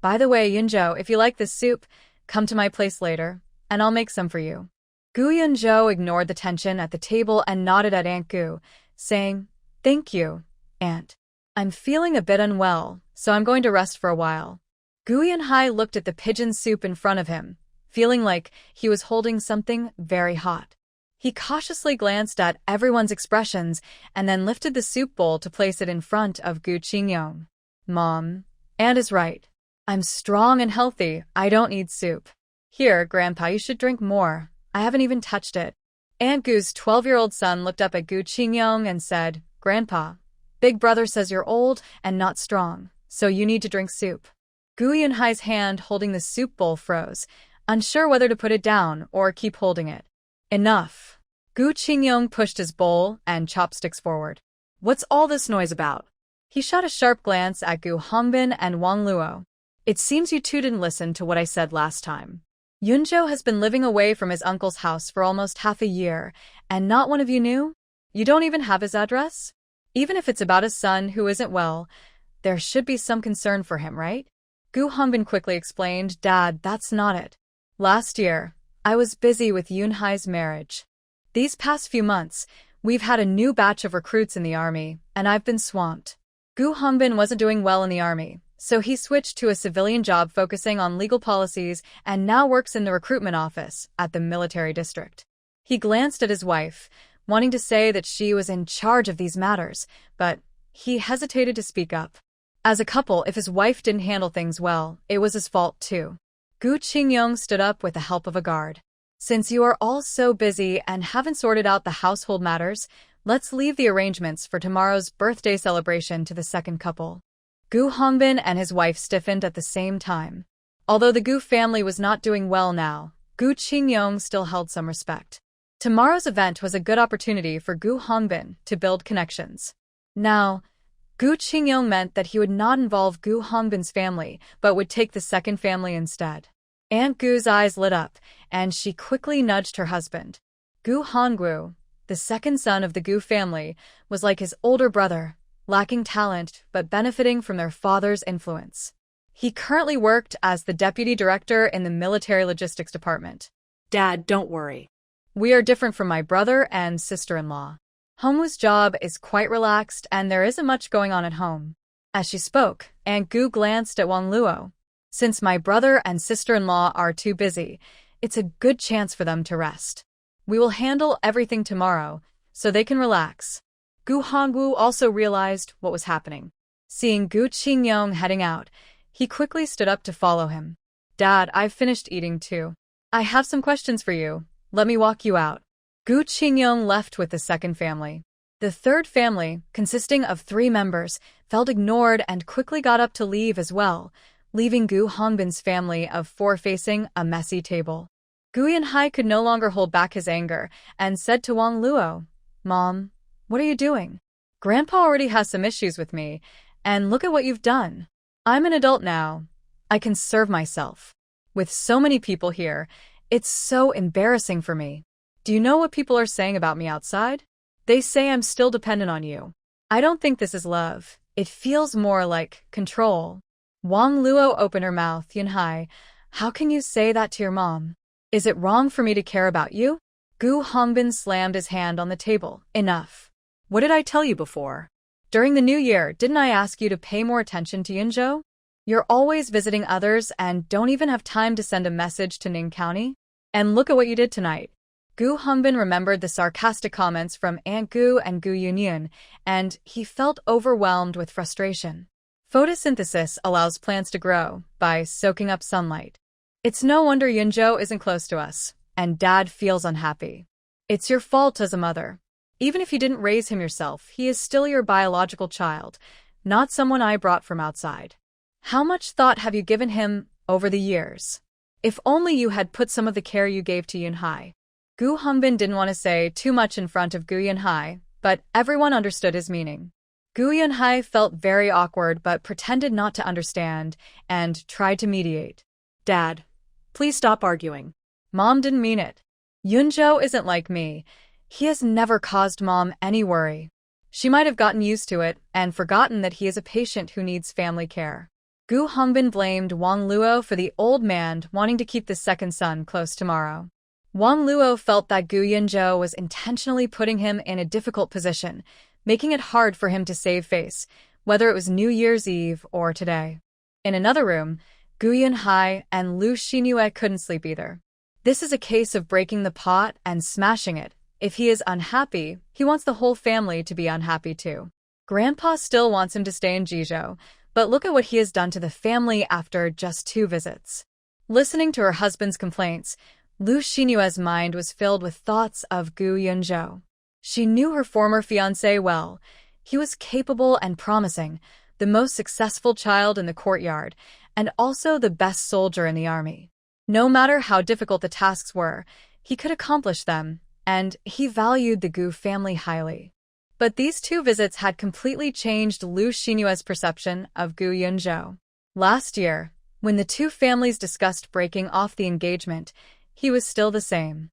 By the way, Yunzhou, if you like this soup, come to my place later, and I'll make some for you. Gu Yunzhou ignored the tension at the table and nodded at Aunt Gu, saying, Thank you, Aunt. I'm feeling a bit unwell, so I'm going to rest for a while. Gu Yunhai looked at the pigeon soup in front of him, feeling like he was holding something very hot. He cautiously glanced at everyone's expressions and then lifted the soup bowl to place it in front of Gu Qingyong. Mom, Aunt is right. I'm strong and healthy, I don't need soup. Here, Grandpa, you should drink more. I haven't even touched it. Aunt Gu's 12-year-old son looked up at Gu Qingyong and said, Grandpa, Big Brother says you're old and not strong, so you need to drink soup. Gu Yunhai's hand holding the soup bowl froze, unsure whether to put it down or keep holding it. Enough. Gu Qingyong pushed his bowl and chopsticks forward. What's all this noise about? He shot a sharp glance at Gu Hongbin and Wang Luo. It seems you two didn't listen to what I said last time. Yunzhou has been living away from his uncle's house for almost half a year, and not one of you knew? You don't even have his address? Even if it's about his son who isn't well, there should be some concern for him, right? Gu Hongbin quickly explained, Dad, that's not it. Last year, I was busy with Yunhai's marriage. These past few months, we've had a new batch of recruits in the army, and I've been swamped. Gu Hongbin wasn't doing well in the army, so he switched to a civilian job focusing on legal policies and now works in the recruitment office at the military district. He glanced at his wife, wanting to say that she was in charge of these matters, but he hesitated to speak up. As a couple, if his wife didn't handle things well, it was his fault too. Gu Qingyong stood up with the help of a guard. Since you are all so busy and haven't sorted out the household matters, let's leave the arrangements for tomorrow's birthday celebration to the second couple. Gu Hongbin and his wife stiffened at the same time. Although the Gu family was not doing well now, Gu Qingyong still held some respect. Tomorrow's event was a good opportunity for Gu Hongbin to build connections. Now, Gu Qingyong meant that he would not involve Gu Hongbin's family, but would take the second family instead. Aunt Gu's eyes lit up, and she quickly nudged her husband. Gu Hongwu, the second son of the Gu family, was like his older brother, lacking talent but benefiting from their father's influence. He currently worked as the deputy director in the military logistics department. Dad, don't worry. We are different from my brother and sister-in-law. Hongwu's job is quite relaxed and there isn't much going on at home. As she spoke, Aunt Gu glanced at Wang Luo. Since my brother and sister-in-law are too busy, it's a good chance for them to rest. We will handle everything tomorrow, so they can relax. Gu Hongwu also realized what was happening. Seeing Gu Qingyong heading out, he quickly stood up to follow him. Dad, I've finished eating too. I have some questions for you. Let me walk you out. Gu Qingyong left with the second family. The third family, consisting of 3 members, felt ignored and quickly got up to leave as well, leaving Gu Hongbin's family of 4 facing a messy table. Gu Yanhai could no longer hold back his anger and said to Wang Luo, "Mom, what are you doing? Grandpa already has some issues with me, and look at what you've done. I'm an adult now. I can serve myself. With so many people here, it's so embarrassing for me. Do you know what people are saying about me outside? They say I'm still dependent on you. I don't think this is love. It feels more like control." Wang Luo opened her mouth. "Yanhai, how can you say that to your mom? Is it wrong for me to care about you?" Gu Hongbin slammed his hand on the table. "Enough. What did I tell you before? During the new year, didn't I ask you to pay more attention to Yunzhou? You're always visiting others and don't even have time to send a message to Ning County? And look at what you did tonight." Gu Hongbin remembered the sarcastic comments from Aunt Gu and Gu Yunyun, and he felt overwhelmed with frustration. Photosynthesis allows plants to grow by soaking up sunlight. It's no wonder Yunzhou isn't close to us, and Dad feels unhappy. It's your fault as a mother. Even if you didn't raise him yourself, he is still your biological child, not someone I brought from outside. How much thought have you given him over the years? If only you had put some of the care you gave to Yunhai. Gu Hongbin didn't want to say too much in front of Gu Yunhai, but everyone understood his meaning. Gu Yunhai felt very awkward but pretended not to understand and tried to mediate. Dad, please stop arguing. Mom didn't mean it. Yunzhou isn't like me. He has never caused Mom any worry. She might have gotten used to it and forgotten that he is a patient who needs family care. Gu Hongbin blamed Wang Luo for the old man wanting to keep the second son close tomorrow. Wang Luo felt that Gu Yunzhou was intentionally putting him in a difficult position, making it hard for him to save face, whether it was New Year's Eve or today. In another room, Gu Yunhai and Lu Xinyue couldn't sleep either. This is a case of breaking the pot and smashing it. If he is unhappy, he wants the whole family to be unhappy too. Grandpa still wants him to stay in Jizhou, but look at what he has done to the family after just 2 visits. Listening to her husband's complaints, Lu Xinyue's mind was filled with thoughts of Gu Yunzhou. She knew her former fiancé well. He was capable and promising, the most successful child in the courtyard, and also the best soldier in the army. No matter how difficult the tasks were, he could accomplish them, and he valued the Gu family highly. But these 2 visits had completely changed Lu Xinyue's perception of Gu Yunzhou. Last year, when the 2 families discussed breaking off the engagement, he was still the same.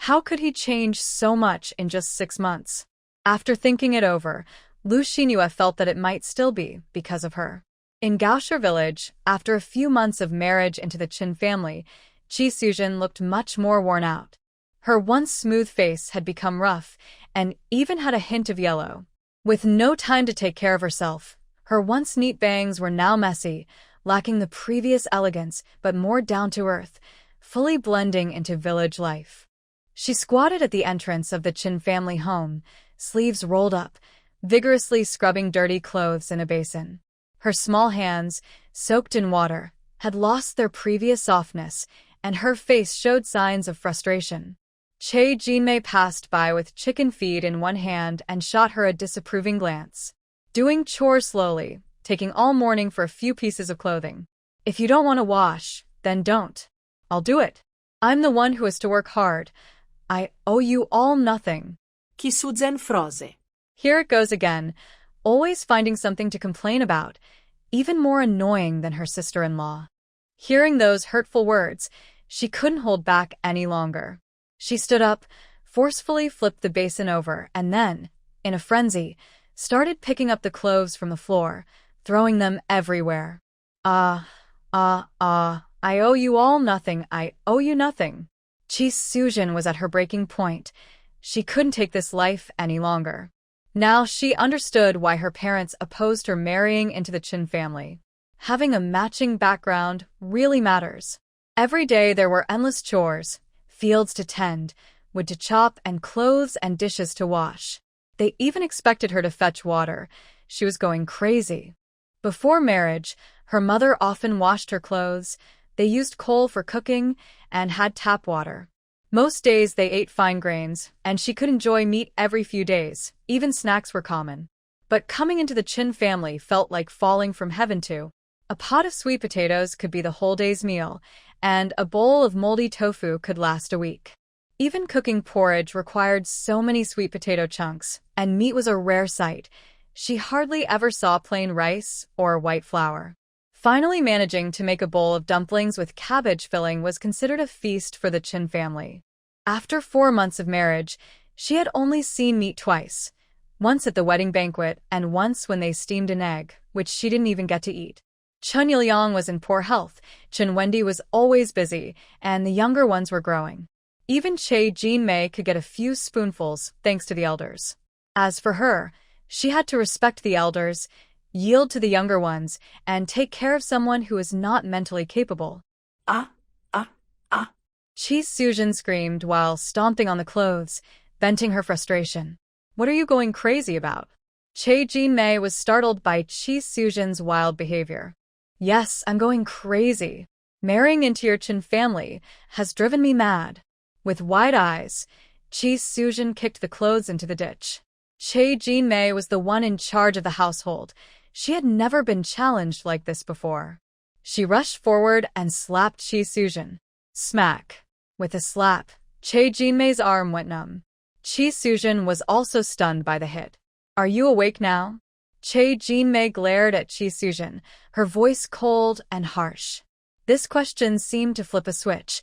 How could he change so much in just 6 months? After thinking it over, Lu Xinyue felt that it might still be because of her. In Gaoshi village, after a few months of marriage into the Qin family, Qi Suzhen looked much more worn out. Her once smooth face had become rough and even had a hint of yellow. With no time to take care of herself, her once neat bangs were now messy, lacking the previous elegance but more down-to-earth, fully blending into village life. She squatted at the entrance of the Qin family home, sleeves rolled up, vigorously scrubbing dirty clothes in a basin. Her small hands, soaked in water, had lost their previous softness, and her face showed signs of frustration. Che Jinmei passed by with chicken feed in one hand and shot her a disapproving glance. Doing chores slowly, taking all morning for a few pieces of clothing. If you don't want to wash, then don't. I'll do it. I'm the one who has to work hard. I owe you all nothing. Qi Suzhen froze. Here it goes again, always finding something to complain about, even more annoying than her sister-in-law. Hearing those hurtful words, she couldn't hold back any longer. She stood up, forcefully flipped the basin over, and then, in a frenzy, started picking up the clothes from the floor, throwing them everywhere. I owe you all nothing, I owe you nothing. Qi Suzhen was at her breaking point. She couldn't take this life any longer. Now she understood why her parents opposed her marrying into the Qin family. Having a matching background really matters. Every day there were endless chores, fields to tend, wood to chop, and clothes and dishes to wash. They even expected her to fetch water. She was going crazy. Before marriage, her mother often washed her clothes. They used coal for cooking, and had tap water. Most days they ate fine grains, and she could enjoy meat every few days. Even snacks were common. But coming into the Chin family felt like falling from heaven too. A pot of sweet potatoes could be the whole day's meal, and a bowl of moldy tofu could last a week. Even cooking porridge required so many sweet potato chunks, and meat was a rare sight. She hardly ever saw plain rice or white flour. Finally managing to make a bowl of dumplings with cabbage filling was considered a feast for the Chin family. After 4 months of marriage, she had only seen meat twice, once at the wedding banquet and once when they steamed an egg, which she didn't even get to eat. Chun Il-yang was in poor health, Chun Wendy was always busy, and the younger ones were growing. Even Chae Jin-mei could get a few spoonfuls, thanks to the elders. As for her, she had to respect the elders, yield to the younger ones, and take care of someone who is not mentally capable. Ah, ah, ah. Chi Sujin screamed while stomping on the clothes, venting her frustration. What are you going crazy about? Chae Jin-mei was startled by Chi Sujin's wild behavior. Yes, I'm going crazy. Marrying into your Chin family has driven me mad. With wide eyes, Chi Sujin kicked the clothes into the ditch. Chae Jin-mei was the one in charge of the household. She had never been challenged like this before. She rushed forward and slapped Chi Sujin. Smack. With a slap, Chae Jin-mei's arm went numb. Chi Sujin was also stunned by the hit. Are you awake now? Chae Jin-mei glared at Chi Sujin, her voice cold and harsh. This question seemed to flip a switch.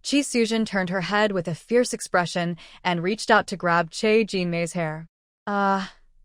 Chi Sujin turned her head with a fierce expression and reached out to grab Chae Jin-mei's hair.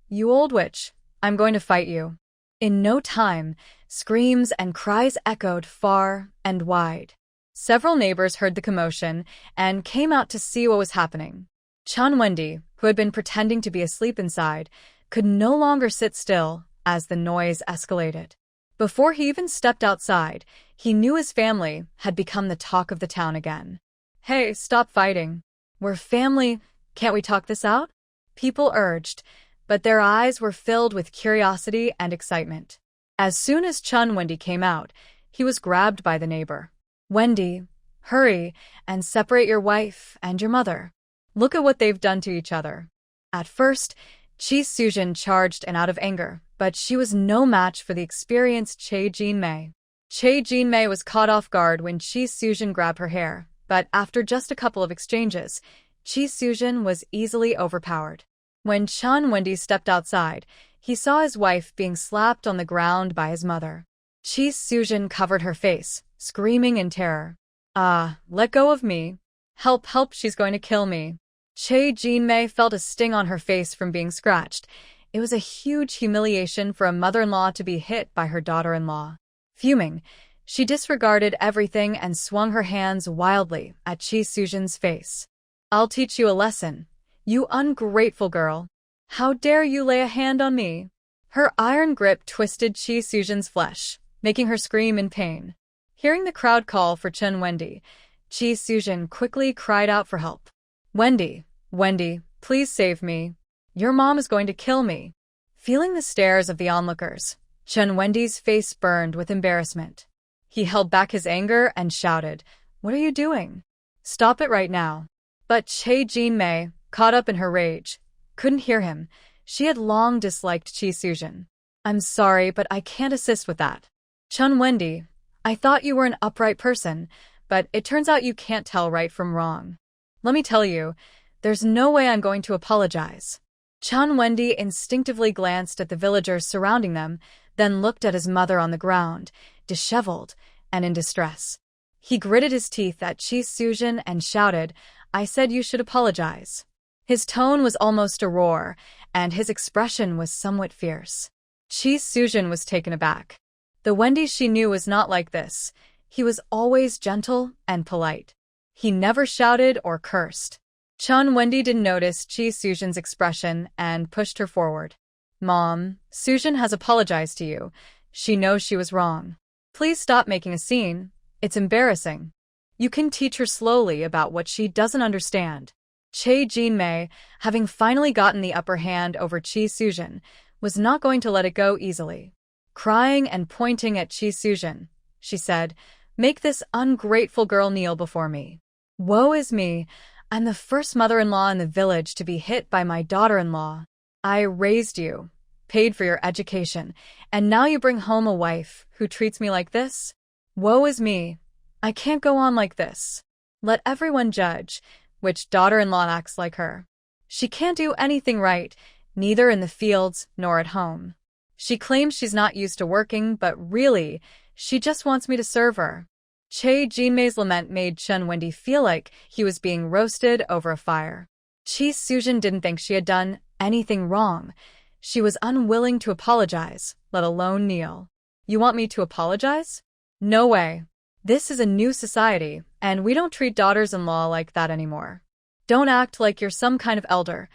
You old witch, I'm going to fight you. In no time, screams and cries echoed far and wide. Several neighbors heard the commotion and came out to see what was happening. Chun Wendy, who had been pretending to be asleep inside, could no longer sit still as the noise escalated. Before he even stepped outside, he knew his family had become the talk of the town again. Hey, stop fighting. We're family, can't we talk this out? People urged, but their eyes were filled with curiosity and excitement. As soon as Chun Wendy came out, he was grabbed by the neighbor. Wendy, hurry and separate your wife and your mother. Look at what they've done to each other. At first, Chi Sujin charged and out of anger, but she was no match for the experienced Chae Jin-mei. Chae Jin-mei was caught off guard when Chi Sujin grabbed her hair, but after just a couple of exchanges, Chi Sujin was easily overpowered. When Chun Wendy stepped outside, he saw his wife being slapped on the ground by his mother. Chi Sujin covered her face, screaming in terror. Let go of me. Help, help, she's going to kill me. Chae Jin-mei felt a sting on her face from being scratched. It was a huge humiliation for a mother-in-law to be hit by her daughter-in-law. Fuming, she disregarded everything and swung her hands wildly at Chi Sujin's face. I'll teach you a lesson, you ungrateful girl. How dare you lay a hand on me? Her iron grip twisted Chi Sujin's flesh, making her scream in pain. Hearing the crowd call for Chun Wendy, Chi Sujin quickly cried out for help. Wendy, Wendy, please save me. Your mom is going to kill me. Feeling the stares of the onlookers, Chun Wendy's face burned with embarrassment. He held back his anger and shouted, What are you doing? Stop it right now. But Chae Jin-mei, caught up in her rage, couldn't hear him. She had long disliked Chi Sujin. I'm sorry, but I can't assist with that. Chun Wendy, I thought you were an upright person, but it turns out you can't tell right from wrong. Let me tell you, there's no way I'm going to apologize. Chun Wendy instinctively glanced at the villagers surrounding them, then looked at his mother on the ground, disheveled and in distress. He gritted his teeth at Chi Sujin and shouted, I said you should apologize. His tone was almost a roar, and his expression was somewhat fierce. Chi Sujin was taken aback. The Wendy she knew was not like this. He was always gentle and polite. He never shouted or cursed. Chun Wendy didn't notice Chi Sujin's expression and pushed her forward. Mom, Sujin has apologized to you. She knows she was wrong. Please stop making a scene. It's embarrassing. You can teach her slowly about what she doesn't understand. Chae Jin-mei, having finally gotten the upper hand over Chi Sujin, was not going to let it go easily. Crying and pointing at Chi Sujin, she said, Make this ungrateful girl kneel before me. Woe is me. I'm the first mother-in-law in the village to be hit by my daughter-in-law. I raised you, paid for your education, and now you bring home a wife who treats me like this? Woe is me. I can't go on like this. Let everyone judge which daughter-in-law acts like her. She can't do anything right, neither in the fields nor at home. She claims she's not used to working, but really, she just wants me to serve her. Che Jinmei's lament made Chen Wendy feel like he was being roasted over a fire. Chi Sujin didn't think she had done anything wrong. She was unwilling to apologize, let alone kneel. You want me to apologize? No way. This is a new society, and we don't treat daughters-in-law like that anymore. Don't act like you're some kind of elder.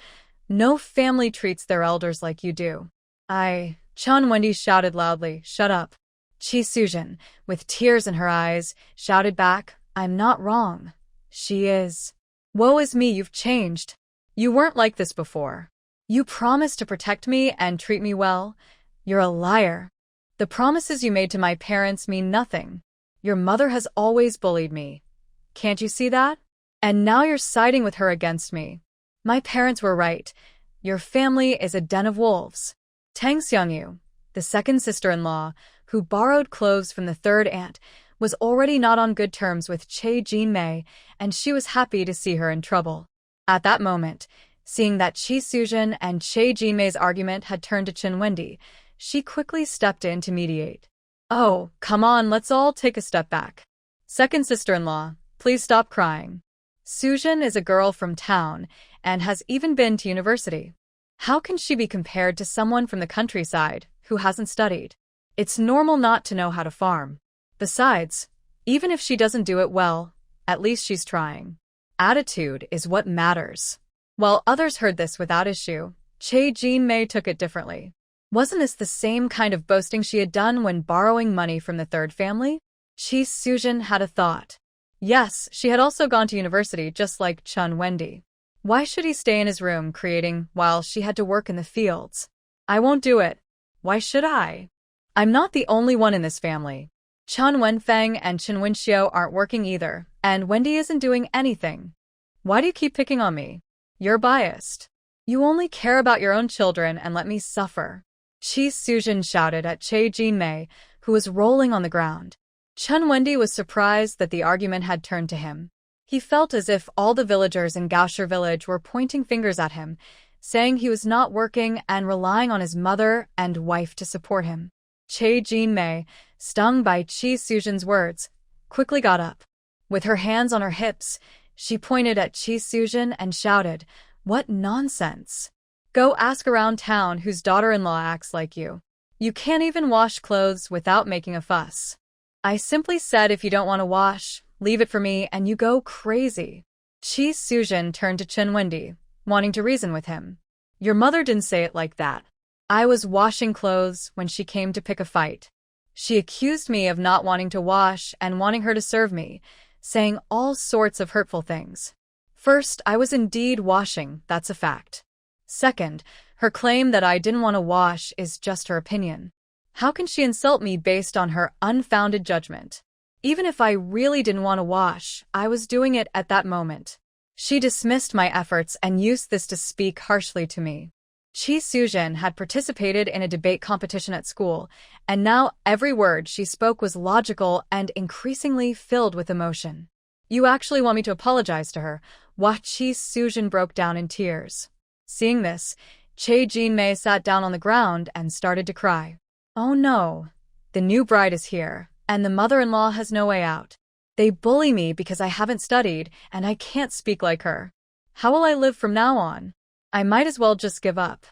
No family treats their elders like you do. Chen Wendy shouted loudly, shut up. Chi Sujin, with tears in her eyes, shouted back, I'm not wrong. She is. Woe is me, you've changed. You weren't like this before. You promised to protect me and treat me well. You're a liar. The promises you made to my parents mean nothing. Your mother has always bullied me. Can't you see that? And now you're siding with her against me. My parents were right. Your family is a den of wolves. Tang Xiangyu, the second sister-in-law, who borrowed clothes from the third aunt, was already not on good terms with Che Jinmei, and she was happy to see her in trouble. At that moment, seeing that Chi Sujin and Che Jinmei's argument had turned to Chen Wendy, she quickly stepped in to mediate. Oh, come on, let's all take a step back. Second sister-in-law, please stop crying. Sujin is a girl from town and has even been to university. How can she be compared to someone from the countryside who hasn't studied? It's normal not to know how to farm. Besides, even if she doesn't do it well, at least she's trying. Attitude is what matters. While others heard this without issue, Che Jinmei took it differently. Wasn't this the same kind of boasting she had done when borrowing money from the third family? Chi Sujin had a thought. Yes, she had also gone to university just like Chen Wendy. Why should he stay in his room creating while she had to work in the fields? I won't do it. Why should I? I'm not the only one in this family. Chen Wenfeng and Chen Wenxiu aren't working either, and Wendy isn't doing anything. Why do you keep picking on me? You're biased. You only care about your own children and let me suffer. Chi Sujin shouted at Che Jinmei, who was rolling on the ground. Chen Wendy was surprised that the argument had turned to him. He felt as if all the villagers in Gaoshi village were pointing fingers at him, saying he was not working and relying on his mother and wife to support him. Che Jinmei, stung by Chi Sujin's words, quickly got up. With her hands on her hips, she pointed at Chi Sujin and shouted, "What nonsense! Go ask around town whose daughter-in-law acts like you. You can't even wash clothes without making a fuss. I simply said if you don't want to wash, leave it for me and you go crazy." Chi Sujin turned to Chen Wendy, wanting to reason with him. Your mother didn't say it like that. I was washing clothes when she came to pick a fight. She accused me of not wanting to wash and wanting her to serve me, saying all sorts of hurtful things. First, I was indeed washing, that's a fact. Second, her claim that I didn't want to wash is just her opinion. How can she insult me based on her unfounded judgment? Even if I really didn't want to wash, I was doing it at that moment. She dismissed my efforts and used this to speak harshly to me. Chi Sujin had participated in a debate competition at school, and now every word she spoke was logical and increasingly filled with emotion. You actually want me to apologize to her? Chi Sujin broke down in tears. Seeing this, Che Jinmei sat down on the ground and started to cry. Oh no, the new bride is here, and the mother-in-law has no way out. They bully me because I haven't studied, and I can't speak like her. How will I live from now on? I might as well just give up.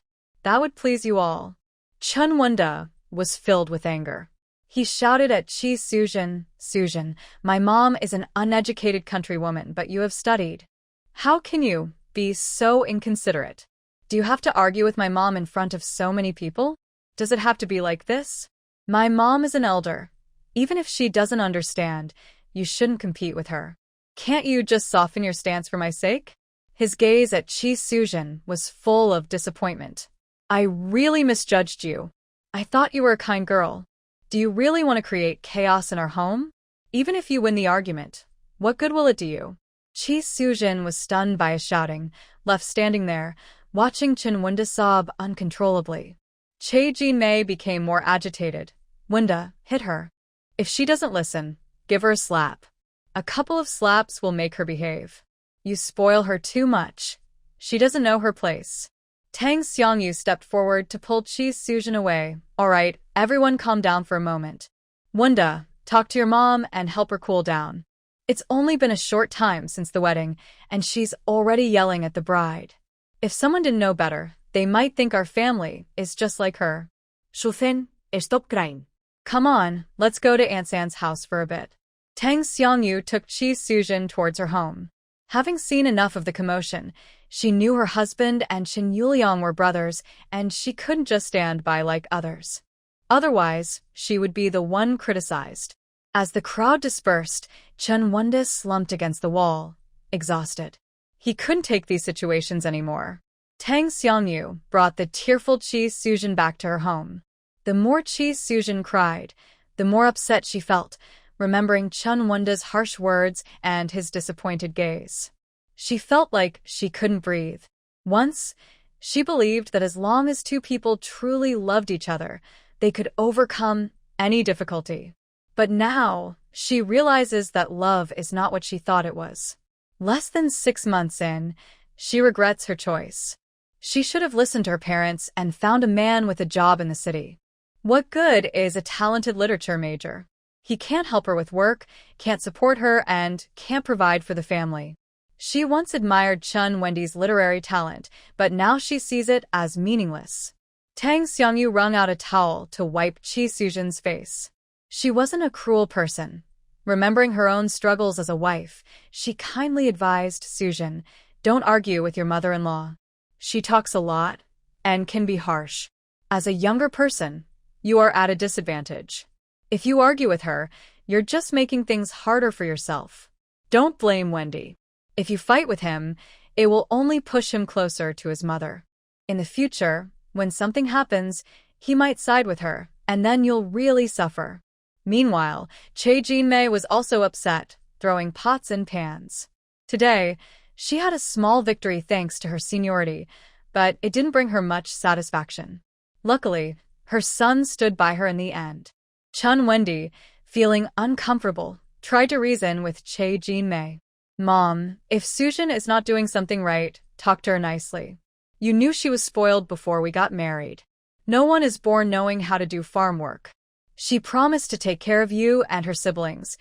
That would please you all. Chen Wendy was filled with anger. He shouted at Chi Sujin, "Sujin, my mom is an uneducated countrywoman, but you have studied. How can you be so inconsiderate? Do you have to argue with my mom in front of so many people? Does it have to be like this? My mom is an elder. Even if she doesn't understand, you shouldn't compete with her. Can't you just soften your stance for my sake?" His gaze at Chi Sujin was full of disappointment. I really misjudged you. I thought you were a kind girl. Do you really want to create chaos in our home? Even if you win the argument, what good will it do you? Chi Sujin was stunned by his shouting, left standing there, watching Chen Wunda sob uncontrollably. Che Jinmei became more agitated. Wunda, hit her. If she doesn't listen, give her a slap. A couple of slaps will make her behave. You spoil her too much. She doesn't know her place. Tang Xiangyu stepped forward to pull Chi Sujin away. All right, everyone calm down for a moment. Wunda, talk to your mom and help her cool down. It's only been a short time since the wedding, and she's already yelling at the bride. If someone didn't know better, they might think our family is just like her. Shuthen, stop crying. Come on, let's go to Aunt San's house for a bit. Tang Xiangyu took Chi Sujin towards her home. Having seen enough of the commotion, she knew her husband and Chen Yuliang were brothers, and she couldn't just stand by like others. Otherwise, she would be the one criticized. As the crowd dispersed, Chen Wunda slumped against the wall, exhausted. He couldn't take these situations anymore. Tang Xiangyu brought the tearful Chi Sujin back to her home. The more Chi Sujin cried, the more upset she felt, remembering Chen Wunda's harsh words and his disappointed gaze. She felt like she couldn't breathe. Once, she believed that as long as two people truly loved each other, they could overcome any difficulty. But now, she realizes that love is not what she thought it was. Less than 6 months in, she regrets her choice. She should have listened to her parents and found a man with a job in the city. What good is a talented literature major? He can't help her with work, can't support her, and can't provide for the family. She once admired Chen Wendy's literary talent, but now she sees it as meaningless. Tang Xiangyu wrung out a towel to wipe Chi Sujin's face. She wasn't a cruel person. Remembering her own struggles as a wife, she kindly advised Sujin, don't argue with your mother-in-law. She talks a lot and can be harsh. As a younger person, you are at a disadvantage. If you argue with her, you're just making things harder for yourself. Don't blame Wendy. If you fight with him, it will only push him closer to his mother. In the future, when something happens, he might side with her, and then you'll really suffer. Meanwhile, Che Jinmei was also upset, throwing pots and pans. Today, she had a small victory thanks to her seniority, but it didn't bring her much satisfaction. Luckily, her son stood by her in the end. Chen Wendy, feeling uncomfortable, tried to reason with Che Jinmei. Mom, if Sujin is not doing something right, talk to her nicely. You knew she was spoiled before we got married. No one is born knowing how to do farm work. She promised to take care of you and her siblings.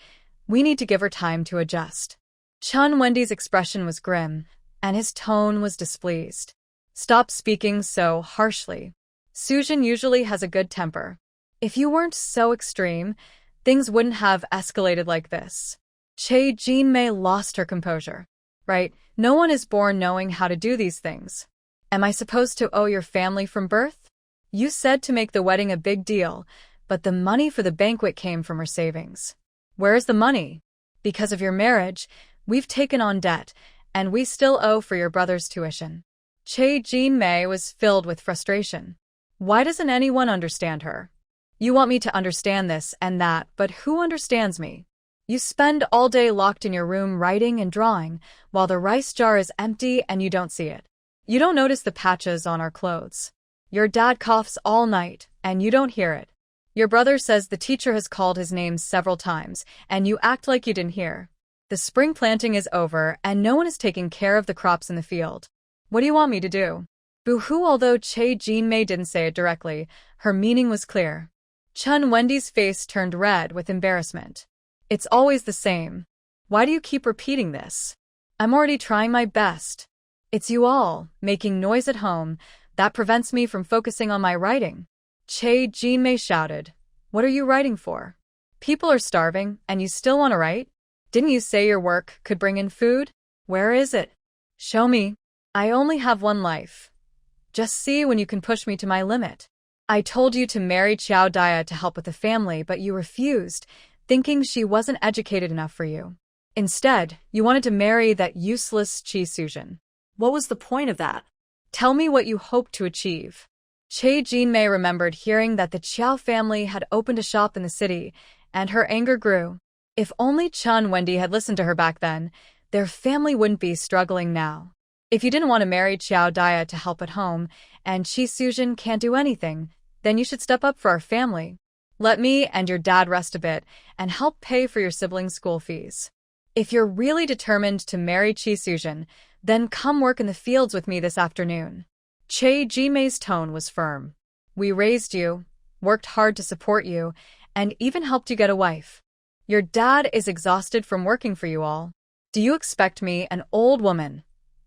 We need to give her time to adjust. Chen Wendy's expression was grim, and his tone was displeased. Stop speaking so harshly. Sujin usually has a good temper. If you weren't so extreme, things wouldn't have escalated like this. Che Jinmei lost her composure. Right, no one is born knowing how to do these things. Am I supposed to owe your family from birth? You said to make the wedding a big deal, but the money for the banquet came from her savings. Where is the money? Because of your marriage, we've taken on debt, and we still owe for your brother's tuition. Che Jinmei was filled with frustration. Why doesn't anyone understand her? You want me to understand this and that, but who understands me? You spend all day locked in your room writing and drawing, while the rice jar is empty and you don't see it. You don't notice the patches on our clothes. Your dad coughs all night, and you don't hear it. Your brother says the teacher has called his name several times, and you act like you didn't hear. The spring planting is over, and no one is taking care of the crops in the field. What do you want me to do? Boo-hoo. Although Che Jinmei didn't say it directly, her meaning was clear. Chen Wendy's face turned red with embarrassment. It's always the same. Why do you keep repeating this? I'm already trying my best. It's you all, making noise at home, that prevents me from focusing on my writing. Che Jinmei shouted. What are you writing for? People are starving, and you still want to write? Didn't you say your work could bring in food? Where is it? Show me. I only have one life. Just see when you can push me to my limit. I told you to marry Qiao Dia to help with the family, but you refused, thinking she wasn't educated enough for you. Instead, you wanted to marry that useless Chi Sujin. What was the point of that? Tell me what you hoped to achieve. Che Jinmei remembered hearing that the Qiao family had opened a shop in the city, and her anger grew. If only Chun Wendy had listened to her back then, their family wouldn't be struggling now. If you didn't want to marry Xiao Dia to help at home, and Chi Sujin can't do anything, then you should step up for our family. Let me and your dad rest a bit and help pay for your siblings' school fees. If you're really determined to marry Chi Sujin, then come work in the fields with me this afternoon. Che Jimei's tone was firm. We raised you, worked hard to support you, and even helped you get a wife. Your dad is exhausted from working for you all. Do you expect me, an old woman,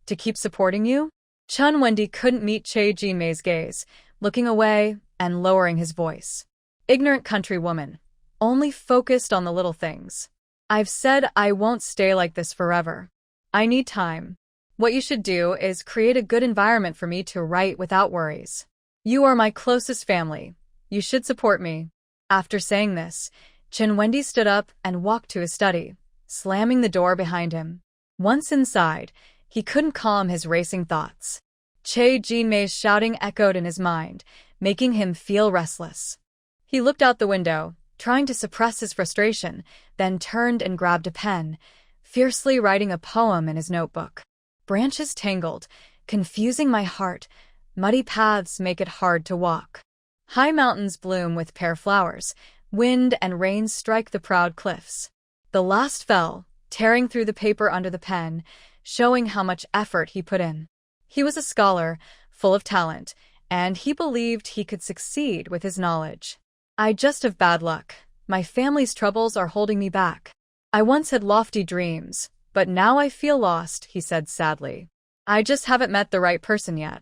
to keep supporting you? Chun Wendy couldn't meet Che Jimei's gaze, looking away and lowering his voice. Ignorant country woman, only focused on the little things. I've said I won't stay like this forever. I need time. What you should do is create a good environment for me to write without worries. You are my closest family. You should support me. After saying this, Chun Wendy stood up and walked to his study, slamming the door behind him. Once inside, he couldn't calm his racing thoughts. Che Jimei's shouting echoed in his mind, making him feel restless. He looked out the window, trying to suppress his frustration, then turned and grabbed a pen, fiercely writing a poem in his notebook. Branches tangled, confusing my heart. Muddy paths make it hard to walk. High mountains bloom with pear flowers. Wind and rain strike the proud cliffs. The last fell, tearing through the paper under the pen, showing how much effort he put in. He was a scholar, full of talent, and he believed he could succeed with his knowledge. I just have bad luck. My family's troubles are holding me back. I once had lofty dreams, but now I feel lost, he said sadly. I just haven't met the right person yet.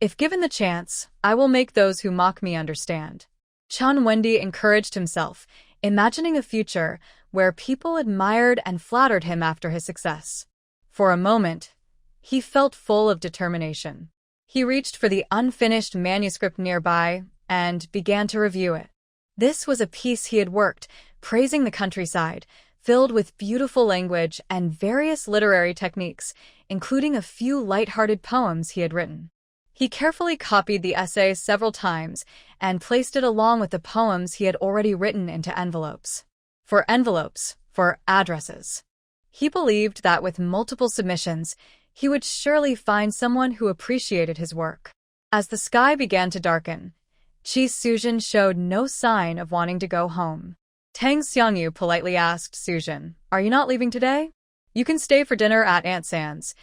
If given the chance, I will make those who mock me understand. Chun Wendy encouraged himself, imagining a future where people admired and flattered him after his success. For a moment, he felt full of determination. He reached for the unfinished manuscript nearby and began to review it. This was a piece he had worked, praising the countryside, filled with beautiful language and various literary techniques, including a few light-hearted poems he had written. He carefully copied the essay several times and placed it along with the poems he had already written into envelopes. For addresses. He believed that with multiple submissions, he would surely find someone who appreciated his work. As the sky began to darken, Chi Sujin showed no sign of wanting to go home. Tang Xiangyu politely asked Sujin, "Are you not leaving today? You can stay for dinner at Aunt San's.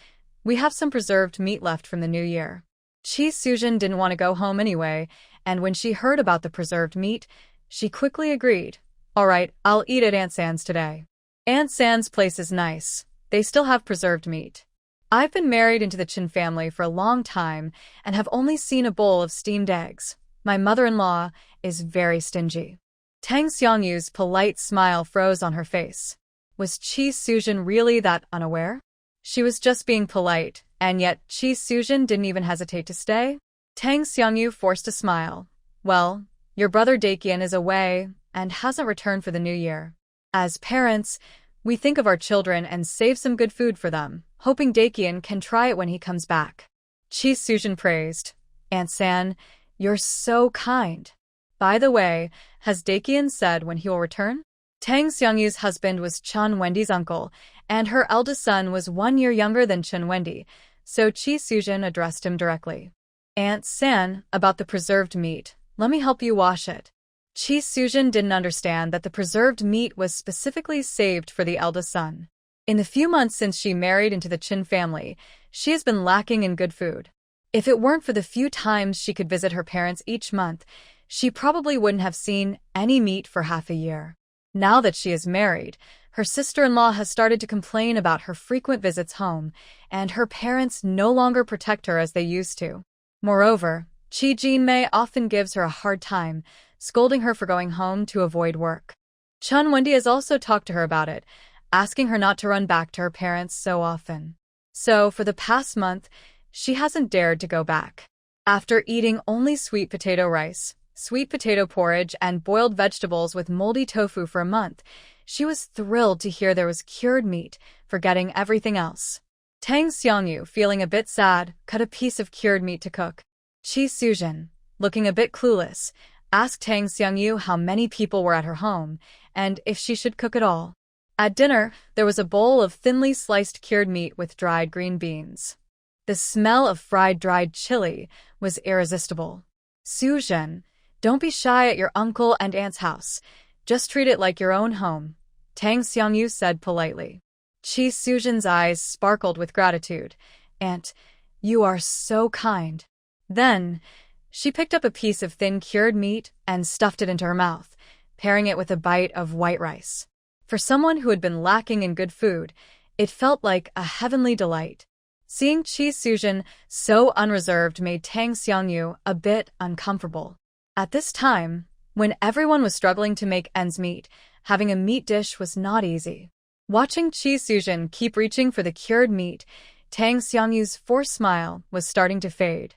We have some preserved meat left from the new year." Chi Sujin didn't want to go home anyway, and when she heard about the preserved meat, she quickly agreed. "All right, I'll eat at Aunt San's today. Aunt San's place is nice. They still have preserved meat. I've been married into the Chin family for a long time and have only seen a bowl of steamed eggs. My mother-in-law is very stingy." Tang Xiangyu's polite smile froze on her face. Was Chi Sujin really that unaware? She was just being polite, and yet Chi Sujin didn't even hesitate to stay? Tang Xiangyu forced a smile. "Well, your brother Dakian is away and hasn't returned for the new year. As parents, we think of our children and save some good food for them, hoping Dakian can try it when he comes back." Chi Sujin praised. "Aunt San, you're so kind. By the way, has Dakian said when he will return?" Tang Xiangyu's husband was Chun Wendy's uncle, and her eldest son was 1 year younger than Chun Wendy, so Chi Sujin addressed him directly. "Aunt San, about the preserved meat, let me help you wash it." Chi Sujin didn't understand that the preserved meat was specifically saved for the eldest son. In the few months since she married into the Chin family, she has been lacking in good food. If it weren't for the few times she could visit her parents each month, she probably wouldn't have seen any meat for half a year. Now that she is married, her sister-in-law has started to complain about her frequent visits home, and her parents no longer protect her as they used to. Moreover, Chi Jin-mei often gives her a hard time, scolding her for going home to avoid work. Chun Wendy has also talked to her about it, asking her not to run back to her parents so often. So, for the past month, she hasn't dared to go back. After eating only sweet potato rice, sweet potato porridge, and boiled vegetables with moldy tofu for a month, she was thrilled to hear there was cured meat, forgetting everything else. Tang Xiangyu, feeling a bit sad, cut a piece of cured meat to cook. Chi Sujin, looking a bit clueless, asked Tang Xiangyu how many people were at her home, and if she should cook at all. At dinner, there was a bowl of thinly sliced cured meat with dried green beans. The smell of fried dried chili was irresistible. Sujin, don't be shy at your uncle and aunt's house. Just treat it like your own home, Tang Xiangyu said politely. Chi Sujin's eyes sparkled with gratitude. Aunt, you are so kind. Then, she picked up a piece of thin cured meat and stuffed it into her mouth, pairing it with a bite of white rice. For someone who had been lacking in good food, it felt like a heavenly delight. Seeing Chi Sujin so unreserved made Tang Xiangyu a bit uncomfortable. At this time, when everyone was struggling to make ends meet, having a meat dish was not easy. Watching Chi Sujin keep reaching for the cured meat, Tang Xiangyu's forced smile was starting to fade.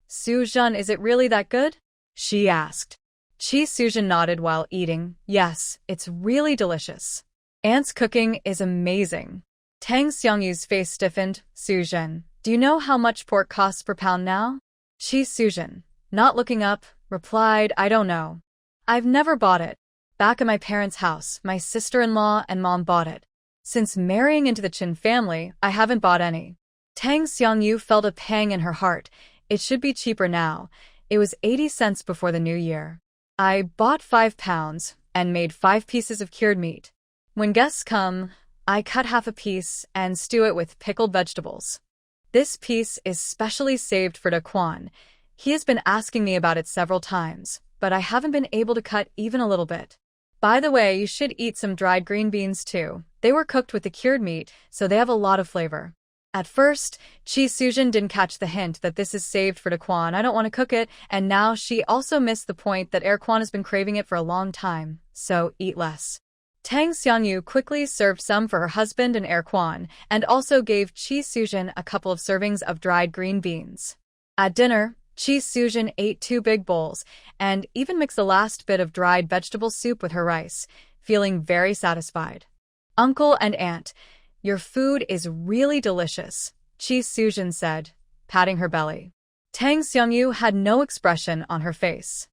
Sujin, is it really that good? She asked. Chi Sujin nodded while eating. Yes, it's really delicious. Aunt's cooking is amazing. Tang Xiangyu's face stiffened. Sujin, do you know how much pork costs per pound now? Chi Sujin, not looking up, replied, I don't know. I've never bought it. Back at my parents' house, my sister-in-law and mom bought it. Since marrying into the Qin family, I haven't bought any. Tang Xiangyu felt a pang in her heart. It should be cheaper now. It was 80 cents before the new year. I bought 5 pounds and made 5 pieces of cured meat. When guests come, I cut half a piece and stew it with pickled vegetables. This piece is specially saved for Daquan. He has been asking me about it several times, but I haven't been able to cut even a little bit. By the way, you should eat some dried green beans too. They were cooked with the cured meat, so they have a lot of flavor. At first, Chi Sujin didn't catch the hint that this is saved for Daquan. I don't want to cook it, and now she also missed the point that Erquan has been craving it for a long time, so eat less. Tang Xiangyu quickly served some for her husband and Erquan, and also gave Chi Sujin a couple of servings of dried green beans. At dinner, Chi Sujin ate 2 big bowls, and even mixed the last bit of dried vegetable soup with her rice, feeling very satisfied. Uncle and Aunt, your food is really delicious, Chi Sujin said, patting her belly. Tang Xiangyu had no expression on her face.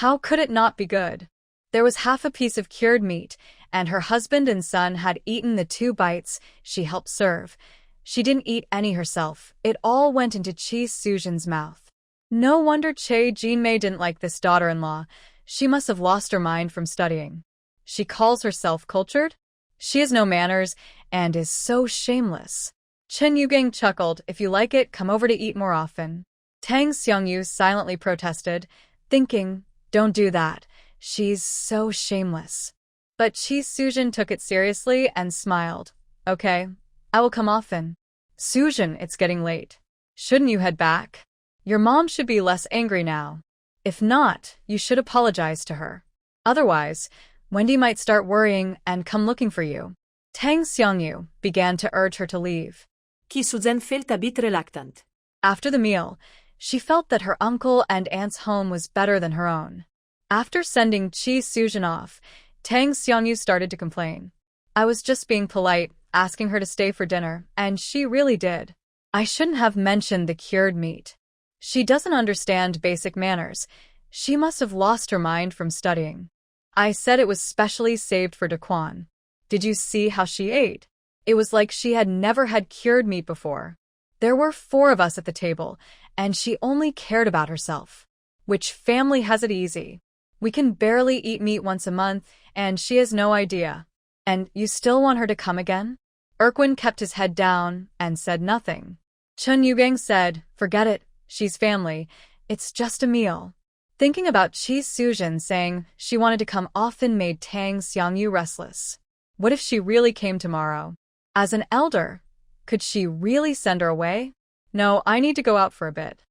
How could it not be good? There was half a piece of cured meat, and her husband and son had eaten the 2 bites she helped serve. She didn't eat any herself. It all went into Chi Sujin's mouth. No wonder Che Jinmei didn't like this daughter-in-law. She must have lost her mind from studying. She calls herself cultured? She has no manners and is so shameless. Chen Yugang chuckled. If you like it, come over to eat more often. Tang Xiangyu silently protested, thinking, don't do that. She's so shameless. But Chi Sujin took it seriously and smiled. Okay, I will come often. Sujin, it's getting late. Shouldn't you head back? Your mom should be less angry now. If not, you should apologize to her. Otherwise, Wendy might start worrying and come looking for you. Tang Xiangyu began to urge her to leave. Chi Sujin felt a bit reluctant. After the meal, she felt that her uncle and aunt's home was better than her own. After sending Chi Sujin off, Tang Xiangyu started to complain. I was just being polite, asking her to stay for dinner, and she really did. I shouldn't have mentioned the cured meat. She doesn't understand basic manners. She must have lost her mind from studying. I said it was specially saved for Daquan. Did you see how she ate? It was like she had never had cured meat before. There were 4 of us at the table, and she only cared about herself. Which family has it easy? We can barely eat meat once a month, and she has no idea. And you still want her to come again? Erquin kept his head down and said nothing. Chen Yugang said, forget it, she's family. It's just a meal. Thinking about Chi Sujin saying she wanted to come often made Tang Xiangyu restless. What if she really came tomorrow? As an elder, could she really send her away? No, I need to go out for a bit.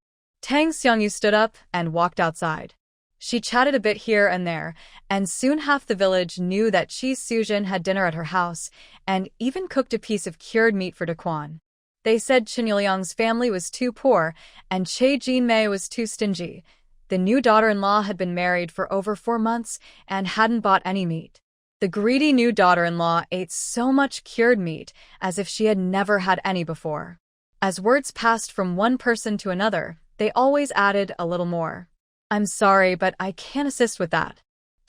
Tang Xiangyu stood up and walked outside. She chatted a bit here and there, and soon half the village knew that Chi Sujin had dinner at her house and even cooked a piece of cured meat for Daquan. They said Chen Yuliang's family was too poor and Che Jinmei was too stingy. The new daughter-in-law had been married for over 4 months and hadn't bought any meat. The greedy new daughter-in-law ate so much cured meat as if she had never had any before. As words passed from one person to another, they always added a little more. I'm sorry, but I can't assist with that.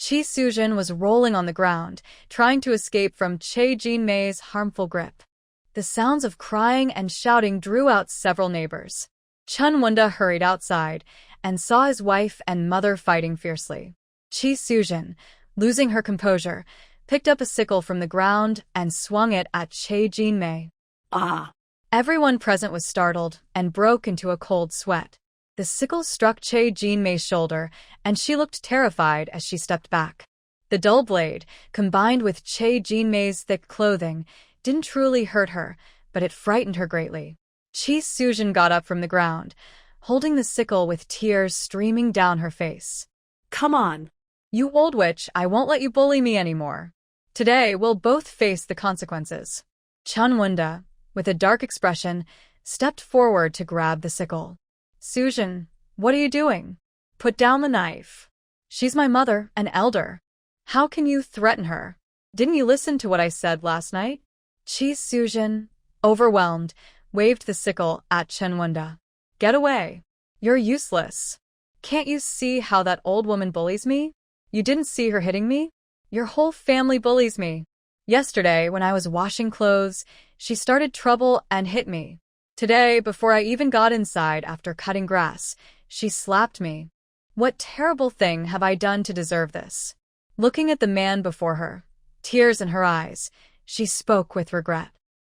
Chi Sujin was rolling on the ground, trying to escape from Che Jinmei's harmful grip. The sounds of crying and shouting drew out several neighbors. Chun Wunda hurried outside and saw his wife and mother fighting fiercely. Chi Sujin, losing her composure, picked up a sickle from the ground and swung it at Che Jinmei. Ah! Everyone present was startled and broke into a cold sweat. The sickle struck Che Jinmei's shoulder, and she looked terrified as she stepped back. The dull blade, combined with Che Jinmei's thick clothing, didn't truly hurt her, but it frightened her greatly. Chi Sujin got up from the ground, holding the sickle with tears streaming down her face. Come on! You old witch, I won't let you bully me anymore. Today we'll both face the consequences. Chun Wunda, with a dark expression, stepped forward to grab the sickle. Sujin, what are you doing? Put down the knife. She's my mother, an elder. How can you threaten her? Didn't you listen to what I said last night? Chi Sujin, overwhelmed, waved the sickle at Chun Wunda. Get away. You're useless. Can't you see how that old woman bullies me? You didn't see her hitting me? Your whole family bullies me. Yesterday, when I was washing clothes, she started trouble and hit me. Today, before I even got inside after cutting grass, she slapped me. What terrible thing have I done to deserve this? Looking at the man before her, tears in her eyes, she spoke with regret.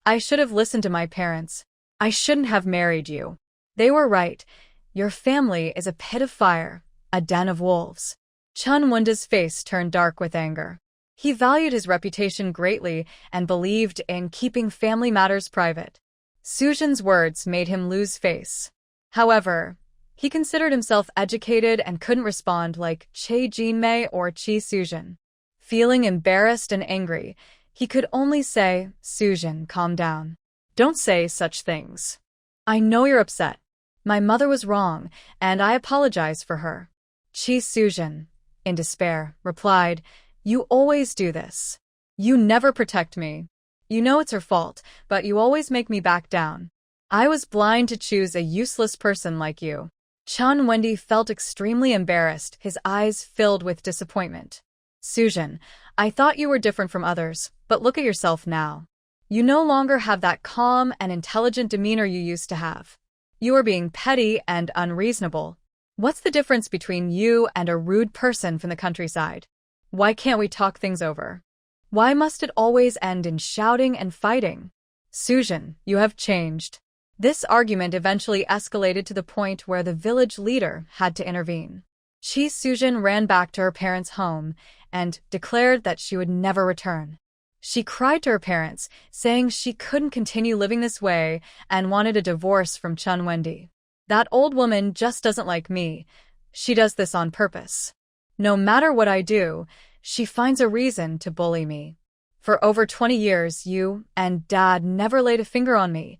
I should have listened to my parents. I shouldn't have married you. They were right. Your family is a pit of fire, a den of wolves. Chun Wunda's face turned dark with anger. He valued his reputation greatly and believed in keeping family matters private. Sujin's words made him lose face. However, he considered himself educated and couldn't respond like Che Jinmei or Chi Sujin. Feeling embarrassed and angry, he could only say, Sujin, calm down. Don't say such things. I know you're upset. My mother was wrong, and I apologize for her. Chi Sujin, in despair, replied, You always do this. You never protect me. You know it's her fault, but you always make me back down. I was blind to choose a useless person like you. Chun Wunda felt extremely embarrassed, his eyes filled with disappointment. Sujin, I thought you were different from others, but look at yourself now. You no longer have that calm and intelligent demeanor you used to have. You are being petty and unreasonable. What's the difference between you and a rude person from the countryside? Why can't we talk things over? Why must it always end in shouting and fighting? Sujin, you have changed. This argument eventually escalated to the point where the village leader had to intervene. Chi Sujin ran back to her parents' home and declared that she would never return. She cried to her parents, saying she couldn't continue living this way and wanted a divorce from Chun Wunda. That old woman just doesn't like me. She does this on purpose. No matter what I do, she finds a reason to bully me. For over 20 years, you and Dad never laid a finger on me.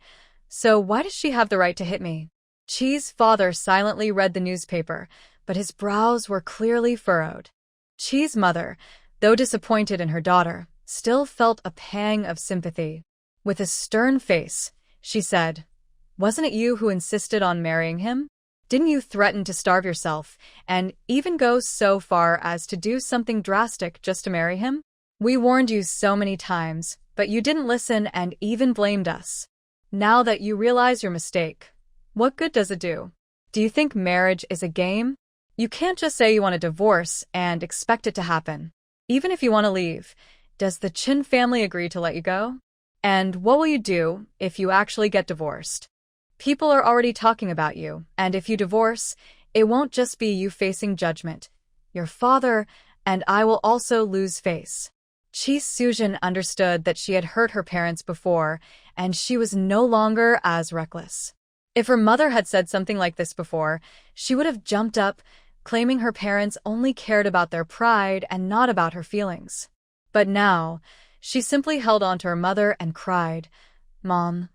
So why does she have the right to hit me? Chi's father silently read the newspaper, but his brows were clearly furrowed. Chi's mother, though disappointed in her daughter, still felt a pang of sympathy. With a stern face, she said, Wasn't it you who insisted on marrying him? Didn't you threaten to starve yourself, and even go so far as to do something drastic just to marry him? We warned you so many times, but you didn't listen and even blamed us. Now that you realize your mistake, what good does it do? Do you think marriage is a game? You can't just say you want a divorce and expect it to happen. Even if you want to leave, does the Chin family agree to let you go? And what will you do if you actually get divorced? People are already talking about you, and if you divorce, it won't just be you facing judgment. Your father and I will also lose face. Chi Sujin understood that she had hurt her parents before, and she was no longer as reckless. If her mother had said something like this before, she would have jumped up, claiming her parents only cared about their pride and not about her feelings. But now, she simply held on to her mother and cried, Mom,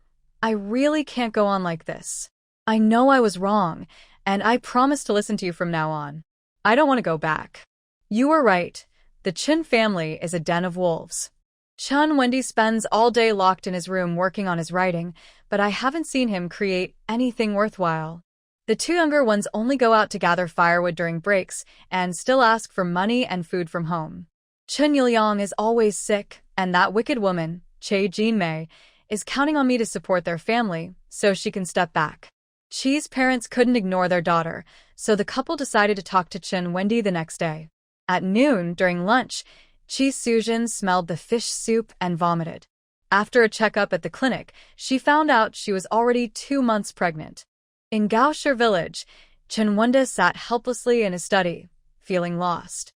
I really can't go on like this. I know I was wrong, and I promise to listen to you from now on. I don't want to go back. You were right. The Chin family is a den of wolves. Chun Wunda spends all day locked in his room working on his writing, but I haven't seen him create anything worthwhile. The two younger ones only go out to gather firewood during breaks and still ask for money and food from home. Chun Yuliang is always sick, and that wicked woman, Chae Jin-mei, is counting on me to support their family so she can step back. Chi's parents couldn't ignore their daughter, so the couple decided to talk to Chen Wendy the next day. At noon, during lunch, Chi Sujin smelled the fish soup and vomited. After a checkup at the clinic, she found out she was already 2 months pregnant. In Gaoshir village, Chen Wenda sat helplessly in his study, feeling lost.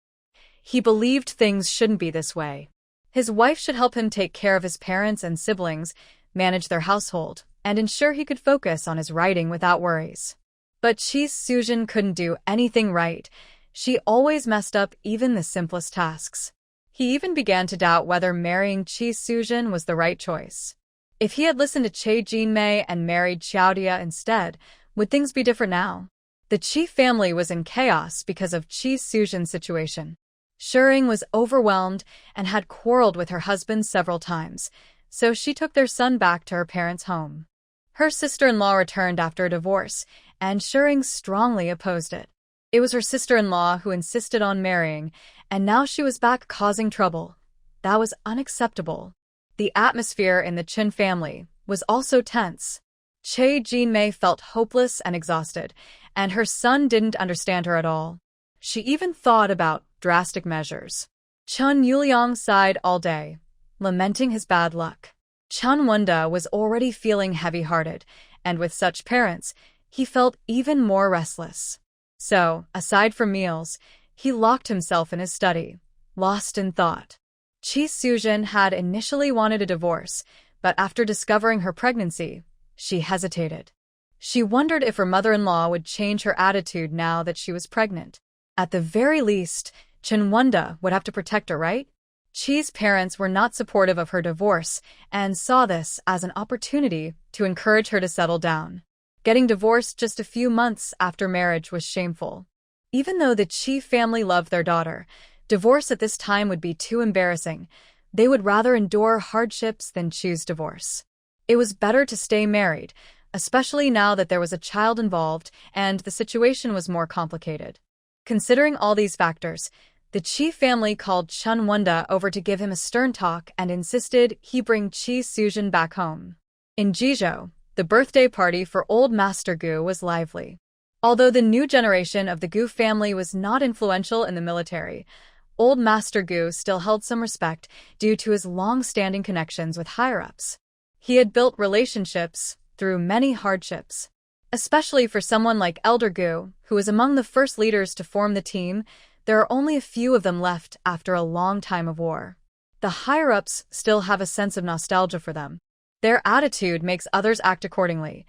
He believed things shouldn't be this way. His wife should help him take care of his parents and siblings, manage their household, and ensure he could focus on his writing without worries. But Chi Sujin couldn't do anything right. She always messed up even the simplest tasks. He even began to doubt whether marrying Chi Sujin was the right choice. If he had listened to Chae Jin-mei and married Xiaodia instead, would things be different now? The Chi family was in chaos because of Chi Sujin's situation. Shering was overwhelmed and had quarreled with her husband several times, so she took their son back to her parents' home. Her sister-in-law returned after a divorce, and Shering strongly opposed it. It was her sister-in-law who insisted on marrying, and now she was back causing trouble. That was unacceptable. The atmosphere in the Chen family was also tense. Chae Jin-mei felt hopeless and exhausted, and her son didn't understand her at all. She even thought about drastic measures. Chun Yuliang sighed all day, lamenting his bad luck. Chun Wenda was already feeling heavy-hearted, and with such parents, he felt even more restless. So, aside from meals, he locked himself in his study, lost in thought. Chi Sujin had initially wanted a divorce, but after discovering her pregnancy, she hesitated. She wondered if her mother-in-law would change her attitude now that she was pregnant. At the very least, Chen Wenda would have to protect her, right? Chi's parents were not supportive of her divorce and saw this as an opportunity to encourage her to settle down. Getting divorced just a few months after marriage was shameful. Even though the Chi family loved their daughter, divorce at this time would be too embarrassing. They would rather endure hardships than choose divorce. It was better to stay married, especially now that there was a child involved and the situation was more complicated. Considering all these factors, the Chi family called Chun Wenda over to give him a stern talk and insisted he bring Chi Sujin back home. In Jizhou, the birthday party for old Master Gu was lively. Although the new generation of the Gu family was not influential in the military, old Master Gu still held some respect due to his long-standing connections with higher-ups. He had built relationships through many hardships. Especially for someone like Elder Gu, who was among the first leaders to form the team, there are only a few of them left after a long time of war. The higher-ups still have a sense of nostalgia for them. Their attitude makes others act accordingly.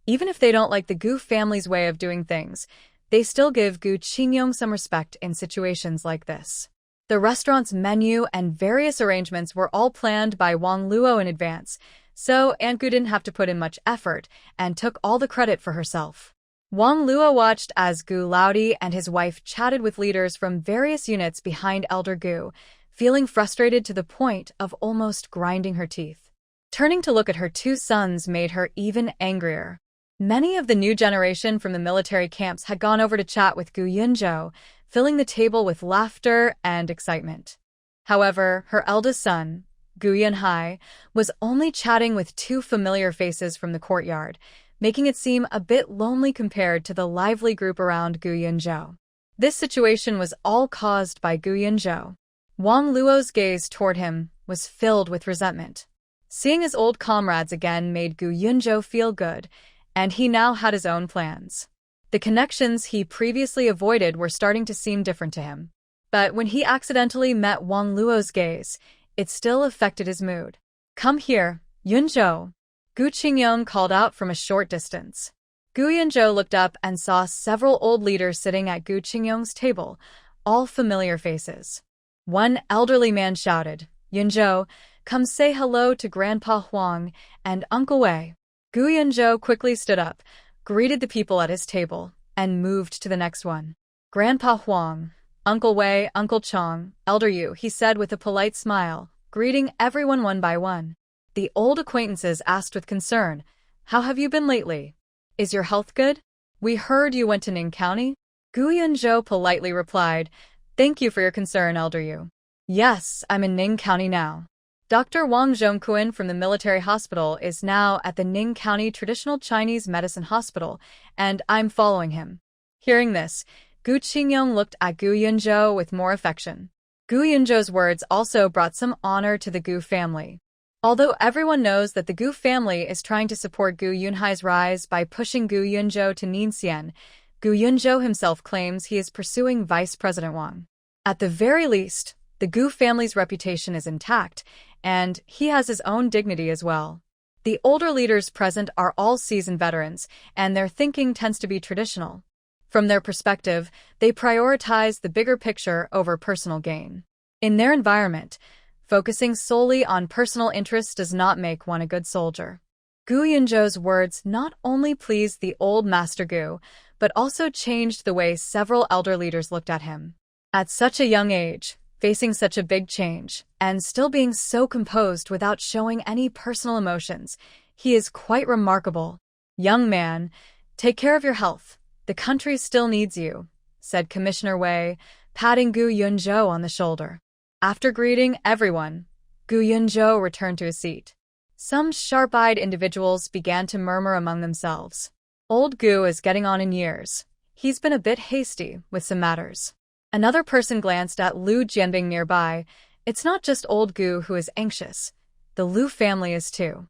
Even if they don't like the Gu family's way of doing things, they still give Gu Qingyong some respect in situations like this. The restaurant's menu and various arrangements were all planned by Wang Luo in advance, so Aunt Gu didn't have to put in much effort and took all the credit for herself. Wang Luo watched as Gu Laodi and his wife chatted with leaders from various units behind Elder Gu, feeling frustrated to the point of almost grinding her teeth. Turning to look at her two sons made her even angrier. Many of the new generation from the military camps had gone over to chat with Gu Yunzhou, filling the table with laughter and excitement. However, her eldest son, Gu Yunhai, was only chatting with two familiar faces from the courtyard, making it seem a bit lonely compared to the lively group around Gu Yunzhou. This situation was all caused by Gu Yunzhou. Wang Luo's gaze toward him was filled with resentment. Seeing his old comrades again made Gu Yunzhou feel good, and he now had his own plans. The connections he previously avoided were starting to seem different to him. But when he accidentally met Wang Luo's gaze, it still affected his mood. "Come here, Yunzhou," Gu Qingyong called out from a short distance. Gu Yunzhou looked up and saw several old leaders sitting at Gu Qingyong's table, all familiar faces. One elderly man shouted, "Yunzhou, come say hello to Grandpa Huang and Uncle Wei." Gu Yunzhou quickly stood up, greeted the people at his table, and moved to the next one. "Grandpa Huang, Uncle Wei, Uncle Chong, Elder Yu," he said with a polite smile, greeting everyone one by one. The old acquaintances asked with concern, "How have you been lately? Is your health good?" We heard you went to Ning County? Gu Yunzhou politely replied, "Thank you for your concern, Elder Yu. Yes, I'm in Ning County now. Dr. Wang Zhongquan from the military hospital is now at the Ning County Traditional Chinese Medicine Hospital, and I'm following him." Hearing this, Gu Qingyong looked at Gu Yunzhou with more affection. Gu Yunzhou's words also brought some honor to the Gu family. Although everyone knows that the Gu family is trying to support Gu Yunhai's rise by pushing Gu Yunzhou to Ningxian, Gu Yunzhou himself claims he is pursuing Vice President Wang. At the very least, the Gu family's reputation is intact, and he has his own dignity as well. The older leaders present are all seasoned veterans, and their thinking tends to be traditional. From their perspective, they prioritize the bigger picture over personal gain. In their environment, focusing solely on personal interests does not make one a good soldier. Gu Yunzhou's words not only pleased the old Master Gu, but also changed the way several elder leaders looked at him. At such a young age, facing such a big change, and still being so composed without showing any personal emotions, he is quite remarkable. "Young man, take care of your health. The country still needs you," said Commissioner Wei, patting Gu Yunzhou on the shoulder. After greeting everyone, Gu Yunzhou returned to his seat. Some sharp-eyed individuals began to murmur among themselves. Old Gu is getting on in years. He's been a bit hasty with some matters. Another person glanced at Lu Jianbing nearby. It's not just old Gu who is anxious. The Lu family is too.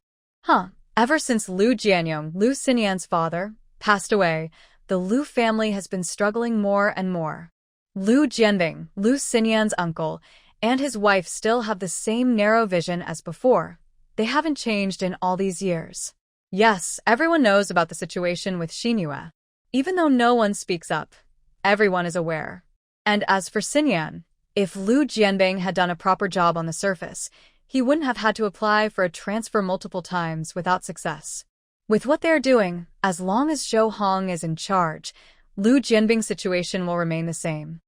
Ever since Lu Jianyong, Lu Xinyan's father, passed away, the Lu family has been struggling more and more. Lu Jianbing, Lu Xinyan's uncle, and his wife still have the same narrow vision as before. They haven't changed in all these years. Yes, everyone knows about the situation with Xinhua. Even though no one speaks up, everyone is aware. And as for Xinyan, if Lu Jianbing had done a proper job on the surface, he wouldn't have had to apply for a transfer multiple times without success. With what they are doing, as long as Zhou Hong is in charge, Lu Jianbing's situation will remain the same.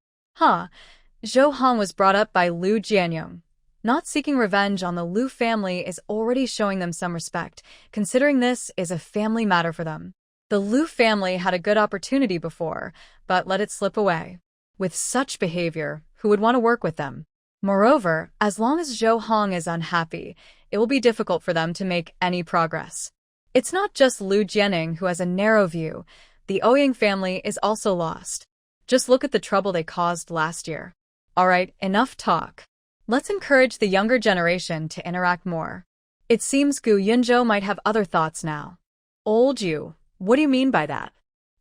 Zhou Hong was brought up by Lu Jianyong. Not seeking revenge on the Lu family is already showing them some respect, considering this is a family matter for them. The Lu family had a good opportunity before, but let it slip away. With such behavior, who would want to work with them? Moreover, as long as Zhou Hong is unhappy, it will be difficult for them to make any progress. It's not just Lu Jianing who has a narrow view. The Ouyang family is also lost. Just look at the trouble they caused last year. Alright, enough talk. Let's encourage the younger generation to interact more. It seems Gu Yunzhou might have other thoughts now. Old Yu, what do you mean by that?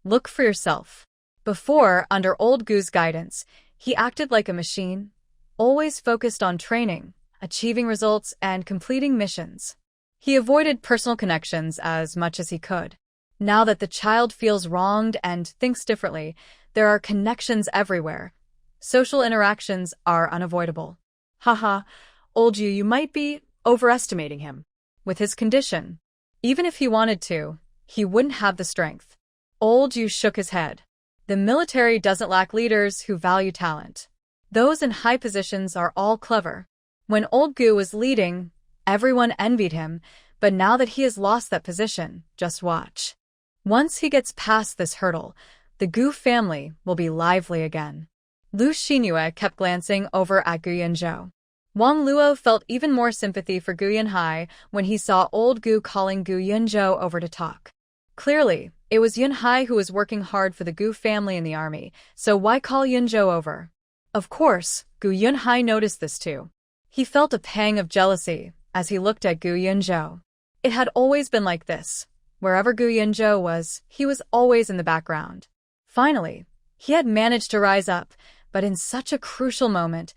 Look for yourself. Before, under old Gu's guidance, he acted like a machine, always focused on training, achieving results, and completing missions. He avoided personal connections as much as he could. Now that the child feels wronged and thinks differently, there are connections everywhere. Social interactions are unavoidable. Old you might be overestimating him. With his condition, even if he wanted to, he wouldn't have the strength. Old Yu shook his head. The military doesn't lack leaders who value talent. Those in high positions are all clever. When old Gu was leading, everyone envied him, but now that he has lost that position, just watch. Once he gets past this hurdle, the Gu family will be lively again. Lu Xinhua kept glancing over at Gu Yunzhou. Wang Luo felt even more sympathy for Gu Yunhai when he saw old Gu calling Gu Yunzhou over to talk. Clearly, it was Yunhai who was working hard for the Gu family in the army, so why call Yunzhou over? Of course, Gu Yunhai noticed this too. He felt a pang of jealousy as he looked at Gu Yunzhou. It had always been like this. Wherever Gu Yunzhou was, he was always in the background. Finally, he had managed to rise up, but in such a crucial moment,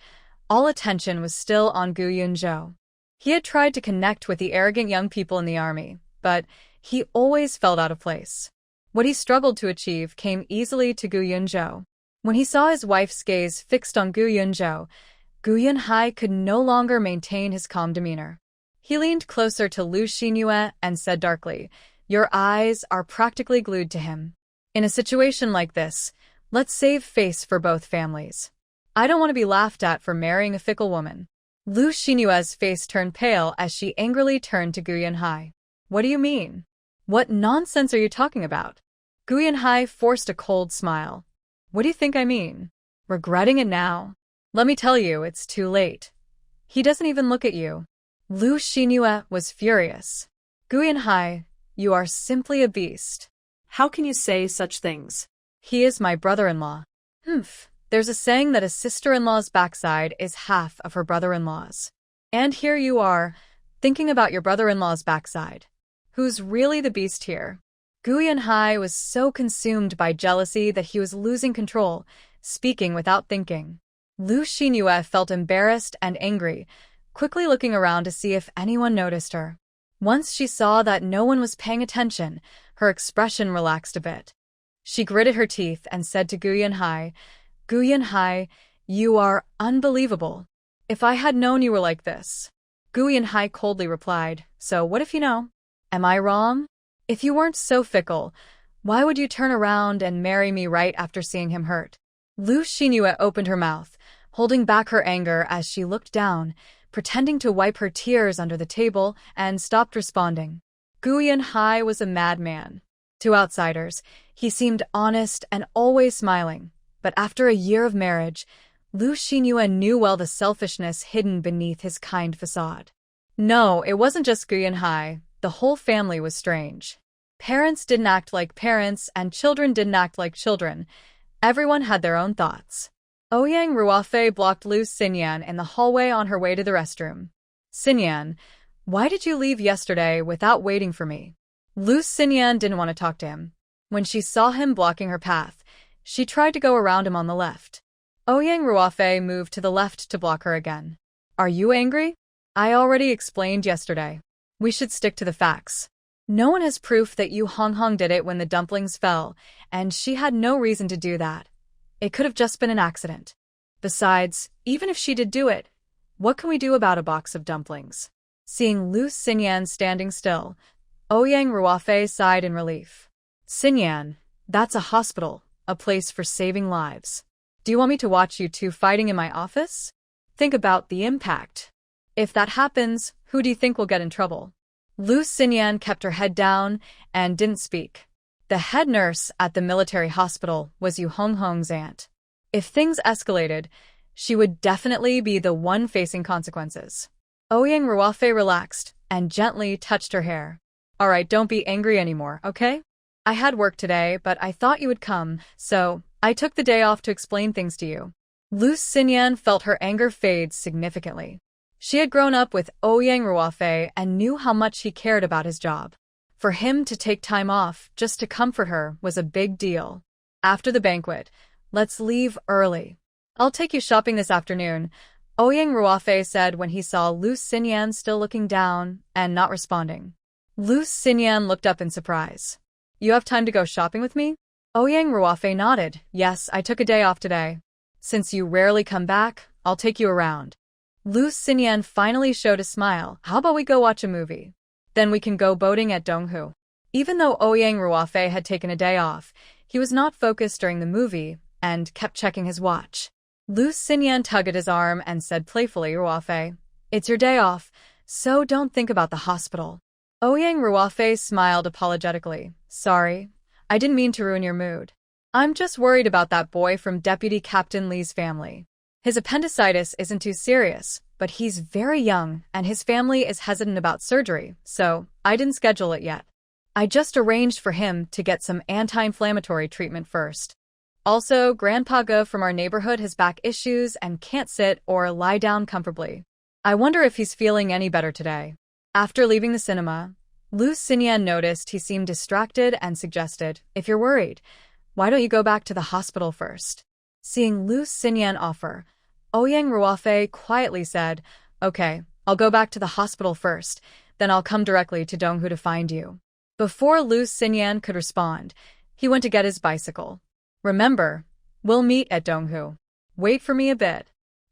all attention was still on Gu Yunzhou. He had tried to connect with the arrogant young people in the army, but he always felt out of place. What he struggled to achieve came easily to Gu Yunzhou. When he saw his wife's gaze fixed on Gu Yunzhou, Gu Yunhai could no longer maintain his calm demeanor. He leaned closer to Lu Xinhua and said darkly, "Your eyes are practically glued to him. In a situation like this, let's save face for both families. I don't want to be laughed at for marrying a fickle woman." Lu Xinhua's face turned pale as she angrily turned to Gu Yunhai. "What do you mean? What nonsense are you talking about? Guyanhai forced a cold smile. What do you think I mean? Regretting it now? Let me tell you, it's too late. He doesn't even look at you. Lu Xinhua was furious. Guyanhai, you are simply a beast. How can you say such things? He is my brother-in-law. There's a saying that a sister-in-law's backside is half of her brother-in-law's. And here you are, thinking about your brother-in-law's backside. Who's really the beast here? Guyanhai was so consumed by jealousy that he was losing control, speaking without thinking. Lu Xinhua felt embarrassed and angry, quickly looking around to see if anyone noticed her. Once she saw that no one was paying attention, her expression relaxed a bit. She gritted her teeth and said to Guyanhai, Guyanhai, you are unbelievable. If I had known you were like this. Guyanhai coldly replied, so what if you know? Am I wrong? If you weren't so fickle, why would you turn around and marry me right after seeing him hurt? Lu Xinhua opened her mouth, holding back her anger as she looked down, pretending to wipe her tears under the table, and stopped responding. Guyanhai was a madman. To outsiders, he seemed honest and always smiling, but after a year of marriage, Lu Xinhua knew well the selfishness hidden beneath his kind facade. No, it wasn't just Guyanhai. The whole family was strange. Parents didn't act like parents, and children didn't act like children. Everyone had their own thoughts. Ouyang Ruofei blocked Lu Xinyan in the hallway on her way to the restroom. Xinyan, why did you leave yesterday without waiting for me? Lu Xinyan didn't want to talk to him. When she saw him blocking her path, she tried to go around him on the left. Ouyang Ruofei moved to the left to block her again. Are you angry? I already explained yesterday. We should stick to the facts. No one has proof that Yu Honghong did it when the dumplings fell, and she had no reason to do that. It could have just been an accident. Besides, even if she did do it, what can we do about a box of dumplings? Seeing Lu Xinyan standing still, Ouyang Ruofei sighed in relief. Xinyan, that's a hospital, a place for saving lives. Do you want me to watch you two fighting in my office? Think about the impact. If that happens, who do you think will get in trouble? Lu Xinyan kept her head down and didn't speak. The head nurse at the military hospital was Yu Honghong's aunt. If things escalated, she would definitely be the one facing consequences. Ouyang Ruofei relaxed and gently touched her hair. All right, don't be angry anymore, okay? I had work today, but I thought you would come, so I took the day off to explain things to you. Lu Xinyan felt her anger fade significantly. She had grown up with Ouyang Ruofei and knew how much he cared about his job. For him to take time off just to comfort her was a big deal. After the banquet, let's leave early. I'll take you shopping this afternoon, Ouyang Ruofei said when he saw Lu Xinyan still looking down and not responding. Lu Xinyan looked up in surprise. You have time to go shopping with me? Ouyang Ruofei nodded. Yes, I took a day off today. Since you rarely come back, I'll take you around. Lu Xinyan finally showed a smile. How about we go watch a movie? Then we can go boating at Donghu. Even though Ouyang Ruofei had taken a day off, he was not focused during the movie and kept checking his watch. Lu Xinyan tugged at his arm and said playfully, Ruofei, it's your day off, so don't think about the hospital. Ouyang Ruofei smiled apologetically. Sorry, I didn't mean to ruin your mood. I'm just worried about that boy from Deputy Captain Li's family. His appendicitis isn't too serious, but he's very young and his family is hesitant about surgery, so I didn't schedule it yet. I just arranged for him to get some anti-inflammatory treatment first. Also, Grandpa Ge from our neighborhood has back issues and can't sit or lie down comfortably. I wonder if he's feeling any better today. After leaving the cinema, Lu Xinyan noticed he seemed distracted and suggested, if you're worried, why don't you go back to the hospital first? Seeing Lu Xinyan offer, Ouyang Ruofei quietly said, okay, I'll go back to the hospital first, then I'll come directly to Donghu to find you. Before Lu Xinyan could respond, he went to get his bicycle. Remember, we'll meet at Donghu. Wait for me a bit.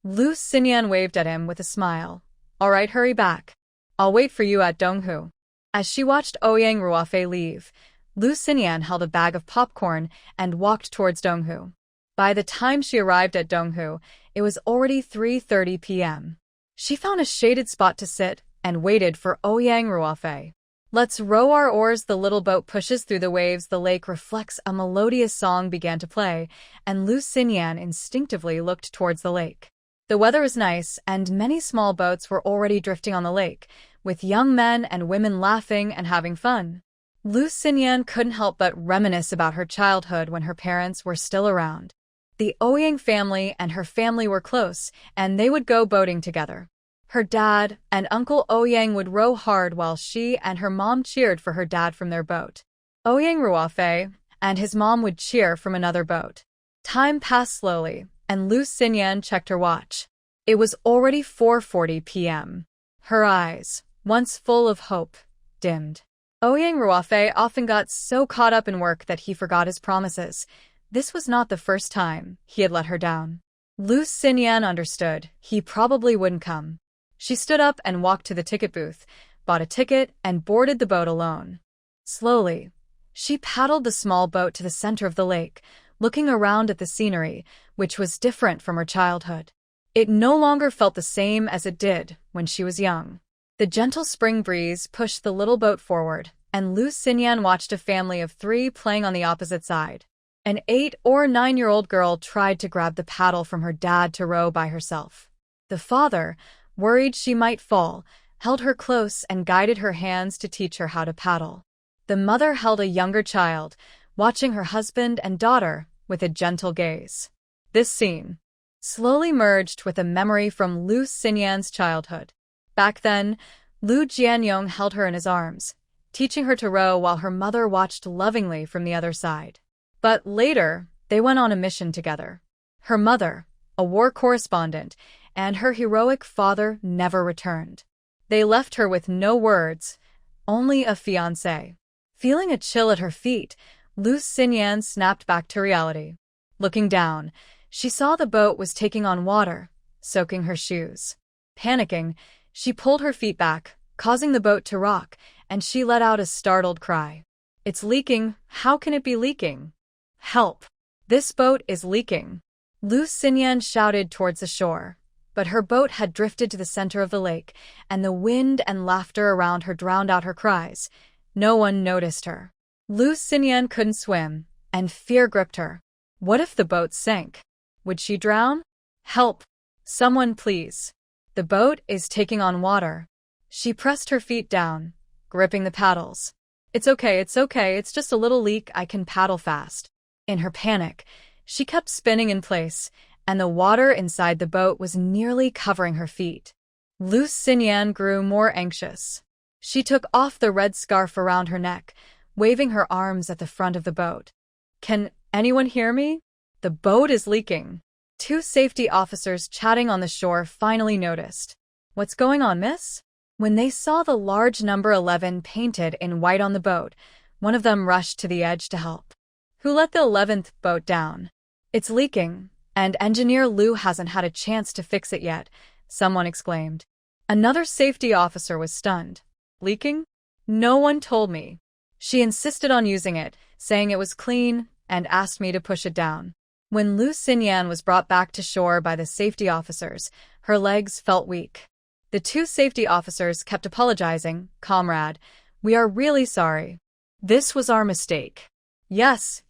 Lu Xinyan waved at him with a smile. All right, hurry back. I'll wait for you at Donghu. As she watched Ouyang Ruofei leave, Lu Xinyan held a bag of popcorn and walked towards Donghu. By the time she arrived at Donghu, it was already 3:30 p.m. She found a shaded spot to sit and waited for Ouyang Ruofei. Let's row our oars. The little boat pushes through the waves. The lake reflects. A melodious song began to play, and Lu Xinyan instinctively looked towards the lake. The weather was nice, and many small boats were already drifting on the lake, with young men and women laughing and having fun. Lu Xinyan couldn't help but reminisce about her childhood when her parents were still around. The Ouyang family and her family were close, and they would go boating together. Her dad and Uncle Ouyang would row hard while she and her mom cheered for her dad from their boat. Ouyang Ruofei and his mom would cheer from another boat. Time passed slowly, and Lu Xinyan checked her watch. It was already 4:40 p.m. Her eyes, once full of hope, dimmed. Ouyang Ruofei often got so caught up in work that he forgot his promises. This was not the first time he had let her down. Lu Xinyan understood he probably wouldn't come. She stood up and walked to the ticket booth, bought a ticket, and boarded the boat alone. Slowly, she paddled the small boat to the center of the lake, looking around at the scenery, which was different from her childhood. It no longer felt the same as it did when she was young. The gentle spring breeze pushed the little boat forward, and Lu Xinyan watched a family of 3 playing on the opposite side. An 8 or 9-year-old girl tried to grab the paddle from her dad to row by herself. The father, worried she might fall, held her close and guided her hands to teach her how to paddle. The mother held a younger child, watching her husband and daughter with a gentle gaze. This scene slowly merged with a memory from Lu Xinyan's childhood. Back then, Lu Jianyong held her in his arms, teaching her to row while her mother watched lovingly from the other side. But later, they went on a mission together. Her mother, a war correspondent, and her heroic father never returned. They left her with no words, only a fiancé. Feeling a chill at her feet, Lu Xinyan snapped back to reality. Looking down, she saw the boat was taking on water, soaking her shoes. Panicking, she pulled her feet back, causing the boat to rock, and she let out a startled cry. "It's leaking. How can it be leaking? Help! This boat is leaking!" Lu Xinyan shouted towards the shore, but her boat had drifted to the center of the lake, and the wind and laughter around her drowned out her cries. No one noticed her. Lu Xinyan couldn't swim, and fear gripped her. What if the boat sank? Would she drown? Help! Someone please! The boat is taking on water. She pressed her feet down, gripping the paddles. It's okay, it's just a little leak, I can paddle fast." In her panic, she kept spinning in place, and the water inside the boat was nearly covering her feet. Lu Xinyan grew more anxious. She took off the red scarf around her neck, waving her arms at the front of the boat. "Can anyone hear me? The boat is leaking." 2 safety officers chatting on the shore finally noticed. "What's going on, miss?" When they saw the large number 11 painted in white on the boat, one of them rushed to the edge to help. "Who let the 11th boat down?" "It's leaking, and Engineer Lu hasn't had a chance to fix it yet," someone exclaimed. Another safety officer was stunned. "Leaking? No one told me." She insisted on using it, saying it was clean, and asked me to push it down. When Lu Xinyan was brought back to shore by the safety officers, her legs felt weak. The 2 safety officers kept apologizing. "Comrade, we are really sorry. This was our mistake." Yes,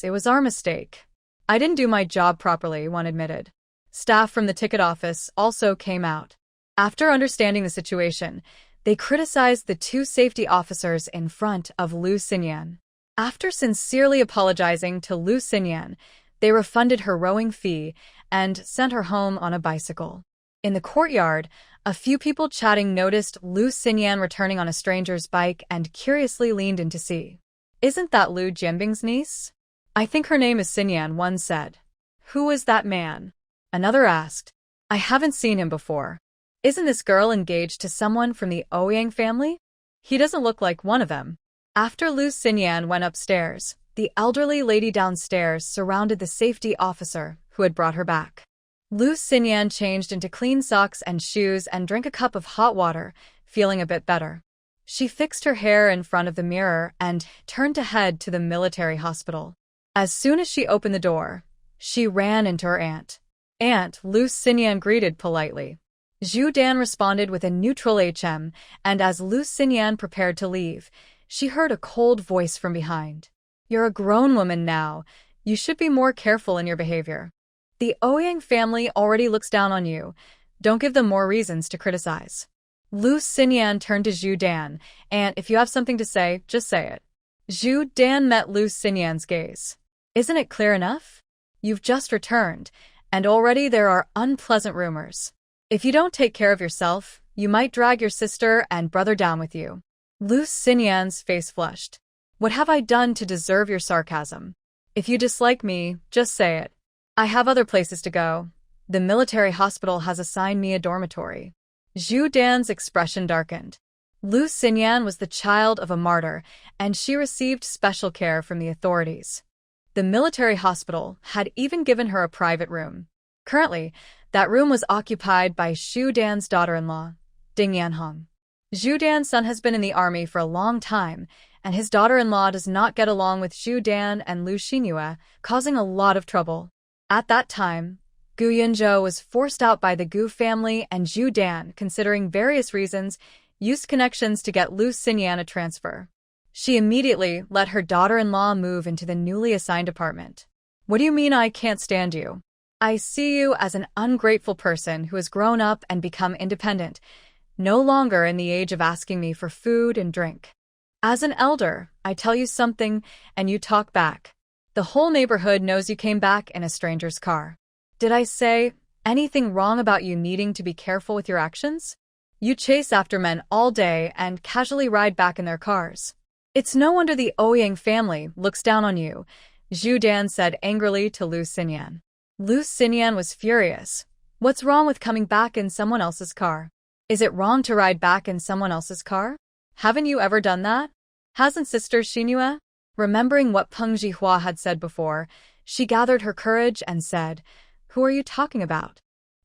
it was our mistake. "I didn't do my job properly," one admitted. Staff from the ticket office also came out. After understanding the situation, they criticized the 2 safety officers in front of Lu Xinyan. After sincerely apologizing to Lu Xinyan, they refunded her rowing fee and sent her home on a bicycle. In the courtyard, a few people chatting noticed Lu Xinyan returning on a stranger's bike and curiously leaned in to see. "Isn't that Lu Jianbing's niece?" "I think her name is Xinyan," one said. "Who is that man?" Another asked. "I haven't seen him before." "Isn't this girl engaged to someone from the Ouyang family?" "He doesn't look like one of them." After Lu Xinyan went upstairs, the elderly lady downstairs surrounded the safety officer who had brought her back. Lu Xinyan changed into clean socks and shoes and drank a cup of hot water, feeling a bit better. She fixed her hair in front of the mirror and turned to head to the military hospital. As soon as she opened the door, she ran into her aunt. "Aunt," Lu Xinyan greeted politely. Zhu Dan responded with a neutral HM, and as Lu Xinyan prepared to leave, she heard a cold voice from behind. You're a grown woman now. You should be more careful in your behavior. The Ouyang family already looks down on you. Don't give them more reasons to criticize. Lu Xinyan turned to Zhu Dan, and if you have something to say, just say it. Zhu Dan met Lu Xinyan's gaze. Isn't it clear enough? You've just returned, and already there are unpleasant rumors. If you don't take care of yourself, you might drag your sister and brother down with you. Lu Xinyan's face flushed. What have I done to deserve your sarcasm? If you dislike me, just say it. I have other places to go. The military hospital has assigned me a dormitory. Zhu Dan's expression darkened. Lu Xinyan was the child of a martyr, and she received special care from the authorities. The military hospital had even given her a private room. Currently, that room was occupied by Zhu Dan's daughter-in-law, Ding Yanhong. Zhu Dan's son has been in the army for a long time, and his daughter-in-law does not get along with Zhu Dan and Lu Xinyue, causing a lot of trouble. At that time, Gu Yunzhou was forced out by the Gu family, and Zhu Dan, considering various reasons, used connections to get Lu Xinyan a transfer. She immediately let her daughter-in-law move into the newly assigned apartment. What do you mean I can't stand you? I see you as an ungrateful person who has grown up and become independent, no longer in the age of asking me for food and drink. As an elder, I tell you something and you talk back. The whole neighborhood knows you came back in a stranger's car. Did I say anything wrong about you needing to be careful with your actions? You chase after men all day and casually ride back in their cars. It's no wonder the Ouyang family looks down on you, Zhu Dan said angrily to Lu Xinyan. Lu Xinyan was furious. What's wrong with coming back in someone else's car? Is it wrong to ride back in someone else's car? Haven't you ever done that? Hasn't Sister Xinyue? Remembering what Peng Zhihua had said before, she gathered her courage and said, Who are you talking about?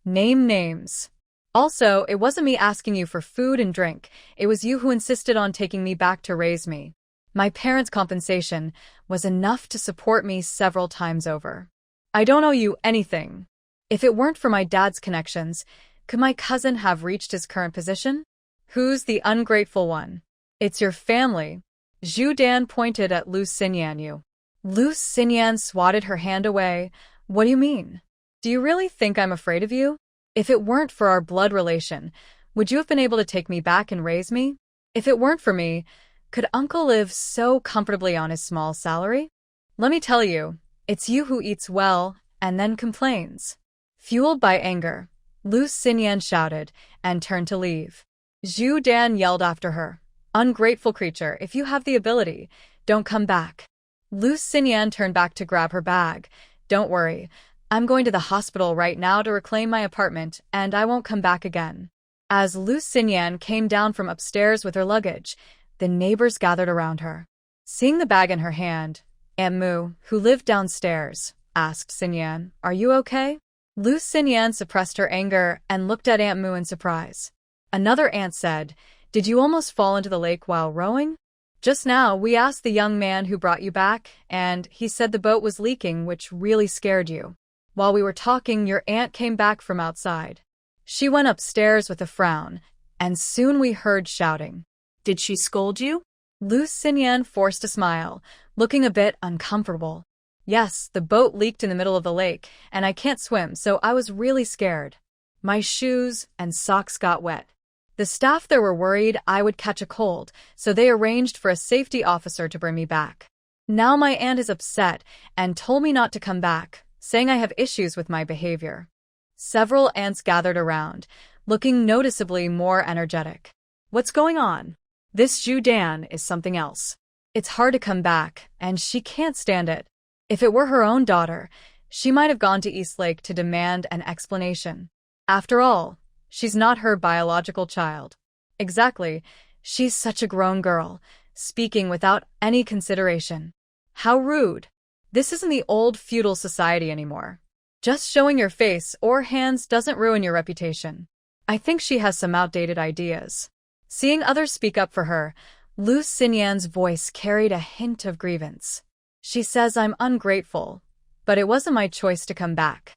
Name names. Also, it wasn't me asking you for food and drink, it was you who insisted on taking me back to raise me. My parents' compensation was enough to support me several times over. I don't owe you anything. If it weren't for my dad's connections, could my cousin have reached his current position? Who's the ungrateful one? It's your family. Zhu Dan pointed at Lu Xinyan. Lu Xinyan swatted her hand away. What do you mean? Do you really think I'm afraid of you? If it weren't for our blood relation, would you have been able to take me back and raise me? If it weren't for me, could Uncle live so comfortably on his small salary? Let me tell you, it's you who eats well and then complains. Fueled by anger, Lu Xinyan shouted and turned to leave. Zhu Dan yelled after her, Ungrateful creature, if you have the ability, don't come back. Lu Xinyan turned back to grab her bag. Don't worry, I'm going to the hospital right now to reclaim my apartment, and I won't come back again. As Lu Xinyan came down from upstairs with her luggage, the neighbors gathered around her. Seeing the bag in her hand, Aunt Mu, who lived downstairs, asked Xinyan, Are you okay? Lu Xinyan suppressed her anger and looked at Aunt Mu in surprise. Another aunt said, Did you almost fall into the lake while rowing? Just now, we asked the young man who brought you back, and he said the boat was leaking, which really scared you. While we were talking, your aunt came back from outside. She went upstairs with a frown, and soon we heard shouting. Did she scold you? Lu Xinyan forced a smile, looking a bit uncomfortable. Yes, the boat leaked in the middle of the lake, and I can't swim, so I was really scared. My shoes and socks got wet. The staff there were worried I would catch a cold, so they arranged for a safety officer to bring me back. Now my aunt is upset and told me not to come back, saying I have issues with my behavior. Several aunts gathered around, looking noticeably more energetic. What's going on? This Zhu Dan is something else. It's hard to come back, and she can't stand it. If it were her own daughter, she might have gone to East Lake to demand an explanation. After all, she's not her biological child. Exactly, she's such a grown girl, speaking without any consideration. How rude. This isn't the old feudal society anymore. Just showing your face or hands doesn't ruin your reputation. I think she has some outdated ideas. Seeing others speak up for her, Lu Xinyan's voice carried a hint of grievance. She says I'm ungrateful, but it wasn't my choice to come back.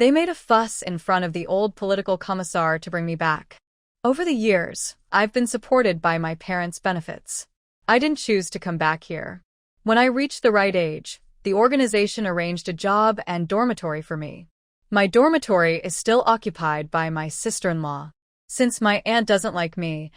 They made a fuss in front of the old political commissar to bring me back. Over the years, I've been supported by my parents' benefits. I didn't choose to come back here. When I reached the right age, the organization arranged a job and dormitory for me. My dormitory is still occupied by my sister-in-law. Since my aunt doesn't like me,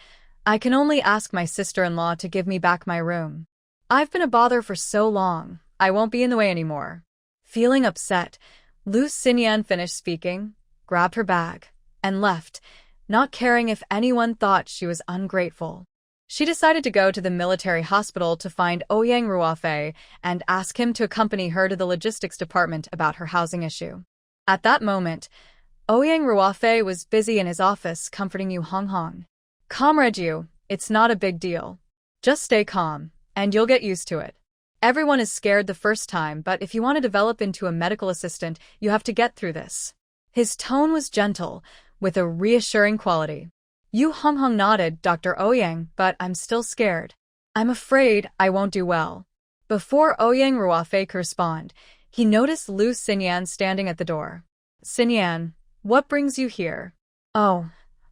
I can only ask my sister-in-law to give me back my room. I've been a bother for so long, I won't be in the way anymore. Feeling upset, Lu Xinyan finished speaking, grabbed her bag, and left, not caring if anyone thought she was ungrateful. She decided to go to the military hospital to find Ouyang Ruofei and ask him to accompany her to the logistics department about her housing issue. At that moment, Ouyang Ruofei was busy in his office comforting Yu Honghong. Comrade Yu, it's not a big deal. Just stay calm, and you'll get used to it. Everyone is scared the first time, but if you want to develop into a medical assistant, you have to get through this. His tone was gentle, with a reassuring quality. Yu Honghong nodded, Dr. Ouyang, but I'm still scared. I'm afraid I won't do well. Before Ouyang Ruofei could respond, he noticed Lu Xinyan standing at the door. Xinyan, what brings you here? Oh,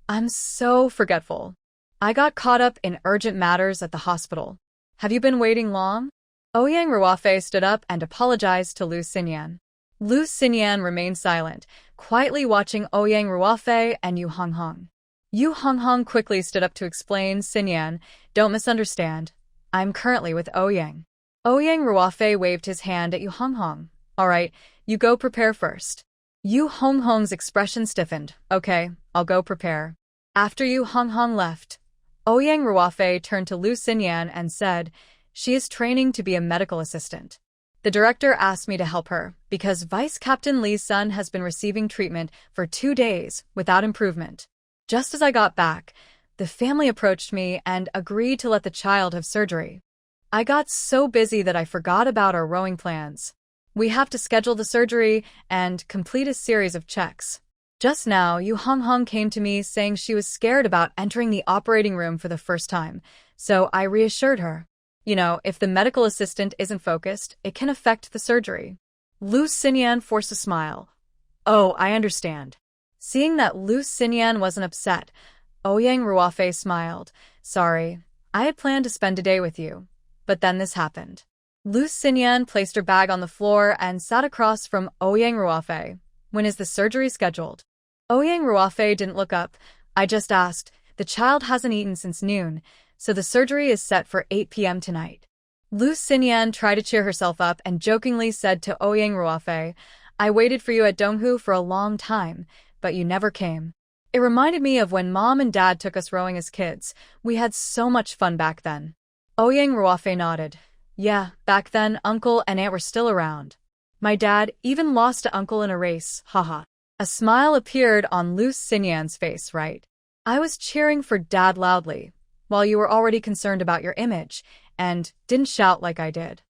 I'm so forgetful. I got caught up in urgent matters at the hospital. Have you been waiting long? Ouyang Ruofei stood up and apologized to Lu Xinyan. Lu Xinyan remained silent, quietly watching Ouyang Ruofei and Yu Honghong. Yu Honghong quickly stood up to explain, Xinyan, don't misunderstand. I'm currently with Ouyang. Ouyang Ruofei waved his hand at Yu Honghong. All right, you go prepare first. Yu Honghong's expression stiffened. Okay, I'll go prepare. After Yu Honghong left, Ouyang Ruofei turned to Lu Xinyan and said, she is training to be a medical assistant. The director asked me to help her because Vice Captain Li's son has been receiving treatment for 2 days without improvement. Just as I got back, the family approached me and agreed to let the child have surgery. I got so busy that I forgot about our rowing plans. We have to schedule the surgery and complete a series of checks. Just now, Yu Honghong came to me saying she was scared about entering the operating room for the first time, so I reassured her. You know, if the medical assistant isn't focused, it can affect the surgery. Lu Xinyan forced a smile. Oh, I understand. Seeing that Lu Xinyan wasn't upset, Ouyang Ruofei smiled. Sorry, I had planned to spend a day with you. But then this happened. Lu Xinyan placed her bag on the floor and sat across from Ouyang Ruofei. When is the surgery scheduled? Ouyang Ruofei didn't look up. I just asked. The child hasn't eaten since noon, so the surgery is set for 8 p.m. tonight. Lu Xinyan tried to cheer herself up and jokingly said to Ouyang Ruofei, I waited for you at Donghu for a long time, but you never came. It reminded me of when Mom and Dad took us rowing as kids. We had so much fun back then. Ouyang Ruofei nodded. Yeah, back then, Uncle and Aunt were still around. My dad even lost to Uncle in a race, haha. A smile appeared on Lu Xinyan's face, right? I was cheering for Dad loudly, while you were already concerned about your image, and didn't shout like I did.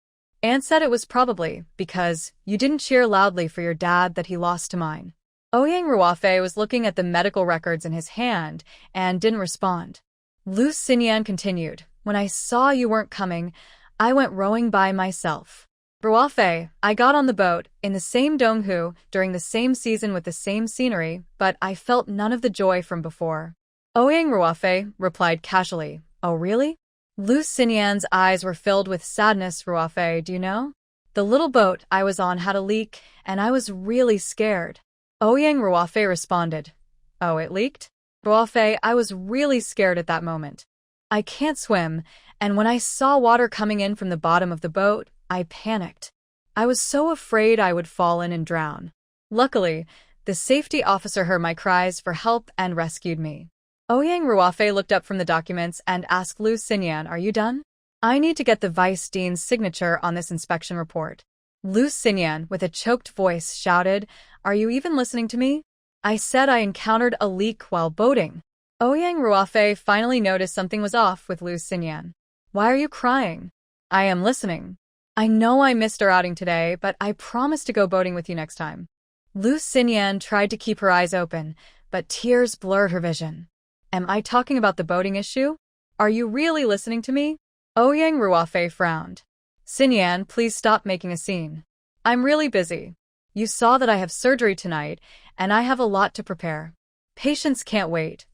Aunt said it was probably because you didn't cheer loudly for your dad that he lost to mine. Ouyang Ruofei was looking at the medical records in his hand and didn't respond. Lu Xinyan continued, when I saw you weren't coming, I went rowing by myself. Ruofei, I got on the boat, in the same Donghu, during the same season with the same scenery, but I felt none of the joy from before. Ouyang Ruofei replied casually, oh really? Lu Xinyan's eyes were filled with sadness. Ruofei, do you know? The little boat I was on had a leak, and I was really scared. Ouyang Ruofei responded, oh, it leaked? Ruofei, I was really scared at that moment. I can't swim, and when I saw water coming in from the bottom of the boat, I panicked. I was so afraid I would fall in and drown. Luckily, the safety officer heard my cries for help and rescued me. Ouyang Ruofei looked up from the documents and asked Lu Xinyan, are you done? I need to get the Vice Dean's signature on this inspection report. Lu Xinyan, with a choked voice, shouted, are you even listening to me? I said I encountered a leak while boating. Ouyang Ruofei finally noticed something was off with Lu Xinyan. Why are you crying? I am listening. I know I missed our outing today, but I promise to go boating with you next time. Lu Xinyan tried to keep her eyes open, but tears blurred her vision. Am I talking about the boating issue? Are you really listening to me? Ouyang Ruofei frowned. Xinyan, please stop making a scene. I'm really busy. You saw that I have surgery tonight, and I have a lot to prepare. Patients can't wait.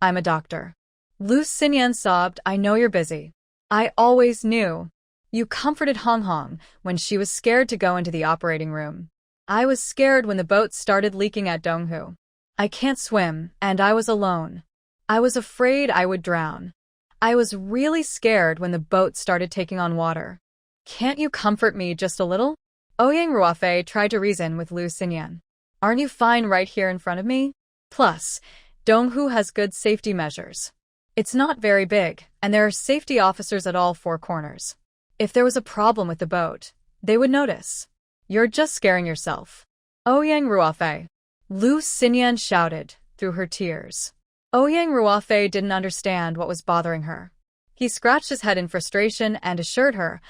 I'm a doctor. Lu Xinyan sobbed, I know you're busy. I always knew. You comforted Hong Hong when she was scared to go into the operating room. I was scared when the boat started leaking at Donghu. I can't swim, and I was alone. I was afraid I would drown. I was really scared when the boat started taking on water. Can't you comfort me just a little? Ouyang Ruofei tried to reason with Lu Xinyan. Aren't you fine right here in front of me? Plus, Donghu has good safety measures. It's not very big, and there are safety officers at all four corners. If there was a problem with the boat, they would notice. You're just scaring yourself. Ouyang Ruofei. Lu Xinyan shouted through her tears. Ouyang Ruofei didn't understand what was bothering her. He scratched his head in frustration and assured her,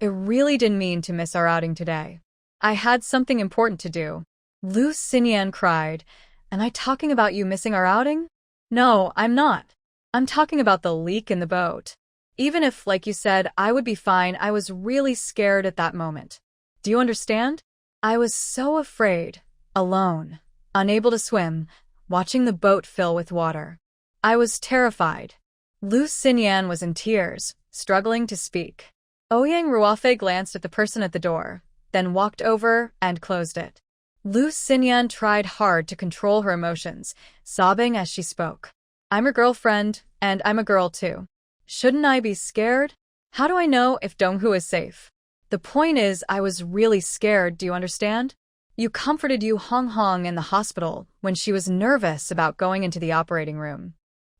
I really didn't mean to miss our outing today. I had something important to do. Lu Xinyan cried, Am I talking about you missing our outing? No, I'm not. I'm talking about the leak in the boat. Even if, like you said, I would be fine, I was really scared at that moment. Do you understand? I was so afraid, alone, unable to swim, watching the boat fill with water. I was terrified. Lu Xinyan was in tears, struggling to speak. Ouyang Ruofei glanced at the person at the door, then walked over and closed it. Lu Xinyan tried hard to control her emotions, sobbing as she spoke. I'm her girlfriend, and I'm a girl too. Shouldn't I be scared? How do I know if Donghu is safe? The point is, I was really scared, do you understand? You comforted Yu Hong Hong in the hospital when she was nervous about going into the operating room.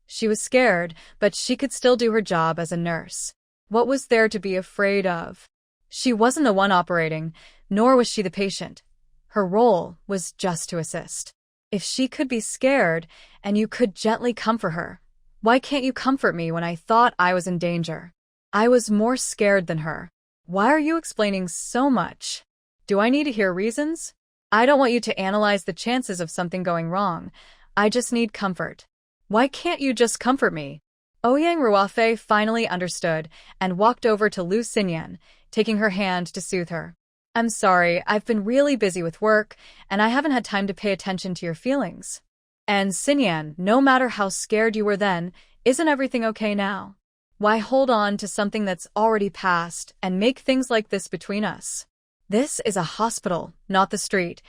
She was scared, but she could still do her job as a nurse. What was there to be afraid of? She wasn't the one operating, nor was she the patient. Her role was just to assist. If she could be scared, and you could gently comfort her, why can't you comfort me when I thought I was in danger? I was more scared than her. Why are you explaining so much? Do I need to hear reasons? I don't want you to analyze the chances of something going wrong. I just need comfort. Why can't you just comfort me? Ouyang Ruofei finally understood and walked over to Lu Xinyan, taking her hand to soothe her. I'm sorry, I've been really busy with work, and I haven't had time to pay attention to your feelings. And Xinyan, no matter how scared you were then, isn't everything okay now? Why hold on to something that's already passed and make things like this between us? This is a hospital, not the street.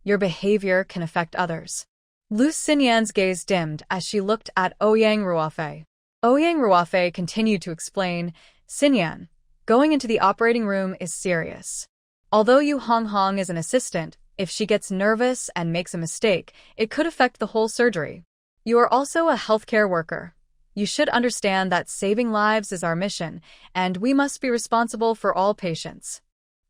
Your behavior can affect others. Lu Xinyan's gaze dimmed as she looked at Ouyang Ruofei. Ouyang Ruofei continued to explain, Xinyan, going into the operating room is serious. Although Yu Hong Hong is an assistant, if she gets nervous and makes a mistake, it could affect the whole surgery. You are also a healthcare worker. You should understand that saving lives is our mission, and we must be responsible for all patients.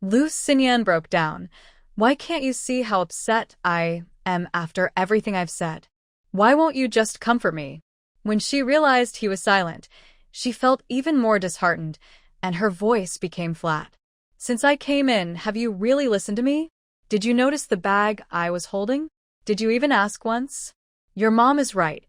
Lu Xinyan broke down. Why can't you see how upset I am after everything I've said? Why won't you just comfort me? When she realized he was silent, she felt even more disheartened, and her voice became flat. Since I came in, have you really listened to me? Did you notice the bag I was holding? Did you even ask once? Your mom is right.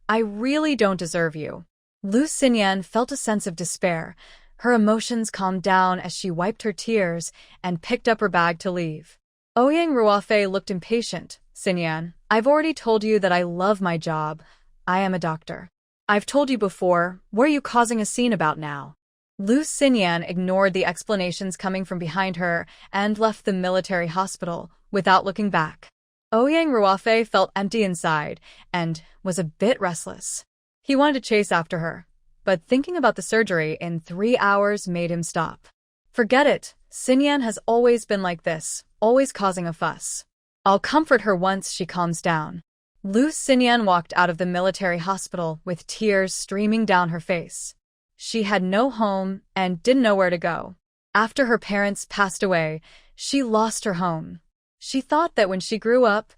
I really don't deserve you. Lu Xinyan felt a sense of despair. Her emotions calmed down as she wiped her tears and picked up her bag to leave. Ouyang Ruofei looked impatient. Xinyan, I've already told you that I love my job. I am a doctor. I've told you before, what are you causing a scene about now? Lu Xinyan ignored the explanations coming from behind her and left the military hospital without looking back. Ouyang Ruofei felt empty inside and was a bit restless. He wanted to chase after her, but thinking about the surgery in 3 hours made him stop. Forget it, Xinyan has always been like this, always causing a fuss. I'll comfort her once she calms down. Lu Xinyan walked out of the military hospital with tears streaming down her face. She had no home and didn't know where to go. After her parents passed away, she lost her home. She thought that when she grew up,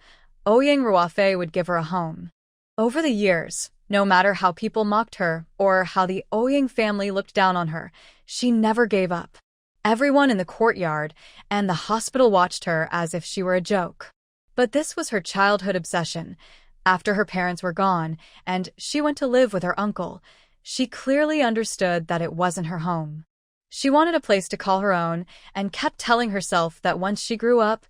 Ouyang Ruofei would give her a home. Over the years, no matter how people mocked her or how the Ouyang family looked down on her, she never gave up. Everyone in the courtyard and the hospital watched her as if she were a joke. But this was her childhood obsession. After her parents were gone and she went to live with her uncle, she clearly understood that it wasn't her home. She wanted a place to call her own and kept telling herself that once she grew up,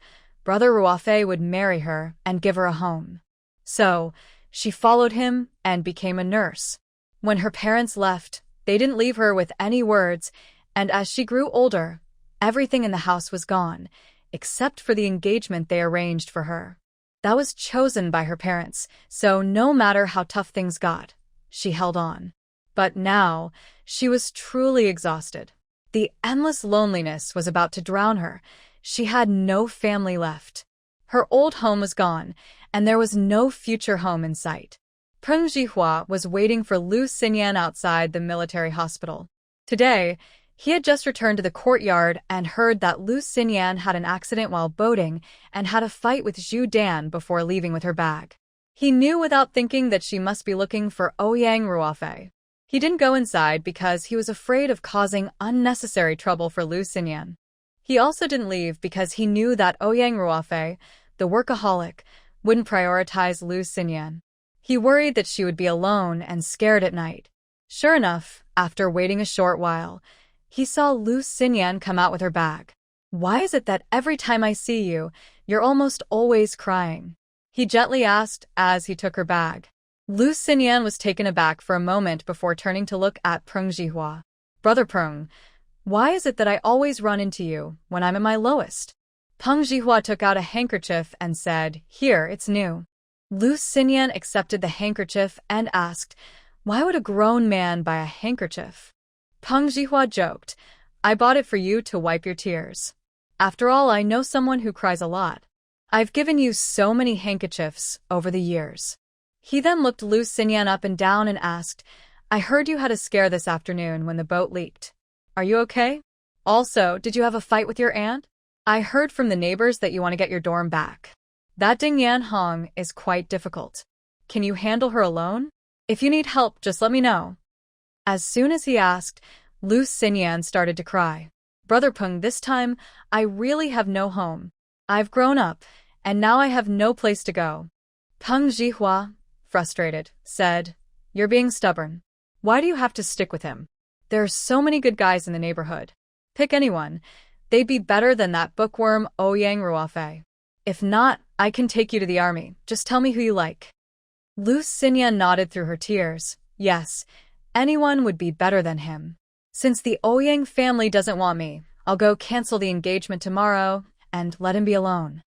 Brother Ruofei would marry her and give her a home. So, she followed him and became a nurse. When her parents left, they didn't leave her with any words, and as she grew older, everything in the house was gone, except for the engagement they arranged for her. That was chosen by her parents, so no matter how tough things got, she held on. But now, she was truly exhausted. The endless loneliness was about to drown her. She had no family left. Her old home was gone, and there was no future home in sight. Peng Jihua was waiting for Lu Xinyan outside the military hospital. Today, he had just returned to the courtyard and heard that Lu Xinyan had an accident while boating and had a fight with Zhu Dan before leaving with her bag. He knew without thinking that she must be looking for Ouyang Ruofei. He didn't go inside because he was afraid of causing unnecessary trouble for Lu Xinyan. He also didn't leave because he knew that Ouyang Ruofei, the workaholic, wouldn't prioritize Lu Xinyan. He worried that she would be alone and scared at night. Sure enough, after waiting a short while, he saw Lu Xinyan come out with her bag. "Why is it that every time I see you, you're almost always crying?" he gently asked as he took her bag. Lu Xinyan was taken aback for a moment before turning to look at Peng Jihua. "Brother Peng, why is it that I always run into you when I'm at my lowest?" Peng Jihua took out a handkerchief and said, "Here, it's new." Lu Xinyan accepted the handkerchief and asked, "Why would a grown man buy a handkerchief?" Peng Jihua joked, "I bought it for you to wipe your tears. After all, I know someone who cries a lot. I've given you so many handkerchiefs over the years." He then looked Lu Xinyan up and down and asked, "I heard you had a scare this afternoon when the boat leaked. Are you okay? Also, did you have a fight with your aunt? I heard from the neighbors that you want to get your dorm back. That Ding Yan Hong is quite difficult. Can you handle her alone? If you need help, just let me know." As soon as he asked, Lu Xinyan started to cry. "Brother Peng, this time, I really have no home. I've grown up, and now I have no place to go." Peng Jihua, frustrated, said, "You're being stubborn. Why do you have to stick with him? There are so many good guys in the neighborhood. Pick anyone. They'd be better than that bookworm Ouyang Ruofei. If not, I can take you to the army. Just tell me who you like." Lu Xinyan nodded through her tears. Yes, anyone would be better than him. "Since the Ouyang family doesn't want me, I'll go cancel the engagement tomorrow and let him be alone."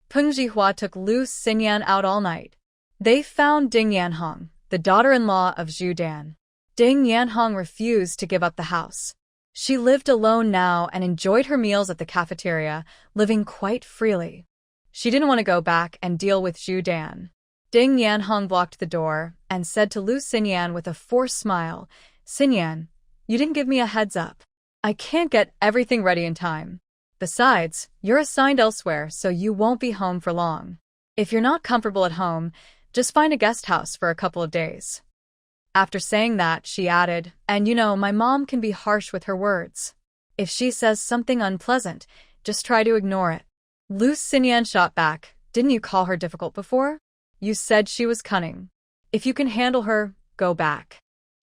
Peng Jihua took Lu Xinyan out all night. They found Ding Yanhong, the daughter-in-law of Zhu Dan. Ding Yanhong refused to give up the house. She lived alone now and enjoyed her meals at the cafeteria, living quite freely. She didn't want to go back and deal with Zhu Dan. Ding Yanhong blocked the door and said to Lu Xinyan with a forced smile, "Xinyan, you didn't give me a heads up. I can't get everything ready in time. Besides, you're assigned elsewhere, so you won't be home for long. If you're not comfortable at home, just find a guest house for a couple of days." After saying that, she added, "And you know, my mom can be harsh with her words. If she says something unpleasant, just try to ignore it." Lu Xinyan shot back, "Didn't you call her difficult before? You said she was cunning. If you can handle her, go back.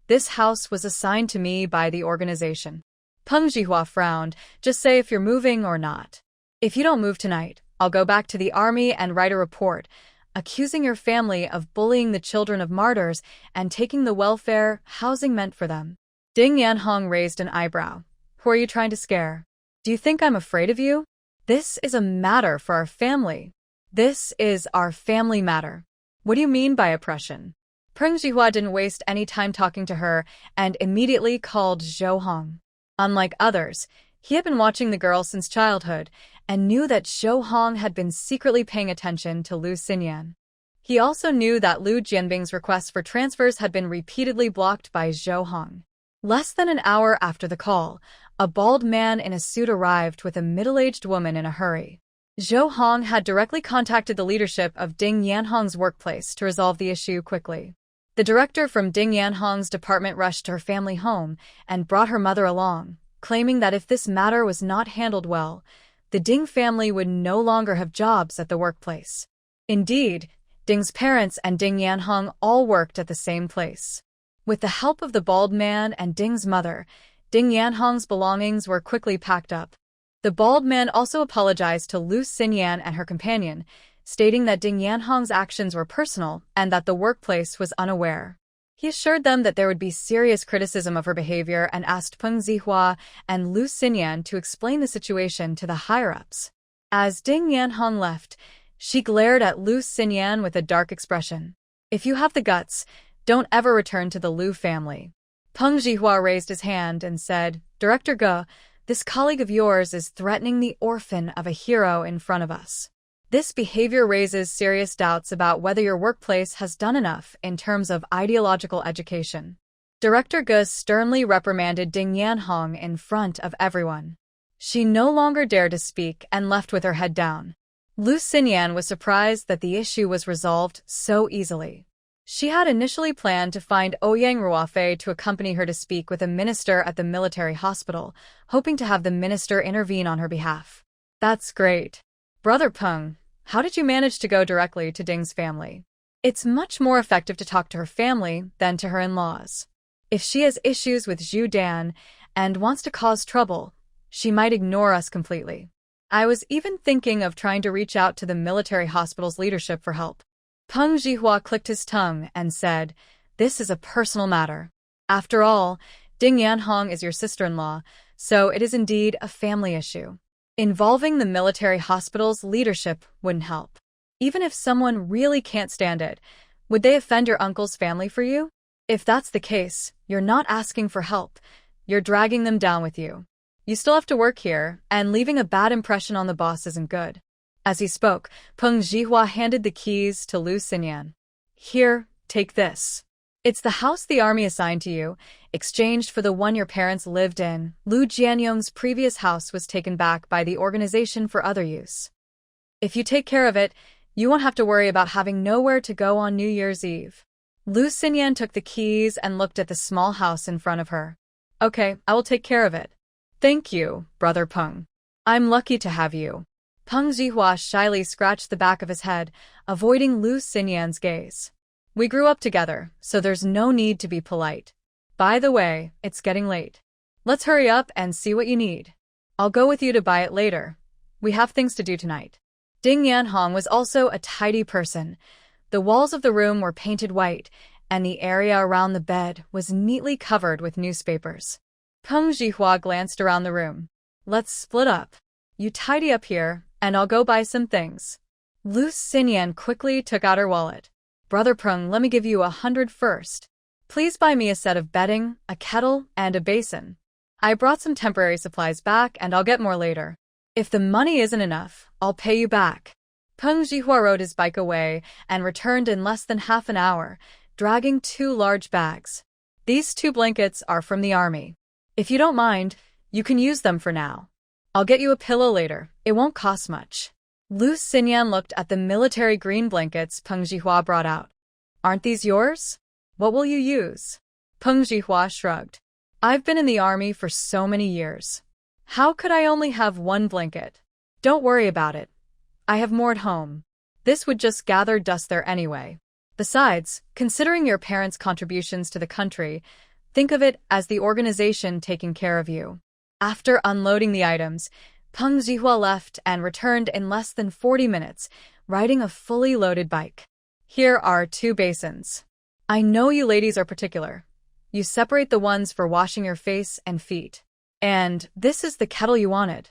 This house was assigned to me by the organization." Peng Jihua frowned, "Just say if you're moving or not. If you don't move tonight, I'll go back to the army and write a report, accusing your family of bullying the children of martyrs and taking the welfare housing meant for them." Ding Yanhong raised an eyebrow. "Who are you trying to scare? Do you think I'm afraid of you? This is a matter for our family. This is our family matter. What do you mean by oppression?" Peng Jihua didn't waste any time talking to her and immediately called Zhou Hong. Unlike others, he had been watching the girl since childhood and knew that Zhou Hong had been secretly paying attention to Lu Xinyan. He also knew that Lu Jianbing's requests for transfers had been repeatedly blocked by Zhou Hong. Less than an hour after the call, a bald man in a suit arrived with a middle-aged woman in a hurry. Zhou Hong had directly contacted the leadership of Ding Yanhong's workplace to resolve the issue quickly. The director from Ding Yanhong's department rushed to her family home and brought her mother along, claiming that if this matter was not handled well, the Ding family would no longer have jobs at the workplace. Indeed, Ding's parents and Ding Yanhong all worked at the same place. With the help of the bald man and Ding's mother, Ding Yanhong's belongings were quickly packed up. The bald man also apologized to Lu Xinyan and her companion, stating that Ding Yanhong's actions were personal and that the workplace was unaware. He assured them that there would be serious criticism of her behavior and asked Peng Zihua and Lu Xinyan to explain the situation to the higher-ups. As Ding Yanhong left, she glared at Lu Xinyan with a dark expression. If you have the guts, don't ever return to the Lu family. Peng Zihua raised his hand and said, Director Ge, this colleague of yours is threatening the orphan of a hero in front of us. This behavior raises serious doubts about whether your workplace has done enough in terms of ideological education. Director Ge sternly reprimanded Ding Yanhong in front of everyone. She no longer dared to speak and left with her head down. Lu Xinyan was surprised that the issue was resolved so easily. She had initially planned to find Ouyang Ruofei to accompany her to speak with a minister at the military hospital, hoping to have the minister intervene on her behalf. That's great. Brother Peng, how did you manage to go directly to Ding's family? It's much more effective to talk to her family than to her in-laws. If she has issues with Zhu Dan and wants to cause trouble, she might ignore us completely. I was even thinking of trying to reach out to the military hospital's leadership for help. Peng Zihua clicked his tongue and said, This is a personal matter. After all, Ding Yanhong is your sister-in-law, so it is indeed a family issue. Involving the military hospital's leadership wouldn't help. Even if someone really can't stand it, would they offend your uncle's family for you? If that's the case, you're not asking for help. You're dragging them down with you. You still have to work here, and leaving a bad impression on the boss isn't good. As he spoke, Peng Zihua handed the keys to Lu Xinyan. Here, take this. It's the house the army assigned to you, exchanged for the one your parents lived in. Lu Jianyong's previous house was taken back by the organization for other use. If you take care of it, you won't have to worry about having nowhere to go on New Year's Eve. Lu Xinyan took the keys and looked at the small house in front of her. Okay, I will take care of it. Thank you, Brother Peng. I'm lucky to have you. Peng Zihua shyly scratched the back of his head, avoiding Lu Xinyan's gaze. We grew up together, so there's no need to be polite. By the way, it's getting late. Let's hurry up and see what you need. I'll go with you to buy it later. We have things to do tonight. Ding Yanhong was also a tidy person. The walls of the room were painted white, and the area around the bed was neatly covered with newspapers. Peng Zihua glanced around the room. Let's split up. You tidy up here, and I'll go buy some things. Lu Xinyan quickly took out her wallet. Brother Peng, let me give you 100 first. Please buy me a set of bedding, a kettle, and a basin. I brought some temporary supplies back, and I'll get more later. If the money isn't enough, I'll pay you back. Peng Zihua rode his bike away and returned in less than half an hour, dragging 2 large bags. These 2 blankets are from the army. If you don't mind, you can use them for now. I'll get you a pillow later. It won't cost much. Lu Xinyan looked at the military green blankets Peng Zihua brought out. Aren't these yours? What will you use? Peng Zihua shrugged. I've been in the army for so many years. How could I only have 1 blanket? Don't worry about it. I have more at home. This would just gather dust there anyway. Besides, considering your parents' contributions to the country, think of it as the organization taking care of you. After unloading the items, Peng Zihua left and returned in less than 40 minutes, riding a fully loaded bike. Here are 2 basins. I know you ladies are particular. You separate the ones for washing your face and feet. And this is the kettle you wanted.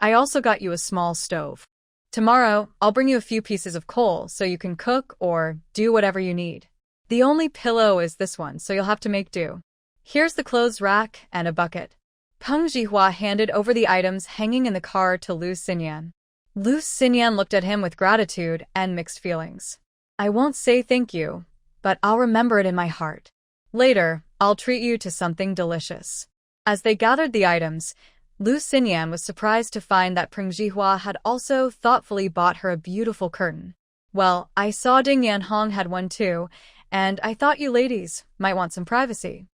I also got you a small stove. Tomorrow, I'll bring you a few pieces of coal so you can cook or do whatever you need. The only pillow is this one, so you'll have to make do. Here's the clothes rack and a bucket. Peng Zihua handed over the items hanging in the car to Lu Xinyan. Lu Xinyan looked at him with gratitude and mixed feelings. I won't say thank you, but I'll remember it in my heart. Later, I'll treat you to something delicious. As they gathered the items, Lu Xinyan was surprised to find that Peng Zihua had also thoughtfully bought her a beautiful curtain. Well, I saw Ding Yanhong had one too, and I thought you ladies might want some privacy.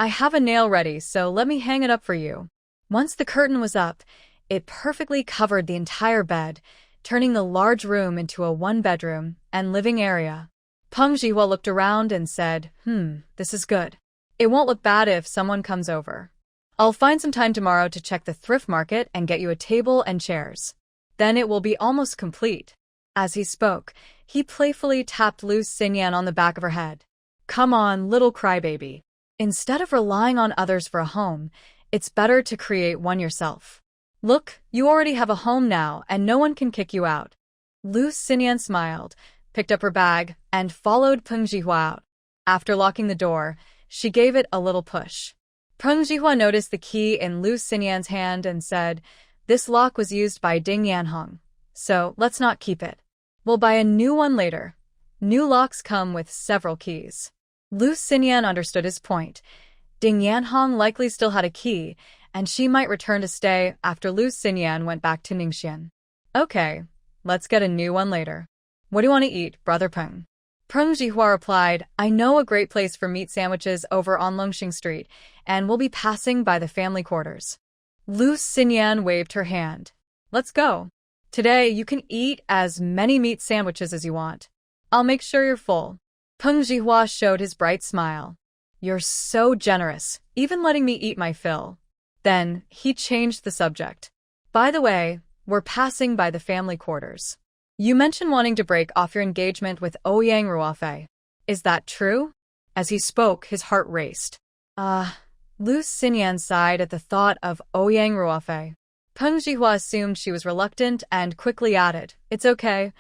I have a nail ready, so let me hang it up for you. Once the curtain was up, it perfectly covered the entire bed, turning the large room into a 1-bedroom and living area. Peng Zihua looked around and said, this is good. It won't look bad if someone comes over. I'll find some time tomorrow to check the thrift market and get you a table and chairs. Then it will be almost complete. As he spoke, he playfully tapped Lu Xinyan on the back of her head. Come on, little crybaby. Instead of relying on others for a home, it's better to create one yourself. Look, you already have a home now and no one can kick you out. Lu Xinyan smiled, picked up her bag, and followed Peng Jihua out. After locking the door, she gave it a little push. Peng Jihua noticed the key in Lu Xinyan's hand and said, This lock was used by Ding Yanhong, so let's not keep it. We'll buy a new one later. New locks come with several keys. Lu Xinyan understood his point. Ding Yanhong likely still had a key, and she might return to stay after Lu Xinyan went back to Ningxian. Okay, let's get a new one later. What do you want to eat, Brother Peng? Peng Jihua replied, I know a great place for meat sandwiches over on Longxing Street, and we'll be passing by the family quarters. Lu Xinyan waved her hand. Let's go. Today, you can eat as many meat sandwiches as you want. I'll make sure you're full. Peng Jihua showed his bright smile. You're so generous, even letting me eat my fill. Then, he changed the subject. By the way, we're passing by the family quarters. You mentioned wanting to break off your engagement with Ouyang Ruofei. Is that true? As he spoke, his heart raced. Lu Xinyan sighed at the thought of Ouyang Ruofei. Peng Jihua assumed she was reluctant and quickly added, It's okay.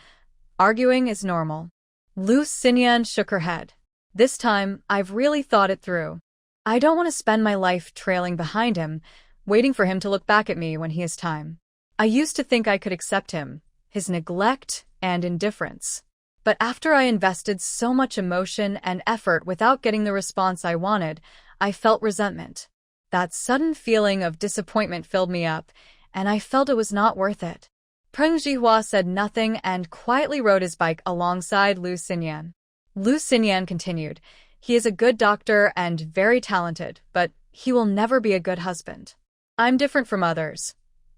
Arguing is normal. Lu Xinyan shook her head. This time, I've really thought it through. I don't want to spend my life trailing behind him, waiting for him to look back at me when he has time. I used to think I could accept him, his neglect and indifference. But after I invested so much emotion and effort without getting the response I wanted, I felt resentment. That sudden feeling of disappointment filled me up, and I felt it was not worth it. Peng Jihua said nothing and quietly rode his bike alongside Lu Xinyan. Lu Xinyan continued, He is a good doctor and very talented, but he will never be a good husband. I'm different from others.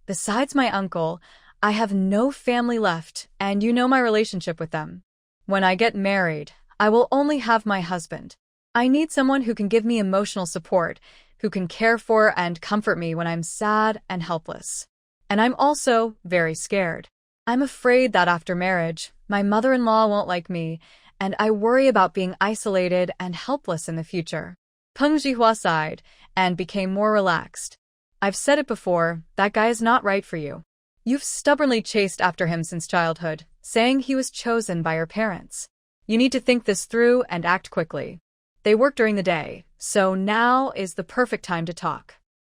Besides my uncle, I have no family left, and you know my relationship with them. When I get married, I will only have my husband. I need someone who can give me emotional support, who can care for and comfort me when I'm sad and helpless. And I'm also very scared. I'm afraid that after marriage, my mother-in-law won't like me, and I worry about being isolated and helpless in the future. Peng Jihua sighed and became more relaxed. I've said it before, that guy is not right for you. You've stubbornly chased after him since childhood, saying he was chosen by your parents. You need to think this through and act quickly. They work during the day, so now is the perfect time to talk.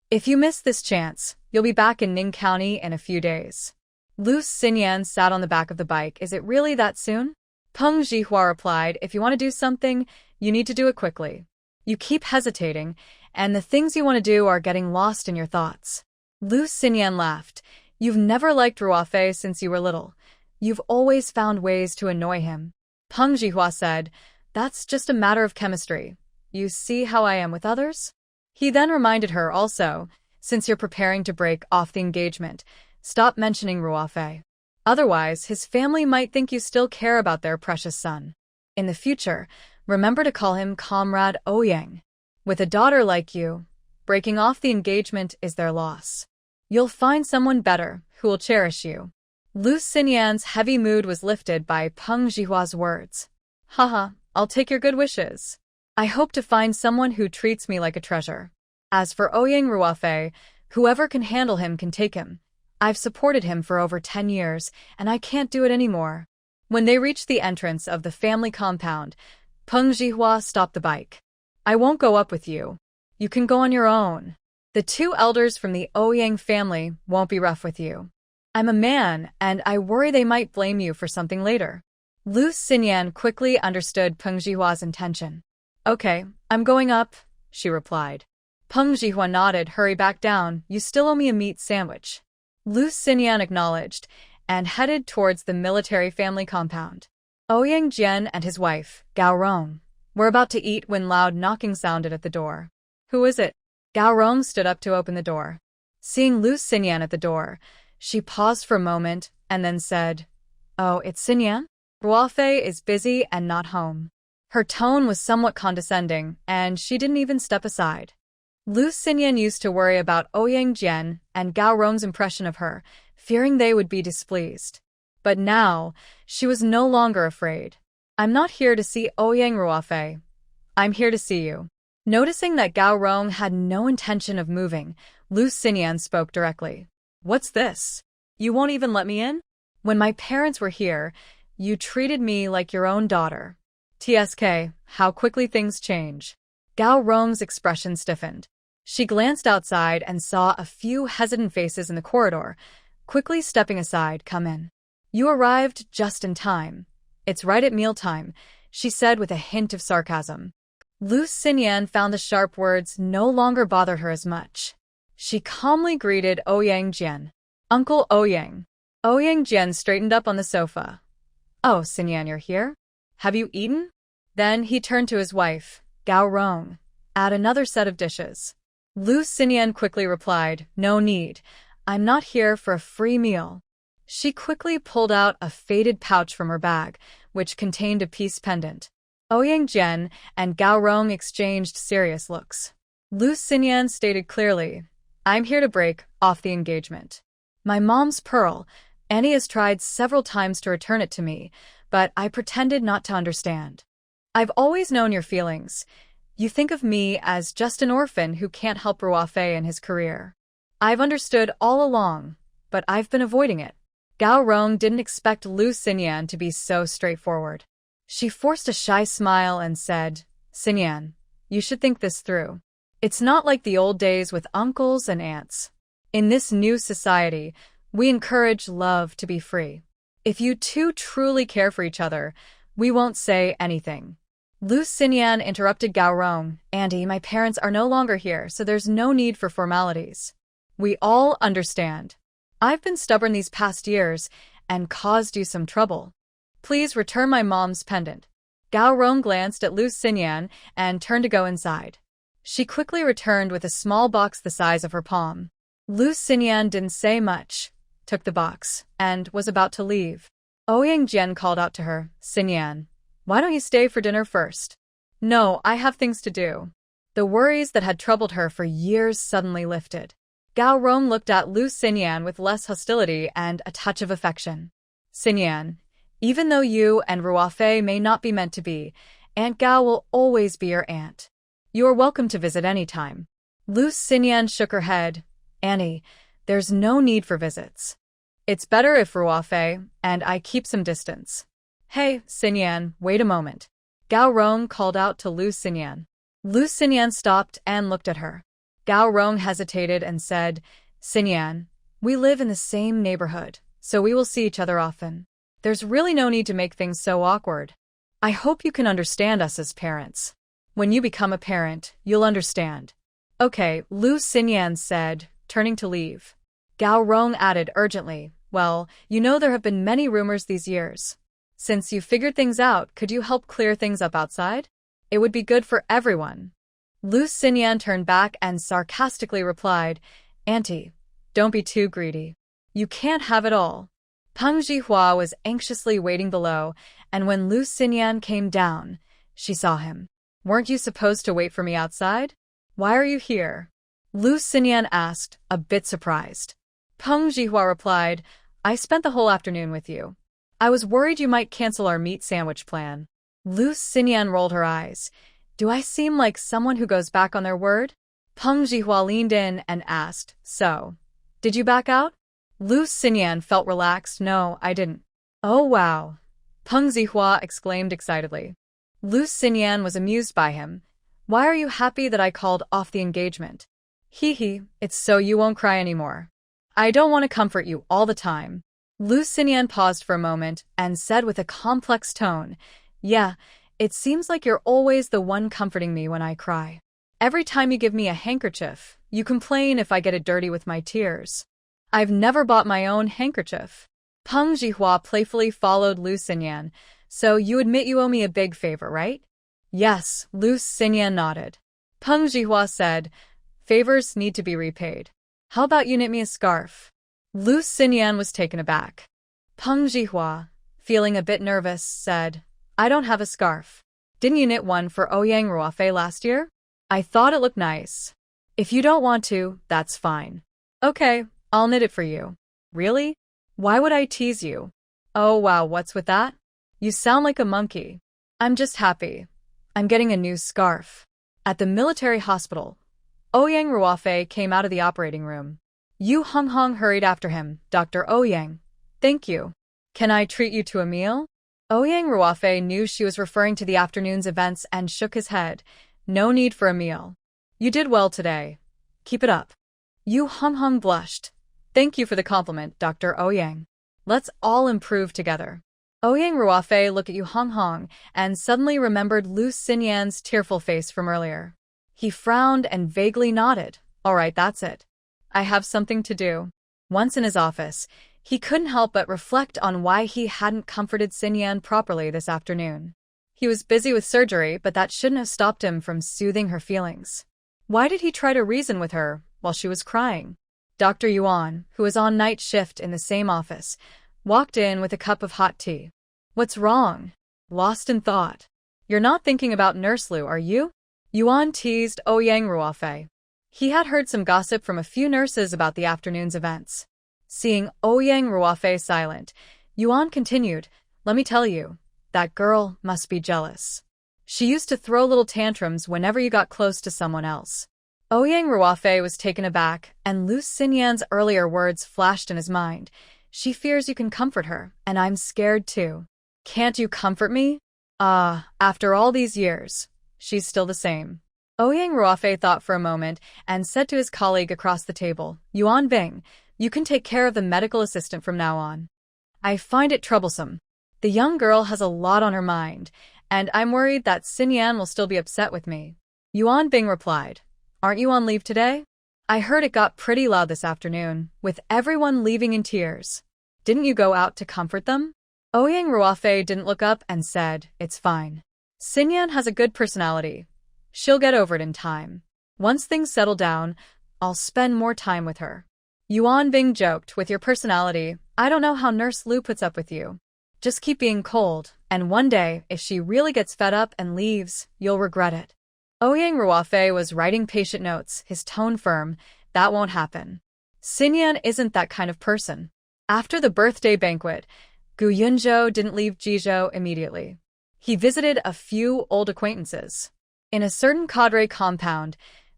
If you miss this chance, you'll be back in Ning County in a few days. Lu Xinyan sat on the back of the bike. Is it really that soon? Peng Jihua replied, If you want to do something, you need to do it quickly. You keep hesitating, and the things you want to do are getting lost in your thoughts. Lu Xinyan laughed. You've never liked Ruofei since you were little. You've always found ways to annoy him. Peng Jihua said, That's just a matter of chemistry. You see how I am with others? He then reminded her also, Since you're preparing to break off the engagement, stop mentioning Ruofei. Otherwise, his family might think you still care about their precious son. In the future, remember to call him Comrade Ouyang. With a daughter like you, breaking off the engagement is their loss. You'll find someone better who will cherish you. Lu Xinyan's heavy mood was lifted by Peng Jihua's words. Haha, I'll take your good wishes. I hope to find someone who treats me like a treasure. As for Ouyang Ruofei, whoever can handle him can take him. I've supported him for over 10 years, and I can't do it anymore. When they reached the entrance of the family compound, Peng Jihua stopped the bike. I won't go up with you. You can go on your own. The two elders from the Ouyang family won't be rough with you. I'm a man, and I worry they might blame you for something later. Lu Xinyan quickly understood Peng Jihua's intention. Okay, I'm going up, she replied. Peng Jihua nodded. Hurry back down, you still owe me a meat sandwich. Lu Xinyan acknowledged and headed towards the military family compound. Ouyang Jian and his wife, Gao Rong, were about to eat when loud knocking sounded at the door. Who is it? Gao Rong stood up to open the door. Seeing Lu Xinyan at the door, she paused for a moment and then said, Oh, it's Xinyan? Ruofei is busy and not home. Her tone was somewhat condescending, and she didn't even step aside. Lu Xinyan used to worry about Ouyang Jian and Gao Rong's impression of her, fearing they would be displeased. But now, she was no longer afraid. I'm not here to see Ouyang Ruofei. I'm here to see you. Noticing that Gao Rong had no intention of moving, Lu Xinyan spoke directly. What's this? You won't even let me in? When my parents were here, you treated me like your own daughter. TSK, how quickly things change. Gao Rong's expression stiffened. She glanced outside and saw a few hesitant faces in the corridor. Quickly stepping aside, come in. You arrived just in time. It's right at mealtime, she said with a hint of sarcasm. Lu Xinyan found the sharp words no longer bothered her as much. She calmly greeted Ouyang Jian. Uncle Ouyang. Ouyang Jian straightened up on the sofa. Oh, Xinyan, you're here? Have you eaten? Then he turned to his wife, Gao Rong. Add another set of dishes. Lu Xinyan quickly replied, no need. I'm not here for a free meal. She quickly pulled out a faded pouch from her bag, which contained a peace pendant. Ouyang Jian and Gao Rong exchanged serious looks. Lu Xinyan stated clearly, I'm here to break off the engagement. My mom's pearl, Annie has tried several times to return it to me, but I pretended not to understand. I've always known your feelings. You think of me as just an orphan who can't help Ruofei in his career. I've understood all along, but I've been avoiding it. Gao Rong didn't expect Lu Xinyan to be so straightforward. She forced a shy smile and said, Xinyan, you should think this through. It's not like the old days with uncles and aunts. In this new society, we encourage love to be free. If you two truly care for each other, we won't say anything. Lu Xinyan interrupted Gao Rong. Auntie, my parents are no longer here, so there's no need for formalities. We all understand. I've been stubborn these past years and caused you some trouble. Please return my mom's pendant. Gao Rong glanced at Lu Xinyan and turned to go inside. She quickly returned with a small box the size of her palm. Lu Xinyan didn't say much, took the box, and was about to leave. Ouyang Jian called out to her, Xinyan, why don't you stay for dinner first? No, I have things to do. The worries that had troubled her for years suddenly lifted. Gao Rong looked at Lu Xinyan with less hostility and a touch of affection. Xinyan, even though you and Ruofei may not be meant to be, Aunt Gao will always be your aunt. You are welcome to visit any time. Lu Xinyan shook her head. Annie, there's no need for visits. It's better if Ruofei and I keep some distance. Hey, Xinyan, wait a moment. Gao Rong called out to Lu Xinyan. Lu Xinyan stopped and looked at her. Gao Rong hesitated and said, Xinyan, we live in the same neighborhood, so we will see each other often. There's really no need to make things so awkward. I hope you can understand us as parents. When you become a parent, you'll understand. Okay, Lu Xinyan said, turning to leave. Gao Rong added urgently, well, you know there have been many rumors these years. Since you figured things out, could you help clear things up outside? It would be good for everyone. Lu Xinyan turned back and sarcastically replied, Auntie, don't be too greedy. You can't have it all. Peng Zhihua was anxiously waiting below, and when Lu Xinyan came down, she saw him. Weren't you supposed to wait for me outside? Why are you here? Lu Xinyan asked, a bit surprised. Peng Zhihua replied, I spent the whole afternoon with you. I was worried you might cancel our meat sandwich plan. Lu Xinyan rolled her eyes. Do I seem like someone who goes back on their word? Peng Zhihua leaned in and asked, so, did you back out? Lu Xinyan felt relaxed. No, I didn't. Oh wow. Peng Zhihua exclaimed excitedly. Lu Xinyan was amused by him. Why are you happy that I called off the engagement? Hee, it's so you won't cry anymore. I don't want to comfort you all the time. Lu Xinyan paused for a moment and said with a complex tone, yeah, it seems like you're always the one comforting me when I cry. Every time you give me a handkerchief, you complain if I get it dirty with my tears. I've never bought my own handkerchief. Peng Zhihua playfully followed Lu Xinyan. So you admit you owe me a big favor, right? Yes, Lu Xinyan nodded. Peng Zhihua said, favors need to be repaid. How about you knit me a scarf? Lu Xinyan was taken aback. Peng Zhihua, feeling a bit nervous, said, I don't have a scarf. Didn't you knit one for Ouyang Ruofei last year? I thought it looked nice. If you don't want to, that's fine. Okay, I'll knit it for you. Really? Why would I tease you? Oh wow, what's with that? You sound like a monkey. I'm just happy. I'm getting a new scarf. At the military hospital, Ouyang Ruofei came out of the operating room. Yu Honghong hurried after him. Dr. Ouyang. Thank you. Can I treat you to a meal? Ouyang Ruofei knew she was referring to the afternoon's events and shook his head. No need for a meal. You did well today. Keep it up. Yu Honghong blushed. Thank you for the compliment, Dr. Ouyang. Let's all improve together. Ouyang Ruofei looked at Yu Honghong and suddenly remembered Lu Xinyan's tearful face from earlier. He frowned and vaguely nodded. All right, that's it. I have something to do. Once in his office, he couldn't help but reflect on why he hadn't comforted Xinyan properly this afternoon. He was busy with surgery, but that shouldn't have stopped him from soothing her feelings. Why did he try to reason with her while she was crying? Dr. Yuan, who was on night shift in the same office, walked in with a cup of hot tea. What's wrong? Lost in thought. You're not thinking about Nurse Lu, are you? Yuan teased Ouyang Ruofei. He had heard some gossip from a few nurses about the afternoon's events. Seeing Ouyang Ruofei silent, Yuan continued, Let me tell you, that girl must be jealous. She used to throw little tantrums whenever you got close to someone else. Ouyang Ruofei was taken aback, and Lu Xinyan's earlier words flashed in his mind. She fears you can comfort her, and I'm scared too. Can't you comfort me? After all these years, she's still the same. Ouyang Ruofei thought for a moment and said to his colleague across the table, Yuan Bing, you can take care of the medical assistant from now on. I find it troublesome. The young girl has a lot on her mind, and I'm worried that Xinyan will still be upset with me. Yuan Bing replied, Aren't you on leave today? I heard it got pretty loud this afternoon, with everyone leaving in tears. Didn't you go out to comfort them? Ouyang Ruofei didn't look up and said, It's fine. Xinyan has a good personality. She'll get over it in time. Once things settle down, I'll spend more time with her. Yuan Bing joked, With your personality, I don't know how Nurse Lu puts up with you. Just keep being cold, and one day, if she really gets fed up and leaves, you'll regret it. Ouyang Ruofei was writing patient notes, his tone firm. That won't happen. Xinyan isn't that kind of person. After the birthday banquet, Gu Yunzhou didn't leave Jizhou immediately. He visited a few old acquaintances. In a certain cadre compound,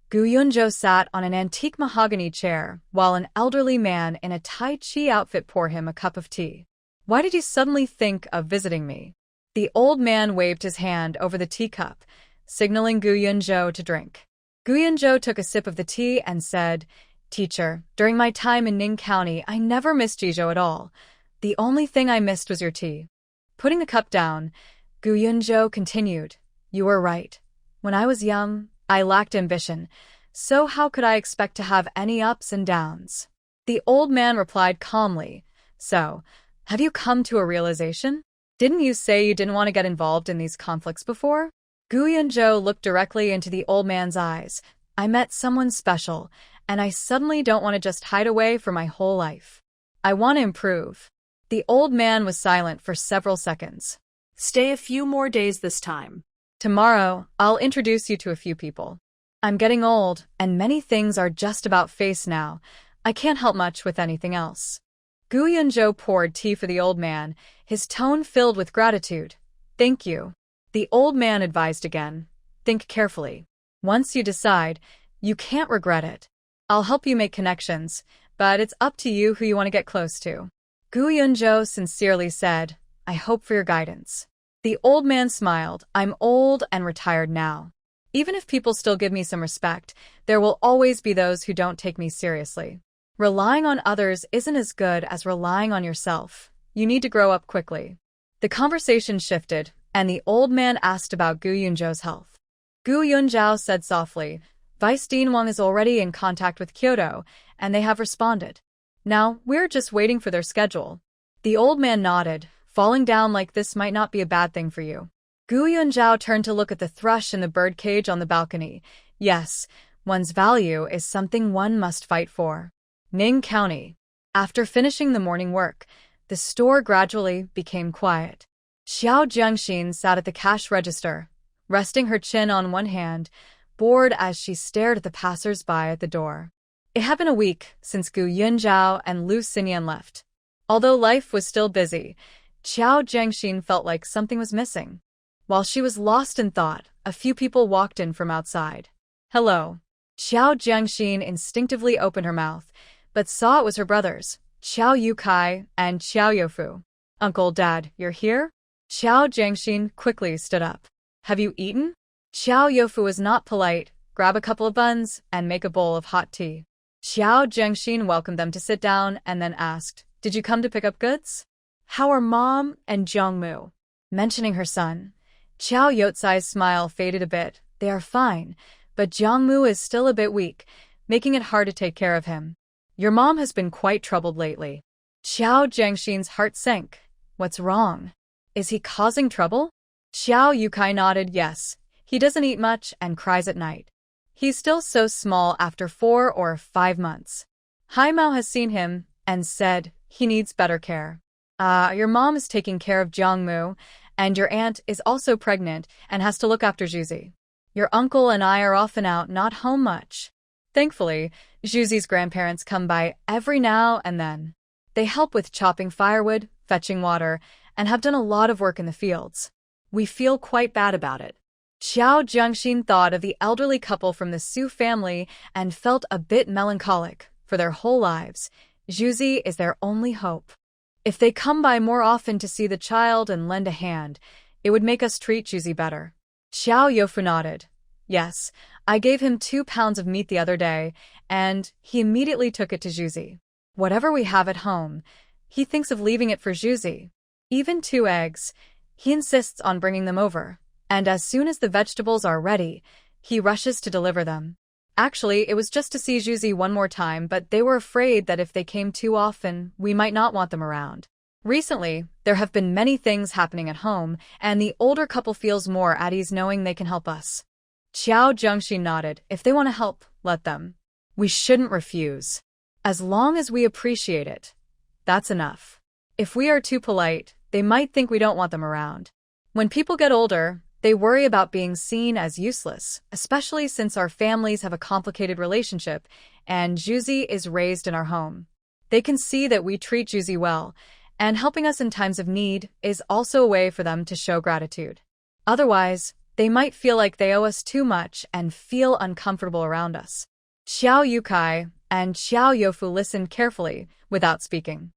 Gu Yunzhou sat on an antique mahogany chair while an elderly man in a Tai Chi outfit poured him a cup of tea. Why did you suddenly think of visiting me? The old man waved his hand over the teacup, signaling Gu Yunzhou to drink. Gu Yunzhou took a sip of the tea and said, Teacher, during my time in Ning County, I never missed Jizhou at all. The only thing I missed was your tea. Putting the cup down, Gu Yunzhou continued, You were right. When I was young, I lacked ambition, so how could I expect to have any ups and downs? The old man replied calmly, So, have you come to a realization? Didn't you say you didn't want to get involved in these conflicts before? Gu Yunzhou looked directly into the old man's eyes. I met someone special, and I suddenly don't want to just hide away for my whole life. I want to improve. The old man was silent for several seconds. Stay a few more days this time. Tomorrow, I'll introduce you to a few people. I'm getting old, and many things are just about face now. I can't help much with anything else. Gu Yunzhou poured tea for the old man, his tone filled with gratitude. Thank you. The old man advised again. Think carefully. Once you decide, you can't regret it. I'll help you make connections, but it's up to you who you want to get close to. Gu Yunzhou sincerely said, I hope for your guidance. The old man smiled. I'm old and retired now. Even if people still give me some respect, there will always be those who don't take me seriously. Relying on others isn't as good as relying on yourself. You need to grow up quickly. The conversation shifted, and the old man asked about Gu Yunzhou's health. Gu Yunzhou said softly, Vice Dean Wang is already in contact with Kyoto, and they have responded. Now, we're just waiting for their schedule. The old man nodded. Falling down like this might not be a bad thing for you. Gu Yunzhou turned to look at the thrush in the bird cage on the balcony. Yes, one's value is something one must fight for. Ning County. After finishing the morning work, the store gradually became quiet. Xiao Jiangxin sat at the cash register, resting her chin on one hand, bored as she stared at the passers-by at the door. It had been a week since Gu Yunzhao and Lu Xinyan left. Although life was still busy, Qiao Jiangxin felt like something was missing. While she was lost in thought, a few people walked in from outside. Hello. Qiao Jiangxin instinctively opened her mouth, but saw it was her brothers, Qiao Yukai and Qiao Youfu. Uncle, Dad, you're here? Qiao Jiangxin quickly stood up. Have you eaten? Qiao Youfu was not polite. Grab a couple of buns and make a bowl of hot tea. Qiao Jiangxin welcomed them to sit down and then asked, Did you come to pick up goods? How are Mom and Jiangmu? Mentioning her son, Qiao Youtsai's smile faded a bit. They are fine, but Jiangmu is still a bit weak, making it hard to take care of him. Your mom has been quite troubled lately. Qiao Jiangxin's heart sank. What's wrong? Is he causing trouble? Qiao Yukai nodded yes. He doesn't eat much and cries at night. He's still so small after 4 or 5 months. Haimao has seen him and said he needs better care. Your mom is taking care of Jiangmu, and your aunt is also pregnant and has to look after Juzi. Your uncle and I are often out, not home much. Thankfully, Juzi's grandparents come by every now and then. They help with chopping firewood, fetching water, and have done a lot of work in the fields. We feel quite bad about it. Qiao Jiangxin thought of the elderly couple from the Su family and felt a bit melancholic. For their whole lives, Juzi is their only hope. If they come by more often to see the child and lend a hand, it would make us treat Juzi better. Qiao Youfu nodded. Yes, I gave him 2 pounds of meat the other day, and he immediately took it to Juzi. Whatever we have at home, he thinks of leaving it for Juzi. Even 2 eggs, he insists on bringing them over. And as soon as the vegetables are ready, he rushes to deliver them. Actually, it was just to see Juzi one more time, but they were afraid that if they came too often, we might not want them around. Recently, there have been many things happening at home, and the older couple feels more at ease knowing they can help us. Qiao Jiangxin nodded. If they want to help, let them. We shouldn't refuse. As long as we appreciate it. That's enough. If we are too polite, they might think we don't want them around. When people get older, they worry about being seen as useless, especially since our families have a complicated relationship and Juzi is raised in our home. They can see that we treat Juzi well, and helping us in times of need is also a way for them to show gratitude. Otherwise, they might feel like they owe us too much and feel uncomfortable around us. Qiao Yukai and Qiao Youfu listened carefully, without speaking.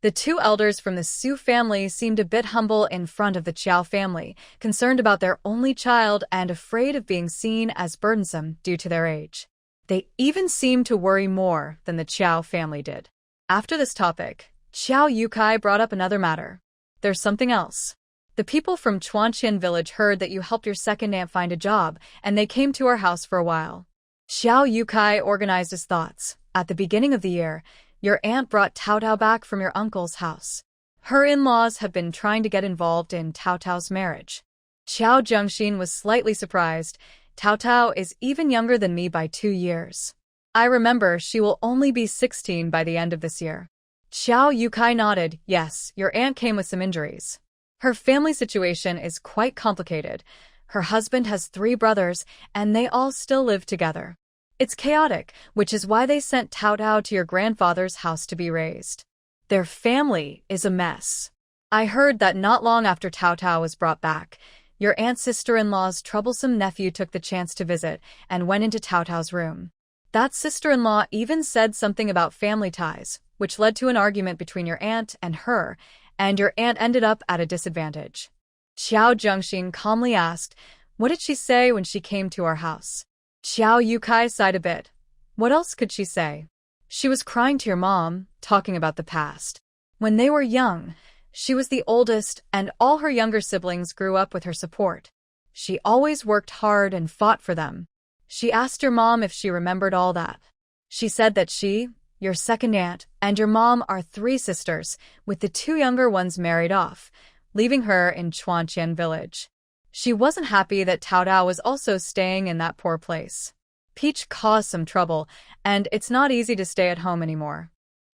The 2 elders from the Su family seemed a bit humble in front of the Qiao family, concerned about their only child and afraid of being seen as burdensome due to their age. They even seemed to worry more than the Qiao family did. After this topic, Qiao Yukai brought up another matter. There's something else. The people from Chuanqian village heard that you helped your second aunt find a job, and they came to our house for a while. Qiao Yukai organized his thoughts. At the beginning of the year, your aunt brought Tao Tao back from your uncle's house. Her in-laws have been trying to get involved in Tao Tao's marriage. Qiao Jiangxin was slightly surprised. Tao Tao is even younger than me by 2 years. I remember she will only be 16 by the end of this year. Qiao Yukai nodded. Yes, your aunt came with some injuries. Her family situation is quite complicated. Her husband has 3 brothers, and they all still live together. It's chaotic, which is why they sent Tao Tao to your grandfather's house to be raised. Their family is a mess. I heard that not long after Tao Tao was brought back, your aunt's sister-in-law's troublesome nephew took the chance to visit and went into Tao Tao's room. That sister-in-law even said something about family ties, which led to an argument between your aunt and her, and your aunt ended up at a disadvantage. Qiao Jiangxin calmly asked, What did she say when she came to our house? Qiao Yukai sighed a bit. What else could she say? She was crying to your mom, talking about the past. When they were young, she was the oldest, and all her younger siblings grew up with her support. She always worked hard and fought for them. She asked your mom if she remembered all that. She said that she, your second aunt, and your mom are 3 sisters, with the 2 younger ones married off, leaving her in Chuanqian village. She wasn't happy that Tao Tao was also staying in that poor place. Peach caused some trouble, and it's not easy to stay at home anymore.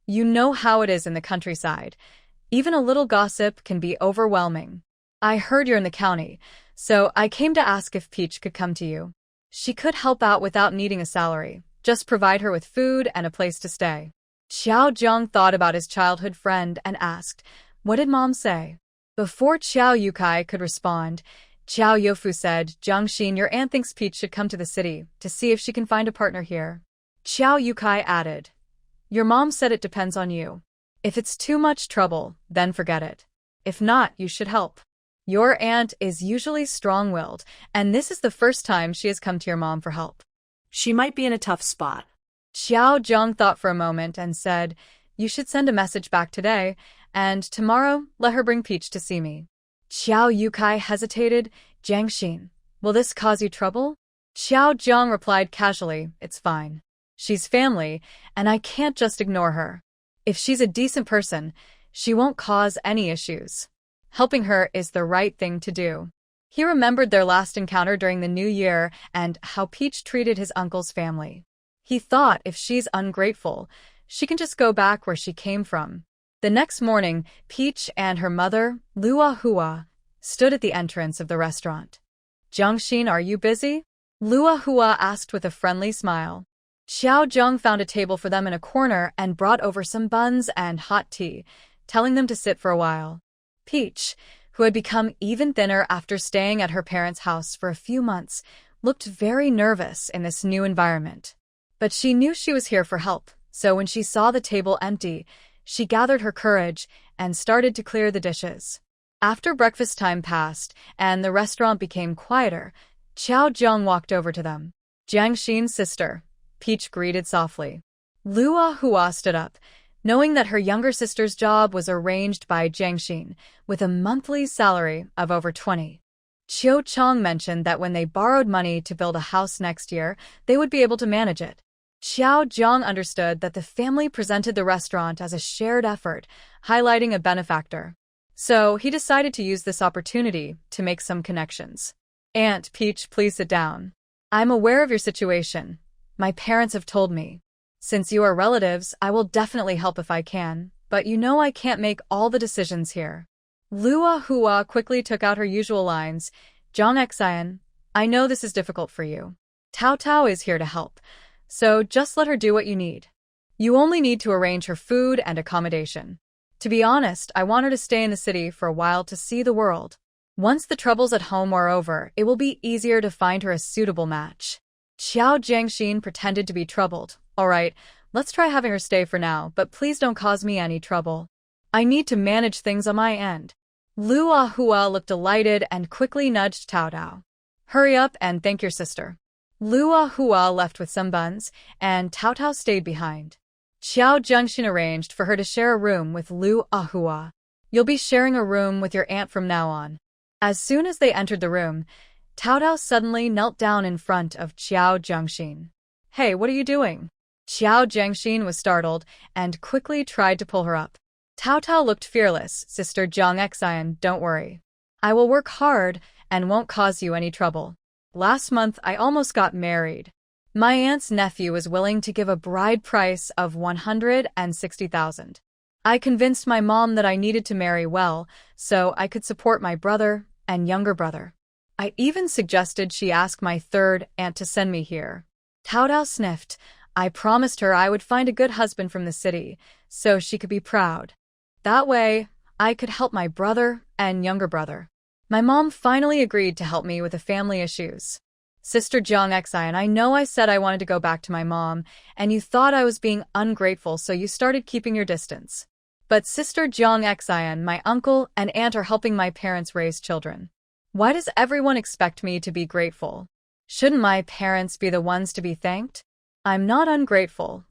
You know how it is in the countryside. Even a little gossip can be overwhelming. I heard you're in the county, so I came to ask if Peach could come to you. She could help out without needing a salary, just provide her with food and a place to stay. Xiao Zhang thought about his childhood friend and asked, "What did Mom say?" Before Qiao Yukai could respond, Qiao Youfu said, "Jiangxin, your aunt thinks Peach should come to the city to see if she can find a partner here." Qiao Yukai added, "Your mom said it depends on you. If it's too much trouble, then forget it. If not, you should help. Your aunt is usually strong-willed, and this is the first time she has come to your mom for help." She might be in a tough spot. Xiao Zhang thought for a moment and said, "You should send a message back today, and tomorrow let her bring Peach to see me." Qiao Yukai hesitated. "Jiangxin, will this cause you trouble?" Xiao Zhang replied casually, "It's fine. She's family, and I can't just ignore her. If she's a decent person, she won't cause any issues. Helping her is the right thing to do." He remembered their last encounter during the New Year and how Peach treated his uncle's family. He thought if she's ungrateful, she can just go back where she came from. The next morning, Peach and her mother, Lua Hua, stood at the entrance of the restaurant. "Jiangxin, are you busy?" Lua Hua asked with a friendly smile. Xiao Zhang found a table for them in a corner and brought over some buns and hot tea, telling them to sit for a while. Peach, who had become even thinner after staying at her parents' house for a few months, looked very nervous in this new environment. But she knew she was here for help, so when she saw the table empty, she gathered her courage and started to clear the dishes. After breakfast time passed and the restaurant became quieter, Qiao Zhang walked over to them. "Jiangxin's sister," Peach greeted softly. Lua Hua stood up, knowing that her younger sister's job was arranged by Jiangxin, with a monthly salary of over 20. Qiu Chang mentioned that when they borrowed money to build a house next year, they would be able to manage it. Xiao Zhang understood that the family presented the restaurant as a shared effort, highlighting a benefactor. So he decided to use this opportunity to make some connections. "Aunt Peach, please sit down. I'm aware of your situation. My parents have told me. Since you are relatives, I will definitely help if I can, but you know I can't make all the decisions here." Lua Hua quickly took out her usual lines. "Zhang Xian, I know this is difficult for you. Tao Tao is here to help, so just let her do what you need. You only need to arrange her food and accommodation. To be honest, I want her to stay in the city for a while to see the world. Once the troubles at home are over, it will be easier to find her a suitable match." Qiao Jiangxin pretended to be troubled. "All right, let's try having her stay for now, but please don't cause me any trouble. I need to manage things on my end." Lua Hua looked delighted and quickly nudged Tao Tao. "Hurry up and thank your sister." Lua Hua left with some buns, and Tao Tao stayed behind. Qiao Jiangxin arranged for her to share a room with Lua Hua. "You'll be sharing a room with your aunt from now on." As soon as they entered the room, Tao Tao suddenly knelt down in front of Qiao Jiangxin. "Hey, what are you doing?" Qiao Jiangxin was startled and quickly tried to pull her up. Tao Tao looked fearless. "Sister Zhang Xian, don't worry. I will work hard and won't cause you any trouble. Last month, I almost got married. My aunt's nephew was willing to give a bride price of 160,000. I convinced my mom that I needed to marry well, so I could support my brother and younger brother. I even suggested she ask my third aunt to send me here." Tao Tao sniffed. "I promised her I would find a good husband from the city, so she could be proud. That way, I could help my brother and younger brother. My mom finally agreed to help me with the family issues. Sister Zhang Xian, I know I said I wanted to go back to my mom, and you thought I was being ungrateful, so you started keeping your distance. But Sister Zhang Xian, my uncle and aunt are helping my parents raise children. Why does everyone expect me to be grateful? Shouldn't my parents be the ones to be thanked? I'm not ungrateful.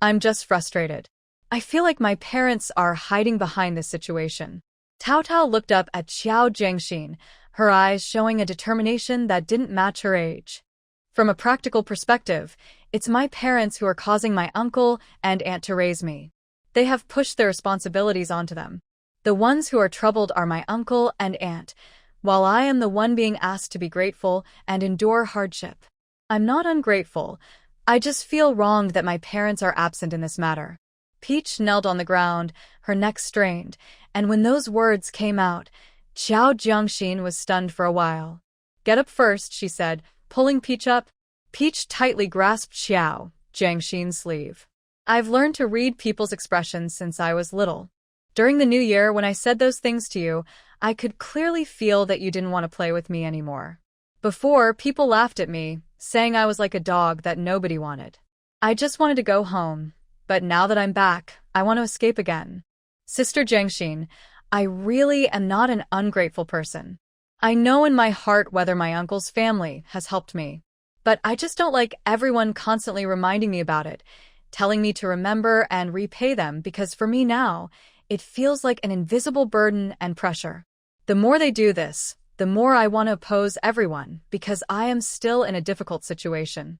I'm just frustrated. I feel like my parents are hiding behind this situation." Tao Tao looked up at Qiao Jiangxin, her eyes showing a determination that didn't match her age. "From a practical perspective, it's my parents who are causing my uncle and aunt to raise me. They have pushed their responsibilities onto them. The ones who are troubled are my uncle and aunt, while I am the one being asked to be grateful and endure hardship. I'm not ungrateful. I just feel wronged that my parents are absent in this matter." Peach knelt on the ground, her neck strained, and when those words came out, Qiao Jiangxin was stunned for a while. "Get up first," she said, pulling Peach up. Peach tightly grasped Xiao Jiangxin's sleeve. I've learned to read people's expressions since I was little. During the new year, when I said those things to you, I could clearly feel that you didn't want to play with me anymore. Before, people laughed at me, saying I was like a dog that nobody wanted. I just wanted to go home, but now that I'm back, I want to escape again. Sister Jiangxin, I really am not an ungrateful person. I know in my heart whether my uncle's family has helped me. But I just don't like everyone constantly reminding me about it, telling me to remember and repay them because for me now, it feels like an invisible burden and pressure. The more they do this, the more I want to oppose everyone because I am still in a difficult situation.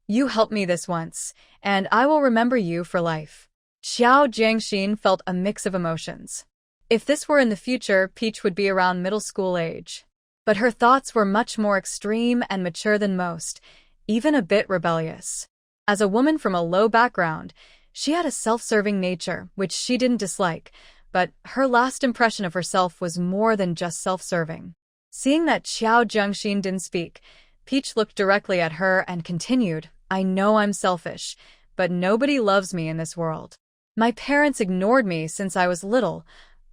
You helped me this once, and I will remember you for life. Xiao Jiangxin felt a mix of emotions. If this were in the future, Peach would be around middle school age. But her thoughts were much more extreme and mature than most, even a bit rebellious. As a woman from a low background, she had a self-serving nature, which she didn't dislike, but her last impression of herself was more than just self-serving. Seeing that Xiao Jiangxin didn't speak, Peach looked directly at her and continued, I know I'm selfish, but nobody loves me in this world. My parents ignored me since I was little,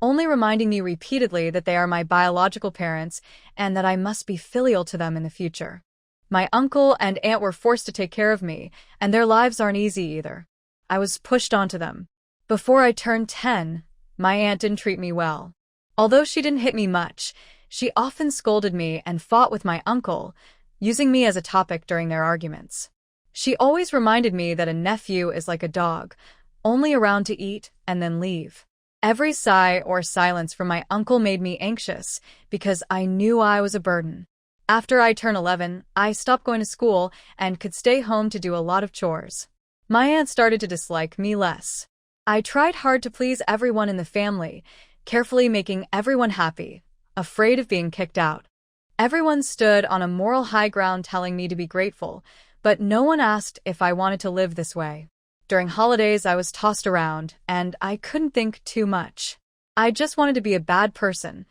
only reminding me repeatedly that they are my biological parents and that I must be filial to them in the future. My uncle and aunt were forced to take care of me, and their lives aren't easy either. I was pushed onto them. Before I turned 10, my aunt didn't treat me well. Although she didn't hit me much, she often scolded me and fought with my uncle, using me as a topic during their arguments. She always reminded me that a nephew is like a dog, only around to eat and then leave. Every sigh or silence from my uncle made me anxious because I knew I was a burden. After I turned 11, I stopped going to school and could stay home to do a lot of chores. My aunt started to dislike me less. I tried hard to please everyone in the family, carefully making everyone happy, afraid of being kicked out. Everyone stood on a moral high ground telling me to be grateful, but no one asked if I wanted to live this way. During holidays, I was tossed around, and I couldn't think too much. I just wanted to be a bad person.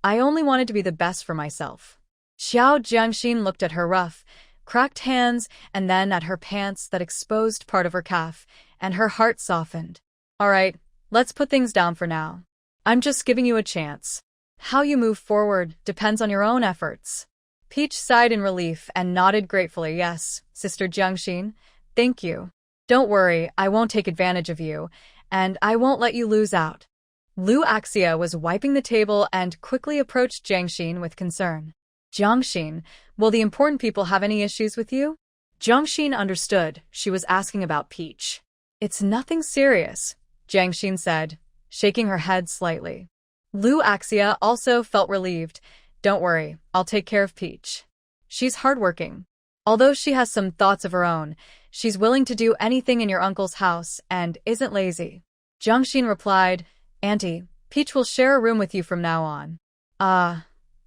I only wanted to be the best for myself. Xiao Jiangxin looked at her rough, cracked hands and then at her pants that exposed part of her calf, and her heart softened. All right, let's put things down for now. I'm just giving you a chance. How you move forward depends on your own efforts. Peach sighed in relief and nodded gratefully. Yes, Sister Jiangxin, thank you. Don't worry, I won't take advantage of you, and I won't let you lose out. Lu Axia was wiping the table and quickly approached Jiangxin with concern. Jiangxin, will the important people have any issues with you? Jiangxin understood she was asking about Peach. It's nothing serious, Jiangxin said, shaking her head slightly. Lu Axia also felt relieved. Don't worry, I'll take care of Peach. She's hardworking. Although she has some thoughts of her own, she's willing to do anything in your uncle's house and isn't lazy. Jiangxin replied, Auntie, Peach will share a room with you from now on.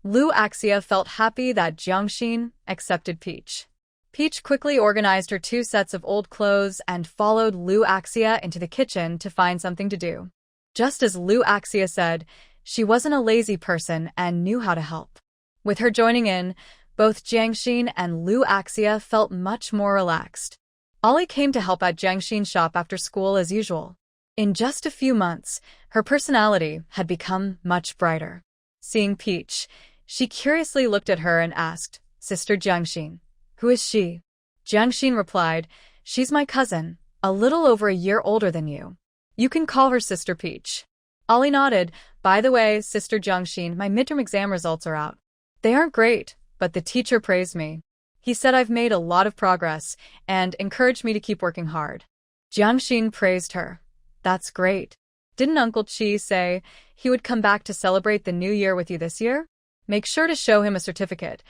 Lu Axia felt happy that Jiangxin accepted Peach. Peach quickly organized her 2 sets of old clothes and followed Lu Axia into the kitchen to find something to do. Just as Lu Axia said, she wasn't a lazy person and knew how to help. With her joining in, both Jiangxin and Lu Axia felt much more relaxed. Ollie came to help at Jiangxin's shop after school as usual. In just a few months, her personality had become much brighter. Seeing Peach, she curiously looked at her and asked, Sister Jiangxin, who is she? Jiangxin replied, she's my cousin, a little over a year older than you. You can call her Sister Peach. Ollie nodded. By the way, Sister Jiangxin, my midterm exam results are out. They aren't great, but the teacher praised me. He said I've made a lot of progress and encouraged me to keep working hard. Jiangxin praised her. That's great. Didn't Uncle Chi say he would come back to celebrate the new year with you this year? Make sure to show him a certificate.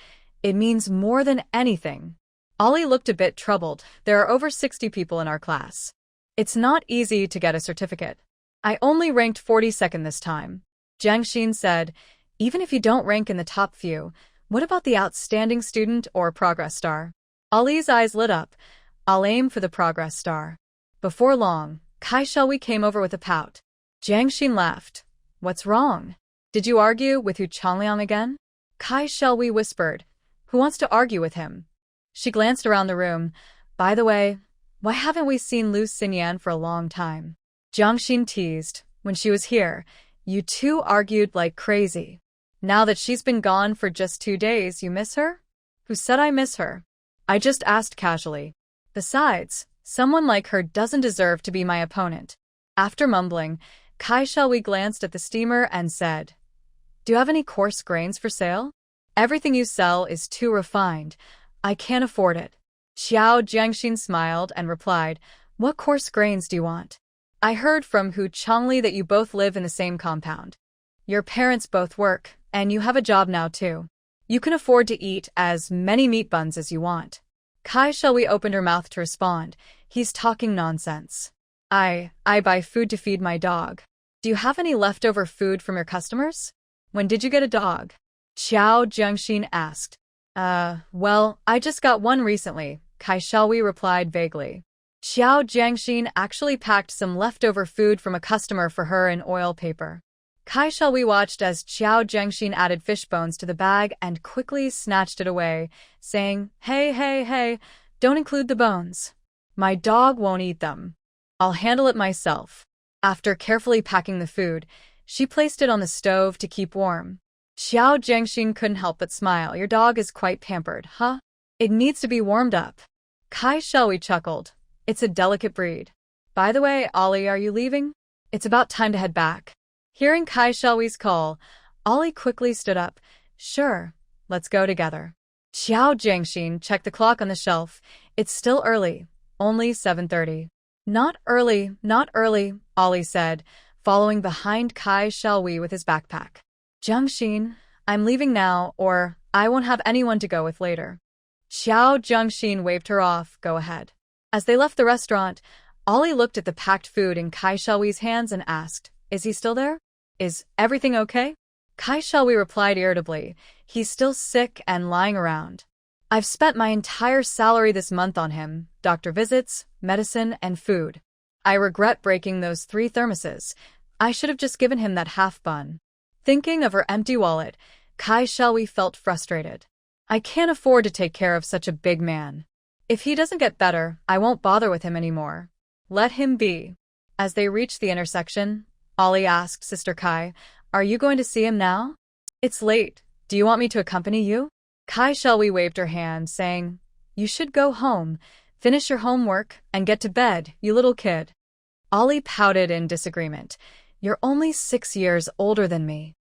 It means more than anything. Ollie looked a bit troubled. There are over 60 people in our class. It's not easy to get a certificate. I only ranked 42nd this time. Jiangxin said, even if you don't rank in the top few, what about the outstanding student or progress star? Ollie's eyes lit up. I'll aim for the progress star. Before long, Kai Shelby came over with a pout. Jiangxin laughed. What's wrong? Did you argue with Hu Changliang again? Kai Shelby whispered. Who wants to argue with him? She glanced around the room. By the way, why haven't we seen Lu Xinyan for a long time? Jiang Xin teased. When she was here, you two argued like crazy. Now that she's been gone for just 2 days, you miss her? Who said I miss her? I just asked casually. Besides, someone like her doesn't deserve to be my opponent. After mumbling, Kai Xiaowei glanced at the steamer and said, Do you have any coarse grains for sale? Everything you sell is too refined. I can't afford it. Xiao Jiangxin smiled and replied, What coarse grains do you want? I heard from Hu Chongli that you both live in the same compound. Your parents both work, and you have a job now too. You can afford to eat as many meat buns as you want. Kai Xiaowei opened her mouth to respond. He's talking nonsense. I buy food to feed my dog. Do you have any leftover food from your customers? When did you get a dog? Xiao Jiangxin asked. Well, I just got one recently, Kai Xiaowei replied vaguely. Xiao Jiangxin actually packed some leftover food from a customer for her in oil paper. Kai Xiaowei watched as Xiao Jiangxin added fish bones to the bag and quickly snatched it away, saying, Hey, don't include the bones. My dog won't eat them. I'll handle it myself. After carefully packing the food, she placed it on the stove to keep warm. Xiao Jiangxin couldn't help but smile. Your dog is quite pampered, huh? It needs to be warmed up. Kai Xiaowei chuckled. It's a delicate breed. By the way, Ollie, are you leaving? It's about time to head back. Hearing Kai Xiaowei's call, Ollie quickly stood up. Sure, let's go together. Xiao Jiangxin checked the clock on the shelf. It's still early, only 7:30. Not early, Ollie said, following behind Kai Xiaowei with his backpack. Jiangxin, I'm leaving now, or I won't have anyone to go with later. Xiao Jiangxin waved her off. Go ahead. As they left the restaurant, Ollie looked at the packed food in Kai Xiaowei's hands and asked, Is he still there? Is everything okay? Kai Xiaowei replied irritably, He's still sick and lying around. I've spent my entire salary this month on him, doctor visits, medicine, and food. I regret breaking those 3 thermoses. I should have just given him that half bun. Thinking of her empty wallet, Kai Xiaowei felt frustrated. I can't afford to take care of such a big man. If he doesn't get better, I won't bother with him anymore. Let him be. As they reached the intersection, Ollie asked Sister Kai, Are you going to see him now? It's late. Do you want me to accompany you? Kai Xiaowei waved her hand, saying, You should go home, finish your homework, and get to bed, you little kid. Ollie pouted in disagreement. You're only 6 years older than me.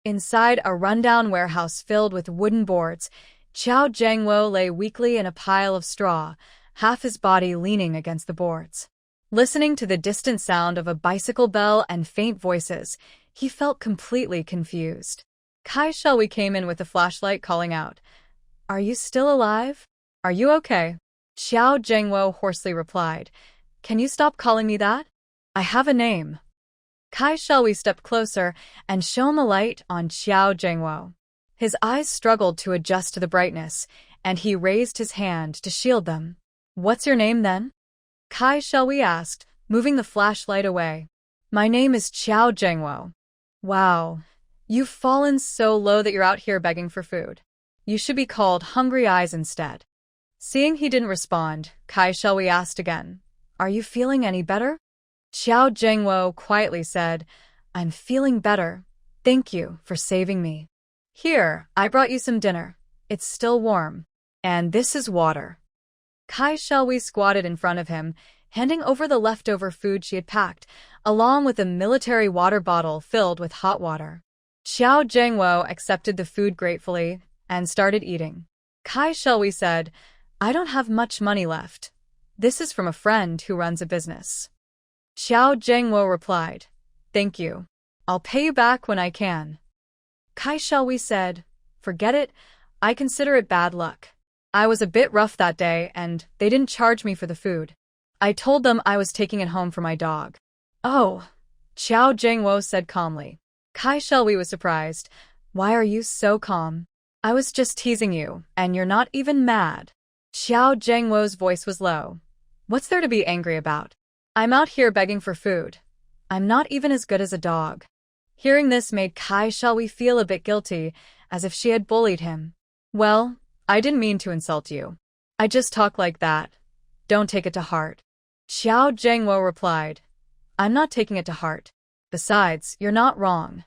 Inside a rundown warehouse filled with wooden boards, Qiao Zhengwo lay weakly in a pile of straw, half his body leaning against the boards. Listening to the distant sound of a bicycle bell and faint voices, he felt completely confused. Kai Xiaowei came in with a flashlight calling out, Are you still alive? Are you okay? Xiao Zhengwo hoarsely replied, Can you stop calling me that? I have a name. Kai Xiaowei stepped closer and shone the light on Xiao Zhengwo. His eyes struggled to adjust to the brightness, and he raised his hand to shield them. What's your name then? Kai Xiaowei asked, moving the flashlight away. My name is Xiao Zhengwo. Wow, you've fallen so low that you're out here begging for food. You should be called Hungry Eyes instead. Seeing he didn't respond, Kai Xiaowei asked again, Are you feeling any better? Xiao Zhengwo quietly said, I'm feeling better. Thank you for saving me. Here, I brought you some dinner. It's still warm. And this is water. Kai Xiaowei squatted in front of him, handing over the leftover food she had packed, along with a military water bottle filled with hot water. Xiao Zhengwo accepted the food gratefully and started eating. Kai Xiaowei said, I don't have much money left. This is from a friend who runs a business. Xiao Zhengwo replied, Thank you. I'll pay you back when I can. Kai Xiaowei said, Forget it, I consider it bad luck. I was a bit rough that day and they didn't charge me for the food. I told them I was taking it home for my dog. Oh, Xiao Zhengwo said calmly. Kai Xiaowei was surprised. Why are you so calm? I was just teasing you, and you're not even mad. Xiao Zhengwo's voice was low. What's there to be angry about? I'm out here begging for food. I'm not even as good as a dog. Hearing this made Kai Xiaowei feel a bit guilty, as if she had bullied him. Well, I didn't mean to insult you. I just talk like that. Don't take it to heart. Xiao Zhengwo replied. I'm not taking it to heart. Besides, you're not wrong.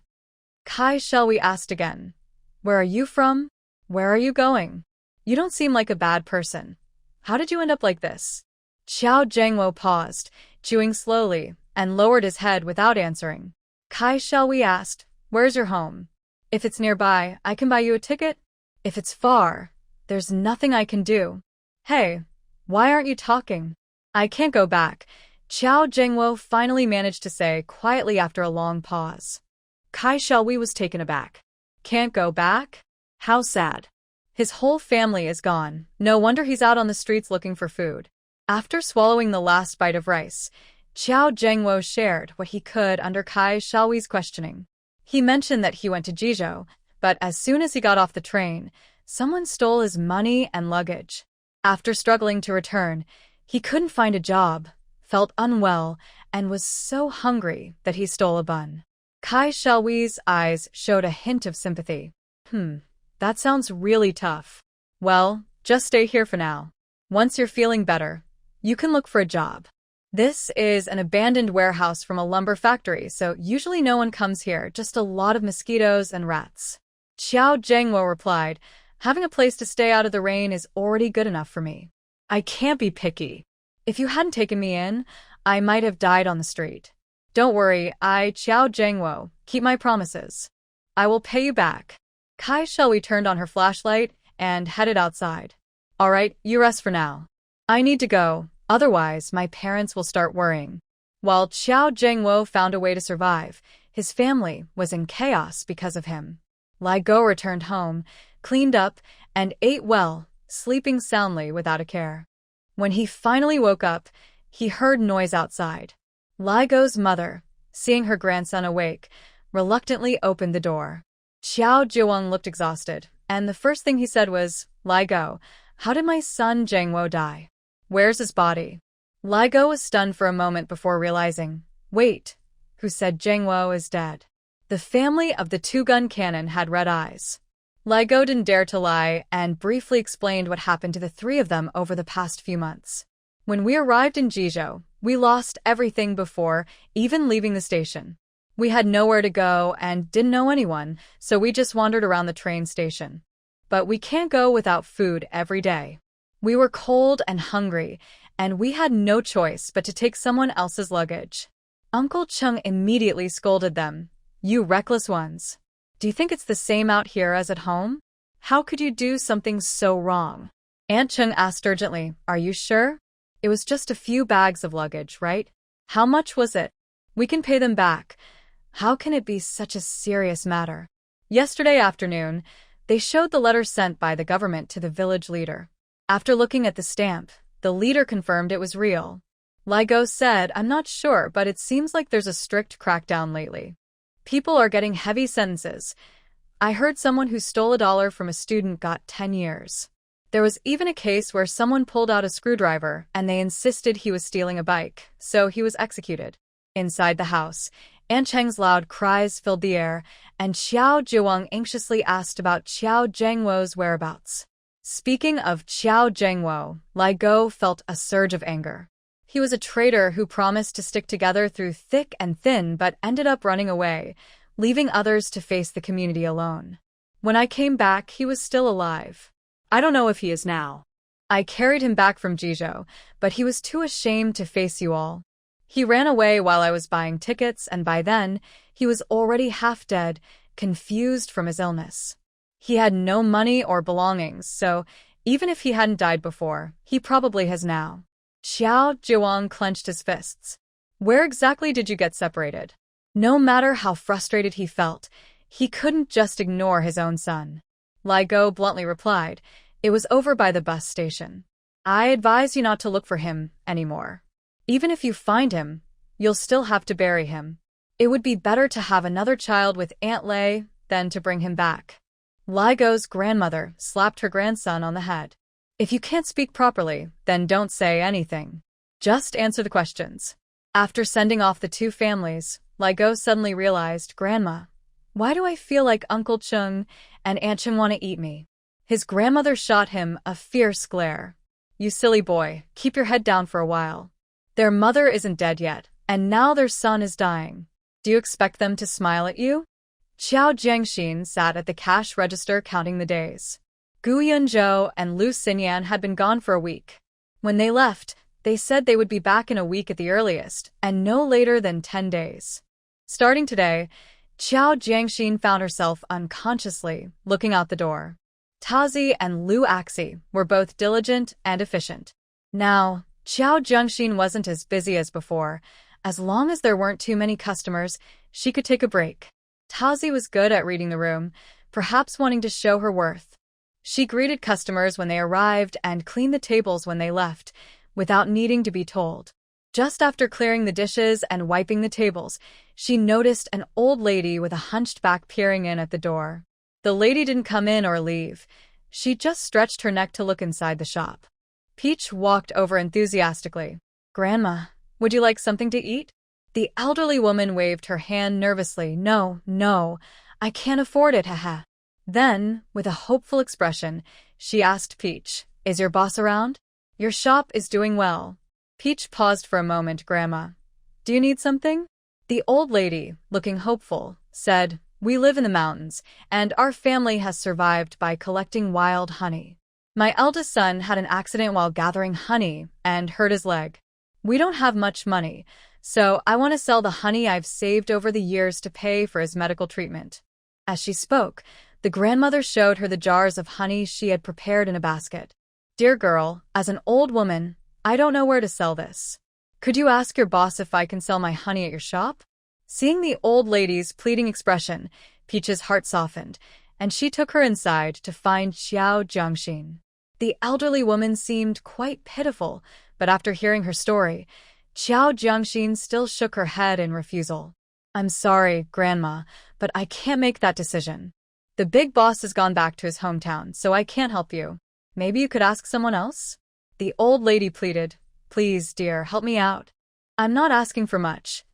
Kai Shelby asked again. Where are you from? Where are you going? You don't seem like a bad person. How did you end up like this? Xiao Zhengwo paused, chewing slowly, and lowered his head without answering. Kai Shelby asked, Where's your home? If it's nearby, I can buy you a ticket. If it's far, there's nothing I can do. Hey, why aren't you talking? I can't go back, Xiao Zhengwo finally managed to say quietly after a long pause. Kai Shelby was taken aback. Can't go back? How sad. His whole family is gone. No wonder he's out on the streets looking for food. After swallowing the last bite of rice, Xiao Zhengwo shared what he could under Kai Shelby's questioning. He mentioned that he went to Jizhou, but as soon as he got off the train, someone stole his money and luggage. After struggling to return, he couldn't find a job, felt unwell, and was so hungry that he stole a bun. Kai Shelby's eyes showed a hint of sympathy. That sounds really tough. Well, just stay here for now. Once you're feeling better, you can look for a job. This is an abandoned warehouse from a lumber factory, so usually no one comes here, just a lot of mosquitoes and rats. Xiao Zhengwo replied, Having a place to stay out of the rain is already good enough for me. I can't be picky. If you hadn't taken me in, I might have died on the street. Don't worry, Xiao Zhengwo, keep my promises. I will pay you back. Kai Shelby turned on her flashlight and headed outside. All right, you rest for now. I need to go, otherwise my parents will start worrying. While Xiao Zhengwo found a way to survive, his family was in chaos because of him. Lai Go returned home, cleaned up, and ate well, sleeping soundly without a care. When he finally woke up, he heard noise outside. Lai Go's mother, seeing her grandson awake, reluctantly opened the door. Xiao Zhiwang looked exhausted, and the first thing he said was, Lai Go, how did my son Zhengwo die? Where's his body? Lai Go was stunned for a moment before realizing, wait, who said Zhengwo is dead? The family of the two-gun cannon had red eyes. Lai Go didn't dare to lie and briefly explained what happened to the three of them over the past few months. When we arrived in Jizhou, we lost everything before even leaving the station. We had nowhere to go and didn't know anyone, so we just wandered around the train station. But we can't go without food every day. We were cold and hungry, and we had no choice but to take someone else's luggage. Uncle Chung immediately scolded them. You reckless ones. Do you think it's the same out here as at home? How could you do something so wrong? Aunt Chung asked urgently, Are you sure? It was just a few bags of luggage, right? How much was it? We can pay them back. How can it be such a serious matter? Yesterday afternoon, they showed the letter sent by the government to the village leader. After looking at the stamp, the leader confirmed it was real. Lai Go said, I'm not sure, but it seems like there's a strict crackdown lately. People are getting heavy sentences. I heard someone who stole $1 from a student got 10 years. There was even a case where someone pulled out a screwdriver and they insisted he was stealing a bike, so he was executed. Inside the house, Aunt Cheng's loud cries filled the air, and Xiao Zhiwang anxiously asked about Xiao Zhengwo's whereabouts. Speaking of Xiao Zhengwo, Lai Go felt a surge of anger. He was a traitor who promised to stick together through thick and thin but ended up running away, leaving others to face the community alone. When I came back, he was still alive. I don't know if he is now. I carried him back from Jizhou, but he was too ashamed to face you all. He ran away while I was buying tickets, and by then, he was already half dead, confused from his illness. He had no money or belongings, so even if he hadn't died before, he probably has now. Xiao Zhiwang clenched his fists. Where exactly did you get separated? No matter how frustrated he felt, he couldn't just ignore his own son. Lai Go bluntly replied, It was over by the bus station. I advise you not to look for him anymore. Even if you find him, you'll still have to bury him. It would be better to have another child with Aunt Lei than to bring him back. Lai Go's grandmother slapped her grandson on the head. If you can't speak properly, then don't say anything. Just answer the questions. After sending off the two families, Lai Go suddenly realized, Grandma, why do I feel like Uncle Chung and Aunt Chung want to eat me? His grandmother shot him a fierce glare. You silly boy, keep your head down for a while. Their mother isn't dead yet, and now their son is dying. Do you expect them to smile at you? Xiao Jiangxin sat at the cash register counting the days. Gu Yunzhou and Lu Xinyan had been gone for a week. When they left, they said they would be back in a week at the earliest, and no later than 10 days. Starting today, Xiao Jiangxin found herself unconsciously looking out the door. Tazi and Lu Axi were both diligent and efficient. Now, Xiao Jiangxin wasn't as busy as before. As long as there weren't too many customers, she could take a break. Tazi was good at reading the room, perhaps wanting to show her worth. She greeted customers when they arrived and cleaned the tables when they left, without needing to be told. Just after clearing the dishes and wiping the tables, she noticed an old lady with a hunched back peering in at the door. The lady didn't come in or leave. She just stretched her neck to look inside the shop. Peach walked over enthusiastically. "Grandma, would you like something to eat?" The elderly woman waved her hand nervously. No, I can't afford it, haha. Then, with a hopeful expression, she asked Peach, "Is your boss around? Your shop is doing well." Peach paused for a moment. "Grandma, do you need something?" The old lady, looking hopeful, said, "We live in the mountains, and our family has survived by collecting wild honey. My eldest son had an accident while gathering honey and hurt his leg. We don't have much money, so I want to sell the honey I've saved over the years to pay for his medical treatment." As she spoke, the grandmother showed her the jars of honey she had prepared in a basket. "Dear girl, as an old woman, I don't know where to sell this. Could you ask your boss if I can sell my honey at your shop?" Seeing the old lady's pleading expression, Peach's heart softened, and she took her inside to find Xiao Jiangxin. The elderly woman seemed quite pitiful, but after hearing her story, Xiao Jiangxin still shook her head in refusal. "I'm sorry, Grandma, but I can't make that decision. The big boss has gone back to his hometown, so I can't help you. Maybe you could ask someone else?" The old lady pleaded. "Please, dear, help me out. I'm not asking for much.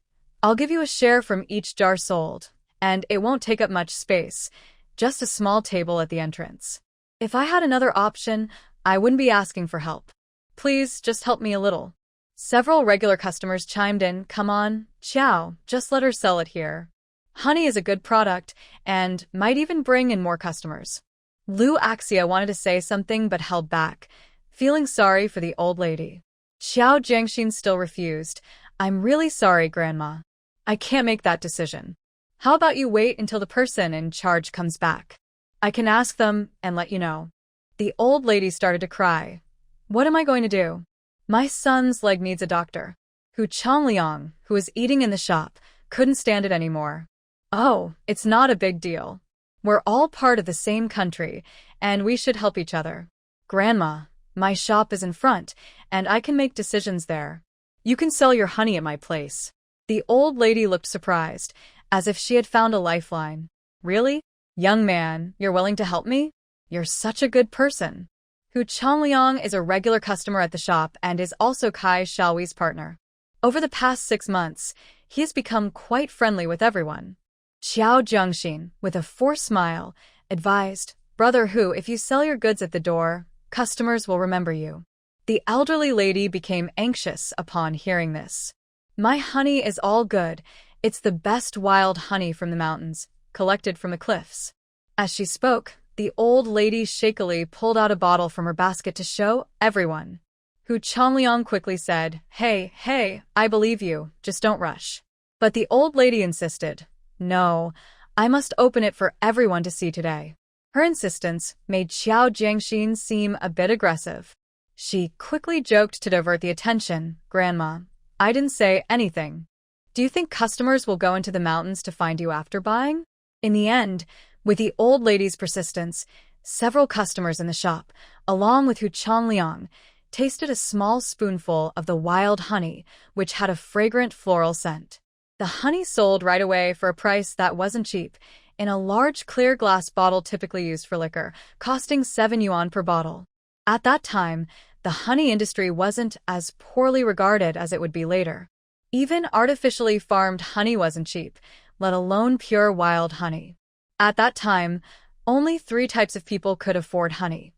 I'll give you a share from each jar sold, and it won't take up much space, just a small table at the entrance. If I had another option, I wouldn't be asking for help. Please, just help me a little." Several regular customers chimed in. "Come on, Xiao, just let her sell it here. Honey is a good product, and might even bring in more customers." Lu Axia wanted to say something but held back, feeling sorry for the old lady. Xiao Jiangxin still refused. "I'm really sorry, Grandma. I can't make that decision. How about you wait until the person in charge comes back? I can ask them and let you know." The old lady started to cry. "What am I going to do? My son's leg needs a doctor." Hu Changliang, who was eating in the shop, couldn't stand it anymore. "Oh, it's not a big deal. We're all part of the same country, and we should help each other. Grandma, my shop is in front, and I can make decisions there. You can sell your honey at my place." The old lady looked surprised, as if she had found a lifeline. "Really? Young man, you're willing to help me? You're such a good person." Hu Changliang is a regular customer at the shop and is also Kai Xiaoyi's partner. Over the past 6 months, he has become quite friendly with everyone. Xiao Jiangxin, with a forced smile, advised, "Brother Hu, if you sell your goods at the door, customers will remember you." The elderly lady became anxious upon hearing this. "My honey is all good. It's the best wild honey from the mountains, collected from the cliffs." As she spoke, the old lady shakily pulled out a bottle from her basket to show everyone. Hu Changliang quickly said, Hey, I believe you, just don't rush." But the old lady insisted. "No, I must open it for everyone to see today." Her insistence made Xiao Jiangxin seem a bit aggressive. She quickly joked to divert the attention. "Grandma, I didn't say anything. Do you think customers will go into the mountains to find you after buying?" In the end, with the old lady's persistence, several customers in the shop, along with Hu Changliang, tasted a small spoonful of the wild honey, which had a fragrant floral scent. The honey sold right away for a price that wasn't cheap, in a large clear glass bottle typically used for liquor, costing 7 yuan per bottle. At that time, the honey industry wasn't as poorly regarded as it would be later. Even artificially farmed honey wasn't cheap, let alone pure wild honey. At that time, only 3 types of people could afford honey: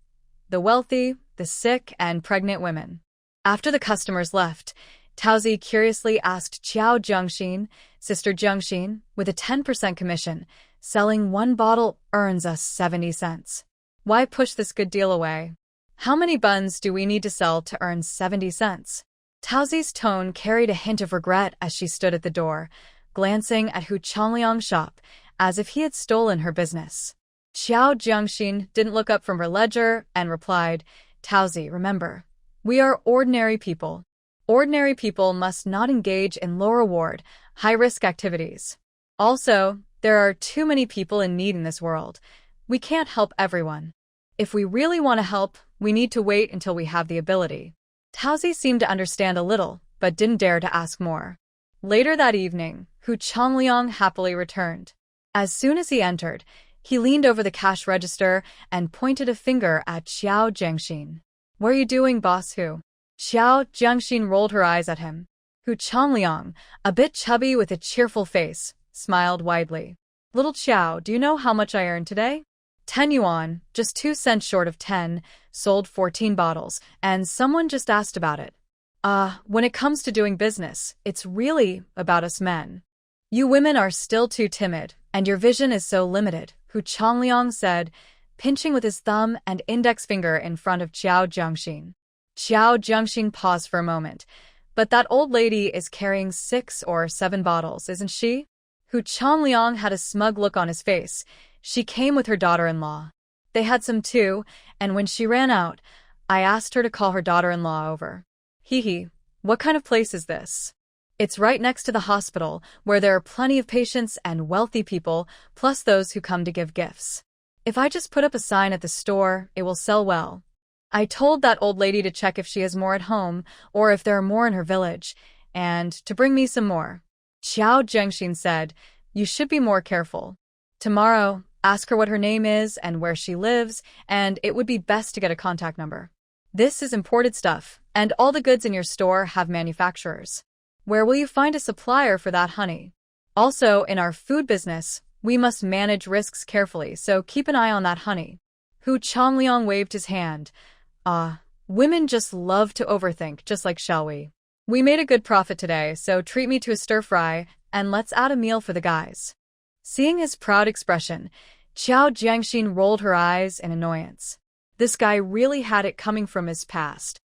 the wealthy, the sick, and pregnant women. After the customers left, Taozi curiously asked Xiao Jiangxin, Sister Jiangxin, with a 10% commission, selling one bottle earns us 70 cents. Why push this good deal away? How many buns do we need to sell to earn 70 cents? Taozi's tone carried a hint of regret as she stood at the door, glancing at Hu Changliang's shop, as if he had stolen her business. Xiao Jiangxin didn't look up from her ledger and replied, Taozi, remember, we are ordinary people. Ordinary people must not engage in low-reward, high-risk activities. Also, there are too many people in need in this world. We can't help everyone. If we really want to help, we need to wait until we have the ability. Taozi seemed to understand a little, but didn't dare to ask more. Later that evening, Hu Changliang happily returned. As soon as he entered, he leaned over the cash register and pointed a finger at Xiao Jiangxin. What are you doing, boss Hu? Xiao Jiangxin rolled her eyes at him. Hu Changliang, a bit chubby with a cheerful face, smiled widely. Little Xiao, do you know how much I earned today? 10 yuan, just 2 cents short of 10, sold 14 bottles, and someone just asked about it. When it comes to doing business, it's really about us men. You women are still too timid, and your vision is so limited, Hu Changliang said, pinching with his thumb and index finger in front of Xiao Jiangxin. Xiao Jiangxin paused for a moment. But that old lady is carrying 6 or 7 bottles, isn't she? Hu Changliang had a smug look on his face. She came with her daughter-in-law. They had some too, and when she ran out, I asked her to call her daughter-in-law over. Hee, what kind of place is this? It's right next to the hospital, where there are plenty of patients and wealthy people, plus those who come to give gifts. If I just put up a sign at the store, it will sell well. I told that old lady to check if she has more at home, or if there are more in her village, and to bring me some more. Xiao Jiangxin said, you should be more careful. Tomorrow, ask her what her name is and where she lives, and it would be best to get a contact number. This is imported stuff, and all the goods in your store have manufacturers. Where will you find a supplier for that honey? Also, in our food business, we must manage risks carefully, so keep an eye on that honey. Hu Changliang waved his hand. Women just love to overthink, just like shall we? We made a good profit today, so treat me to a stir-fry, and let's add a meal for the guys. Seeing his proud expression, Xiao Jiangxin rolled her eyes in annoyance. This guy really had it coming from his past.